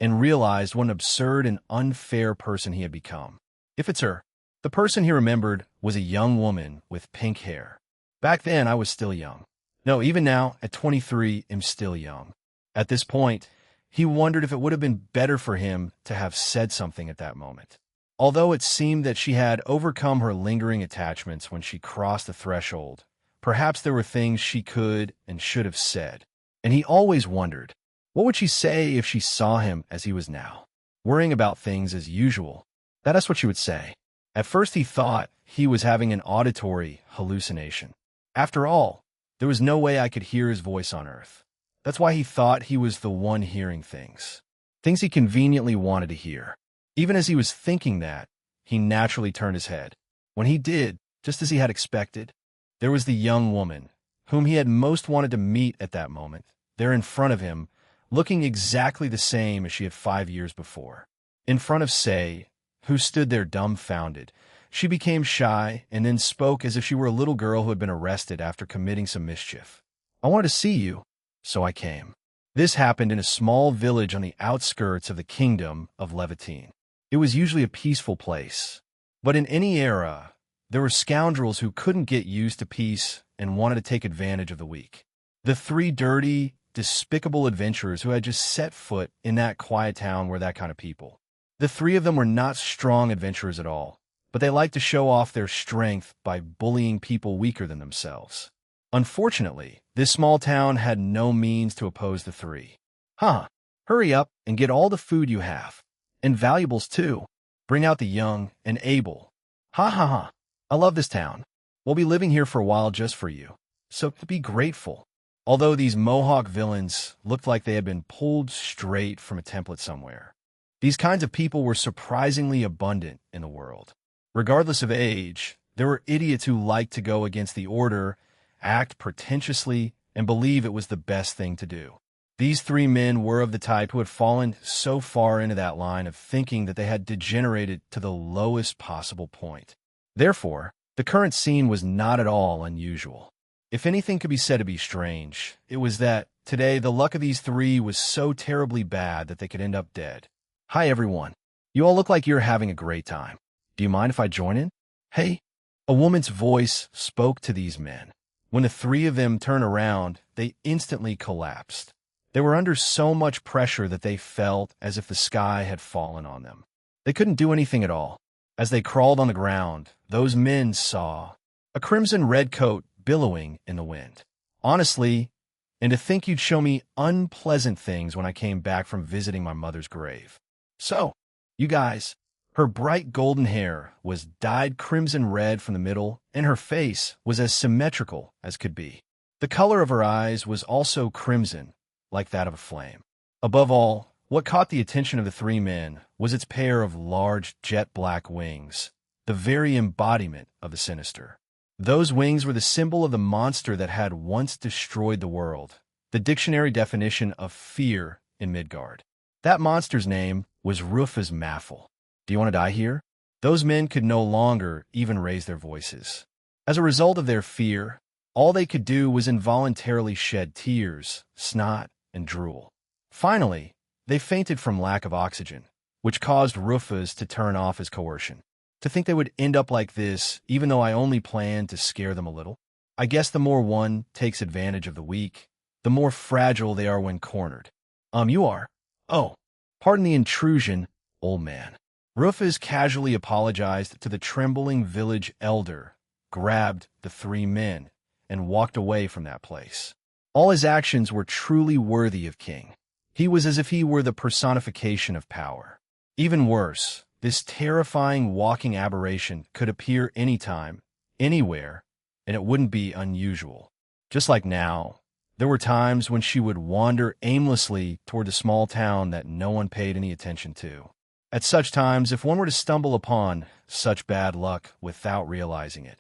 and realized what an absurd and unfair person he had become. If it's her, the person he remembered was a young woman with pink hair. Back then, I was still young. No, even now, at 23, I'm still young. At this point, he wondered if it would have been better for him to have said something at that moment. Although it seemed that she had overcome her lingering attachments when she crossed the threshold, perhaps there were things she could and should have said. And he always wondered, what would she say if she saw him as he was now, worrying about things as usual? That's what she would say. At first he thought he was having an auditory hallucination. After all, There was no way I could hear his voice on Earth. That's why he thought he was the one hearing things. Things he conveniently wanted to hear. Even as he was thinking that, he naturally turned his head. When he did, just as he had expected, there was the young woman, whom he had most wanted to meet at that moment, there in front of him, looking exactly the same as she had 5 years before. In front of Say, who stood there dumbfounded, she became shy and then spoke as if she were a little girl who had been arrested after committing some mischief. "I wanted to see you, so I came." This happened in a small village on the outskirts of the kingdom of Levitine. It was usually a peaceful place. But in any era, there were scoundrels who couldn't get used to peace and wanted to take advantage of the weak. The 3 dirty, despicable adventurers who had just set foot in that quiet town were that kind of people. The 3 of them were not strong adventurers at all, but they liked to show off their strength by bullying people weaker than themselves. Unfortunately, this small town had no means to oppose the 3. Hurry up and get all the food you have. And valuables, too. Bring out the young and able. Ha. I love this town. We'll be living here for a while just for you. So be grateful. Although these Mohawk villains looked like they had been pulled straight from a template somewhere. These kinds of people were surprisingly abundant in the world. Regardless of age, there were idiots who liked to go against the order, act pretentiously, and believe it was the best thing to do. These 3 men were of the type who had fallen so far into that line of thinking that they had degenerated to the lowest possible point. Therefore, the current scene was not at all unusual. If anything could be said to be strange, it was that, today, the luck of these 3 was so terribly bad that they could end up dead. "Hi, everyone. You all look like you're having a great time. Do you mind if I join in?" "Hey." A woman's voice spoke to these men. When the 3 of them turned around, they instantly collapsed. They were under so much pressure that they felt as if the sky had fallen on them. They couldn't do anything at all. As they crawled on the ground, those men saw a crimson red coat billowing in the wind. "Honestly, and to think you'd show me unpleasant things when I came back from visiting my mother's grave. So, you guys." Her bright golden hair was dyed crimson red from the middle, and her face was as symmetrical as could be. The color of her eyes was also crimson, like that of a flame. Above all, what caught the attention of the 3 men was its pair of large jet-black wings, the very embodiment of the sinister. Those wings were the symbol of the monster that had once destroyed the world, the dictionary definition of fear in Midgard. That monster's name was Rufus Maffel. Do you want to die here? Those men could no longer even raise their voices. As a result of their fear, all they could do was involuntarily shed tears, snot, and drool. Finally, they fainted from lack of oxygen, which caused Rufus to turn off his coercion. To think they would end up like this, even though I only planned to scare them a little. I guess the more one takes advantage of the weak, the more fragile they are when cornered. You are. Oh, pardon the intrusion, old man. Rufus casually apologized to the trembling village elder, grabbed the 3 men, and walked away from that place. All his actions were truly worthy of King. He was as if he were the personification of power. Even worse, this terrifying walking aberration could appear anytime, anywhere, and it wouldn't be unusual. Just like now, there were times when she would wander aimlessly toward the small town that no one paid any attention to. At such times, if one were to stumble upon such bad luck without realizing it,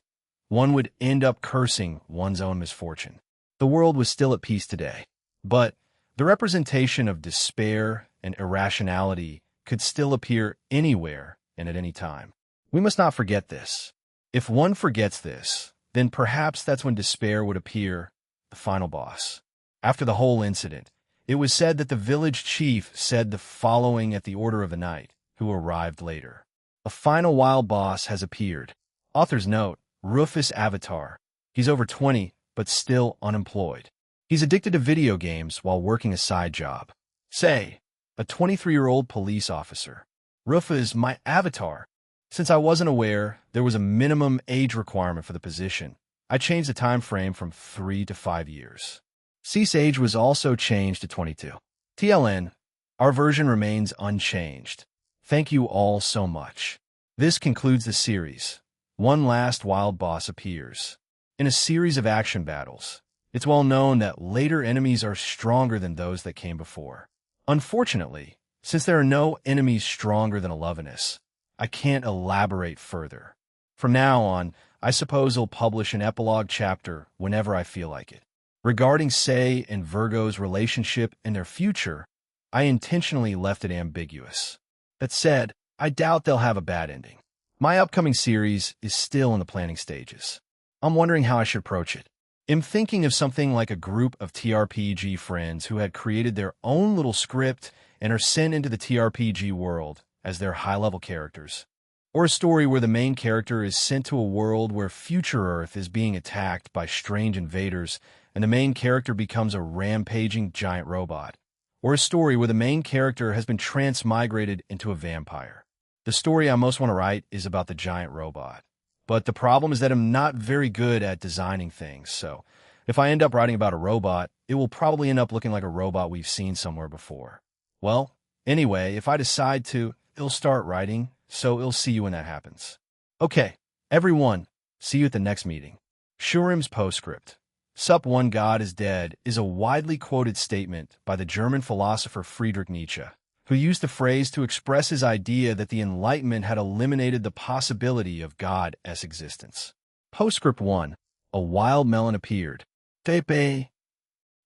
one would end up cursing one's own misfortune. The world was still at peace today, but the representation of despair and irrationality could still appear anywhere and at any time. We must not forget this. If one forgets this, then perhaps that's when despair would appear, the final boss. After the whole incident, it was said that the village chief said the following at the order of the night, who arrived later. A final wild boss has appeared. Author's note, Rufus Avatar. He's over 20, but still unemployed. He's addicted to video games while working a side job. Say, a 23-year-old police officer. Rufus, my avatar. Since I wasn't aware there was a minimum age requirement for the position, I changed the time frame from 3 to 5 years. Cease age was also changed to 22. TLN, our version remains unchanged. Thank you all so much. This concludes the series. One last wild boss appears. In a series of action battles, It's well known that later enemies are stronger than those that came before. Unfortunately, since there are no enemies stronger than Alovinus, I can't elaborate further. From now on, I suppose I'll publish an epilogue chapter whenever I feel like it. Regarding Say and Virgo's relationship and their future, I intentionally left it ambiguous. That said, I doubt they'll have a bad ending. My upcoming series is still in the planning stages. I'm wondering how I should approach it. I'm thinking of something like a group of TRPG friends who had created their own little script and are sent into the TRPG world as their high-level characters. Or a story where the main character is sent to a world where future Earth is being attacked by strange invaders and the main character becomes a rampaging giant robot. Or a story where the main character has been transmigrated into a vampire. The story I most want to write is about the giant robot. But the problem is that I'm not very good at designing things, so if I end up writing about a robot, it will probably end up looking like a robot we've seen somewhere before. Well, anyway, if I decide to, I'll start writing, so I'll see you when that happens. Okay, everyone, see you at the next meeting. Shurim's postscript. Sup one God is dead is a widely quoted statement by the German philosopher Friedrich Nietzsche, who used the phrase to express his idea that the Enlightenment had eliminated the possibility of God's existence. Postscript 1. A wild melon appeared. Tepe.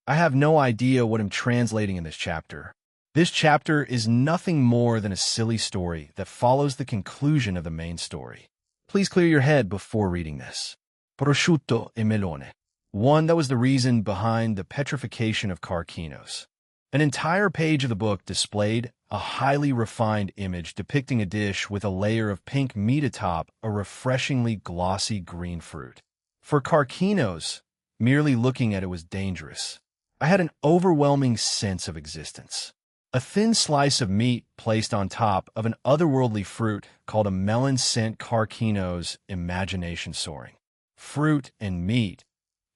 I have no idea what I'm translating in this chapter. This chapter is nothing more than a silly story that follows the conclusion of the main story. Please clear your head before reading this. Prosciutto e melone. One that was the reason behind the petrification of Carcinos. An entire page of the book displayed a highly refined image depicting a dish with a layer of pink meat atop a refreshingly glossy green fruit. For Carcinos, merely looking at it was dangerous. I had an overwhelming sense of existence. A thin slice of meat placed on top of an otherworldly fruit called a melon sent Carcinos' imagination soaring. Fruit and meat.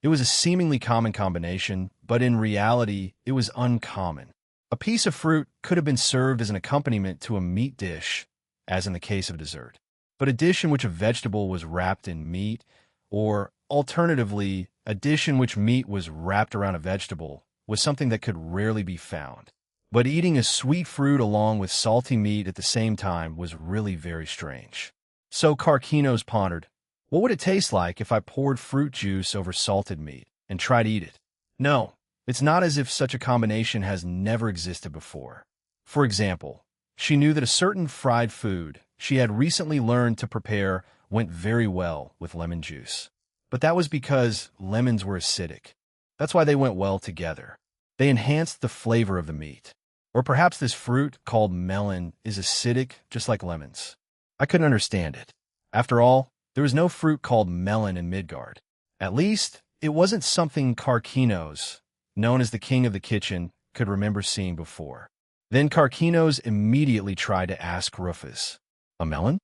It was a seemingly common combination, but in reality, it was uncommon. A piece of fruit could have been served as an accompaniment to a meat dish, as in the case of dessert. But a dish in which a vegetable was wrapped in meat, or alternatively, a dish in which meat was wrapped around a vegetable, was something that could rarely be found. But eating a sweet fruit along with salty meat at the same time was really very strange. So Carcinos pondered, what would it taste like if I poured fruit juice over salted meat and tried to eat it? No, it's not as if such a combination has never existed before. For example, she knew that a certain fried food she had recently learned to prepare went very well with lemon juice. But that was because lemons were acidic. That's why they went well together. They enhanced the flavor of the meat. Or perhaps this fruit, called melon, is acidic just like lemons. I couldn't understand it. After all, there was no fruit called melon in Midgard. At least, it wasn't something Carcinos, known as the king of the kitchen, could remember seeing before. Then Carcinos immediately tried to ask Rufus, a melon?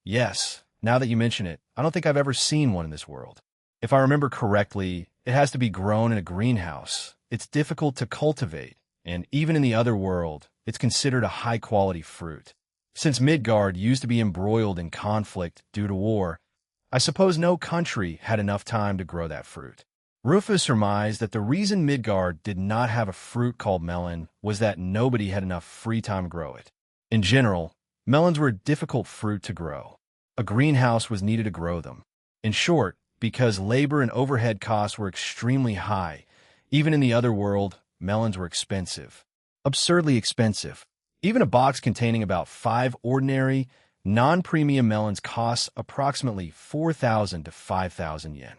Yes. Now that you mention it, I don't think I've ever seen one in this world. If I remember correctly, it has to be grown in a greenhouse. It's difficult to cultivate, and even in the other world, it's considered a high-quality fruit. Since Midgard used to be embroiled in conflict due to war, I suppose no country had enough time to grow that fruit. Rufus surmised that the reason Midgard did not have a fruit called melon was that nobody had enough free time to grow it. In general, melons were a difficult fruit to grow. A greenhouse was needed to grow them. In short, because labor and overhead costs were extremely high, even in the other world, melons were expensive. Absurdly expensive. Even a box containing about 5 ordinary, non-premium melons costs approximately 4,000 to 5,000 yen.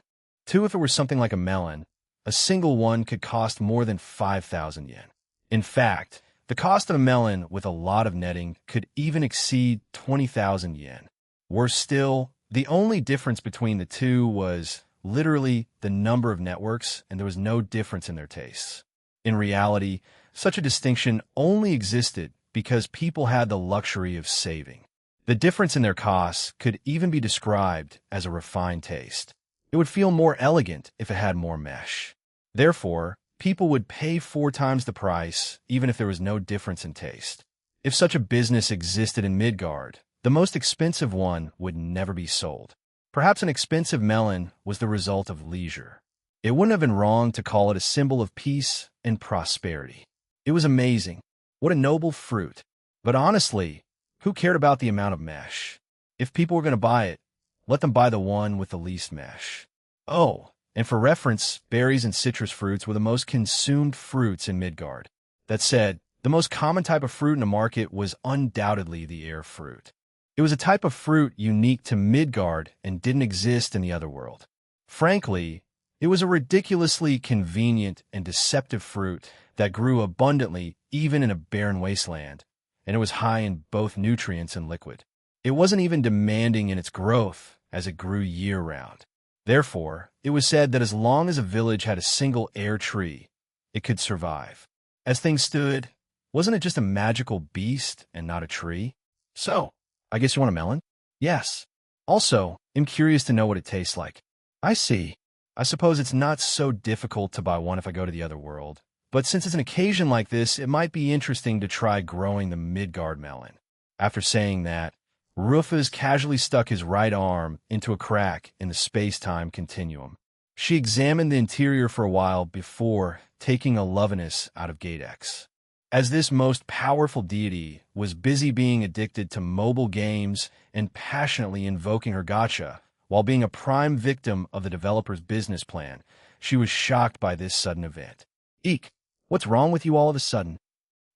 2 if it were something like a melon, a single one could cost more than 5,000 yen. In fact, the cost of a melon with a lot of netting could even exceed 20,000 yen. Worse still, the only difference between the two was literally the number of networks, and there was no difference in their tastes. In reality, such a distinction only existed because people had the luxury of saving. The difference in their costs could even be described as a refined taste. It would feel more elegant if it had more mesh. Therefore, people would pay 4 times the price even if there was no difference in taste. If such a business existed in Midgard, the most expensive one would never be sold. Perhaps an expensive melon was the result of leisure. It wouldn't have been wrong to call it a symbol of peace and prosperity. It was amazing. What a noble fruit. But honestly, who cared about the amount of mesh? If people were going to buy it, let them buy the one with the least mesh. Oh, and for reference, berries and citrus fruits were the most consumed fruits in Midgard. That said, the most common type of fruit in the market was undoubtedly the air fruit. It was a type of fruit unique to Midgard and didn't exist in the other world. Frankly, it was a ridiculously convenient and deceptive fruit that grew abundantly even in a barren wasteland, and it was high in both nutrients and liquid. It wasn't even demanding in its growth as it grew year-round. Therefore, it was said that as long as a village had a single air tree, it could survive. As things stood, wasn't it just a magical beast and not a tree? So, I guess you want a melon? Yes. Also, I'm curious to know what it tastes like. I see. I suppose it's not so difficult to buy one if I go to the other world. But since it's an occasion like this, it might be interesting to try growing the Midgard melon. After saying that, Rufus casually stuck his right arm into a crack in the space-time continuum. She examined the interior for a while before taking a Lovinus out of Gate X. As this most powerful deity was busy being addicted to mobile games and passionately invoking her gacha, while being a prime victim of the developer's business plan, she was shocked by this sudden event. Eek, what's wrong with you all of a sudden?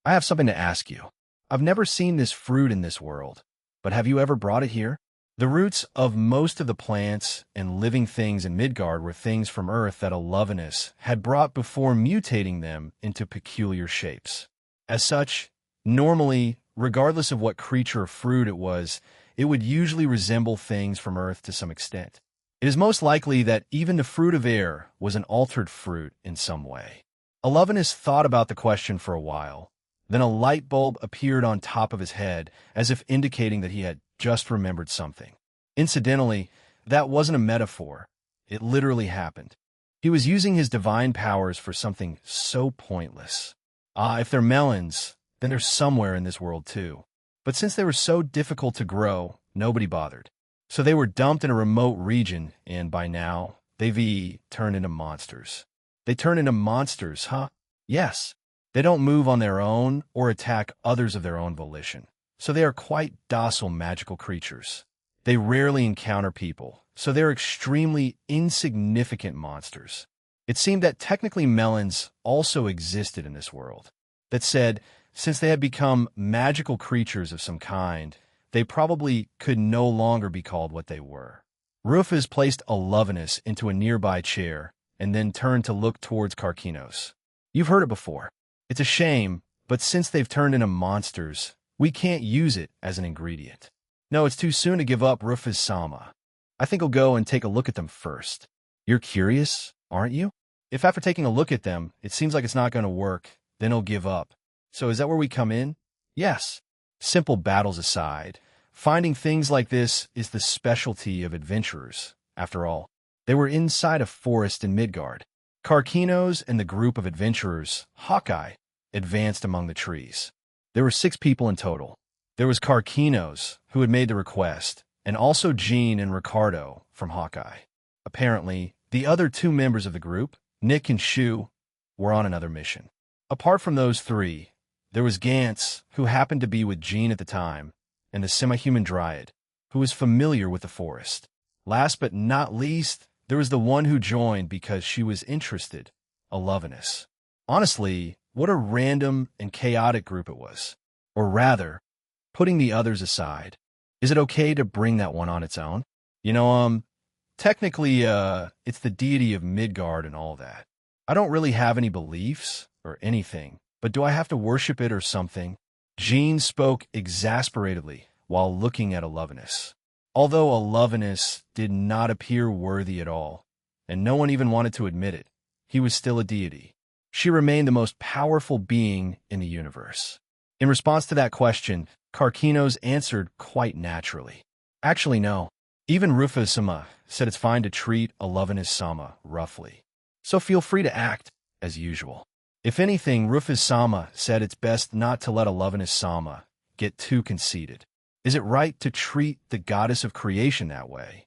I have something to ask you. I've never seen this fruit in this world, but have you ever brought it here? The roots of most of the plants and living things in Midgard were things from Earth that Lovinus had brought before mutating them into peculiar shapes. As such, normally, regardless of what creature or fruit it would usually resemble things from Earth to some extent. It is most likely that even the fruit of air was an altered fruit in some way. Lovinus thought about the question for a while. Then a light bulb appeared on top of his head, as if indicating that he had just remembered something. Incidentally, that wasn't a metaphor. It literally happened. He was using his divine powers for something so pointless. If they're melons, then they're somewhere in this world too. But since they were so difficult to grow, nobody bothered. So they were dumped in a remote region, and by now, they've turned into monsters. They turn into monsters, huh? Yes. They don't move on their own or attack others of their own volition. So they are quite docile magical creatures. They rarely encounter people, so they're extremely insignificant monsters. It seemed that technically melons also existed in this world. That said, since they had become magical creatures of some kind, they probably could no longer be called what they were. Rufus placed a Lovinus into a nearby chair and then turned to look towards Karkinos. You've heard it before. It's a shame, but since they've turned into monsters, we can't use it as an ingredient. No, it's too soon to give up Rufus-sama. I think I'll go and take a look at them first. You're curious, aren't you? If after taking a look at them, it seems like it's not going to work, then he'll give up. So is that where we come in? Yes. Simple battles aside, finding things like this is the specialty of adventurers. After all, they were inside a forest in Midgard. Karkinos and the group of adventurers, Hawkeye, advanced among the trees. There were 6 people in total. There was Karkinos, who had made the request, and also Jean and Ricardo from Hawkeye. Apparently, the other 2 members of the group, Nick and Shu, were on another mission. Apart from those 3, there was Gantz, who happened to be with Jean at the time, and the semi-human dryad, who was familiar with the forest. Last but not least, there was the one who joined because she was interested, a Lovinus. Honestly, what a random and chaotic group it was. Or rather, putting the others aside, is it okay to bring that one on its own? Technically, it's the deity of Midgard and all that. I don't really have any beliefs or anything, but do I have to worship it or something? Jean spoke exasperatedly while looking at a Lovinus. Although a Lovinus did not appear worthy at all, and no one even wanted to admit it, he was still a deity. She remained the most powerful being in the universe. In response to that question, Karkinos answered quite naturally. Actually, no. Even Rufus-sama said it's fine to treat a Lovinus-sama roughly. So feel free to act as usual. If anything, Rufus-sama said it's best not to let a Lovinus-sama get too conceited. Is it right to treat the goddess of creation that way?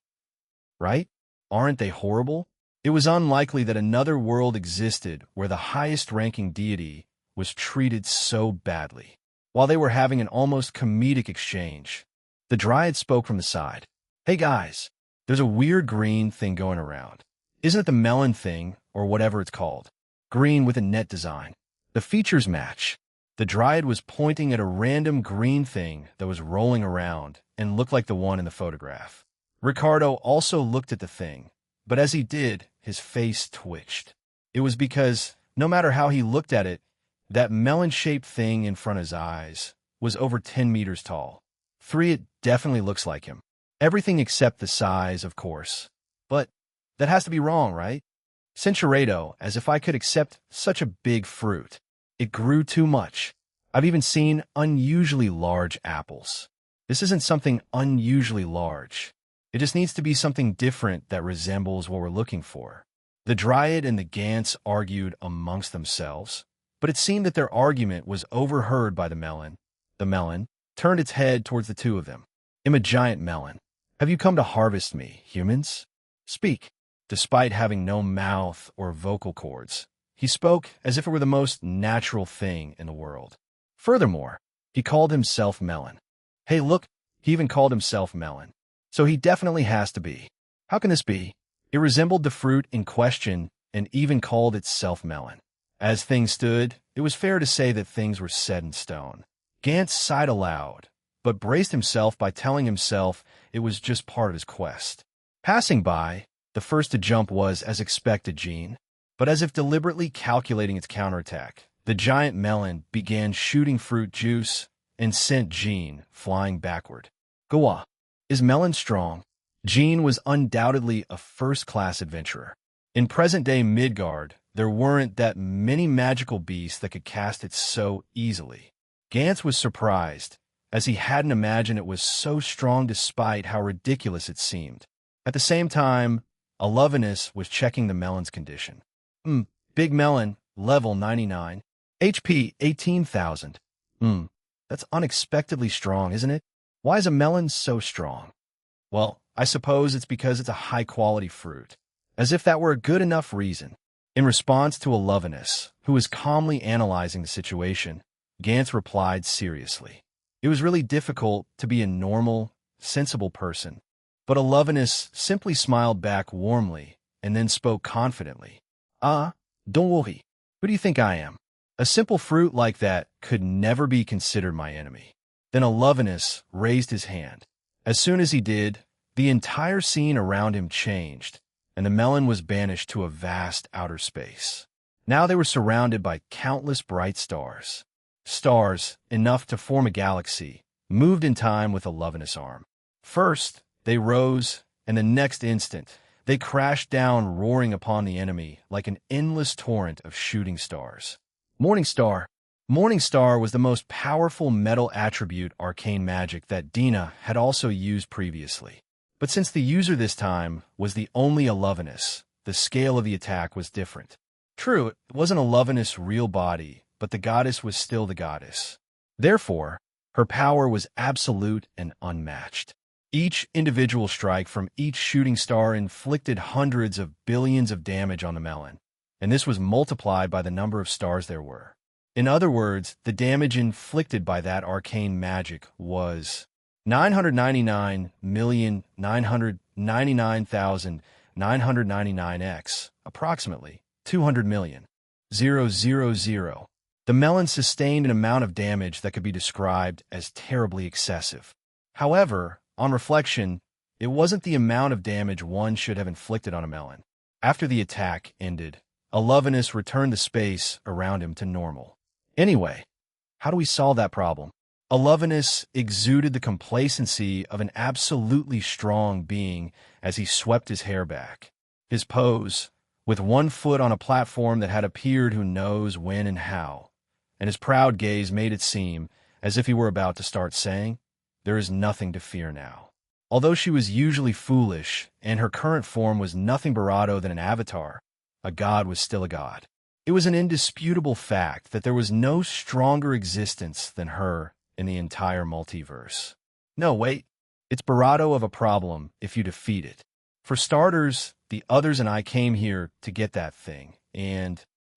Right? Aren't they horrible? It was unlikely that another world existed where the highest-ranking deity was treated so badly. While they were having an almost comedic exchange, the Dryad spoke from the side. "Hey guys, there's a weird green thing going around. Isn't it the melon thing, or whatever it's called? Green with a net design. The features match." The Dryad was pointing at a random green thing that was rolling around and looked like the one in the photograph. Ricardo also looked at the thing, but as he did, his face twitched. It was because, no matter how he looked at it, that melon-shaped thing in front of his eyes was over 10 meters tall. It definitely looks like him. Everything except the size, of course. But that has to be wrong, right? Cinchuredo, as if I could accept such a big fruit. It grew too much. I've even seen unusually large apples. This isn't something unusually large. It just needs to be something different that resembles what we're looking for. The Dryad and the Gants argued amongst themselves, but it seemed that their argument was overheard by the melon. The melon turned its head towards the two of them. "I'm a giant melon. Have you come to harvest me, humans? Speak." Despite having no mouth or vocal cords, he spoke as if it were the most natural thing in the world. Furthermore, he called himself Melon. Hey, look, he even called himself Melon. So he definitely has to be. How can this be? It resembled the fruit in question and even called itself Melon. As things stood, it was fair to say that things were set in stone. Gantz sighed aloud, but braced himself by telling himself it was just part of his quest. Passing by, the first to jump was, as expected, Jean, but as if deliberately calculating its counterattack, the giant melon began shooting fruit juice and sent Jean flying backward. Goa, is Melon strong? Jean was undoubtedly a first-class adventurer. In present-day Midgard, there weren't that many magical beasts that could cast it so easily. Gantz was surprised, as he hadn't imagined it was so strong despite how ridiculous it seemed. At the same time, Alovinus was checking the melon's condition. Big melon, level 99. HP 18,000. That's unexpectedly strong, isn't it? Why is a melon so strong? Well, I suppose it's because it's a high-quality fruit. As if that were a good enough reason. In response to Alovinus, who was calmly analyzing the situation, Gantz replied seriously. It was really difficult to be a normal, sensible person. But Alovinus simply smiled back warmly and then spoke confidently. Don't worry. Who do you think I am? A simple fruit like that could never be considered my enemy. Then Alovinus raised his hand. As soon as he did, the entire scene around him changed, and the melon was banished to a vast outer space. Now they were surrounded by countless bright stars. Stars, enough to form a galaxy, moved in time with Alovinus' arm. First, they rose, and the next instant, they crashed down roaring upon the enemy like an endless torrent of shooting stars. Morningstar. Morningstar was the most powerful metal attribute arcane magic that Dina had also used previously. But since the user this time was the only Alovinus, the scale of the attack was different. True, it wasn't Alovinus' real body, but the goddess was still the goddess. Therefore, her power was absolute and unmatched. Each individual strike from each shooting star inflicted hundreds of billions of damage on the melon, and this was multiplied by the number of stars there were. In other words, the damage inflicted by that arcane magic was 999,999,999x, approximately 200 million. 000. The melon sustained an amount of damage that could be described as terribly excessive. However, on reflection, it wasn't the amount of damage one should have inflicted on a melon. After the attack ended, Alovinus returned the space around him to normal. Anyway, how do we solve that problem? Alovinus exuded the complacency of an absolutely strong being as he swept his hair back. His pose, with one foot on a platform that had appeared who knows when and how, and his proud gaze made it seem as if he were about to start saying, "There is nothing to fear now." Although she was usually foolish, and her current form was nothing Barado than an avatar, a god was still a god. It was an indisputable fact that there was no stronger existence than her in the entire multiverse. No, wait. It's Barado of a problem if you defeat it. For starters, the others and I came here to get that thing,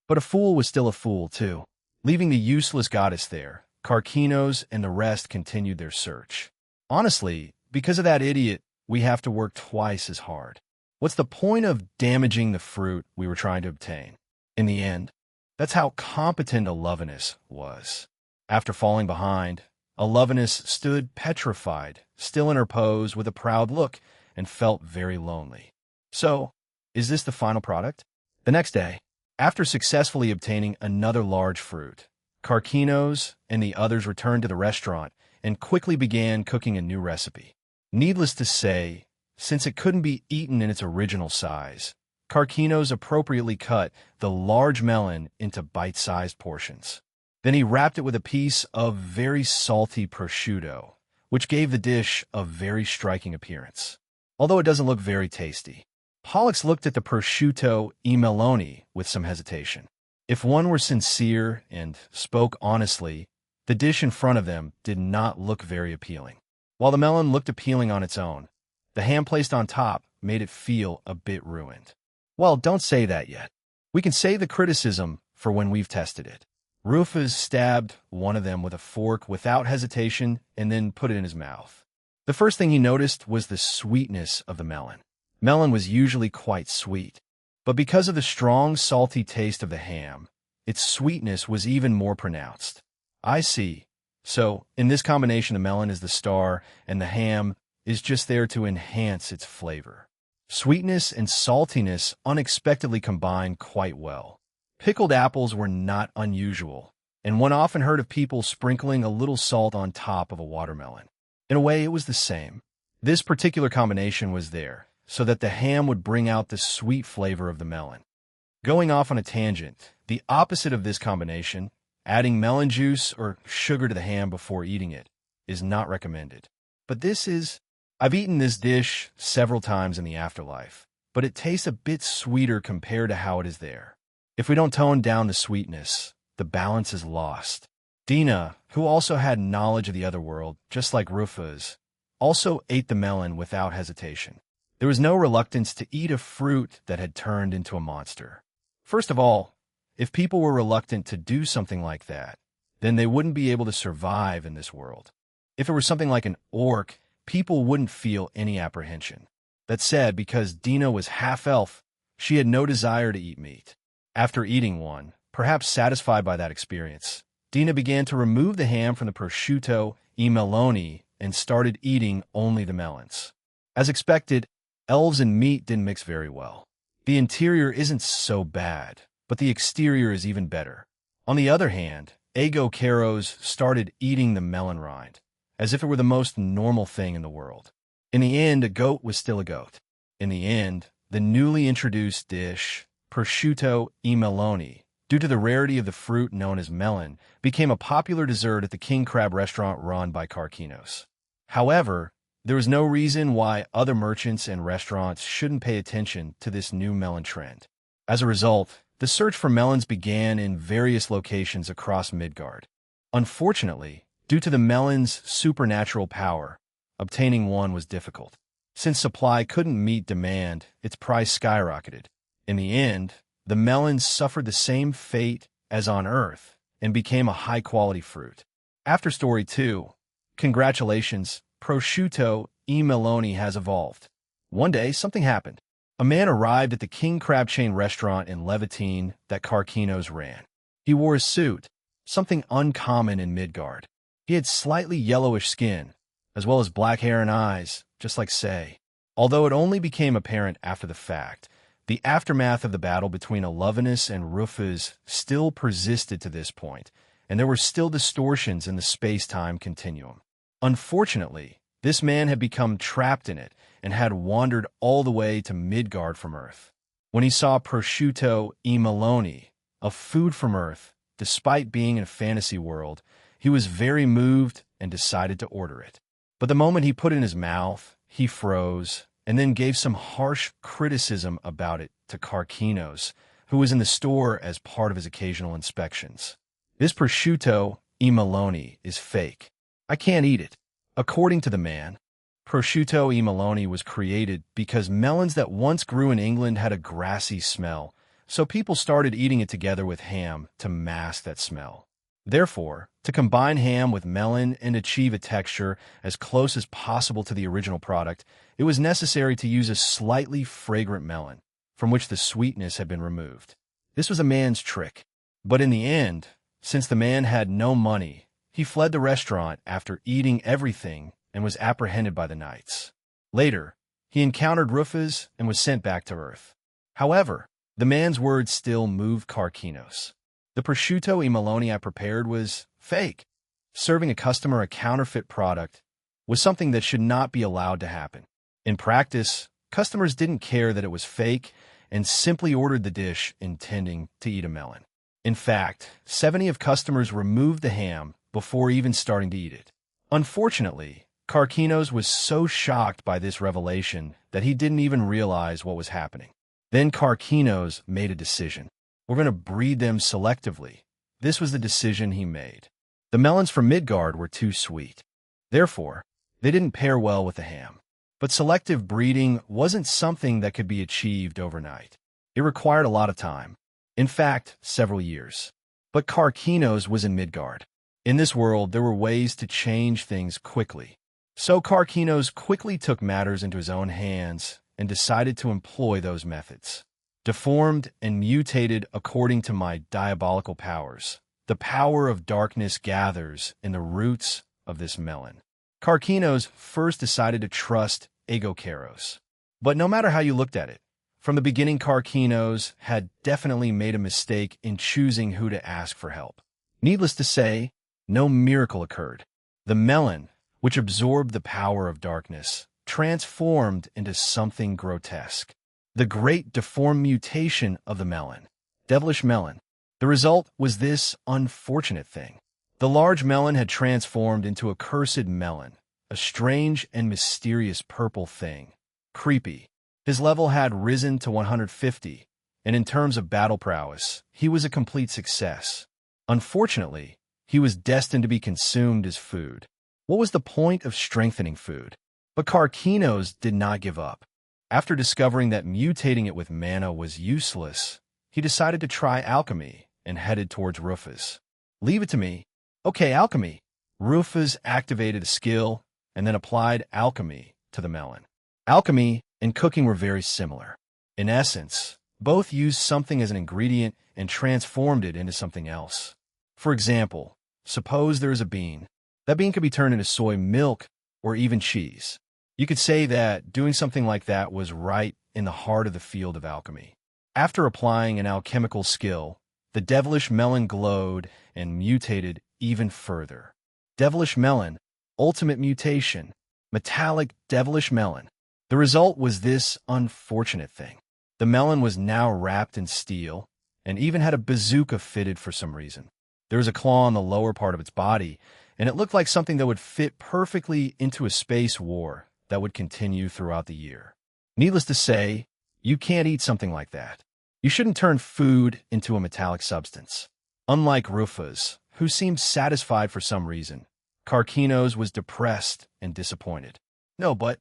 But a fool was still a fool, too. Leaving the useless goddess there, Karkinos and the rest continued their search. Honestly, because of that idiot, we have to work twice as hard. What's the point of damaging the fruit we were trying to obtain? In the end, that's how competent Alovinus was. After falling behind, Alovinus stood petrified, still in her pose with a proud look, and felt very lonely. So, is this the final product? The next day, after successfully obtaining another large fruit, Karkinos and the others returned to the restaurant and quickly began cooking a new recipe. Needless to say, since it couldn't be eaten in its original size, Karkinos appropriately cut the large melon into bite-sized portions. Then he wrapped it with a piece of very salty prosciutto, which gave the dish a very striking appearance. Although it doesn't look very tasty. Pollux looked at the prosciutto e meloni with some hesitation. If one were sincere and spoke honestly, the dish in front of them did not look very appealing. While the melon looked appealing on its own, the ham placed on top made it feel a bit ruined. Well, don't say that yet. We can save the criticism for when we've tested it. Rufus stabbed one of them with a fork without hesitation and then put it in his mouth. The first thing he noticed was the sweetness of the melon. Melon was usually quite sweet, but because of the strong, salty taste of the ham, its sweetness was even more pronounced. I see. So, in this combination, the melon is the star, and the ham is just there to enhance its flavor. Sweetness and saltiness unexpectedly combined quite well. Pickled apples were not unusual, and one often heard of people sprinkling a little salt on top of a watermelon. In a way, it was the same. This particular combination was there, so that the ham would bring out the sweet flavor of the melon. Going off on a tangent, the opposite of this combination, adding melon juice or sugar to the ham before eating it, is not recommended. But I've eaten this dish several times in the afterlife, but it tastes a bit sweeter compared to how it is there. If we don't tone down the sweetness, the balance is lost. Dina, who also had knowledge of the other world, just like Rufus, also ate the melon without hesitation. There was no reluctance to eat a fruit that had turned into a monster. First of all, if people were reluctant to do something like that, then they wouldn't be able to survive in this world. If it were something like an orc, people wouldn't feel any apprehension. That said, because Dina was half-elf, she had no desire to eat meat. After eating one, perhaps satisfied by that experience, Dina began to remove the ham from the prosciutto e meloni and started eating only the melons. As expected, elves and meat didn't mix very well. The interior isn't so bad, but the exterior is even better. On the other hand, Ego Caros started eating the melon rind, as if it were the most normal thing in the world. In the end, a goat was still a goat. In the end, the newly introduced dish, prosciutto e meloni, due to the rarity of the fruit known as melon, became a popular dessert at the king crab restaurant run by Karkinos. However, there was no reason why other merchants and restaurants shouldn't pay attention to this new melon trend. As a result, the search for melons began in various locations across Midgard. Unfortunately, due to the melon's supernatural power, obtaining one was difficult. Since supply couldn't meet demand, its price skyrocketed. In the end, the melons suffered the same fate as on Earth and became a high-quality fruit. After Story 2, congratulations, prosciutto e meloni has evolved. One day, something happened. A man arrived at the King Crab Chain restaurant in Levitine that Karkinos ran. He wore a suit, something uncommon in Midgard. He had slightly yellowish skin, as well as black hair and eyes, just like Say. Although it only became apparent after the fact, the aftermath of the battle between Alovinus and Rufus still persisted to this point, and there were still distortions in the space-time continuum. Unfortunately, this man had become trapped in it and had wandered all the way to Midgard from Earth. When he saw prosciutto e meloni, a food from Earth, despite being in a fantasy world, he was very moved and decided to order it. But the moment he put it in his mouth, he froze, and then gave some harsh criticism about it to Karkinos, who was in the store as part of his occasional inspections. This prosciutto e meloni is fake. I can't eat it. According to the man, Prosciutto e Meloni was created because melons that once grew in England had a grassy smell, so people started eating it together with ham to mask that smell. Therefore, to combine ham with melon and achieve a texture as close as possible to the original product, it was necessary to use a slightly fragrant melon, from which the sweetness had been removed. This was a man's trick. But in the end, since the man had no money, he fled the restaurant after eating everything and was apprehended by the knights. Later, he encountered Rufus and was sent back to Earth. However, the man's words still moved Carquinos. The prosciutto e Meloni I prepared was fake. Serving a customer a counterfeit product was something that should not be allowed to happen. In practice, customers didn't care that it was fake and simply ordered the dish intending to eat a melon. In fact, 70 of customers removed the ham before even starting to eat it. Unfortunately, Carquinos was so shocked by this revelation that he didn't even realize what was happening. Then Carquinos made a decision. We're going to breed them selectively. This was the decision he made. The melons from Midgard were too sweet. Therefore, they didn't pair well with the ham. But selective breeding wasn't something that could be achieved overnight. It required a lot of time. In fact, several years. But Carquinos was in Midgard. In this world, there were ways to change things quickly. So Carquinos quickly took matters into his own hands and decided to employ those methods. Deformed and mutated according to my diabolical powers, the power of darkness gathers in the roots of this melon. Carquinos first decided to trust Agocaros. But no matter how you looked at it, from the beginning Carquinos had definitely made a mistake in choosing who to ask for help. Needless to say, no miracle occurred. The melon, which absorbed the power of darkness, transformed into something grotesque. The great deformed mutation of the melon. Devilish melon. The result was this unfortunate thing. The large melon had transformed into a cursed melon, a strange and mysterious purple thing. Creepy. His level had risen to 150, and in terms of battle prowess, he was a complete success. Unfortunately, he was destined to be consumed as food. What was the point of strengthening food? But Carquinos did not give up. After discovering that mutating it with mana was useless, he decided to try alchemy and headed towards Rufus. Leave it to me. Okay, alchemy. Rufus activated a skill and then applied alchemy to the melon. Alchemy and cooking were very similar. In essence, both used something as an ingredient and transformed it into something else. For example, suppose there is a bean. That bean could be turned into soy milk or even cheese. You could say that doing something like that was right in the heart of the field of alchemy. After applying an alchemical skill, the devilish melon glowed and mutated even further. Devilish melon, ultimate mutation, metallic devilish melon. The result was this unfortunate thing. The melon was now wrapped in steel and even had a bazooka fitted for some reason. There was a claw on the lower part of its body, and it looked like something that would fit perfectly into a space war that would continue throughout the year. Needless to say, you can't eat something like that. You shouldn't turn food into a metallic substance. Unlike Rufus, who seemed satisfied for some reason, Carquinos was depressed and disappointed. No, but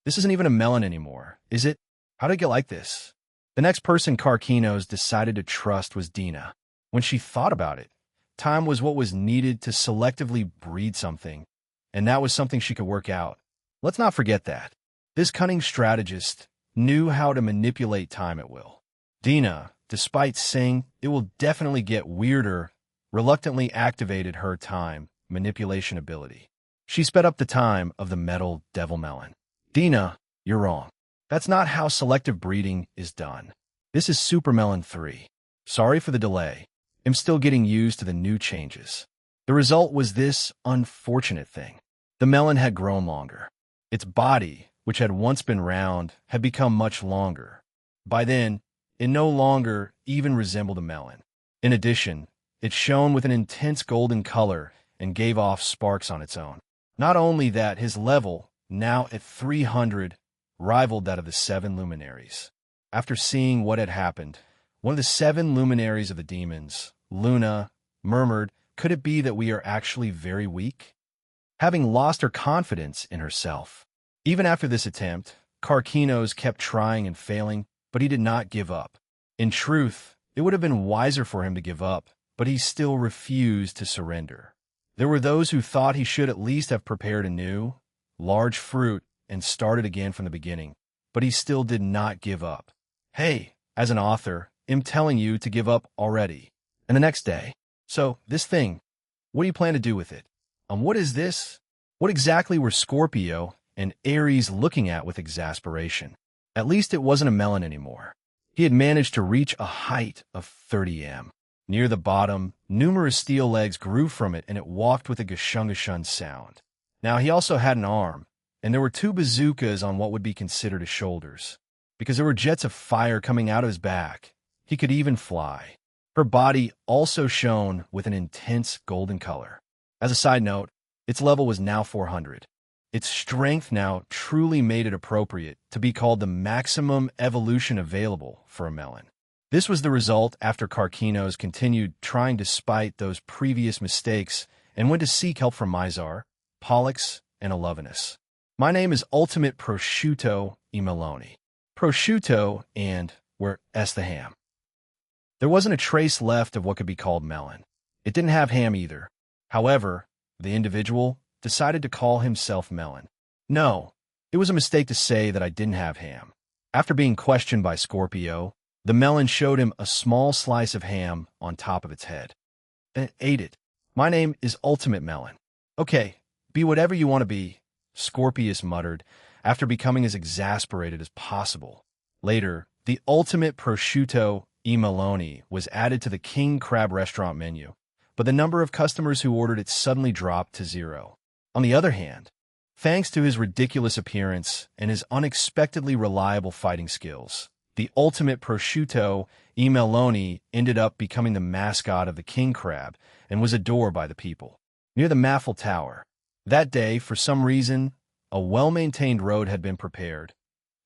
this isn't even a melon anymore, is it? How did it get like this? The next person Carquinos decided to trust was Dina. When she thought about it, time was what was needed to selectively breed something, and that was something she could work out. Let's not forget that. This cunning strategist knew how to manipulate time at will. Dina, despite saying it will definitely get weirder, reluctantly activated her time manipulation ability. She sped up the time of the metal devil melon. Dina, you're wrong. That's not how selective breeding is done. This is Supermelon 3. Sorry for the delay. I'm still getting used to the new changes. The result was this unfortunate thing. The melon had grown longer. Its body, which had once been round, had become much longer. By then, it no longer even resembled a melon. In addition, it shone with an intense golden color and gave off sparks on its own. Not only that, his level, now at 300, rivaled that of the 7 luminaries. After seeing what had happened, one of the 7 luminaries of the demons, Luna, murmured, "Could it be that we are actually very weak?" Having lost her confidence in herself, Even after this attempt, Karkinos kept trying and failing, but he did not give up. In truth, it would have been wiser for him to give up, but he still refused to surrender. There were those who thought he should at least have prepared a new, large fruit and started again from the beginning, but he still did not give up. Hey, as an author, I'm telling you to give up already. And the next day, so, this thing, what do you plan to do with it? What is this? What exactly were Scorpio and Aries looking at with exasperation? At least it wasn't a melon anymore. He had managed to reach a height of 30 m. Near the bottom, numerous steel legs grew from it and it walked with a gashung sound. Now he also had an arm, and there were two bazookas on what would be considered his shoulders. Because there were jets of fire coming out of his back, he could even fly. Her body also shone with an intense golden color. As a side note, its level was now 400. Its strength now truly made it appropriate to be called the maximum evolution available for a melon. This was the result after Karkinos continued trying despite those previous mistakes and went to seek help from Mizar, Pollux, and Alovinus. My name is Ultimate Prosciutto e Meloni. Prosciutto and where's the ham? There wasn't a trace left of what could be called melon. It didn't have ham either. However, the individual decided to call himself Melon. No, it was a mistake to say that I didn't have ham. After being questioned by Scorpio, the melon showed him a small slice of ham on top of its head. Then it ate it. My name is Ultimate Melon. Okay, be whatever you want to be, Scorpius muttered, after becoming as exasperated as possible. Later, the Ultimate Prosciutto e Meloni was added to the King Crab restaurant menu, but the number of customers who ordered it suddenly dropped to 0. On the other hand, thanks to his ridiculous appearance and his unexpectedly reliable fighting skills, the Ultimate Prosciutto e Meloni ended up becoming the mascot of the King Crab and was adored by the people. Near the Maffel Tower, that day, for some reason, a well-maintained road had been prepared,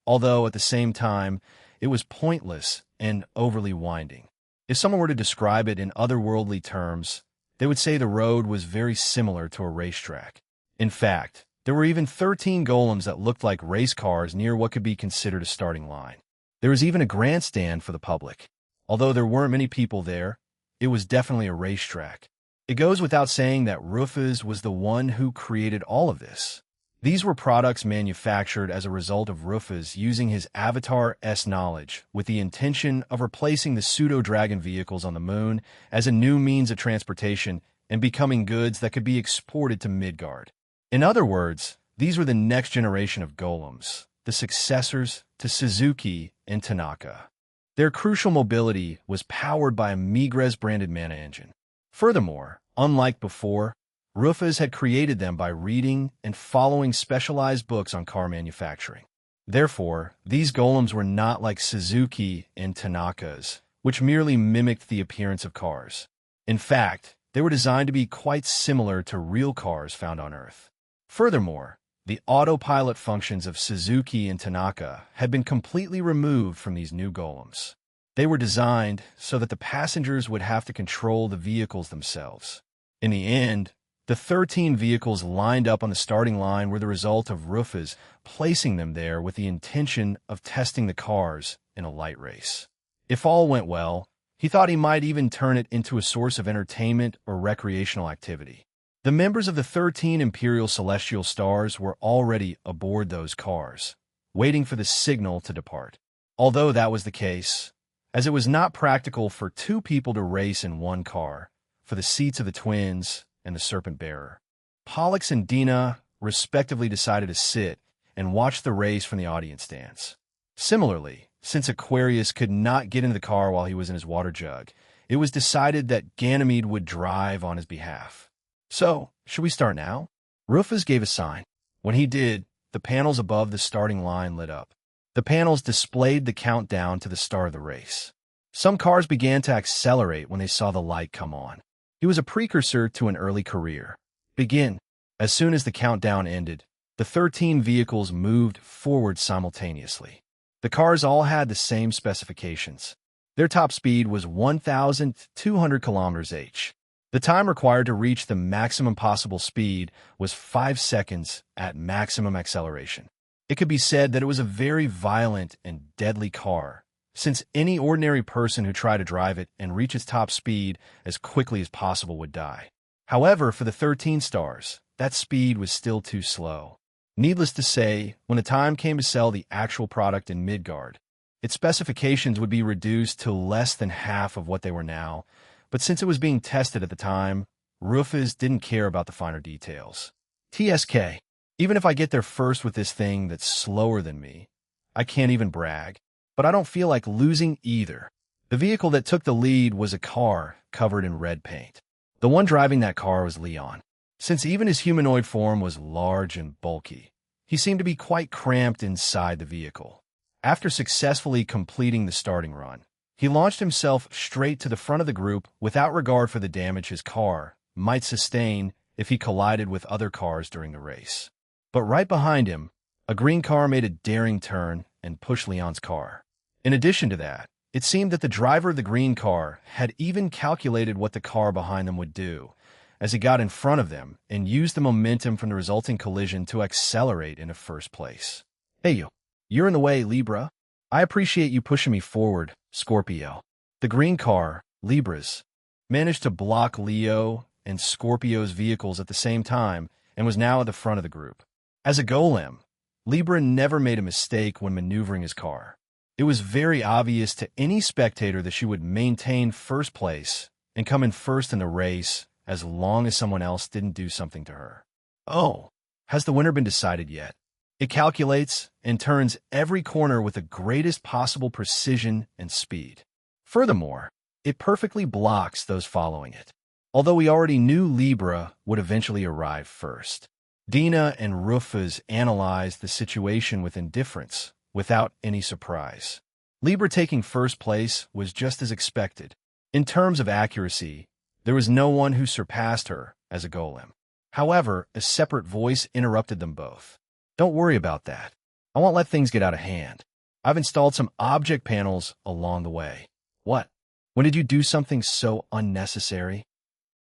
although at the same time, it was pointless and overly winding. If someone were to describe it in otherworldly terms, they would say the road was very similar to a racetrack. In fact, there were even 13 golems that looked like race cars near what could be considered a starting line. There was even a grandstand for the public. Although there weren't many people there, it was definitely a racetrack. It goes without saying that Rufus was the one who created all of this. These were products manufactured as a result of Rufus using his Avatar-S knowledge with the intention of replacing the pseudo-dragon vehicles on the moon as a new means of transportation and becoming goods that could be exported to Midgard. In other words, these were the next generation of golems, the successors to Suzuki and Tanaka. Their crucial mobility was powered by a Migres-branded mana engine. Furthermore, unlike before, Rufus had created them by reading and following specialized books on car manufacturing. Therefore, these golems were not like Suzuki and Tanaka's, which merely mimicked the appearance of cars. In fact, they were designed to be quite similar to real cars found on Earth. Furthermore, the autopilot functions of Suzuki and Tanaka had been completely removed from these new golems. They were designed so that the passengers would have to control the vehicles themselves. In the end, the 13 vehicles lined up on the starting line were the result of Rufus placing them there with the intention of testing the cars in a light race. If all went well, he thought he might even turn it into a source of entertainment or recreational activity. The members of the 13 Imperial Celestial Stars were already aboard those cars, waiting for the signal to depart. Although that was the case, as it was not practical for two people to race in one car, for the seats of the twins and the serpent bearer, Pollux and Dina respectively decided to sit and watch the race from the audience stands. Similarly, since Aquarius could not get into the car while he was in his water jug, it was decided that Ganymede would drive on his behalf. So, should we start now? Rufus gave a sign. When he did, the panels above the starting line lit up. The panels displayed the countdown to the start of the race. Some cars began to accelerate when they saw the light come on. It was a precursor to an early career. Begin. As soon as the countdown ended, the 13 vehicles moved forward simultaneously. The cars all had the same specifications. Their top speed was 1,200 kilometers h. The time required to reach the maximum possible speed was 5 seconds at maximum acceleration. It could be said that it was a very violent and deadly car, since any ordinary person who tried to drive it and reach its top speed as quickly as possible would die. However, for the 13 stars, that speed was still too slow. Needless to say, when the time came to sell the actual product in Midgard, its specifications would be reduced to less than half of what they were now, but since it was being tested at the time, Rufus didn't care about the finer details. TSK. Even if I get there first with this thing that's slower than me, I can't even brag, but I don't feel like losing either. The vehicle that took the lead was a car covered in red paint. The one driving that car was Leon. Since even his humanoid form was large and bulky, he seemed to be quite cramped inside the vehicle. After successfully completing the starting run, he launched himself straight to the front of the group without regard for the damage his car might sustain if he collided with other cars during the race. But right behind him, a green car made a daring turn and pushed Leon's car. In addition to that, it seemed that the driver of the green car had even calculated what the car behind them would do, as he got in front of them and used the momentum from the resulting collision to accelerate into first place. Hey, you're in the way, Libra. I appreciate you pushing me forward, Scorpio. The green car, Libra's, managed to block Leo and Scorpio's vehicles at the same time and was now at the front of the group. As a golem, Libra never made a mistake when maneuvering his car. It was very obvious to any spectator that she would maintain first place and come in first in the race as long as someone else didn't do something to her. Oh, has the winner been decided yet? It calculates and turns every corner with the greatest possible precision and speed. Furthermore, it perfectly blocks those following it. Although we already knew Libra would eventually arrive first, Dina and Rufus analyzed the situation with indifference, without any surprise. Libra taking first place was just as expected. In terms of accuracy, there was no one who surpassed her as a golem. However, a separate voice interrupted them both. Don't worry about that. I won't let things get out of hand. I've installed some object panels along the way. What? When did you do something so unnecessary?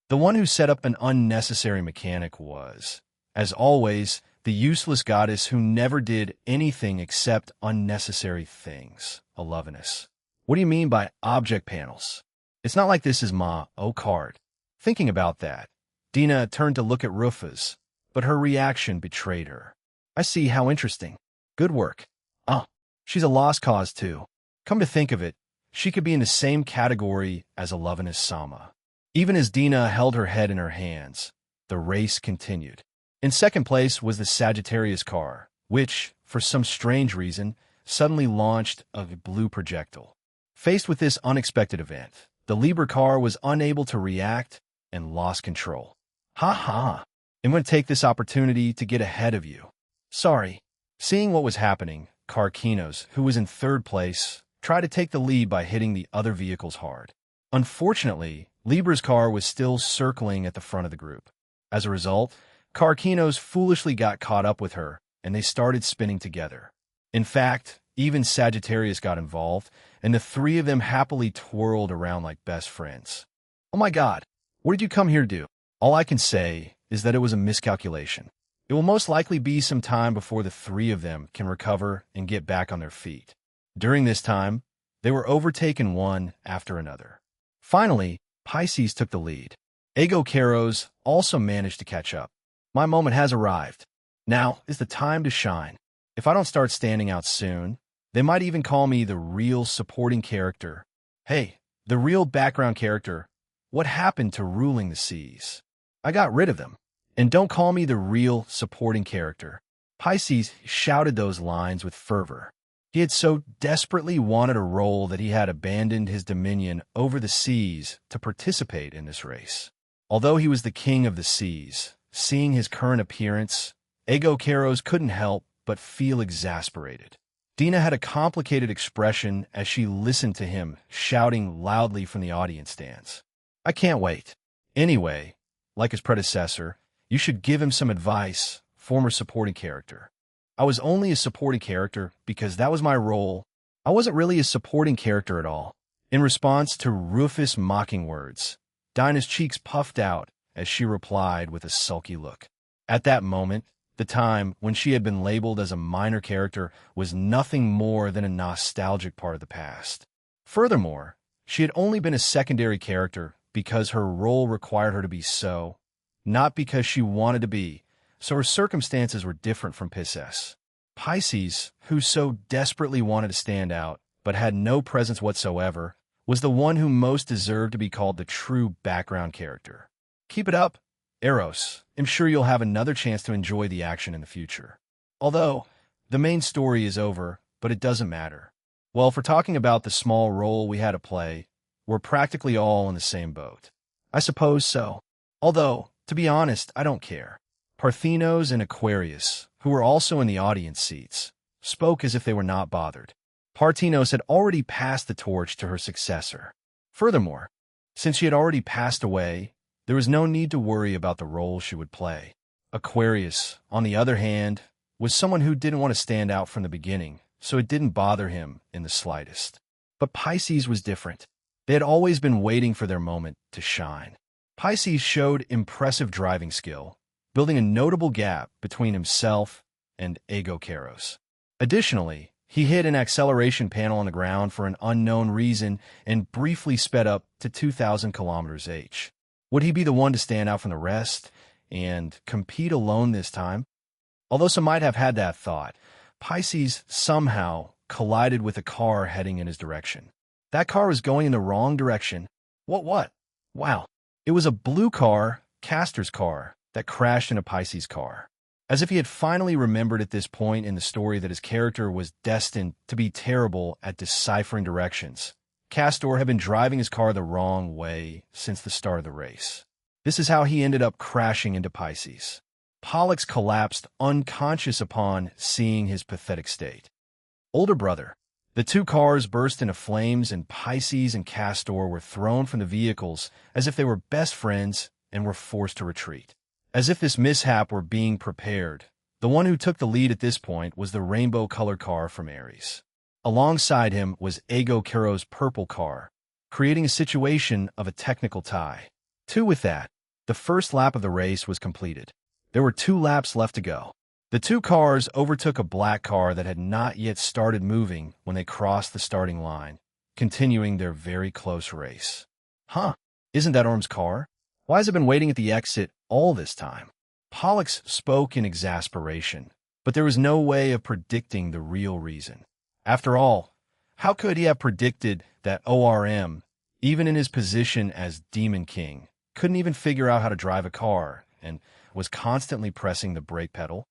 The one who set up an unnecessary mechanic was, as always, the useless goddess who never did anything except unnecessary things, Alovinus. What do you mean by object panels? It's not like this is Ma Ocard. Thinking about that, Dina turned to look at Rufus, but her reaction betrayed her. I see, how interesting. Good work. Oh, she's a lost cause too. Come to think of it, she could be in the same category as Alovinus Sama. Even as Dina held her head in her hands, the race continued. In second place was the Sagittarius car, which, for some strange reason, suddenly launched a blue projectile. Faced with this unexpected event, the Libra car was unable to react and lost control. Ha ha! I'm going to take this opportunity to get ahead of you. Sorry. Seeing what was happening, Karkinos, who was in third place, tried to take the lead by hitting the other vehicles hard. Unfortunately, Libra's car was still circling at the front of the group. As a result, Karkinos foolishly got caught up with her, and they started spinning together. In fact, even Sagittarius got involved, and the three of them happily twirled around like best friends. Oh my God, what did you come here to do? All I can say is that it was a miscalculation. It will most likely be some time before the three of them can recover and get back on their feet. During this time, they were overtaken one after another. Finally, Pisces took the lead. Ego Karos also managed to catch up. My moment has arrived. Now is the time to shine. If I don't start standing out soon, they might even call me the real supporting character. Hey, the real background character. What happened to ruling the seas? I got rid of them. And don't call me the real supporting character. Pisces shouted those lines with fervor. He had so desperately wanted a role that he had abandoned his dominion over the seas to participate in this race. Although he was the king of the seas, seeing his current appearance, Ego Karos couldn't help but feel exasperated. Dina had a complicated expression as she listened to him shouting loudly from the audience stands. I can't wait. Anyway, like his predecessor, you should give him some advice, former supporting character. I was only a supporting character because that was my role. I wasn't really a supporting character at all. In response to Rufus' mocking words, Dinah's cheeks puffed out as she replied with a sulky look. At that moment, The time when she had been labeled as a minor character was nothing more than a nostalgic part of the past. Furthermore, she had only been a secondary character because her role required her to be so, not because she wanted to be, so her circumstances were different from Pisces. Pisces, who so desperately wanted to stand out, but had no presence whatsoever, was the one who most deserved to be called the true background character. Keep it up, Eros. I'm sure you'll have another chance to enjoy the action in the future. Although, the main story is over, but it doesn't matter. Well, if we're talking about the small role we had to play, we're practically all in the same boat. I suppose so. Although, to be honest, I don't care. Parthenos and Aquarius, who were also in the audience seats, spoke as if they were not bothered. Parthenos had already passed the torch to her successor. Furthermore, since she had already passed away, there was no need to worry about the role she would play. Aquarius, on the other hand, was someone who didn't want to stand out from the beginning, so it didn't bother him in the slightest. But Pisces was different. They had always been waiting for their moment to shine. Pisces showed impressive driving skill, building a notable gap between himself and Aegokeros. Additionally, he hit an acceleration panel on the ground for an unknown reason and briefly sped up to 2,000 km/h. Would he be the one to stand out from the rest and compete alone this time? Although some might have had that thought, Pisces somehow collided with a car heading in his direction. That car was going in the wrong direction. What? Wow. It was a blue car, Castor's car, that crashed into Pisces' car. As if he had finally remembered at this point in the story that his character was destined to be terrible at deciphering directions. Castor had been driving his car the wrong way since the start of the race. This is how he ended up crashing into Pisces. Pollux collapsed unconscious upon seeing his pathetic state. Older brother. The two cars burst into flames and Pisces and Castor were thrown from the vehicles as if they were best friends and were forced to retreat. As if this mishap were being prepared, the one who took the lead at this point was the rainbow-colored car from Ares. Alongside him was Aegokeros' purple car, creating a situation of a technical tie. With that, the first lap of the race was completed. There were 2 laps left to go. The 2 cars overtook a black car that had not yet started moving when they crossed the starting line, continuing their very close race. Isn't that Orm's car? Why has it been waiting at the exit all this time? Pollux spoke in exasperation, but there was no way of predicting the real reason. After all, how could he have predicted that ORM, even in his position as Demon King, couldn't even figure out how to drive a car and was constantly pressing the brake pedal?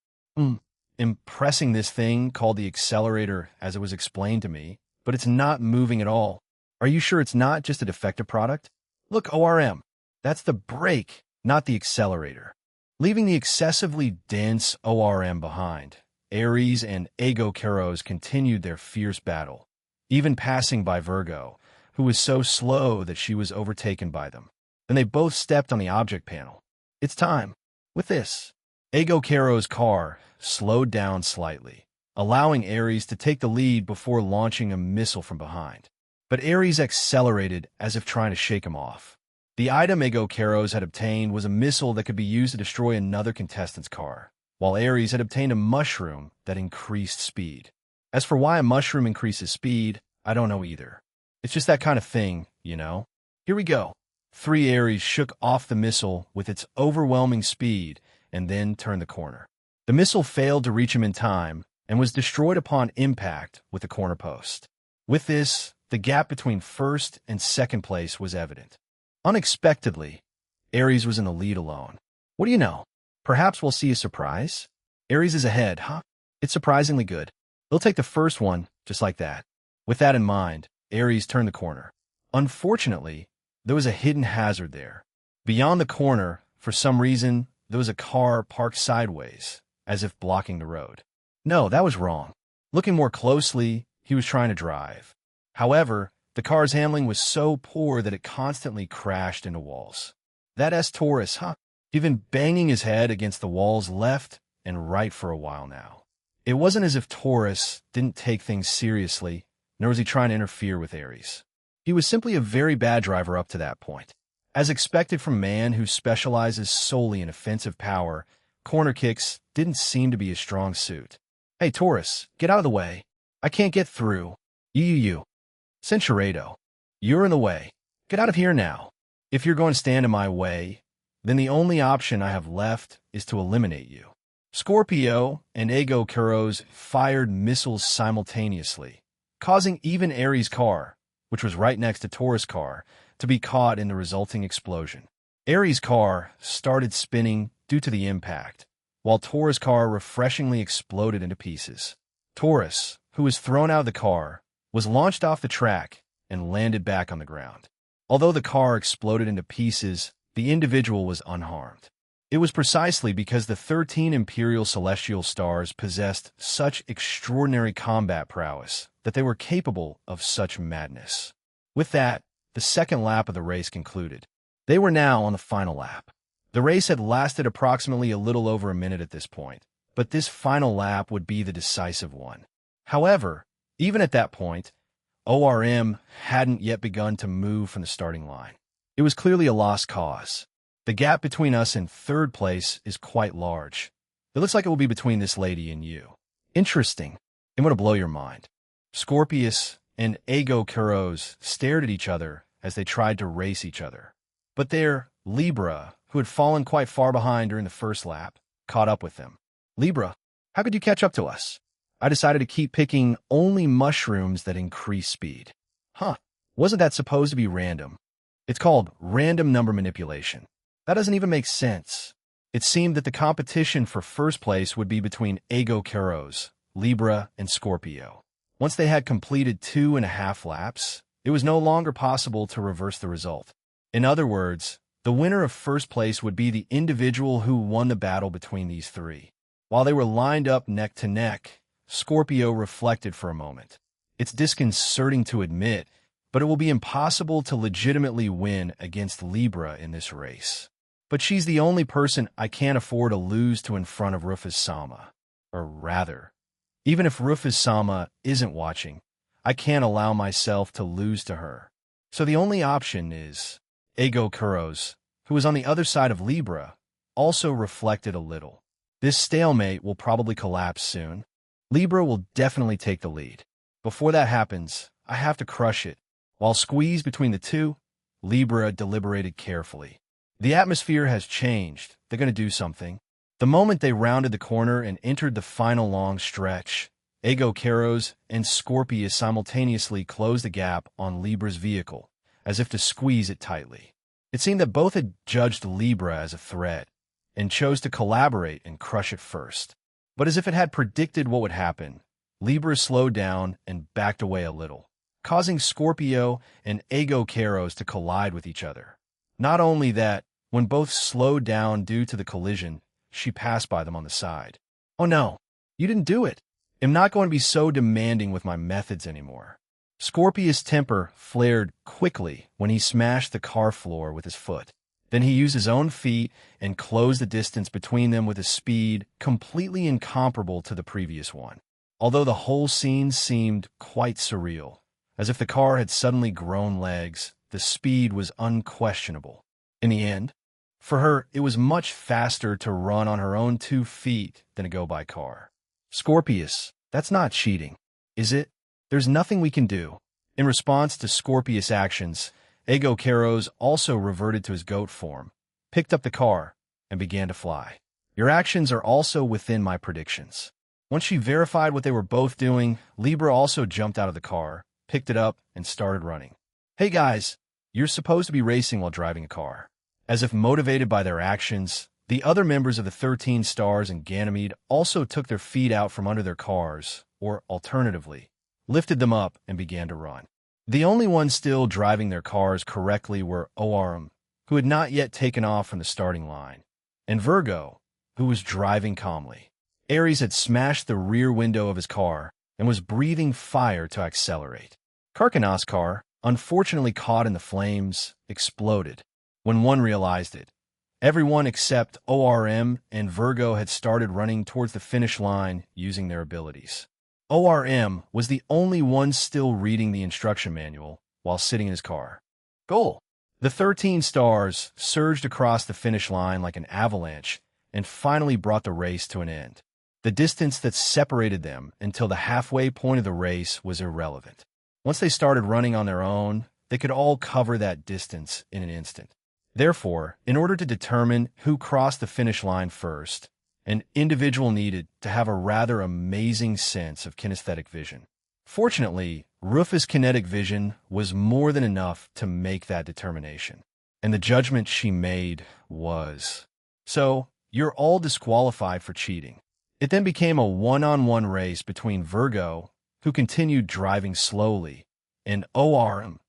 Pressing this thing called the accelerator as it was explained to me, but it's not moving at all. Are you sure it's not just a defective product? Look, ORM, that's the brake, not the accelerator. Leaving the excessively dense ORM behind, Ares and Aegokeros continued their fierce battle, even passing by Virgo, who was so slow that she was overtaken by them. Then they both stepped on the object panel. It's time. With this, Aegokeros' car slowed down slightly, allowing Ares to take the lead before launching a missile from behind. But Ares accelerated as if trying to shake him off. The item Aegokeros had obtained was a missile that could be used to destroy another contestant's car, while Ares had obtained a mushroom that increased speed. As for why a mushroom increases speed, I don't know either. It's just that kind of thing, you know? Here we go. 3 Ares shook off the missile with its overwhelming speed and then turned the corner. The missile failed to reach him in time and was destroyed upon impact with the corner post. With this, the gap between first and second place was evident. Unexpectedly, Ares was in the lead alone. What do you know? Perhaps we'll see a surprise? Ares is ahead, It's surprisingly good. They'll take the first one, just like that. With that in mind, Ares turned the corner. Unfortunately, there was a hidden hazard there. Beyond the corner, for some reason, there was a car parked sideways, as if blocking the road. No, that was wrong. Looking more closely, he was trying to drive. However, the car's handling was so poor that it constantly crashed into walls. That Taurus, He'd been banging his head against the walls left and right for a while now. It wasn't as if Taurus didn't take things seriously, nor was he trying to interfere with Ares. He was simply a very bad driver up to that point. As expected from a man who specializes solely in offensive power, Corner kicks didn't seem to be his strong suit. "Hey, Taurus, get out of the way. I can't get through. You. Centurado, you're in the way. Get out of here now. If you're going to stand in my way, then the only option I have left is to eliminate you." Scorpio and Ego Kuros fired missiles simultaneously, causing even Ares' car, which was right next to Taurus' car, to be caught in the resulting explosion. Ares' car started spinning due to the impact, while Taurus' car refreshingly exploded into pieces. Taurus, who was thrown out of the car, was launched off the track and landed back on the ground. Although the car exploded into pieces, the individual was unharmed. It was precisely because the 13 Imperial Celestial Stars possessed such extraordinary combat prowess that they were capable of such madness. With that, the second lap of the race concluded. They were now on the final lap. The race had lasted approximately a little over a minute at this point, but this final lap would be the decisive one. However, even at that point, ORM hadn't yet begun to move from the starting line. It was clearly a lost cause. The gap between us and third place is quite large. It looks like it will be between this lady and you. Interesting. I'm going to blow your mind. Scorpius and Ego Kuros stared at each other as they tried to race each other. But there, Libra, who had fallen quite far behind during the first lap, caught up with them. "Libra, how could you catch up to us?" "I decided to keep picking only mushrooms that increase speed." "Huh, wasn't that supposed to be random?" "It's called random number manipulation." "That doesn't even make sense." It seemed that the competition for first place would be between Ego Kuros, Libra, and Scorpio. Once they had completed 2.5 laps, it was no longer possible to reverse the result. In other words, the winner of first place would be the individual who won the battle between these three. While they were lined up neck to neck, Scorpio reflected for a moment. "It's disconcerting to admit, but it will be impossible to legitimately win against Libra in this race. But she's the only person I can't afford to lose to in front of Rufus-sama. Or rather, even if Rufus-sama isn't watching, I can't allow myself to lose to her. So the only option is..." Ego Kuros, who was on the other side of Libra, also reflected a little. "This stalemate will probably collapse soon. Libra will definitely take the lead. Before that happens, I have to crush it." While squeezed between the two, Libra deliberated carefully. The atmosphere has changed. They're going to do something. The moment they rounded the corner and entered the final long stretch, Ego Kuros and Scorpius simultaneously closed the gap on Libra's vehicle, as if to squeeze it tightly. It seemed that both had judged Libra as a threat and chose to collaborate and crush it first. But as if it had predicted what would happen, Libra slowed down and backed away a little, causing Scorpio and Ego Kuros to collide with each other. Not only that, when both slowed down due to the collision, she passed by them on the side. "Oh no, you didn't do it. I'm not going to be so demanding with my methods anymore." Scorpius' temper flared quickly when he smashed the car floor with his foot. Then he used his own feet and closed the distance between them with a speed completely incomparable to the previous one. Although the whole scene seemed quite surreal, as if the car had suddenly grown legs, the speed was unquestionable. In the end, for her, it was much faster to run on her own 2 feet than a go-by car. "Scorpius, that's not cheating, is it? There's nothing we can do." In response to Scorpius' actions, Ego Kuros also reverted to his goat form, picked up the car, and began to fly. "Your actions are also within my predictions." Once she verified what they were both doing, Libra also jumped out of the car, picked it up, and started running. "Hey guys, you're supposed to be racing while driving a car." As if motivated by their actions, the other members of the 13 Stars and Ganymede also took their feet out from under their cars, or alternatively, lifted them up and began to run. The only ones still driving their cars correctly were ORM, who had not yet taken off from the starting line, and Virgo, who was driving calmly. Ares had smashed the rear window of his car and was breathing fire to accelerate. Karkanos' car, unfortunately caught in the flames, exploded. When one realized it, everyone except ORM and Virgo had started running towards the finish line using their abilities. ORM was the only one still reading the instruction manual while sitting in his car. Goal! The 13 stars surged across the finish line like an avalanche and finally brought the race to an end. The distance that separated them until the halfway point of the race was irrelevant. Once they started running on their own, they could all cover that distance in an instant. Therefore, in order to determine who crossed the finish line first, an individual needed to have a rather amazing sense of kinesthetic vision. Fortunately, Rufus' kinetic vision was more than enough to make that determination. And the judgment she made was, "So, you're all disqualified for cheating." It then became a one-on-one race between Virgo, who continued driving slowly, and ORM,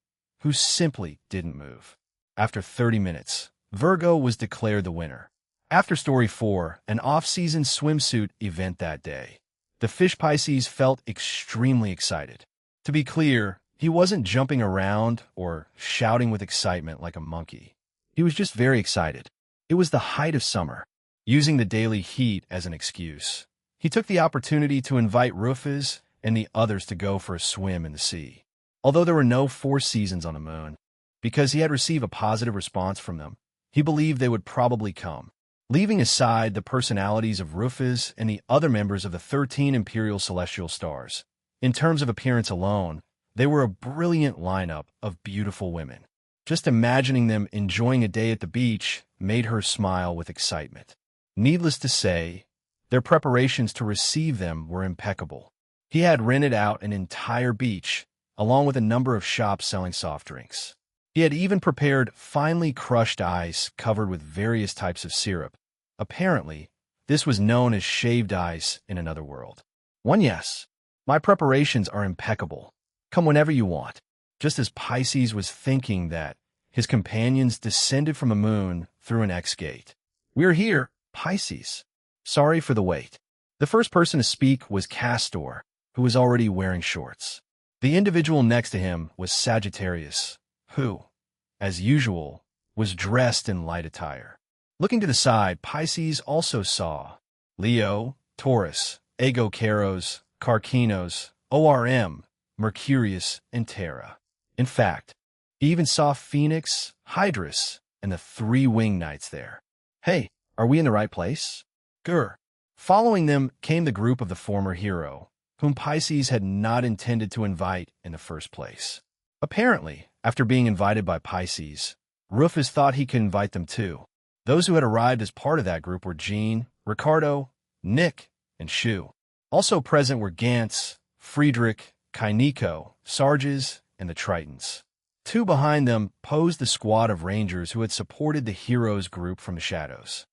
who simply didn't move. After 30 minutes, Virgo was declared the winner. After Story 4, an off-season swimsuit event that day, the fish Pisces felt extremely excited. To be clear, he wasn't jumping around or shouting with excitement like a monkey. He was just very excited. It was the height of summer. Using the daily heat as an excuse, he took the opportunity to invite Rufus and the others to go for a swim in the sea. Although there were no 4 seasons on the moon, because he had received a positive response from them, he believed they would probably come. Leaving aside the personalities of Rufus and the other members of the 13 imperial celestial stars, in terms of appearance alone, they were a brilliant lineup of beautiful women. Just imagining them enjoying a day at the beach made her smile with excitement. Needless to say, their preparations to receive them were impeccable. He had rented out an entire beach, along with a number of shops selling soft drinks. He had even prepared finely crushed ice covered with various types of syrup. Apparently, this was known as shaved ice in another world. Yes, my preparations are impeccable. Come whenever you want. Just as Pisces was thinking that, his companions descended from the moon through an X-gate. "We're here, Pisces. Sorry for the wait." The first person to speak was Castor, who was already wearing shorts. The individual next to him was Sagittarius, who, as usual, was dressed in light attire. Looking to the side, Pisces also saw Leo, Taurus, Ego Keros, Carcinos, ORM, Mercurius, and Terra. In fact, he even saw Phoenix, Hydrus, and the 3 winged knights there. "Hey, are we in the right place?" Grr. Following them came the group of the former hero, whom Pisces had not intended to invite in the first place. Apparently, after being invited by Pisces, Rufus thought he could invite them too. Those who had arrived as part of that group were Jean, Ricardo, Nick, and Shu. Also present were Gantz, Friedrich, Kainiko, Sarges, and the Tritons. 2 behind them posed the squad of rangers who had supported the heroes group from the shadows.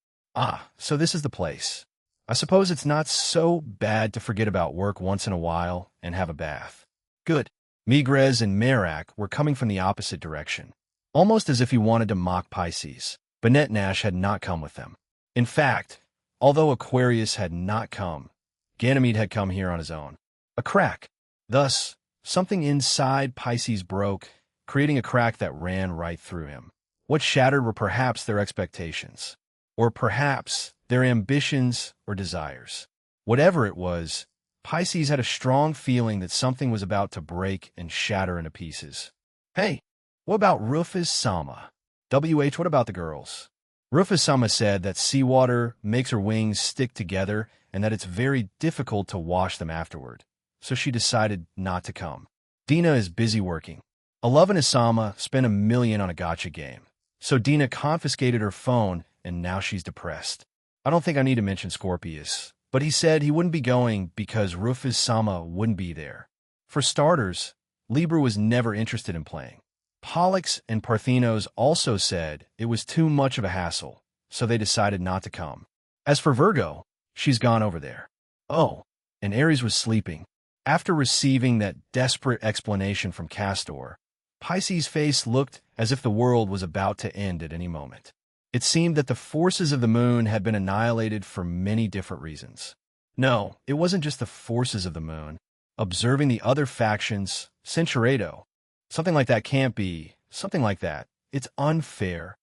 So this is the place. I suppose it's not so bad to forget about work once in a while and have a bath. Good. Migres and Merak were coming from the opposite direction, almost as if he wanted to mock Pisces. Bennett Nash had not come with them. In fact, although Aquarius had not come, Ganymede had come here on his own. A crack. Thus, something inside Pisces broke, creating a crack that ran right through him. What shattered were perhaps their expectations, or perhaps their ambitions or desires. Whatever it was, Pisces had a strong feeling that something was about to break and shatter into pieces. "Hey, what about Rufus Sama? What about the girls?" Rufus Sama said that seawater makes her wings stick together and that it's very difficult to wash them afterward, so she decided not to come. Dina is busy working. Alov and Isama spent $1 million on a gacha game, so Dina confiscated her phone and now she's depressed. I don't think I need to mention Scorpius, but he said he wouldn't be going because Rufus Sama wouldn't be there. For starters, Libra was never interested in playing. Pollux and Parthenos also said it was too much of a hassle, so they decided not to come. As for Virgo, she's gone over there. Oh, and Aries was sleeping. After receiving that desperate explanation from Castor, Pisces' face looked as if the world was about to end at any moment. It seemed that the forces of the moon had been annihilated for many different reasons. No, it wasn't just the forces of the moon. Observing the other factions, Centurado, something like that can't be, something like that. It's unfair.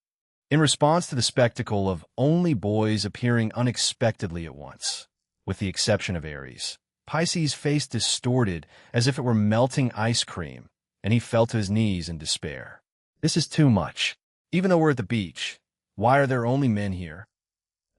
In response to the spectacle of only boys appearing unexpectedly at once, with the exception of Aries, Pisces' face distorted as if it were melting ice cream, and he fell to his knees in despair. This is too much. Even though we're at the beach, why are there only men here?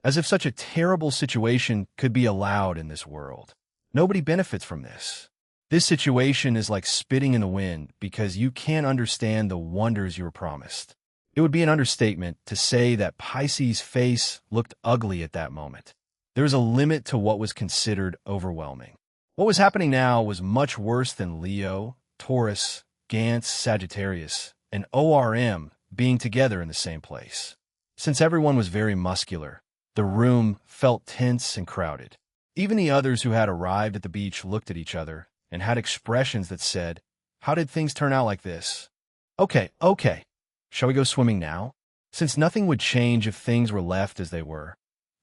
as if such a terrible situation could be allowed in this world. Nobody benefits from this. This situation is like spitting in the wind because you can't understand the wonders you were promised. It would be an understatement to say that Pisces' face looked ugly at that moment. There was a limit to what was considered overwhelming. What was happening now was much worse than Leo, Taurus, Gans, Sagittarius, and ORM being together in the same place. Since everyone was very muscular, the room felt tense and crowded. Even the others who had arrived at the beach looked at each other and had expressions that said, "How did things turn out like this?" Okay. Shall we go swimming now? Since nothing would change if things were left as they were,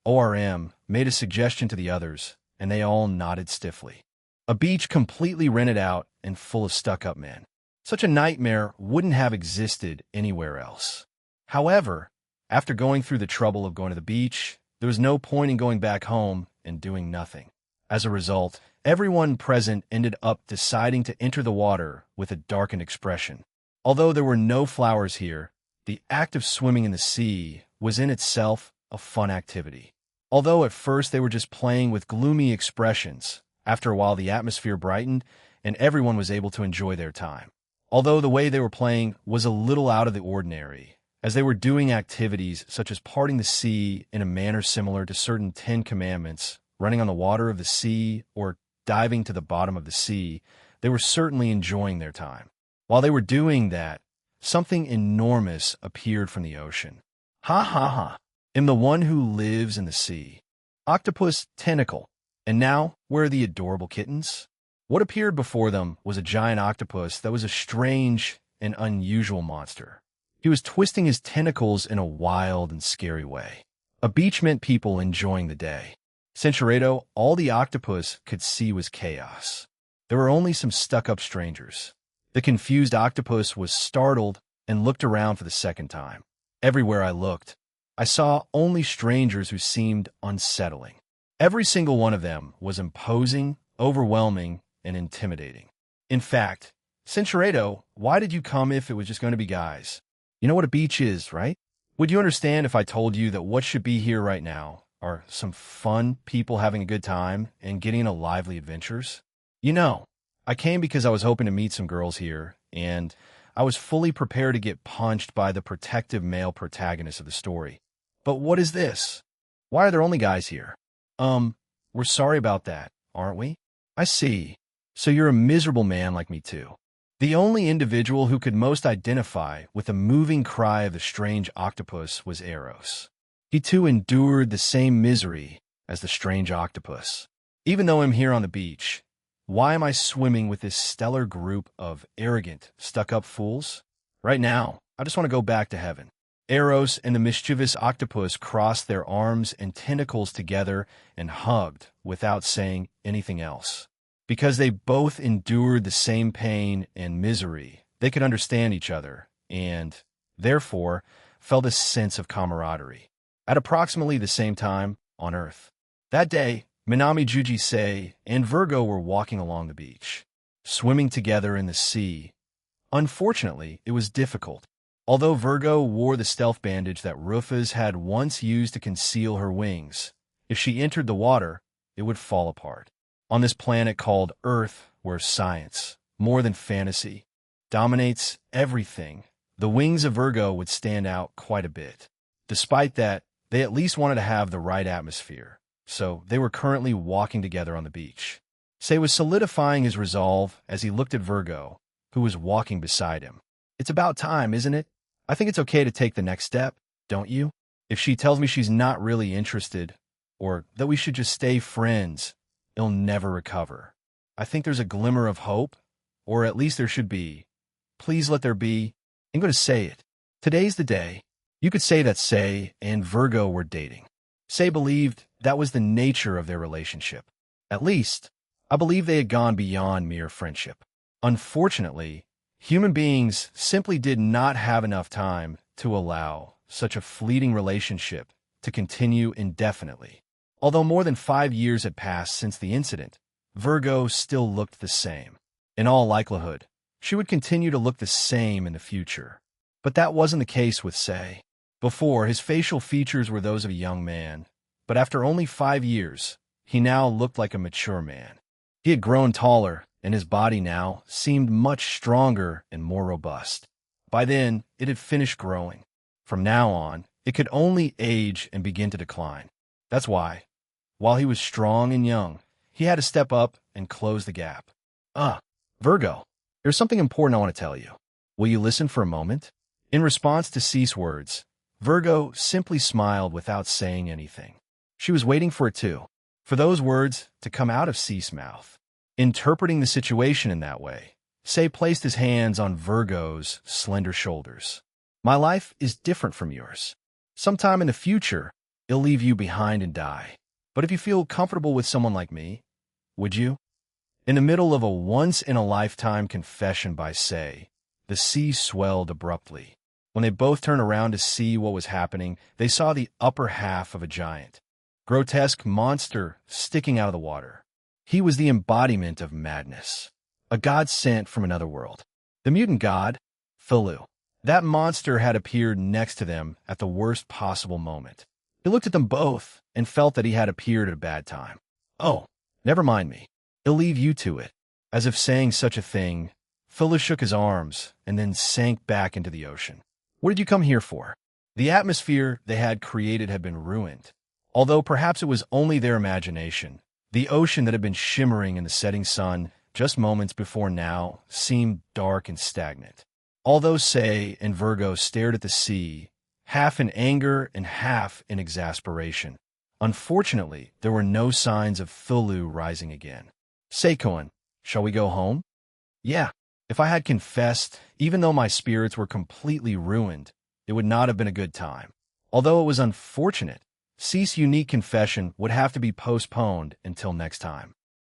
ORM made a suggestion to the others, and they all nodded stiffly. A beach completely rented out and full of stuck-up men. Such a nightmare wouldn't have existed anywhere else. However, after going through the trouble of going to the beach, there was no point in going back home and doing nothing. As a result, everyone present ended up deciding to enter the water with a darkened expression. Although there were no flowers here, the act of swimming in the sea was in itself a fun activity. Although at first they were just playing with gloomy expressions, after a while the atmosphere brightened and everyone was able to enjoy their time. Although the way they were playing was a little out of the ordinary, as they were doing activities such as parting the sea in a manner similar to certain 10 Commandments, running on the water of the sea, or diving to the bottom of the sea, they were certainly enjoying their time. While they were doing that, something enormous appeared from the ocean. Ha ha ha! I'm the one who lives in the sea. Octopus tentacle. And now, where are the adorable kittens? What appeared before them was a giant octopus that was a strange and unusual monster. He was twisting his tentacles in a wild and scary way. A beach meant people enjoying the day. Centuredo, all the octopus could see was chaos. There were only some stuck-up strangers. The confused octopus was startled and looked around for the second time. Everywhere I looked, I saw only strangers who seemed unsettling. Every single one of them was imposing, overwhelming, and intimidating. In fact, Centuredo, why did you come if it was just going to be guys? You know what a beach is, right? Would you understand if I told you that what should be here right now are some fun people having a good time and getting into lively adventures? You know, I came because I was hoping to meet some girls here, and I was fully prepared to get punched by the protective male protagonist of the story. But what is this? Why are there only guys here? We're sorry about that, aren't we? I see. So you're a miserable man like me too. The only individual who could most identify with the moving cry of the strange octopus was Eros. He too endured the same misery as the strange octopus. Even though I'm here on the beach, why am I swimming with this stellar group of arrogant, stuck-up fools? Right now, I just want to go back to heaven. Eros and the mischievous octopus crossed their arms and tentacles together and hugged without saying anything else. Because they both endured the same pain and misery, they could understand each other and, therefore, felt a sense of camaraderie. At approximately the same time, on Earth. That day, Minami Jujisei and Virgo were walking along the beach, swimming together in the sea. Unfortunately, it was difficult. Although Virgo wore the stealth bandage that Rufus had once used to conceal her wings, if she entered the water, it would fall apart. On this planet called Earth, where science, more than fantasy, dominates everything, the wings of Virgo would stand out quite a bit. Despite that, they at least wanted to have the right atmosphere. So they were currently walking together on the beach. Sei was solidifying his resolve as he looked at Virgo, who was walking beside him. It's about time, isn't it? I think it's okay to take the next step, don't you? If she tells me she's not really interested, or that we should just stay friends, it'll never recover. I think there's a glimmer of hope, or at least there should be. Please let there be. I'm going to say it. Today's the day. You could say that Sei and Virgo were dating. Sei believed that was the nature of their relationship. At least, I believe they had gone beyond mere friendship. Unfortunately, human beings simply did not have enough time to allow such a fleeting relationship to continue indefinitely. Although more than 5 years had passed since the incident, Virgo still looked the same. In all likelihood, she would continue to look the same in the future. But that wasn't the case with Sei. Before, his facial features were those of a young man, But after only 5 years, he now looked like a mature man. He had grown taller, and his body now seemed much stronger and more robust. By then, it had finished growing. From now on, it could only age and begin to decline. That's why, while he was strong and young, he had to step up and close the gap. Virgo, there's something important I want to tell you. Will you listen for a moment? In response to Cease's words, Virgo simply smiled without saying anything. She was waiting for it too, for those words to come out of Cease's mouth. Interpreting the situation in that way, Say placed his hands on Virgo's slender shoulders. My life is different from yours. Sometime in the future, it'll leave you behind and die. But if you feel comfortable with someone like me, would you? In the middle of a once-in-a-lifetime confession by Say, the sea swelled abruptly. When they both turned around to see what was happening, they saw the upper half of a giant, grotesque monster sticking out of the water. He was the embodiment of madness, a god sent from another world. The mutant god, Thulu. That monster had appeared next to them at the worst possible moment. He looked at them both and felt that he had appeared at a bad time. Oh, never mind me. He'll leave you to it. As if saying such a thing, Thulu shook his arms and then sank back into the ocean. What did you come here for? The atmosphere they had created had been ruined. Although perhaps it was only their imagination, the ocean that had been shimmering in the setting sun just moments before now seemed dark and stagnant. Although Say and Virgo stared at the sea, half in anger and half in exasperation. Unfortunately, there were no signs of Thulu rising again. Seikoen, shall we go home? Yeah. If I had confessed, even though my spirits were completely ruined, it would not have been a good time. Although it was unfortunate, Cease's unique confession would have to be postponed until next time.